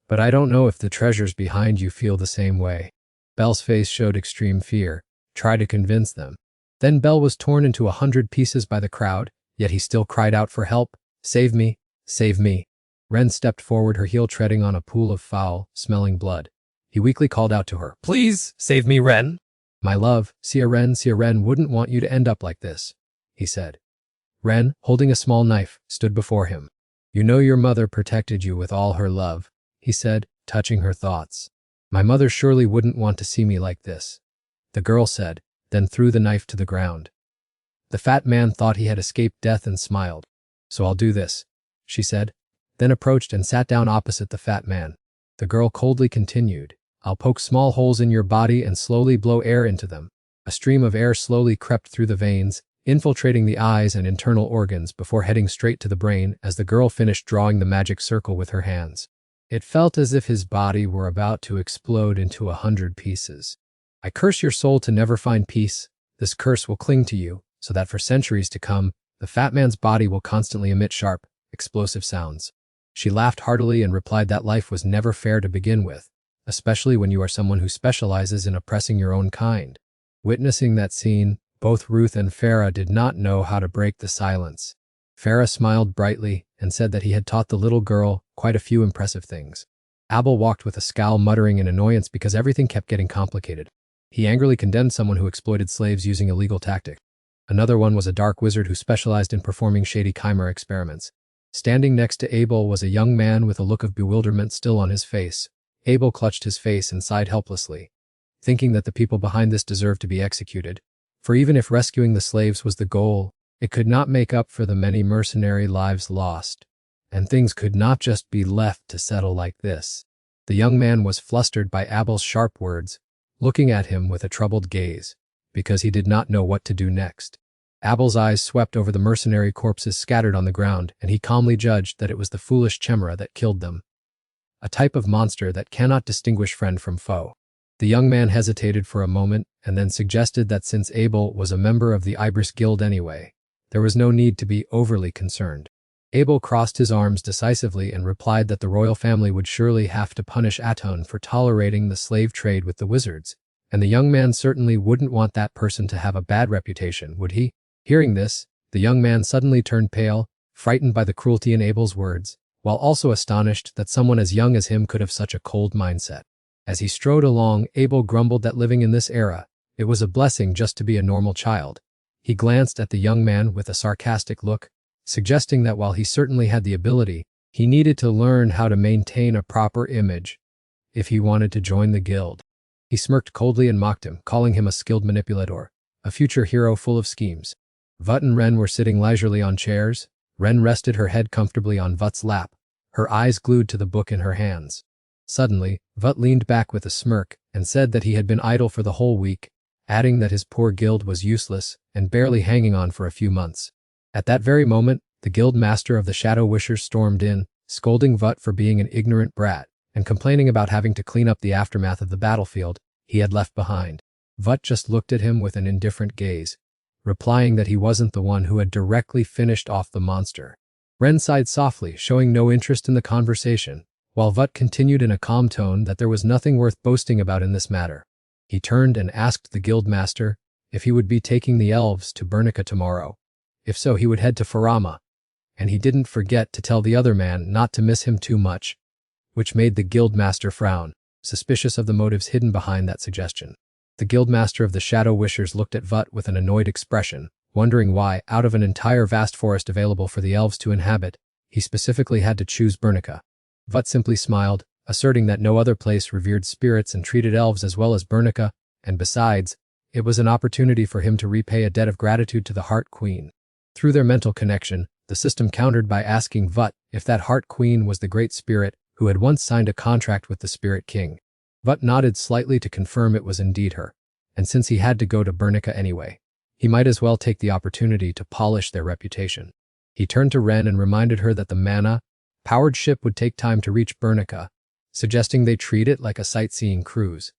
But I don't know if the treasures behind you feel the same way. Belle's face showed extreme fear. Try to convince them. Then Belle was torn into 100 pieces by the crowd, yet he still cried out for help. Save me, save me. Ren stepped forward, her heel treading on a pool of foul, smelling blood. He weakly called out to her. Please, save me, Ren. My love, Sia Ren wouldn't want you to end up like this, he said. Ren, holding a small knife, stood before him. You know your mother protected you with all her love, he said, touching her thoughts. My mother surely wouldn't want to see me like this, the girl said, then threw the knife to the ground. The fat man thought he had escaped death and smiled. So I'll do this, she said, then approached and sat down opposite the fat man. The girl coldly continued, I'll poke small holes in your body and slowly blow air into them. A stream of air slowly crept through the veins, infiltrating the eyes and internal organs before heading straight to the brain as the girl finished drawing the magic circle with her hands. It felt as if his body were about to explode into 100 pieces. I curse your soul to never find peace. This curse will cling to you, so that for centuries to come, the fat man's body will constantly emit sharp, explosive sounds. She laughed heartily and replied that life was never fair to begin with, especially when you are someone who specializes in oppressing your own kind. Witnessing that scene, both Ruth and Farah did not know how to break the silence. Farah smiled brightly and said that he had taught the little girl quite a few impressive things. Abel walked with a scowl, muttering in annoyance because everything kept getting complicated. He angrily condemned someone who exploited slaves using illegal tactics. Another one was a dark wizard who specialized in performing shady chimera experiments. Standing next to Abel was a young man with a look of bewilderment still on his face. Abel clutched his face and sighed helplessly, thinking that the people behind this deserved to be executed. For even if rescuing the slaves was the goal, it could not make up for the many mercenary lives lost. And things could not just be left to settle like this. The young man was flustered by Abel's sharp words, looking at him with a troubled gaze, because he did not know what to do next. Abel's eyes swept over the mercenary corpses scattered on the ground, and he calmly judged that it was the foolish chimera that killed them. A type of monster that cannot distinguish friend from foe. The young man hesitated for a moment and then suggested that since Abel was a member of the Ibris Guild anyway, there was no need to be overly concerned. Abel crossed his arms decisively and replied that the royal family would surely have to punish Aton for tolerating the slave trade with the wizards, and the young man certainly wouldn't want that person to have a bad reputation, would he? Hearing this, the young man suddenly turned pale, frightened by the cruelty in Abel's words, while also astonished that someone as young as him could have such a cold mindset. As he strode along, Abel grumbled that living in this era, it was a blessing just to be a normal child. He glanced at the young man with a sarcastic look, suggesting that while he certainly had the ability, he needed to learn how to maintain a proper image if he wanted to join the guild. He smirked coldly and mocked him, calling him a skilled manipulator, a future hero full of schemes. Vut and Ren were sitting leisurely on chairs. Ren rested her head comfortably on Vut's lap, her eyes glued to the book in her hands. Suddenly, Vut leaned back with a smirk and said that he had been idle for the whole week, adding that his poor guild was useless and barely hanging on for a few months. At that very moment, the guild master of the Shadow Wishers stormed in, scolding Vut for being an ignorant brat and complaining about having to clean up the aftermath of the battlefield he had left behind. Vut just looked at him with an indifferent gaze, replying that he wasn't the one who had directly finished off the monster. Ren sighed softly, showing no interest in the conversation, while Vut continued in a calm tone that there was nothing worth boasting about in this matter. He turned and asked the guild master if he would be taking the elves to Bernica tomorrow. If so, he would head to Farama, and he didn't forget to tell the other man not to miss him too much, which made the guild master frown. suspicious of the motives hidden behind that suggestion. The guildmaster of the Shadow Wishers looked at Vut with an annoyed expression, wondering why, out of an entire vast forest available for the elves to inhabit, he specifically had to choose Bernica. Vut simply smiled, asserting that no other place revered spirits and treated elves as well as Bernica, and besides, it was an opportunity for him to repay a debt of gratitude to the Heart Queen. Through their mental connection, the system countered by asking Vut if that Heart Queen was the Great Spirit who had once signed a contract with the Spirit King. Vut nodded slightly to confirm it was indeed her, and since he had to go to Bernica anyway, he might as well take the opportunity to polish their reputation. He turned to Ren and reminded her that the mana-powered ship would take time to reach Bernica, suggesting they treat it like a sightseeing cruise.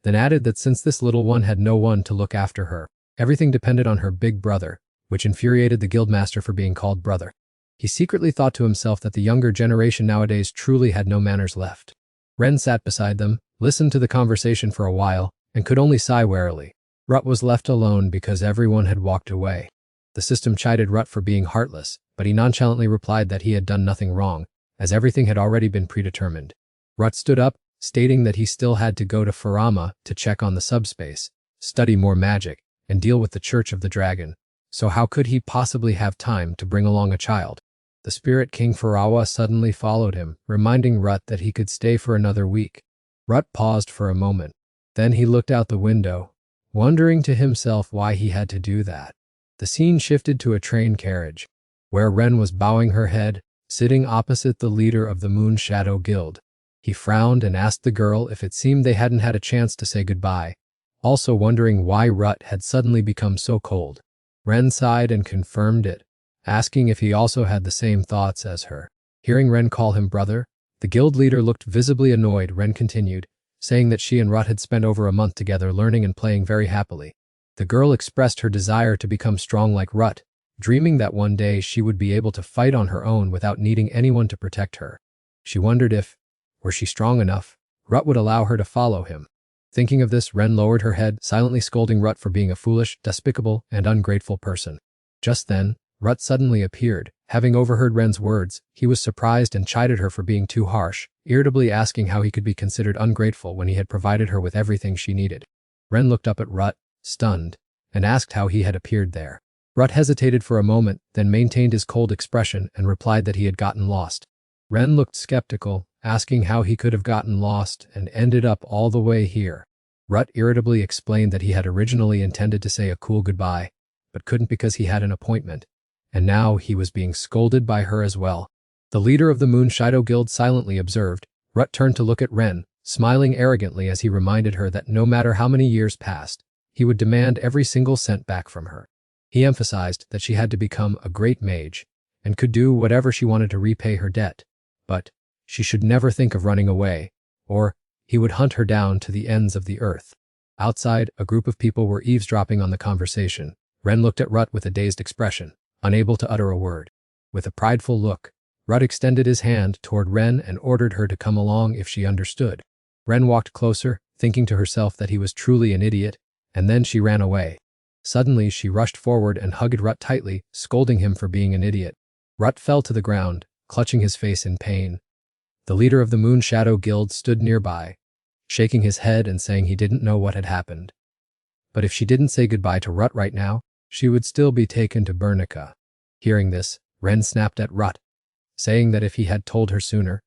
Then added that since this little one had no one to look after her, everything depended on her big brother, which infuriated the guildmaster for being called brother. He secretly thought to himself that the younger generation nowadays truly had no manners left. Ren sat beside them, listened to the conversation for a while, and could only sigh wearily. Rut was left alone because everyone had walked away. The system chided Rut for being heartless, but he nonchalantly replied that he had done nothing wrong, as everything had already been predetermined. Rut stood up, stating that he still had to go to Farama to check on the subspace, study more magic, and deal with the Church of the Dragon, so how could he possibly have time to bring along a child? The Spirit King Farawa suddenly followed him, reminding Rut that he could stay for another week. Rut paused for a moment. Then he looked out the window, wondering to himself why he had to do that. The scene shifted to a train carriage, where Ren was bowing her head, sitting opposite the leader of the Moon Shadow Guild. He frowned and asked the girl if it seemed they hadn't had a chance to say goodbye, also wondering why Rut had suddenly become so cold. Ren sighed and confirmed it, asking if he also had the same thoughts as her. Hearing Ren call him brother, the guild leader looked visibly annoyed. Ren continued, saying that she and Rut had spent over a month together learning and playing very happily. The girl expressed her desire to become strong like Rut, dreaming that one day she would be able to fight on her own without needing anyone to protect her. She wondered if, were she strong enough, Rut would allow her to follow him. Thinking of this, Ren lowered her head, silently scolding Rut for being a foolish, despicable, and ungrateful person. Just then, Rut suddenly appeared. Having overheard Ren's words, he was surprised and chided her for being too harsh, irritably asking how he could be considered ungrateful when he had provided her with everything she needed. Ren looked up at Rut, stunned, and asked how he had appeared there. Rut hesitated for a moment, then maintained his cold expression and replied that he had gotten lost. Ren looked skeptical, asking how he could have gotten lost and ended up all the way here. Rut irritably explained that he had originally intended to say a cool goodbye, but couldn't because he had an appointment, and now he was being scolded by her as well. The leader of the Moon Shadow Guild silently observed. Rut turned to look at Ren, smiling arrogantly as he reminded her that no matter how many years passed, he would demand every single cent back from her. He emphasized that she had to become a great mage, and could do whatever she wanted to repay her debt, but she should never think of running away, or he would hunt her down to the ends of the earth. Outside, a group of people were eavesdropping on the conversation. Ren looked at Rut with a dazed expression, unable to utter a word. With a prideful look, Rut extended his hand toward Ren and ordered her to come along if she understood. Ren walked closer, thinking to herself that he was truly an idiot, and then she ran away. Suddenly, she rushed forward and hugged Rut tightly, scolding him for being an idiot. Rut fell to the ground, clutching his face in pain. The leader of the Moon Shadow Guild stood nearby, shaking his head and saying he didn't know what had happened. But if she didn't say goodbye to Rut right now, she would still be taken to Bernica. Hearing this, Ren snapped at Rut, saying that if he had told her sooner,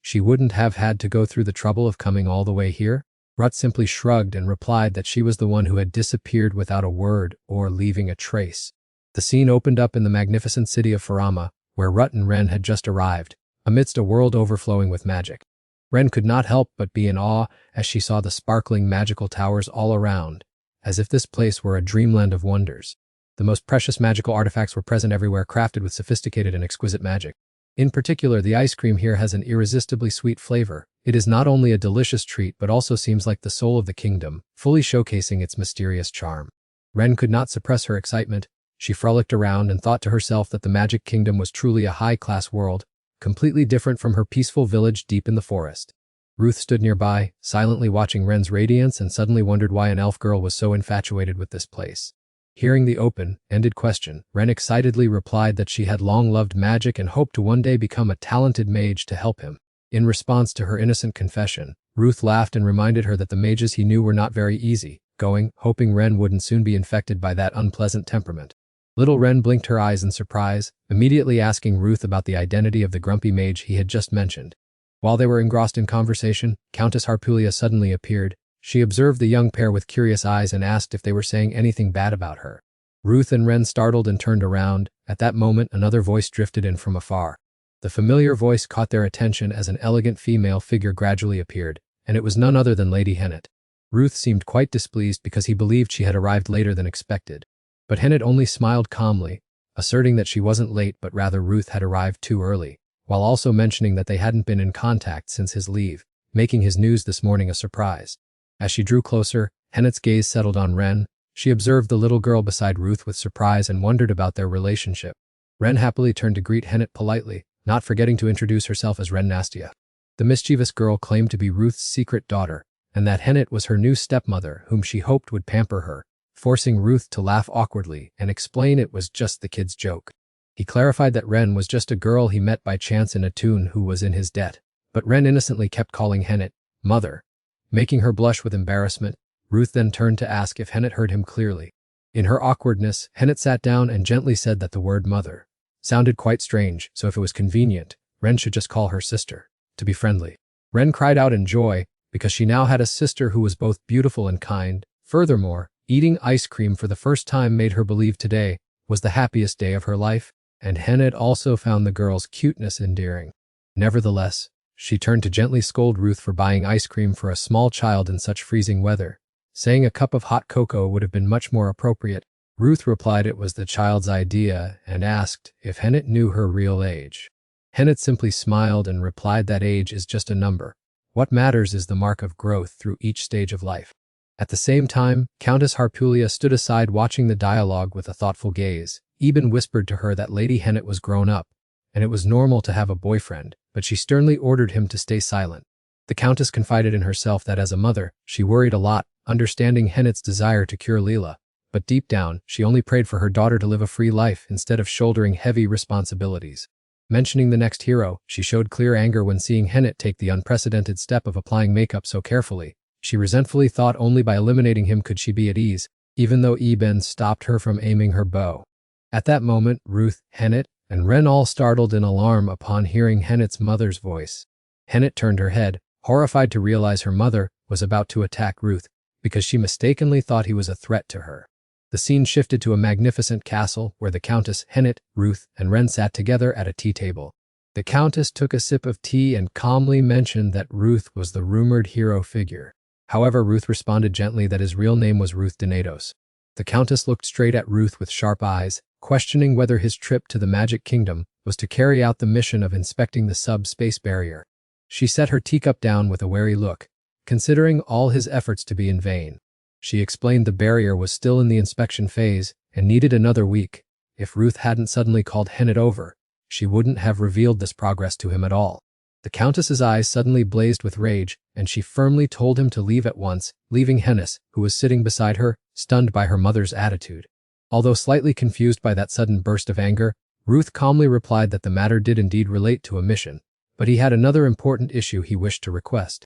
she wouldn't have had to go through the trouble of coming all the way here. Rut simply shrugged and replied that she was the one who had disappeared without a word or leaving a trace. The scene opened up in the magnificent city of Farama, where Rut and Ren had just arrived, amidst a world overflowing with magic. Ren could not help but be in awe as she saw the sparkling magical towers all around, as if this place were a dreamland of wonders. The most precious magical artifacts were present everywhere, crafted with sophisticated and exquisite magic. In particular, the ice cream here has an irresistibly sweet flavor. It is not only a delicious treat but also seems like the soul of the kingdom, fully showcasing its mysterious charm. Ren could not suppress her excitement. She frolicked around and thought to herself that the Magic Kingdom was truly a high-class world, completely different from her peaceful village deep in the forest. Ruth stood nearby, silently watching Ren's radiance, and suddenly wondered why an elf girl was so infatuated with this place. Hearing the open-ended question, Ren excitedly replied that she had long loved magic and hoped to one day become a talented mage to help him. In response to her innocent confession, Ruth laughed and reminded her that the mages he knew were not very easy, hoping Ren wouldn't soon be infected by that unpleasant temperament. Little Ren blinked her eyes in surprise, immediately asking Ruth about the identity of the grumpy mage he had just mentioned. While they were engrossed in conversation, Countess Harpulia suddenly appeared. She observed the young pair with curious eyes and asked if they were saying anything bad about her. Ruth and Ren startled and turned around. At that moment, another voice drifted in from afar. The familiar voice caught their attention as an elegant female figure gradually appeared, and it was none other than Lady Hennet. Ruth seemed quite displeased because he believed she had arrived later than expected. But Hennet only smiled calmly, asserting that she wasn't late but rather Ruth had arrived too early, while also mentioning that they hadn't been in contact since his leave, making his news this morning a surprise. As she drew closer, Hennet's gaze settled on Ren. She observed the little girl beside Ruth with surprise and wondered about their relationship. Ren happily turned to greet Hennet politely, not forgetting to introduce herself as Ren Nastia. The mischievous girl claimed to be Ruth's secret daughter, and that Hennet was her new stepmother whom she hoped would pamper her, forcing Ruth to laugh awkwardly and explain it was just the kid's joke. He clarified that Ren was just a girl he met by chance in a tune who was in his debt, but Ren innocently kept calling Hennet mother. Making her blush with embarrassment, Ruth then turned to ask if Hennet heard him clearly. In her awkwardness, Hennet sat down and gently said that the word mother sounded quite strange, so if it was convenient, Ren should just call her sister, to be friendly. Ren cried out in joy, because she now had a sister who was both beautiful and kind. Furthermore, eating ice cream for the first time made her believe today was the happiest day of her life, and Hennet also found the girl's cuteness endearing. Nevertheless, she turned to gently scold Ruth for buying ice cream for a small child in such freezing weather, saying a cup of hot cocoa would have been much more appropriate. Ruth replied it was the child's idea and asked if Hennet knew her real age. Hennet simply smiled and replied that age is just a number. What matters is the mark of growth through each stage of life. At the same time, Countess Harpulia stood aside watching the dialogue with a thoughtful gaze. Eben whispered to her that Lady Hennet was grown up, and it was normal to have a boyfriend, but she sternly ordered him to stay silent. The Countess confided in herself that as a mother, she worried a lot, understanding Hennet's desire to cure Leela, but deep down, she only prayed for her daughter to live a free life instead of shouldering heavy responsibilities. Mentioning the next hero, she showed clear anger when seeing Hennet take the unprecedented step of applying makeup so carefully. She resentfully thought only by eliminating him could she be at ease, even though Eben stopped her from aiming her bow. At that moment, Ruth, Hennet, and Ren all startled in alarm upon hearing Hennet's mother's voice. Hennet turned her head, horrified to realize her mother was about to attack Ruth, because she mistakenly thought he was a threat to her. The scene shifted to a magnificent castle where the Countess, Hennet, Ruth, and Ren sat together at a tea table. The Countess took a sip of tea and calmly mentioned that Ruth was the rumored hero figure. However, Ruth responded gently that his real name was Ruth Donatos. The Countess looked straight at Ruth with sharp eyes, questioning whether his trip to the Magic Kingdom was to carry out the mission of inspecting the subspace barrier. She set her teacup down with a wary look, considering all his efforts to be in vain. She explained the barrier was still in the inspection phase and needed another week. If Ruth hadn't suddenly called Hennet over, she wouldn't have revealed this progress to him at all. The Countess's eyes suddenly blazed with rage, and she firmly told him to leave at once, leaving Hennet, who was sitting beside her, stunned by her mother's attitude. Although slightly confused by that sudden burst of anger, Ruth calmly replied that the matter did indeed relate to a mission, but he had another important issue he wished to request.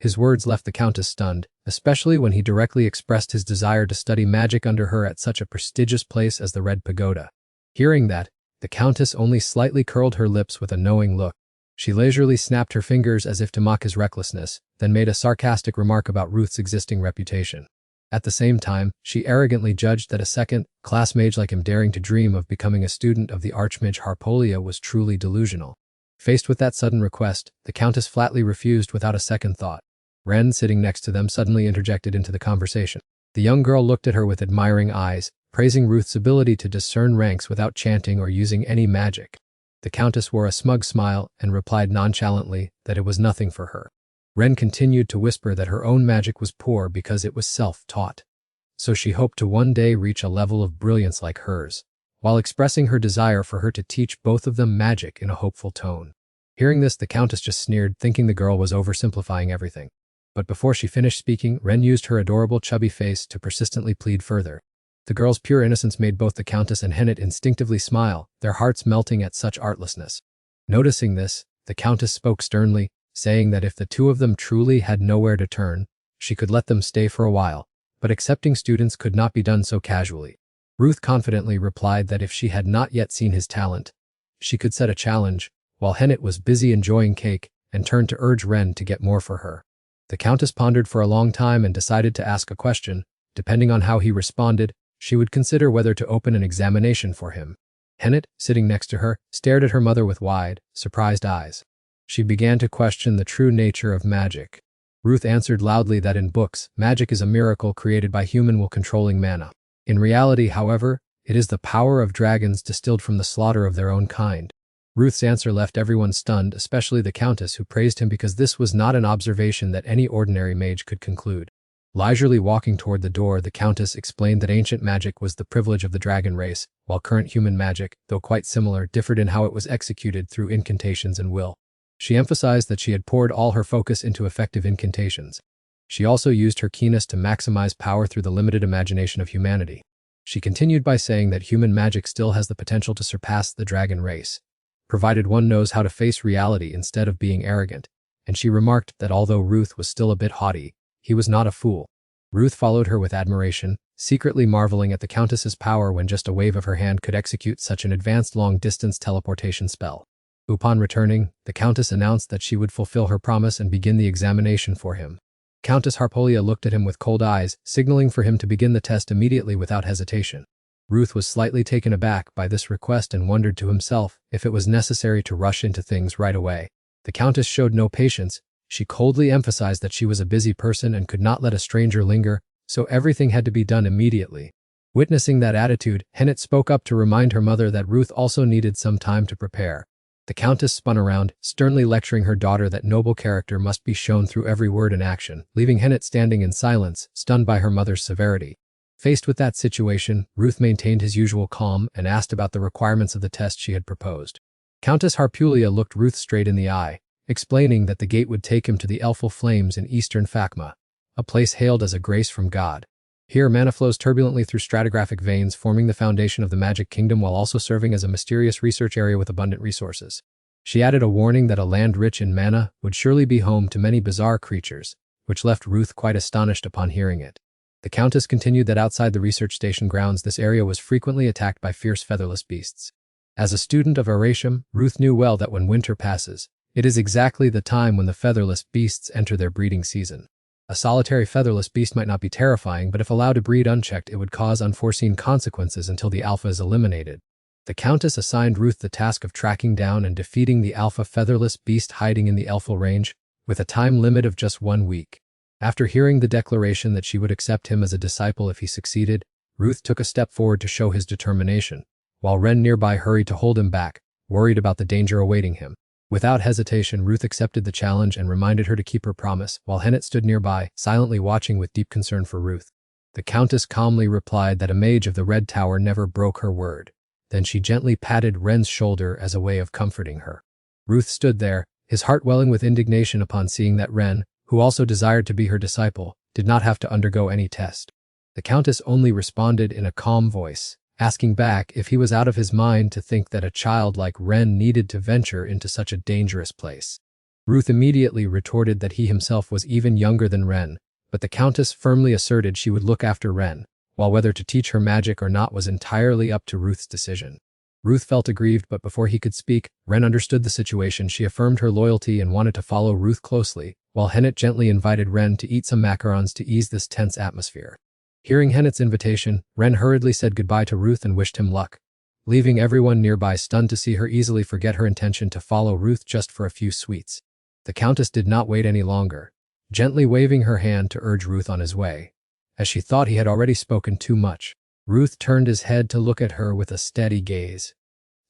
His words left the Countess stunned, especially when he directly expressed his desire to study magic under her at such a prestigious place as the Red Pagoda. Hearing that, the Countess only slightly curled her lips with a knowing look. She leisurely snapped her fingers as if to mock his recklessness, then made a sarcastic remark about Ruth's existing reputation. At the same time, she arrogantly judged that a second-class mage like him daring to dream of becoming a student of the Archmage Harpulia was truly delusional. Faced with that sudden request, the Countess flatly refused without a second thought. Ren, sitting next to them, suddenly interjected into the conversation. The young girl looked at her with admiring eyes, praising Ruth's ability to discern ranks without chanting or using any magic. The Countess wore a smug smile and replied nonchalantly that it was nothing for her. Ren continued to whisper that her own magic was poor because it was self-taught. So she hoped to one day reach a level of brilliance like hers, while expressing her desire for her to teach both of them magic in a hopeful tone. Hearing this, the Countess just sneered, thinking the girl was oversimplifying everything. But before she finished speaking, Ren used her adorable chubby face to persistently plead further. The girl's pure innocence made both the Countess and Hennet instinctively smile, their hearts melting at such artlessness. Noticing this, the Countess spoke sternly, saying that if the two of them truly had nowhere to turn, she could let them stay for a while, but accepting students could not be done so casually. Ruth confidently replied that if she had not yet seen his talent, she could set a challenge, while Hennet was busy enjoying cake and turned to urge Ren to get more for her. The Countess pondered for a long time and decided to ask a question. Depending on how he responded, she would consider whether to open an examination for him. Hennet, sitting next to her, stared at her mother with wide, surprised eyes. She began to question the true nature of magic. Ruth answered loudly that in books, magic is a miracle created by human will controlling mana. In reality, however, it is the power of dragons distilled from the slaughter of their own kind. Ruth's answer left everyone stunned, especially the Countess, who praised him because this was not an observation that any ordinary mage could conclude. Leisurely walking toward the door, the Countess explained that ancient magic was the privilege of the dragon race, while current human magic, though quite similar, differed in how it was executed through incantations and will. She emphasized that she had poured all her focus into effective incantations. She also used her keenness to maximize power through the limited imagination of humanity. She continued by saying that human magic still has the potential to surpass the dragon race, provided one knows how to face reality instead of being arrogant, and she remarked that although Ruth was still a bit haughty, he was not a fool. Ruth followed her with admiration, secretly marveling at the Countess's power when just a wave of her hand could execute such an advanced long-distance teleportation spell. Upon returning, the Countess announced that she would fulfill her promise and begin the examination for him. Countess Harpolia looked at him with cold eyes, signaling for him to begin the test immediately without hesitation. Ruth was slightly taken aback by this request and wondered to himself if it was necessary to rush into things right away. The Countess showed no patience. She coldly emphasized that she was a busy person and could not let a stranger linger, so everything had to be done immediately. Witnessing that attitude, Hennet spoke up to remind her mother that Ruth also needed some time to prepare. The Countess spun around, sternly lecturing her daughter that noble character must be shown through every word and action, leaving Hennet standing in silence, stunned by her mother's severity. Faced with that situation, Ruth maintained his usual calm and asked about the requirements of the test she had proposed. Countess Harpulia looked Ruth straight in the eye, explaining that the gate would take him to the Elful Flames in eastern Phakma, a place hailed as a grace from God. Here, mana flows turbulently through stratigraphic veins, forming the foundation of the Magic Kingdom while also serving as a mysterious research area with abundant resources. She added a warning that a land rich in mana would surely be home to many bizarre creatures, which left Ruth quite astonished upon hearing it. The Countess continued that outside the research station grounds, this area was frequently attacked by fierce featherless beasts. As a student of Aratium, Ruth knew well that when winter passes, it is exactly the time when the featherless beasts enter their breeding season. A solitary featherless beast might not be terrifying, but if allowed to breed unchecked, it would cause unforeseen consequences until the alpha is eliminated. The Countess assigned Ruth the task of tracking down and defeating the alpha featherless beast hiding in the Elful Range, with a time limit of just 1 week. After hearing the declaration that she would accept him as a disciple if he succeeded, Ruth took a step forward to show his determination, while Ren nearby hurried to hold him back, worried about the danger awaiting him. Without hesitation, Ruth accepted the challenge and reminded her to keep her promise, while Hennet stood nearby, silently watching with deep concern for Ruth. The Countess calmly replied that a mage of the Red Tower never broke her word. Then she gently patted Ren's shoulder as a way of comforting her. Ruth stood there, his heart welling with indignation upon seeing that Ren, who also desired to be her disciple, did not have to undergo any test. The Countess only responded in a calm voice, asking back if he was out of his mind to think that a child like Ren needed to venture into such a dangerous place. Ruth immediately retorted that he himself was even younger than Ren, but the Countess firmly asserted she would look after Ren, while whether to teach her magic or not was entirely up to Ruth's decision. Ruth felt aggrieved, but before he could speak, Ren understood the situation. She affirmed her loyalty and wanted to follow Ruth closely, while Hennet gently invited Ren to eat some macarons to ease this tense atmosphere. Hearing Hennet's invitation, Ren hurriedly said goodbye to Ruth and wished him luck, leaving everyone nearby stunned to see her easily forget her intention to follow Ruth just for a few sweets. The Countess did not wait any longer, gently waving her hand to urge Ruth on his way. As she thought he had already spoken too much, Ruth turned his head to look at her with a steady gaze,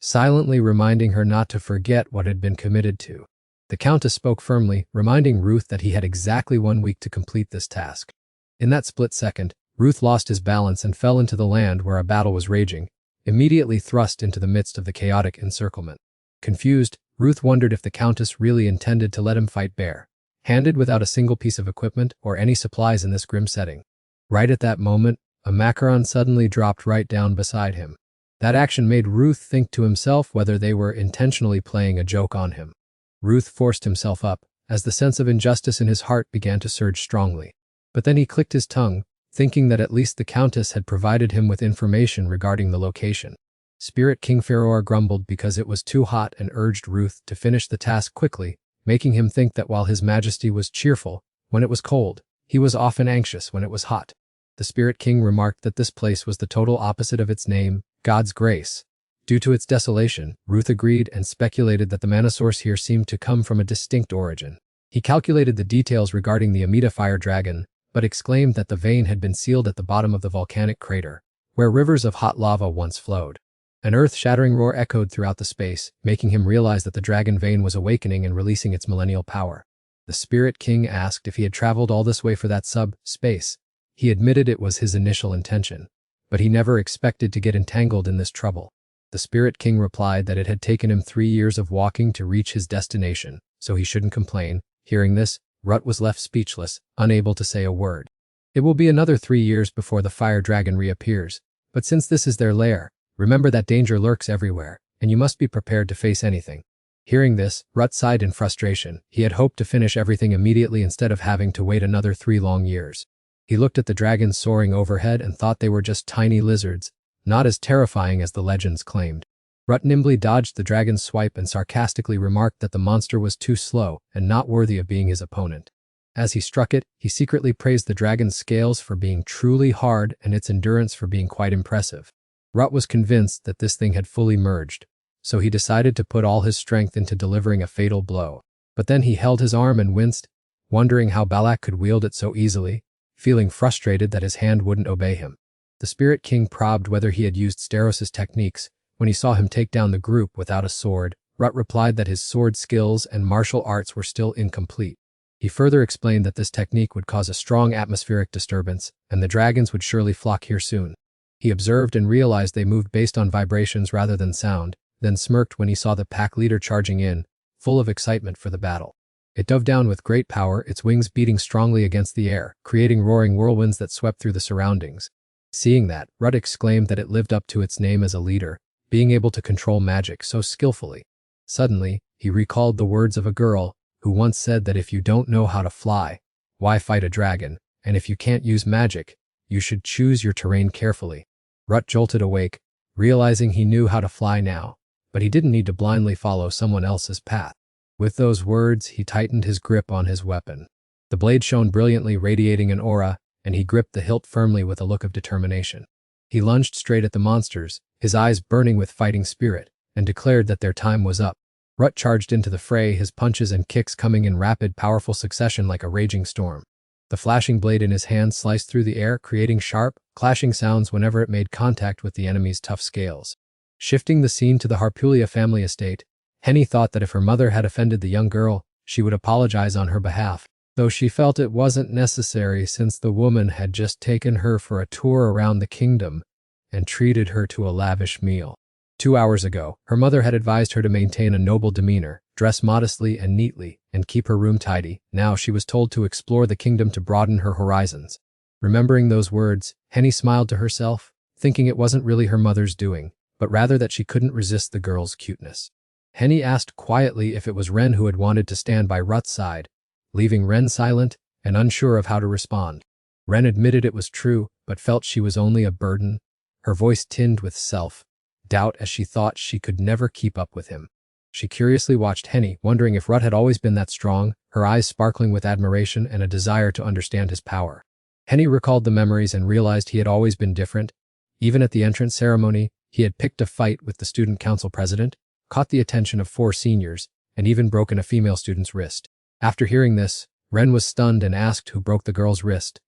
silently reminding her not to forget what had been committed to. The Countess spoke firmly, reminding Ruth that he had exactly 1 week to complete this task. In that split second, Ruth lost his balance and fell into the land where a battle was raging, immediately thrust into the midst of the chaotic encirclement. Confused, Ruth wondered if the Countess really intended to let him fight bare-handed without a single piece of equipment or any supplies in this grim setting. Right at that moment, a macaron suddenly dropped right down beside him. That action made Ruth think to himself whether they were intentionally playing a joke on him. Ruth forced himself up, as the sense of injustice in his heart began to surge strongly. But then he clicked his tongue, thinking that at least the Countess had provided him with information regarding the location. Spirit King Pharaoh grumbled because it was too hot and urged Ruth to finish the task quickly, making him think that while His Majesty was cheerful when it was cold, he was often anxious when it was hot. The Spirit King remarked that this place was the total opposite of its name, God's Grace. Due to its desolation, Ruth agreed and speculated that the mana source here seemed to come from a distinct origin. He calculated the details regarding the Amida fire dragon, but exclaimed that the vein had been sealed at the bottom of the volcanic crater, where rivers of hot lava once flowed. An earth-shattering roar echoed throughout the space, making him realize that the dragon vein was awakening and releasing its millennial power. The Spirit King asked if he had traveled all this way for that space. He admitted it was his initial intention, but he never expected to get entangled in this trouble. The Spirit King replied that it had taken him 3 years of walking to reach his destination, so he shouldn't complain. Hearing this, Rut was left speechless, unable to say a word. It will be another 3 years before the fire dragon reappears, but since this is their lair, remember that danger lurks everywhere, and you must be prepared to face anything. Hearing this, Rut sighed in frustration. He had hoped to finish everything immediately instead of having to wait another 3 long years. He looked at the dragons soaring overhead and thought they were just tiny lizards, not as terrifying as the legends claimed. Rut nimbly dodged the dragon's swipe and sarcastically remarked that the monster was too slow and not worthy of being his opponent. As he struck it, he secretly praised the dragon's scales for being truly hard and its endurance for being quite impressive. Rut was convinced that this thing had fully merged, so he decided to put all his strength into delivering a fatal blow. But then he held his arm and winced, wondering how Balak could wield it so easily, feeling frustrated that his hand wouldn't obey him. The Spirit King probed whether he had used Steros' techniques. When he saw him take down the group without a sword, Rut replied that his sword skills and martial arts were still incomplete. He further explained that this technique would cause a strong atmospheric disturbance, and the dragons would surely flock here soon. He observed and realized they moved based on vibrations rather than sound, then smirked when he saw the pack leader charging in, full of excitement for the battle. It dove down with great power, its wings beating strongly against the air, creating roaring whirlwinds that swept through the surroundings. Seeing that, Rut exclaimed that it lived up to its name as a leader, being able to control magic so skillfully. Suddenly, he recalled the words of a girl who once said that if you don't know how to fly, why fight a dragon, and if you can't use magic, you should choose your terrain carefully. Rut jolted awake, realizing he knew how to fly now, but he didn't need to blindly follow someone else's path. With those words, he tightened his grip on his weapon. The blade shone brilliantly, radiating an aura, and he gripped the hilt firmly with a look of determination. He lunged straight at the monsters, his eyes burning with fighting spirit, and declared that their time was up. Rut charged into the fray, his punches and kicks coming in rapid, powerful succession like a raging storm. The flashing blade in his hand sliced through the air, creating sharp, clashing sounds whenever it made contact with the enemy's tough scales. Shifting the scene to the Harpulia family estate, Henny thought that if her mother had offended the young girl, she would apologize on her behalf, though she felt it wasn't necessary since the woman had just taken her for a tour around the kingdom and treated her to a lavish meal. 2 hours ago, her mother had advised her to maintain a noble demeanor, dress modestly and neatly, and keep her room tidy. Now she was told to explore the kingdom to broaden her horizons. Remembering those words, Henny smiled to herself, thinking it wasn't really her mother's doing, but rather that she couldn't resist the girl's cuteness. Henny asked quietly if it was Ren who had wanted to stand by Rut's side, leaving Ren silent and unsure of how to respond. Ren admitted it was true, but felt she was only a burden, her voice tinged with self-doubt as she thought she could never keep up with him. She curiously watched Henny, wondering if Rut had always been that strong, her eyes sparkling with admiration and a desire to understand his power. Henny recalled the memories and realized he had always been different. Even at the entrance ceremony, he had picked a fight with the student council president, caught the attention of 4 seniors, and even broken a female student's wrist. After hearing this, Ren was stunned and asked who broke the girl's wrist,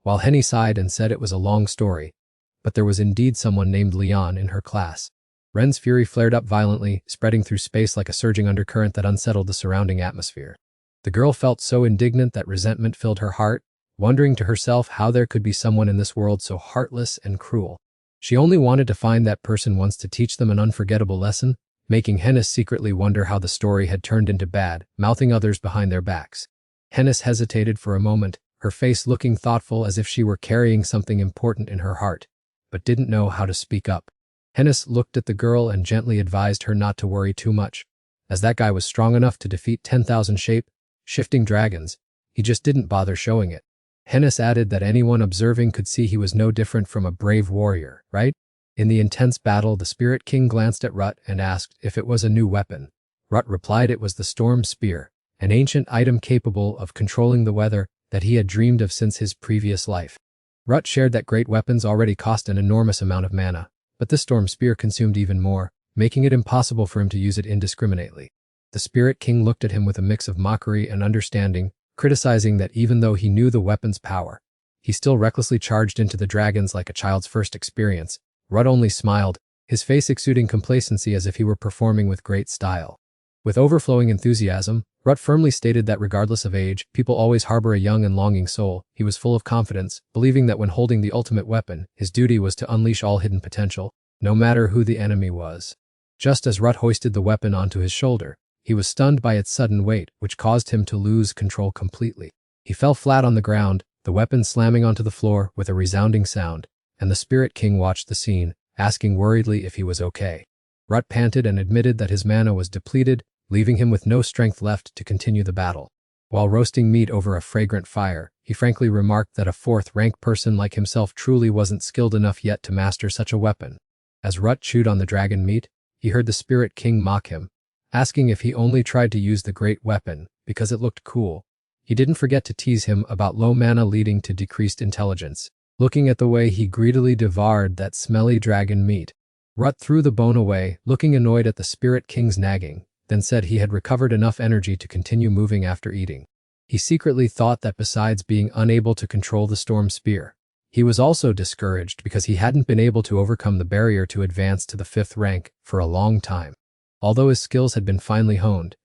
while Henny sighed and said it was a long story, but there was indeed someone named Leon in her class. Ren's fury flared up violently, spreading through space like a surging undercurrent that unsettled the surrounding atmosphere. The girl felt so indignant that resentment filled her heart, wondering to herself how there could be someone in this world so heartless and cruel. She only wanted to find that person once to teach them an unforgettable lesson, making Hennis secretly wonder how the story had turned into bad, mouthing others behind their backs. Hennis hesitated for a moment, her face looking thoughtful as if she were carrying something important in her heart, but didn't know how to speak up. Hennis looked at the girl and gently advised her not to worry too much. As that guy was strong enough to defeat 10,000 shape, shifting dragons. He just didn't bother showing it. Hennis added that anyone observing could see he was no different from a brave warrior, right? In the intense battle, the Spirit King glanced at Rut and asked if it was a new weapon. Rut replied it was the Storm Spear, an ancient item capable of controlling the weather that he had dreamed of since his previous life. Rut shared that great weapons already cost an enormous amount of mana, but this Storm Spear consumed even more, making it impossible for him to use it indiscriminately. The Spirit King looked at him with a mix of mockery and understanding, criticizing that even though he knew the weapon's power, he still recklessly charged into the dragons like a child's first experience. Rut only smiled, his face exuding complacency as if he were performing with great style. With overflowing enthusiasm, Rut firmly stated that regardless of age, people always harbor a young and longing soul. He was full of confidence, believing that when holding the ultimate weapon, his duty was to unleash all hidden potential, no matter who the enemy was. Just as Rut hoisted the weapon onto his shoulder, he was stunned by its sudden weight, which caused him to lose control completely. He fell flat on the ground, the weapon slamming onto the floor with a resounding sound, and the Spirit King watched the scene, asking worriedly if he was okay. Rut panted and admitted that his mana was depleted, leaving him with no strength left to continue the battle. While roasting meat over a fragrant fire, he frankly remarked that a fourth-rank person like himself truly wasn't skilled enough yet to master such a weapon. As Rut chewed on the dragon meat, he heard the Spirit King mock him, asking if he only tried to use the great weapon because it looked cool. He didn't forget to tease him about low mana leading to decreased intelligence. Looking at the way he greedily devoured that smelly dragon meat, Rut threw the bone away, looking annoyed at the Spirit King's nagging, then said he had recovered enough energy to continue moving after eating. He secretly thought that besides being unable to control the Storm Spear, he was also discouraged because he hadn't been able to overcome the barrier to advance to the 5th rank for a long time. Although his skills had been finely honed,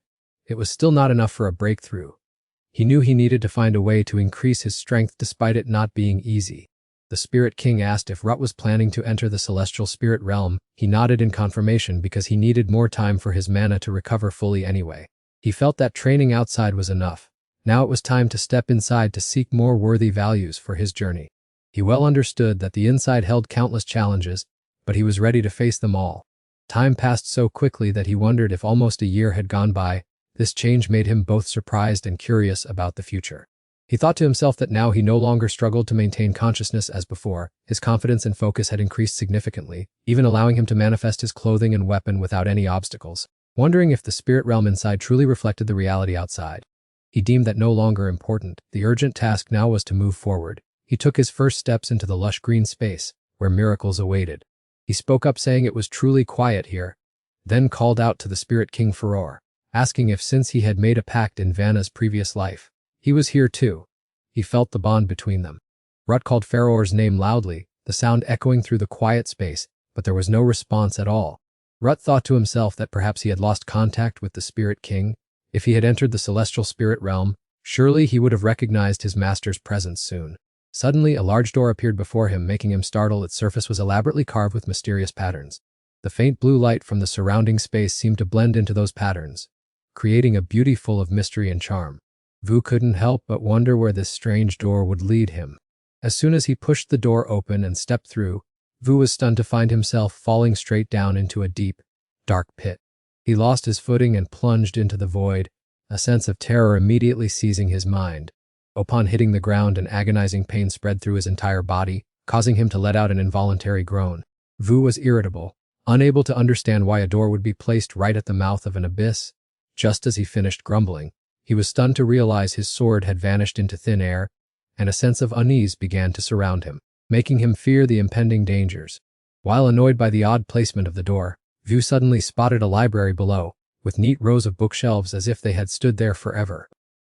it was still not enough for a breakthrough. He knew he needed to find a way to increase his strength despite it not being easy. The Spirit King asked if Rut was planning to enter the Celestial Spirit Realm. He nodded in confirmation because he needed more time for his mana to recover fully anyway. He felt that training outside was enough. Now it was time to step inside to seek more worthy values for his journey. He well understood that the inside held countless challenges, but he was ready to face them all. Time passed so quickly that he wondered if almost a year had gone by. This change made him both surprised and curious about the future. He thought to himself that now he no longer struggled to maintain consciousness as before. His confidence and focus had increased significantly, even allowing him to manifest his clothing and weapon without any obstacles. Wondering if the spirit realm inside truly reflected the reality outside, he deemed that no longer important. The urgent task now was to move forward. He took his first steps into the lush green space, where miracles awaited. He spoke up saying it was truly quiet here, then called out to the Spirit King Furor, asking if since he had made a pact in Vanna's previous life, he was here too. He felt the bond between them. Rut called Furor's name loudly, the sound echoing through the quiet space, but there was no response at all. Rut thought to himself that perhaps he had lost contact with the Spirit King. If he had entered the Celestial Spirit Realm, surely he would have recognized his master's presence soon. Suddenly, a large door appeared before him, making him startle. Its surface was elaborately carved with mysterious patterns. The faint blue light from the surrounding space seemed to blend into those patterns, creating a beauty full of mystery and charm. Vu couldn't help but wonder where this strange door would lead him. As soon as he pushed the door open and stepped through, Vu was stunned to find himself falling straight down into a deep, dark pit. He lost his footing and plunged into the void, a sense of terror immediately seizing his mind. Upon hitting the ground, an agonizing pain spread through his entire body, causing him to let out an involuntary groan. Vu was irritable, unable to understand why a door would be placed right at the mouth of an abyss. Just as he finished grumbling, he was stunned to realize his sword had vanished into thin air, and a sense of unease began to surround him, making him fear the impending dangers. While annoyed by the odd placement of the door, Vu suddenly spotted a library below, with neat rows of bookshelves as if they had stood there forever.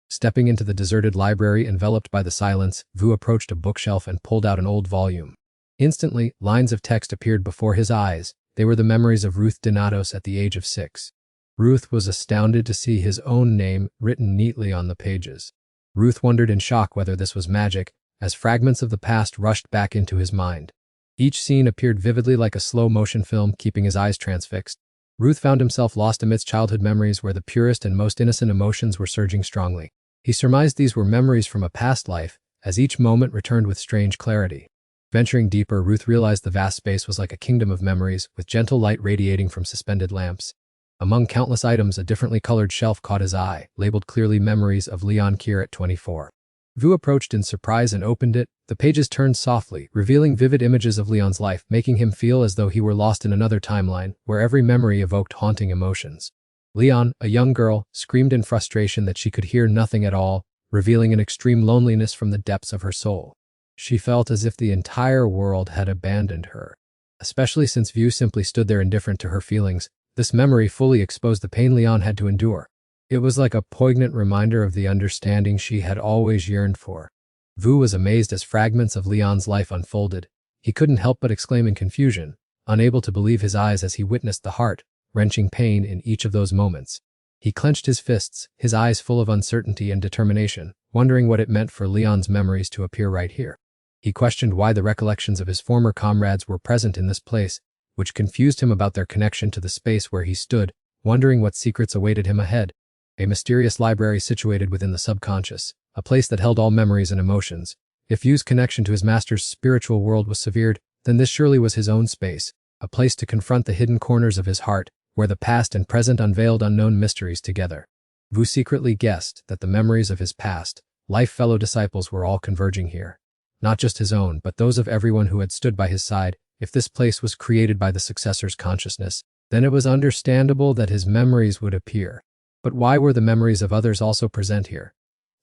Stepping into the deserted library enveloped by the silence, Vu approached a bookshelf and pulled out an old volume. Instantly, lines of text appeared before his eyes. They were the memories of Ruth Donatos at the age of 6. Ruth was astounded to see his own name written neatly on the pages. Ruth wondered in shock whether this was magic, as fragments of the past rushed back into his mind. Each scene appeared vividly like a slow-motion film, keeping his eyes transfixed. Ruth found himself lost amidst childhood memories where the purest and most innocent emotions were surging strongly. He surmised these were memories from a past life, as each moment returned with strange clarity. Venturing deeper, Ruth realized the vast space was like a kingdom of memories, with gentle light radiating from suspended lamps. Among countless items, a differently colored shelf caught his eye, labeled clearly Memories of Leon Kier at 24. Vu approached in surprise and opened it. The pages turned softly, revealing vivid images of Leon's life, making him feel as though he were lost in another timeline, where every memory evoked haunting emotions. Leon, a young girl, screamed in frustration that she could hear nothing at all, revealing an extreme loneliness from the depths of her soul. She felt as if the entire world had abandoned her. Especially since Vu simply stood there indifferent to her feelings, this memory fully exposed the pain Leon had to endure. It was like a poignant reminder of the understanding she had always yearned for. Vu was amazed as fragments of Leon's life unfolded. He couldn't help but exclaim in confusion, unable to believe his eyes as he witnessed the heart-wrenching pain in each of those moments. He clenched his fists, his eyes full of uncertainty and determination, wondering what it meant for Leon's memories to appear right here. He questioned why the recollections of his former comrades were present in this place, which confused him about their connection to the space where he stood, wondering what secrets awaited him ahead. A mysterious library situated within the subconscious, a place that held all memories and emotions. If Vu's connection to his master's spiritual world was severed, then this surely was his own space, a place to confront the hidden corners of his heart, where the past and present unveiled unknown mysteries together. Vu secretly guessed that the memories of his past, life fellow disciples were all converging here. Not just his own, but those of everyone who had stood by his side. If this place was created by the successor's consciousness, then it was understandable that his memories would appear. But why were the memories of others also present here?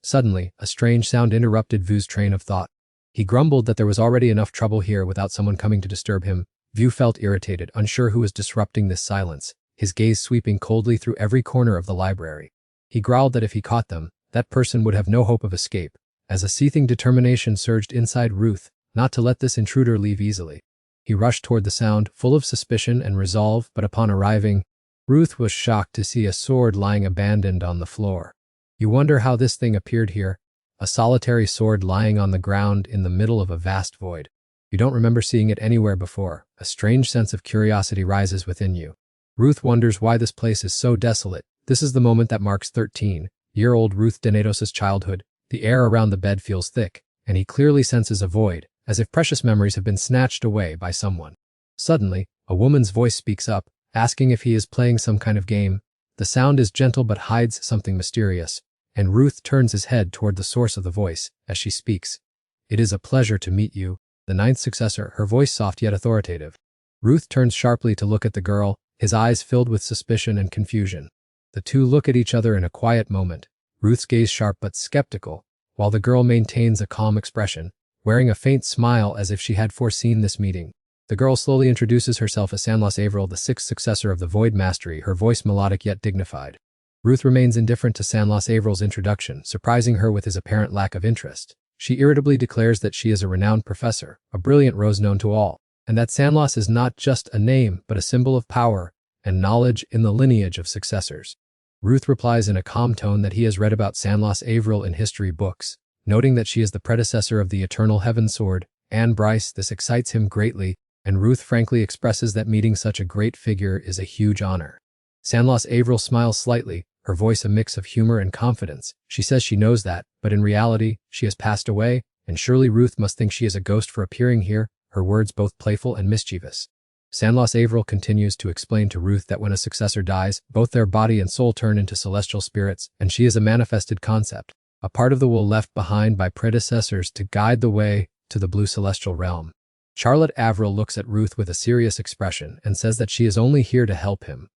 Suddenly, a strange sound interrupted Vu's train of thought. He grumbled that there was already enough trouble here without someone coming to disturb him. Vu felt irritated, unsure who was disrupting this silence, his gaze sweeping coldly through every corner of the library. He growled that if he caught them, that person would have no hope of escape, as a seething determination surged inside Ruth, not to let this intruder leave easily. He rushed toward the sound, full of suspicion and resolve, but upon arriving, Ruth was shocked to see a sword lying abandoned on the floor. You wonder how this thing appeared here? A solitary sword lying on the ground in the middle of a vast void. You don't remember seeing it anywhere before. A strange sense of curiosity rises within you. Ruth wonders why this place is so desolate. This is the moment that marks 13-year-old Ruth Donatos' childhood. The air around the bed feels thick, and he clearly senses a void, as if precious memories have been snatched away by someone. Suddenly, a woman's voice speaks up, asking if he is playing some kind of game. The sound is gentle but hides something mysterious, and Ruth turns his head toward the source of the voice as she speaks. It is a pleasure to meet you, the ninth successor, her voice soft yet authoritative. Ruth turns sharply to look at the girl, his eyes filled with suspicion and confusion. The two look at each other in a quiet moment, Ruth's gaze sharp but skeptical, while the girl maintains a calm expression, wearing a faint smile as if she had foreseen this meeting. The girl slowly introduces herself as Sanlos Averill, the sixth successor of the Void Mastery, her voice melodic yet dignified. Ruth remains indifferent to Sanlos Averill's introduction, surprising her with his apparent lack of interest. She irritably declares that she is a renowned professor, a brilliant rose known to all, and that Sanlos is not just a name but a symbol of power and knowledge in the lineage of successors. Ruth replies in a calm tone that he has read about Sanlos Averill in history books, noting that she is the predecessor of the Eternal Heaven Sword, Anne Bryce. This excites him greatly, and Ruth frankly expresses that meeting such a great figure is a huge honor. Sanlos Averill smiles slightly, her voice a mix of humor and confidence. She says she knows that, but in reality, she has passed away, and surely Ruth must think she is a ghost for appearing here, her words both playful and mischievous. Sanlos Averill continues to explain to Ruth that when a successor dies, both their body and soul turn into celestial spirits, and she is a manifested concept, a part of the will left behind by predecessors to guide the way to the blue celestial realm. Charlotte Averill looks at Ruth with a serious expression and says that she is only here to help him.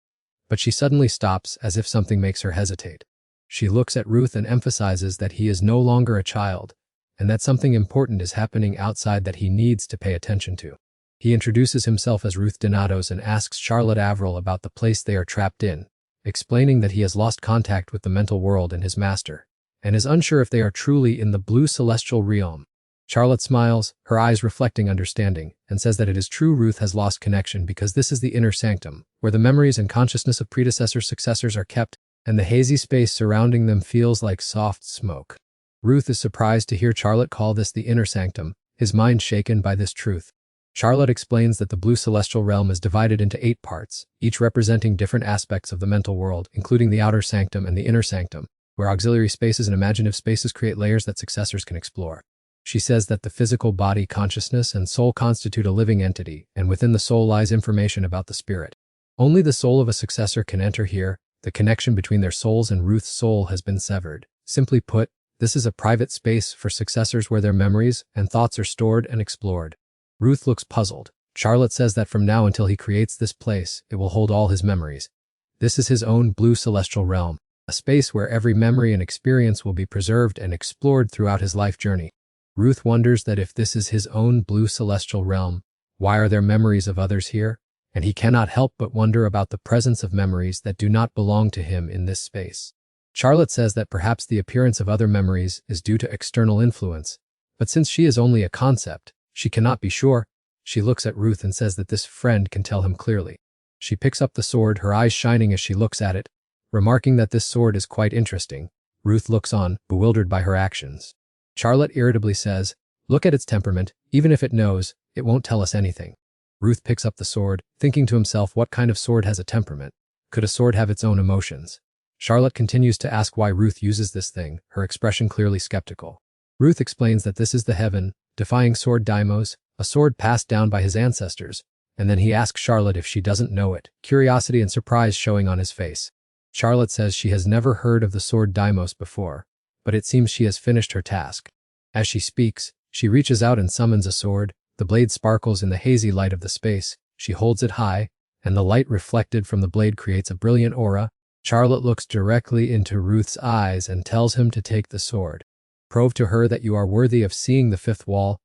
But she suddenly stops as if something makes her hesitate. She looks at Ruth and emphasizes that he is no longer a child, and that something important is happening outside that he needs to pay attention to. He introduces himself as Ruth Donatos and asks Charlotte Averill about the place they are trapped in, explaining that he has lost contact with the mental world and his master, and is unsure if they are truly in the blue celestial realm. Charlotte smiles, her eyes reflecting understanding, and says that it is true Ruth has lost connection because this is the inner sanctum, where the memories and consciousness of successors are kept, and the hazy space surrounding them feels like soft smoke. Ruth is surprised to hear Charlotte call this the inner sanctum, his mind shaken by this truth. Charlotte explains that the blue celestial realm is divided into 8 parts, each representing different aspects of the mental world, including the outer sanctum and the inner sanctum, where auxiliary spaces and imaginative spaces create layers that successors can explore. She says that the physical body, consciousness, and soul constitute a living entity, and within the soul lies information about the spirit. Only the soul of a successor can enter here. The connection between their souls and Ruth's soul has been severed. Simply put, this is a private space for successors where their memories and thoughts are stored and explored. Ruth looks puzzled. Charlotte says that from now until he creates this place, it will hold all his memories. This is his own blue celestial realm, a space where every memory and experience will be preserved and explored throughout his life journey. Ruth wonders that if this is his own blue celestial realm, why are there memories of others here? And he cannot help but wonder about the presence of memories that do not belong to him in this space. Charlotte says that perhaps the appearance of other memories is due to external influence, but since she is only a concept, she cannot be sure. She looks at Ruth and says that this friend can tell him clearly. She picks up the sword, her eyes shining as she looks at it, remarking that this sword is quite interesting. Ruth looks on, bewildered by her actions. Charlotte irritably says, "Look at its temperament. Even if it knows, it won't tell us anything." Ruth picks up the sword, thinking to himself, what kind of sword has a temperament? Could a sword have its own emotions? Charlotte continues to ask why Ruth uses this thing, her expression clearly skeptical. Ruth explains that this is the heaven-defying sword Daimos, a sword passed down by his ancestors, and then he asks Charlotte if she doesn't know it, curiosity and surprise showing on his face. Charlotte says she has never heard of the sword Daimos before, but it seems she has finished her task. As she speaks, she reaches out and summons a sword. The blade sparkles in the hazy light of the space. She holds it high, and the light reflected from the blade creates a brilliant aura. Charlotte looks directly into Ruth's eyes and tells him to take the sword. Prove to her that you are worthy of seeing the fifth wall.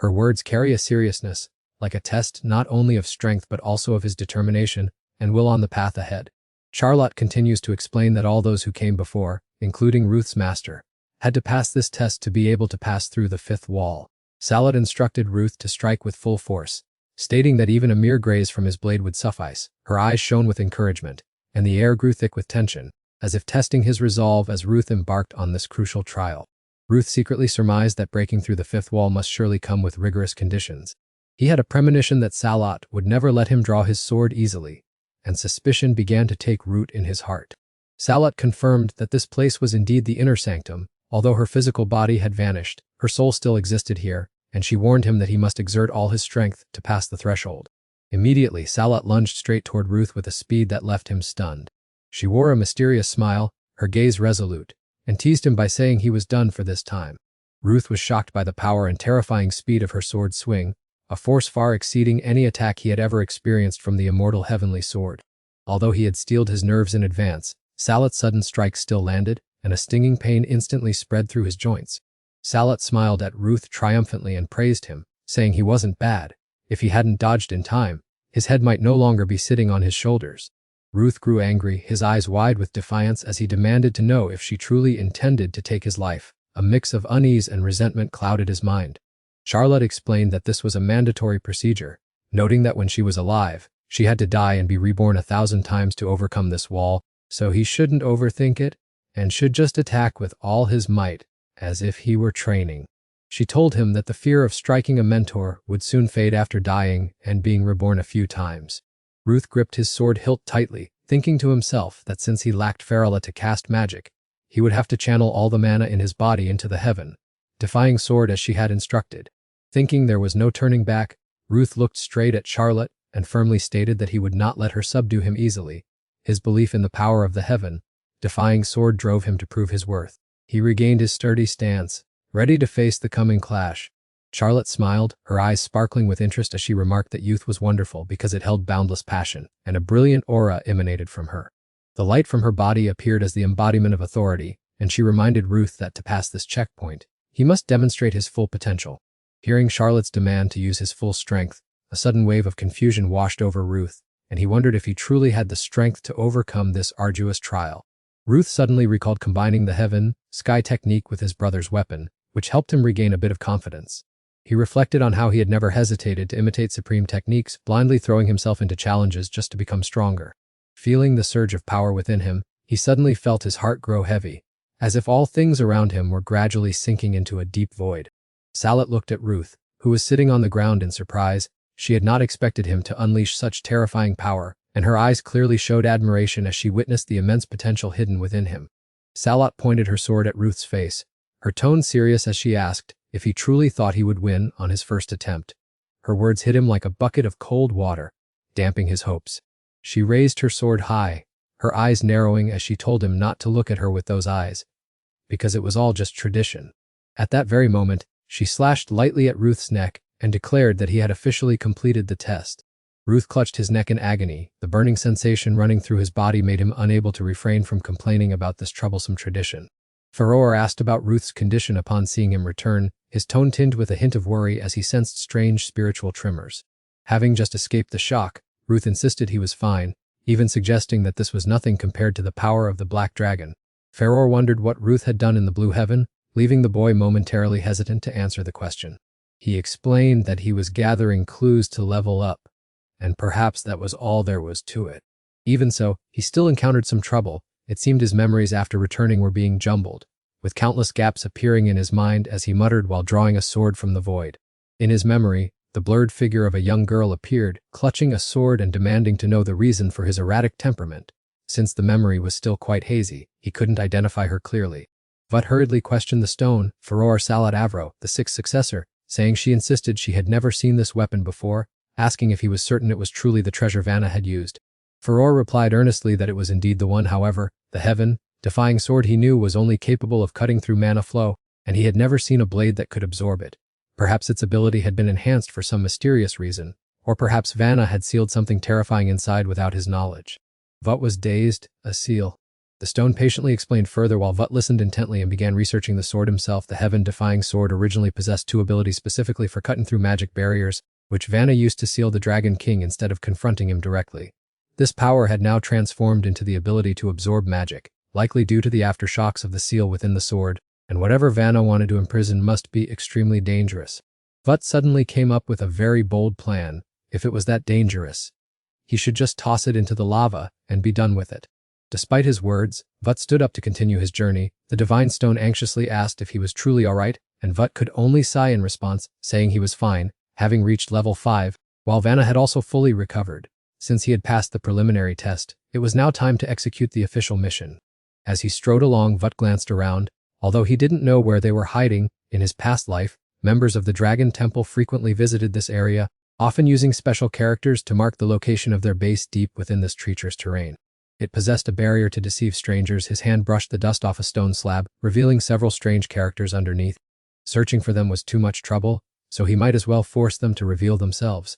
Her words carry a seriousness, like a test not only of strength but also of his determination and will on the path ahead. Charlotte continues to explain that all those who came before, including Ruth's master, had to pass this test to be able to pass through the fifth wall. Charlotte instructed Ruth to strike with full force, stating that even a mere graze from his blade would suffice. Her eyes shone with encouragement, and the air grew thick with tension, as if testing his resolve as Ruth embarked on this crucial trial. Ruth secretly surmised that breaking through the fifth wall must surely come with rigorous conditions. He had a premonition that Charlotte would never let him draw his sword easily, and suspicion began to take root in his heart. Charlotte confirmed that this place was indeed the inner sanctum. Although her physical body had vanished, her soul still existed here, and she warned him that he must exert all his strength to pass the threshold. Immediately, Charlotte lunged straight toward Ruth with a speed that left him stunned. She wore a mysterious smile, her gaze resolute, and teased him by saying he was done for this time. Ruth was shocked by the power and terrifying speed of her sword swing, a force far exceeding any attack he had ever experienced from the immortal heavenly sword. Although he had steeled his nerves in advance, Charlotte's sudden strike still landed, and a stinging pain instantly spread through his joints. Charlotte smiled at Ruth triumphantly and praised him, saying he wasn't bad. If he hadn't dodged in time, his head might no longer be sitting on his shoulders. Ruth grew angry, his eyes wide with defiance as he demanded to know if she truly intended to take his life. A mix of unease and resentment clouded his mind. Charlotte explained that this was a mandatory procedure, noting that when she was alive, she had to die and be reborn 1,000 times to overcome this wall, so he shouldn't overthink it, and should just attack with all his might, as if he were training. She told him that the fear of striking a mentor would soon fade after dying and being reborn a few times. Ruth gripped his sword hilt tightly, thinking to himself that since he lacked Farala to cast magic, he would have to channel all the mana in his body into the heaven-defying sword as she had instructed. Thinking there was no turning back, Ruth looked straight at Charlotte and firmly stated that he would not let her subdue him easily. His belief in the power of the heaven-defying sword drove him to prove his worth. He regained his sturdy stance, ready to face the coming clash. Charlotte smiled, her eyes sparkling with interest as she remarked that youth was wonderful because it held boundless passion, and a brilliant aura emanated from her. The light from her body appeared as the embodiment of authority, and she reminded Ruth that to pass this checkpoint, he must demonstrate his full potential. Hearing Charlotte's demand to use his full strength, a sudden wave of confusion washed over Ruth, and he wondered if he truly had the strength to overcome this arduous trial. Ruth suddenly recalled combining the heaven-sky technique with his brother's weapon, which helped him regain a bit of confidence. He reflected on how he had never hesitated to imitate supreme techniques, blindly throwing himself into challenges just to become stronger. Feeling the surge of power within him, he suddenly felt his heart grow heavy, as if all things around him were gradually sinking into a deep void. Charlotte looked at Ruth, who was sitting on the ground in surprise. She had not expected him to unleash such terrifying power, and her eyes clearly showed admiration as she witnessed the immense potential hidden within him. Charlotte pointed her sword at Ruth's face, her tone serious as she asked if he truly thought he would win on his first attempt. Her words hit him like a bucket of cold water, damping his hopes. She raised her sword high, her eyes narrowing as she told him not to look at her with those eyes, because it was all just tradition. At that very moment, she slashed lightly at Ruth's neck and declared that he had officially completed the test. Ruth clutched his neck in agony. The burning sensation running through his body made him unable to refrain from complaining about this troublesome tradition. Faror asked about Ruth's condition upon seeing him return, his tone tinged with a hint of worry as he sensed strange spiritual tremors. Having just escaped the shock, Ruth insisted he was fine, even suggesting that this was nothing compared to the power of the Black Dragon. Faror wondered what Ruth had done in the Blue Heaven, leaving the boy momentarily hesitant to answer the question. He explained that he was gathering clues to level up, and perhaps that was all there was to it. Even so, he still encountered some trouble. It seemed his memories after returning were being jumbled, with countless gaps appearing in his mind as he muttered while drawing a sword from the void. In his memory, the blurred figure of a young girl appeared, clutching a sword and demanding to know the reason for his erratic temperament. Since the memory was still quite hazy, he couldn't identify her clearly. Vut hurriedly questioned the stone, Faror Salat Avro, the sixth successor, saying she insisted she had never seen this weapon before, asking if he was certain it was truly the treasure Vanna had used. Faror replied earnestly that it was indeed the one. However, the heaven-defying sword he knew was only capable of cutting through mana flow, and he had never seen a blade that could absorb it. Perhaps its ability had been enhanced for some mysterious reason, or perhaps Vanna had sealed something terrifying inside without his knowledge. Vut was dazed. A seal. The stone patiently explained further while Vut listened intently and began researching the sword himself. The heaven-defying sword originally possessed two abilities specifically for cutting through magic barriers, which Vanna used to seal the Dragon King instead of confronting him directly. This power had now transformed into the ability to absorb magic, likely due to the aftershocks of the seal within the sword, and whatever Vanna wanted to imprison must be extremely dangerous. Vut suddenly came up with a very bold plan. If it was that dangerous, he should just toss it into the lava and be done with it. Despite his words, Vut stood up to continue his journey. The divine stone anxiously asked if he was truly alright, and Vut could only sigh in response, saying he was fine, having reached level 5, while Vanna had also fully recovered. Since he had passed the preliminary test, it was now time to execute the official mission. As he strode along, Vut glanced around. Although he didn't know where they were hiding, in his past life, members of the Dragon Temple frequently visited this area, often using special characters to mark the location of their base deep within this treacherous terrain. It possessed a barrier to deceive strangers. His hand brushed the dust off a stone slab, revealing several strange characters underneath. Searching for them was too much trouble, so he might as well force them to reveal themselves.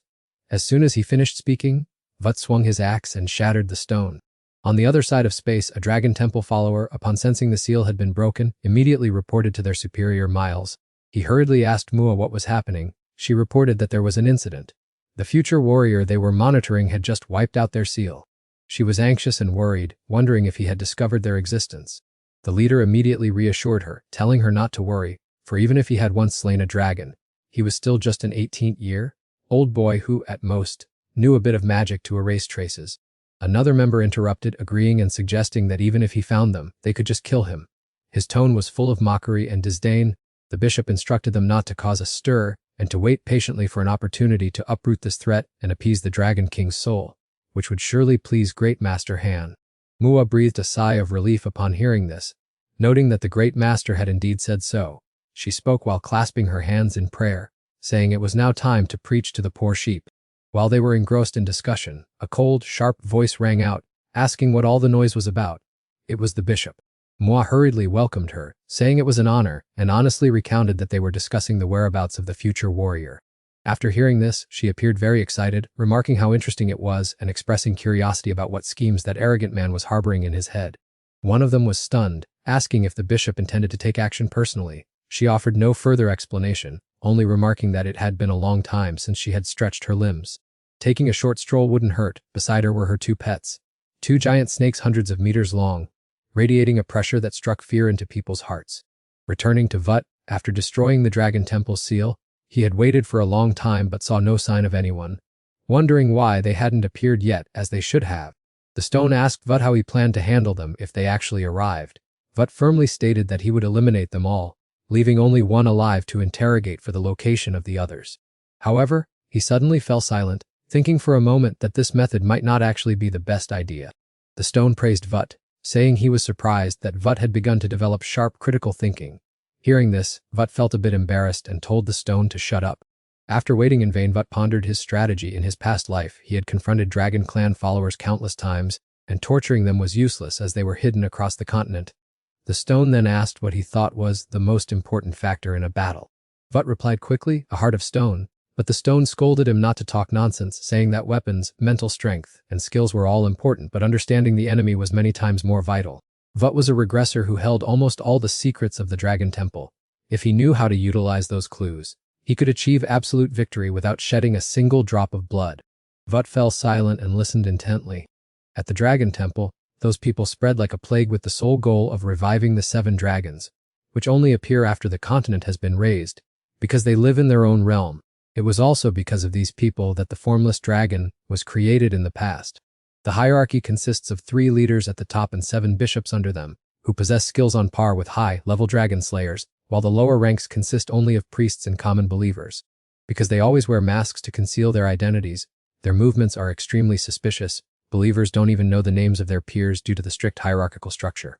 As soon as he finished speaking, Vut swung his axe and shattered the stone. On the other side of space, a Dragon Temple follower, upon sensing the seal had been broken, immediately reported to their superior Miles. He hurriedly asked Mua what was happening. She reported that there was an incident. The future warrior they were monitoring had just wiped out their seal. She was anxious and worried, wondering if he had discovered their existence. The leader immediately reassured her, telling her not to worry, for even if he had once slain a dragon, he was still just an 18-year-old boy who, at most, knew a bit of magic to erase traces. Another member interrupted, agreeing and suggesting that even if he found them, they could just kill him. His tone was full of mockery and disdain. The bishop instructed them not to cause a stir and to wait patiently for an opportunity to uproot this threat and appease the Dragon King's soul, which would surely please Great Master Han. Mua breathed a sigh of relief upon hearing this, noting that the Great Master had indeed said so. She spoke while clasping her hands in prayer, saying it was now time to preach to the poor sheep. While they were engrossed in discussion, a cold, sharp voice rang out, asking what all the noise was about. It was the bishop. Mua hurriedly welcomed her, saying it was an honor, and honestly recounted that they were discussing the whereabouts of the future warrior. After hearing this, she appeared very excited, remarking how interesting it was and expressing curiosity about what schemes that arrogant man was harboring in his head. One of them was stunned, asking if the bishop intended to take action personally. She offered no further explanation, only remarking that it had been a long time since she had stretched her limbs. Taking a short stroll wouldn't hurt. Beside her were her two pets. Two giant snakes hundreds of meters long, radiating a pressure that struck fear into people's hearts. Returning to Vut, after destroying the Dragon Temple's seal, he had waited for a long time but saw no sign of anyone, wondering why they hadn't appeared yet as they should have. The stone asked Vut how he planned to handle them if they actually arrived. Vut firmly stated that he would eliminate them all, leaving only one alive to interrogate for the location of the others. However, he suddenly fell silent, thinking for a moment that this method might not actually be the best idea. The stone praised Vut, saying he was surprised that Vut had begun to develop sharp critical thinking. Hearing this, Vut felt a bit embarrassed and told the stone to shut up. After waiting in vain, Vut pondered his strategy. In his past life, he had confronted Dragon Clan followers countless times, and torturing them was useless as they were hidden across the continent. The stone then asked what he thought was the most important factor in a battle. Vut replied quickly, a heart of stone, but the stone scolded him not to talk nonsense, saying that weapons, mental strength, and skills were all important, but understanding the enemy was many times more vital. Vut was a regressor who held almost all the secrets of the Dragon Temple. If he knew how to utilize those clues, he could achieve absolute victory without shedding a single drop of blood. Vut fell silent and listened intently. At the Dragon Temple, those people spread like a plague with the sole goal of reviving the 7 dragons, which only appear after the continent has been raised, because they live in their own realm. It was also because of these people that the formless dragon was created in the past. The hierarchy consists of 3 leaders at the top and 7 bishops under them, who possess skills on par with high-level dragon slayers, while the lower ranks consist only of priests and common believers. Because they always wear masks to conceal their identities, their movements are extremely suspicious. Believers don't even know the names of their peers due to the strict hierarchical structure.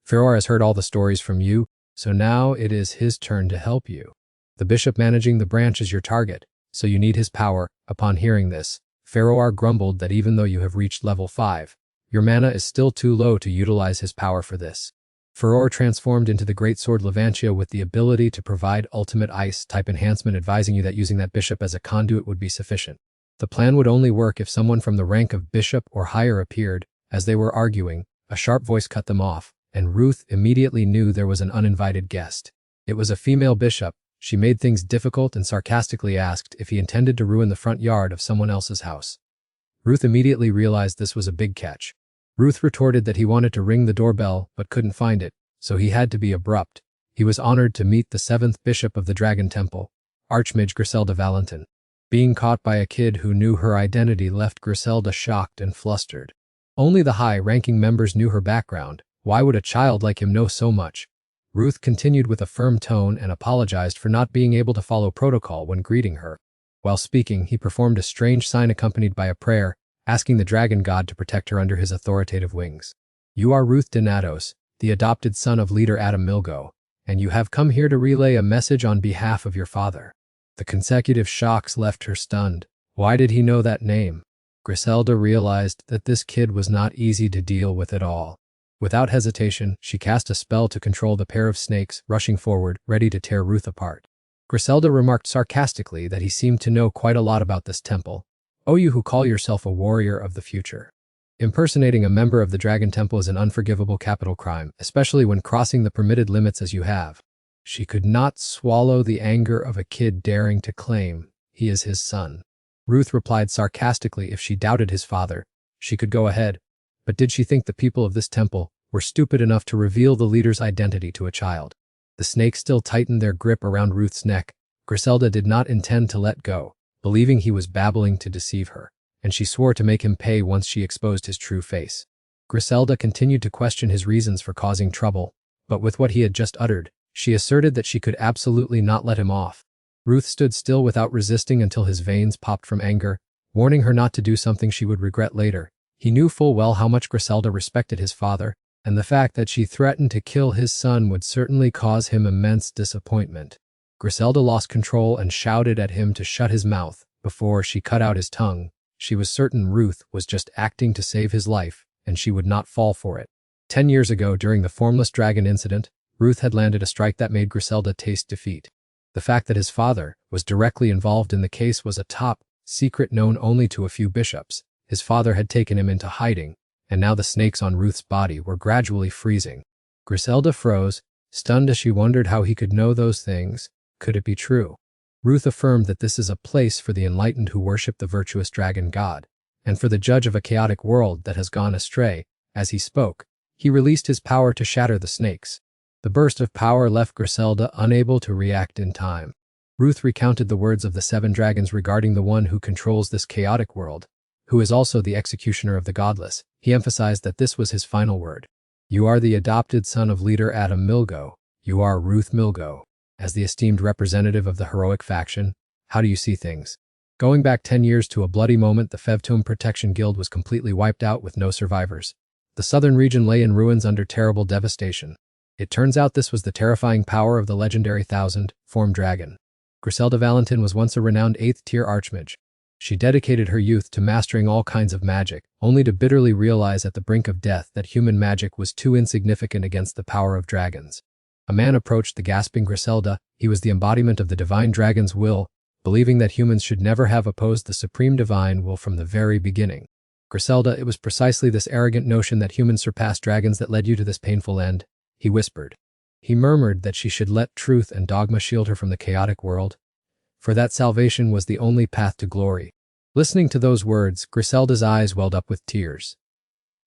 Pharaoh has heard all the stories from you, so now it is his turn to help you. The bishop managing the branch is your target, so you need his power. Upon hearing this, Pharaoh grumbled that even though you have reached level 5, your mana is still too low to utilize his power for this. Pharaoh transformed into the great sword Levantia with the ability to provide ultimate ice-type enhancement, advising you that using that bishop as a conduit would be sufficient. The plan would only work if someone from the rank of bishop or higher appeared. As they were arguing, a sharp voice cut them off, and Ruth immediately knew there was an uninvited guest. It was a female bishop. She made things difficult and sarcastically asked if he intended to ruin the front yard of someone else's house. Ruth immediately realized this was a big catch. Ruth retorted that he wanted to ring the doorbell but couldn't find it, so he had to be abrupt. He was honored to meet the 7th bishop of the Dragon Temple, Archmage Griselda Valentin. Being caught by a kid who knew her identity left Griselda shocked and flustered. Only the high-ranking members knew her background. Why would a child like him know so much? Ruth continued with a firm tone and apologized for not being able to follow protocol when greeting her. While speaking, he performed a strange sign accompanied by a prayer, asking the dragon god to protect her under his authoritative wings. You are Ruth Donatos, the adopted son of leader Adam Milgo, and you have come here to relay a message on behalf of your father. The consecutive shocks left her stunned. Why did he know that name? Griselda realized that this kid was not easy to deal with at all. Without hesitation, she cast a spell to control the pair of snakes, rushing forward, ready to tear Ruth apart. Griselda remarked sarcastically that he seemed to know quite a lot about this temple. Oh, you who call yourself a warrior of the future. Impersonating a member of the Dragon Temple is an unforgivable capital crime, especially when crossing the permitted limits as you have. She could not swallow the anger of a kid daring to claim he is his son. Ruth replied sarcastically if she doubted his father, she could go ahead. But did she think the people of this temple were stupid enough to reveal the leader's identity to a child? The snakes still tightened their grip around Ruth's neck. Griselda did not intend to let go, believing he was babbling to deceive her, and she swore to make him pay once she exposed his true face. Griselda continued to question his reasons for causing trouble, but with what he had just uttered, she asserted that she could absolutely not let him off. Ruth stood still without resisting until his veins popped from anger, warning her not to do something she would regret later. He knew full well how much Griselda respected his father, and the fact that she threatened to kill his son would certainly cause him immense disappointment. Griselda lost control and shouted at him to shut his mouth. Before she cut out his tongue, she was certain Ruth was just acting to save his life, and she would not fall for it. 10 years ago, during the Formless Dragon incident, Ruth had landed a strike that made Griselda taste defeat. The fact that his father was directly involved in the case was a top secret known only to a few bishops. His father had taken him into hiding, and now the snakes on Ruth's body were gradually freezing. Griselda froze, stunned as she wondered how he could know those things. Could it be true? Ruth affirmed that this is a place for the enlightened who worship the virtuous dragon god, and for the judge of a chaotic world that has gone astray. As he spoke, he released his power to shatter the snakes. The burst of power left Griselda unable to react in time. Ruth recounted the words of the 7 dragons regarding the one who controls this chaotic world, who is also the executioner of the godless. He emphasized that this was his final word. You are the adopted son of leader Adam Milgo. You are Ruth Milgo. As the esteemed representative of the heroic faction, how do you see things? Going back 10 years to a bloody moment, the Fevtum Protection Guild was completely wiped out with no survivors. The southern region lay in ruins under terrible devastation. It turns out this was the terrifying power of the legendary 1000-form dragon. Griselda Valentin was once a renowned 8th-tier archmage. She dedicated her youth to mastering all kinds of magic, only to bitterly realize at the brink of death that human magic was too insignificant against the power of dragons. A man approached the gasping Griselda. He was the embodiment of the divine dragon's will, believing that humans should never have opposed the supreme divine will from the very beginning. Griselda, it was precisely this arrogant notion that humans surpass dragons that led you to this painful end, he whispered. He murmured that she should let truth and dogma shield her from the chaotic world, for that salvation was the only path to glory. Listening to those words, Griselda's eyes welled up with tears.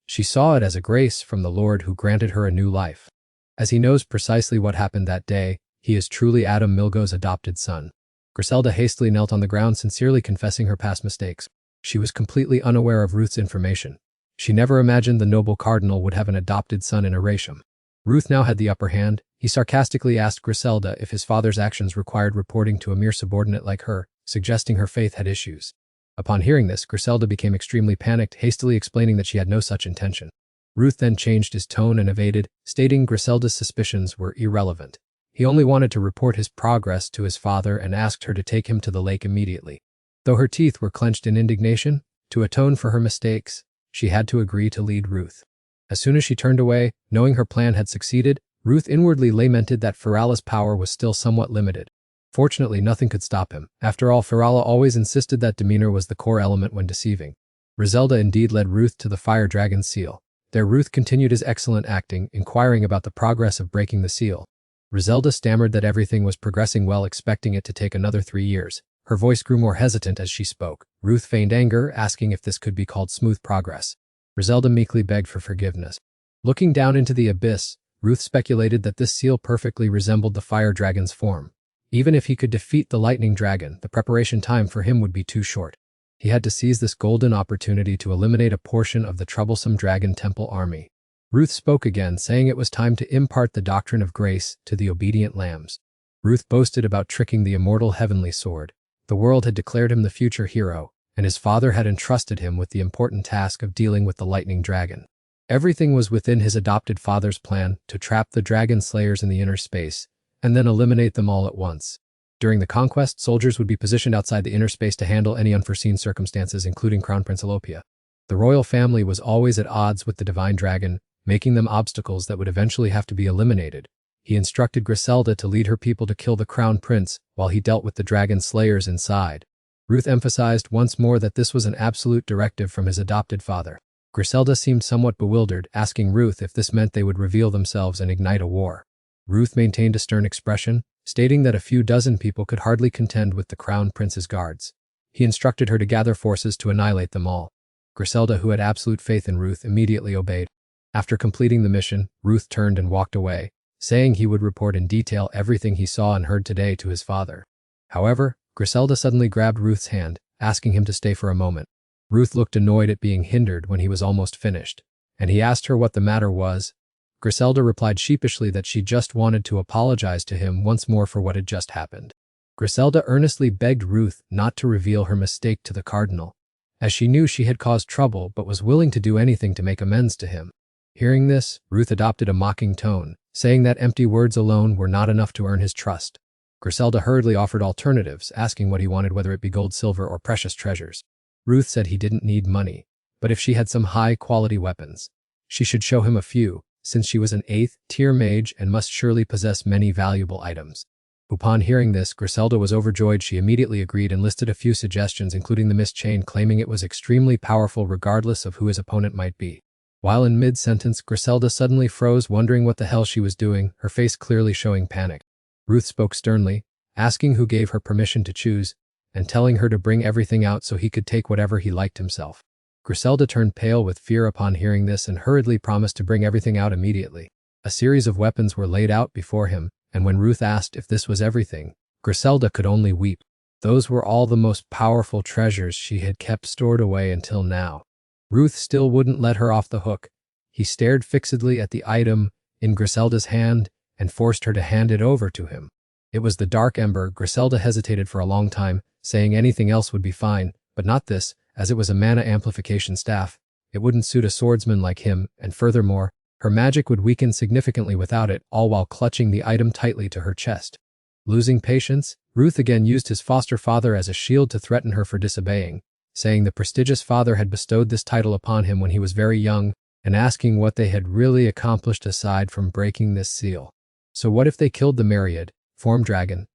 She saw it as a grace from the Lord who granted her a new life. As he knows precisely what happened that day, he is truly Adam Milgo's adopted son. Griselda hastily knelt on the ground, sincerely confessing her past mistakes. She was completely unaware of Ruth's information. She never imagined the noble cardinal would have an adopted son in Eratium. Ruth now had the upper hand. He sarcastically asked Griselda if his father's actions required reporting to a mere subordinate like her, suggesting her faith had issues. Upon hearing this, Griselda became extremely panicked, hastily explaining that she had no such intention. Ruth then changed his tone and evaded, stating Griselda's suspicions were irrelevant. He only wanted to report his progress to his father and asked her to take him to the lake immediately. Though her teeth were clenched in indignation, to atone for her mistakes, she had to agree to lead Ruth. As soon as she turned away, knowing her plan had succeeded, Ruth inwardly lamented that Farala's power was still somewhat limited. Fortunately, nothing could stop him. After all, Farala always insisted that demeanor was the core element when deceiving. Griselda indeed led Ruth to the fire dragon's seal. There Ruth continued his excellent acting, inquiring about the progress of breaking the seal. Griselda stammered that everything was progressing well, expecting it to take another 3 years. Her voice grew more hesitant as she spoke. Ruth feigned anger, asking if this could be called smooth progress. Griselda meekly begged for forgiveness. Looking down into the abyss, Ruth speculated that this seal perfectly resembled the fire dragon's form. Even if he could defeat the lightning dragon, the preparation time for him would be too short. He had to seize this golden opportunity to eliminate a portion of the troublesome Dragon Temple army. Ruth spoke again, saying it was time to impart the doctrine of grace to the obedient lambs. Ruth boasted about tricking the immortal heavenly sword. The world had declared him the future hero, and his father had entrusted him with the important task of dealing with the lightning dragon. Everything was within his adopted father's plan to trap the dragon slayers in the inner space, and then eliminate them all at once. During the conquest, soldiers would be positioned outside the inner space to handle any unforeseen circumstances, including Crown Prince Elopia. The royal family was always at odds with the divine dragon, making them obstacles that would eventually have to be eliminated. He instructed Griselda to lead her people to kill the crown prince while he dealt with the dragon slayers inside. Ruth emphasized once more that this was an absolute directive from his adopted father. Griselda seemed somewhat bewildered, asking Ruth if this meant they would reveal themselves and ignite a war. Ruth maintained a stern expression, stating that a few dozen people could hardly contend with the crown prince's guards. He instructed her to gather forces to annihilate them all. Griselda, who had absolute faith in Ruth, immediately obeyed. After completing the mission, Ruth turned and walked away, saying he would report in detail everything he saw and heard today to his father. However, Griselda suddenly grabbed Ruth's hand, asking him to stay for a moment. Ruth looked annoyed at being hindered when he was almost finished, and he asked her what the matter was. Griselda replied sheepishly that she just wanted to apologize to him once more for what had just happened. Griselda earnestly begged Ruth not to reveal her mistake to the cardinal, as she knew she had caused trouble but was willing to do anything to make amends to him. Hearing this, Ruth adopted a mocking tone, saying that empty words alone were not enough to earn his trust. Griselda hurriedly offered alternatives, asking what he wanted, whether it be gold, silver, or precious treasures. Ruth said he didn't need money, but if she had some high-quality weapons, she should show him a few, since she was an 8th-tier mage and must surely possess many valuable items. Upon hearing this, Griselda was overjoyed. She immediately agreed and listed a few suggestions, including the mist chain, claiming it was extremely powerful regardless of who his opponent might be. While in mid-sentence, Griselda suddenly froze, wondering what the hell she was doing, her face clearly showing panic. Ruth spoke sternly, asking who gave her permission to choose, and telling her to bring everything out so he could take whatever he liked himself. Griselda turned pale with fear upon hearing this and hurriedly promised to bring everything out immediately. A series of weapons were laid out before him, and when Ruth asked if this was everything, Griselda could only weep. Those were all the most powerful treasures she had kept stored away until now. Ruth still wouldn't let her off the hook. He stared fixedly at the item in Griselda's hand and forced her to hand it over to him. It was the dark ember. Griselda hesitated for a long time, saying anything else would be fine, but not this, as it was a mana amplification staff. It wouldn't suit a swordsman like him, and furthermore, her magic would weaken significantly without it, all while clutching the item tightly to her chest. Losing patience, Ruth again used his foster father as a shield to threaten her for disobeying, saying the prestigious father had bestowed this title upon him when he was very young, and asking what they had really accomplished aside from breaking this seal. So what if they killed the myriad form dragon?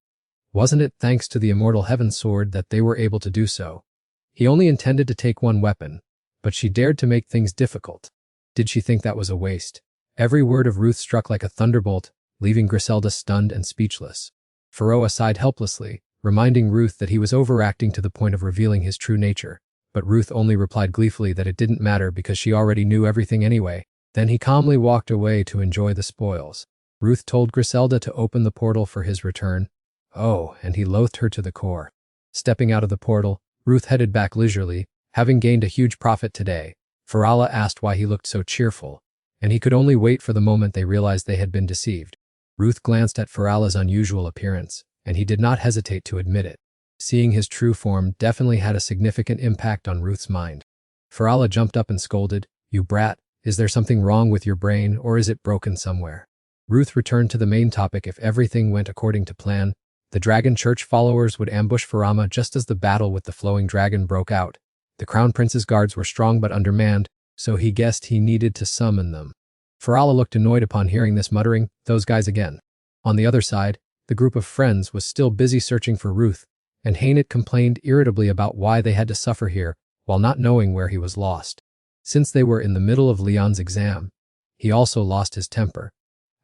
Wasn't it thanks to the immortal heaven sword that they were able to do so? He only intended to take one weapon, but she dared to make things difficult. Did she think that was a waste? Every word of Ruth struck like a thunderbolt, leaving Griselda stunned and speechless. Pharaoh sighed helplessly, reminding Ruth that he was overacting to the point of revealing his true nature, but Ruth only replied gleefully that it didn't matter because she already knew everything anyway. Then he calmly walked away to enjoy the spoils. Ruth told Griselda to open the portal for his return. Oh, and he loathed her to the core. Stepping out of the portal, Ruth headed back leisurely, having gained a huge profit today. Farala asked why he looked so cheerful, and he could only wait for the moment they realized they had been deceived. Ruth glanced at Farala's unusual appearance, and he did not hesitate to admit it. Seeing his true form definitely had a significant impact on Ruth's mind. Farala jumped up and scolded, "You brat, is there something wrong with your brain or is it broken somewhere?" Ruth returned to the main topic. If everything went according to plan, the Dragon Church followers would ambush Farama just as the battle with the flowing dragon broke out. The Crown Prince's guards were strong but undermanned, so he guessed he needed to summon them. Farala looked annoyed upon hearing this, muttering, "Those guys again." On the other side, the group of friends was still busy searching for Ruth, and Hainit complained irritably about why they had to suffer here while not knowing where he was lost. Since they were in the middle of Leon's exam, he also lost his temper,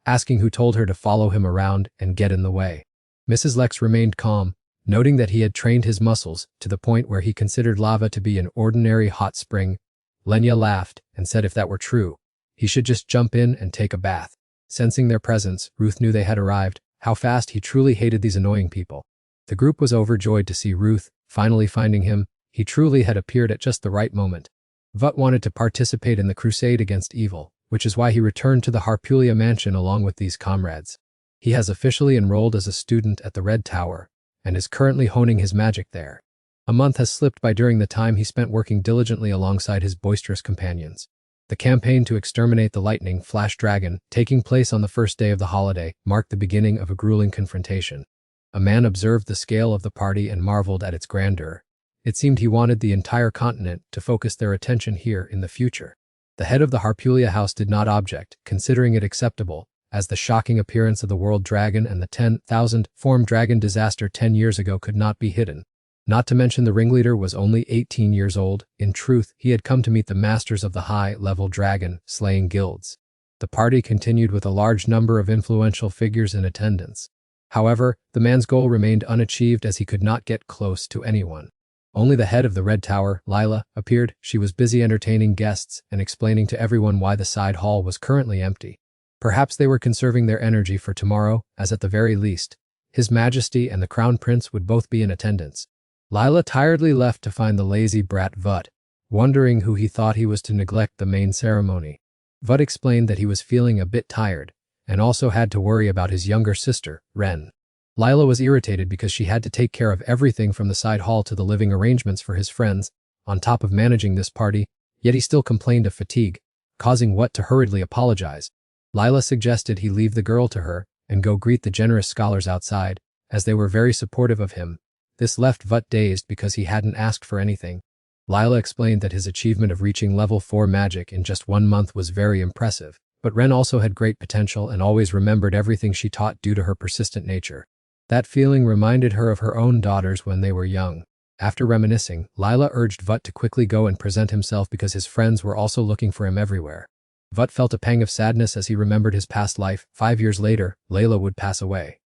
asking who told her to follow him around and get in the way. Mrs. Lex remained calm, noting that he had trained his muscles to the point where he considered lava to be an ordinary hot spring. Lenya laughed and said if that were true, he should just jump in and take a bath. Sensing their presence, Ruth knew they had arrived. How fast he truly hated these annoying people. The group was overjoyed to see Ruth, finally finding him. He truly had appeared at just the right moment. Vut wanted to participate in the crusade against evil, which is why he returned to the Harpulia mansion along with these comrades. He has officially enrolled as a student at the Red Tower, and is currently honing his magic there. A month has slipped by during the time he spent working diligently alongside his boisterous companions. The campaign to exterminate the lightning flash dragon, taking place on the first day of the holiday, marked the beginning of a grueling confrontation. A man observed the scale of the party and marveled at its grandeur. It seemed he wanted the entire continent to focus their attention here in the future. The head of the Harpulia house did not object, considering it acceptable, as the shocking appearance of the world dragon and the 10,000 form dragon disaster 10 years ago could not be hidden. Not to mention the ringleader was only 18 years old. In truth, he had come to meet the masters of the high-level dragon-slaying guilds. The party continued with a large number of influential figures in attendance. However, the man's goal remained unachieved as he could not get close to anyone. Only the head of the Red Tower, Lila, appeared. She was busy entertaining guests and explaining to everyone why the side hall was currently empty. Perhaps they were conserving their energy for tomorrow, as at the very least, His Majesty and the Crown Prince would both be in attendance. Lila tiredly left to find the lazy brat Vut, wondering who he thought he was to neglect the main ceremony. Vut explained that he was feeling a bit tired, and also had to worry about his younger sister, Ren. Lila was irritated because she had to take care of everything from the side hall to the living arrangements for his friends, on top of managing this party, yet he still complained of fatigue, causing Vut to hurriedly apologize. Lila suggested he leave the girl to her and go greet the generous scholars outside, as they were very supportive of him. This left Vut dazed because he hadn't asked for anything. Lila explained that his achievement of reaching level 4 magic in just 1 month was very impressive, but Ren also had great potential and always remembered everything she taught due to her persistent nature. That feeling reminded her of her own daughters when they were young. After reminiscing, Lila urged Vut to quickly go and present himself because his friends were also looking for him everywhere. Vut felt a pang of sadness as he remembered his past life. 5 years later, Layla would pass away.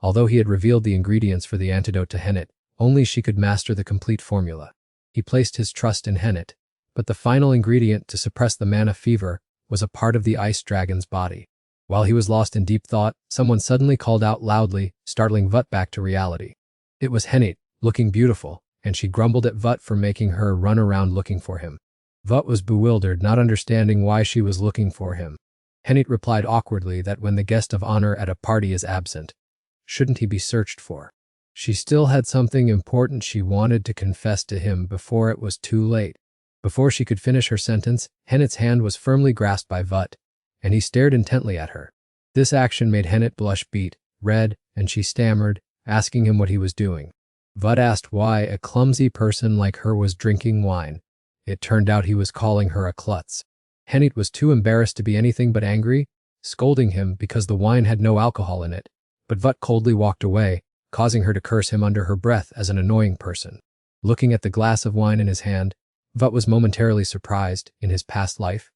Although he had revealed the ingredients for the antidote to Hainit, only she could master the complete formula. He placed his trust in Hainit, but the final ingredient to suppress the mana fever was a part of the ice dragon's body. While he was lost in deep thought, someone suddenly called out loudly, startling Vut back to reality. It was Hainit, looking beautiful, and she grumbled at Vut for making her run around looking for him. Vut was bewildered, not understanding why she was looking for him. Hainit replied awkwardly that when the guest of honor at a party is absent, shouldn't he be searched for? She still had something important she wanted to confess to him before it was too late. Before she could finish her sentence, Hainit's hand was firmly grasped by Vut, and he stared intently at her. This action made Hainit blush beet red, and she stammered, asking him what he was doing. Vut asked why a clumsy person like her was drinking wine. It turned out he was calling her a klutz. Henit was too embarrassed to be anything but angry, scolding him because the wine had no alcohol in it, but Vut coldly walked away, causing her to curse him under her breath as an annoying person. Looking at the glass of wine in his hand, Vut was momentarily surprised. In his past life,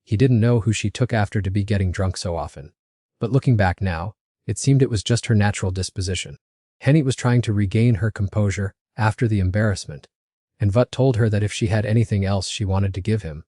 he didn't know who she took after to be getting drunk so often. But looking back now, it seemed it was just her natural disposition. Henit was trying to regain her composure after the embarrassment, and Vut told her that if she had anything else she wanted to give him,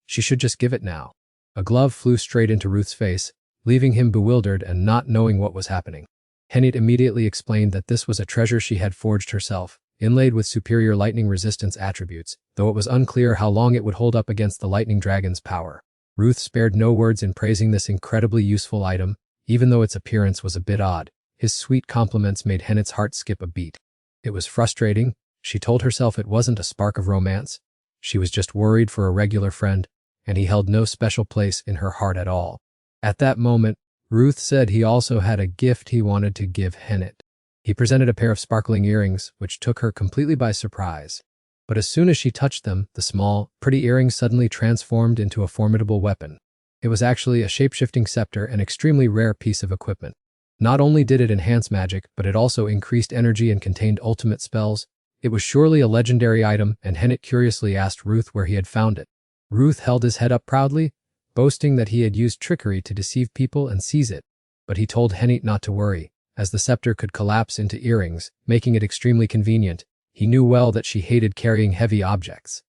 she should just give it now. A glove flew straight into Ruth's face, leaving him bewildered and not knowing what was happening. Henit immediately explained that this was a treasure she had forged herself, inlaid with superior lightning resistance attributes, though it was unclear how long it would hold up against the lightning dragon's power. Ruth spared no words in praising this incredibly useful item, even though its appearance was a bit odd. His sweet compliments made Henit's heart skip a beat. It was frustrating. She told herself it wasn't a spark of romance. She was just worried for a regular friend, and he held no special place in her heart at all. At that moment, Ruth said he also had a gift he wanted to give Henit. He presented a pair of sparkling earrings, which took her completely by surprise. But as soon as she touched them, the small, pretty earrings suddenly transformed into a formidable weapon. It was actually a shape-shifting scepter, an extremely rare piece of equipment. Not only did it enhance magic, but it also increased energy and contained ultimate spells. It was surely a legendary item, and Henit curiously asked Ruth where he had found it. Ruth held his head up proudly, boasting that he had used trickery to deceive people and seize it. But he told Henit not to worry, as the scepter could collapse into earrings, making it extremely convenient. He knew well that she hated carrying heavy objects.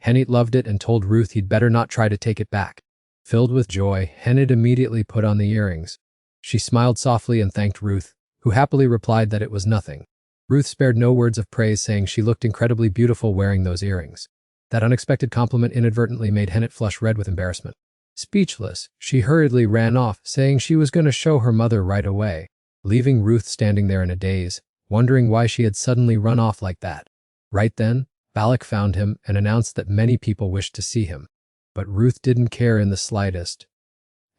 Henit loved it and told Ruth he'd better not try to take it back. Filled with joy, Henit immediately put on the earrings. She smiled softly and thanked Ruth, who happily replied that it was nothing. Ruth spared no words of praise, saying she looked incredibly beautiful wearing those earrings. That unexpected compliment inadvertently made Henit flush red with embarrassment. Speechless, she hurriedly ran off, saying she was going to show her mother right away, leaving Ruth standing there in a daze, wondering why she had suddenly run off like that. Right then, Balak found him and announced that many people wished to see him. But Ruth didn't care in the slightest,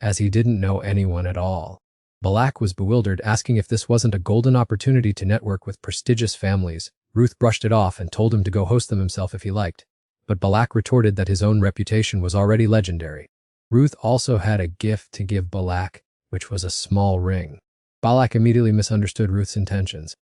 as he didn't know anyone at all. Balak was bewildered, asking if this wasn't a golden opportunity to network with prestigious families. Ruth brushed it off and told him to go host them himself if he liked. But Balak retorted that his own reputation was already legendary. Ruth also had a gift to give Balak, which was a small ring. Balak immediately misunderstood Ruth's intentions.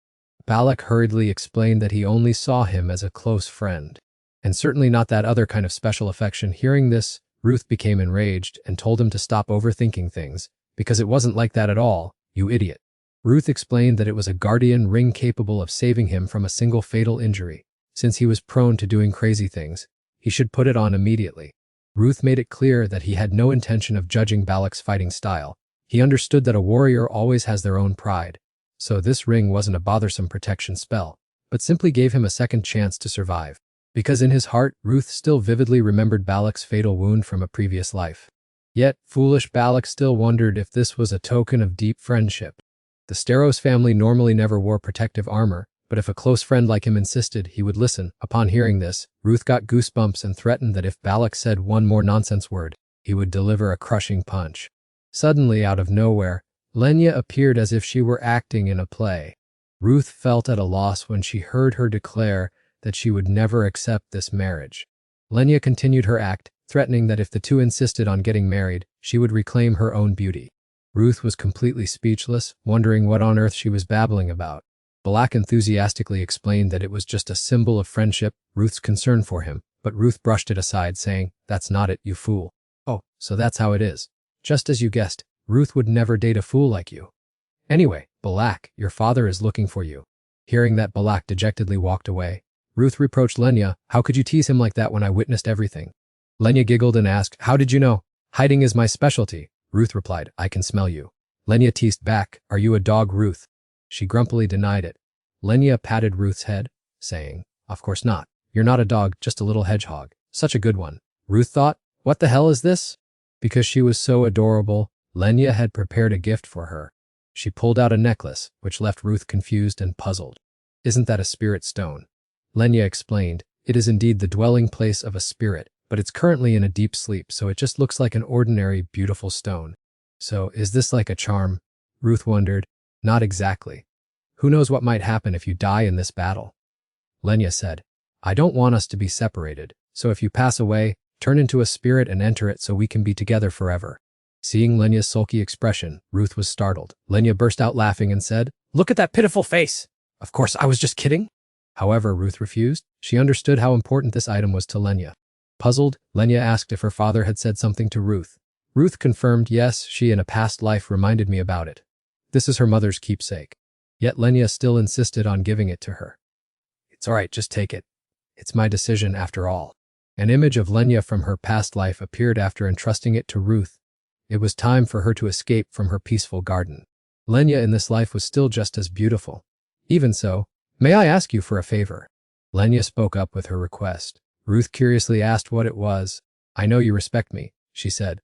Balak hurriedly explained that he only saw him as a close friend, and certainly not that other kind of special affection. Hearing this, Ruth became enraged and told him to stop overthinking things, because it wasn't like that at all, you idiot. Ruth explained that it was a guardian ring capable of saving him from a single fatal injury. Since he was prone to doing crazy things, he should put it on immediately. Ruth made it clear that he had no intention of judging Balak's fighting style. He understood that a warrior always has their own pride, so this ring wasn't a bothersome protection spell, but simply gave him a second chance to survive. Because in his heart, Ruth still vividly remembered Balak's fatal wound from a previous life. Yet, foolish Balak still wondered if this was a token of deep friendship. The Steros family normally never wore protective armor, but if a close friend like him insisted, he would listen. Upon hearing this, Ruth got goosebumps and threatened that if Balak said one more nonsense word, he would deliver a crushing punch. Suddenly, out of nowhere, Lenya appeared as if she were acting in a play. Ruth felt at a loss when she heard her declare that she would never accept this marriage. Lenya continued her act, threatening that if the two insisted on getting married, she would reclaim her own beauty. Ruth was completely speechless, wondering what on earth she was babbling about. Balak enthusiastically explained that it was just a symbol of friendship, Ruth's concern for him, but Ruth brushed it aside, saying, "That's not it, you fool." "Oh, so that's how it is." "Just as you guessed, Ruth would never date a fool like you." "Anyway, Balak, your father is looking for you." Hearing that, Balak dejectedly walked away. Ruth reproached Lenya, "How could you tease him like that when I witnessed everything?" Lenya giggled and asked, "How did you know?" "Hiding is my specialty," Ruth replied. "I can smell you." Lenya teased back, "Are you a dog, Ruth?" She grumpily denied it. Lenya patted Ruth's head, saying, "Of course not. You're not a dog, just a little hedgehog. Such a good one." Ruth thought, "What the hell is this?" Because she was so adorable, Lenya had prepared a gift for her. She pulled out a necklace, which left Ruth confused and puzzled. "Isn't that a spirit stone?" Lenya explained, "It is indeed the dwelling place of a spirit, but it's currently in a deep sleep, so it just looks like an ordinary, beautiful stone." "So, is this like a charm?" Ruth wondered. "Not exactly." Who knows what might happen if you die in this battle? Lenya said, I don't want us to be separated, so if you pass away, turn into a spirit and enter it so we can be together forever. Seeing Lenya's sulky expression, Ruth was startled. Lenya burst out laughing and said, Look at that pitiful face. Of course, I was just kidding. However, Ruth refused. She understood how important this item was to Lenya. Puzzled, Lenya asked if her father had said something to Ruth. Ruth confirmed, yes, she in a past life reminded me about it. This is her mother's keepsake. Yet Lenya still insisted on giving it to her. It's all right, just take it. It's my decision after all. An image of Lenya from her past life appeared after entrusting it to Ruth. It was time for her to escape from her peaceful garden. Lenya in this life was still just as beautiful. Even so, may I ask you for a favor? Lenya spoke up with her request. Ruth curiously asked what it was. I know you respect me, she said.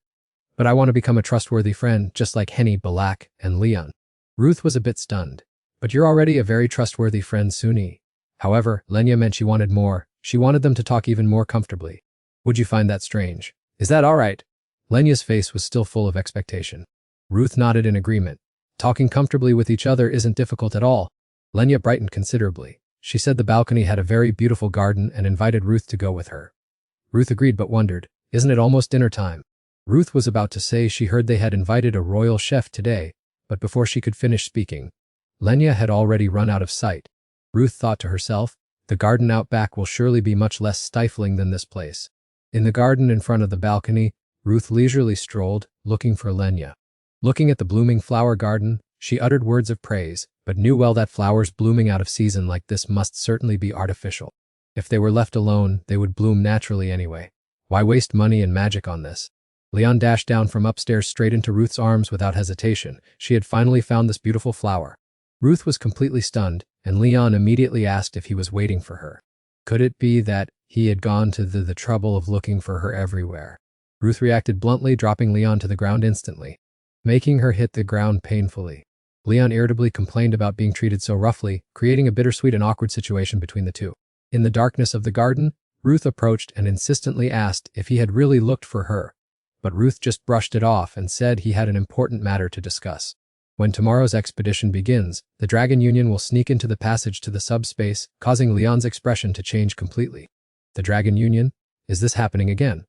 But I want to become a trustworthy friend, just like Henny, Balak, and Leon. Ruth was a bit stunned. But you're already a very trustworthy friend, Suni. However, Lenya meant she wanted more. She wanted them to talk even more comfortably. Would you find that strange? Is that all right? Lenya's face was still full of expectation. Ruth nodded in agreement. Talking comfortably with each other isn't difficult at all. Lenya brightened considerably. She said the balcony had a very beautiful garden and invited Ruth to go with her. Ruth agreed but wondered, isn't it almost dinner time? Ruth was about to say she heard they had invited a royal chef today, but before she could finish speaking, Lenya had already run out of sight. Ruth thought to herself, the garden out back will surely be much less stifling than this place. In the garden in front of the balcony, Ruth leisurely strolled, looking for Lenya. Looking at the blooming flower garden, she uttered words of praise, but knew well that flowers blooming out of season like this must certainly be artificial. If they were left alone, they would bloom naturally anyway. Why waste money and magic on this? Leon dashed down from upstairs straight into Ruth's arms without hesitation. She had finally found this beautiful flower. Ruth was completely stunned, and Leon immediately asked if he was waiting for her. Could it be that he had gone to the trouble of looking for her everywhere? Ruth reacted bluntly, dropping Leon to the ground instantly, making her hit the ground painfully. Leon irritably complained about being treated so roughly, creating a bittersweet and awkward situation between the two. In the darkness of the garden, Ruth approached and insistently asked if he had really looked for her, but Ruth just brushed it off and said he had an important matter to discuss. When tomorrow's expedition begins, the Dragon Union will sneak into the passage to the subspace, causing Leon's expression to change completely. The Dragon Union? Is this happening again?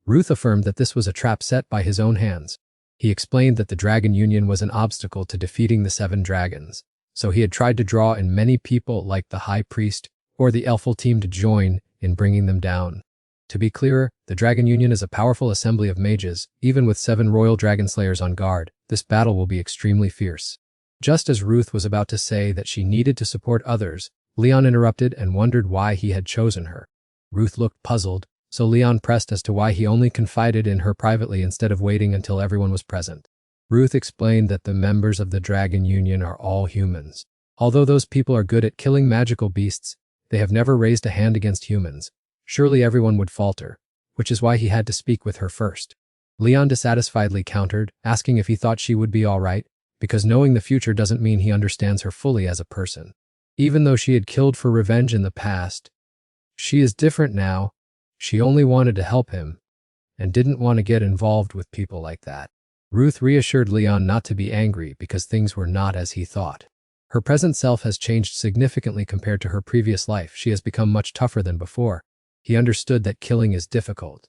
Ruth affirmed that this was a trap set by his own hands. He explained that the Dragon Union was an obstacle to defeating the 7 dragons, so he had tried to draw in many people like the High Priest or the Elful team to join in bringing them down. To be clearer, the Dragon Union is a powerful assembly of mages. Even with 7 royal dragon slayers on guard, this battle will be extremely fierce. Just as Ruth was about to say that she needed to support others, Leon interrupted and wondered why he had chosen her. Ruth looked puzzled, so Leon pressed as to why he only confided in her privately instead of waiting until everyone was present. Ruth explained that the members of the Dragon Union are all humans. Although those people are good at killing magical beasts, they have never raised a hand against humans. Surely everyone would falter, which is why he had to speak with her first. Leon dissatisfiedly countered, asking if he thought she would be all right, because knowing the future doesn't mean he understands her fully as a person. Even though she had killed for revenge in the past, she is different now. She only wanted to help him, and didn't want to get involved with people like that. Ruth reassured Leon not to be angry because things were not as he thought. Her present self has changed significantly compared to her previous life. She has become much tougher than before. He understood that killing is difficult,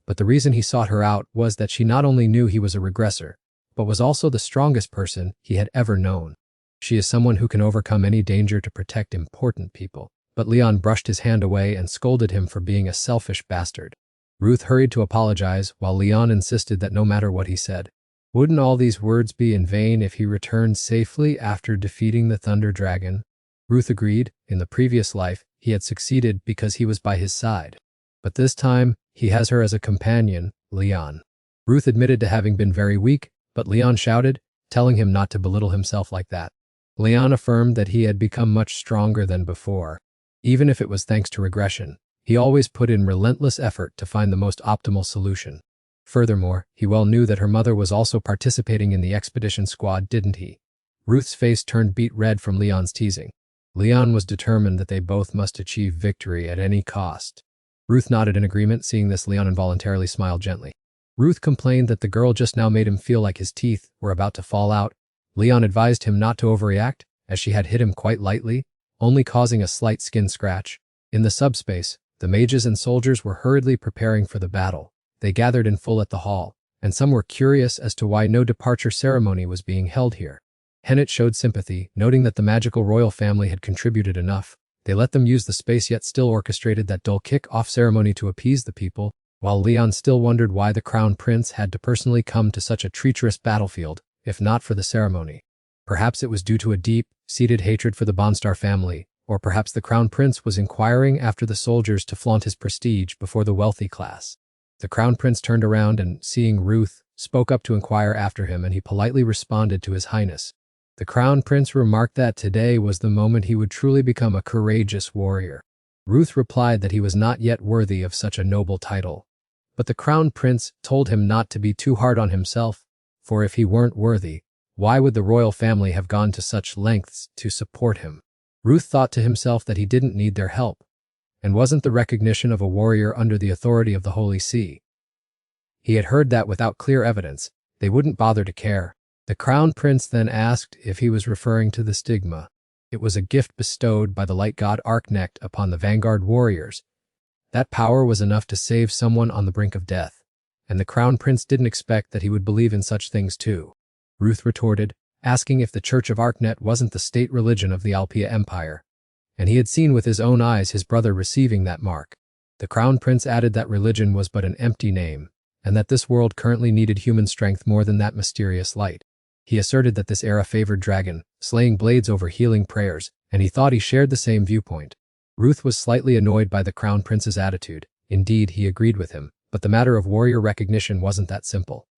but the reason he sought her out was that she not only knew he was a regressor, but was also the strongest person he had ever known. She is someone who can overcome any danger to protect important people. But Leon brushed his hand away and scolded him for being a selfish bastard. Ruth hurried to apologize, while Leon insisted that no matter what he said, wouldn't all these words be in vain if he returned safely after defeating the Thunder Dragon? Ruth agreed. In the previous life, he had succeeded because he was by his side. But this time, he has her as a companion, Leon. Ruth admitted to having been very weak, but Leon shouted, telling him not to belittle himself like that. Leon affirmed that he had become much stronger than before. Even if it was thanks to regression, he always put in relentless effort to find the most optimal solution. Furthermore, he well knew that her mother was also participating in the expedition squad, didn't he? Ruth's face turned beet red from Leon's teasing. Leon was determined that they both must achieve victory at any cost. Ruth nodded in agreement. Seeing this, Leon involuntarily smiled gently. Ruth complained that the girl just now made him feel like his teeth were about to fall out. Leon advised him not to overreact as she had hit him quite lightly, only causing a slight skin scratch. In the subspace, the mages and soldiers were hurriedly preparing for the battle. They gathered in full at the hall, and some were curious as to why no departure ceremony was being held here. Hennet showed sympathy, noting that the magical royal family had contributed enough. They let them use the space yet still orchestrated that dull kick-off ceremony to appease the people, while Leon still wondered why the crown prince had to personally come to such a treacherous battlefield, if not for the ceremony. Perhaps it was due to a deep-seated hatred for the Bonstar family, or perhaps the crown prince was inquiring after the soldiers to flaunt his prestige before the wealthy class. The crown prince turned around and, seeing Ruth, spoke up to inquire after him, and he politely responded to his highness. The crown prince remarked that today was the moment he would truly become a courageous warrior. Ruth replied that he was not yet worthy of such a noble title. But the crown prince told him not to be too hard on himself, for if he weren't worthy, why would the royal family have gone to such lengths to support him? Ruth thought to himself that he didn't need their help, and wasn't the recognition of a warrior under the authority of the Holy See. He had heard that without clear evidence, they wouldn't bother to care. The crown prince then asked if he was referring to the stigma. It was a gift bestowed by the light god Arknecht upon the vanguard warriors. That power was enough to save someone on the brink of death, and the crown prince didn't expect that he would believe in such things too. Ruth retorted, asking if the Church of Arknecht wasn't the state religion of the Alpia Empire, and he had seen with his own eyes his brother receiving that mark. The crown prince added that religion was but an empty name, and that this world currently needed human strength more than that mysterious light. He asserted that this era favored dragon, slaying blades over healing prayers, and he thought he shared the same viewpoint. Ruth was slightly annoyed by the crown prince's attitude. Indeed, he agreed with him, but the matter of warrior recognition wasn't that simple.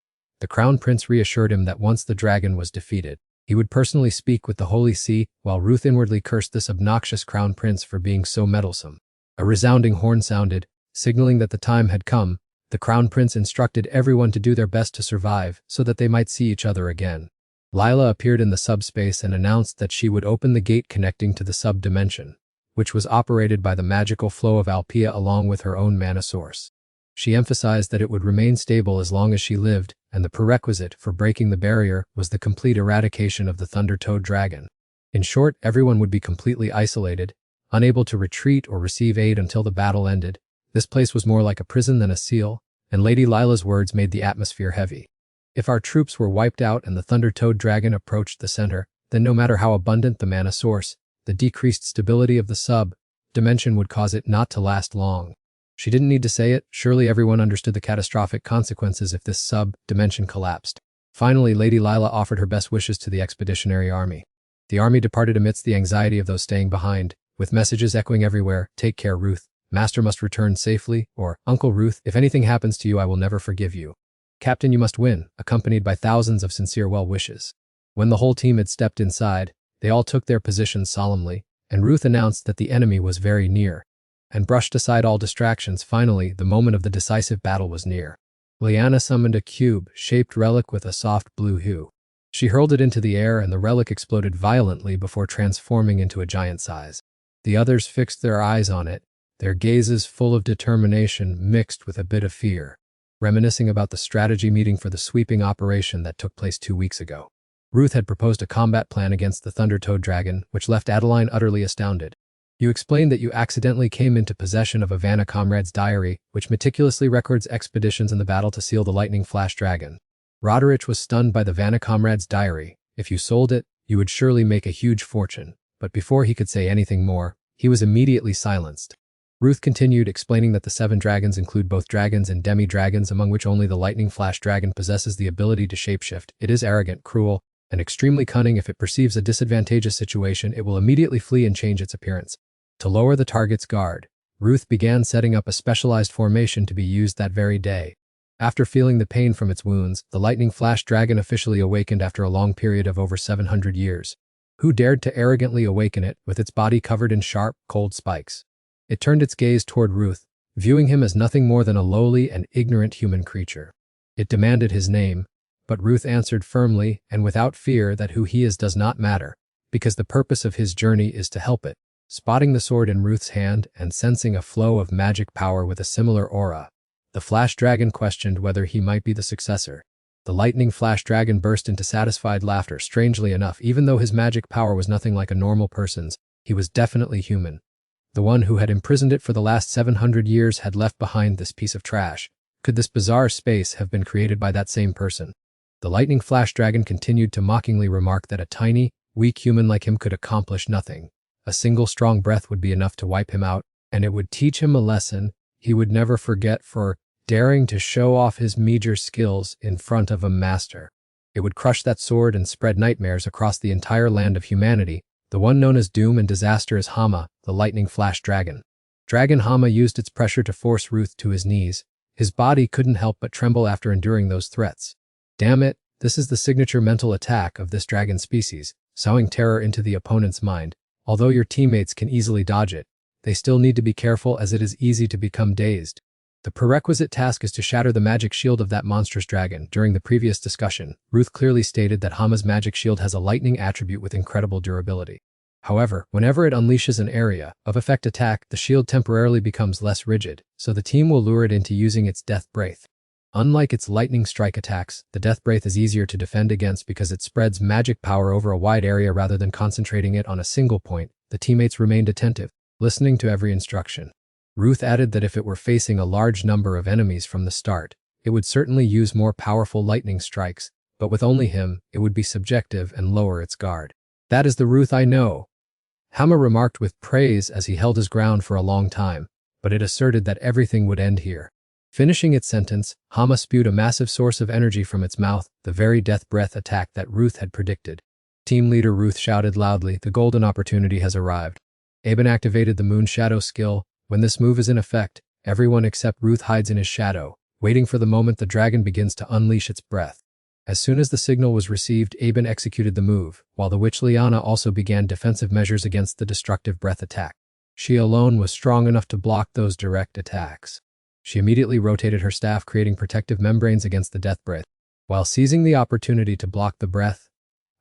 The crown prince reassured him that once the dragon was defeated, he would personally speak with the Holy See, while Ruth inwardly cursed this obnoxious crown prince for being so meddlesome. A resounding horn sounded, signaling that the time had come. The crown prince instructed everyone to do their best to survive so that they might see each other again. Lila appeared in the subspace and announced that she would open the gate connecting to the sub-dimension, which was operated by the magical flow of Alpia along with her own mana source. She emphasized that it would remain stable as long as she lived, and the prerequisite for breaking the barrier was the complete eradication of the Thunder-Toed dragon. In short, everyone would be completely isolated, unable to retreat or receive aid until the battle ended. This place was more like a prison than a seal, and Lady Lila's words made the atmosphere heavy. If our troops were wiped out and the Thunder-Toed dragon approached the center, then no matter how abundant the mana source, the decreased stability of the sub-dimension would cause it not to last long. She didn't need to say it, surely everyone understood the catastrophic consequences if this sub-dimension collapsed. Finally, Lady Lila offered her best wishes to the expeditionary army. The army departed amidst the anxiety of those staying behind, with messages echoing everywhere: "Take care, Ruth. Master must return safely," or "Uncle Ruth, if anything happens to you, I will never forgive you. Captain, you must win," accompanied by thousands of sincere well wishes. When the whole team had stepped inside, they all took their positions solemnly, and Ruth announced that the enemy was very near, and brushed aside all distractions. Finally, the moment of the decisive battle was near. Liana summoned a cube-shaped relic with a soft blue hue. She hurled it into the air and the relic exploded violently before transforming into a giant size. The others fixed their eyes on it, their gazes full of determination mixed with a bit of fear, reminiscing about the strategy meeting for the sweeping operation that took place 2 weeks ago. Ruth had proposed a combat plan against the Thunder-Toed dragon, which left Adeline utterly astounded. "You explained that you accidentally came into possession of a Vanna comrade's diary, which meticulously records expeditions in the battle to seal the lightning flash dragon." Roderick was stunned by the Vanna comrade's diary. If you sold it, you would surely make a huge fortune. But before he could say anything more, he was immediately silenced. Ruth continued, explaining that the 7 dragons include both dragons and demi-dragons, among which only the lightning flash dragon possesses the ability to shapeshift. It is arrogant, cruel, and extremely cunning. If it perceives a disadvantageous situation, it will immediately flee and change its appearance. To lower the target's guard, Ruth began setting up a specialized formation to be used that very day. After feeling the pain from its wounds, the lightning flash dragon officially awakened after a long period of over 700 years. Who dared to arrogantly awaken it, with its body covered in sharp, cold spikes? It turned its gaze toward Ruth, viewing him as nothing more than a lowly and ignorant human creature. It demanded his name, but Ruth answered firmly and without fear that who he is does not matter, because the purpose of his journey is to help it. Spotting the sword in Ruth's hand and sensing a flow of magic power with a similar aura, the flash dragon questioned whether he might be the successor. The lightning flash dragon burst into satisfied laughter. Strangely enough, even though his magic power was nothing like a normal person's, he was definitely human. The one who had imprisoned it for the last 700 years had left behind this piece of trash. Could this bizarre space have been created by that same person? The lightning flash dragon continued to mockingly remark that a tiny, weak human like him could accomplish nothing. A single strong breath would be enough to wipe him out, and it would teach him a lesson he would never forget for daring to show off his meager skills in front of a master. It would crush that sword and spread nightmares across the entire land of humanity. The one known as doom and disaster is Hama, the lightning flash dragon. Dragon Hama used its pressure to force Ruth to his knees. His body couldn't help but tremble after enduring those threats. Damn it, this is the signature mental attack of this dragon species, sowing terror into the opponent's mind. Although your teammates can easily dodge it, they still need to be careful as it is easy to become dazed. The prerequisite task is to shatter the magic shield of that monstrous dragon. During the previous discussion, Ruth clearly stated that Hama's magic shield has a lightning attribute with incredible durability. However, whenever it unleashes an area of effect attack, the shield temporarily becomes less rigid, so the team will lure it into using its death breath. Unlike its lightning strike attacks, the death breath is easier to defend against because it spreads magic power over a wide area rather than concentrating it on a single point. The teammates remained attentive, listening to every instruction. Ruth added that if it were facing a large number of enemies from the start, it would certainly use more powerful lightning strikes, but with only him, it would be subjective and lower its guard. That is the Ruth I know. Hama remarked with praise as he held his ground for a long time, but it asserted that everything would end here. Finishing its sentence, Hama spewed a massive source of energy from its mouth, the very death breath attack that Ruth had predicted. Team leader Ruth shouted loudly, "The golden opportunity has arrived." Aben activated the Moon Shadow skill. When this move is in effect, everyone except Ruth hides in his shadow, waiting for the moment the dragon begins to unleash its breath. As soon as the signal was received, Aben executed the move, while the witch Liana also began defensive measures against the destructive breath attack. She alone was strong enough to block those direct attacks. She immediately rotated her staff, creating protective membranes against the death breath. While seizing the opportunity to block the breath,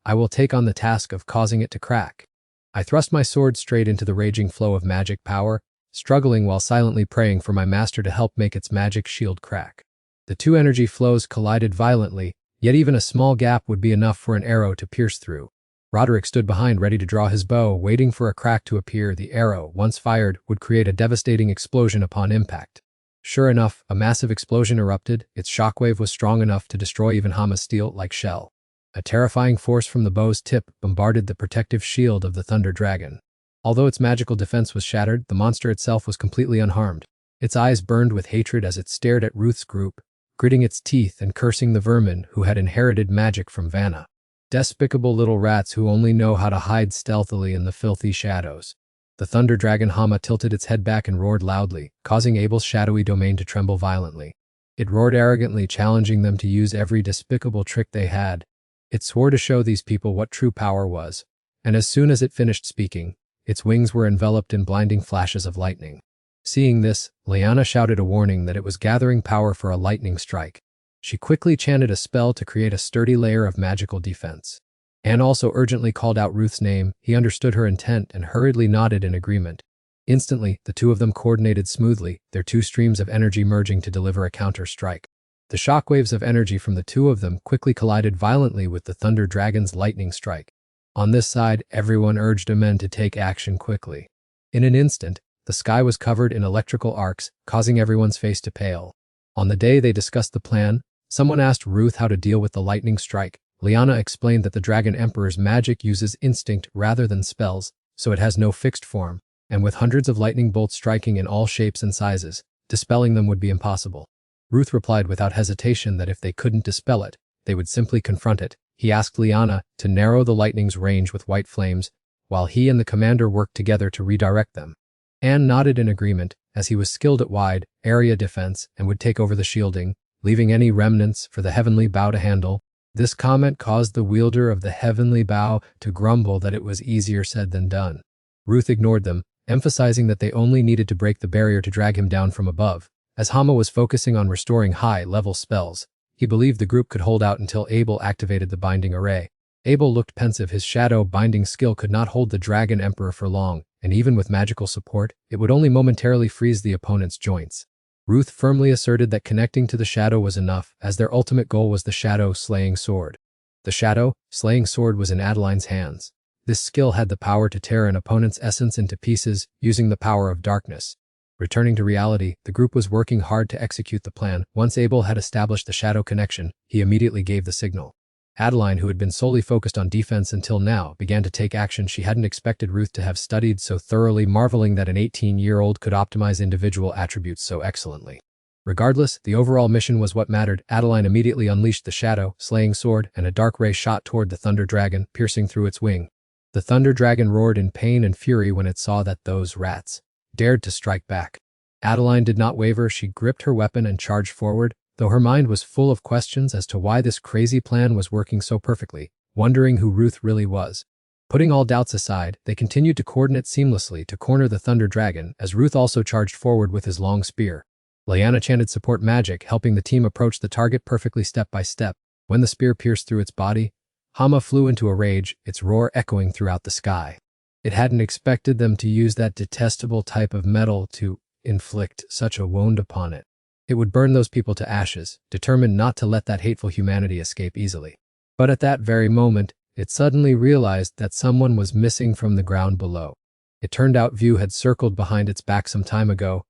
I will take on the task of causing it to crack. I thrust my sword straight into the raging flow of magic power, struggling while silently praying for my master to help make its magic shield crack. The two energy flows collided violently, yet even a small gap would be enough for an arrow to pierce through. Roderick stood behind ready to draw his bow, waiting for a crack to appear. The arrow, once fired, would create a devastating explosion upon impact. Sure enough, a massive explosion erupted. Its shockwave was strong enough to destroy even Hama's steel-like shell. A terrifying force from the bow's tip bombarded the protective shield of the Thunder Dragon. Although its magical defense was shattered, the monster itself was completely unharmed. Its eyes burned with hatred as it stared at Ruth's group, gritting its teeth and cursing the vermin who had inherited magic from Vanna. Despicable little rats who only know how to hide stealthily in the filthy shadows. The Thunder Dragon Hama tilted its head back and roared loudly, causing Abel's shadowy domain to tremble violently. It roared arrogantly, challenging them to use every despicable trick they had. It swore to show these people what true power was, and as soon as it finished speaking, its wings were enveloped in blinding flashes of lightning. Seeing this, Liana shouted a warning that it was gathering power for a lightning strike. She quickly chanted a spell to create a sturdy layer of magical defense. Anne also urgently called out Ruth's name. He understood her intent and hurriedly nodded in agreement. Instantly, the two of them coordinated smoothly, their two streams of energy merging to deliver a counter-strike. The shockwaves of energy from the two of them quickly collided violently with the Thunder Dragon's lightning strike. On this side, everyone urged Amen to take action quickly. In an instant, the sky was covered in electrical arcs, causing everyone's face to pale. On the day they discussed the plan, someone asked Ruth how to deal with the lightning strike. Liana explained that the Dragon Emperor's magic uses instinct rather than spells, so it has no fixed form, and with hundreds of lightning bolts striking in all shapes and sizes, dispelling them would be impossible. Ruth replied without hesitation that if they couldn't dispel it, they would simply confront it. He asked Liana to narrow the lightning's range with white flames, while he and the commander worked together to redirect them. Anne nodded in agreement, as he was skilled at wide area defense and would take over the shielding, leaving any remnants for the heavenly bow to handle. This comment caused the wielder of the heavenly bow to grumble that it was easier said than done. Ruth ignored them, emphasizing that they only needed to break the barrier to drag him down from above. As Hama was focusing on restoring high-level spells, he believed the group could hold out until Abel activated the binding array. Abel looked pensive. His shadow binding skill could not hold the Dragon Emperor for long, and even with magical support, it would only momentarily freeze the opponent's joints. Ruth firmly asserted that connecting to the shadow was enough, as their ultimate goal was the shadow-slaying sword. The shadow-slaying sword was in Adeline's hands. This skill had the power to tear an opponent's essence into pieces, using the power of darkness. Returning to reality, the group was working hard to execute the plan. Once Abel had established the shadow connection, he immediately gave the signal. Adeline, who had been solely focused on defense until now, began to take action she hadn't expected Ruth to have studied so thoroughly, marveling that an 18-year-old could optimize individual attributes so excellently. Regardless, the overall mission was what mattered. Adeline immediately unleashed the shadow-slaying sword, and a dark ray shot toward the Thunder Dragon, piercing through its wing. The Thunder Dragon roared in pain and fury when it saw that those rats dared to strike back. Adeline did not waver. She gripped her weapon and charged forward, though her mind was full of questions as to why this crazy plan was working so perfectly, wondering who Ruth really was. Putting all doubts aside, they continued to coordinate seamlessly to corner the Thunder Dragon, as Ruth also charged forward with his long spear. Lyanna chanted support magic, helping the team approach the target perfectly step by step. When the spear pierced through its body, Hama flew into a rage, its roar echoing throughout the sky. It hadn't expected them to use that detestable type of metal to inflict such a wound upon it. It would burn those people to ashes, determined not to let that hateful humanity escape easily. But at that very moment, it suddenly realized that someone was missing from the ground below. It turned out View had circled behind its back some time ago,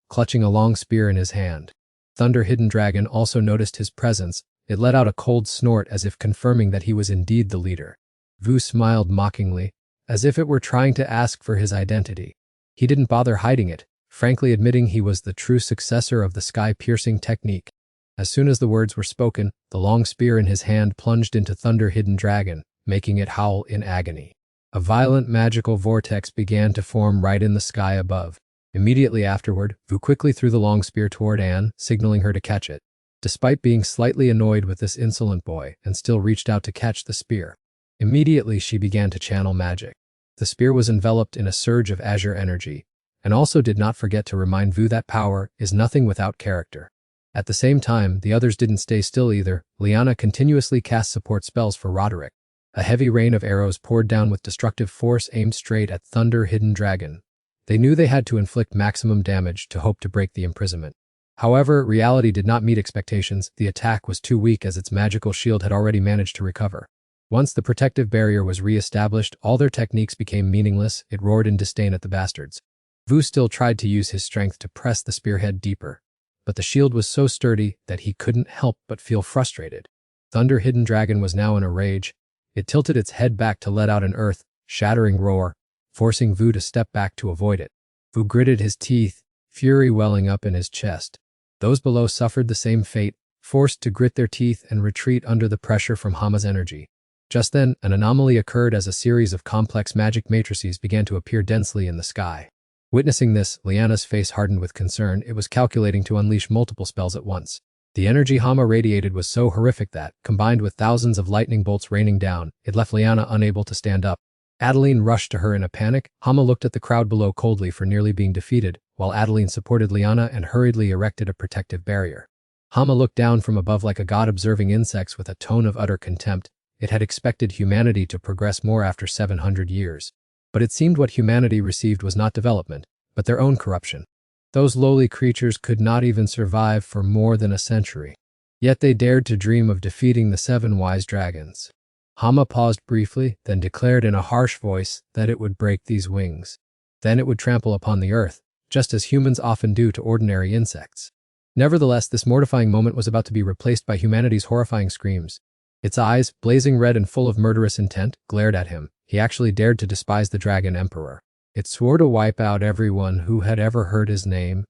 clutching a long spear in his hand. Thunder Hidden Dragon also noticed his presence. It let out a cold snort as if confirming that he was indeed the leader. Vu smiled mockingly, as if it were trying to ask for his identity. He didn't bother hiding it, frankly admitting he was the true successor of the sky-piercing technique. As soon as the words were spoken, the long spear in his hand plunged into Thunder Hidden Dragon, making it howl in agony. A violent magical vortex began to form right in the sky above. Immediately afterward, Vu quickly threw the long spear toward Anne, signaling her to catch it. Despite being slightly annoyed with this insolent boy, Anne still reached out to catch the spear. Immediately she began to channel magic. The spear was enveloped in a surge of azure energy, and also did not forget to remind Vu that power is nothing without character. At the same time, the others didn't stay still either. Lyanna continuously cast support spells for Roderick. A heavy rain of arrows poured down with destructive force aimed straight at Thunder Hidden Dragon. They knew they had to inflict maximum damage to hope to break the imprisonment. However, reality did not meet expectations. The attack was too weak as its magical shield had already managed to recover. Once the protective barrier was re-established, all their techniques became meaningless. It roared in disdain at the bastards. Vu still tried to use his strength to press the spearhead deeper, but the shield was so sturdy that he couldn't help but feel frustrated. Thunder Hidden Dragon was now in a rage. It tilted its head back to let out an earth-shattering roar, forcing Vu to step back to avoid it. Vu gritted his teeth, fury welling up in his chest. Those below suffered the same fate, forced to grit their teeth and retreat under the pressure from Hama's energy. Just then, an anomaly occurred as a series of complex magic matrices began to appear densely in the sky. Witnessing this, Lyanna's face hardened with concern. It was calculating to unleash multiple spells at once. The energy Hama radiated was so horrific that, combined with thousands of lightning bolts raining down, it left Lyanna unable to stand up. Adeline rushed to her in a panic. Hama looked at the crowd below coldly for nearly being defeated, while Adeline supported Lyanna and hurriedly erected a protective barrier. Hama looked down from above like a god observing insects with a tone of utter contempt. It had expected humanity to progress more after 700 years. But it seemed what humanity received was not development, but their own corruption. Those lowly creatures could not even survive for more than a century. Yet they dared to dream of defeating the 7 wise dragons. Hama paused briefly, then declared in a harsh voice that it would break these wings. Then it would trample upon the earth, just as humans often do to ordinary insects. Nevertheless, this mortifying moment was about to be replaced by humanity's horrifying screams. Its eyes, blazing red and full of murderous intent, glared at him. He actually dared to despise the Dragon Emperor. It swore to wipe out everyone who had ever heard his name,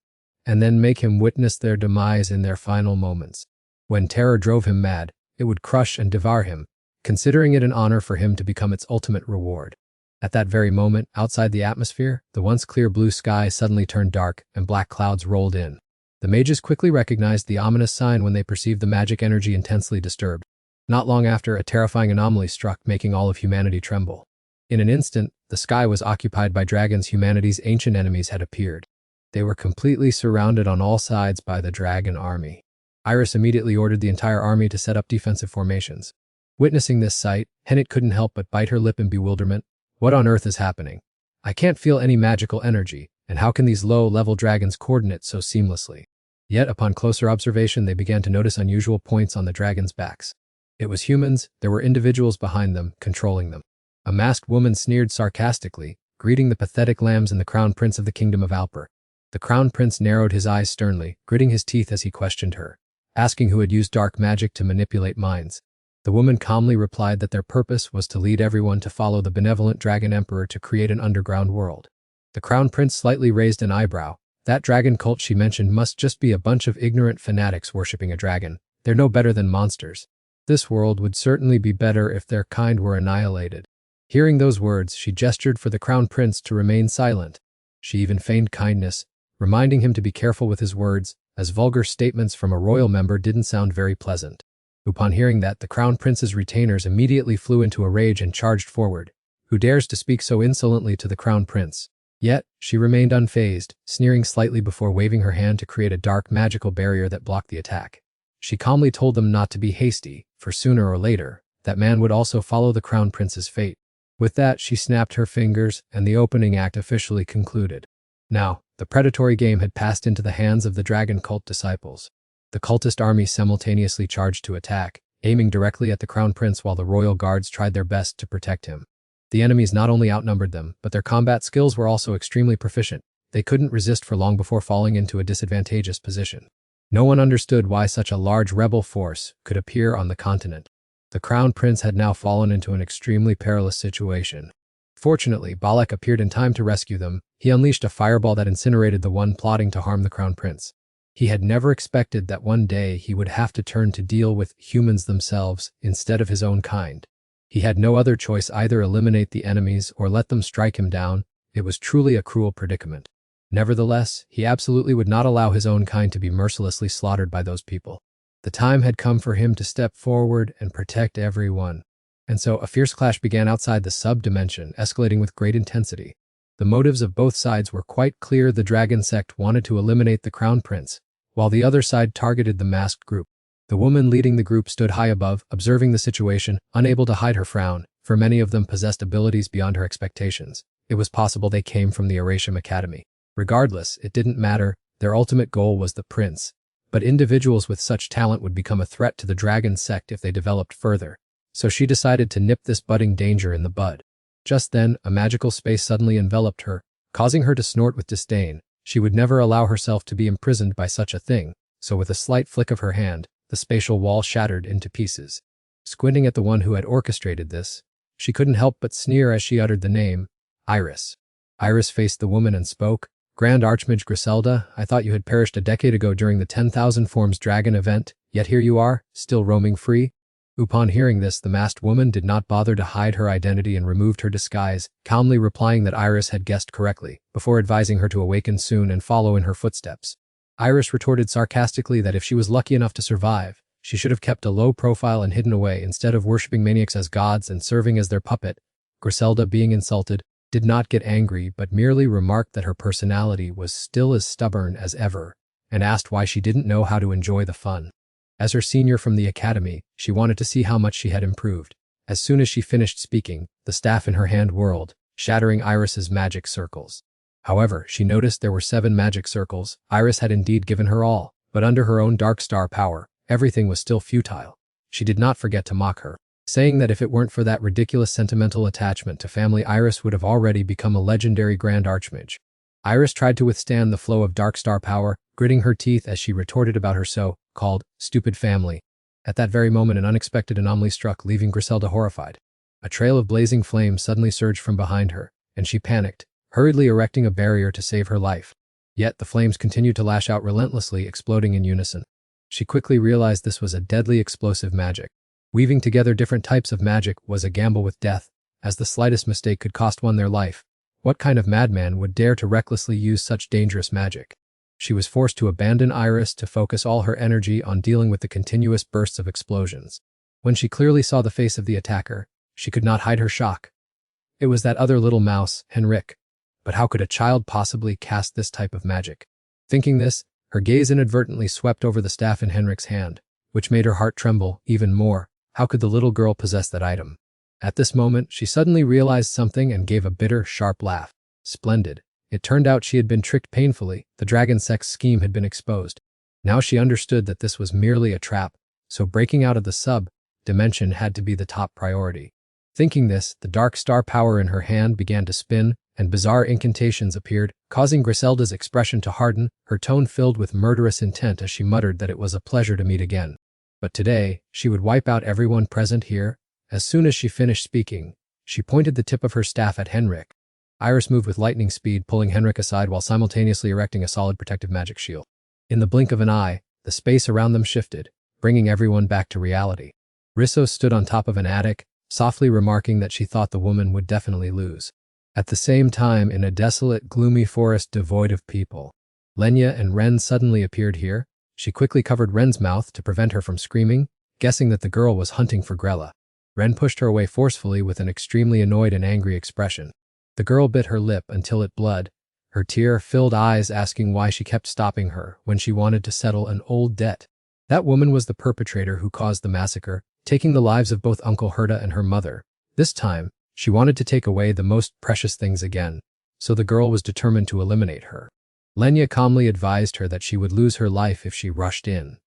and then make him witness their demise in their final moments. When terror drove him mad, it would crush and devour him, considering it an honor for him to become its ultimate reward. At that very moment, outside the atmosphere, the once clear blue sky suddenly turned dark, and black clouds rolled in. The mages quickly recognized the ominous sign when they perceived the magic energy intensely disturbed. Not long after, a terrifying anomaly struck, making all of humanity tremble. In an instant, the sky was occupied by dragons. Humanity's ancient enemies had appeared. They were completely surrounded on all sides by the dragon army. Iris immediately ordered the entire army to set up defensive formations. Witnessing this sight, Hennet couldn't help but bite her lip in bewilderment. What on earth is happening? I can't feel any magical energy, and how can these low-level dragons coordinate so seamlessly? Yet upon closer observation they began to notice unusual points on the dragons' backs. It was humans, there were individuals behind them, controlling them. A masked woman sneered sarcastically, greeting the pathetic lambs and the crown prince of the kingdom of Alper. The crown prince narrowed his eyes sternly, gritting his teeth as he questioned her, asking who had used dark magic to manipulate minds. The woman calmly replied that their purpose was to lead everyone to follow the benevolent dragon emperor to create an underground world. The crown prince slightly raised an eyebrow. That dragon cult she mentioned must just be a bunch of ignorant fanatics worshipping a dragon. They're no better than monsters. This world would certainly be better if their kind were annihilated. Hearing those words, she gestured for the crown prince to remain silent. She even feigned kindness, reminding him to be careful with his words, as vulgar statements from a royal member didn't sound very pleasant. Upon hearing that, the crown prince's retainers immediately flew into a rage and charged forward. Who dares to speak so insolently to the crown prince? Yet, she remained unfazed, sneering slightly before waving her hand to create a dark magical barrier that blocked the attack. She calmly told them not to be hasty, for sooner or later, that man would also follow the crown prince's fate. With that, she snapped her fingers, and the opening act officially concluded. Now, the predatory game had passed into the hands of the dragon cult disciples. The cultist army simultaneously charged to attack, aiming directly at the crown prince while the royal guards tried their best to protect him. The enemies not only outnumbered them, but their combat skills were also extremely proficient. They couldn't resist for long before falling into a disadvantageous position. No one understood why such a large rebel force could appear on the continent. The crown prince had now fallen into an extremely perilous situation. Fortunately, Balak appeared in time to rescue them. He unleashed a fireball that incinerated the one plotting to harm the crown prince. He had never expected that one day he would have to turn to deal with humans themselves instead of his own kind. He had no other choice, either eliminate the enemies or let them strike him down. It was truly a cruel predicament. Nevertheless, he absolutely would not allow his own kind to be mercilessly slaughtered by those people. The time had come for him to step forward and protect everyone. And so a fierce clash began outside the sub-dimension, escalating with great intensity. The motives of both sides were quite clear. The dragon sect wanted to eliminate the crown prince, while the other side targeted the masked group. The woman leading the group stood high above, observing the situation, unable to hide her frown, for many of them possessed abilities beyond her expectations. It was possible they came from the Aratium Academy. Regardless, it didn't matter. Their ultimate goal was the prince. But individuals with such talent would become a threat to the dragon sect if they developed further. So she decided to nip this budding danger in the bud. Just then, a magical space suddenly enveloped her, causing her to snort with disdain. She would never allow herself to be imprisoned by such a thing, so with a slight flick of her hand, the spatial wall shattered into pieces. Squinting at the one who had orchestrated this, she couldn't help but sneer as she uttered the name, Iris. Iris faced the woman and spoke, "Grand Archmage Griselda, I thought you had perished a decade ago during the 10,000 Forms Dragon event, yet here you are, still roaming free?" Upon hearing this, the masked woman did not bother to hide her identity and removed her disguise, calmly replying that Iris had guessed correctly, before advising her to awaken soon and follow in her footsteps. Iris retorted sarcastically that if she was lucky enough to survive, she should have kept a low profile and hidden away instead of worshipping maniacs as gods and serving as their puppet. Griselda, being insulted, did not get angry but merely remarked that her personality was still as stubborn as ever, and asked why she didn't know how to enjoy the fun. As her senior from the academy, she wanted to see how much she had improved. As soon as she finished speaking, the staff in her hand whirled, shattering Iris's magic circles. However, she noticed there were 7 magic circles. Iris had indeed given her all, but under her own dark star power, everything was still futile. She did not forget to mock her, saying that if it weren't for that ridiculous sentimental attachment to family, Iris would have already become a legendary Grand Archmage. Iris tried to withstand the flow of dark star power, gritting her teeth as she retorted about her so-called stupid family. At that very moment, an unexpected anomaly struck, leaving Griselda horrified. A trail of blazing flames suddenly surged from behind her, and she panicked, hurriedly erecting a barrier to save her life. Yet the flames continued to lash out relentlessly, exploding in unison. She quickly realized this was a deadly explosive magic. Weaving together different types of magic was a gamble with death, as the slightest mistake could cost one their life. What kind of madman would dare to recklessly use such dangerous magic? She was forced to abandon Iris to focus all her energy on dealing with the continuous bursts of explosions. When she clearly saw the face of the attacker, she could not hide her shock. It was that other little mouse, Henrik. But how could a child possibly cast this type of magic? Thinking this, her gaze inadvertently swept over the staff in Henrik's hand, which made her heart tremble even more. How could the little girl possess that item? At this moment, she suddenly realized something and gave a bitter, sharp laugh. Splendid. It turned out she had been tricked painfully. The dragon sect's scheme had been exposed. Now she understood that this was merely a trap, so breaking out of the sub-dimension had to be the top priority. Thinking this, the dark star power in her hand began to spin, and bizarre incantations appeared, causing Griselda's expression to harden, her tone filled with murderous intent as she muttered that it was a pleasure to meet again. But today, she would wipe out everyone present here. As soon as she finished speaking, she pointed the tip of her staff at Henrik. Iris moved with lightning speed, pulling Henrik aside while simultaneously erecting a solid protective magic shield. In the blink of an eye, the space around them shifted, bringing everyone back to reality. Risso stood on top of an attic, softly remarking that she thought the woman would definitely lose. At the same time, in a desolate, gloomy forest devoid of people, Lenya and Ren suddenly appeared here. She quickly covered Ren's mouth to prevent her from screaming, guessing that the girl was hunting for Grella. Ren pushed her away forcefully with an extremely annoyed and angry expression. The girl bit her lip until it bled, her tear-filled eyes asking why she kept stopping her when she wanted to settle an old debt. That woman was the perpetrator who caused the massacre, taking the lives of both Uncle Herta and her mother. This time, she wanted to take away the most precious things again, so the girl was determined to eliminate her. Lenya calmly advised her that she would lose her life if she rushed in.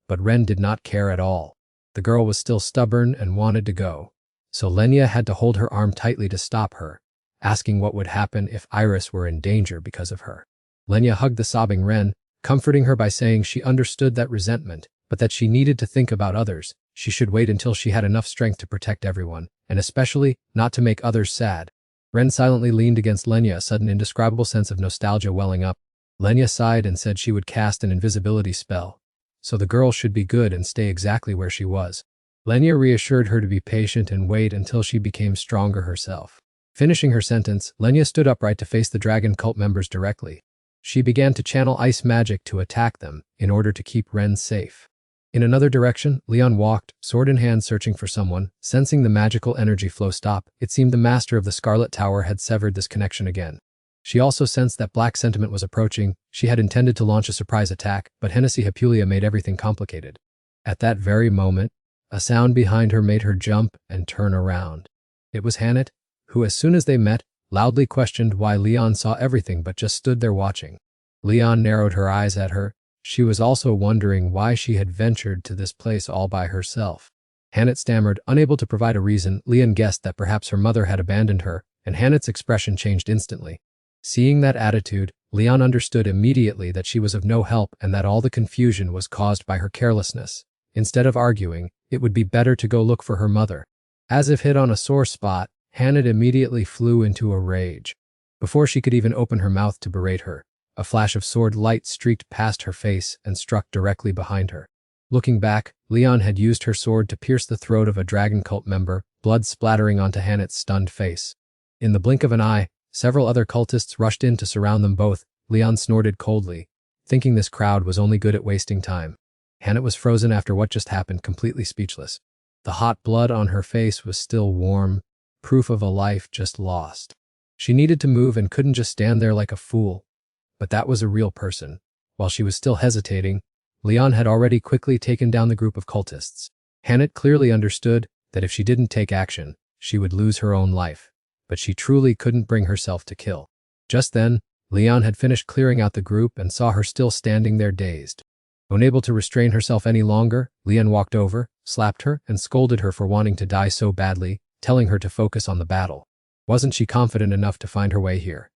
But Ren did not care at all. The girl was still stubborn and wanted to go, so Lenya had to hold her arm tightly to stop her, asking what would happen if Iris were in danger because of her. Lenya hugged the sobbing Ren, comforting her by saying she understood that resentment, but that she needed to think about others. She should wait until she had enough strength to protect everyone, and especially not to make others sad. Ren silently leaned against Lenya, a sudden indescribable sense of nostalgia welling up. Lenya sighed and said she would cast an invisibility spell, so the girl should be good and stay exactly where she was. Lenya reassured her to be patient and wait until she became stronger herself. Finishing her sentence, Lenya stood upright to face the dragon cult members directly. She began to channel ice magic to attack them in order to keep Ren safe. In another direction, Leon walked, sword in hand, searching for someone. Sensing the magical energy flow stop, it seemed the master of the Scarlet Tower had severed this connection again. She also sensed that Black Sentiment was approaching. She had intended to launch a surprise attack, but Hennessy Hapulia made everything complicated. At that very moment, a sound behind her made her jump and turn around. It was Hannett, who, as soon as they met, loudly questioned why Leon saw everything but just stood there watching. Leon narrowed her eyes at her. She was also wondering why she had ventured to this place all by herself. Hannett stammered, unable to provide a reason. Leon guessed that perhaps her mother had abandoned her, and Hannett's expression changed instantly. Seeing that attitude, Leon understood immediately that she was of no help and that all the confusion was caused by her carelessness. Instead of arguing, it would be better to go look for her mother. As if hit on a sore spot, Hannett immediately flew into a rage. Before she could even open her mouth to berate her, a flash of sword light streaked past her face and struck directly behind her. Looking back, Leon had used her sword to pierce the throat of a dragon cult member, blood splattering onto Hannett's stunned face. In the blink of an eye, several other cultists rushed in to surround them both. Leon snorted coldly, thinking this crowd was only good at wasting time. Hannett was frozen after what just happened, completely speechless. The hot blood on her face was still warm, proof of a life just lost. She needed to move and couldn't just stand there like a fool. But that was a real person. While she was still hesitating, Leon had already quickly taken down the group of cultists. Hannett clearly understood that if she didn't take action, she would lose her own life. But she truly couldn't bring herself to kill. Just then, Leon had finished clearing out the group and saw her still standing there dazed. Unable to restrain herself any longer, Leon walked over, slapped her, and scolded her for wanting to die so badly, telling her to focus on the battle. Wasn't she confident enough to find her way here?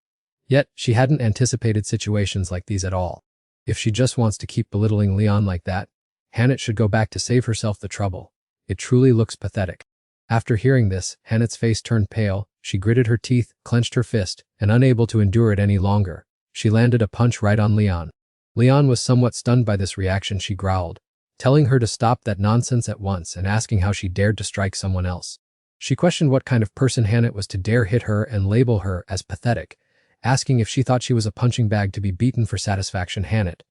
Yet, she hadn't anticipated situations like these at all. If she just wants to keep belittling Leon like that, Hannett should go back to save herself the trouble. It truly looks pathetic. After hearing this, Hannett's face turned pale. She gritted her teeth, clenched her fist, and unable to endure it any longer, she landed a punch right on Leon. Leon was somewhat stunned by this reaction. She growled, telling her to stop that nonsense at once and asking how she dared to strike someone else. She questioned what kind of person Hannett was to dare hit her and label her as pathetic, asking if she thought she was a punching bag to be beaten for satisfaction. Hannett,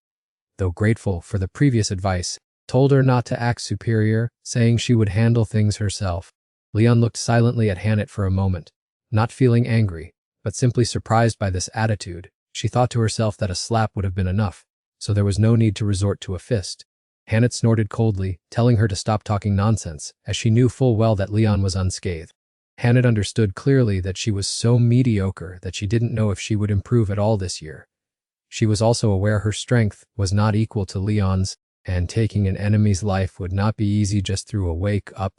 though grateful for the previous advice, told her not to act superior, saying she would handle things herself. Leon looked silently at Hannett for a moment, not feeling angry, but simply surprised by this attitude. She thought to herself that a slap would have been enough, so there was no need to resort to a fist. Hannett snorted coldly, telling her to stop talking nonsense, as she knew full well that Leon was unscathed. Hannett understood clearly that she was so mediocre that she didn't know if she would improve at all this year. She was also aware her strength was not equal to Leon's, and taking an enemy's life would not be easy just through a wake-up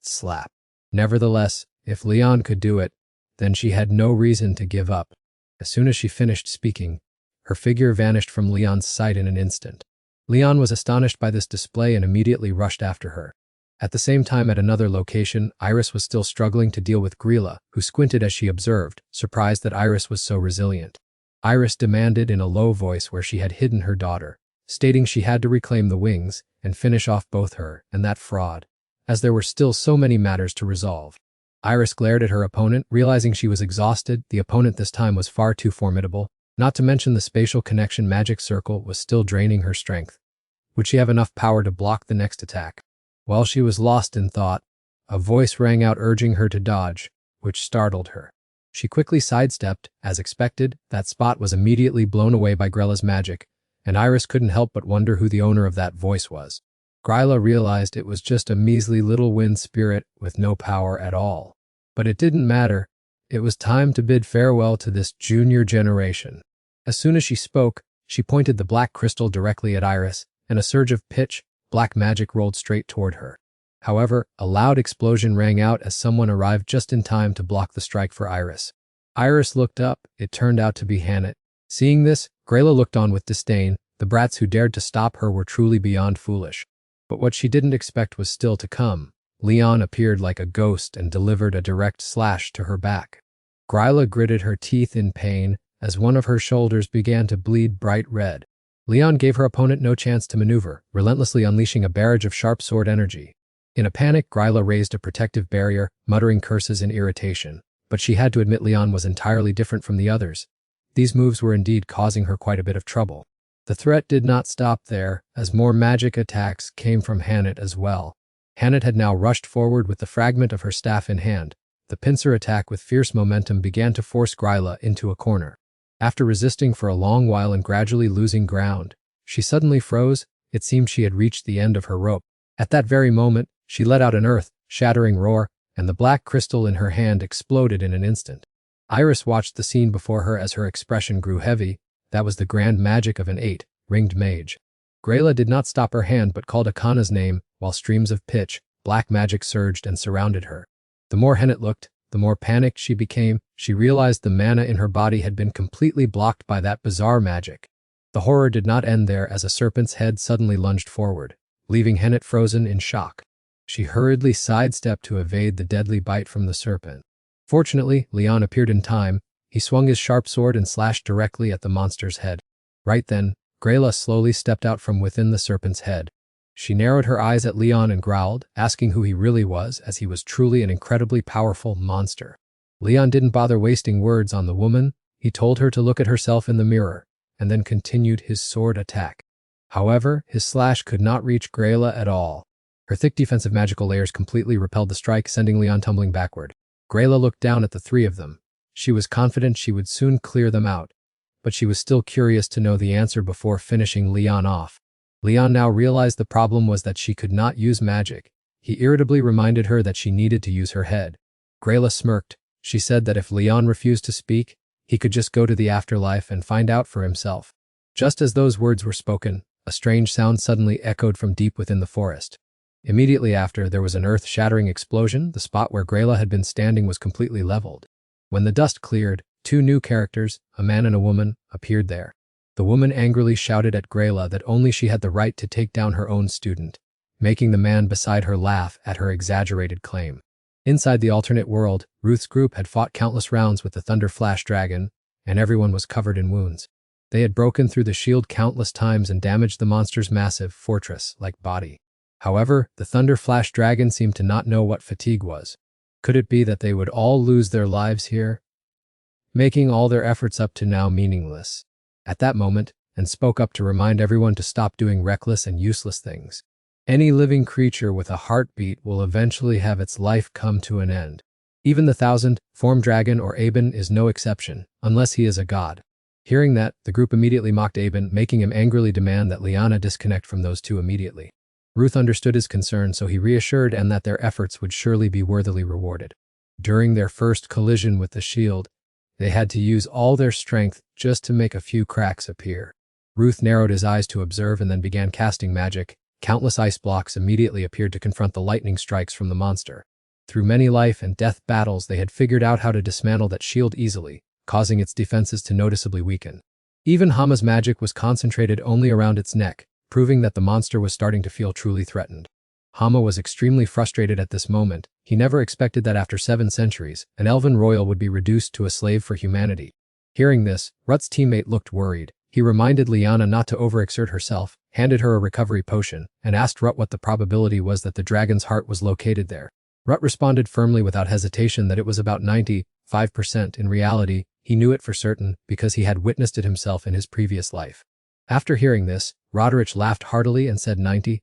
slap. Nevertheless, if Leon could do it, then she had no reason to give up. As soon as she finished speaking, her figure vanished from Leon's sight in an instant. Leon was astonished by this display and immediately rushed after her. At the same time at another location, Iris was still struggling to deal with Grilla, who squinted as she observed, surprised that Iris was so resilient. Iris demanded in a low voice where she had hidden her daughter, stating she had to reclaim the wings and finish off both her and that fraud, as there were still so many matters to resolve. Iris glared at her opponent, realizing she was exhausted. The opponent this time was far too formidable, not to mention the spatial connection magic circle was still draining her strength. Would she have enough power to block the next attack? While she was lost in thought, a voice rang out urging her to dodge, which startled her. She quickly sidestepped. As expected, that spot was immediately blown away by Grella's magic, and Iris couldn't help but wonder who the owner of that voice was. Grilla realized it was just a measly little wind spirit with no power at all. But it didn't matter. It was time to bid farewell to this junior generation. As soon as she spoke, she pointed the black crystal directly at Iris, and a surge of pitch black magic rolled straight toward her. However, a loud explosion rang out as someone arrived just in time to block the strike for Iris. Iris looked up. It turned out to be Hannah. Seeing this, Grilla looked on with disdain. The brats who dared to stop her were truly beyond foolish. But what she didn't expect was still to come. Leon appeared like a ghost and delivered a direct slash to her back. Grilla gritted her teeth in pain as one of her shoulders began to bleed bright red. Leon gave her opponent no chance to maneuver, relentlessly unleashing a barrage of sharp sword energy. In a panic, Grilla raised a protective barrier, muttering curses in irritation. But she had to admit Leon was entirely different from the others. These moves were indeed causing her quite a bit of trouble. The threat did not stop there, as more magic attacks came from Hannah as well. Hannah had now rushed forward with the fragment of her staff in hand. The pincer attack with fierce momentum began to force Grilla into a corner. After resisting for a long while and gradually losing ground, she suddenly froze. It seemed she had reached the end of her rope. At that very moment, she let out an earth-shattering roar, and the black crystal in her hand exploded in an instant. Iris watched the scene before her as her expression grew heavy. That was the grand magic of an 8-ringed mage. Grilla did not stop her hand but called Akana's name, while streams of pitch black magic surged and surrounded her. The more Hannah looked, the more panicked she became. She realized the mana in her body had been completely blocked by that bizarre magic. The horror did not end there as a serpent's head suddenly lunged forward, leaving Hannah frozen in shock. She hurriedly sidestepped to evade the deadly bite from the serpent. Fortunately, Leon appeared in time. He swung his sharp sword and slashed directly at the monster's head. Right then, Grilla slowly stepped out from within the serpent's head. She narrowed her eyes at Leon and growled, asking who he really was, as he was truly an incredibly powerful monster. Leon didn't bother wasting words on the woman. He told her to look at herself in the mirror, and then continued his sword attack. However, his slash could not reach Grilla at all. Her thick defensive magical layers completely repelled the strike, sending Leon tumbling backward. Grilla looked down at the three of them. She was confident she would soon clear them out, but she was still curious to know the answer before finishing Leon off. Leon now realized the problem was that she could not use magic. He irritably reminded her that she needed to use her head. Grilla smirked. She said that if Leon refused to speak, he could just go to the afterlife and find out for himself. Just as those words were spoken, a strange sound suddenly echoed from deep within the forest. Immediately after, there was an earth-shattering explosion. The spot where Grilla had been standing was completely leveled. When the dust cleared, two new characters, a man and a woman, appeared there. The woman angrily shouted at Grilla that only she had the right to take down her own student, making the man beside her laugh at her exaggerated claim. Inside the alternate world, Ruth's group had fought countless rounds with the Thunder Flash Dragon, and everyone was covered in wounds. They had broken through the shield countless times and damaged the monster's massive, fortress-like body. However, the Thunder Flash Dragon seemed to not know what fatigue was. Could it be that they would all lose their lives here, making all their efforts up to now meaningless? At that moment, and spoke up to remind everyone to stop doing reckless and useless things. Any living creature with a heartbeat will eventually have its life come to an end. Even the 1000-form dragon or Aben is no exception, unless he is a god. Hearing that, the group immediately mocked Aben, making him angrily demand that Liana disconnect from those two immediately. Ruth understood his concern, so he reassured Anne that their efforts would surely be worthily rewarded. During their first collision with the shield, They had to use all their strength just to make a few cracks appear. Ruth narrowed his eyes to observe and then began casting magic. Countless ice blocks immediately appeared to confront the lightning strikes from the monster. Through many life and death battles, they had figured out how to dismantle that shield easily, causing its defenses to noticeably weaken. Even Hama's magic was concentrated only around its neck, proving that the monster was starting to feel truly threatened. Hama was extremely frustrated at this moment. He never expected that after 7 centuries, an elven royal would be reduced to a slave for humanity. Hearing this, Rut's teammate looked worried. He reminded Liana not to overexert herself, handed her a recovery potion, and asked Rut what the probability was that the dragon's heart was located there. Rut responded firmly without hesitation that it was about 95%. In reality, he knew it for certain because he had witnessed it himself in his previous life. After hearing this, Roderick laughed heartily and said 95%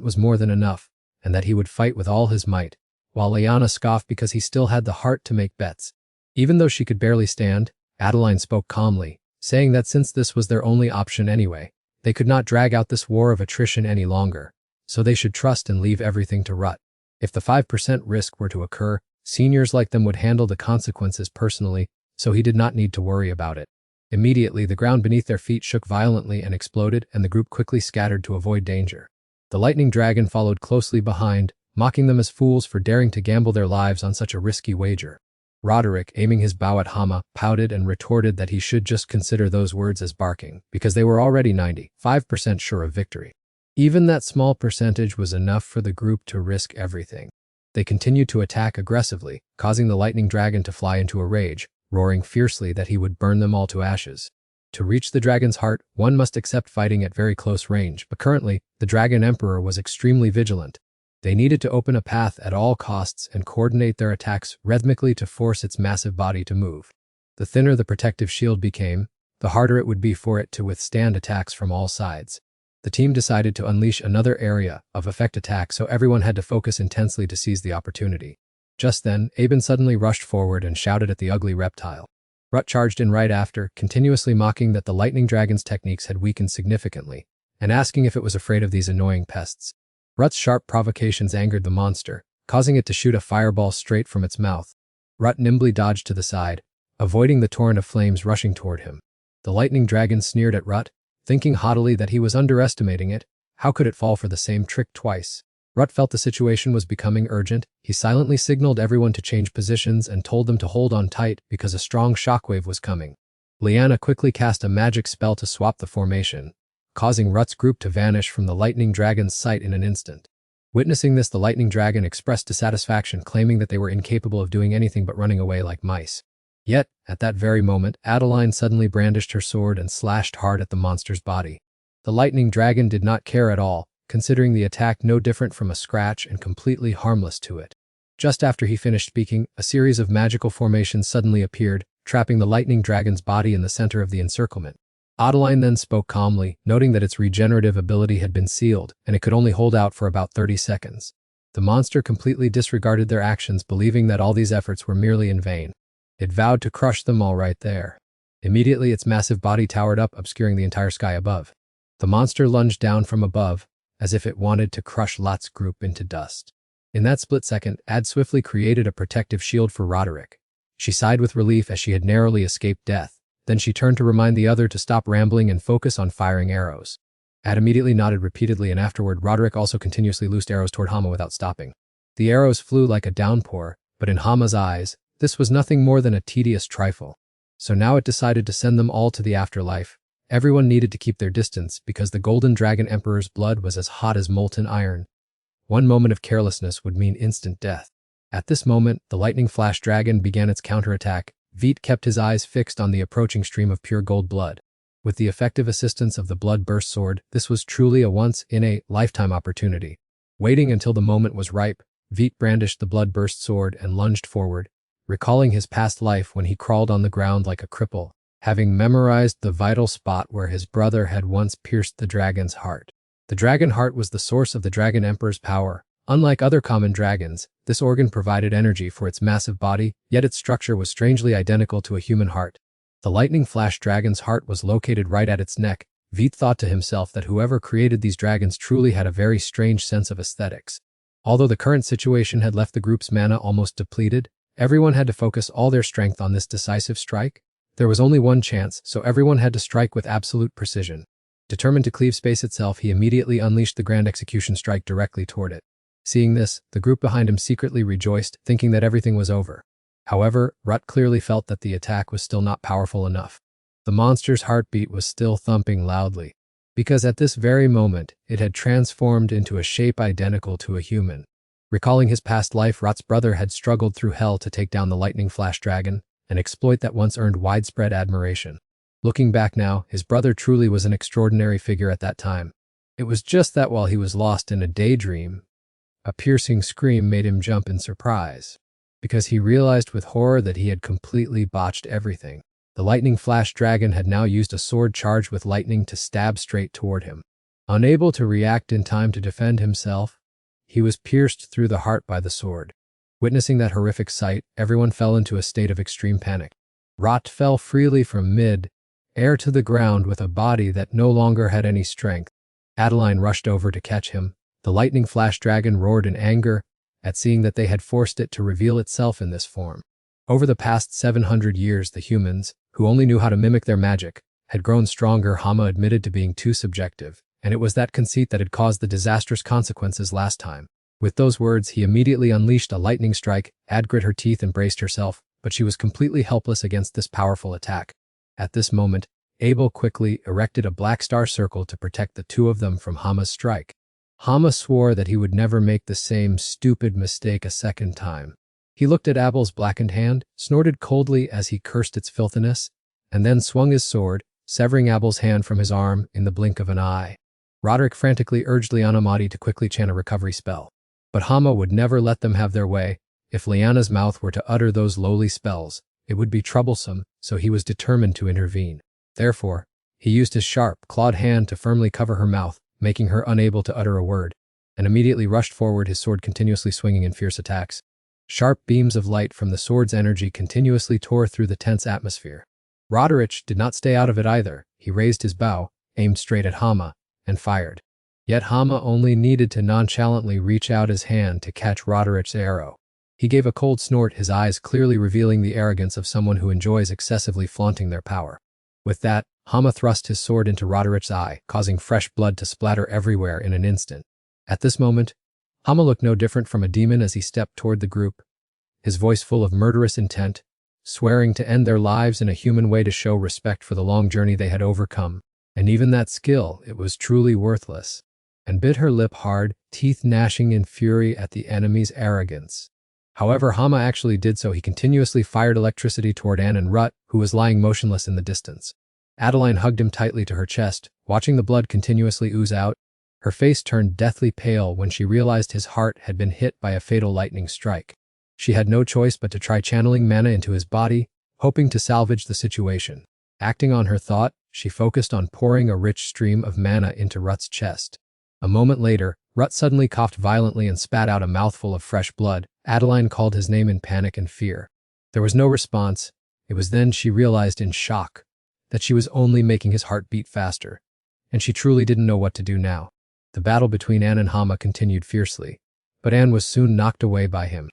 was more than enough, and that he would fight with all his might, while Liana scoffed because he still had the heart to make bets. Even though she could barely stand, Adeline spoke calmly, saying that since this was their only option anyway, they could not drag out this war of attrition any longer, so they should trust and leave everything to Rut. If the 5% risk were to occur, seniors like them would handle the consequences personally, so he did not need to worry about it. Immediately, the ground beneath their feet shook violently and exploded, and the group quickly scattered to avoid danger. The lightning dragon followed closely behind, mocking them as fools for daring to gamble their lives on such a risky wager. Roderick, aiming his bow at Hama, pouted and retorted that he should just consider those words as barking, because they were already 95% sure of victory. Even that small percentage was enough for the group to risk everything. They continued to attack aggressively, causing the lightning dragon to fly into a rage, roaring fiercely that he would burn them all to ashes. To reach the dragon's heart, one must accept fighting at very close range, but currently, the Dragon Emperor was extremely vigilant. They needed to open a path at all costs and coordinate their attacks rhythmically to force its massive body to move. The thinner the protective shield became, the harder it would be for it to withstand attacks from all sides. The team decided to unleash another area of effect attack, so everyone had to focus intensely to seize the opportunity. Just then, Aben suddenly rushed forward and shouted at the ugly reptile. Rut charged in right after, continuously mocking that the lightning dragon's techniques had weakened significantly, and asking if it was afraid of these annoying pests. Rut's sharp provocations angered the monster, causing it to shoot a fireball straight from its mouth. Rut nimbly dodged to the side, avoiding the torrent of flames rushing toward him. The lightning dragon sneered at Rut, thinking haughtily that he was underestimating it. How could it fall for the same trick twice? Rut felt the situation was becoming urgent. He silently signaled everyone to change positions and told them to hold on tight because a strong shockwave was coming. Liana quickly cast a magic spell to swap the formation, causing Rut's group to vanish from the lightning dragon's sight in an instant. Witnessing this, the lightning dragon expressed dissatisfaction, claiming that they were incapable of doing anything but running away like mice. Yet, at that very moment, Adeline suddenly brandished her sword and slashed hard at the monster's body. The lightning dragon did not care at all, considering the attack no different from a scratch and completely harmless to it. Just after he finished speaking, a series of magical formations suddenly appeared, trapping the lightning dragon's body in the center of the encirclement. Adeline then spoke calmly, noting that its regenerative ability had been sealed, and it could only hold out for about 30 seconds. The monster completely disregarded their actions, believing that all these efforts were merely in vain. It vowed to crush them all right there. Immediately, its massive body towered up, obscuring the entire sky above. The monster lunged down from above, as if it wanted to crush Lot's group into dust. In that split second, Ad swiftly created a protective shield for Roderick. She sighed with relief as she had narrowly escaped death. Then she turned to remind the other to stop rambling and focus on firing arrows. Ad immediately nodded repeatedly, and afterward Roderick also continuously loosed arrows toward Hama without stopping. The arrows flew like a downpour, but in Hama's eyes, this was nothing more than a tedious trifle. So now it decided to send them all to the afterlife. Everyone needed to keep their distance because the Golden Dragon Emperor's blood was as hot as molten iron. One moment of carelessness would mean instant death. At this moment, the lightning flash dragon began its counterattack. Vite kept his eyes fixed on the approaching stream of pure gold blood. With the effective assistance of the blood-burst sword, this was truly a once-in-a-lifetime opportunity. Waiting until the moment was ripe, Vite brandished the blood-burst sword and lunged forward, recalling his past life when he crawled on the ground like a cripple, having memorized the vital spot where his brother had once pierced the dragon's heart. The dragon heart was the source of the Dragon Emperor's power. Unlike other common dragons, this organ provided energy for its massive body, yet its structure was strangely identical to a human heart. The lightning flash dragon's heart was located right at its neck. Vite thought to himself that whoever created these dragons truly had a very strange sense of aesthetics. Although the current situation had left the group's mana almost depleted, Everyone had to focus all their strength on this decisive strike. There was only one chance, so everyone had to strike with absolute precision. Determined to cleave space itself, he immediately unleashed the grand execution strike directly toward it. Seeing this, the group behind him secretly rejoiced, thinking that everything was over. However, Rut clearly felt that the attack was still not powerful enough. The monster's heartbeat was still thumping loudly, because at this very moment, it had transformed into a shape identical to a human. Recalling his past life, Rut's brother had struggled through hell to take down the lightning flash dragon, an exploit that once earned widespread admiration. Looking back now, his brother truly was an extraordinary figure at that time. It was just that while he was lost in a daydream, a piercing scream made him jump in surprise, because he realized with horror that he had completely botched everything. The lightning flash dragon had now used a sword charged with lightning to stab straight toward him. Unable to react in time to defend himself, he was pierced through the heart by the sword. Witnessing that horrific sight, everyone fell into a state of extreme panic. Rot fell freely from mid-air to the ground with a body that no longer had any strength. Adeline rushed over to catch him. The lightning flash dragon roared in anger at seeing that they had forced it to reveal itself in this form. Over the past 700 years, the humans, who only knew how to mimic their magic, had grown stronger. Hama admitted to being too subjective, and it was that conceit that had caused the disastrous consequences last time. With those words, he immediately unleashed a lightning strike. Ad grit her teeth and braced herself, but she was completely helpless against this powerful attack. At this moment, Abel quickly erected a black star circle to protect the two of them from Hama's strike. Hama swore that he would never make the same stupid mistake a second time. He looked at Abel's blackened hand, snorted coldly as he cursed its filthiness, and then swung his sword, severing Abel's hand from his arm in the blink of an eye. Roderick frantically urged Liana Mahdi to quickly chant a recovery spell. But Hama would never let them have their way. If Liana's mouth were to utter those lowly spells, it would be troublesome, so he was determined to intervene. Therefore, he used his sharp, clawed hand to firmly cover her mouth, making her unable to utter a word, and immediately rushed forward, his sword continuously swinging in fierce attacks. Sharp beams of light from the sword's energy continuously tore through the tense atmosphere. Roderick did not stay out of it either. He raised his bow, aimed straight at Hama, and fired. Yet Hama only needed to nonchalantly reach out his hand to catch Roderick's arrow. He gave a cold snort, his eyes clearly revealing the arrogance of someone who enjoys excessively flaunting their power. With that, Hama thrust his sword into Roderick's eye, causing fresh blood to splatter everywhere in an instant. At this moment, Hama looked no different from a demon as he stepped toward the group, his voice full of murderous intent, swearing to end their lives in a human way to show respect for the long journey they had overcome. And even that skill, it was truly worthless. And bit her lip hard, teeth gnashing in fury at the enemy's arrogance. However, Hama actually did so. He continuously fired electricity toward Anne and Rut, who was lying motionless in the distance. Adeline hugged him tightly to her chest, watching the blood continuously ooze out. Her face turned deathly pale when she realized his heart had been hit by a fatal lightning strike. She had no choice but to try channeling mana into his body, hoping to salvage the situation. Acting on her thought, she focused on pouring a rich stream of mana into Rut's chest. A moment later, Rut suddenly coughed violently and spat out a mouthful of fresh blood. Adeline called his name in panic and fear. There was no response. It was then she realized in shock that she was only making his heart beat faster, and she truly didn't know what to do now. The battle between Anne and Hama continued fiercely, but Anne was soon knocked away by him.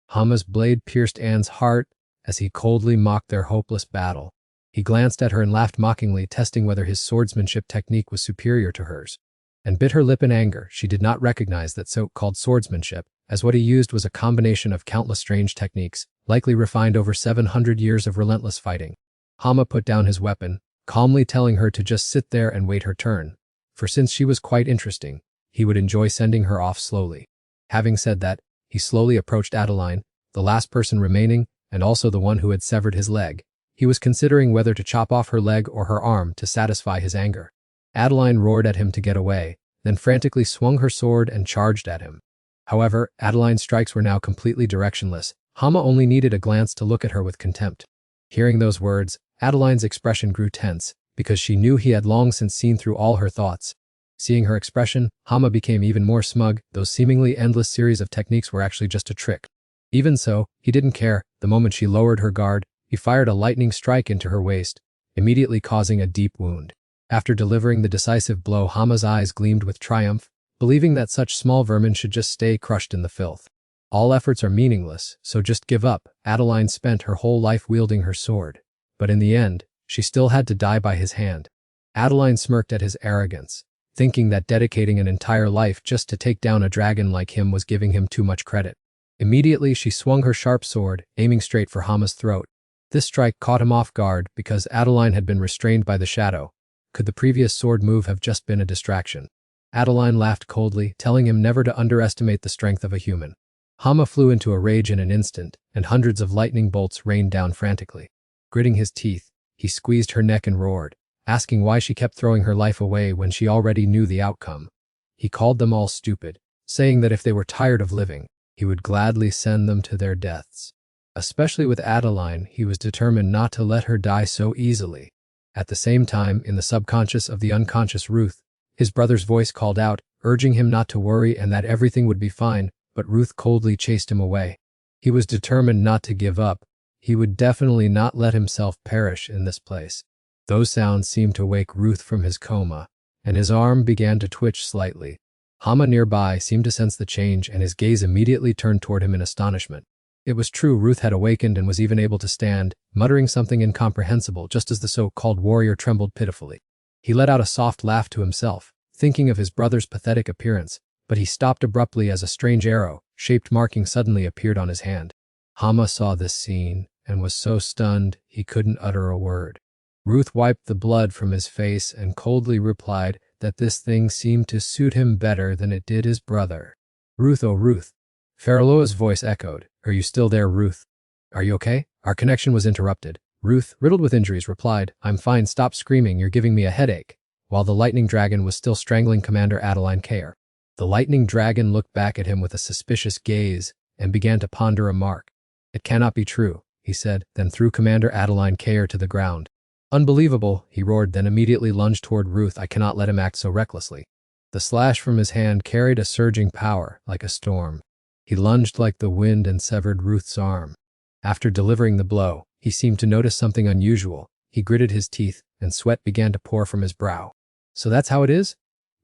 Hama's blade pierced Anne's heart as he coldly mocked their hopeless battle. He glanced at her and laughed mockingly, testing whether his swordsmanship technique was superior to hers, and bit her lip in anger. She did not recognize that so-called swordsmanship, as what he used was a combination of countless strange techniques, likely refined over 700 years of relentless fighting. Hama put down his weapon, calmly telling her to just sit there and wait her turn, for since she was quite interesting, he would enjoy sending her off slowly. Having said that, he slowly approached Adeline, the last person remaining, and also the one who had severed his leg. He was considering whether to chop off her leg or her arm to satisfy his anger. Adeline roared at him to get away, then frantically swung her sword and charged at him. However, Adeline's strikes were now completely directionless. Hama only needed a glance to look at her with contempt. Hearing those words, Adeline's expression grew tense, because she knew he had long since seen through all her thoughts. Seeing her expression, Hama became even more smug. Those seemingly endless series of techniques were actually just a trick. Even so, he didn't care. The moment she lowered her guard, he fired a lightning strike into her waist, immediately causing a deep wound. After delivering the decisive blow, Hama's eyes gleamed with triumph, believing that such small vermin should just stay crushed in the filth. All efforts are meaningless, so just give up. Adeline spent her whole life wielding her sword. But in the end, she still had to die by his hand. Adeline smirked at his arrogance, thinking that dedicating an entire life just to take down a dragon like him was giving him too much credit. Immediately, she swung her sharp sword, aiming straight for Hama's throat. This strike caught him off guard because Adeline had been restrained by the shadow. Could the previous sword move have just been a distraction? Adeline laughed coldly, telling him never to underestimate the strength of a human. Hama flew into a rage in an instant, and hundreds of lightning bolts rained down frantically. Gritting his teeth, he squeezed her neck and roared, asking why she kept throwing her life away when she already knew the outcome. He called them all stupid, saying that if they were tired of living, he would gladly send them to their deaths. Especially with Adeline, he was determined not to let her die so easily. At the same time, in the subconscious of the unconscious Ruth, his brother's voice called out, urging him not to worry and that everything would be fine, but Ruth coldly chased him away. He was determined not to give up. He would definitely not let himself perish in this place. Those sounds seemed to wake Ruth from his coma, and his arm began to twitch slightly. Hama nearby seemed to sense the change, and his gaze immediately turned toward him in astonishment. It was true, Ruth had awakened and was even able to stand, muttering something incomprehensible just as the so-called warrior trembled pitifully. He let out a soft laugh to himself, thinking of his brother's pathetic appearance, but he stopped abruptly as a strange arrow-shaped marking suddenly appeared on his hand. Hama saw this scene and was so stunned he couldn't utter a word. Ruth wiped the blood from his face and coldly replied that this thing seemed to suit him better than it did his brother. Ruth, oh Ruth. Faraloa's voice echoed. Are you still there, Ruth? Are you okay? Our connection was interrupted. Ruth, riddled with injuries, replied, I'm fine, stop screaming, you're giving me a headache, while the lightning dragon was still strangling Commander Adeline Kayer. The lightning dragon looked back at him with a suspicious gaze and began to ponder a mark. It cannot be true, he said, then threw Commander Adeline Kayer to the ground. Unbelievable, he roared, then immediately lunged toward Ruth. I cannot let him act so recklessly. The slash from his hand carried a surging power, like a storm. He lunged like the wind and severed Ruth's arm. After delivering the blow, he seemed to notice something unusual. He gritted his teeth, and sweat began to pour from his brow. So that's how it is?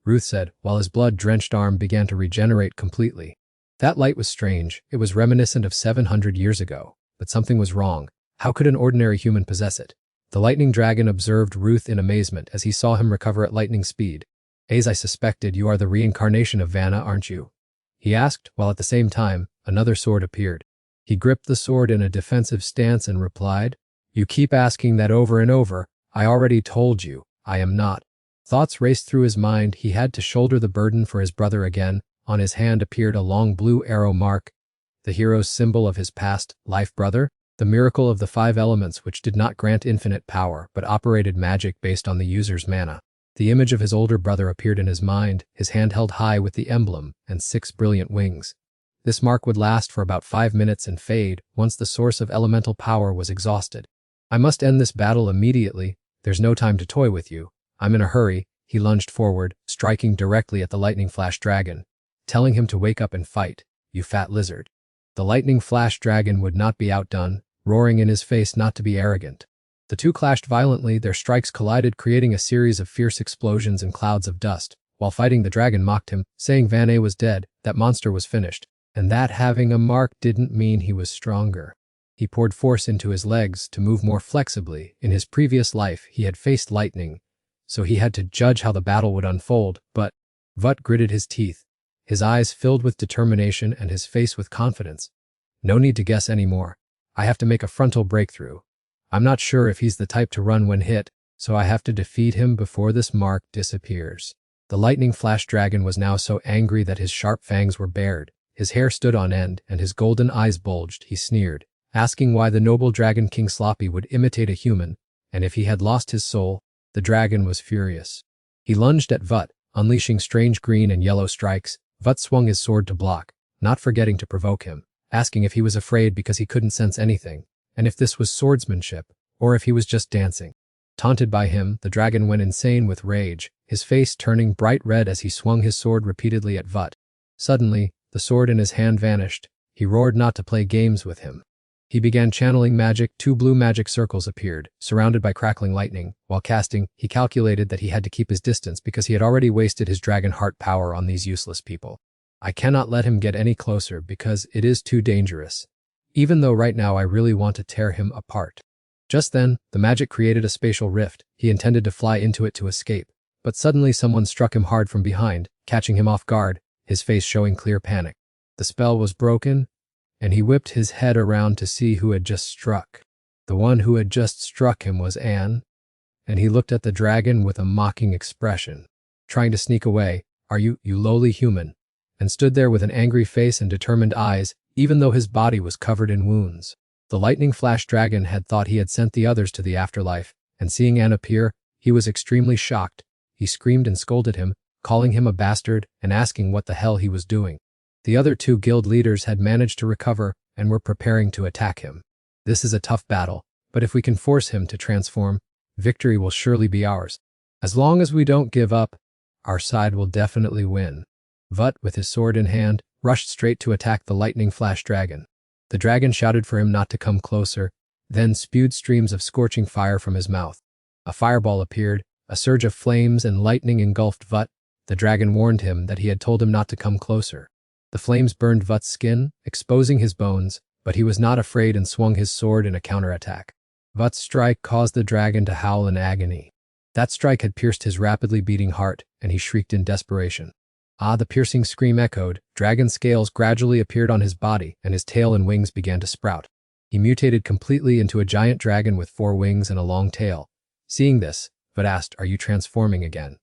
Ruth said, while his blood-drenched arm began to regenerate completely. That light was strange. It was reminiscent of 700 years ago. But something was wrong. How could an ordinary human possess it? The lightning dragon observed Ruth in amazement as he saw him recover at lightning speed. As I suspected, you are the reincarnation of Vanna, aren't you? He asked, while at the same time, another sword appeared. He gripped the sword in a defensive stance and replied, You keep asking that over and over. I already told you, I am not. Thoughts raced through his mind. He had to shoulder the burden for his brother again. On his hand appeared a long blue arrow mark, the hero's symbol of his past life brother, the miracle of the 5 elements which did not grant infinite power but operated magic based on the user's mana. The image of his older brother appeared in his mind, his hand held high with the emblem and 6 brilliant wings. This mark would last for about 5 minutes and fade once the source of elemental power was exhausted. I must end this battle immediately. There's no time to toy with you. I'm in a hurry. He lunged forward, striking directly at the lightning flash dragon, telling him to wake up and fight, you fat lizard. The lightning flash dragon would not be outdone, roaring in his face not to be arrogant. The two clashed violently, their strikes collided, creating a series of fierce explosions and clouds of dust. While fighting, the dragon mocked him, saying Vanna was dead, that monster was finished, and that having a mark didn't mean he was stronger. He poured force into his legs to move more flexibly. In his previous life, he had faced lightning, so he had to judge how the battle would unfold, but Vut gritted his teeth, his eyes filled with determination and his face with confidence. No need to guess anymore. I have to make a frontal breakthrough. I'm not sure if he's the type to run when hit, so I have to defeat him before this mark disappears. The lightning flash dragon was now so angry that his sharp fangs were bared, his hair stood on end, and his golden eyes bulged. He sneered, asking why the noble dragon King Sloppy would imitate a human, and if he had lost his soul. The dragon was furious. He lunged at Vut, unleashing strange green and yellow strikes. Vut swung his sword to block, not forgetting to provoke him, asking if he was afraid because he couldn't sense anything, and if this was swordsmanship, or if he was just dancing. Taunted by him, the dragon went insane with rage, his face turning bright red as he swung his sword repeatedly at Vut. Suddenly, the sword in his hand vanished. He roared not to play games with him. He began channeling magic. 2 blue magic circles appeared, surrounded by crackling lightning. While casting, he calculated that he had to keep his distance because he had already wasted his dragon heart power on these useless people. I cannot let him get any closer because it is too dangerous. Even though right now I really want to tear him apart. Just then, the magic created a spatial rift. He intended to fly into it to escape. But suddenly someone struck him hard from behind, catching him off guard, his face showing clear panic. The spell was broken, and he whipped his head around to see who had just struck. The one who had just struck him was Anne, and he looked at the dragon with a mocking expression. Trying to sneak away, are you lowly human? And stood there with an angry face and determined eyes, even though his body was covered in wounds. The lightning flash dragon had thought he had sent the others to the afterlife, and seeing Anne appear, he was extremely shocked. He screamed and scolded him, calling him a bastard and asking what the hell he was doing. The other two guild leaders had managed to recover and were preparing to attack him. This is a tough battle, but if we can force him to transform, victory will surely be ours. As long as we don't give up, our side will definitely win. Vut, with his sword in hand, rushed straight to attack the lightning flash dragon. The dragon shouted for him not to come closer, then spewed streams of scorching fire from his mouth. A fireball appeared, a surge of flames and lightning engulfed Vut. The dragon warned him that he had told him not to come closer. The flames burned Vut's skin, exposing his bones, but he was not afraid and swung his sword in a counterattack. Vut's strike caused the dragon to howl in agony. That strike had pierced his rapidly beating heart, and he shrieked in desperation. The piercing scream echoed. Dragon scales gradually appeared on his body, and his tail and wings began to sprout. He mutated completely into a giant dragon with 4 wings and a long tail. Seeing this, Vut asked, "Are you transforming again?"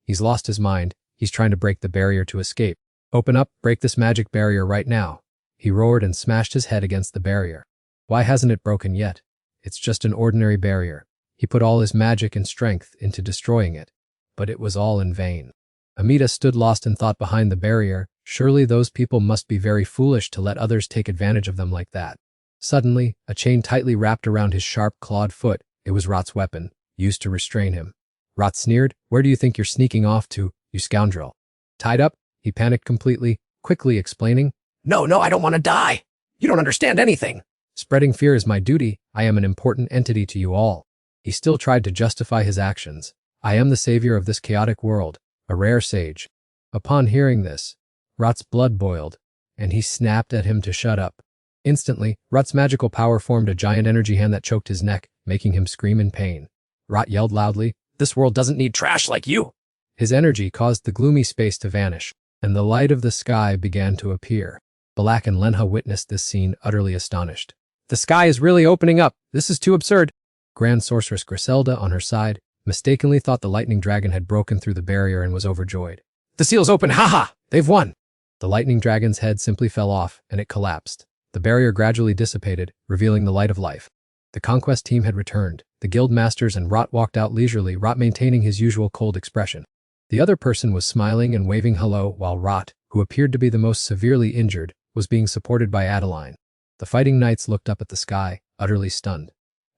He's lost his mind. He's trying to break the barrier to escape. "Open up, break this magic barrier right now." He roared and smashed his head against the barrier. Why hasn't it broken yet? It's just an ordinary barrier. He put all his magic and strength into destroying it, but it was all in vain. Amita stood lost in thought behind the barrier. Surely those people must be very foolish to let others take advantage of them like that. Suddenly, a chain tightly wrapped around his sharp, clawed foot. It was Rot's weapon, used to restrain him. Rot sneered, "Where do you think you're sneaking off to, you scoundrel?" "Tied up?" He panicked completely, quickly explaining, No, I don't want to die. You don't understand anything. "Spreading fear is my duty. I am an important entity to you all." He still tried to justify his actions. "I am the savior of this chaotic world, a rare sage." Upon hearing this, Rot's blood boiled, and he snapped at him to shut up. Instantly, Rot's magical power formed a giant energy hand that choked his neck, making him scream in pain. Rot yelled loudly, This world doesn't need trash like you. His energy caused the gloomy space to vanish, and the light of the sky began to appear. Balak and Manhwa witnessed this scene, utterly astonished. The sky is really opening up. This is too absurd. Grand Sorceress Griselda, on her side, mistakenly thought the lightning dragon had broken through the barrier and was overjoyed. The seal's open, haha! They've won! The lightning dragon's head simply fell off, and it collapsed. The barrier gradually dissipated, revealing the light of life. The conquest team had returned. The guild masters and Rot walked out leisurely, Rot maintaining his usual cold expression. The other person was smiling and waving hello, while Rot, who appeared to be the most severely injured, was being supported by Adeline. The fighting knights looked up at the sky, utterly stunned.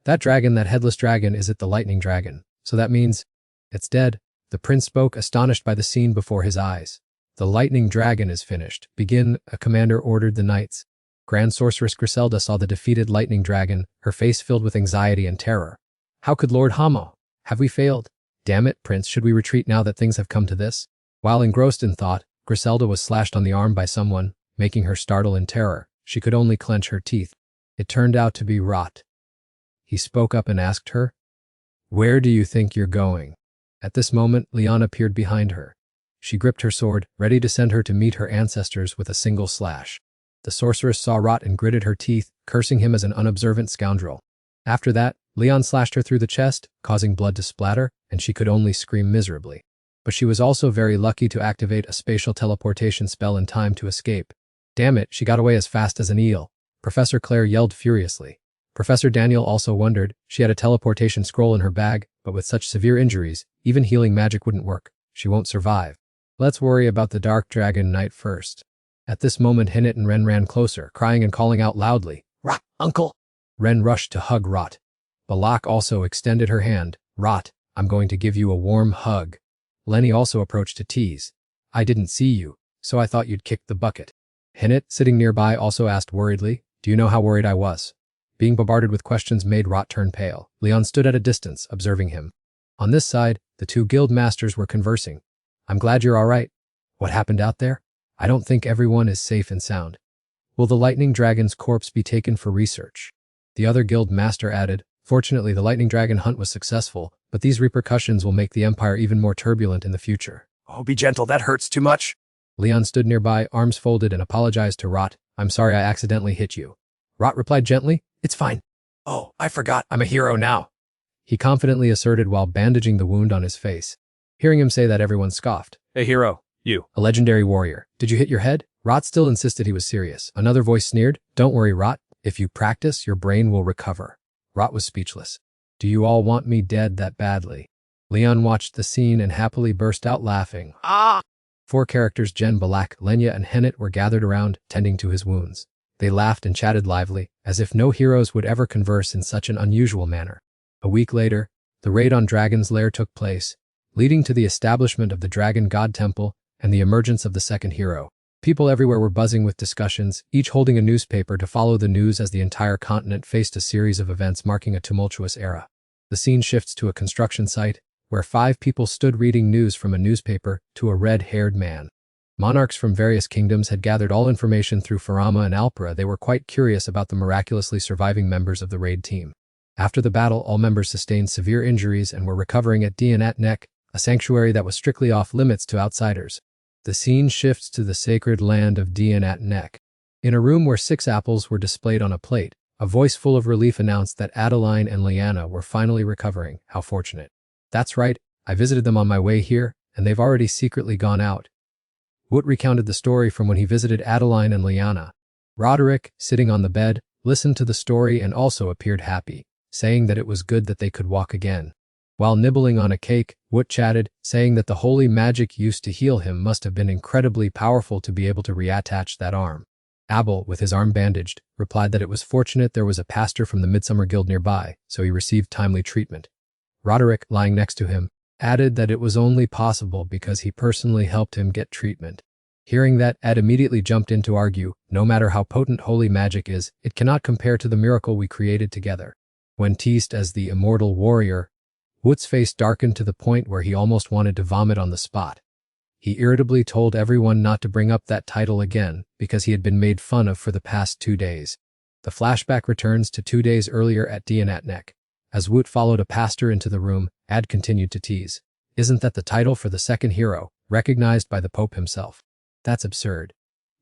That headless dragon, is it the lightning dragon? So that means it's dead. The prince spoke, astonished by the scene before his eyes. The lightning dragon is finished. Begin, a commander ordered the knights. Grand Sorceress Griselda saw the defeated lightning dragon, her face filled with anxiety and terror. How could Lord Hamo? Have we failed? Damn it, Prince, should we retreat now that things have come to this? While engrossed in thought, Griselda was slashed on the arm by someone, making her startle in terror. She could only clench her teeth. It turned out to be Rot. He spoke up and asked her, "Where do you think you're going?" At this moment, Leon appeared behind her. She gripped her sword, ready to send her to meet her ancestors with a single slash. The sorceress saw Rot and gritted her teeth, cursing him as an unobservant scoundrel. After that, Leon slashed her through the chest, causing blood to splatter, and she could only scream miserably. But she was also very lucky to activate a spatial teleportation spell in time to escape. Damn it, she got away as fast as an eel. Professor Claire yelled furiously. Professor Daniel also wondered. She had a teleportation scroll in her bag, but with such severe injuries, even healing magic wouldn't work. She won't survive. Let's worry about the Dark Dragon Knight first. At this moment, Hinnet and Ren ran closer, crying and calling out loudly, Rot, uncle! Ren rushed to hug Rot. Balak also extended her hand. Rot, I'm going to give you a warm hug. Lenny also approached to tease. I didn't see you, so I thought you'd kick the bucket. Hinnet, sitting nearby, also asked worriedly, Do you know how worried I was? Being bombarded with questions made Rot turn pale. Leon stood at a distance, observing him. On this side, the two guild masters were conversing. I'm glad you're all right. What happened out there? I don't think everyone is safe and sound. Will the lightning dragon's corpse be taken for research? The other guild master added, fortunately the lightning dragon hunt was successful, but these repercussions will make the empire even more turbulent in the future. Oh, be gentle, that hurts too much. Leon stood nearby, arms folded, and apologized to Rot. I'm sorry I accidentally hit you. Rot replied gently, it's fine. Oh, I forgot, I'm a hero now. He confidently asserted while bandaging the wound on his face. Hearing him say that, everyone scoffed. A hero, you. A legendary warrior. Did you hit your head? Rot still insisted he was serious. Another voice sneered, don't worry, Rot. If you practice, your brain will recover. Rot was speechless. Do you all want me dead that badly? Leon watched the scene and happily burst out laughing. Ah! 4 characters, Jen, Balak, Lenya, and Hennet, were gathered around, tending to his wounds. They laughed and chatted lively, as if no heroes would ever converse in such an unusual manner. A week later, the raid on Dragon's Lair took place, leading to the establishment of the Dragon God Temple and the emergence of the second hero. People everywhere were buzzing with discussions, each holding a newspaper to follow the news as the entire continent faced a series of events marking a tumultuous era. The scene shifts to a construction site, where 5 people stood reading news from a newspaper to a red-haired man. Monarchs from various kingdoms had gathered all information through Farama and Alpera. They were quite curious about the miraculously surviving members of the raid team. After the battle, all members sustained severe injuries and were recovering at Dianat Nek, a sanctuary that was strictly off-limits to outsiders. The scene shifts to the sacred land of Dianat Nek. In a room where 6 apples were displayed on a plate, a voice full of relief announced that Adeline and Liana were finally recovering. How fortunate. That's right, I visited them on my way here, and they've already secretly gone out. Woot recounted the story from when he visited Adeline and Liana. Roderick, sitting on the bed, listened to the story and also appeared happy, saying that it was good that they could walk again. While nibbling on a cake, Woot chatted, saying that the holy magic used to heal him must have been incredibly powerful to be able to reattach that arm. Abel, with his arm bandaged, replied that it was fortunate there was a pastor from the Midsummer Guild nearby, so he received timely treatment. Roderick, lying next to him, added that it was only possible because he personally helped him get treatment. Hearing that, Ed immediately jumped in to argue, no matter how potent holy magic is, it cannot compare to the miracle we created together. When teased as the immortal warrior, Woot's face darkened to the point where he almost wanted to vomit on the spot. He irritably told everyone not to bring up that title again because he had been made fun of for the past 2 days. The flashback returns to 2 days earlier at Dianat Nek. As Woot followed a pastor into the room, Ad continued to tease. Isn't that the title for the second hero, recognized by the Pope himself? That's absurd.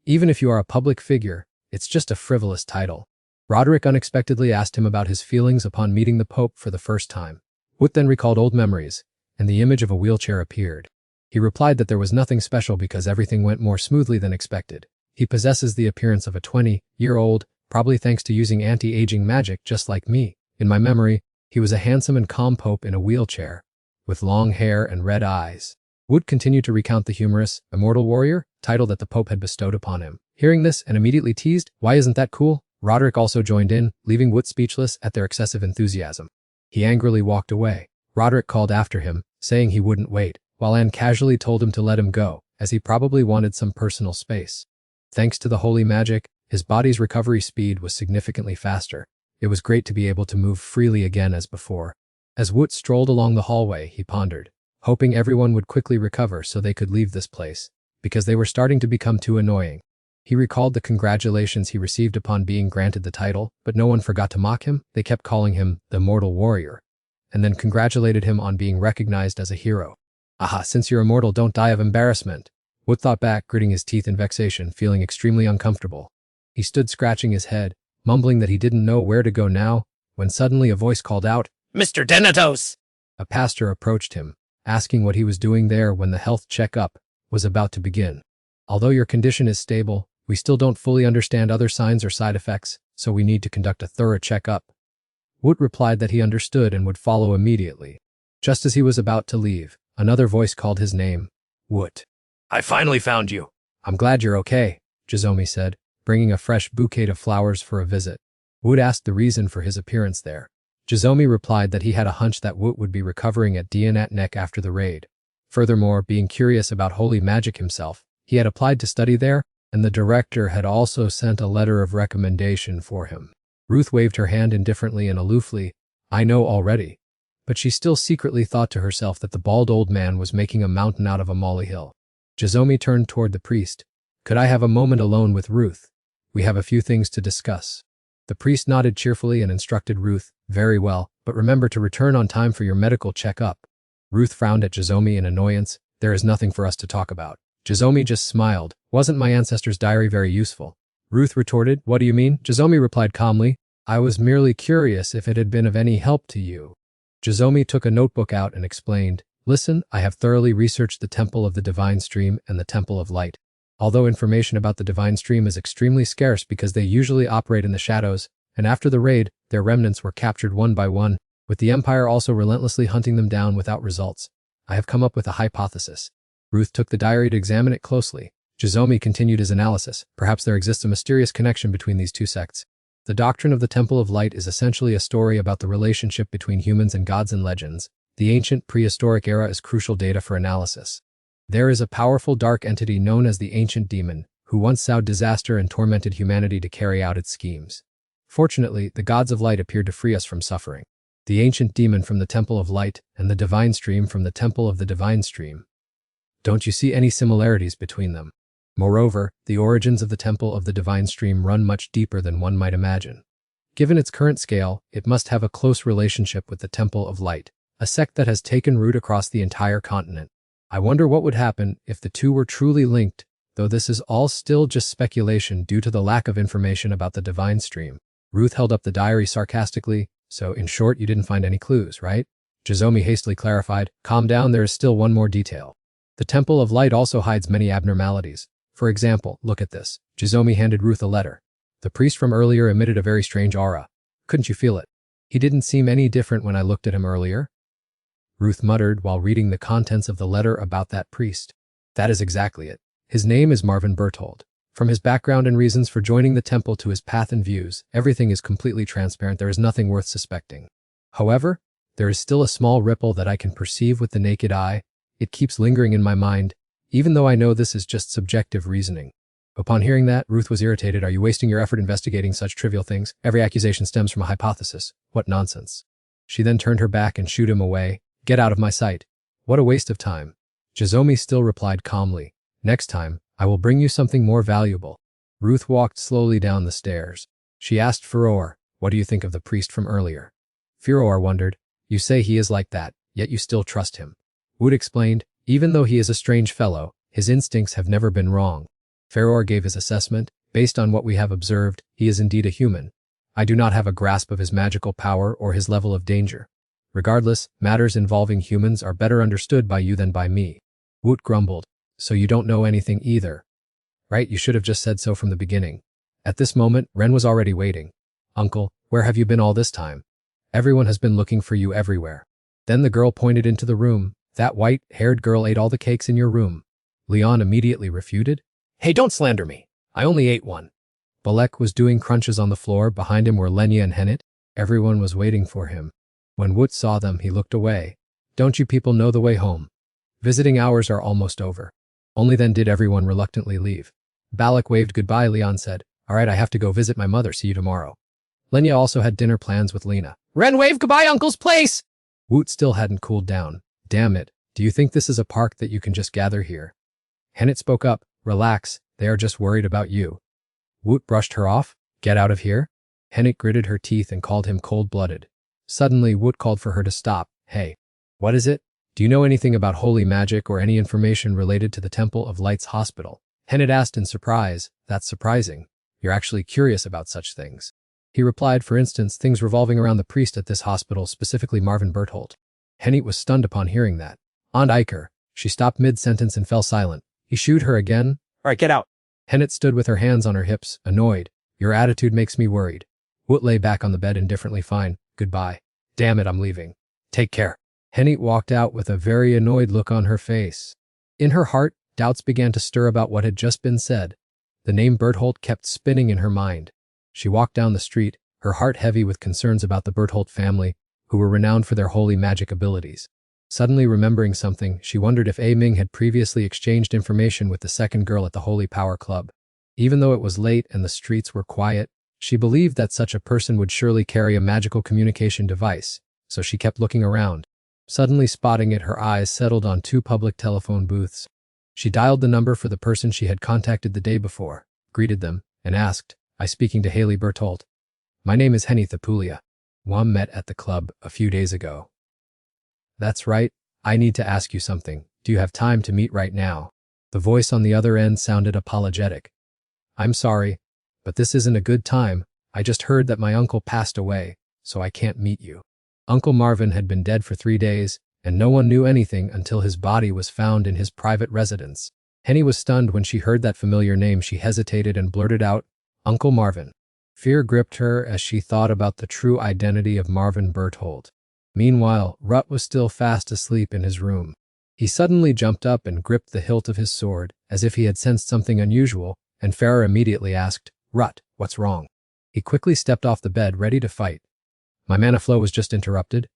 Even if you are a public figure, it's just a frivolous title. Roderick unexpectedly asked him about his feelings upon meeting the Pope for the first time. Woot then recalled old memories, and the image of a wheelchair appeared. He replied that there was nothing special because everything went more smoothly than expected. He possesses the appearance of a 20-year-old, probably thanks to using anti-aging magic just like me. In my memory, he was a handsome and calm Pope in a wheelchair, with long hair and red eyes. Woot continued to recount the humorous, immortal warrior title that the Pope had bestowed upon him. Hearing this and immediately teased, why isn't that cool? Roderick also joined in, leaving Woot speechless at their excessive enthusiasm. He angrily walked away. Roderick called after him, saying he wouldn't wait, while Anne casually told him to let him go, as he probably wanted some personal space. Thanks to the holy magic, his body's recovery speed was significantly faster. It was great to be able to move freely again as before. As Woot strolled along the hallway, he pondered, hoping everyone would quickly recover so they could leave this place, because they were starting to become too annoying. He recalled the congratulations he received upon being granted the title, but no one forgot to mock him. They kept calling him the Immortal Warrior, and then congratulated him on being recognized as a hero. Aha, since you're immortal, don't die of embarrassment. Woot thought back, gritting his teeth in vexation, feeling extremely uncomfortable. He stood scratching his head, mumbling that he didn't know where to go now, when suddenly a voice called out, Mr. Denatos! A pastor approached him, asking what he was doing there when the health checkup was about to begin. Although your condition is stable, we still don't fully understand other signs or side effects, so we need to conduct a thorough checkup. Woot replied that he understood and would follow immediately. Just as he was about to leave, another voice called his name. Woot. I finally found you. I'm glad you're okay, Jizomi said, bringing a fresh bouquet of flowers for a visit. Woot asked the reason for his appearance there. Jizomi replied that he had a hunch that Woot would be recovering at Dianat Nek after the raid. Furthermore, being curious about holy magic himself, he had applied to study there, and the director had also sent a letter of recommendation for him. Ruth waved her hand indifferently and aloofly. I know already. But she still secretly thought to herself that the bald old man was making a mountain out of a molehill. Jizomi turned toward the priest. Could I have a moment alone with Ruth? We have a few things to discuss. The priest nodded cheerfully and instructed Ruth, very well, but remember to return on time for your medical checkup. Ruth frowned at Jizomi in annoyance. There is nothing for us to talk about. Jizomi just smiled. Wasn't my ancestor's diary very useful? Ruth retorted, what do you mean? Jizomi replied calmly, I was merely curious if it had been of any help to you. Jizomi took a notebook out and explained, listen, I have thoroughly researched the Temple of the Divine Stream and the Temple of Light. Although information about the Divine Stream is extremely scarce because they usually operate in the shadows, and after the raid, their remnants were captured one by one, with the Empire also relentlessly hunting them down without results. I have come up with a hypothesis. Ruth took the diary to examine it closely. Jizomi continued his analysis. Perhaps there exists a mysterious connection between these two sects. The doctrine of the Temple of Light is essentially a story about the relationship between humans and gods and legends. The ancient prehistoric era is crucial data for analysis. There is a powerful dark entity known as the Ancient Demon, who once sowed disaster and tormented humanity to carry out its schemes. Fortunately, the gods of light appeared to free us from suffering. The Ancient Demon from the Temple of Light and the Divine Stream from the Temple of the Divine Stream. Don't you see any similarities between them? Moreover, the origins of the Temple of the Divine Stream run much deeper than one might imagine. Given its current scale, it must have a close relationship with the Temple of Light, a sect that has taken root across the entire continent. I wonder what would happen if the two were truly linked, though this is all still just speculation due to the lack of information about the Divine Stream. Ruth held up the diary sarcastically, so in short you didn't find any clues, right? Jizomi hastily clarified, calm down, there is still one more detail. The Temple of Light also hides many abnormalities. For example, look at this. Jizomi handed Ruth a letter. The priest from earlier emitted a very strange aura. Couldn't you feel it? He didn't seem any different when I looked at him earlier. Ruth muttered while reading the contents of the letter about that priest. That is exactly it. His name is Marvin Berthold. From his background and reasons for joining the temple to his path and views, everything is completely transparent. There is nothing worth suspecting. However, there is still a small ripple that I can perceive with the naked eye. It keeps lingering in my mind, even though I know this is just subjective reasoning. Upon hearing that, Ruth was irritated. Are you wasting your effort investigating such trivial things? Every accusation stems from a hypothesis. What nonsense. She then turned her back and shooed him away. Get out of my sight. What a waste of time. Jizomi still replied calmly. Next time, I will bring you something more valuable. Ruth walked slowly down the stairs. She asked Furor, what do you think of the priest from earlier? Furor wondered, you say he is like that, yet you still trust him. Wood explained, even though he is a strange fellow, his instincts have never been wrong. Furor gave his assessment, based on what we have observed, he is indeed a human. I do not have a grasp of his magical power or his level of danger. Regardless, matters involving humans are better understood by you than by me. Woot grumbled, so you don't know anything either. Right, you should have just said so from the beginning. At this moment, Ren was already waiting. Uncle, where have you been all this time? Everyone has been looking for you everywhere. Then the girl pointed into the room. That white-haired girl ate all the cakes in your room. Leon immediately refuted. Hey, don't slander me. I only ate one. Balek was doing crunches on the floor. Behind him were Lenya and Hennet. Everyone was waiting for him. When Woot saw them, he looked away. Don't you people know the way home? Visiting hours are almost over. Only then did everyone reluctantly leave. Balek waved goodbye. Leon said, all right, I have to go visit my mother. See you tomorrow. Lenya also had dinner plans with Lena. Ren, wave goodbye, Uncle's place! Woot still hadn't cooled down. Damn it, do you think this is a park that you can just gather here? Hennet spoke up, relax, they are just worried about you. Woot brushed her off, get out of here? Hennet gritted her teeth and called him cold-blooded. Suddenly, Woot called for her to stop. Hey, what is it? Do you know anything about holy magic or any information related to the Temple of Light's hospital? Hennet asked in surprise. That's surprising. You're actually curious about such things. He replied, for instance, things revolving around the priest at this hospital, specifically Marvin Berthold. Hennet was stunned upon hearing that. Aunt Iker. She stopped mid-sentence and fell silent. He shooed her again. All right, get out. Hennet stood with her hands on her hips, annoyed. Your attitude makes me worried. Woot lay back on the bed indifferently. Fine. Goodbye. Damn it, I'm leaving. Take care. Hennet walked out with a very annoyed look on her face. In her heart, doubts began to stir about what had just been said. The name Berthold kept spinning in her mind. She walked down the street, her heart heavy with concerns about the Berthold family, who were renowned for their holy magic abilities. Suddenly remembering something, she wondered if A Ming had previously exchanged information with the second girl at the Holy Power Club. Even though it was late and the streets were quiet, she believed that such a person would surely carry a magical communication device, so she kept looking around. Suddenly spotting it, her eyes settled on two public telephone booths. She dialed the number for the person she had contacted the day before, greeted them, and asked, "I speaking to Haley Bertolt? My name is Henny Thapulia. Wam met at the club a few days ago." "That's right. I need to ask you something. Do you have time to meet right now?" The voice on the other end sounded apologetic. "I'm sorry, but this isn't a good time. I just heard that my uncle passed away, so I can't meet you." Uncle Marvin had been dead for 3 days, and no one knew anything until his body was found in his private residence. Henny was stunned when she heard that familiar name. She hesitated and blurted out, "Uncle Marvin." Fear gripped her as she thought about the true identity of Marvin Berthold. Meanwhile, Rut was still fast asleep in his room. He suddenly jumped up and gripped the hilt of his sword, as if he had sensed something unusual, and Farah immediately asked, "Rut, what's wrong?" He quickly stepped off the bed, ready to fight. "My mana flow was just interrupted,"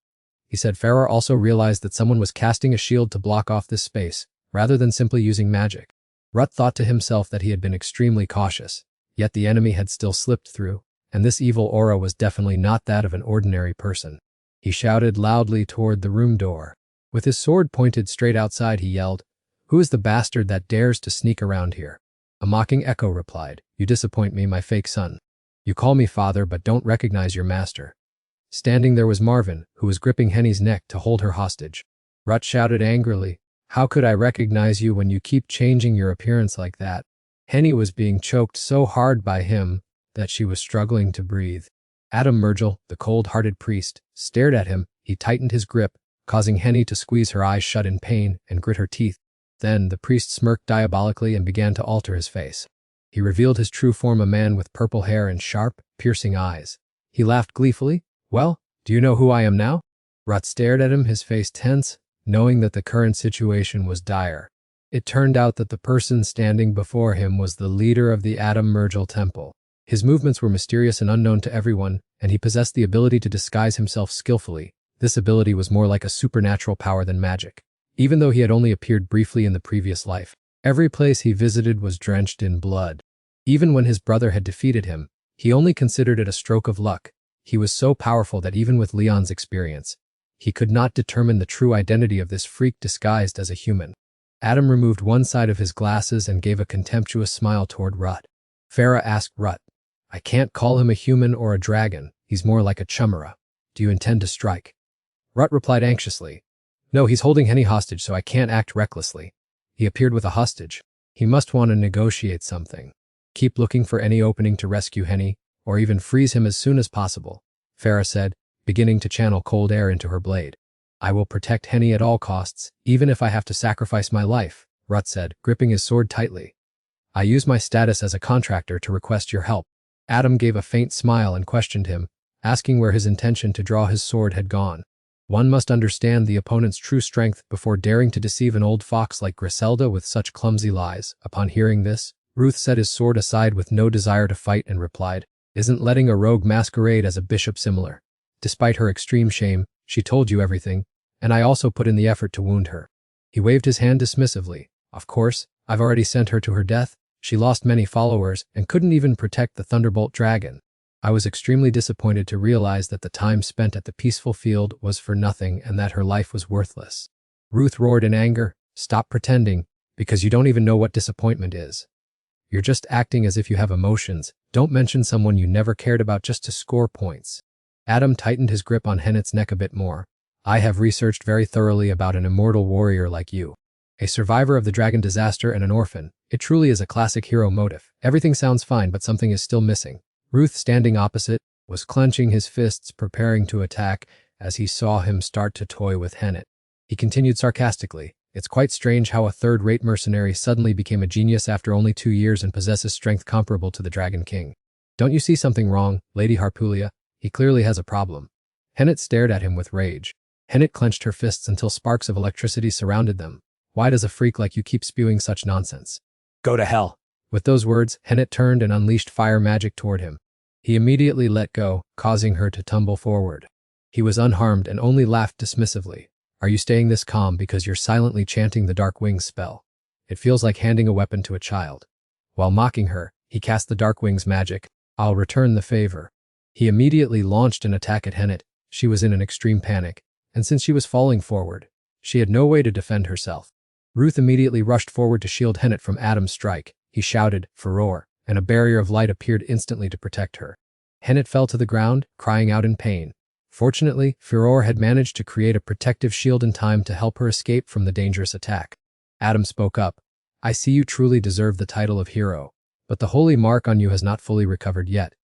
he said. Farah also realized that someone was casting a shield to block off this space, rather than simply using magic. Rut thought to himself that he had been extremely cautious, yet the enemy had still slipped through, and this evil aura was definitely not that of an ordinary person. He shouted loudly toward the room door. With his sword pointed straight outside, he yelled, "Who is the bastard that dares to sneak around here?" A mocking echo replied, "You disappoint me, my fake son. You call me father but don't recognize your master." Standing there was Marvin, who was gripping Henny's neck to hold her hostage. Rut shouted angrily, "How could I recognize you when you keep changing your appearance like that?" Henny was being choked so hard by him that she was struggling to breathe. Adam Mergel, the cold-hearted priest, stared at him. He tightened his grip, causing Henny to squeeze her eyes shut in pain and grit her teeth. Then the priest smirked diabolically and began to alter his face. He revealed his true form, a man with purple hair and sharp, piercing eyes. He laughed gleefully. "Well, do you know who I am now?" Rut stared at him, his face tense, knowing that the current situation was dire. It turned out that the person standing before him was the leader of the Adam Mergel Temple. His movements were mysterious and unknown to everyone, and he possessed the ability to disguise himself skillfully. This ability was more like a supernatural power than magic. Even though he had only appeared briefly in the previous life, every place he visited was drenched in blood. Even when his brother had defeated him, he only considered it a stroke of luck. He was so powerful that even with Leon's experience, he could not determine the true identity of this freak disguised as a human. Adam removed one side of his glasses and gave a contemptuous smile toward Rut. Farah asked Rut, "I can't call him a human or a dragon. He's more like a chimera. Do you intend to strike?" Rut replied anxiously, "No, he's holding Henny hostage, so I can't act recklessly. He appeared with a hostage. He must want to negotiate something. Keep looking for any opening to rescue Henny, or even freeze him as soon as possible," Farah said, beginning to channel cold air into her blade. "I will protect Henny at all costs, even if I have to sacrifice my life," Rut said, gripping his sword tightly. "I use my status as a contractor to request your help." Adam gave a faint smile and questioned him, asking where his intention to draw his sword had gone. One must understand the opponent's true strength before daring to deceive an old fox like Griselda with such clumsy lies. Upon hearing this, Ruth set his sword aside with no desire to fight and replied, "Isn't letting a rogue masquerade as a bishop similar? Despite her extreme shame, she told you everything, and I also put in the effort to wound her." He waved his hand dismissively. "Of course, I've already sent her to her death. She lost many followers and couldn't even protect the Thunderbolt dragon. I was extremely disappointed to realize that the time spent at the peaceful field was for nothing and that her life was worthless." Ruth roared in anger, "Stop pretending, because you don't even know what disappointment is. You're just acting as if you have emotions. Don't mention someone you never cared about just to score points." Adam tightened his grip on Hennet's neck a bit more. "I have researched very thoroughly about an immortal warrior like you. A survivor of the dragon disaster and an orphan. It truly is a classic hero motive. Everything sounds fine, but something is still missing." Ruth, standing opposite, was clenching his fists, preparing to attack as he saw him start to toy with Hennet. He continued sarcastically, "It's quite strange how a third-rate mercenary suddenly became a genius after only 2 years and possesses strength comparable to the Dragon King. Don't you see something wrong, Lady Harpulia? He clearly has a problem." Hennet stared at him with rage. Hennet clenched her fists until sparks of electricity surrounded them. "Why does a freak like you keep spewing such nonsense? Go to hell." With those words, Hennet turned and unleashed fire magic toward him. He immediately let go, causing her to tumble forward. He was unharmed and only laughed dismissively. "Are you staying this calm because you're silently chanting the Dark Wings spell? It feels like handing a weapon to a child." While mocking her, he cast the Dark Wings magic. "I'll return the favor." He immediately launched an attack at Hennet. She was in an extreme panic, and since she was falling forward, she had no way to defend herself. Ruth immediately rushed forward to shield Hennet from Adam's strike. He shouted, "Furore," and a barrier of light appeared instantly to protect her. Hennet fell to the ground, crying out in pain. Fortunately, Furore had managed to create a protective shield in time to help her escape from the dangerous attack. Adam spoke up. "I see you truly deserve the title of hero, but the holy mark on you has not fully recovered yet."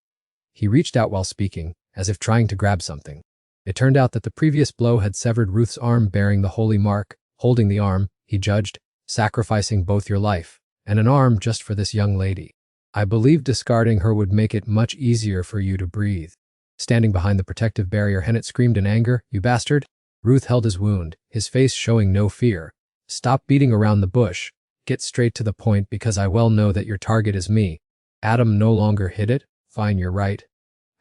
He reached out while speaking, as if trying to grab something. It turned out that the previous blow had severed Ruth's arm bearing the holy mark. Holding the arm, he judged, sacrificing both your life and an arm just for this young lady. I believe discarding her would make it much easier for you to breathe. Standing behind the protective barrier, Hennet screamed in anger, "You bastard!" Ruth held his wound, his face showing no fear. "Stop beating around the bush. Get straight to the point because I well know that your target is me." Adam no longer hid it. "Fine, you're right.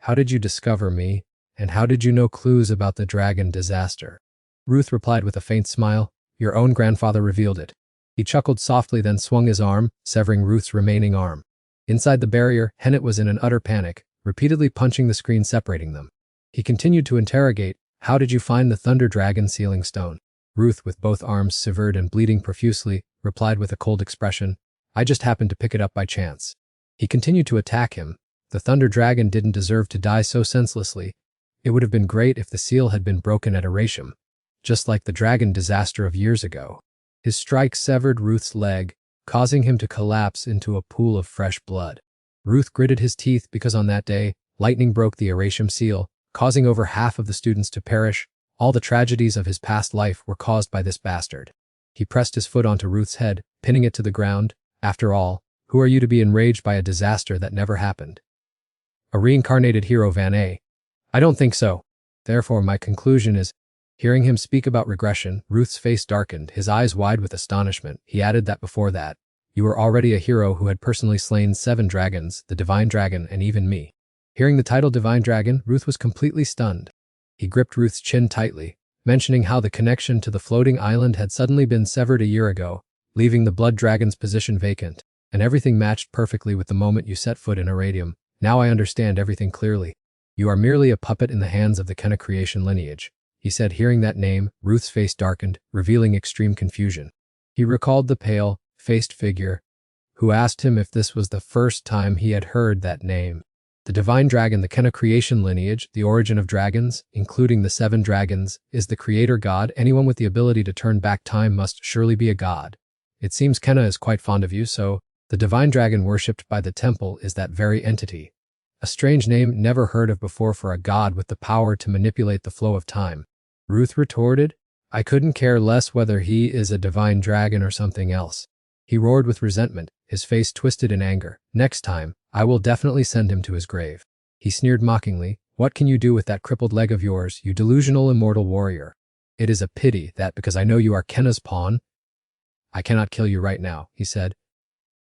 How did you discover me? And how did you know clues about the dragon disaster?" Ruth replied with a faint smile, "Your own grandfather revealed it." He chuckled softly, then swung his arm, severing Ruth's remaining arm. Inside the barrier, Hennet was in an utter panic, repeatedly punching the screen separating them. He continued to interrogate, "How did you find the Thunder Dragon sealing stone?" Ruth, with both arms severed and bleeding profusely, replied with a cold expression, "I just happened to pick it up by chance." He continued to attack him. The Thunder Dragon didn't deserve to die so senselessly. It would have been great if the seal had been broken at Eratium, just like the dragon disaster of years ago. His strike severed Ruth's leg, causing him to collapse into a pool of fresh blood. Ruth gritted his teeth because on that day, lightning broke the Eratium seal, causing over half of the students to perish. All the tragedies of his past life were caused by this bastard. He pressed his foot onto Ruth's head, pinning it to the ground. After all, who are you to be enraged by a disaster that never happened? A reincarnated hero, Van A. I don't think so. Therefore, my conclusion is, hearing him speak about regression, Ruth's face darkened, his eyes wide with astonishment. He added that before that, you were already a hero who had personally slain 7 dragons, the Divine Dragon, and even me. Hearing the title Divine Dragon, Ruth was completely stunned. He gripped Ruth's chin tightly, mentioning how the connection to the floating island had suddenly been severed a year ago, leaving the Blood Dragon's position vacant, and everything matched perfectly with the moment you set foot in Eratium. Now I understand everything clearly. You are merely a puppet in the hands of the Kenna creation lineage, he said. Hearing that name, Ruth's face darkened, revealing extreme confusion. He recalled the pale-faced figure, who asked him if this was the first time he had heard that name. The Divine Dragon, the Kenna creation lineage, the origin of dragons, including the 7 dragons, is the creator god. Anyone with the ability to turn back time must surely be a god. It seems Kenna is quite fond of you, so the Divine Dragon worshipped by the temple is that very entity. A strange name never heard of before for a god with the power to manipulate the flow of time. Ruth retorted, I couldn't care less whether he is a divine dragon or something else. He roared with resentment, his face twisted in anger. Next time, I will definitely send him to his grave. He sneered mockingly, what can you do with that crippled leg of yours, you delusional immortal warrior? It is a pity that because I know you are Kenna's pawn, I cannot kill you right now, he said,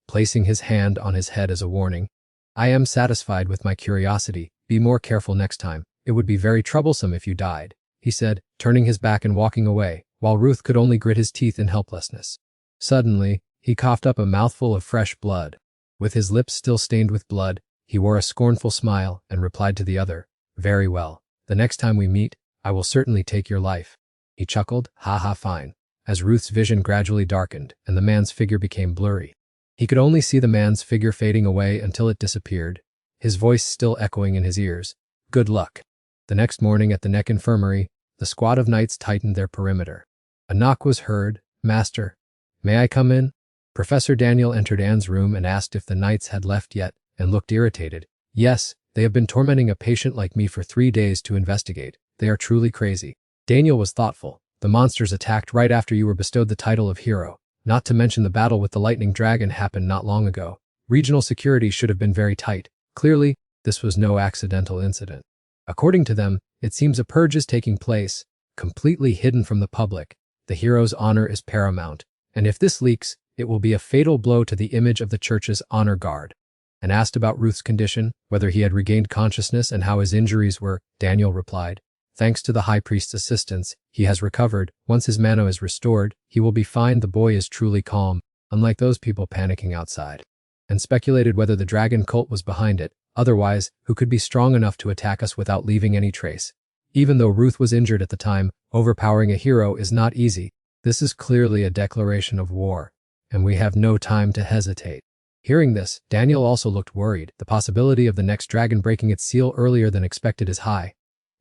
placing his hand on his head as a warning. I am satisfied with my curiosity. Be more careful next time. It would be very troublesome if you died, he said, turning his back and walking away, while Ruth could only grit his teeth in helplessness. Suddenly, he coughed up a mouthful of fresh blood. With his lips still stained with blood, he wore a scornful smile and replied to the other, very well. The next time we meet, I will certainly take your life. He chuckled, ha ha fine, as Ruth's vision gradually darkened and the man's figure became blurry. He could only see the man's figure fading away until it disappeared, his voice still echoing in his ears. Good luck. The next morning at the Neck Infirmary, the squad of knights tightened their perimeter. A knock was heard. Master, may I come in? Professor Daniel entered Anne's room and asked if the knights had left yet, and looked irritated. Yes, they have been tormenting a patient like me for 3 days to investigate. They are truly crazy. Daniel was thoughtful. The monsters attacked right after you were bestowed the title of hero. Not to mention the battle with the lightning dragon happened not long ago. Regional security should have been very tight. Clearly, this was no accidental incident. According to them, it seems a purge is taking place, completely hidden from the public. The hero's honor is paramount, and if this leaks, it will be a fatal blow to the image of the church's honor guard. And asked about Ruth's condition, whether he had regained consciousness and how his injuries were, Daniel replied, thanks to the high priest's assistance, he has recovered. Once his mana is restored, he will be fine. The boy is truly calm, unlike those people panicking outside. And speculated whether the dragon cult was behind it. Otherwise, who could be strong enough to attack us without leaving any trace? Even though Ruth was injured at the time, overpowering a hero is not easy. This is clearly a declaration of war, and we have no time to hesitate. Hearing this, Daniel also looked worried. The possibility of the next dragon breaking its seal earlier than expected is high,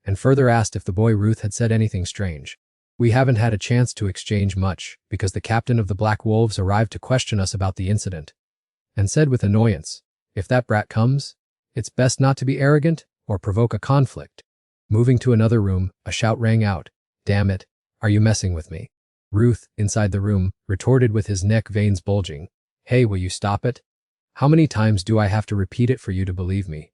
and further asked if the boy Ruth had said anything strange. We haven't had a chance to exchange much, because the captain of the Black Wolves arrived to question us about the incident, and said with annoyance, if that brat comes, it's best not to be arrogant or provoke a conflict. Moving to another room, a shout rang out, damn it, are you messing with me? Ruth, inside the room, retorted with his neck veins bulging, hey, will you stop it? How many times do I have to repeat it for you to believe me?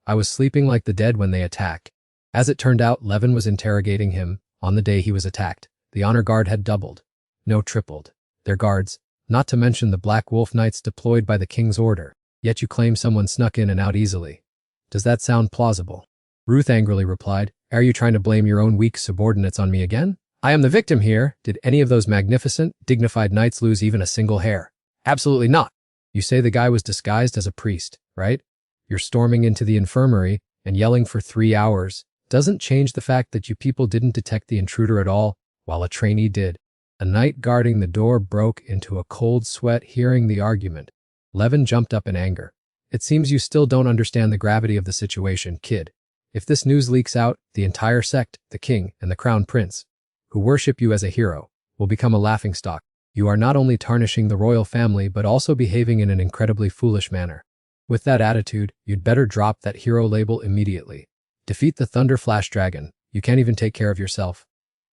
I was sleeping like the dead when they attacked. As it turned out, Levin was interrogating him. On the day he was attacked, the honor guard had doubled, no tripled, their guards, not to mention the Black Wolf Knights deployed by the king's order, yet you claim someone snuck in and out easily. Does that sound plausible? Ruth angrily replied, are you trying to blame your own weak subordinates on me again? I am the victim here. Did any of those magnificent, dignified knights lose even a single hair? Absolutely not. You say the guy was disguised as a priest, right? You're storming into the infirmary and yelling for 3 hours. Doesn't change the fact that you people didn't detect the intruder at all, while a trainee did. A knight guarding the door broke into a cold sweat hearing the argument. Levin jumped up in anger. It seems you still don't understand the gravity of the situation, kid. If this news leaks out, the entire sect, the king and the crown prince, who worship you as a hero, will become a laughingstock. You are not only tarnishing the royal family but also behaving in an incredibly foolish manner. With that attitude, you'd better drop that hero label immediately. Defeat the Thunder Flash Dragon. You can't even take care of yourself.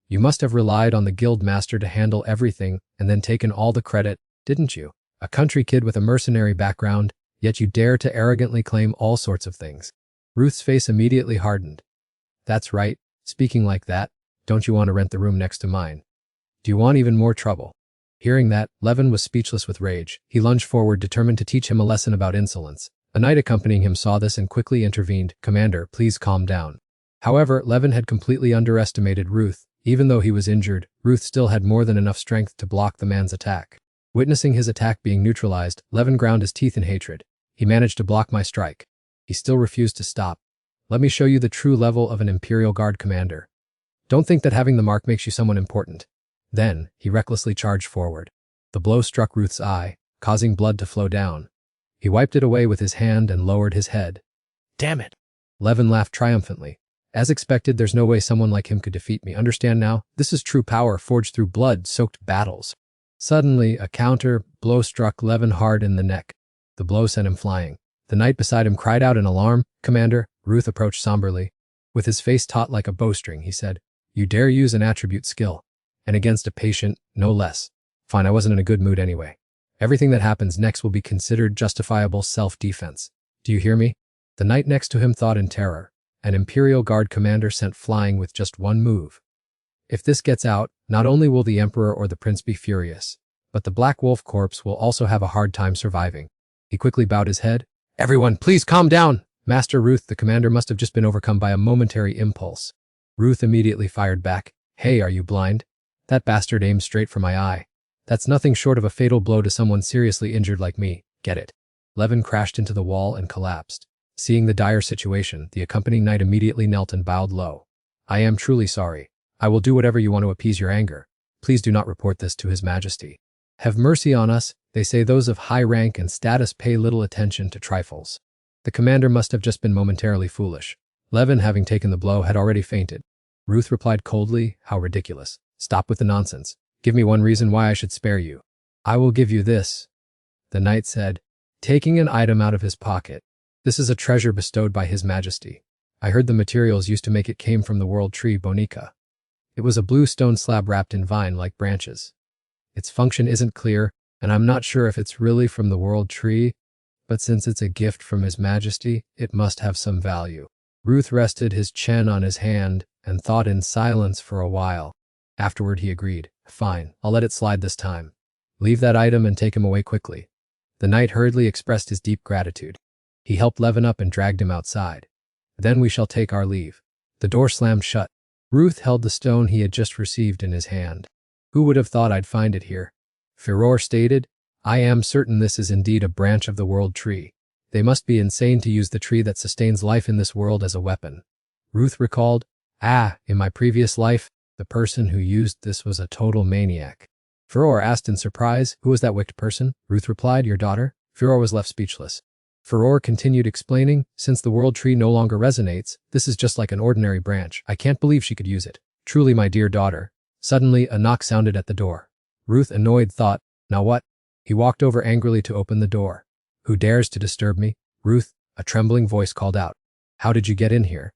You must have relied on the guild master to handle everything and then taken all the credit, didn't you? A country kid with a mercenary background, yet you dare to arrogantly claim all sorts of things. Ruth's face immediately hardened. That's right, speaking like that, don't you want to rent the room next to mine? Do you want even more trouble? Hearing that, Levin was speechless with rage. He lunged forward, determined to teach him a lesson about insolence. A knight accompanying him saw this and quickly intervened. Commander, please calm down. However, Levin had completely underestimated Ruth. Even though he was injured, Ruth still had more than enough strength to block the man's attack. Witnessing his attack being neutralized, Levin ground his teeth in hatred. He managed to block my strike. He still refused to stop. Let me show you the true level of an Imperial Guard commander. Don't think that having the mark makes you someone important. Then, he recklessly charged forward. The blow struck Ruth's eye, causing blood to flow down. He wiped it away with his hand and lowered his head. Damn it! Levin laughed triumphantly. As expected, there's no way someone like him could defeat me. Understand now? This is true power forged through blood-soaked battles. Suddenly, a counter blow struck Levin hard in the neck. The blow sent him flying. The knight beside him cried out in alarm. Commander, Ruth approached somberly. With his face taut like a bowstring, he said, you dare use an attribute skill. And against a patient, no less. Fine, I wasn't in a good mood anyway. Everything that happens next will be considered justifiable self-defense. Do you hear me? The knight next to him thought in terror. An Imperial Guard commander sent flying with just one move. If this gets out, not only will the Emperor or the Prince be furious, but the Black Wolf Corps will also have a hard time surviving. He quickly bowed his head. Everyone, please calm down! Master Ruth, the commander must have just been overcome by a momentary impulse. Ruth immediately fired back. Hey, are you blind? That bastard aimed straight for my eye. That's nothing short of a fatal blow to someone seriously injured like me. Get it? Levin crashed into the wall and collapsed. Seeing the dire situation, the accompanying knight immediately knelt and bowed low. I am truly sorry. I will do whatever you want to appease your anger. Please do not report this to His Majesty. Have mercy on us. They say those of high rank and status pay little attention to trifles. The commander must have just been momentarily foolish. Levin, having taken the blow, had already fainted. Ruth replied coldly, how ridiculous. Stop with the nonsense. Give me one reason why I should spare you. I will give you this, the knight said, taking an item out of his pocket. This is a treasure bestowed by His Majesty. I heard the materials used to make it came from the world tree Bonica. It was a blue stone slab wrapped in vine-like branches. Its function isn't clear, and I'm not sure if it's really from the world tree, but since it's a gift from His Majesty, it must have some value. Ruth rested his chin on his hand and thought in silence for a while. Afterward, he agreed. Fine, I'll let it slide this time. Leave that item and take him away quickly. The knight hurriedly expressed his deep gratitude. He helped Levin up and dragged him outside. Then we shall take our leave. The door slammed shut. Ruth held the stone he had just received in his hand. Who would have thought I'd find it here? Furor stated, I am certain this is indeed a branch of the world tree. They must be insane to use the tree that sustains life in this world as a weapon. Ruth recalled, in my previous life, The person who used this was a total maniac. Furor asked in surprise, "Who was that wicked person?" Ruth replied, "Your daughter." Furor was left speechless. Furor continued explaining, "Since the world tree no longer resonates, this is just like an ordinary branch. I can't believe she could use it. Truly, my dear daughter." Suddenly, a knock sounded at the door. Ruth, annoyed, thought, "Now what?" He walked over angrily to open the door. "Who dares to disturb me?" "Ruth," a trembling voice called out. "How did you get in here?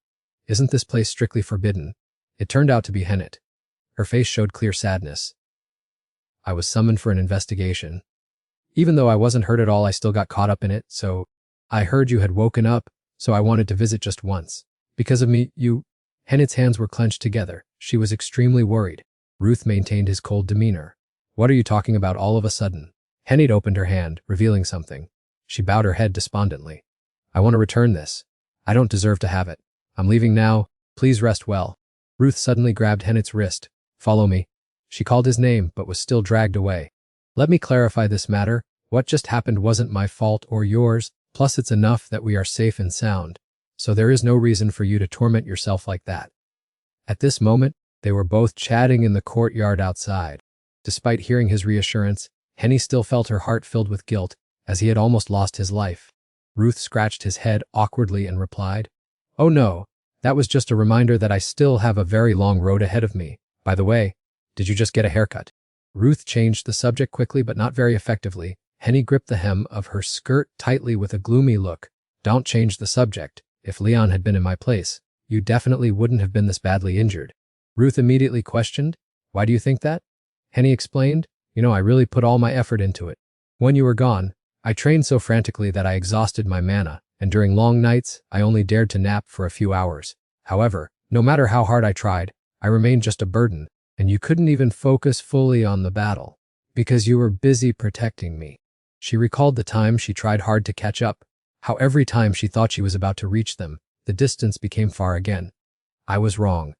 Isn't this place strictly forbidden?" It turned out to be Hennet. Her face showed clear sadness. "I was summoned for an investigation. Even though I wasn't hurt at all, I still got caught up in it, so I heard you had woken up, so I wanted to visit just once. Because of me, you—" Hennet's hands were clenched together. She was extremely worried. Ruth maintained his cold demeanor. "What are you talking about all of a sudden?" Hennet opened her hand, revealing something. She bowed her head despondently. "I want to return this. I don't deserve to have it. I'm leaving now. Please rest well." Ruth suddenly grabbed Hennet's wrist. "Follow me." She called his name, but was still dragged away. "Let me clarify this matter. What just happened wasn't my fault or yours. Plus, it's enough that we are safe and sound. So there is no reason for you to torment yourself like that." At this moment, they were both chatting in the courtyard outside. Despite hearing his reassurance, Henny still felt her heart filled with guilt, as he had almost lost his life. Ruth scratched his head awkwardly and replied, "Oh no, that was just a reminder that I still have a very long road ahead of me. By the way, did you just get a haircut?" Ruth changed the subject quickly but not very effectively. Henny gripped the hem of her skirt tightly with a gloomy look. "Don't change the subject. If Leon had been in my place, you definitely wouldn't have been this badly injured." Ruth immediately questioned, "Why do you think that?" Henny explained, I really put all my effort into it. When you were gone, I trained so frantically that I exhausted my mana, and during long nights, I only dared to nap for a few hours. However, no matter how hard I tried, I remained just a burden, and you couldn't even focus fully on the battle, because you were busy protecting me." She recalled the time she tried hard to catch up, how every time she thought she was about to reach them, the distance became far again. "I was wrong.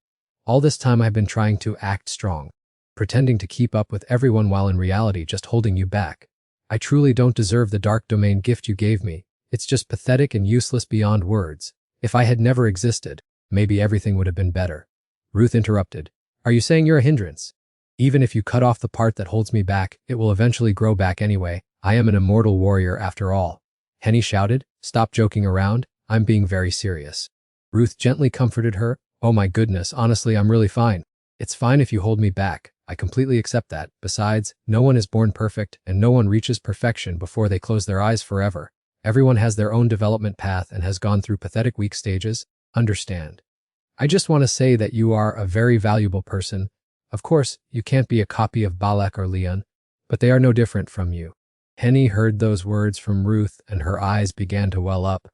All this time I've been trying to act strong, pretending to keep up with everyone while in reality just holding you back. I truly don't deserve the dark domain gift you gave me. It's just pathetic and useless beyond words. If I had never existed, maybe everything would have been better." Ruth interrupted, "Are you saying you're a hindrance? Even if you cut off the part that holds me back, it will eventually grow back anyway. I am an immortal warrior after all." Henny shouted, "Stop joking around. I'm being very serious." Ruth gently comforted her. "Oh my goodness, honestly, I'm really fine. It's fine if you hold me back. I completely accept that. Besides, no one is born perfect, and no one reaches perfection before they close their eyes forever. Everyone has their own development path and has gone through pathetic weak stages. Understand. I just want to say that you are a very valuable person. Of course, you can't be a copy of Balak or Leon, but they are no different from you." Henny heard those words from Ruth and her eyes began to well up.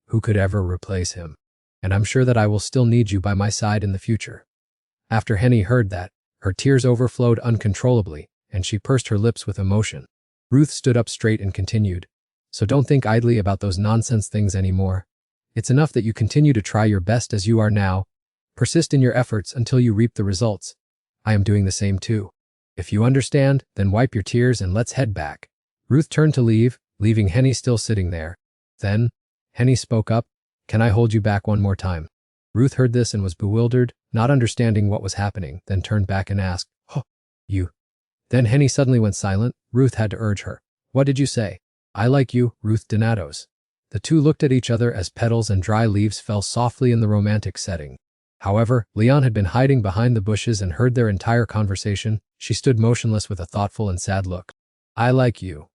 Who could ever replace him? And I'm sure that I will still need you by my side in the future. After Henny heard that, her tears overflowed uncontrollably, and she pursed her lips with emotion. Ruth stood up straight and continued, "So don't think idly about those nonsense things anymore. It's enough that you continue to try your best as you are now. Persist in your efforts until you reap the results. I am doing the same too. If you understand, then wipe your tears and let's head back." Ruth turned to leave, leaving Henny still sitting there. Then, Henny spoke up, "Can I hold you back one more time?" Ruth heard this and was bewildered, not understanding what was happening, then turned back and asked, "Oh, you?" Then Henny suddenly went silent. Ruth had to urge her. "What did you say?" "I like you, Ruth Donatos." The two looked at each other as petals and dry leaves fell softly in the romantic setting. However, Leon had been hiding behind the bushes and heard their entire conversation. She stood motionless with a thoughtful and sad look. "I like you,"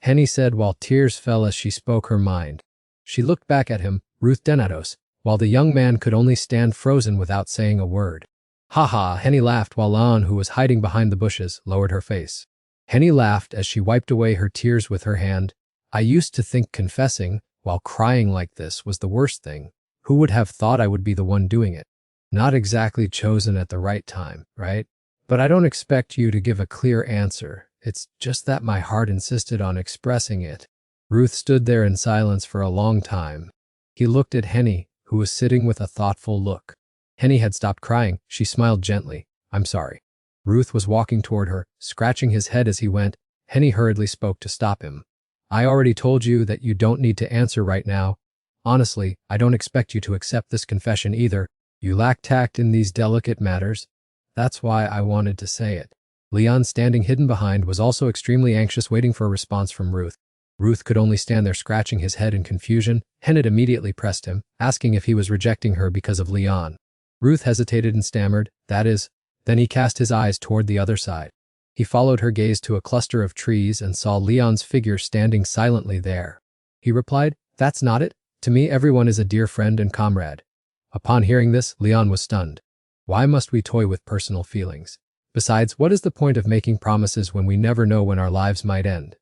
Henny said while tears fell as she spoke her mind. She looked back at him, Ruth Donatos, while the young man could only stand frozen without saying a word. "Ha ha," Henny laughed while Leon, who was hiding behind the bushes, lowered her face. Henny laughed as she wiped away her tears with her hand. "I used to think confessing, while crying like this, was the worst thing. Who would have thought I would be the one doing it? Not exactly chosen at the right time, right? But I don't expect you to give a clear answer. It's just that my heart insisted on expressing it." Ruth stood there in silence for a long time. He looked at Henny, who was sitting with a thoughtful look. Henny had stopped crying. She smiled gently. "I'm sorry." Ruth was walking toward her, scratching his head as he went. Henny hurriedly spoke to stop him. "I already told you that you don't need to answer right now. Honestly, I don't expect you to accept this confession either. You lack tact in these delicate matters. That's why I wanted to say it. Leon, standing hidden behind, was also extremely anxious, waiting for a response from Ruth. Ruth could only stand there scratching his head in confusion. Hennet immediately pressed him, asking if he was rejecting her because of Leon. Ruth hesitated and stammered, "That is." Then he cast his eyes toward the other side. He followed her gaze to a cluster of trees and saw Leon's figure standing silently there. He replied, "That's not it. To me, everyone is a dear friend and comrade." Upon hearing this, Leon was stunned. Why must we toy with personal feelings? Besides, what is the point of making promises when we never know when our lives might end?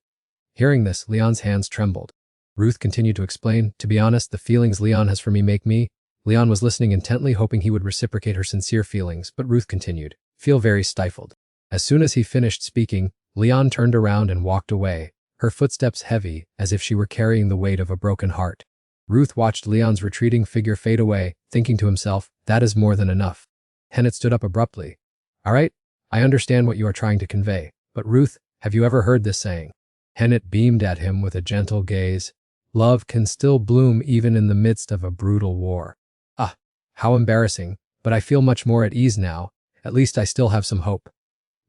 Hearing this, Leon's hands trembled. Ruth continued to explain, "To be honest, the feelings Leon has for me make me." Leon was listening intently, hoping he would reciprocate her sincere feelings, but Ruth continued, "Feel very stifled." As soon as he finished speaking, Leon turned around and walked away, her footsteps heavy, as if she were carrying the weight of a broken heart. Ruth watched Leon's retreating figure fade away, thinking to himself, "That is more than enough." Hennet stood up abruptly. "All right, I understand what you are trying to convey, but Ruth, have you ever heard this saying?" Hennet beamed at him with a gentle gaze. "Love can still bloom even in the midst of a brutal war." Ah, how embarrassing, but I feel much more at ease now. At least I still have some hope.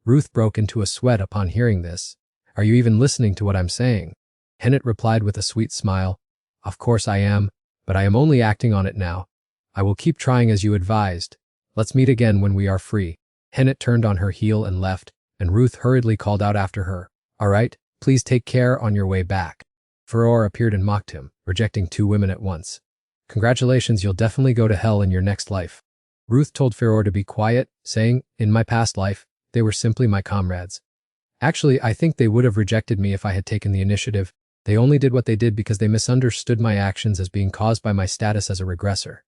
Ruth broke into a sweat upon hearing this. "Are you even listening to what I'm saying?" Hennet replied with a sweet smile. "Of course I am, but I am only acting on it now. I will keep trying as you advised. Let's meet again when we are free." Hennet turned on her heel and left, and Ruth hurriedly called out after her, "All right, please take care on your way back." Furore appeared and mocked him, rejecting two women at once. "Congratulations, you'll definitely go to hell in your next life." Ruth told Furore to be quiet, saying, "In my past life, they were simply my comrades. Actually, I think they would have rejected me if I had taken the initiative. They only did what they did because they misunderstood my actions as being caused by my status as a regressor.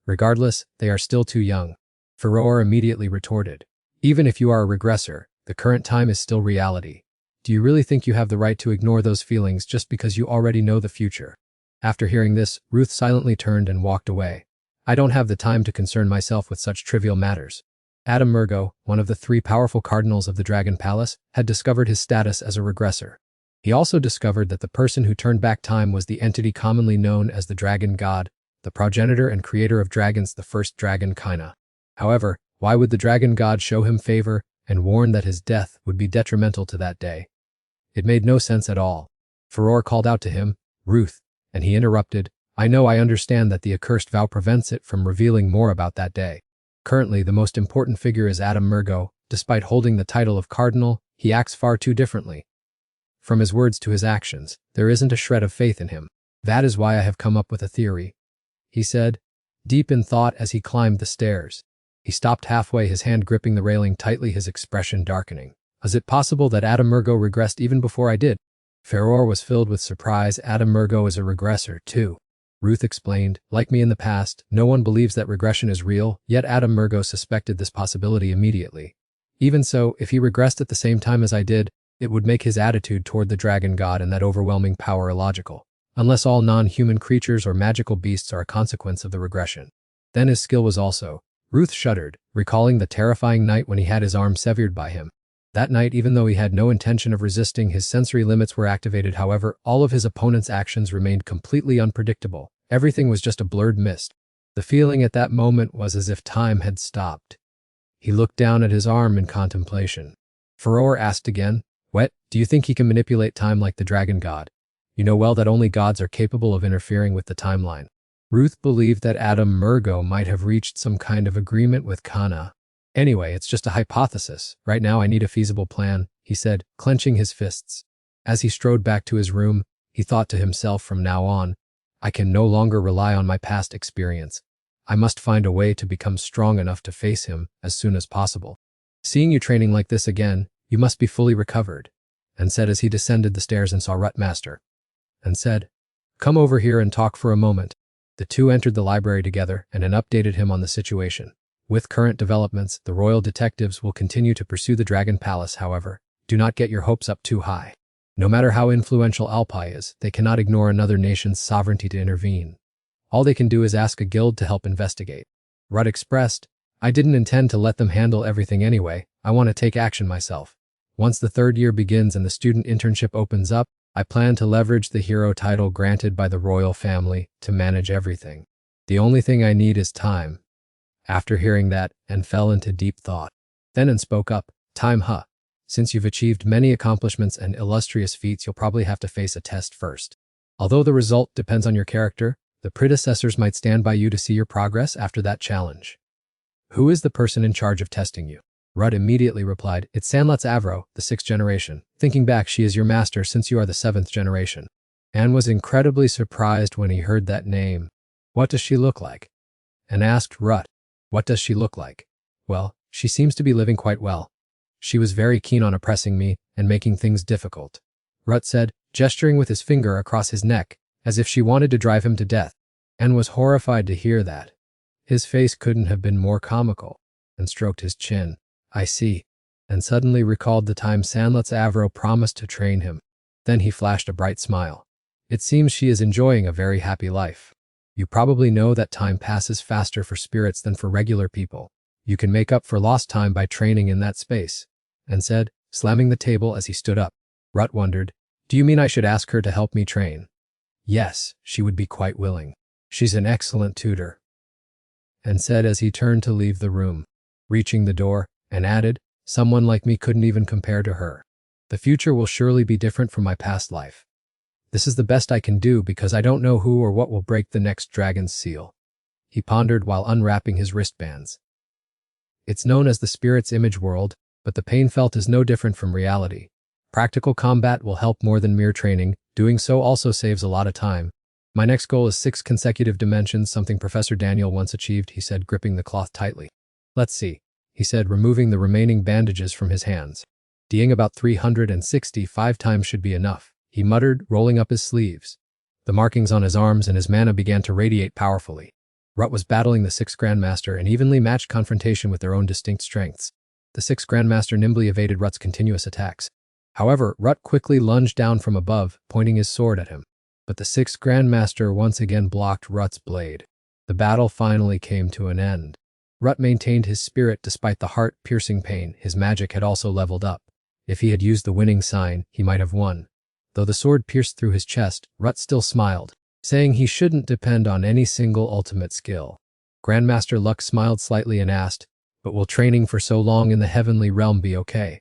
Regardless, they are still too young." Furore immediately retorted, "Even if you are a regressor, the current time is still reality. Do you really think you have the right to ignore those feelings just because you already know the future?" After hearing this, Ruth silently turned and walked away. "I don't have the time to concern myself with such trivial matters." Adam Murgo, one of the three powerful cardinals of the Dragon Palace, had discovered his status as a regressor. He also discovered that the person who turned back time was the entity commonly known as the Dragon God, the progenitor and creator of dragons, the first dragon Kaina. However, why would the Dragon God show him favor and warn that his death would be detrimental to that day? It made no sense at all. Furore called out to him, "Ruth," and he interrupted, I understand that the accursed vow prevents it from revealing more about that day. Currently, the most important figure is Adam Murgo. Despite holding the title of cardinal, he acts far too differently. From his words to his actions, there isn't a shred of faith in him. That is why I have come up with a theory," he said, deep in thought as he climbed the stairs. He stopped halfway, his hand gripping the railing tightly, his expression darkening. "Is it possible that Adam Murgo regressed even before I did?" Furore was filled with surprise. "Adam Murgo is a regressor, too," Ruth explained. "Like me in the past, no one believes that regression is real, yet Adam Murgo suspected this possibility immediately. Even so, if he regressed at the same time as I did, it would make his attitude toward the Dragon God and that overwhelming power illogical, unless all non-human creatures or magical beasts are a consequence of the regression. Then his skill was also." Ruth shuddered, recalling the terrifying night when he had his arm severed by him. That night, even though he had no intention of resisting, his sensory limits were activated. However, all of his opponent's actions remained completely unpredictable. Everything was just a blurred mist. The feeling at that moment was as if time had stopped. He looked down at his arm in contemplation. Furore asked again, "What, do you think he can manipulate time like the Dragon God? You know well that only gods are capable of interfering with the timeline." Ruth believed that Adam Murgo might have reached some kind of agreement with Kana. "Anyway, it's just a hypothesis. Right now I need a feasible plan," he said, clenching his fists. As he strode back to his room, he thought to himself, "From now on, I can no longer rely on my past experience. I must find a way to become strong enough to face him as soon as possible. Seeing you training like this again, you must be fully recovered," and said as he descended the stairs and saw Rutmaster, and said, "Come over here and talk for a moment." The two entered the library together and updated him on the situation. With current developments, the royal detectives will continue to pursue the Dragon Palace. However, do not get your hopes up too high. No matter how influential Alpai is, they cannot ignore another nation's sovereignty to intervene. All they can do is ask a guild to help investigate. Rudd expressed, "I didn't intend to let them handle everything anyway. I want to take action myself. Once the third year begins and the student internship opens up, I plan to leverage the hero title granted by the royal family to manage everything. The only thing I need is time." After hearing that, and fell into deep thought. Then spoke up, Time huh. Since you've achieved many accomplishments and illustrious feats, you'll probably have to face a test first. Although the result depends on your character, the predecessors might stand by you to see your progress after that challenge. Who is the person in charge of testing you? Rut immediately replied, It's Sanlat's Avro, the 6th generation. Thinking back, she is your master since you are the 7th generation. Anne was incredibly surprised when he heard that name. What does she look like? And asked Rut, What does she look like? Well, she seems to be living quite well. She was very keen on oppressing me and making things difficult. Rut said, gesturing with his finger across his neck, as if she wanted to drive him to death. Anne was horrified to hear that. His face couldn't have been more comical, and stroked his chin. I see. And suddenly recalled the time Sanlat's Avro promised to train him. Then he flashed a bright smile. It seems she is enjoying a very happy life. You probably know that time passes faster for spirits than for regular people. You can make up for lost time by training in that space. And said, slamming the table as he stood up. Rut wondered, Do you mean I should ask her to help me train? Yes, she would be quite willing. She's an excellent tutor. And said as he turned to leave the room, reaching the door, and added, Someone like me couldn't even compare to her. The future will surely be different from my past life. This is the best I can do because I don't know who or what will break the next dragon's seal. He pondered while unwrapping his wristbands. It's known as the spirit's image world, but the pain felt is no different from reality. Practical combat will help more than mere training. Doing so also saves a lot of time. My next goal is 6 consecutive dimensions, something Professor Daniel once achieved, he said, gripping the cloth tightly. Let's see, he said, removing the remaining bandages from his hands. D'ing about 365 times should be enough, he muttered, rolling up his sleeves. The markings on his arms and his mana began to radiate powerfully. Rut was battling the 6th Grandmaster in evenly matched confrontation with their own distinct strengths. The 6th Grandmaster nimbly evaded Rut's continuous attacks. However, Rut quickly lunged down from above, pointing his sword at him. But the 6th Grandmaster once again blocked Rut's blade. The battle finally came to an end. Rut maintained his spirit despite the heart-piercing pain. His magic had also leveled up. If he had used the winning sign, he might have won. Though the sword pierced through his chest, Rut still smiled, saying he shouldn't depend on any single ultimate skill. Grandmaster Luck smiled slightly and asked, But will training for so long in the heavenly realm be okay?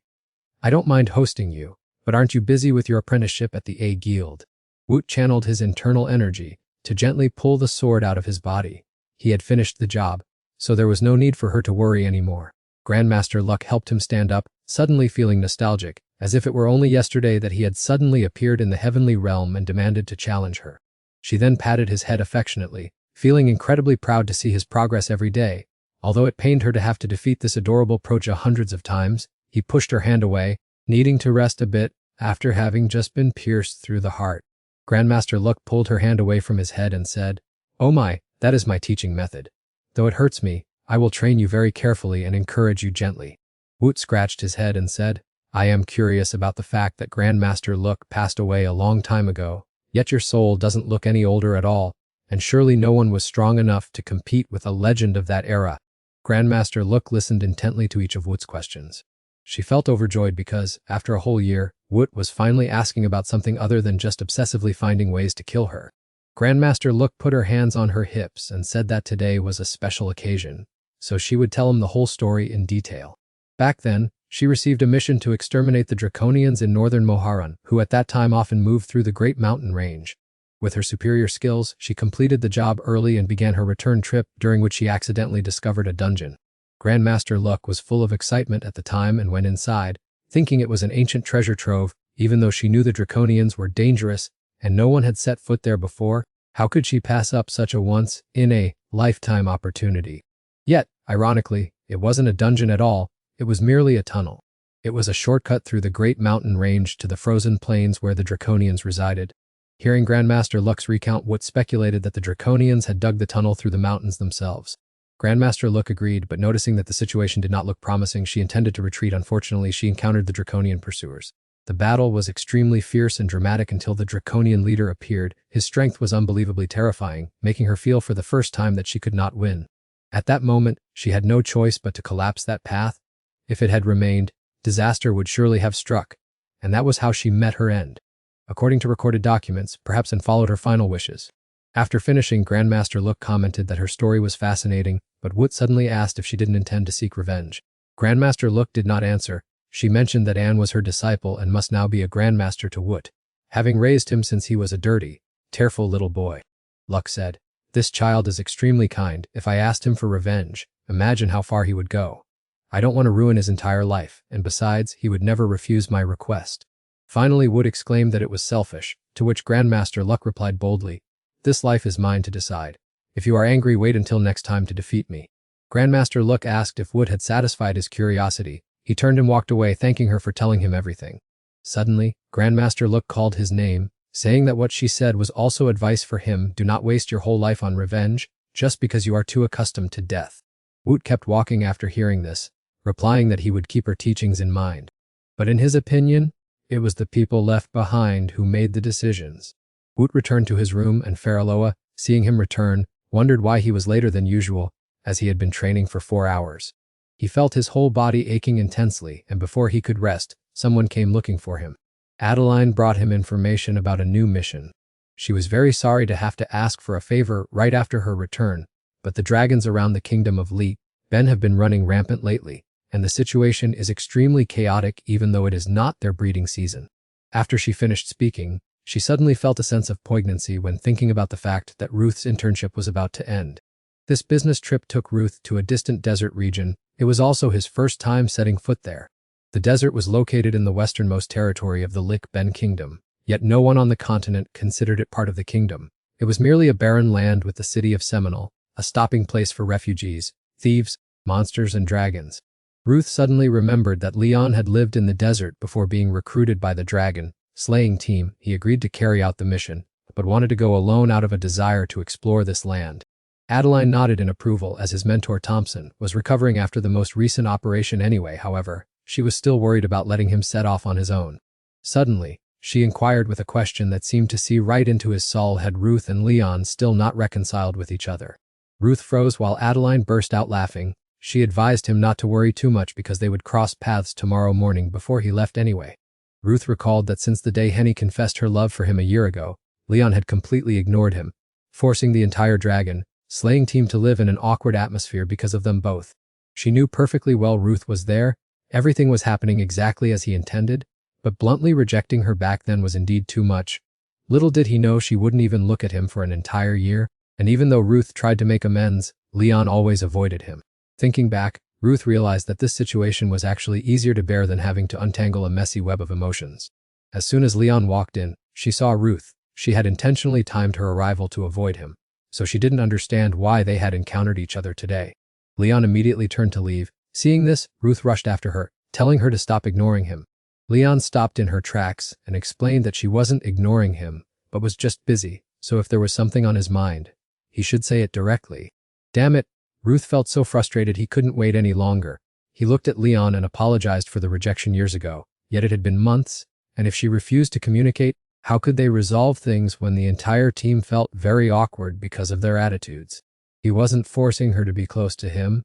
I don't mind hosting you, but aren't you busy with your apprenticeship at the A Guild? Woot channeled his internal energy to gently pull the sword out of his body. He had finished the job, so there was no need for her to worry anymore. Grandmaster Luck helped him stand up, suddenly feeling nostalgic, as if it were only yesterday that he had suddenly appeared in the heavenly realm and demanded to challenge her. She then patted his head affectionately, feeling incredibly proud to see his progress every day. Although it pained her to have to defeat this adorable Proja hundreds of times, he pushed her hand away, needing to rest a bit after having just been pierced through the heart. Grandmaster Luck pulled her hand away from his head and said, Oh my, that is my teaching method. Though it hurts me, I will train you very carefully and encourage you gently. Woot scratched his head and said, I am curious about the fact that Grandmaster Luck passed away a long time ago, yet your soul doesn't look any older at all, and surely no one was strong enough to compete with a legend of that era. Grandmaster Luck listened intently to each of Woot's questions. She felt overjoyed because, after a whole year, Woot was finally asking about something other than just obsessively finding ways to kill her. Grandmaster Luck put her hands on her hips and said that today was a special occasion, so she would tell him the whole story in detail. Back then, she received a mission to exterminate the Draconians in northern Moharan, who at that time often moved through the Great Mountain Range. With her superior skills, she completed the job early and began her return trip, during which she accidentally discovered a dungeon. Grandmaster Luck was full of excitement at the time and went inside, thinking it was an ancient treasure trove. Even though she knew the Draconians were dangerous and no one had set foot there before, how could she pass up such a once-in-a-lifetime opportunity? Yet, ironically, it wasn't a dungeon at all, it was merely a tunnel. It was a shortcut through the Great Mountain Range to the frozen plains where the Draconians resided. Hearing Grandmaster Luck's recount, Woot speculated that the Draconians had dug the tunnel through the mountains themselves. Grandmaster Luck agreed, but noticing that the situation did not look promising, she intended to retreat. Unfortunately, she encountered the Draconian pursuers. The battle was extremely fierce and dramatic until the Draconian leader appeared. His strength was unbelievably terrifying, making her feel for the first time that she could not win. At that moment, she had no choice but to collapse that path. If it had remained, disaster would surely have struck, and that was how she met her end. According to recorded documents, perhaps, and followed her final wishes. After finishing, Grandmaster Luck commented that her story was fascinating, but Woot suddenly asked if she didn't intend to seek revenge. Grandmaster Look did not answer. She mentioned that Anne was her disciple and must now be a grandmaster to Woot, having raised him since he was a dirty, tearful little boy. Luck said, "This child is extremely kind. If I asked him for revenge, imagine how far he would go. I don't want to ruin his entire life, and besides, he would never refuse my request." Finally, Woot exclaimed that it was selfish, to which Grandmaster Luck replied boldly, "This life is mine to decide. If you are angry, wait until next time to defeat me." Grandmaster Look asked if Woot had satisfied his curiosity. He turned and walked away, thanking her for telling him everything. Suddenly, Grandmaster Look called his name, saying that what she said was also advice for him. Do not waste your whole life on revenge, just because you are too accustomed to death. Woot kept walking after hearing this, replying that he would keep her teachings in mind. But in his opinion, it was the people left behind who made the decisions. Woot returned to his room, and Faraloa, seeing him return, wondered why he was later than usual, as he had been training for 4 hours. He felt his whole body aching intensely, and before he could rest, someone came looking for him. Adeline brought him information about a new mission. She was very sorry to have to ask for a favor right after her return, but the dragons around the kingdom of Li Ben have been running rampant lately, and the situation is extremely chaotic even though it is not their breeding season. After she finished speaking, she suddenly felt a sense of poignancy when thinking about the fact that Ruth's internship was about to end. This business trip took Ruth to a distant desert region. It was also his first time setting foot there. The desert was located in the westernmost territory of the Lick Ben kingdom, yet no one on the continent considered it part of the kingdom. It was merely a barren land with the city of Seminole, a stopping place for refugees, thieves, monsters, and dragons. Ruth suddenly remembered that Leon had lived in the desert before being recruited by the dragon slaying team. He agreed to carry out the mission, but wanted to go alone out of a desire to explore this land. Adeline nodded in approval as his mentor Thompson was recovering after the most recent operation anyway. However, she was still worried about letting him set off on his own. Suddenly, she inquired with a question that seemed to see right into his soul. Had Ruth and Leon still not reconciled with each other? Ruth froze while Adeline burst out laughing. She advised him not to worry too much because they would cross paths tomorrow morning before he left anyway. Ruth recalled that since the day Henny confessed her love for him a year ago, Leon had completely ignored him, forcing the entire dragon slaying team to live in an awkward atmosphere because of them both. She knew perfectly well Ruth was there, everything was happening exactly as he intended, but bluntly rejecting her back then was indeed too much. Little did he know she wouldn't even look at him for an entire year, and even though Ruth tried to make amends, Leon always avoided him. Thinking back, Ruth realized that this situation was actually easier to bear than having to untangle a messy web of emotions. As soon as Leon walked in, she saw Ruth. She had intentionally timed her arrival to avoid him, so she didn't understand why they had encountered each other today. Leon immediately turned to leave. Seeing this, Ruth rushed after her, telling her to stop ignoring him. Leon stopped in her tracks and explained that she wasn't ignoring him, but was just busy, so if there was something on his mind, he should say it directly. Damn it, Ruth felt so frustrated he couldn't wait any longer. He looked at Leon and apologized for the rejection years ago, yet it had been months, and if she refused to communicate, how could they resolve things when the entire team felt very awkward because of their attitudes? He wasn't forcing her to be close to him,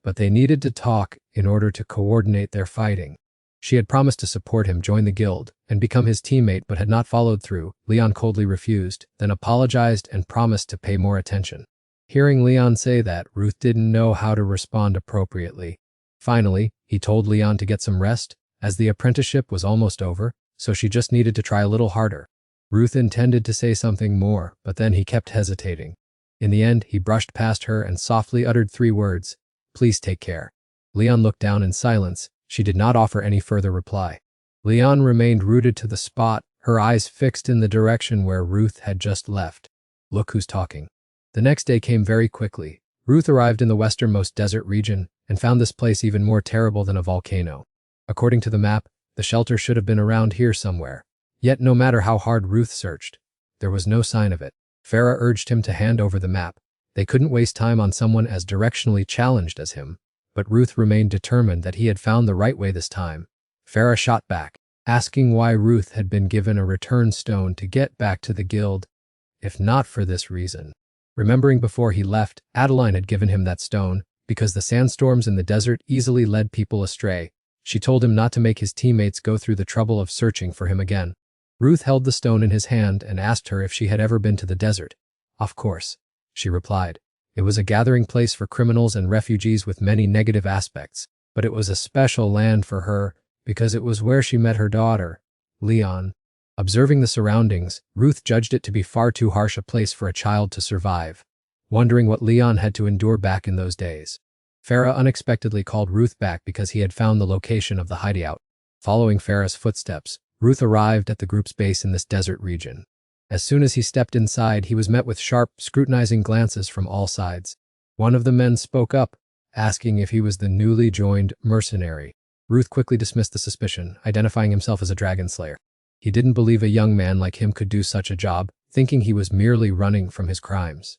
but they needed to talk in order to coordinate their fighting. She had promised to support him, join the guild, and become his teammate but had not followed through. Leon coldly refused, then apologized and promised to pay more attention. Hearing Leon say that, Ruth didn't know how to respond appropriately. Finally, he told Leon to get some rest, as the apprenticeship was almost over, so she just needed to try a little harder. Ruth intended to say something more, but then he kept hesitating. In the end, he brushed past her and softly uttered 3 words, "Please take care." Leon looked down in silence. She did not offer any further reply. Leon remained rooted to the spot, her eyes fixed in the direction where Ruth had just left. Look who's talking. The next day came very quickly. Ruth arrived in the westernmost desert region and found this place even more terrible than a volcano. According to the map, the shelter should have been around here somewhere. Yet no matter how hard Ruth searched, there was no sign of it. Farah urged him to hand over the map. They couldn't waste time on someone as directionally challenged as him, but Ruth remained determined that he had found the right way this time. Farah shot back, asking why Ruth had been given a return stone to get back to the guild, if not for this reason. Remembering before he left, Adeline had given him that stone because the sandstorms in the desert easily led people astray. She told him not to make his teammates go through the trouble of searching for him again. Ruth held the stone in his hand and asked her if she had ever been to the desert. Of course, she replied. It was a gathering place for criminals and refugees with many negative aspects. But it was a special land for her because it was where she met her daughter, Leon. Observing the surroundings, Ruth judged it to be far too harsh a place for a child to survive, wondering what Leon had to endure back in those days. Farah unexpectedly called Ruth back because he had found the location of the hideout. Following Farah's footsteps, Ruth arrived at the group's base in this desert region. As soon as he stepped inside, he was met with sharp, scrutinizing glances from all sides. One of the men spoke up, asking if he was the newly joined mercenary. Ruth quickly dismissed the suspicion, identifying himself as a dragon slayer. He didn't believe a young man like him could do such a job, thinking he was merely running from his crimes.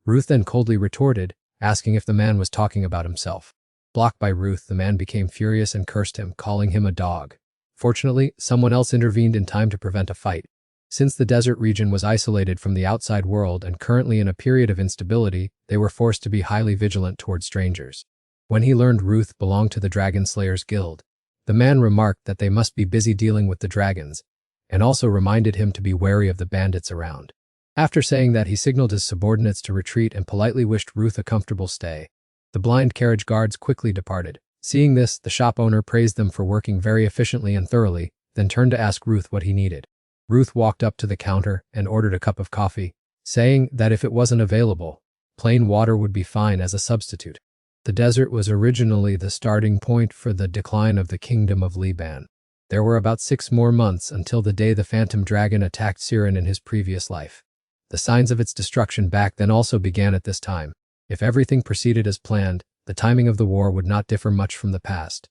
Ruth then coldly retorted, asking if the man was talking about himself. Blocked by Ruth, the man became furious and cursed him, calling him a dog. Fortunately, someone else intervened in time to prevent a fight. Since the desert region was isolated from the outside world and currently in a period of instability, they were forced to be highly vigilant toward strangers. When he learned Ruth belonged to the Dragon Slayers Guild, the man remarked that they must be busy dealing with the dragons, and also reminded him to be wary of the bandits around. After saying that, he signaled his subordinates to retreat and politely wished Ruth a comfortable stay. The blind carriage guards quickly departed. Seeing this, the shop owner praised them for working very efficiently and thoroughly, then turned to ask Ruth what he needed. Ruth walked up to the counter and ordered a cup of coffee, saying that if it wasn't available, plain water would be fine as a substitute. The desert was originally the starting point for the decline of the kingdom of Liban. There were about 6 more months until the day the phantom dragon attacked Siren in his previous life. The signs of its destruction back then also began at this time. If everything proceeded as planned, the timing of the war would not differ much from the past.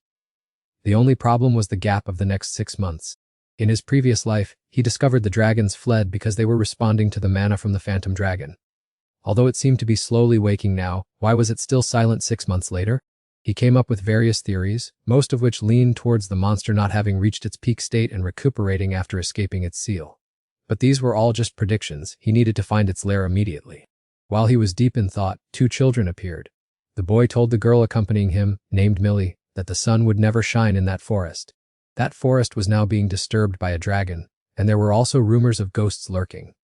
The only problem was the gap of the next 6 months. In his previous life, he discovered the dragons fled because they were responding to the mana from the phantom dragon. Although it seemed to be slowly waking now, why was it still silent 6 months later? He came up with various theories, most of which leaned towards the monster not having reached its peak state and recuperating after escaping its seal. But these were all just predictions. He needed to find its lair immediately. While he was deep in thought, 2 children appeared. The boy told the girl accompanying him, named Millie, that the sun would never shine in that forest. That forest was now being disturbed by a dragon, and there were also rumors of ghosts lurking.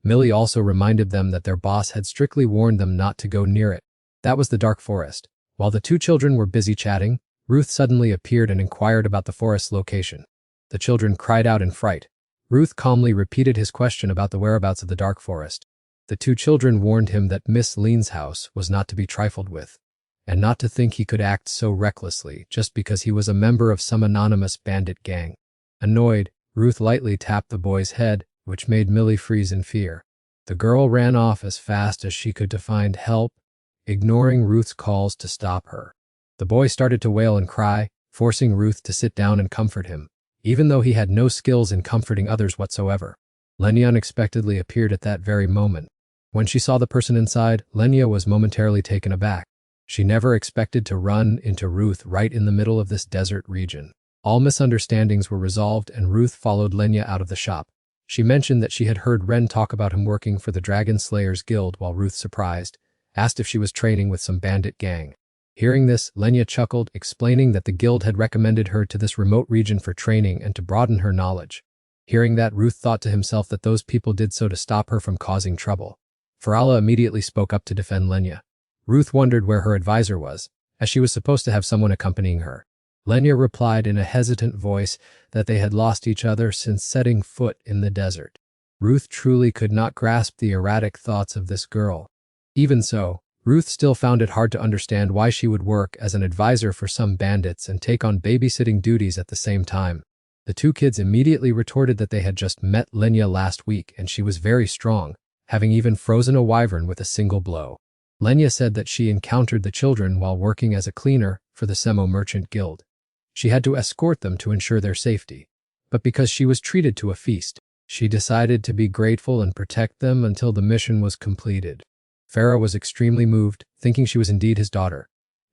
Millie also reminded them that their boss had strictly warned them not to go near it. That was the dark forest. While the 2 children were busy chatting, Ruth suddenly appeared and inquired about the forest's location. The children cried out in fright. Ruth calmly repeated his question about the whereabouts of the dark forest. The 2 children warned him that Miss Lean's house was not to be trifled with, and not to think he could act so recklessly just because he was a member of some anonymous bandit gang. Annoyed, Ruth lightly tapped the boy's head, which made Millie freeze in fear. The girl ran off as fast as she could to find help, ignoring Ruth's calls to stop her. The boy started to wail and cry, forcing Ruth to sit down and comfort him, even though he had no skills in comforting others whatsoever. Lenya unexpectedly appeared at that very moment. When she saw the person inside, Lenya was momentarily taken aback. She never expected to run into Ruth right in the middle of this desert region. All misunderstandings were resolved and Ruth followed Lenya out of the shop. She mentioned that she had heard Ren talk about him working for the Dragon Slayers Guild while Ruth, surprised, asked if she was training with some bandit gang. Hearing this, Lenya chuckled, explaining that the guild had recommended her to this remote region for training and to broaden her knowledge. Hearing that, Ruth thought to himself that those people did so to stop her from causing trouble. Farala immediately spoke up to defend Lenya. Ruth wondered where her advisor was, as she was supposed to have someone accompanying her. Lenya replied in a hesitant voice that they had lost each other since setting foot in the desert. Ruth truly could not grasp the erratic thoughts of this girl. Even so, Ruth still found it hard to understand why she would work as an advisor for some bandits and take on babysitting duties at the same time. The 2 kids immediately retorted that they had just met Lenya last week and she was very strong, having even frozen a wyvern with a single blow. Lenya said that she encountered the children while working as a cleaner for the Semo Merchant Guild. She had to escort them to ensure their safety. But because she was treated to a feast, she decided to be grateful and protect them until the mission was completed. Farah was extremely moved, thinking she was indeed his daughter,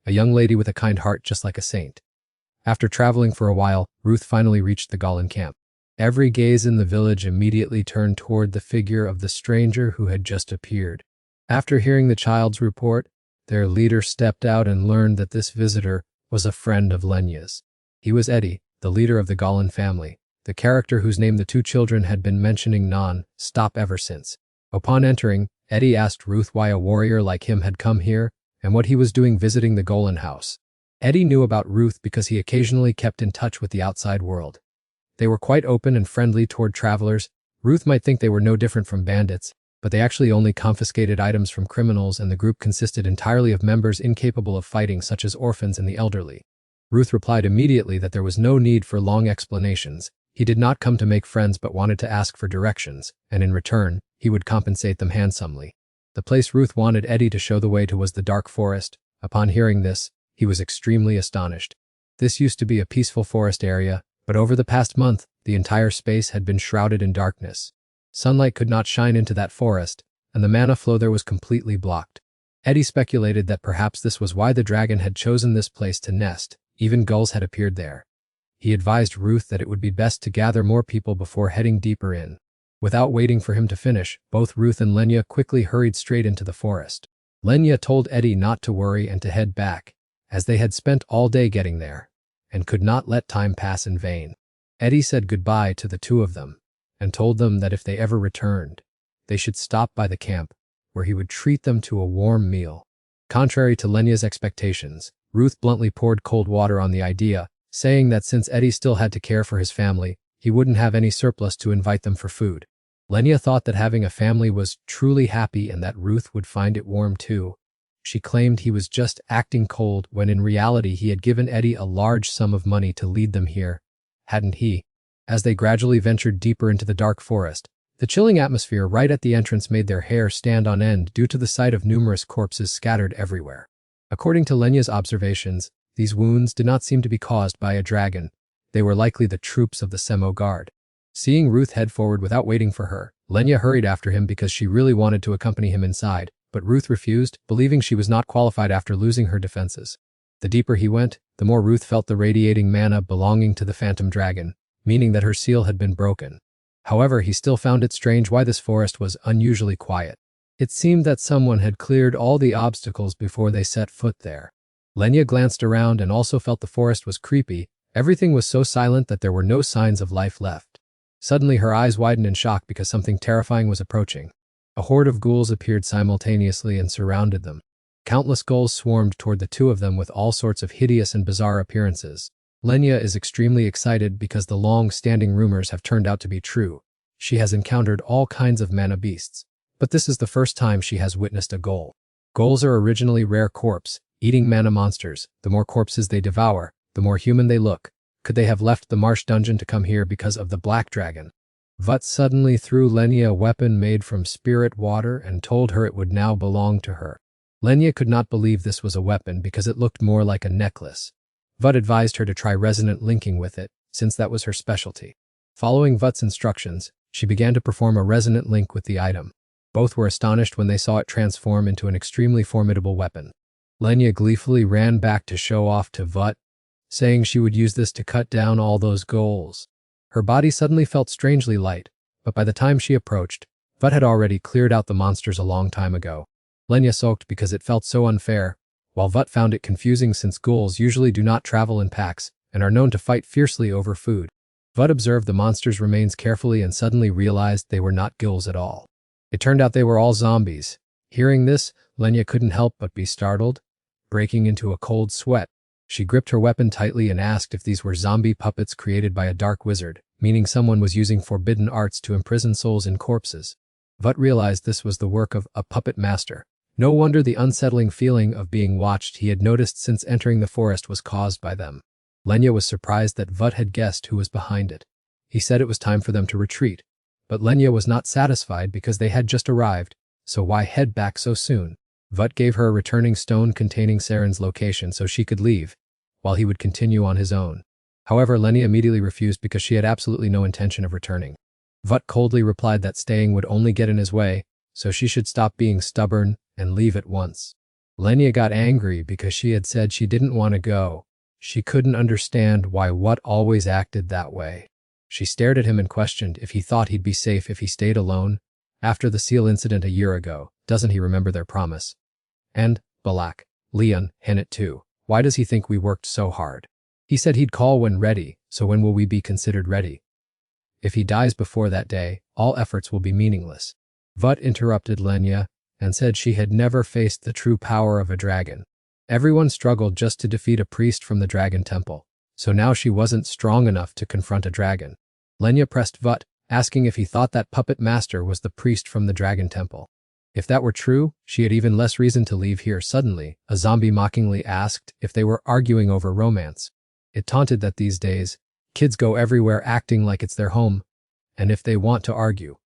a young lady with a kind heart just like a saint. After traveling for a while, Ruth finally reached the Golan camp. Every gaze in the village immediately turned toward the figure of the stranger who had just appeared. After hearing the child's report, their leader stepped out and learned that this visitor was a friend of Lenya's. He was Eddie, the leader of the Golan family, the character whose name the 2 children had been mentioning non-stop ever since. Upon entering, Eddie asked Ruth why a warrior like him had come here and what he was doing visiting the Golan house. Eddie knew about Ruth because he occasionally kept in touch with the outside world. They were quite open and friendly toward travelers. Ruth might think they were no different from bandits, but they actually only confiscated items from criminals, and the group consisted entirely of members incapable of fighting, such as orphans and the elderly. Ruth replied immediately that there was no need for long explanations. He did not come to make friends but wanted to ask for directions, and in return, he would compensate them handsomely. The place Ruth wanted Eddie to show the way to was the dark forest. Upon hearing this, he was extremely astonished. This used to be a peaceful forest area, but over the past month, the entire space had been shrouded in darkness. Sunlight could not shine into that forest, and the mana flow there was completely blocked. Eddie speculated that perhaps this was why the dragon had chosen this place to nest. Even gulls had appeared there. He advised Ruth that it would be best to gather more people before heading deeper in. Without waiting for him to finish, both Ruth and Lenya quickly hurried straight into the forest. Lenya told Eddie not to worry and to head back, as they had spent all day getting there, and could not let time pass in vain. Eddie said goodbye to the two of them, and told them that if they ever returned, they should stop by the camp, where he would treat them to a warm meal. Contrary to Lenya's expectations, Ruth bluntly poured cold water on the idea, saying that since Eddie still had to care for his family, he wouldn't have any surplus to invite them for food. Lenya thought that having a family was truly happy and that Ruth would find it warm too. She claimed he was just acting cold when in reality he had given Eddie a large sum of money to lead them here, hadn't he? As they gradually ventured deeper into the dark forest, the chilling atmosphere right at the entrance made their hair stand on end due to the sight of numerous corpses scattered everywhere. According to Lenya's observations, these wounds did not seem to be caused by a dragon. They were likely the troops of the Semo Guard. Seeing Ruth head forward without waiting for her, Lenya hurried after him because she really wanted to accompany him inside, but Ruth refused, believing she was not qualified after losing her defenses. The deeper he went, the more Ruth felt the radiating mana belonging to the phantom dragon, meaning that her seal had been broken. However, he still found it strange why this forest was unusually quiet. It seemed that someone had cleared all the obstacles before they set foot there. Lenya glanced around and also felt the forest was creepy. Everything was so silent that there were no signs of life left. Suddenly her eyes widened in shock because something terrifying was approaching. A horde of ghouls appeared simultaneously and surrounded them. Countless ghouls swarmed toward the two of them with all sorts of hideous and bizarre appearances. Lenya is extremely excited because the long-standing rumors have turned out to be true. She has encountered all kinds of mana beasts, but this is the first time she has witnessed a ghoul. Ghouls are originally rare corpse, eating mana monsters. The more corpses they devour, the more human they look. Could they have left the marsh dungeon to come here because of the black dragon? Vut suddenly threw Lenya a weapon made from spirit water and told her it would now belong to her. Lenya could not believe this was a weapon because it looked more like a necklace. Vut advised her to try resonant linking with it, since that was her specialty. Following Vut's instructions, she began to perform a resonant link with the item. Both were astonished when they saw it transform into an extremely formidable weapon. Lenya gleefully ran back to show off to Vut, saying she would use this to cut down all those ghouls. Her body suddenly felt strangely light, but by the time she approached, Vut had already cleared out the monsters a long time ago. Lenya sulked because it felt so unfair, while Vut found it confusing since ghouls usually do not travel in packs and are known to fight fiercely over food. Vut observed the monsters' remains carefully and suddenly realized they were not ghouls at all. It turned out they were all zombies. Hearing this, Lenya couldn't help but be startled, breaking into a cold sweat. She gripped her weapon tightly and asked if these were zombie puppets created by a dark wizard, meaning someone was using forbidden arts to imprison souls in corpses. Vut realized this was the work of a puppet master. No wonder the unsettling feeling of being watched he had noticed since entering the forest was caused by them. Lenya was surprised that Vut had guessed who was behind it. He said it was time for them to retreat, but Lenya was not satisfied because they had just arrived, so why head back so soon? Vut gave her a returning stone containing Saren's location so she could leave, while he would continue on his own. However, Lenya immediately refused because she had absolutely no intention of returning. Vut coldly replied that staying would only get in his way, so she should stop being stubborn and leave at once. Lenya got angry because she had said she didn't want to go. She couldn't understand why Vut always acted that way. She stared at him and questioned if he thought he'd be safe if he stayed alone. After the seal incident a year ago, doesn't he remember their promise? And, Balak, Leon, Hennet too. Why does he think we worked so hard? He said he'd call when ready, so when will we be considered ready? If he dies before that day, all efforts will be meaningless. Vut interrupted Lenya and said she had never faced the true power of a dragon. Everyone struggled just to defeat a priest from the Dragon Temple, so now she wasn't strong enough to confront a dragon. Lenya pressed Vut, asking if he thought that puppet master was the priest from the Dragon Temple. If that were true, she had even less reason to leave here. Suddenly, a zombie mockingly asked if they were arguing over romance. It taunted that these days, kids go everywhere acting like it's their home, and if they want to argue,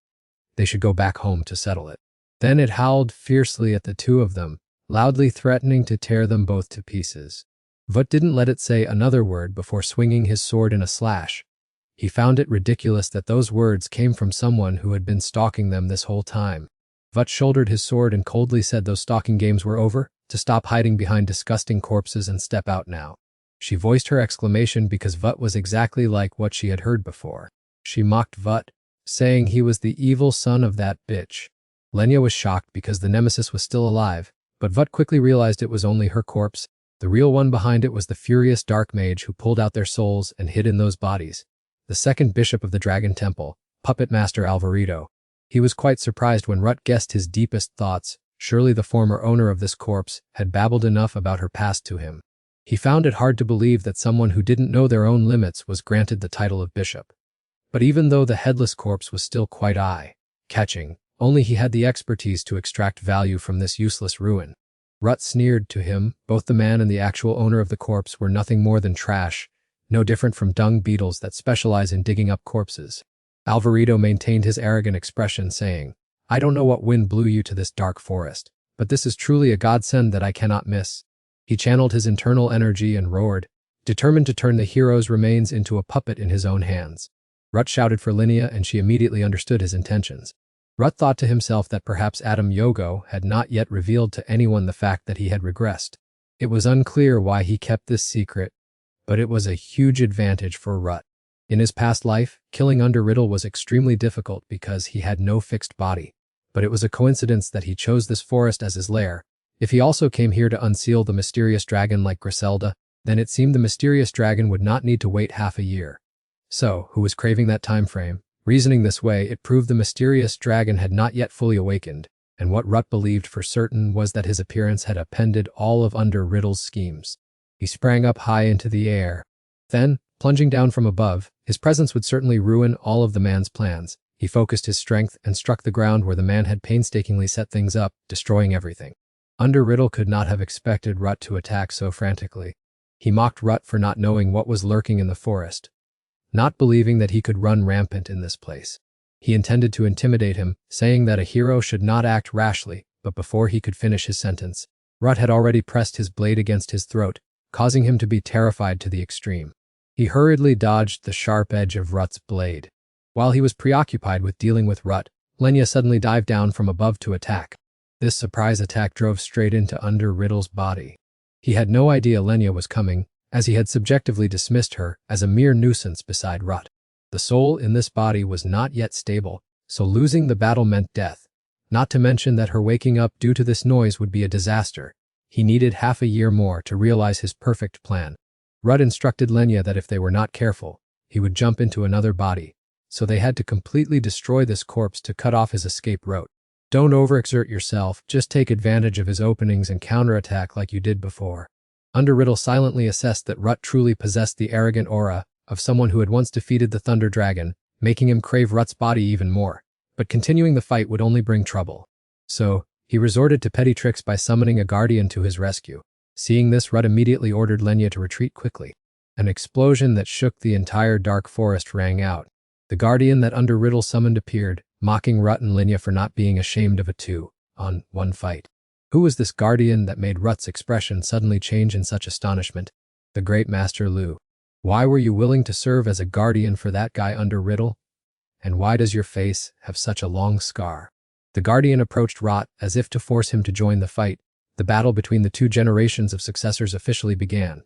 they should go back home to settle it. Then it howled fiercely at the two of them, loudly threatening to tear them both to pieces. Vut didn't let it say another word before swinging his sword in a slash. He found it ridiculous that those words came from someone who had been stalking them this whole time. Vut shouldered his sword and coldly said those stalking games were over, to stop hiding behind disgusting corpses and step out now. She voiced her exclamation because Vut was exactly like what she had heard before. She mocked Vut, saying he was the evil son of that bitch. Lenya was shocked because the nemesis was still alive, but Vut quickly realized it was only her corpse. The real one behind it was the furious dark mage who pulled out their souls and hid in those bodies. The second bishop of the Dragon Temple, Puppet Master Alvarito. He was quite surprised when Rut guessed his deepest thoughts. Surely the former owner of this corpse had babbled enough about her past to him. He found it hard to believe that someone who didn't know their own limits was granted the title of bishop. But even though the headless corpse was still quite eye-catching, only he had the expertise to extract value from this useless ruin. Rut sneered to him. Both the man and the actual owner of the corpse were nothing more than trash, no different from dung beetles that specialize in digging up corpses. Alvarito maintained his arrogant expression, saying, "I don't know what wind blew you to this dark forest, but this is truly a godsend that I cannot miss." He channeled his internal energy and roared, determined to turn the hero's remains into a puppet in his own hands. Rut shouted for Lenya and she immediately understood his intentions. Rut thought to himself that perhaps Adam Yogo had not yet revealed to anyone the fact that he had regressed. It was unclear why he kept this secret, but it was a huge advantage for Rut. In his past life, killing Underriddle was extremely difficult because he had no fixed body, but it was a coincidence that he chose this forest as his lair. If he also came here to unseal the mysterious dragon like Griselda, then it seemed the mysterious dragon would not need to wait half a year. So, who was craving that time frame? Reasoning this way, it proved the mysterious dragon had not yet fully awakened, and what Rut believed for certain was that his appearance had appended all of Underriddle's schemes. He sprang up high into the air. Then, plunging down from above, his presence would certainly ruin all of the man's plans. He focused his strength and struck the ground where the man had painstakingly set things up, destroying everything. Underriddle could not have expected Rut to attack so frantically. He mocked Rut for not knowing what was lurking in the forest, not believing that he could run rampant in this place. He intended to intimidate him, saying that a hero should not act rashly, but before he could finish his sentence, Rut had already pressed his blade against his throat, causing him to be terrified to the extreme. He hurriedly dodged the sharp edge of Rut's blade. While he was preoccupied with dealing with Rut, Lenya suddenly dived down from above to attack. This surprise attack drove straight into Underriddle's body. He had no idea Lenya was coming, as he had subjectively dismissed her as a mere nuisance beside Rut. The soul in this body was not yet stable, so losing the battle meant death. Not to mention that her waking up due to this noise would be a disaster. He needed half a year more to realize his perfect plan. Rut instructed Lenya that if they were not careful, he would jump into another body, so they had to completely destroy this corpse to cut off his escape route. Don't overexert yourself, just take advantage of his openings and counterattack like you did before. Underriddle silently assessed that Rut truly possessed the arrogant aura of someone who had once defeated the Thunder Dragon, making him crave Rut's body even more. But continuing the fight would only bring trouble. So, he resorted to petty tricks by summoning a guardian to his rescue. Seeing this, Rut immediately ordered Lenya to retreat quickly. An explosion that shook the entire dark forest rang out. The guardian that Underriddle summoned appeared, mocking Rut and Lenya for not being ashamed of a 2-on-1 fight. Who was this guardian that made Rut's expression suddenly change in such astonishment? The great Master Lu. Why were you willing to serve as a guardian for that guy Underriddle? And why does your face have such a long scar? The guardian approached Rut as if to force him to join the fight. The battle between the two generations of successors officially began.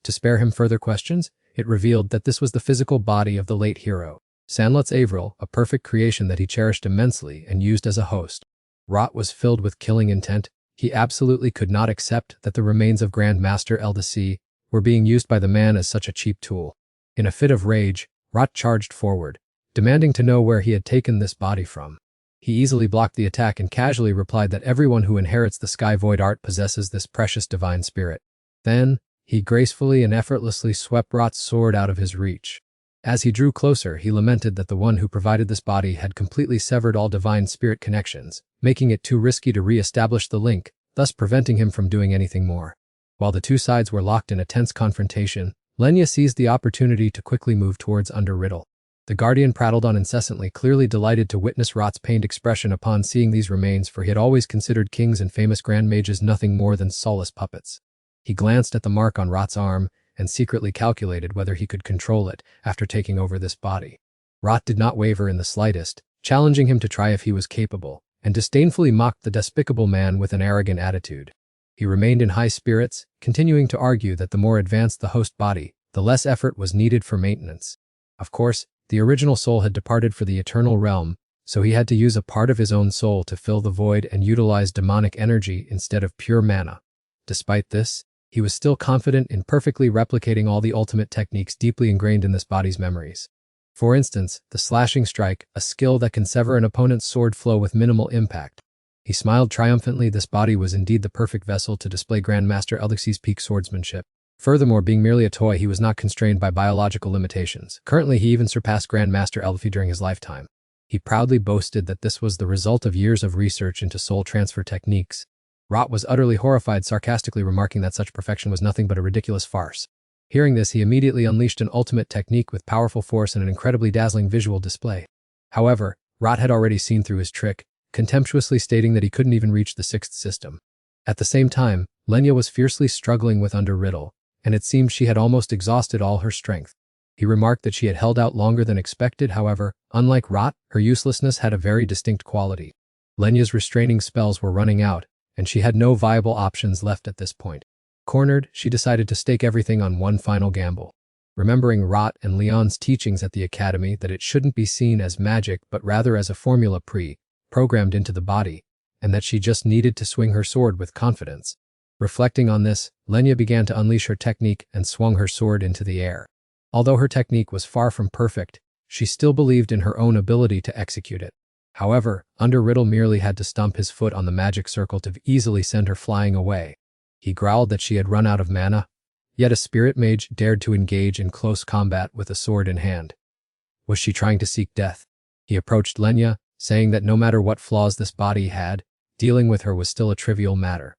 To spare him further questions, it revealed that this was the physical body of the late hero, Sanlutz Avril, a perfect creation that he cherished immensely and used as a host. Rut was filled with killing intent. He absolutely could not accept that the remains of Grand Master Eldasi were being used by the man as such a cheap tool. In a fit of rage, Rut charged forward, demanding to know where he had taken this body from. He easily blocked the attack and casually replied that everyone who inherits the Sky Void art possesses this precious divine spirit. Then, he gracefully and effortlessly swept Rot's sword out of his reach. As he drew closer, he lamented that the one who provided this body had completely severed all divine spirit connections, making it too risky to re-establish the link, thus preventing him from doing anything more. While the two sides were locked in a tense confrontation, Lenya seized the opportunity to quickly move towards Riddle. The Guardian prattled on incessantly, clearly delighted to witness Rot's pained expression upon seeing these remains, for he had always considered kings and famous grand mages nothing more than soulless puppets. He glanced at the mark on Rot's arm and secretly calculated whether he could control it after taking over this body. Rot did not waver in the slightest, challenging him to try if he was capable, and disdainfully mocked the despicable man with an arrogant attitude. He remained in high spirits, continuing to argue that the more advanced the host body, the less effort was needed for maintenance. Of course, the original soul had departed for the eternal realm, so he had to use a part of his own soul to fill the void and utilize demonic energy instead of pure mana. Despite this, he was still confident in perfectly replicating all the ultimate techniques deeply ingrained in this body's memories. For instance, the slashing strike, a skill that can sever an opponent's sword flow with minimal impact. He smiled triumphantly. This body was indeed the perfect vessel to display Grandmaster Elixir's peak swordsmanship. Furthermore, being merely a toy, he was not constrained by biological limitations. Currently, he even surpassed Grandmaster Elixir during his lifetime. He proudly boasted that this was the result of years of research into soul transfer techniques. Rot was utterly horrified, sarcastically remarking that such perfection was nothing but a ridiculous farce. Hearing this, he immediately unleashed an ultimate technique with powerful force and an incredibly dazzling visual display. However, Rot had already seen through his trick, contemptuously stating that he couldn't even reach the sixth system. At the same time, Lenya was fiercely struggling with Riddle, and it seemed she had almost exhausted all her strength. He remarked that she had held out longer than expected. However, unlike Rot, her uselessness had a very distinct quality. Lenya's restraining spells were running out, and she had no viable options left at this point. Cornered, she decided to stake everything on one final gamble. Remembering Rot and Leon's teachings at the academy that it shouldn't be seen as magic but rather as a formula programmed into the body, and that she just needed to swing her sword with confidence. Reflecting on this, Lenya began to unleash her technique and swung her sword into the air. Although her technique was far from perfect, she still believed in her own ability to execute it. However, Riddle merely had to stomp his foot on the magic circle to easily send her flying away. He growled that she had run out of mana, yet a spirit mage dared to engage in close combat with a sword in hand. Was she trying to seek death? He approached Lenya, saying that no matter what flaws this body had, dealing with her was still a trivial matter.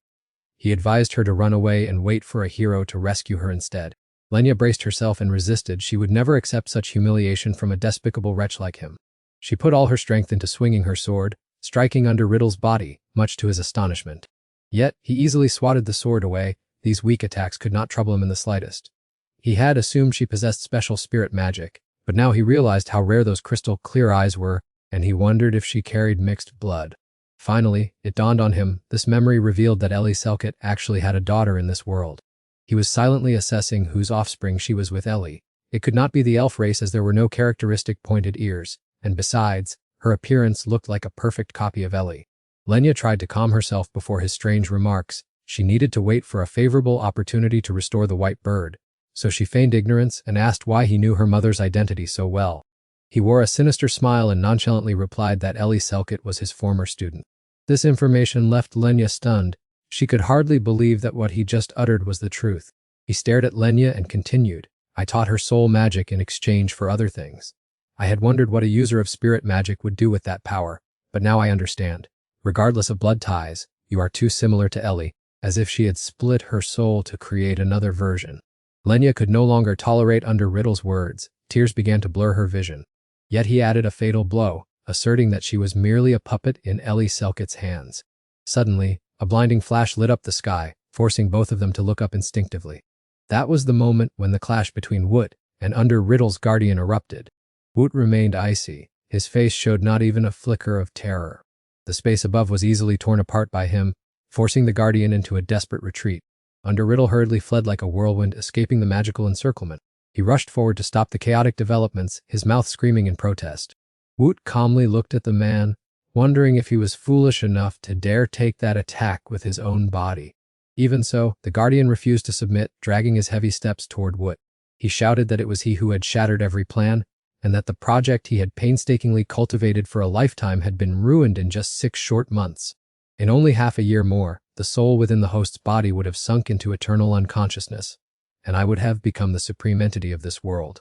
He advised her to run away and wait for a hero to rescue her instead. Lenya braced herself and resisted. She would never accept such humiliation from a despicable wretch like him. She put all her strength into swinging her sword, striking Riddle's body, much to his astonishment. Yet, he easily swatted the sword away. These weak attacks could not trouble him in the slightest. He had assumed she possessed special spirit magic, but now he realized how rare those crystal-clear eyes were, and he wondered if she carried mixed blood. Finally, it dawned on him. This memory revealed that Ellie Selkett actually had a daughter in this world. He was silently assessing whose offspring she was with Ellie. It could not be the elf race, as there were no characteristic pointed ears, and besides, her appearance looked like a perfect copy of Ellie. Lenya tried to calm herself before his strange remarks. She needed to wait for a favorable opportunity to restore the white bird, so she feigned ignorance and asked why he knew her mother's identity so well. He wore a sinister smile and nonchalantly replied that Ellie Selkett was his former student. This information left Lenya stunned. She could hardly believe that what he just uttered was the truth. He stared at Lenya and continued, "I taught her soul magic in exchange for other things. I had wondered what a user of spirit magic would do with that power, but now I understand. Regardless of blood ties, you are too similar to Ellie, as if she had split her soul to create another version." Lenya could no longer tolerate Riddle's words. Tears began to blur her vision. Yet he added a fatal blow, asserting that she was merely a puppet in Ellie Selkett's hands. Suddenly, a blinding flash lit up the sky, forcing both of them to look up instinctively. That was the moment when the clash between Woot and Riddle's guardian erupted. Woot remained icy. His face showed not even a flicker of terror. The space above was easily torn apart by him, forcing the guardian into a desperate retreat. Riddle hurriedly fled like a whirlwind, escaping the magical encirclement. He rushed forward to stop the chaotic developments, his mouth screaming in protest. Woot calmly looked at the man, wondering if he was foolish enough to dare take that attack with his own body. Even so, the guardian refused to submit, dragging his heavy steps toward Woot. He shouted that it was he who had shattered every plan, and that the project he had painstakingly cultivated for a lifetime had been ruined in just 6 short months. In only half a year more, the soul within the host's body would have sunk into eternal unconsciousness, and I would have become the supreme entity of this world.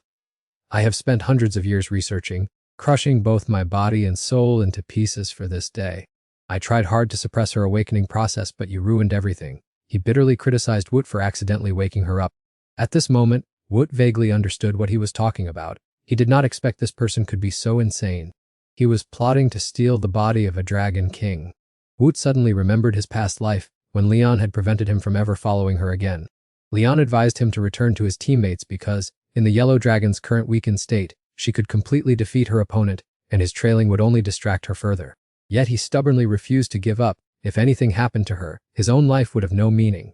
I have spent hundreds of years researching, crushing both my body and soul into pieces for this day. I tried hard to suppress her awakening process, but you ruined everything. He bitterly criticized Woot for accidentally waking her up. At this moment, Woot vaguely understood what he was talking about. He did not expect this person could be so insane. He was plotting to steal the body of a dragon king. Woot suddenly remembered his past life, when Leon had prevented him from ever following her again. Leon advised him to return to his teammates because, in the yellow dragon's current weakened state, she could completely defeat her opponent, and his trailing would only distract her further. Yet he stubbornly refused to give up. If anything happened to her, his own life would have no meaning.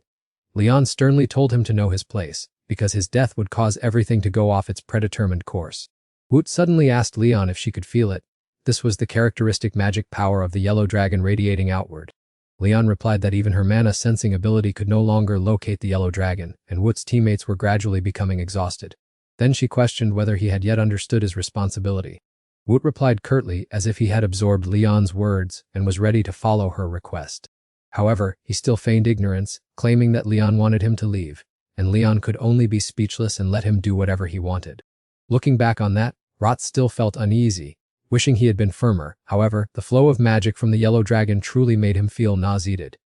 Leon sternly told him to know his place, because his death would cause everything to go off its predetermined course. Woot suddenly asked Leon if she could feel it. This was the characteristic magic power of the yellow dragon radiating outward. Leon replied that even her mana sensing ability could no longer locate the yellow dragon, and Woot's teammates were gradually becoming exhausted. Then she questioned whether he had yet understood his responsibility. Woot replied curtly, as if he had absorbed Leon's words and was ready to follow her request. However, he still feigned ignorance, claiming that Leon wanted him to leave, and Leon could only be speechless and let him do whatever he wanted. Looking back on that, Rot still felt uneasy, wishing he had been firmer. However, the flow of magic from the yellow dragon truly made him feel nauseated.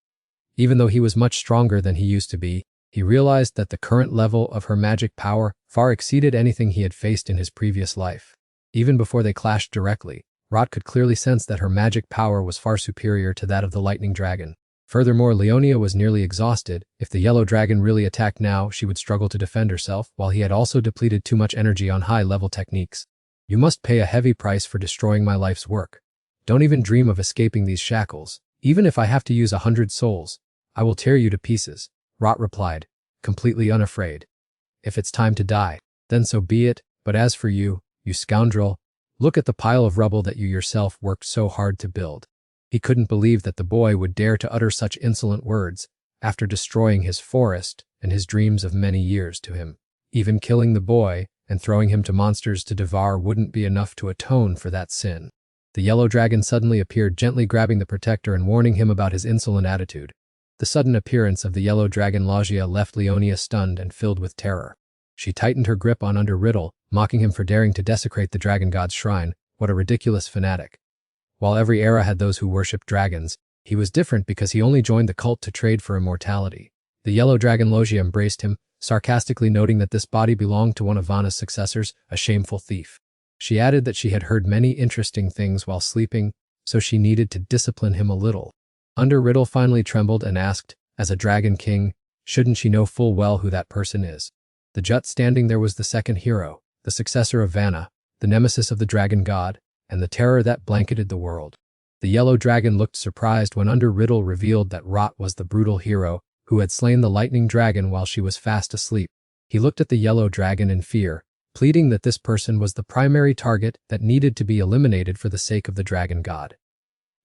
Even though he was much stronger than he used to be, he realized that the current level of her magic power far exceeded anything he had faced in his previous life. Even before they clashed directly, Rot could clearly sense that her magic power was far superior to that of the lightning dragon. Furthermore, Leonia was nearly exhausted. If the yellow dragon really attacked now, she would struggle to defend herself, while he had also depleted too much energy on high-level techniques. You must pay a heavy price for destroying my life's work. Don't even dream of escaping these shackles. Even if I have to use 100 souls, I will tear you to pieces, Rot replied, completely unafraid. If it's time to die, then so be it, but as for you, you scoundrel, look at the pile of rubble that you yourself worked so hard to build. He couldn't believe that the boy would dare to utter such insolent words after destroying his forest and his dreams of many years to him. Even killing the boy and throwing him to monsters to devour wouldn't be enough to atone for that sin. The yellow dragon suddenly appeared, gently grabbing the protector and warning him about his insolent attitude. The sudden appearance of the yellow dragon Logia left Leonia stunned and filled with terror. She tightened her grip on Under Riddle, mocking him for daring to desecrate the dragon god's shrine. What a ridiculous fanatic. While every era had those who worshipped dragons, he was different because he only joined the cult to trade for immortality. The yellow dragon Logia embraced him, sarcastically noting that this body belonged to one of Vanna's successors, a shameful thief. She added that she had heard many interesting things while sleeping, so she needed to discipline him a little. Under Riddle finally trembled and asked, as a dragon king, shouldn't she know full well who that person is? The Jut standing there was the second hero, the successor of Vanna, the nemesis of the dragon god, and the terror that blanketed the world. The yellow dragon looked surprised when Under Riddle revealed that Rot was the brutal hero who had slain the lightning dragon while she was fast asleep. He looked at the yellow dragon in fear, pleading that this person was the primary target that needed to be eliminated for the sake of the dragon god.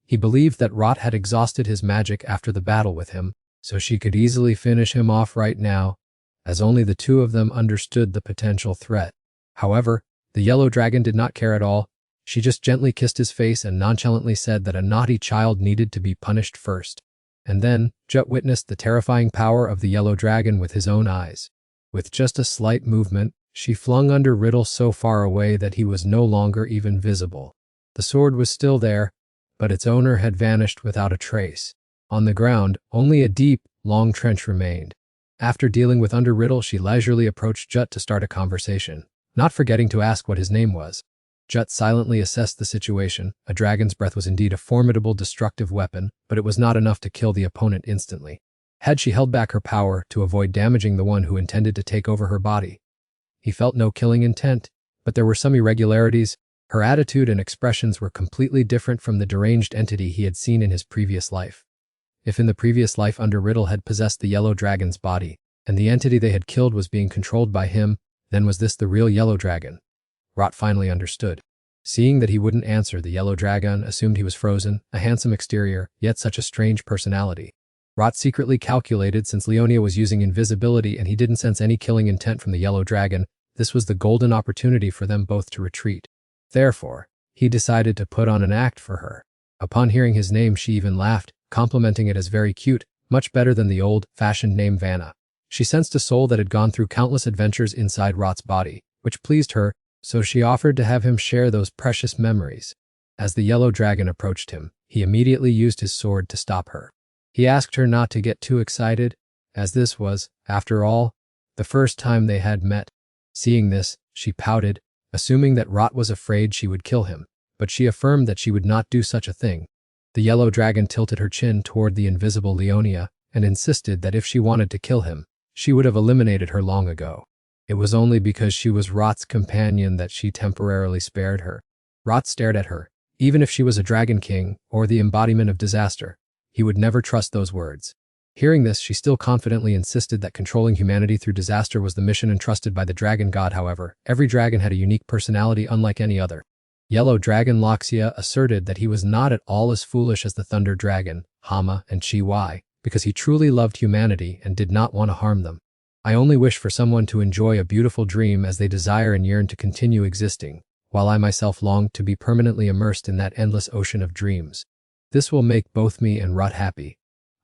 He believed that Rot had exhausted his magic after the battle with him, so she could easily finish him off right now, as only the two of them understood the potential threat. However, the yellow dragon did not care at all. She just gently kissed his face and nonchalantly said that a naughty child needed to be punished first. And then, Jut witnessed the terrifying power of the yellow dragon with his own eyes. With just a slight movement, she flung Under Riddle so far away that he was no longer even visible. The sword was still there, but its owner had vanished without a trace. On the ground, only a deep, long trench remained. After dealing with Under Riddle, she leisurely approached Jut to start a conversation, not forgetting to ask what his name was. Jut silently assessed the situation. A dragon's breath was indeed a formidable destructive weapon, but it was not enough to kill the opponent instantly. Had she held back her power to avoid damaging the one who intended to take over her body? He felt no killing intent, but there were some irregularities. Her attitude and expressions were completely different from the deranged entity he had seen in his previous life. If in the previous life Under Riddle had possessed the yellow dragon's body, and the entity they had killed was being controlled by him, then was this the real yellow dragon? Rot finally understood. Seeing that he wouldn't answer, the yellow dragon assumed he was frozen, a handsome exterior, yet such a strange personality. Rot secretly calculated since Leonia was using invisibility and he didn't sense any killing intent from the yellow dragon, This was the golden opportunity for them both to retreat. Therefore, he decided to put on an act for her. Upon hearing his name, she even laughed, complimenting it as very cute, much better than the old-fashioned name Vanna. She sensed a soul that had gone through countless adventures inside Rot's body, which pleased her, so she offered to have him share those precious memories. As the yellow dragon approached him, he immediately used his sword to stop her. He asked her not to get too excited, as this was, after all, the first time they had met. Seeing this, she pouted, assuming that Rot was afraid she would kill him, but she affirmed that she would not do such a thing. The yellow dragon tilted her chin toward the invisible Leonia and insisted that if she wanted to kill him, she would have eliminated her long ago. It was only because she was Rot's companion that she temporarily spared her. Rot stared at her. Even if she was a dragon king or the embodiment of disaster, he would never trust those words. Hearing this, she still confidently insisted that controlling humanity through disaster was the mission entrusted by the dragon god. However, every dragon had a unique personality unlike any other. Yellow Dragon Loxia asserted that he was not at all as foolish as the Thunder Dragon, Hama, and Chi, because he truly loved humanity and did not want to harm them. I only wish for someone to enjoy a beautiful dream as they desire and yearn to continue existing, while I myself long to be permanently immersed in that endless ocean of dreams. This will make both me and Rut happy.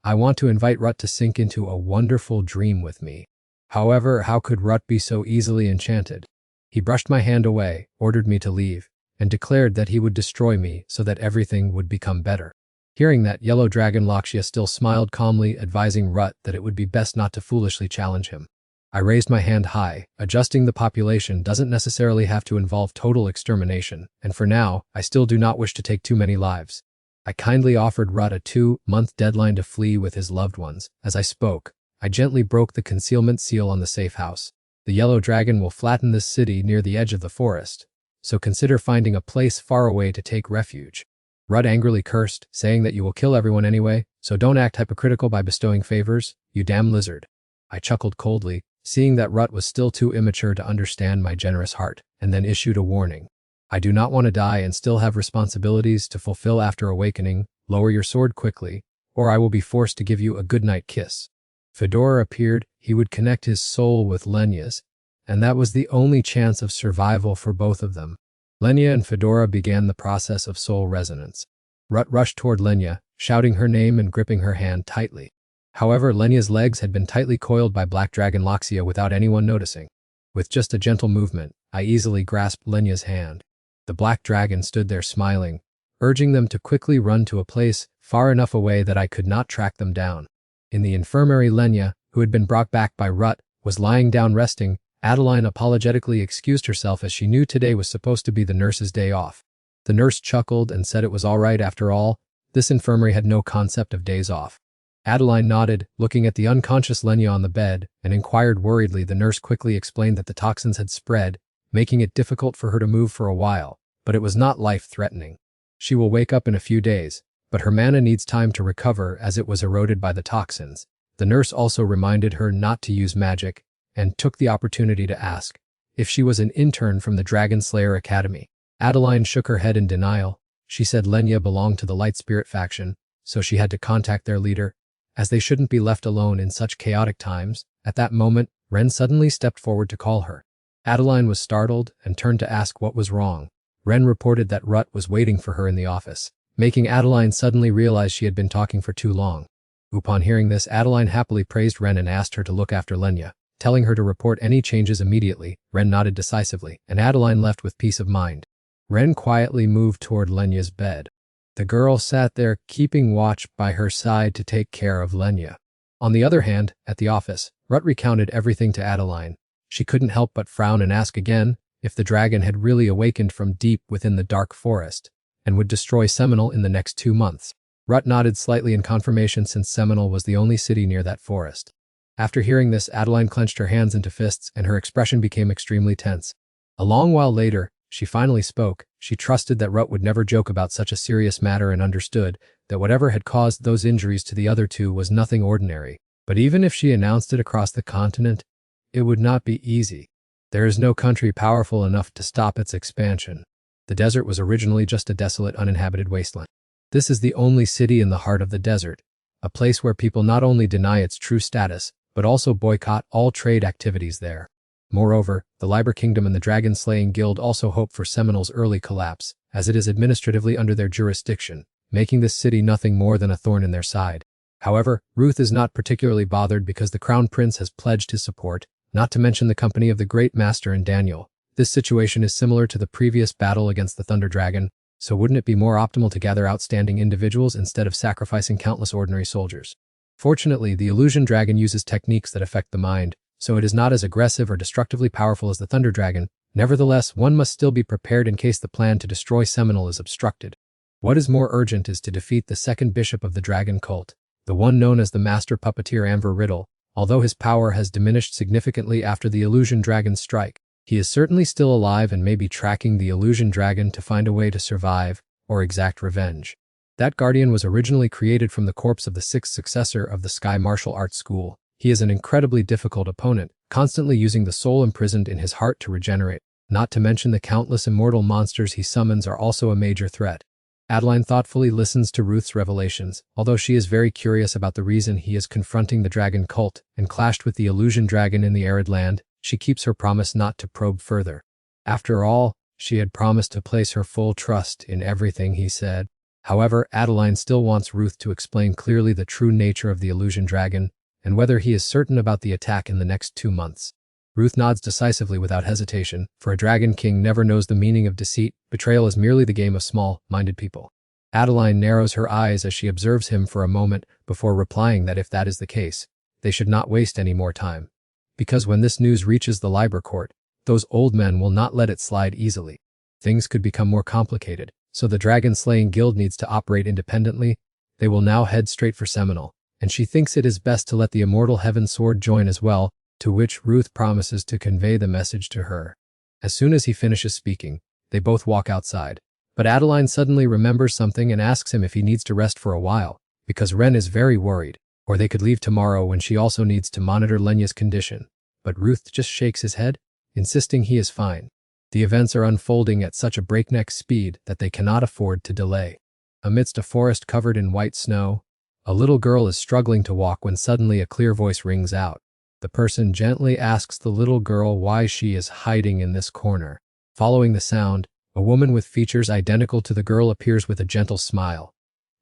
I want to invite Rut to sink into a wonderful dream with me. However, how could Rut be so easily enchanted? He brushed my hand away, ordered me to leave, and declared that he would destroy me so that everything would become better. Hearing that, Yellow Dragon Lakshya still smiled calmly, advising Rut that it would be best not to foolishly challenge him. I raised my hand high. Adjusting the population doesn't necessarily have to involve total extermination, and for now, I still do not wish to take too many lives. I kindly offered Rut a 2-month deadline to flee with his loved ones. As I spoke, I gently broke the concealment seal on the safe house. The yellow dragon will flatten this city near the edge of the forest, so consider finding a place far away to take refuge. Rut angrily cursed, saying that you will kill everyone anyway, so don't act hypocritical by bestowing favors, you damn lizard. I chuckled coldly, seeing that Rut was still too immature to understand my generous heart, and then issued a warning. I do not want to die and still have responsibilities to fulfill after awakening. Lower your sword quickly, or I will be forced to give you a goodnight kiss. Fedora appeared. He would connect his soul with Lenya's, and that was the only chance of survival for both of them. Lenya and Fedora began the process of soul resonance. Rut rushed toward Lenya, shouting her name and gripping her hand tightly. However, Lenya's legs had been tightly coiled by Black Dragon Loxia without anyone noticing. With just a gentle movement, I easily grasped Lenya's hand. The black dragon stood there smiling, urging them to quickly run to a place far enough away that I could not track them down. In the infirmary, Lenya, who had been brought back by Rut, was lying down resting. Adeline apologetically excused herself as she knew today was supposed to be the nurse's day off. The nurse chuckled and said it was all right after all. This infirmary had no concept of days off. Adeline nodded, looking at the unconscious Lenya on the bed, and inquired worriedly. The nurse quickly explained that the toxins had spread, making it difficult for her to move for a while, but it was not life-threatening. She will wake up in a few days, but her mana needs time to recover as it was eroded by the toxins. The nurse also reminded her not to use magic, and took the opportunity to ask if she was an intern from the Dragon Slayer Academy. Adeline shook her head in denial. She said Lenya belonged to the Light Spirit faction, so she had to contact their leader, as they shouldn't be left alone in such chaotic times. At that moment, Ren suddenly stepped forward to call her. Adeline was startled and turned to ask what was wrong. Ren reported that Rut was waiting for her in the office, making Adeline suddenly realize she had been talking for too long. Upon hearing this, Adeline happily praised Ren and asked her to look after Lenya, telling her to report any changes immediately. Ren nodded decisively, and Adeline left with peace of mind. Ren quietly moved toward Lenya's bed. The girl sat there, keeping watch by her side to take care of Lenya. On the other hand, at the office, Rut recounted everything to Adeline. She couldn't help but frown and ask again if the dragon had really awakened from deep within the dark forest, and would destroy Seminole in the next 2 months. Rut nodded slightly in confirmation, since Seminole was the only city near that forest. After hearing this, Adeline clenched her hands into fists and her expression became extremely tense. A long while later, she finally spoke. She trusted that Rut would never joke about such a serious matter and understood that whatever had caused those injuries to the other two was nothing ordinary. But even if she announced it across the continent, it would not be easy. There is no country powerful enough to stop its expansion. The desert was originally just a desolate, uninhabited wasteland. This is the only city in the heart of the desert, a place where people not only deny its true status, but also boycott all trade activities there. Moreover, the Liber Kingdom and the Dragon-Slaying Guild also hope for Seminol's early collapse, as it is administratively under their jurisdiction, making this city nothing more than a thorn in their side. However, Ruth is not particularly bothered because the Crown Prince has pledged his support, not to mention the company of the Great Master and Daniel. This situation is similar to the previous battle against the Thunder Dragon, so wouldn't it be more optimal to gather outstanding individuals instead of sacrificing countless ordinary soldiers? Fortunately, the Illusion Dragon uses techniques that affect the mind, so it is not as aggressive or destructively powerful as the Thunder Dragon. Nevertheless, one must still be prepared in case the plan to destroy Seminole is obstructed. What is more urgent is to defeat the second bishop of the Dragon Cult, the one known as the Master Puppeteer Amber Riddle. Although his power has diminished significantly after the Illusion Dragon's strike, he is certainly still alive and may be tracking the Illusion Dragon to find a way to survive or exact revenge. That guardian was originally created from the corpse of the sixth successor of the Sky Martial Arts School. He is an incredibly difficult opponent, constantly using the soul imprisoned in his heart to regenerate. Not to mention the countless immortal monsters he summons are also a major threat. Adeline thoughtfully listens to Ruth's revelations, although she is very curious about the reason he is confronting the Dragon Cult and clashed with the Illusion Dragon in the arid land. She keeps her promise not to probe further. After all, she had promised to place her full trust in everything he said. However, Adeline still wants Ruth to explain clearly the true nature of the Illusion Dragon and whether he is certain about the attack in the next 2 months. Ruth nods decisively without hesitation, for a Dragon King never knows the meaning of deceit. Betrayal is merely the game of small-minded people. Adeline narrows her eyes as she observes him for a moment before replying that if that is the case, they should not waste any more time. Because when this news reaches the Liber Court, those old men will not let it slide easily. Things could become more complicated, so the Dragon-Slaying Guild needs to operate independently. They will now head straight for Seminole, and she thinks it is best to let the Immortal Heaven Sword join as well, to which Ruth promises to convey the message to her. As soon as he finishes speaking, they both walk outside. But Adeline suddenly remembers something and asks him if he needs to rest for a while, because Ren is very worried, or they could leave tomorrow when she also needs to monitor Lenya's condition. But Ruth just shakes his head, insisting he is fine. The events are unfolding at such a breakneck speed that they cannot afford to delay. Amidst a forest covered in white snow, a little girl is struggling to walk when suddenly a clear voice rings out. The person gently asks the little girl why she is hiding in this corner. Following the sound, a woman with features identical to the girl appears with a gentle smile.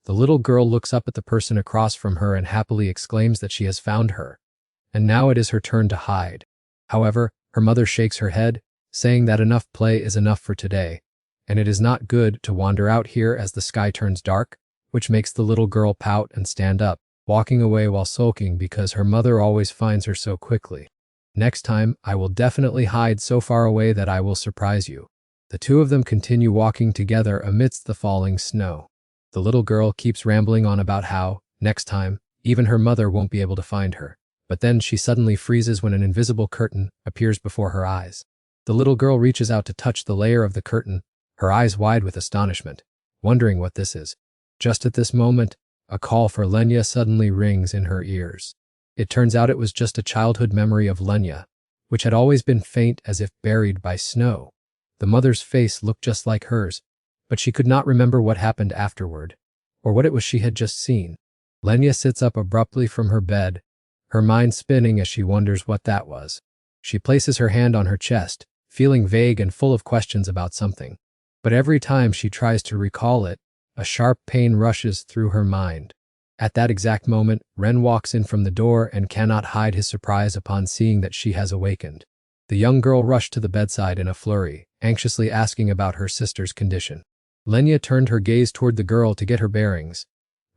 The little girl looks up at the person across from her and happily exclaims that she has found her. And now it is her turn to hide. However, her mother shakes her head, saying that enough play is enough for today, and it is not good to wander out here as the sky turns dark, which makes the little girl pout and stand up, walking away while sulking because her mother always finds her so quickly. Next time, I will definitely hide so far away that I will surprise you. The two of them continue walking together amidst the falling snow. The little girl keeps rambling on about how, next time, even her mother won't be able to find her. But then she suddenly freezes when an invisible curtain appears before her eyes. The little girl reaches out to touch the layer of the curtain, her eyes wide with astonishment, wondering what this is. Just at this moment, a call for Lenya suddenly rings in her ears. It turns out it was just a childhood memory of Lenya, which had always been faint as if buried by snow. The mother's face looked just like hers, but she could not remember what happened afterward, or what it was she had just seen. Lenya sits up abruptly from her bed, her mind spinning as she wonders what that was. She places her hand on her chest, feeling vague and full of questions about something. But every time she tries to recall it, a sharp pain rushes through her mind. At that exact moment, Ren walks in from the door and cannot hide his surprise upon seeing that she has awakened. The young girl rushed to the bedside in a flurry, anxiously asking about her sister's condition. Lenya turned her gaze toward the girl to get her bearings.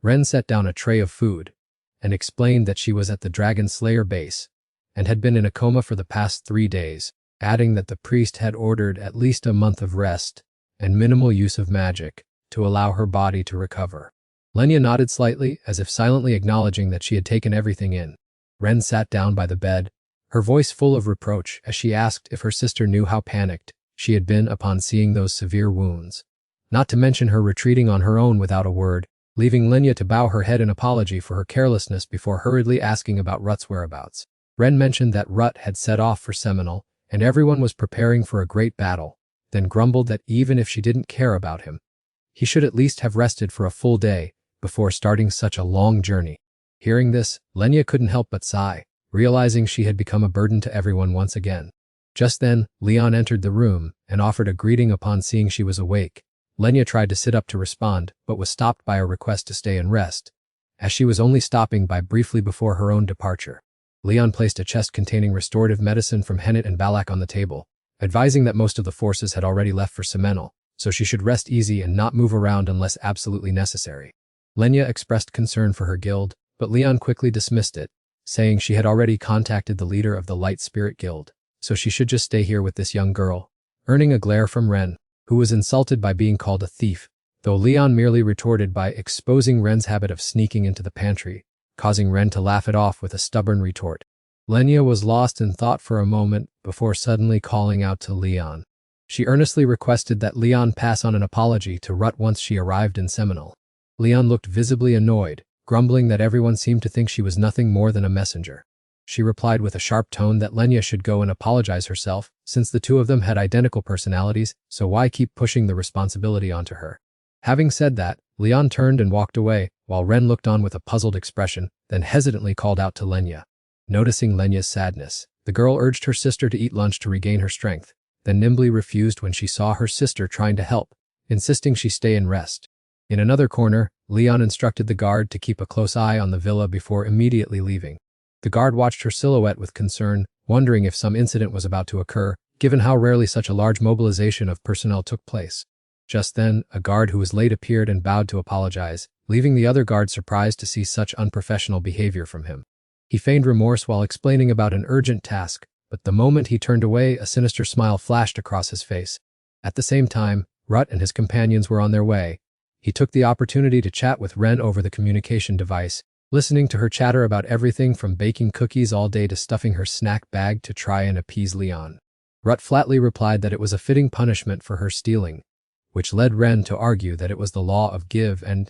Ren set down a tray of food and explained that she was at the Dragon Slayer base and had been in a coma for the past 3 days, adding that the priest had ordered at least a month of rest and minimal use of magic to allow her body to recover. Lenya nodded slightly, as if silently acknowledging that she had taken everything in. Ren sat down by the bed, her voice full of reproach as she asked if her sister knew how panicked she had been upon seeing those severe wounds. Not to mention her retreating on her own without a word, leaving Lenya to bow her head in apology for her carelessness before hurriedly asking about Rut's whereabouts. Ren mentioned that Rut had set off for Seminole, and everyone was preparing for a great battle, then grumbled that even if she didn't care about him, he should at least have rested for a full day before starting such a long journey. Hearing this, Lenya couldn't help but sigh, realizing she had become a burden to everyone once again. Just then, Leon entered the room and offered a greeting upon seeing she was awake. Lenya tried to sit up to respond, but was stopped by a request to stay and rest, as she was only stopping by briefly before her own departure. Leon placed a chest containing restorative medicine from Hennet and Balak on the table, advising that most of the forces had already left for Semenal, so she should rest easy and not move around unless absolutely necessary. Lenya expressed concern for her guild, but Leon quickly dismissed it, saying she had already contacted the leader of the Light Spirit Guild, so she should just stay here with this young girl, earning a glare from Ren, who was insulted by being called a thief, though Leon merely retorted by exposing Ren's habit of sneaking into the pantry, causing Ren to laugh it off with a stubborn retort. Lenya was lost in thought for a moment before suddenly calling out to Leon. She earnestly requested that Leon pass on an apology to Rut once she arrived in Seminole. Leon looked visibly annoyed, grumbling that everyone seemed to think she was nothing more than a messenger. She replied with a sharp tone that Lenya should go and apologize herself, since the two of them had identical personalities, so why keep pushing the responsibility onto her? Having said that, Leon turned and walked away, while Ren looked on with a puzzled expression, then hesitantly called out to Lenya. Noticing Lenya's sadness, the girl urged her sister to eat lunch to regain her strength, then nimbly refused when she saw her sister trying to help, insisting she stay and rest. In another corner, Leon instructed the guard to keep a close eye on the villa before immediately leaving. The guard watched her silhouette with concern, wondering if some incident was about to occur, given how rarely such a large mobilization of personnel took place. Just then, a guard who was late appeared and bowed to apologize, leaving the other guard surprised to see such unprofessional behavior from him. He feigned remorse while explaining about an urgent task, but the moment he turned away, a sinister smile flashed across his face. At the same time, Rut and his companions were on their way. He took the opportunity to chat with Ren over the communication device, listening to her chatter about everything from baking cookies all day to stuffing her snack bag to try and appease Leon. Rut flatly replied that it was a fitting punishment for her stealing, which led Ren to argue that it was the law of give and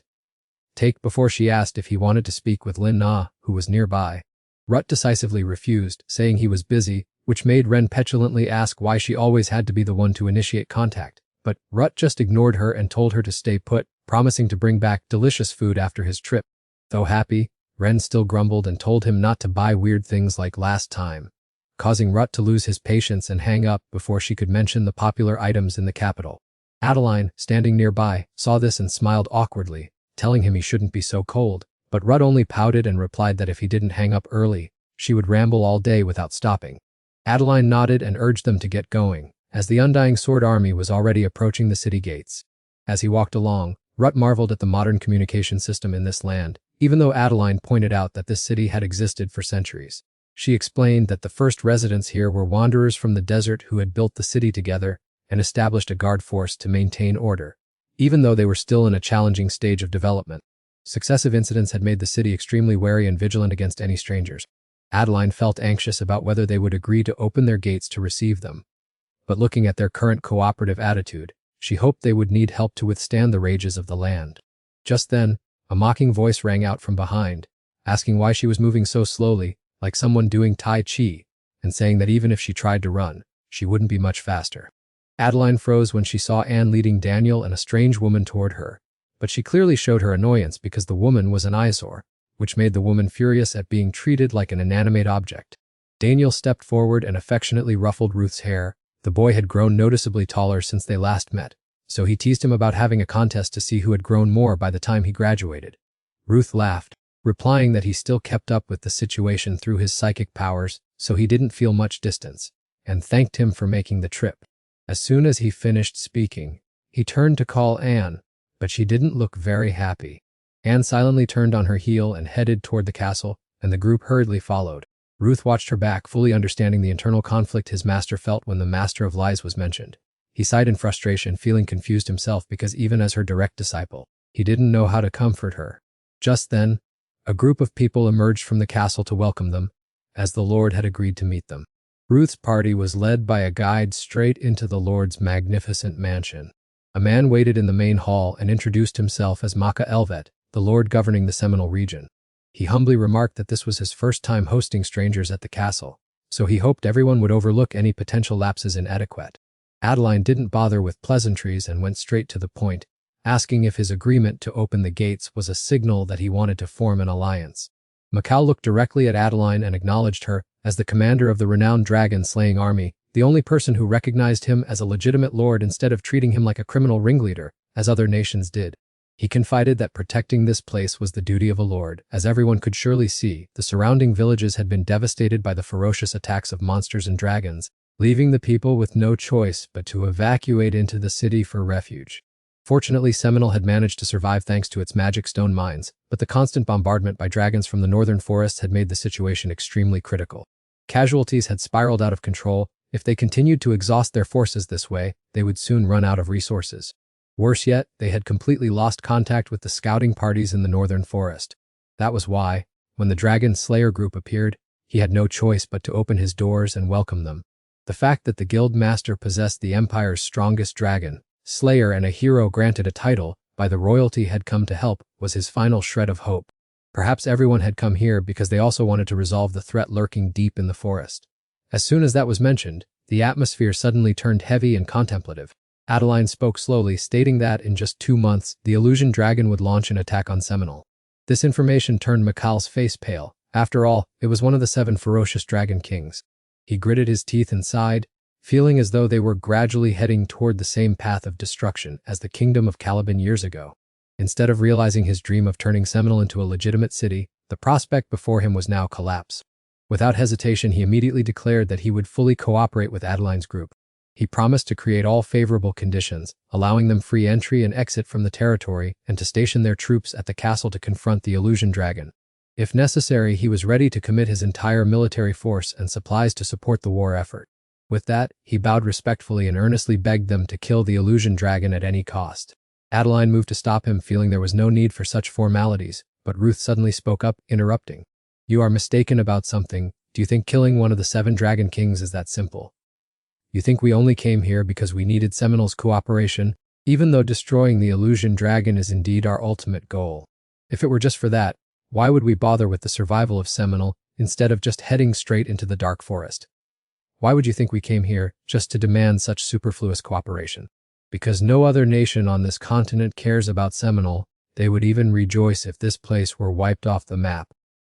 take before she asked if he wanted to speak with Lin Na, who was nearby. Rut decisively refused, saying he was busy, which made Ren petulantly ask why she always had to be the one to initiate contact, but Rut just ignored her and told her to stay put, promising to bring back delicious food after his trip. Though happy, Ren still grumbled and told him not to buy weird things like last time, causing Rut to lose his patience and hang up before she could mention the popular items in the capital. Adeline, standing nearby, saw this and smiled awkwardly, telling him he shouldn't be so cold, but Rut only pouted and replied that if he didn't hang up early, she would ramble all day without stopping. Adeline nodded and urged them to get going, as the Undying Sword Army was already approaching the city gates. As he walked along, Rut marveled at the modern communication system in this land, even though Adeline pointed out that this city had existed for centuries. She explained that the first residents here were wanderers from the desert who had built the city together and established a guard force to maintain order, even though they were still in a challenging stage of development. Successive incidents had made the city extremely wary and vigilant against any strangers. Adeline felt anxious about whether they would agree to open their gates to receive them. But looking at their current cooperative attitude, she hoped they would need help to withstand the rages of the land. Just then, a mocking voice rang out from behind, asking why she was moving so slowly, like someone doing Tai Chi, and saying that even if she tried to run, she wouldn't be much faster. Adeline froze when she saw Anne leading Daniel and a strange woman toward her, but she clearly showed her annoyance because the woman was an eyesore, which made the woman furious at being treated like an inanimate object. Daniel stepped forward and affectionately ruffled Ruth's hair. The boy had grown noticeably taller since they last met, so he teased him about having a contest to see who had grown more by the time he graduated. Ruth laughed, replying that he still kept up with the situation through his psychic powers, so he didn't feel much distance, and thanked him for making the trip. As soon as he finished speaking, he turned to call Anne, but she didn't look very happy. Anne silently turned on her heel and headed toward the castle, and the group hurriedly followed. Ruth watched her back, fully understanding the internal conflict his master felt when the Master of Lies was mentioned. He sighed in frustration, feeling confused himself because even as her direct disciple, he didn't know how to comfort her. Just then, a group of people emerged from the castle to welcome them, as the Lord had agreed to meet them. Ruth's party was led by a guide straight into the Lord's magnificent mansion. A man waited in the main hall and introduced himself as Maka Elvet, the Lord governing the Seminole region. He humbly remarked that this was his first time hosting strangers at the castle, so he hoped everyone would overlook any potential lapses in etiquette. Adeline didn't bother with pleasantries and went straight to the point, asking if his agreement to open the gates was a signal that he wanted to form an alliance. Macau looked directly at Adeline and acknowledged her as the commander of the renowned dragon-slaying army, the only person who recognized him as a legitimate lord instead of treating him like a criminal ringleader, as other nations did. He confided that protecting this place was the duty of a lord, as everyone could surely see. The surrounding villages had been devastated by the ferocious attacks of monsters and dragons, leaving the people with no choice but to evacuate into the city for refuge. Fortunately, Seminole had managed to survive thanks to its magic stone mines, but the constant bombardment by dragons from the northern forests had made the situation extremely critical. Casualties had spiraled out of control. If they continued to exhaust their forces this way, they would soon run out of resources. Worse yet, they had completely lost contact with the scouting parties in the northern forest. That was why, when the Dragon Slayer group appeared, he had no choice but to open his doors and welcome them. The fact that the guild master possessed the Empire's strongest dragon, Slayer, and a hero granted a title by the royalty had come to help was his final shred of hope. Perhaps everyone had come here because they also wanted to resolve the threat lurking deep in the forest. As soon as that was mentioned, the atmosphere suddenly turned heavy and contemplative. Adeline spoke slowly, stating that in just 2 months, the illusion dragon would launch an attack on Seminole. This information turned Mikhail's face pale. After all, it was one of the 7 ferocious dragon kings. He gritted his teeth and sighed, feeling as though they were gradually heading toward the same path of destruction as the kingdom of Caliban years ago. Instead of realizing his dream of turning Seminole into a legitimate city, the prospect before him was now collapse. Without hesitation, he immediately declared that he would fully cooperate with Adeline's group. He promised to create all favorable conditions, allowing them free entry and exit from the territory and to station their troops at the castle to confront the illusion dragon. If necessary, he was ready to commit his entire military force and supplies to support the war effort. With that, he bowed respectfully and earnestly begged them to kill the illusion dragon at any cost. Adeline moved to stop him, feeling there was no need for such formalities, but Ruth suddenly spoke up, interrupting. "You are mistaken about something. Do you think killing one of the 7 dragon kings is that simple? You think we only came here because we needed Seminole's cooperation, even though destroying the illusion dragon is indeed our ultimate goal. If it were just for that, why would we bother with the survival of Seminole instead of just heading straight into the dark forest? Why would you think we came here just to demand such superfluous cooperation? Because no other nation on this continent cares about Seminole. They would even rejoice if this place were wiped off the map.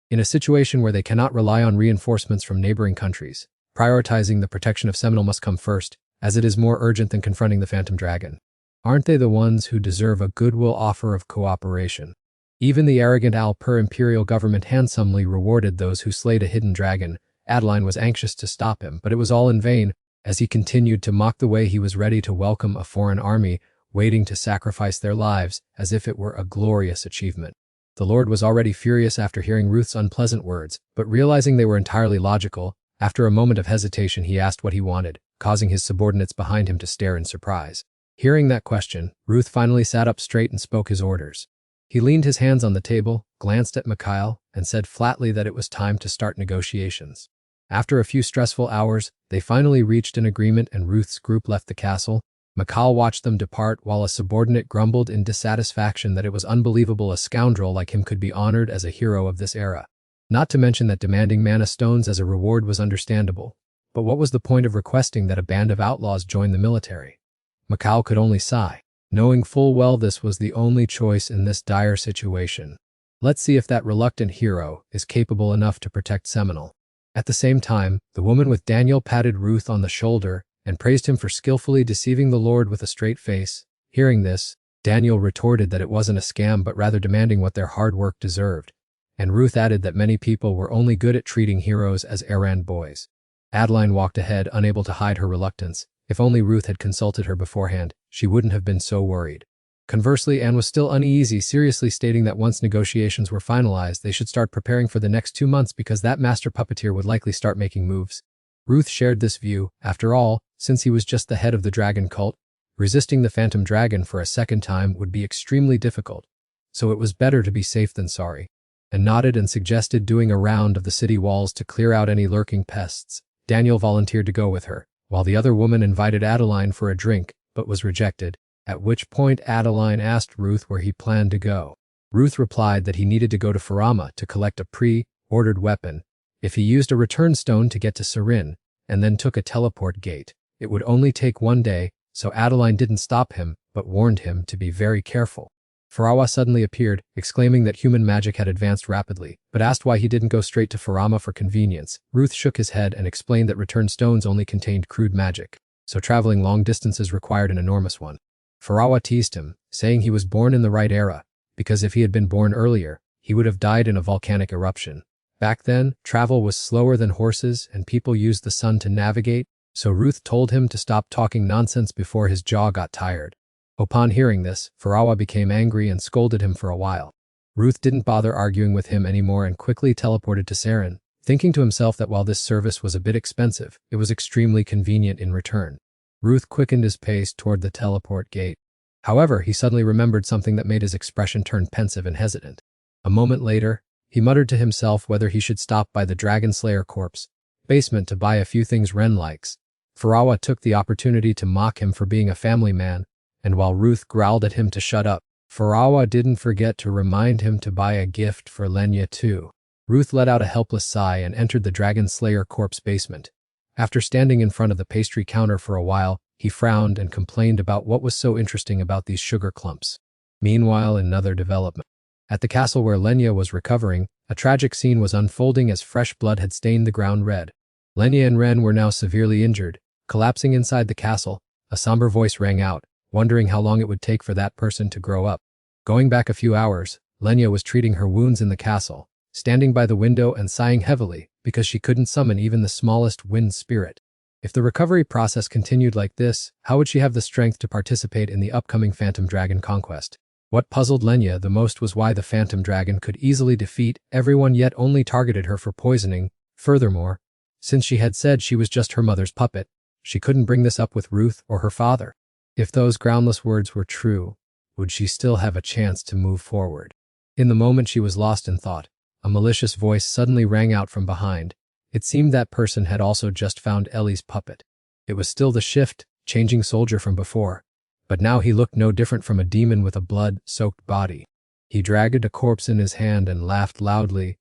In a situation where they cannot rely on reinforcements from neighboring countries, prioritizing the protection of Seminole must come first, as it is more urgent than confronting the Phantom Dragon. Aren't they the ones who deserve a goodwill offer of cooperation? Even the arrogant Alper imperial government handsomely rewarded those who slayed a hidden dragon. Adeline was anxious to stop him, but it was all in vain, as he continued to mock the way he was ready to welcome a foreign army, waiting to sacrifice their lives as if it were a glorious achievement. The Lord was already furious after hearing Ruth's unpleasant words, but realizing they were entirely logical, after a moment of hesitation he asked what he wanted, causing his subordinates behind him to stare in surprise. Hearing that question, Ruth finally sat up straight and spoke his orders. He leaned his hands on the table, glanced at Mikhail, and said flatly that it was time to start negotiations. After a few stressful hours, they finally reached an agreement and Ruth's group left the castle. Mikhail watched them depart while a subordinate grumbled in dissatisfaction that it was unbelievable a scoundrel like him could be honored as a hero of this era. Not to mention that demanding mana stones as a reward was understandable. But what was the point of requesting that a band of outlaws join the military? Mikhail could only sigh, knowing full well this was the only choice in this dire situation. Let's see if that reluctant hero is capable enough to protect Seminole. At the same time, the woman with Daniel patted Ruth on the shoulder and praised him for skillfully deceiving the Lord with a straight face. Hearing this, Daniel retorted that it wasn't a scam but rather demanding what their hard work deserved. And Ruth added that many people were only good at treating heroes as errand boys. Adeline walked ahead, unable to hide her reluctance. If only Ruth had consulted her beforehand, she wouldn't have been so worried. Conversely, Anne was still uneasy, seriously stating that once negotiations were finalized, they should start preparing for the next 2 months because that master puppeteer would likely start making moves. Ruth shared this view. After all, since he was just the head of the dragon cult, resisting the Phantom Dragon for a second time would be extremely difficult. So it was better to be safe than sorry. And nodded and suggested doing a round of the city walls to clear out any lurking pests. Daniel volunteered to go with her, while the other woman invited Adeline for a drink, but was rejected, at which point Adeline asked Ruth where he planned to go. Ruth replied that he needed to go to Farama to collect a pre-ordered weapon. If he used a return stone to get to Sarin, and then took a teleport gate, it would only take 1 day, so Adeline didn't stop him, but warned him to be very careful. Farawa suddenly appeared, exclaiming that human magic had advanced rapidly, but asked why he didn't go straight to Farama for convenience. Ruth shook his head and explained that return stones only contained crude magic, so traveling long distances required an enormous one. Farawa teased him, saying he was born in the right era, because if he had been born earlier, he would have died in a volcanic eruption. Back then, travel was slower than horses and people used the sun to navigate, so Ruth told him to stop talking nonsense before his jaw got tired. Upon hearing this, Farawa became angry and scolded him for a while. Ruth didn't bother arguing with him anymore and quickly teleported to Saren, thinking to himself that while this service was a bit expensive, it was extremely convenient in return. Ruth quickened his pace toward the teleport gate. However, he suddenly remembered something that made his expression turn pensive and hesitant. A moment later, he muttered to himself whether he should stop by the Dragon Slayer Corpse basement to buy a few things Ren likes. Farawa took the opportunity to mock him for being a family man, and while Ruth growled at him to shut up, Farawa didn't forget to remind him to buy a gift for Lenya too. Ruth let out a helpless sigh and entered the Dragon Slayer Corpse basement. After standing in front of the pastry counter for a while, he frowned and complained about what was so interesting about these sugar clumps. Meanwhile, another development. At the castle where Lenya was recovering, a tragic scene was unfolding as fresh blood had stained the ground red. Lenya and Ren were now severely injured. Collapsing inside the castle, a somber voice rang out, wondering how long it would take for that person to grow up. Going back a few hours, Lenya was treating her wounds in the castle, standing by the window and sighing heavily because she couldn't summon even the smallest wind spirit. If the recovery process continued like this, how would she have the strength to participate in the upcoming Phantom Dragon conquest? What puzzled Lenya the most was why the Phantom Dragon could easily defeat everyone yet only targeted her for poisoning. Furthermore, since she had said she was just her mother's puppet, she couldn't bring this up with Ruth or her father. If those groundless words were true, would she still have a chance to move forward? In the moment she was lost in thought, a malicious voice suddenly rang out from behind. It seemed that person had also just found Ellie's puppet. It was still the changing soldier from before, but now he looked no different from a demon with a blood-soaked body. He dragged a corpse in his hand and laughed loudly,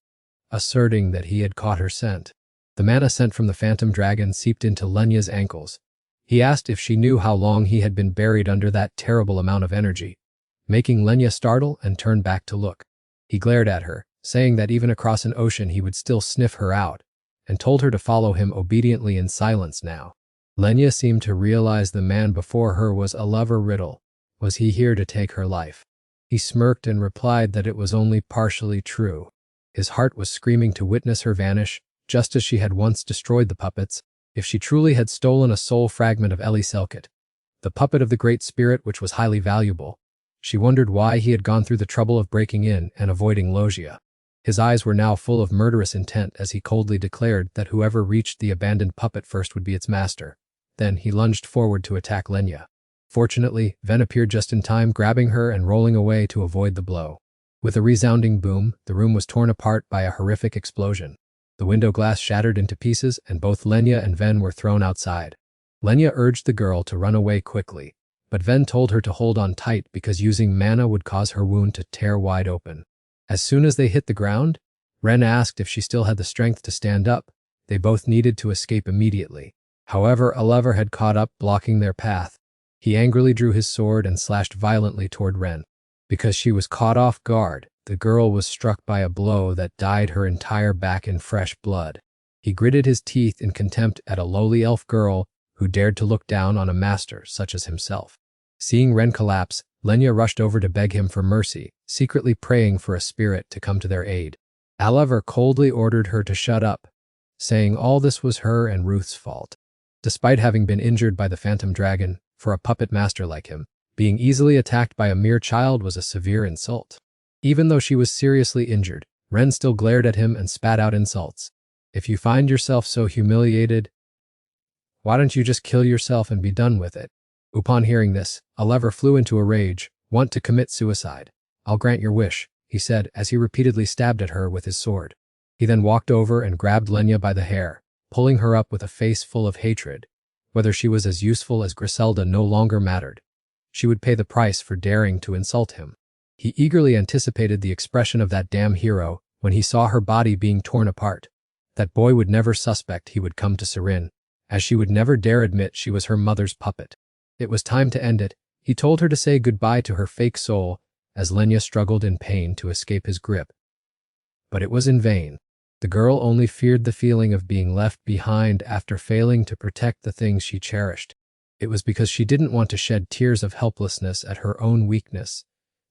asserting that he had caught her scent. The mana sent from the Phantom Dragon seeped into Lenya's ankles. He asked if she knew how long he had been buried under that terrible amount of energy, making Lenya startle and turn back to look. He glared at her, saying that even across an ocean he would still sniff her out, and told her to follow him obediently in silence now. Lenya seemed to realize the man before her was a lover riddle. Was he here to take her life? He smirked and replied that it was only partially true. His heart was screaming to witness her vanish, just as she had once destroyed the puppets. If she truly had stolen a soul fragment of Ellie Selkit, the puppet of the Great Spirit which was highly valuable, she wondered why he had gone through the trouble of breaking in and avoiding Logia. His eyes were now full of murderous intent as he coldly declared that whoever reached the abandoned puppet first would be its master. Then he lunged forward to attack Lenya. Fortunately, Ven appeared just in time, grabbing her and rolling away to avoid the blow. With a resounding boom, the room was torn apart by a horrific explosion. The window glass shattered into pieces and both Lenya and Ven were thrown outside. Lenya urged the girl to run away quickly, but Ven told her to hold on tight because using mana would cause her wound to tear wide open. As soon as they hit the ground, Ren asked if she still had the strength to stand up. They both needed to escape immediately. However, a lover had caught up, blocking their path. He angrily drew his sword and slashed violently toward Ren. Because she was caught off guard, the girl was struck by a blow that dyed her entire back in fresh blood. He gritted his teeth in contempt at a lowly elf girl who dared to look down on a master such as himself. Seeing Ren collapse, Lenya rushed over to beg him for mercy, secretly praying for a spirit to come to their aid. Oliver coldly ordered her to shut up, saying all this was her and Ruth's fault. Despite having been injured by the Phantom Dragon, for a puppet master like him, being easily attacked by a mere child was a severe insult. Even though she was seriously injured, Ren still glared at him and spat out insults. If you find yourself so humiliated, why don't you just kill yourself and be done with it? Upon hearing this, Oliver flew into a rage, want to commit suicide. I'll grant your wish, he said as he repeatedly stabbed at her with his sword. He then walked over and grabbed Lenya by the hair, pulling her up with a face full of hatred. Whether she was as useful as Griselda no longer mattered. She would pay the price for daring to insult him. He eagerly anticipated the expression of that damn hero when he saw her body being torn apart. That boy would never suspect he would come to Saren, as she would never dare admit she was her mother's puppet. It was time to end it. He told her to say goodbye to her fake soul, as Lenya struggled in pain to escape his grip. But it was in vain. The girl only feared the feeling of being left behind after failing to protect the things she cherished. It was because she didn't want to shed tears of helplessness at her own weakness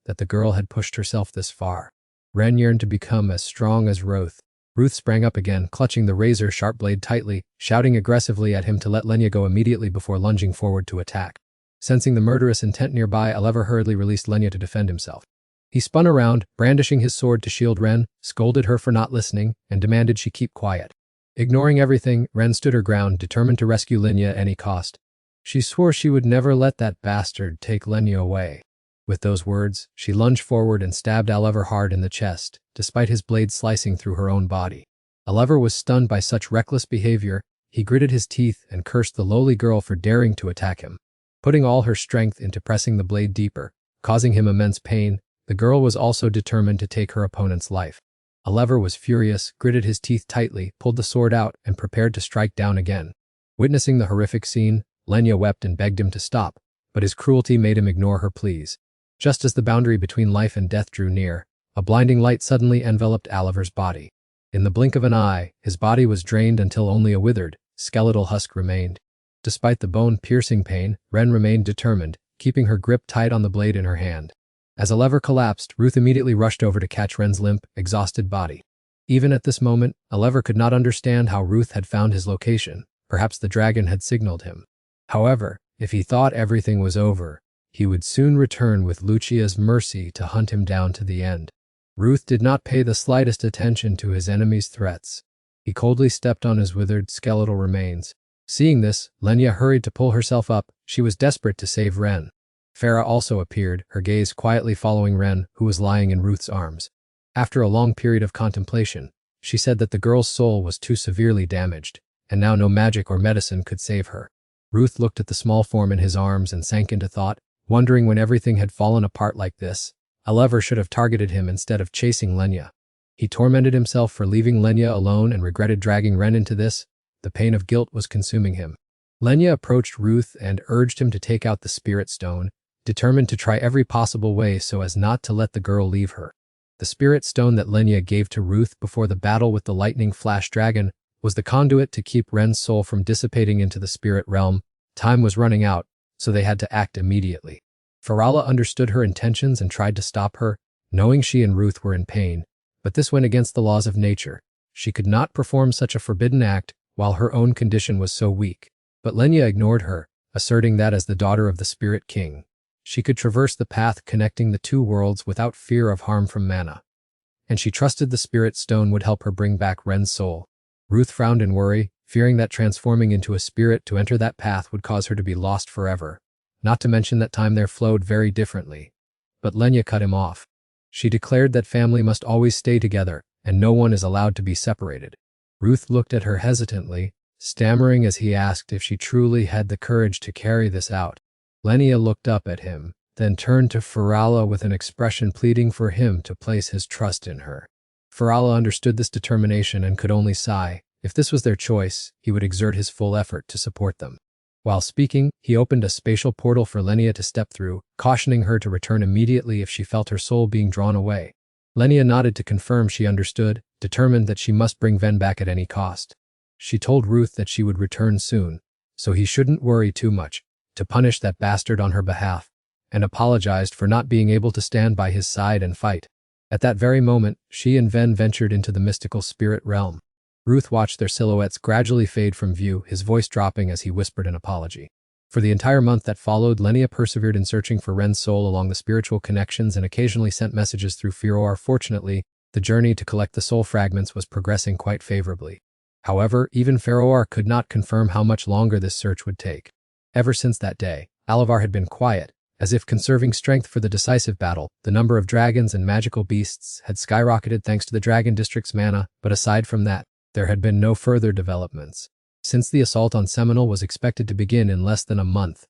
that the girl had pushed herself this far. Ren yearned to become as strong as Ruth. Ruth sprang up again, clutching the razor-sharp blade tightly, shouting aggressively at him to let Lenya go immediately before lunging forward to attack. Sensing the murderous intent nearby, Oliver hurriedly released Lenya to defend himself. He spun around, brandishing his sword to shield Ren, scolded her for not listening, and demanded she keep quiet. Ignoring everything, Ren stood her ground, determined to rescue Lenya at any cost. She swore she would never let that bastard take Lenya away. With those words, she lunged forward and stabbed Oliver hard in the chest, despite his blade slicing through her own body. Oliver was stunned by such reckless behavior. He gritted his teeth and cursed the lowly girl for daring to attack him. Putting all her strength into pressing the blade deeper, causing him immense pain, the girl was also determined to take her opponent's life. Oliver was furious, gritted his teeth tightly, pulled the sword out, and prepared to strike down again. Witnessing the horrific scene, Lenya wept and begged him to stop, but his cruelty made him ignore her pleas. Just as the boundary between life and death drew near, a blinding light suddenly enveloped Oliver's body. In the blink of an eye, his body was drained until only a withered, skeletal husk remained. Despite the bone-piercing pain, Ren remained determined, keeping her grip tight on the blade in her hand. As Oliver collapsed, Ruth immediately rushed over to catch Ren's limp, exhausted body. Even at this moment, Oliver could not understand how Ruth had found his location. Perhaps the dragon had signaled him. However, if he thought everything was over, he would soon return with Lucia's mercy to hunt him down to the end. Ruth did not pay the slightest attention to his enemy's threats. He coldly stepped on his withered, skeletal remains. Seeing this, Lenya hurried to pull herself up. She was desperate to save Ren. Farah also appeared, her gaze quietly following Ren, who was lying in Ruth's arms. After a long period of contemplation, she said that the girl's soul was too severely damaged, and now no magic or medicine could save her. Ruth looked at the small form in his arms and sank into thought, wondering when everything had fallen apart like this. Oliver should have targeted him instead of chasing Lenya. He tormented himself for leaving Lenya alone and regretted dragging Ren into this. The pain of guilt was consuming him. Lenya approached Ruth and urged him to take out the spirit stone, determined to try every possible way so as not to let the girl leave her. The spirit stone that Lenya gave to Ruth before the battle with the lightning flash dragon was the conduit to keep Ren's soul from dissipating into the spirit realm. Time was running out, so they had to act immediately. Farala understood her intentions and tried to stop her, knowing she and Ruth were in pain, but this went against the laws of nature. She could not perform such a forbidden act while her own condition was so weak. But Lenya ignored her, asserting that as the daughter of the Spirit King, she could traverse the path connecting the two worlds without fear of harm from mana. And she trusted the Spirit Stone would help her bring back Ren's soul. Ruth frowned in worry, fearing that transforming into a spirit to enter that path would cause her to be lost forever. Not to mention that time there flowed very differently. But Lenya cut him off. She declared that family must always stay together, and no one is allowed to be separated. Ruth looked at her hesitantly, stammering as he asked if she truly had the courage to carry this out. Lenya looked up at him, then turned to Farala with an expression pleading for him to place his trust in her. Farala understood this determination and could only sigh. If this was their choice, he would exert his full effort to support them. While speaking, he opened a spatial portal for Lenya to step through, cautioning her to return immediately if she felt her soul being drawn away. Lenya nodded to confirm she understood, determined that she must bring Ven back at any cost. She told Ruth that she would return soon, so he shouldn't worry too much, to punish that bastard on her behalf, and apologized for not being able to stand by his side and fight. At that very moment, she and Ven ventured into the mystical spirit realm. Ruth watched their silhouettes gradually fade from view, his voice dropping as he whispered an apology. For the entire month that followed, Lenya persevered in searching for Ren's soul along the spiritual connections and occasionally sent messages through Firoar. Fortunately, the journey to collect the soul fragments was progressing quite favorably. However, even Firoar could not confirm how much longer this search would take. Ever since that day, Alavar had been quiet, as if conserving strength for the decisive battle. The number of dragons and magical beasts had skyrocketed thanks to the Dragon District's mana, but aside from that, there had been no further developments. Since the assault on Seminole was expected to begin in less than a month,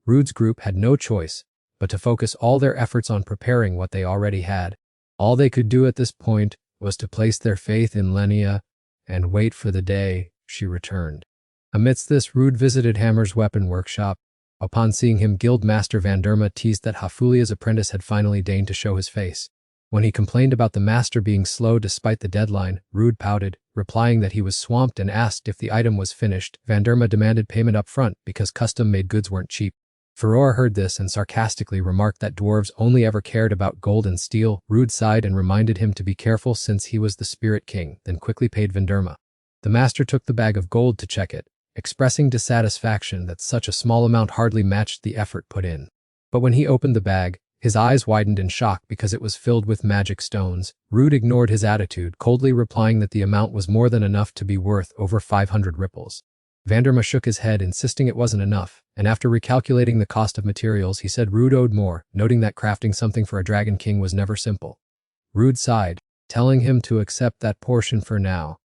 Rude's group had no choice but to focus all their efforts on preparing what they already had. All they could do at this point was to place their faith in Lenya and wait for the day she returned. Amidst this, Rude visited Hammer's weapon workshop. Upon seeing him, Guild Master Vanderma teased that Hafulia's apprentice had finally deigned to show his face. When he complained about the master being slow despite the deadline, Rude pouted, replying that he was swamped, and asked if the item was finished. Vanderma demanded payment up front because custom-made goods weren't cheap. Furore heard this and sarcastically remarked that dwarves only ever cared about gold and steel. Rude sighed and reminded him to be careful since he was the Spirit King, then quickly paid Vanderma. The master took the bag of gold to check it, expressing dissatisfaction that such a small amount hardly matched the effort put in. But when he opened the bag, his eyes widened in shock because it was filled with magic stones. Rude ignored his attitude, coldly replying that the amount was more than enough to be worth over 500 ripples. Vanderma shook his head, insisting it wasn't enough, and after recalculating the cost of materials, he said Rude owed more, noting that crafting something for a Dragon King was never simple. Rude sighed, telling him to accept that portion for now,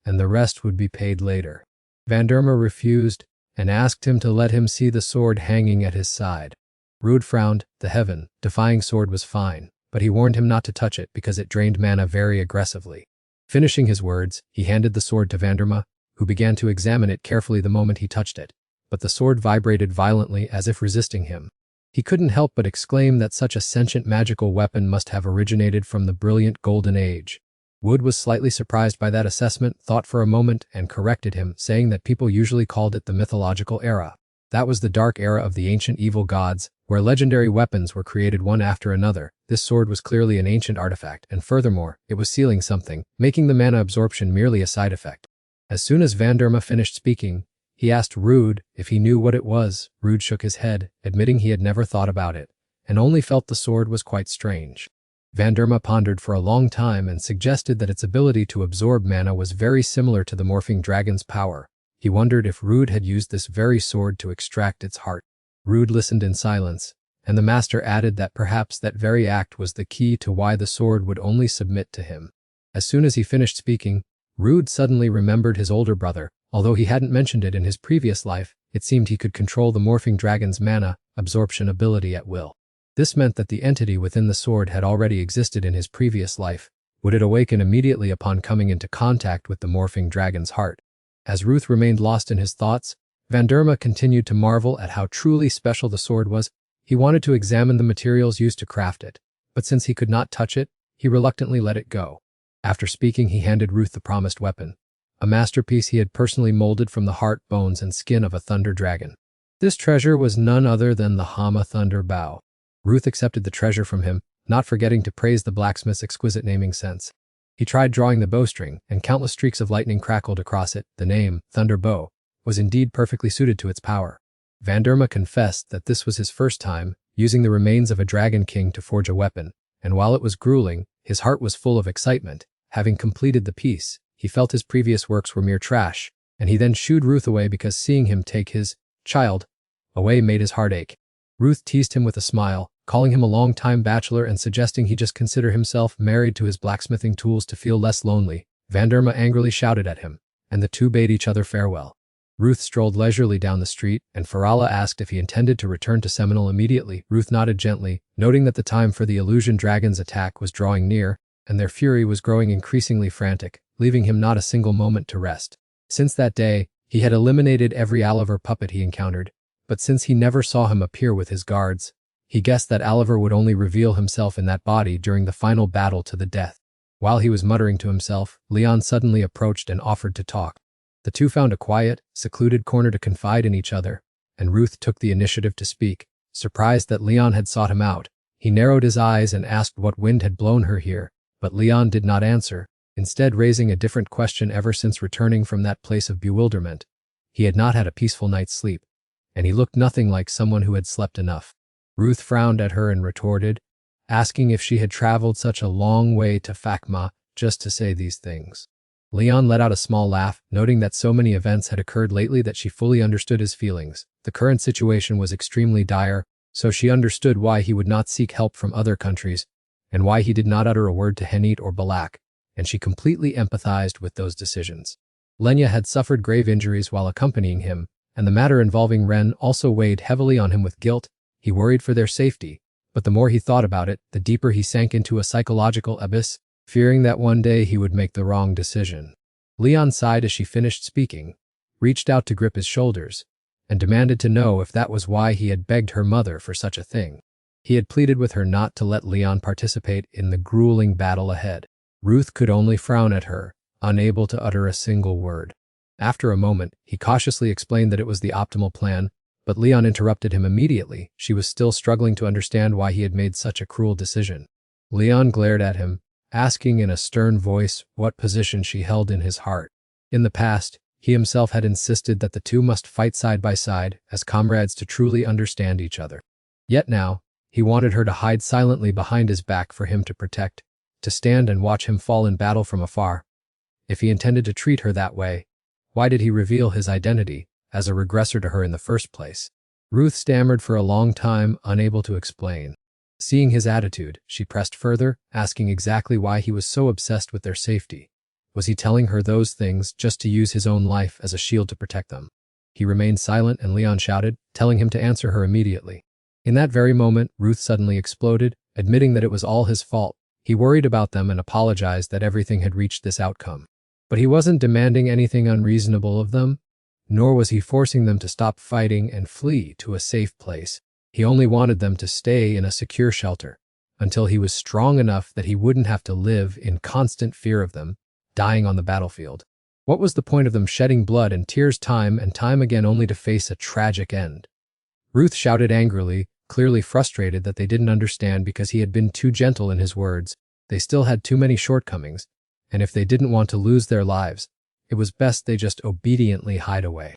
and the rest would be paid later. Vanderma refused and asked him to let him see the sword hanging at his side. Rude frowned. The heaven-defying sword was fine, but he warned him not to touch it because it drained mana very aggressively. Finishing his words, he handed the sword to Vanderma, who began to examine it carefully the moment he touched it, but the sword vibrated violently as if resisting him. He couldn't help but exclaim that such a sentient magical weapon must have originated from the brilliant Golden Age. Wood was slightly surprised by that assessment, thought for a moment, and corrected him, saying that people usually called it the mythological era. That was the dark era of the ancient evil gods, where legendary weapons were created one after another. This sword was clearly an ancient artifact, and furthermore, it was sealing something, making the mana absorption merely a side effect. As soon as Vanderma finished speaking, he asked Rude if he knew what it was. Rude shook his head, admitting he had never thought about it, and only felt the sword was quite strange. Vanderma pondered for a long time and suggested that its ability to absorb mana was very similar to the morphing dragon's power. He wondered if Rude had used this very sword to extract its heart. Rude listened in silence, and the master added that perhaps that very act was the key to why the sword would only submit to him. As soon as he finished speaking, Rude suddenly remembered his older brother. Although he hadn't mentioned it in his previous life, it seemed he could control the morphing dragon's mana absorption ability at will. This meant that the entity within the sword had already existed in his previous life. Would it awaken immediately upon coming into contact with the morphing dragon's heart? As Ruth remained lost in his thoughts, Vanderma continued to marvel at how truly special the sword was. He wanted to examine the materials used to craft it, but since he could not touch it, he reluctantly let it go. After speaking, he handed Ruth the promised weapon, a masterpiece he had personally molded from the heart, bones, and skin of a thunder dragon. This treasure was none other than the Hama Thunder Bow. Ruth accepted the treasure from him, not forgetting to praise the blacksmith's exquisite naming sense. He tried drawing the bowstring, and countless streaks of lightning crackled across it. The name, Thunder Bow, was indeed perfectly suited to its power. Vanderma confessed that this was his first time using the remains of a Dragon King to forge a weapon, and while it was grueling, his heart was full of excitement. Having completed the piece, he felt his previous works were mere trash, and he then shooed Ruth away because seeing him take his child away made his heart ache. Ruth teased him with a smile, calling him a long-time bachelor and suggesting he just consider himself married to his blacksmithing tools to feel less lonely. Vanderma angrily shouted at him, and the two bade each other farewell. Ruth strolled leisurely down the street, and Farala asked if he intended to return to Seminole immediately. Ruth nodded gently, noting that the time for the illusion dragon's attack was drawing near, and their fury was growing increasingly frantic, leaving him not a single moment to rest. Since that day, he had eliminated every Oliver puppet he encountered, but since he never saw him appear with his guards, he guessed that Oliver would only reveal himself in that body during the final battle to the death. While he was muttering to himself, Leon suddenly approached and offered to talk. The two found a quiet, secluded corner to confide in each other, and Ruth took the initiative to speak. Surprised that Leon had sought him out, he narrowed his eyes and asked what wind had blown her here, but Leon did not answer, instead raising a different question. Ever since returning from that place of bewilderment, he had not had a peaceful night's sleep, and he looked nothing like someone who had slept enough. Ruth frowned at her and retorted, asking if she had traveled such a long way to Fakma just to say these things. Leon let out a small laugh, noting that so many events had occurred lately that she fully understood his feelings. The current situation was extremely dire, so she understood why he would not seek help from other countries, and why he did not utter a word to Henit or Balak, and she completely empathized with those decisions. Lenya had suffered grave injuries while accompanying him, and the matter involving Ren also weighed heavily on him with guilt. He worried for their safety, but the more he thought about it, the deeper he sank into a psychological abyss, fearing that one day he would make the wrong decision. Leon sighed as she finished speaking, reached out to grip his shoulders, and demanded to know if that was why he had begged her mother for such a thing. He had pleaded with her not to let Leon participate in the grueling battle ahead. Ruth could only frown at her, unable to utter a single word. After a moment, he cautiously explained that it was the optimal plan, but Leon interrupted him immediately. She was still struggling to understand why he had made such a cruel decision. Leon glared at him, asking in a stern voice what position she held in his heart. In the past, he himself had insisted that the two must fight side by side as comrades to truly understand each other. Yet now, he wanted her to hide silently behind his back for him to protect, to stand and watch him fall in battle from afar. If he intended to treat her that way, why did he reveal his identity as a regressor to her in the first place? Ruth stammered for a long time, unable to explain. Seeing his attitude, she pressed further, asking exactly why he was so obsessed with their safety. Was he telling her those things just to use his own life as a shield to protect them? He remained silent and Leon shouted, telling him to answer her immediately. In that very moment, Ruth suddenly exploded, admitting that it was all his fault. He worried about them and apologized that everything had reached this outcome. But he wasn't demanding anything unreasonable of them, nor was he forcing them to stop fighting and flee to a safe place. He only wanted them to stay in a secure shelter until he was strong enough that he wouldn't have to live in constant fear of them dying on the battlefield. What was the point of them shedding blood and tears time and time again only to face a tragic end? Ruth shouted angrily, clearly frustrated that they didn't understand because he had been too gentle in his words. They still had too many shortcomings, and if they didn't want to lose their lives, it was best they just obediently hide away.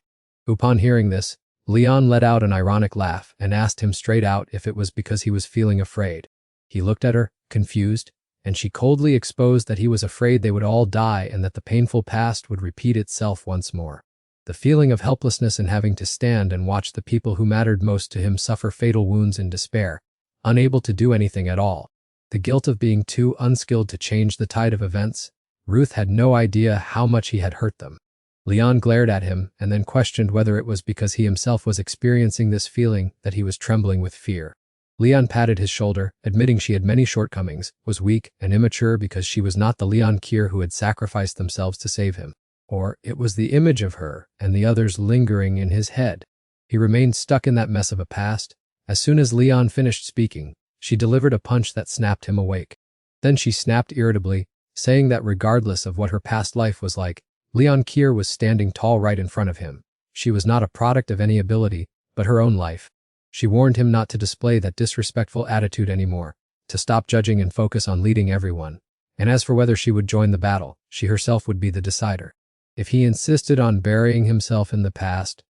Upon hearing this, Leon let out an ironic laugh and asked him straight out if it was because he was feeling afraid. He looked at her, confused, and she coldly exposed that he was afraid they would all die and that the painful past would repeat itself once more. The feeling of helplessness in having to stand and watch the people who mattered most to him suffer fatal wounds in despair, unable to do anything at all. The guilt of being too unskilled to change the tide of events. Ruth had no idea how much he had hurt them. Leon glared at him and then questioned whether it was because he himself was experiencing this feeling that he was trembling with fear. Leon patted his shoulder, admitting she had many shortcomings, was weak and immature because she was not the Leon Kier who had sacrificed themselves to save him. Or it was the image of her and the others lingering in his head. He remained stuck in that mess of a past. As soon as Leon finished speaking, she delivered a punch that snapped him awake. Then she snapped irritably, saying that regardless of what her past life was like, Leon Kier was standing tall right in front of him. She was not a product of any ability, but her own life. She warned him not to display that disrespectful attitude anymore, to stop judging and focus on leading everyone. And as for whether she would join the battle, she herself would be the decider. If he insisted on burying himself in the past,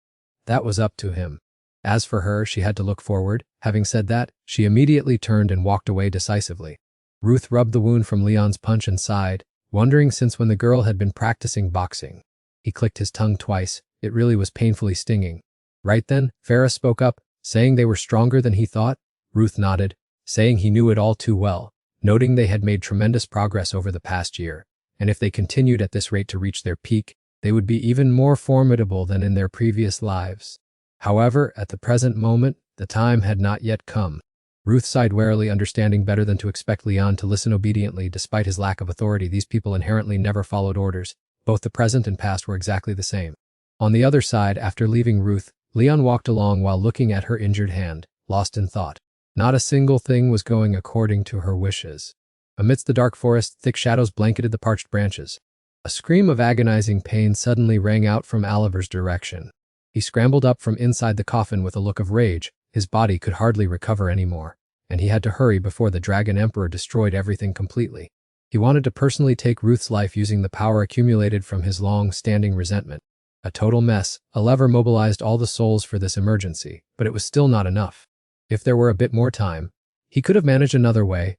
that was up to him. As for her, she had to look forward. Having said that, she immediately turned and walked away decisively. Ruth rubbed the wound from Leon's punch and sighed, wondering since when the girl had been practicing boxing. He clicked his tongue twice. It really was painfully stinging. Right then, Farah spoke up, saying they were stronger than he thought. Ruth nodded, saying he knew it all too well, noting they had made tremendous progress over the past year. And if they continued at this rate to reach their peak, they would be even more formidable than in their previous lives. However, at the present moment, the time had not yet come. Ruth sighed warily, understanding better than to expect Leon to listen obediently despite his lack of authority. These people inherently never followed orders. Both the present and past were exactly the same. On the other side, after leaving Ruth, Leon walked along while looking at her injured hand, lost in thought. Not a single thing was going according to her wishes. Amidst the dark forest, thick shadows blanketed the parched branches. A scream of agonizing pain suddenly rang out from Oliver's direction. He scrambled up from inside the coffin with a look of rage. His body could hardly recover anymore, and he had to hurry before the Dragon Emperor destroyed everything completely. He wanted to personally take Ruth's life using the power accumulated from his long-standing resentment. A total mess. Oliver mobilized all the souls for this emergency, but it was still not enough. If there were a bit more time, he could have managed another way.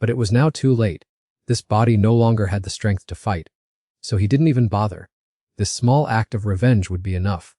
But it was now too late. This body no longer had the strength to fight, so he didn't even bother. This small act of revenge would be enough.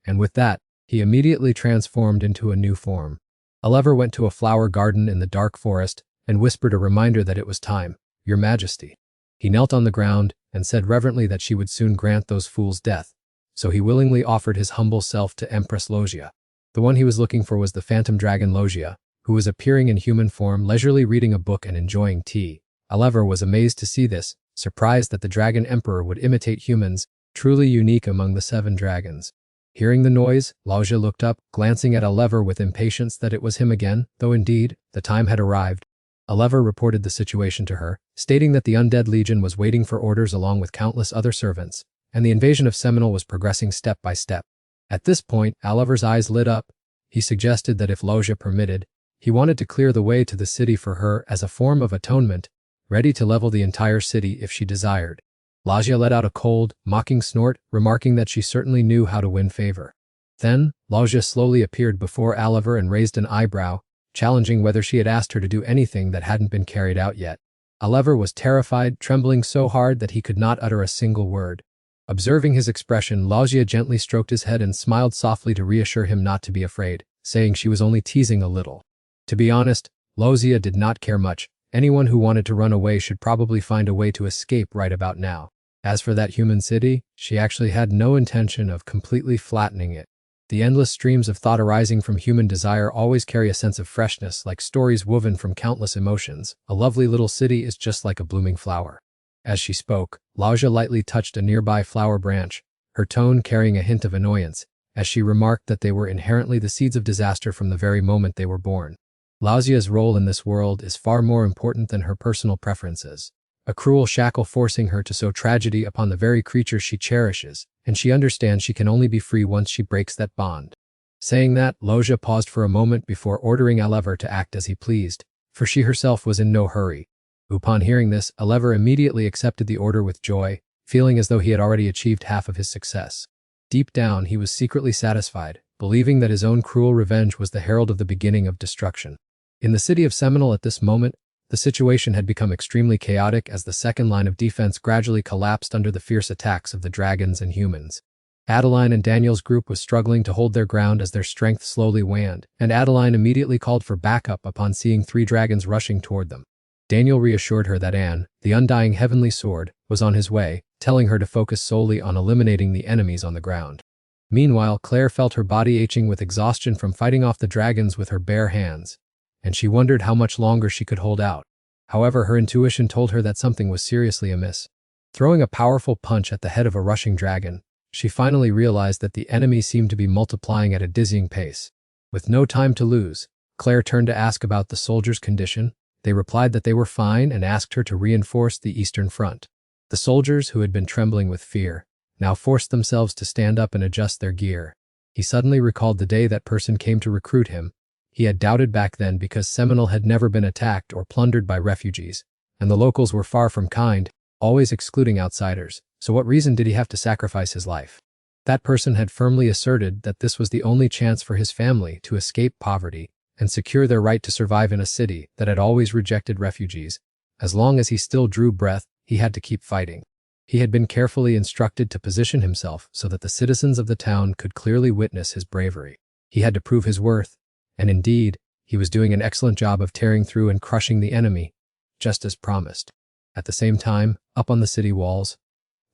And with that, he immediately transformed into a new form. Oliver went to a flower garden in the dark forest and whispered a reminder that it was time, Your Majesty. He knelt on the ground and said reverently that she would soon grant those fools death, so he willingly offered his humble self to Empress Logia. The one he was looking for was the phantom dragon Logia, who was appearing in human form, leisurely reading a book and enjoying tea. Oliver was amazed to see this, surprised that the Dragon Emperor would imitate humans, truly unique among the 7 dragons. Hearing the noise, Laoja looked up, glancing at Oliver with impatience that it was him again, though indeed, the time had arrived. Oliver reported the situation to her, stating that the Undead Legion was waiting for orders along with countless other servants, and the invasion of Seminole was progressing step by step. At this point, Oliver's eyes lit up. He suggested that if Laoja permitted, he wanted to clear the way to the city for her as a form of atonement, ready to level the entire city if she desired. Laoja let out a cold, mocking snort, remarking that she certainly knew how to win favor. Then, Laoja slowly appeared before Oliver and raised an eyebrow, challenging whether she had asked her to do anything that hadn't been carried out yet. Oliver was terrified, trembling so hard that he could not utter a single word. Observing his expression, Laoja gently stroked his head and smiled softly to reassure him not to be afraid, saying she was only teasing a little. To be honest, Laoja did not care much. Anyone who wanted to run away should probably find a way to escape right about now. As for that human city, she actually had no intention of completely flattening it. The endless streams of thought arising from human desire always carry a sense of freshness, like stories woven from countless emotions. A lovely little city is just like a blooming flower. As she spoke, Laoja lightly touched a nearby flower branch, her tone carrying a hint of annoyance, as she remarked that they were inherently the seeds of disaster from the very moment they were born. Laoja's role in this world is far more important than her personal preferences. A cruel shackle forcing her to sow tragedy upon the very creatures she cherishes, and she understands she can only be free once she breaks that bond. Saying that, Laoja paused for a moment before ordering Oliver to act as he pleased, for she herself was in no hurry. Upon hearing this, Oliver immediately accepted the order with joy, feeling as though he had already achieved half of his success. Deep down, he was secretly satisfied, believing that his own cruel revenge was the herald of the beginning of destruction. In the city of Seminole at this moment, the situation had become extremely chaotic as the second line of defense gradually collapsed under the fierce attacks of the dragons and humans. Adeline and Daniel's group was struggling to hold their ground as their strength slowly waned, and Adeline immediately called for backup upon seeing 3 dragons rushing toward them. Daniel reassured her that Anne, the undying heavenly sword, was on his way, telling her to focus solely on eliminating the enemies on the ground. Meanwhile, Claire felt her body aching with exhaustion from fighting off the dragons with her bare hands, and she wondered how much longer she could hold out. However, her intuition told her that something was seriously amiss. Throwing a powerful punch at the head of a rushing dragon, she finally realized that the enemy seemed to be multiplying at a dizzying pace. With no time to lose, Claire turned to ask about the soldiers' condition. They replied that they were fine and asked her to reinforce the eastern front. The soldiers, who had been trembling with fear, now forced themselves to stand up and adjust their gear. He suddenly recalled the day that person came to recruit him. He had doubted back then because Seminole had never been attacked or plundered by refugees, and the locals were far from kind, always excluding outsiders, so what reason did he have to sacrifice his life? That person had firmly asserted that this was the only chance for his family to escape poverty and secure their right to survive in a city that had always rejected refugees. As long as he still drew breath, he had to keep fighting. He had been carefully instructed to position himself so that the citizens of the town could clearly witness his bravery. He had to prove his worth, and indeed, he was doing an excellent job of tearing through and crushing the enemy, just as promised. At the same time, up on the city walls,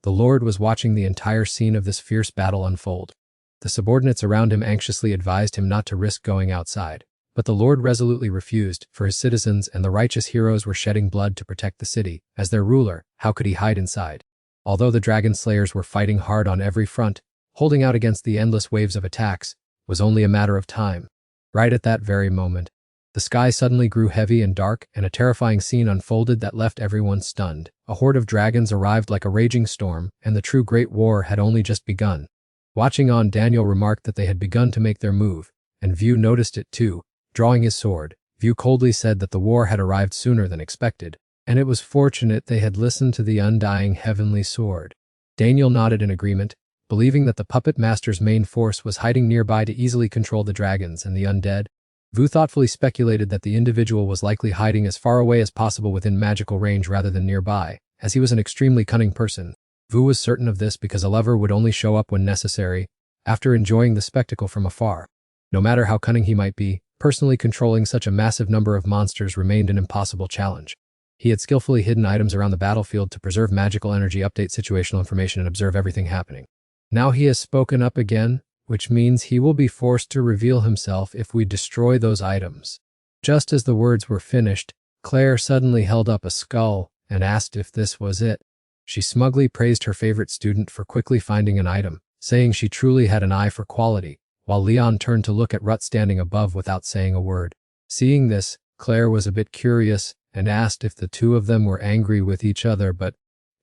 the Lord was watching the entire scene of this fierce battle unfold. The subordinates around him anxiously advised him not to risk going outside, but the Lord resolutely refused, for his citizens and the righteous heroes were shedding blood to protect the city. As their ruler, how could he hide inside? Although the dragon slayers were fighting hard on every front, holding out against the endless waves of attacks was only a matter of time. Right at that very moment, the sky suddenly grew heavy and dark, and a terrifying scene unfolded that left everyone stunned. A horde of dragons arrived like a raging storm, and the true Great War had only just begun. Watching on, Daniel remarked that they had begun to make their move, and View noticed it too. Drawing his sword, View coldly said that the war had arrived sooner than expected, and it was fortunate they had listened to the undying heavenly sword. Daniel nodded in agreement, believing that the puppet master's main force was hiding nearby to easily control the dragons and the undead. Vu thoughtfully speculated that the individual was likely hiding as far away as possible within magical range rather than nearby, as he was an extremely cunning person. Vu was certain of this because Oliver would only show up when necessary, after enjoying the spectacle from afar. No matter how cunning he might be, personally controlling such a massive number of monsters remained an impossible challenge. He had skillfully hidden items around the battlefield to preserve magical energy, update situational information, and observe everything happening. Now he has spoken up again, which means he will be forced to reveal himself if we destroy those items. Just as the words were finished, Claire suddenly held up a skull and asked if this was it. She smugly praised her favorite student for quickly finding an item, saying she truly had an eye for quality, while Leon turned to look at Rut standing above without saying a word. Seeing this, Claire was a bit curious and asked if the two of them were angry with each other, but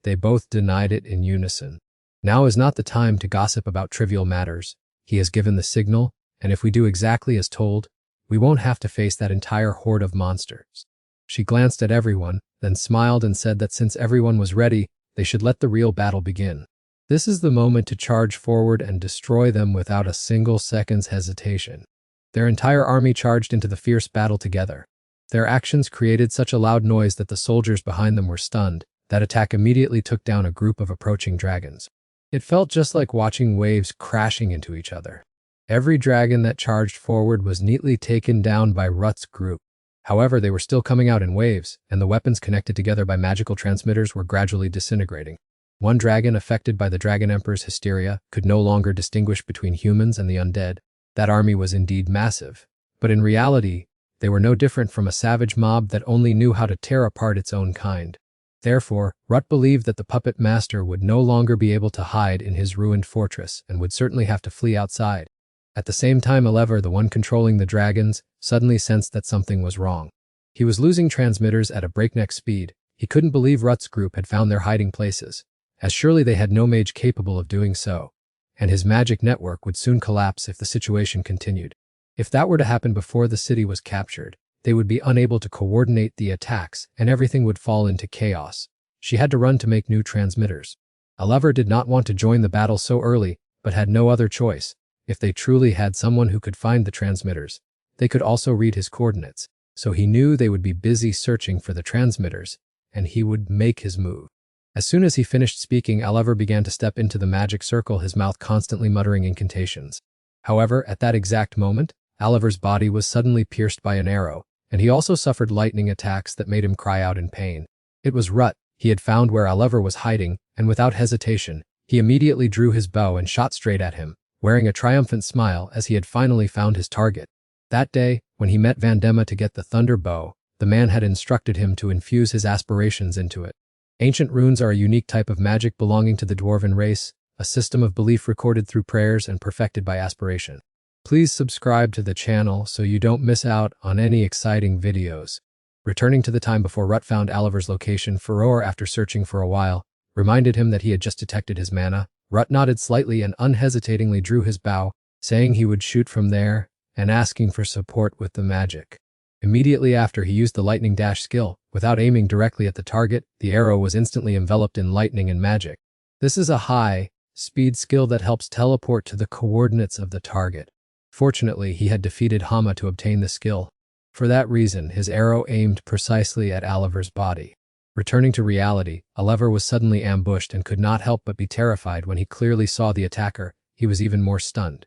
they both denied it in unison. Now is not the time to gossip about trivial matters. He has given the signal, and if we do exactly as told, we won't have to face that entire horde of monsters. She glanced at everyone, then smiled and said that since everyone was ready, they should let the real battle begin. This is the moment to charge forward and destroy them without a single second's hesitation. Their entire army charged into the fierce battle together. Their actions created such a loud noise that the soldiers behind them were stunned. That attack immediately took down a group of approaching dragons. It felt just like watching waves crashing into each other. Every dragon that charged forward was neatly taken down by Rut's group. However, they were still coming out in waves, and the weapons connected together by magical transmitters were gradually disintegrating. One dragon, affected by the Dragon Emperor's hysteria, could no longer distinguish between humans and the undead. That army was indeed massive, but in reality, they were no different from a savage mob that only knew how to tear apart its own kind. Therefore, Rut believed that the puppet master would no longer be able to hide in his ruined fortress and would certainly have to flee outside. At the same time, Elever, the one controlling the dragons, suddenly sensed that something was wrong. He was losing transmitters at a breakneck speed. He couldn't believe Rut's group had found their hiding places, as surely they had no mage capable of doing so, and his magic network would soon collapse if the situation continued. If that were to happen before the city was captured, they would be unable to coordinate the attacks and everything would fall into chaos. She had to run to make new transmitters. Elever did not want to join the battle so early, but had no other choice. If they truly had someone who could find the transmitters, they could also read his coordinates, so he knew they would be busy searching for the transmitters, and he would make his move. As soon as he finished speaking, Elever began to step into the magic circle, his mouth constantly muttering incantations. However, at that exact moment, Oliver's body was suddenly pierced by an arrow, and he also suffered lightning attacks that made him cry out in pain. It was Rut. He had found where Oliver was hiding, and without hesitation, he immediately drew his bow and shot straight at him, wearing a triumphant smile as he had finally found his target. That day, when he met Vandema to get the thunder bow, the man had instructed him to infuse his aspirations into it. Ancient runes are a unique type of magic belonging to the dwarven race, a system of belief recorded through prayers and perfected by aspiration. Please subscribe to the channel so you don't miss out on any exciting videos. Returning to the time before Rut found Oliver's location, Furore, after searching for a while, reminded him that he had just detected his mana. Rut nodded slightly and unhesitatingly drew his bow, saying he would shoot from there and asking for support with the magic. Immediately after, he used the lightning dash skill. Without aiming directly at the target, the arrow was instantly enveloped in lightning and magic. This is a high-speed skill that helps teleport to the coordinates of the target. Fortunately, he had defeated Hama to obtain the skill. For that reason, his arrow aimed precisely at Oliver's body. Returning to reality, Oliver was suddenly ambushed and could not help but be terrified when he clearly saw the attacker. He was even more stunned.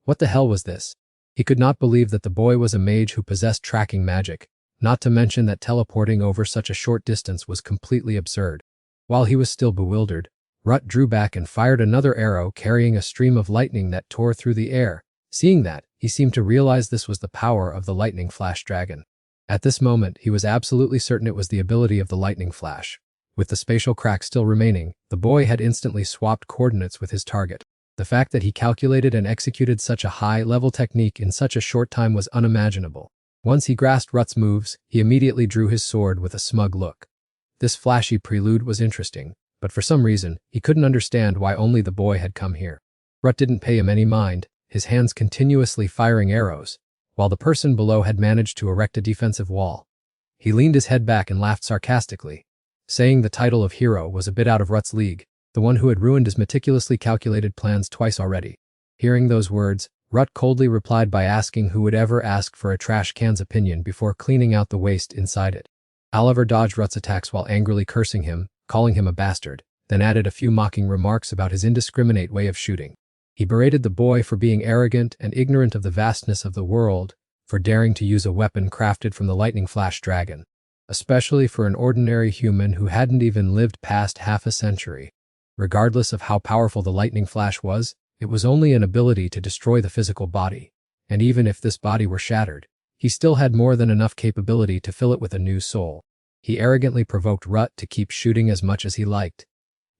What the hell was this? He could not believe that the boy was a mage who possessed tracking magic, not to mention that teleporting over such a short distance was completely absurd. While he was still bewildered, Rut drew back and fired another arrow carrying a stream of lightning that tore through the air. Seeing that, he seemed to realize this was the power of the lightning flash dragon. At this moment, he was absolutely certain it was the ability of the lightning flash. With the spatial crack still remaining, the boy had instantly swapped coordinates with his target. The fact that he calculated and executed such a high-level technique in such a short time was unimaginable. Once he grasped Rut's moves, he immediately drew his sword with a smug look. This flashy prelude was interesting, but for some reason, he couldn't understand why only the boy had come here. Rut didn't pay him any mind, his hands continuously firing arrows, while the person below had managed to erect a defensive wall. He leaned his head back and laughed sarcastically, saying the title of hero was a bit out of Rut's league, the one who had ruined his meticulously calculated plans twice already. Hearing those words, Rut coldly replied by asking who would ever ask for a trash can's opinion before cleaning out the waste inside it. Oliver dodged Rut's attacks while angrily cursing him, calling him a bastard, then added a few mocking remarks about his indiscriminate way of shooting. He berated the boy for being arrogant and ignorant of the vastness of the world, for daring to use a weapon crafted from the lightning flash dragon, especially for an ordinary human who hadn't even lived past half a century. Regardless of how powerful the lightning flash was, it was only an ability to destroy the physical body, and even if this body were shattered, he still had more than enough capability to fill it with a new soul. He arrogantly provoked Rut to keep shooting as much as he liked.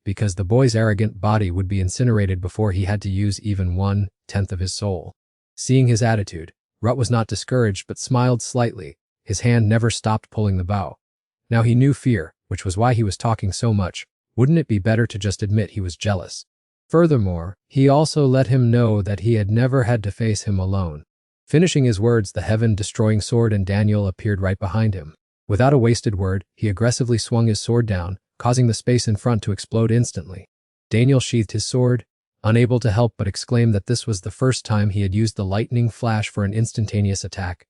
because the boy's arrogant body would be incinerated before he had to use even 1/10 of his soul. Seeing his attitude, Rut was not discouraged but smiled slightly. His hand never stopped pulling the bow. Now he knew fear, which was why he was talking so much. Wouldn't it be better to just admit he was jealous? Furthermore, he also let him know that he had never had to face him alone. Finishing his words, the heaven-destroying sword and Daniel appeared right behind him. Without a wasted word, he aggressively swung his sword down, causing the space in front to explode instantly. Daniel sheathed his sword, unable to help but exclaim that this was the first time he had used the lightning flash for an instantaneous attack,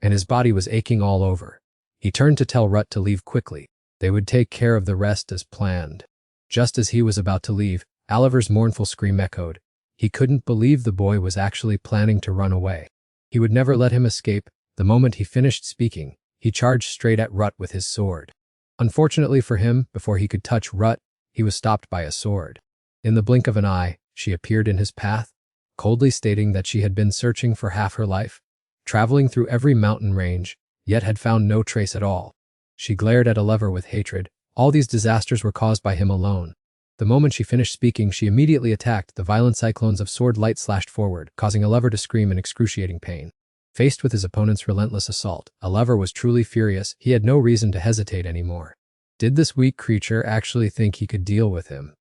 and his body was aching all over. He turned to tell Rut to leave quickly. They would take care of the rest as planned. Just as he was about to leave, Oliver's mournful scream echoed. He couldn't believe the boy was actually planning to run away. He would never let him escape. The moment he finished speaking, he charged straight at Rut with his sword. Unfortunately for him, before he could touch Rut, he was stopped by a sword. In the blink of an eye, she appeared in his path, coldly stating that she had been searching for half her life, traveling through every mountain range, yet had found no trace at all. She glared at Oliver with hatred. All these disasters were caused by him alone. The moment she finished speaking, she immediately attacked. The violent cyclones of sword light slashed forward, causing Oliver to scream in excruciating pain. Faced with his opponent's relentless assault, Oliver was truly furious. He had no reason to hesitate anymore. Did this weak creature actually think he could deal with him?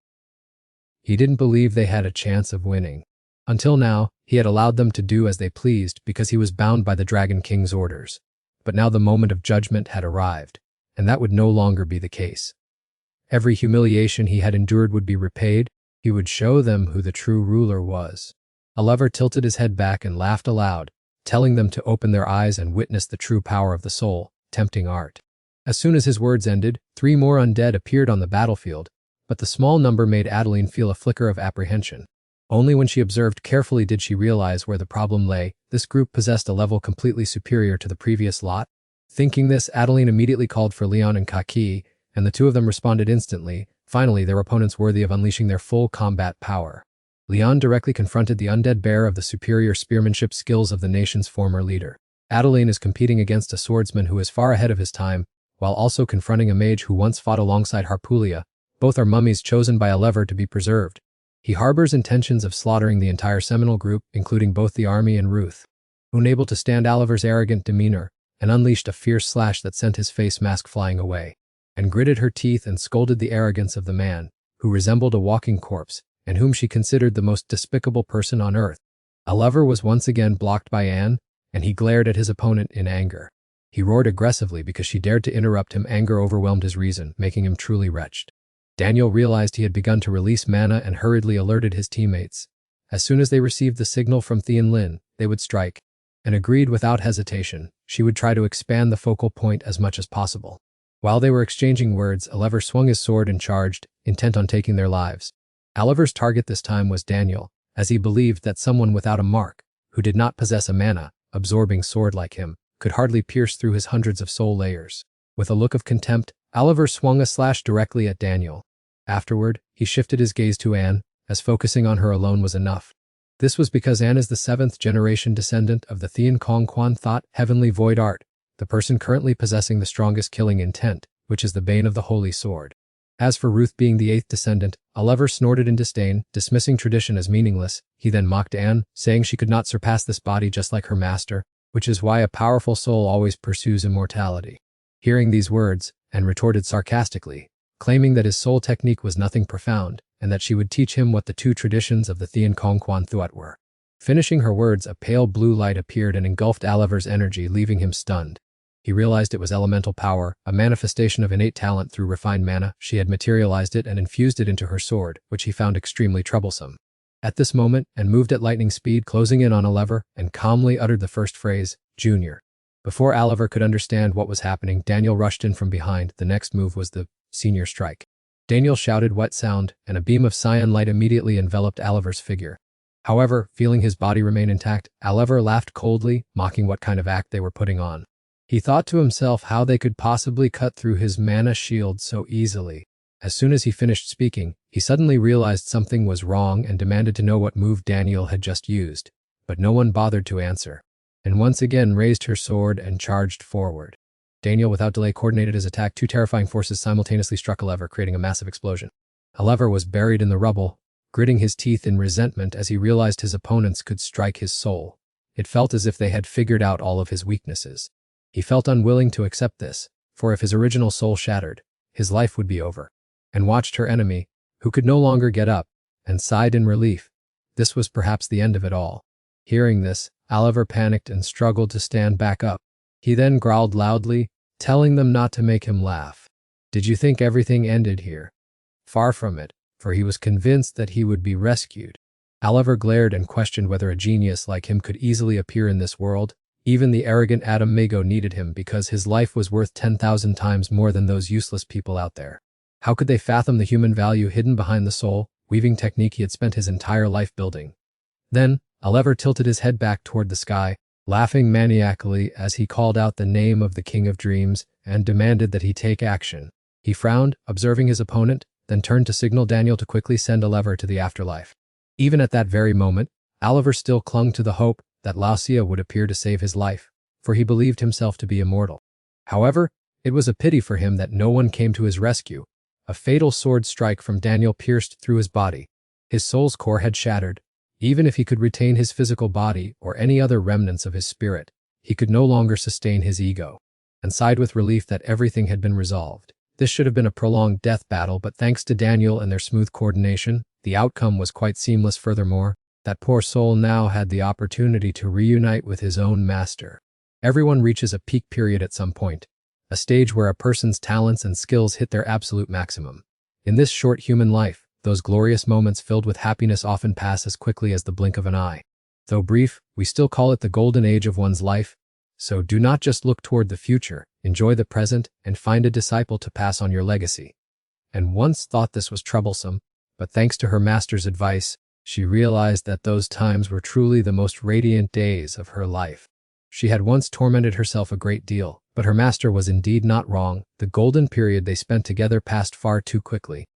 He didn't believe they had a chance of winning. Until now, he had allowed them to do as they pleased because he was bound by the Dragon King's orders. But now the moment of judgment had arrived, and that would no longer be the case. Every humiliation he had endured would be repaid. He would show them who the true ruler was. Oliver tilted his head back and laughed aloud, telling them to open their eyes and witness the true power of the soul, tempting art. As soon as his words ended, 3 more undead appeared on the battlefield, but the small number made Adeline feel a flicker of apprehension. Only when she observed carefully did she realize where the problem lay. This group possessed a level completely superior to the previous lot. Thinking this, Adeline immediately called for Leon and Kaki, and the two of them responded instantly. Finally, their opponents worthy of unleashing their full combat power. Leon directly confronted the undead bearer of the superior spearmanship skills of the nation's former leader. Adeline is competing against a swordsman who is far ahead of his time, while also confronting a mage who once fought alongside Harpulia. Both are mummies chosen by Oliver to be preserved. He harbors intentions of slaughtering the entire Seminole group, including both the army and Ruth. Unable to stand Oliver's arrogant demeanor, and unleashed a fierce slash that sent his face mask flying away, and gritted her teeth and scolded the arrogance of the man, who resembled a walking corpse, and whom she considered the most despicable person on earth. Oliver was once again blocked by Anne, and he glared at his opponent in anger. He roared aggressively because she dared to interrupt him. Anger overwhelmed his reason, making him truly wretched. Daniel realized he had begun to release mana and hurriedly alerted his teammates. As soon as they received the signal from Thien Lin, they would strike, and agreed without hesitation. She would try to expand the focal point as much as possible. While they were exchanging words, Oliver swung his sword and charged, intent on taking their lives. Oliver's target this time was Daniel, as he believed that someone without a mark, who did not possess a mana-absorbing sword like him, could hardly pierce through his hundreds of soul layers. With a look of contempt, Oliver swung a slash directly at Daniel. Afterward, he shifted his gaze to Anne, as focusing on her alone was enough. This was because Anne is the 7th-generation descendant of the Thien Kong Quan Thought Heavenly Void Art, the person currently possessing the strongest killing intent, which is the bane of the Holy Sword. As for Ruth being the 8th descendant, Oliver snorted in disdain, dismissing tradition as meaningless. He then mocked Anne, saying she could not surpass this body just like her master, which is why a powerful soul always pursues immortality. Hearing these words, Anne retorted sarcastically, claiming that his soul technique was nothing profound, and that she would teach him what the 2 traditions of the Thien Kong Quan Thuat were. Finishing her words, a pale blue light appeared and engulfed Oliver's energy, leaving him stunned. He realized it was elemental power, a manifestation of innate talent through refined mana. She had materialized it and infused it into her sword, which he found extremely troublesome. At this moment, Anne moved at lightning speed, closing in on Oliver, and calmly uttered the first phrase, Junior. Before Oliver could understand what was happening, Daniel rushed in from behind. The next move was the senior strike. Daniel shouted what sound, and a beam of cyan light immediately enveloped Oliver's figure. However, feeling his body remain intact, Oliver laughed coldly, mocking what kind of act they were putting on. He thought to himself how they could possibly cut through his mana shield so easily. As soon as he finished speaking, he suddenly realized something was wrong and demanded to know what move Daniel had just used. But no one bothered to answer, and once again raised her sword and charged forward. Daniel without delay coordinated his attack. 2 terrifying forces simultaneously struck Oliver, creating a massive explosion. Oliver was buried in the rubble, gritting his teeth in resentment as he realized his opponents could strike his soul. It felt as if they had figured out all of his weaknesses. He felt unwilling to accept this, for if his original soul shattered, his life would be over. And watched her enemy, who could no longer get up, and sighed in relief. This was perhaps the end of it all. Hearing this, Oliver panicked and struggled to stand back up. He then growled loudly, telling them not to make him laugh. Did you think everything ended here? Far from it, for he was convinced that he would be rescued. Oliver glared and questioned whether a genius like him could easily appear in this world. Even the arrogant Adam Mago needed him because his life was worth 10,000 times more than those useless people out there. How could they fathom the human value hidden behind the soul-weaving technique he had spent his entire life building? Then, Oliver tilted his head back toward the sky, laughing maniacally as he called out the name of the King of Dreams and demanded that he take action. He frowned, observing his opponent, then turned to signal Daniel to quickly send Oliver to the afterlife. Even at that very moment, Oliver still clung to the hope that Lucia would appear to save his life, for he believed himself to be immortal. However, it was a pity for him that no one came to his rescue. A fatal sword strike from Daniel pierced through his body. His soul's core had shattered. Even if he could retain his physical body or any other remnants of his spirit, he could no longer sustain his ego, and sighed with relief that everything had been resolved. This should have been a prolonged death battle, but thanks to Daniel and their smooth coordination, the outcome was quite seamless. Furthermore, that poor soul now had the opportunity to reunite with his own master. Everyone reaches a peak period at some point, a stage where a person's talents and skills hit their absolute maximum. In this short human life, those glorious moments filled with happiness often pass as quickly as the blink of an eye. Though brief, we still call it the golden age of one's life. So do not just look toward the future, enjoy the present, and find a disciple to pass on your legacy. And once thought this was troublesome, but thanks to her master's advice, she realized that those times were truly the most radiant days of her life. She had once tormented herself a great deal, but her master was indeed not wrong. The golden period they spent together passed far too quickly.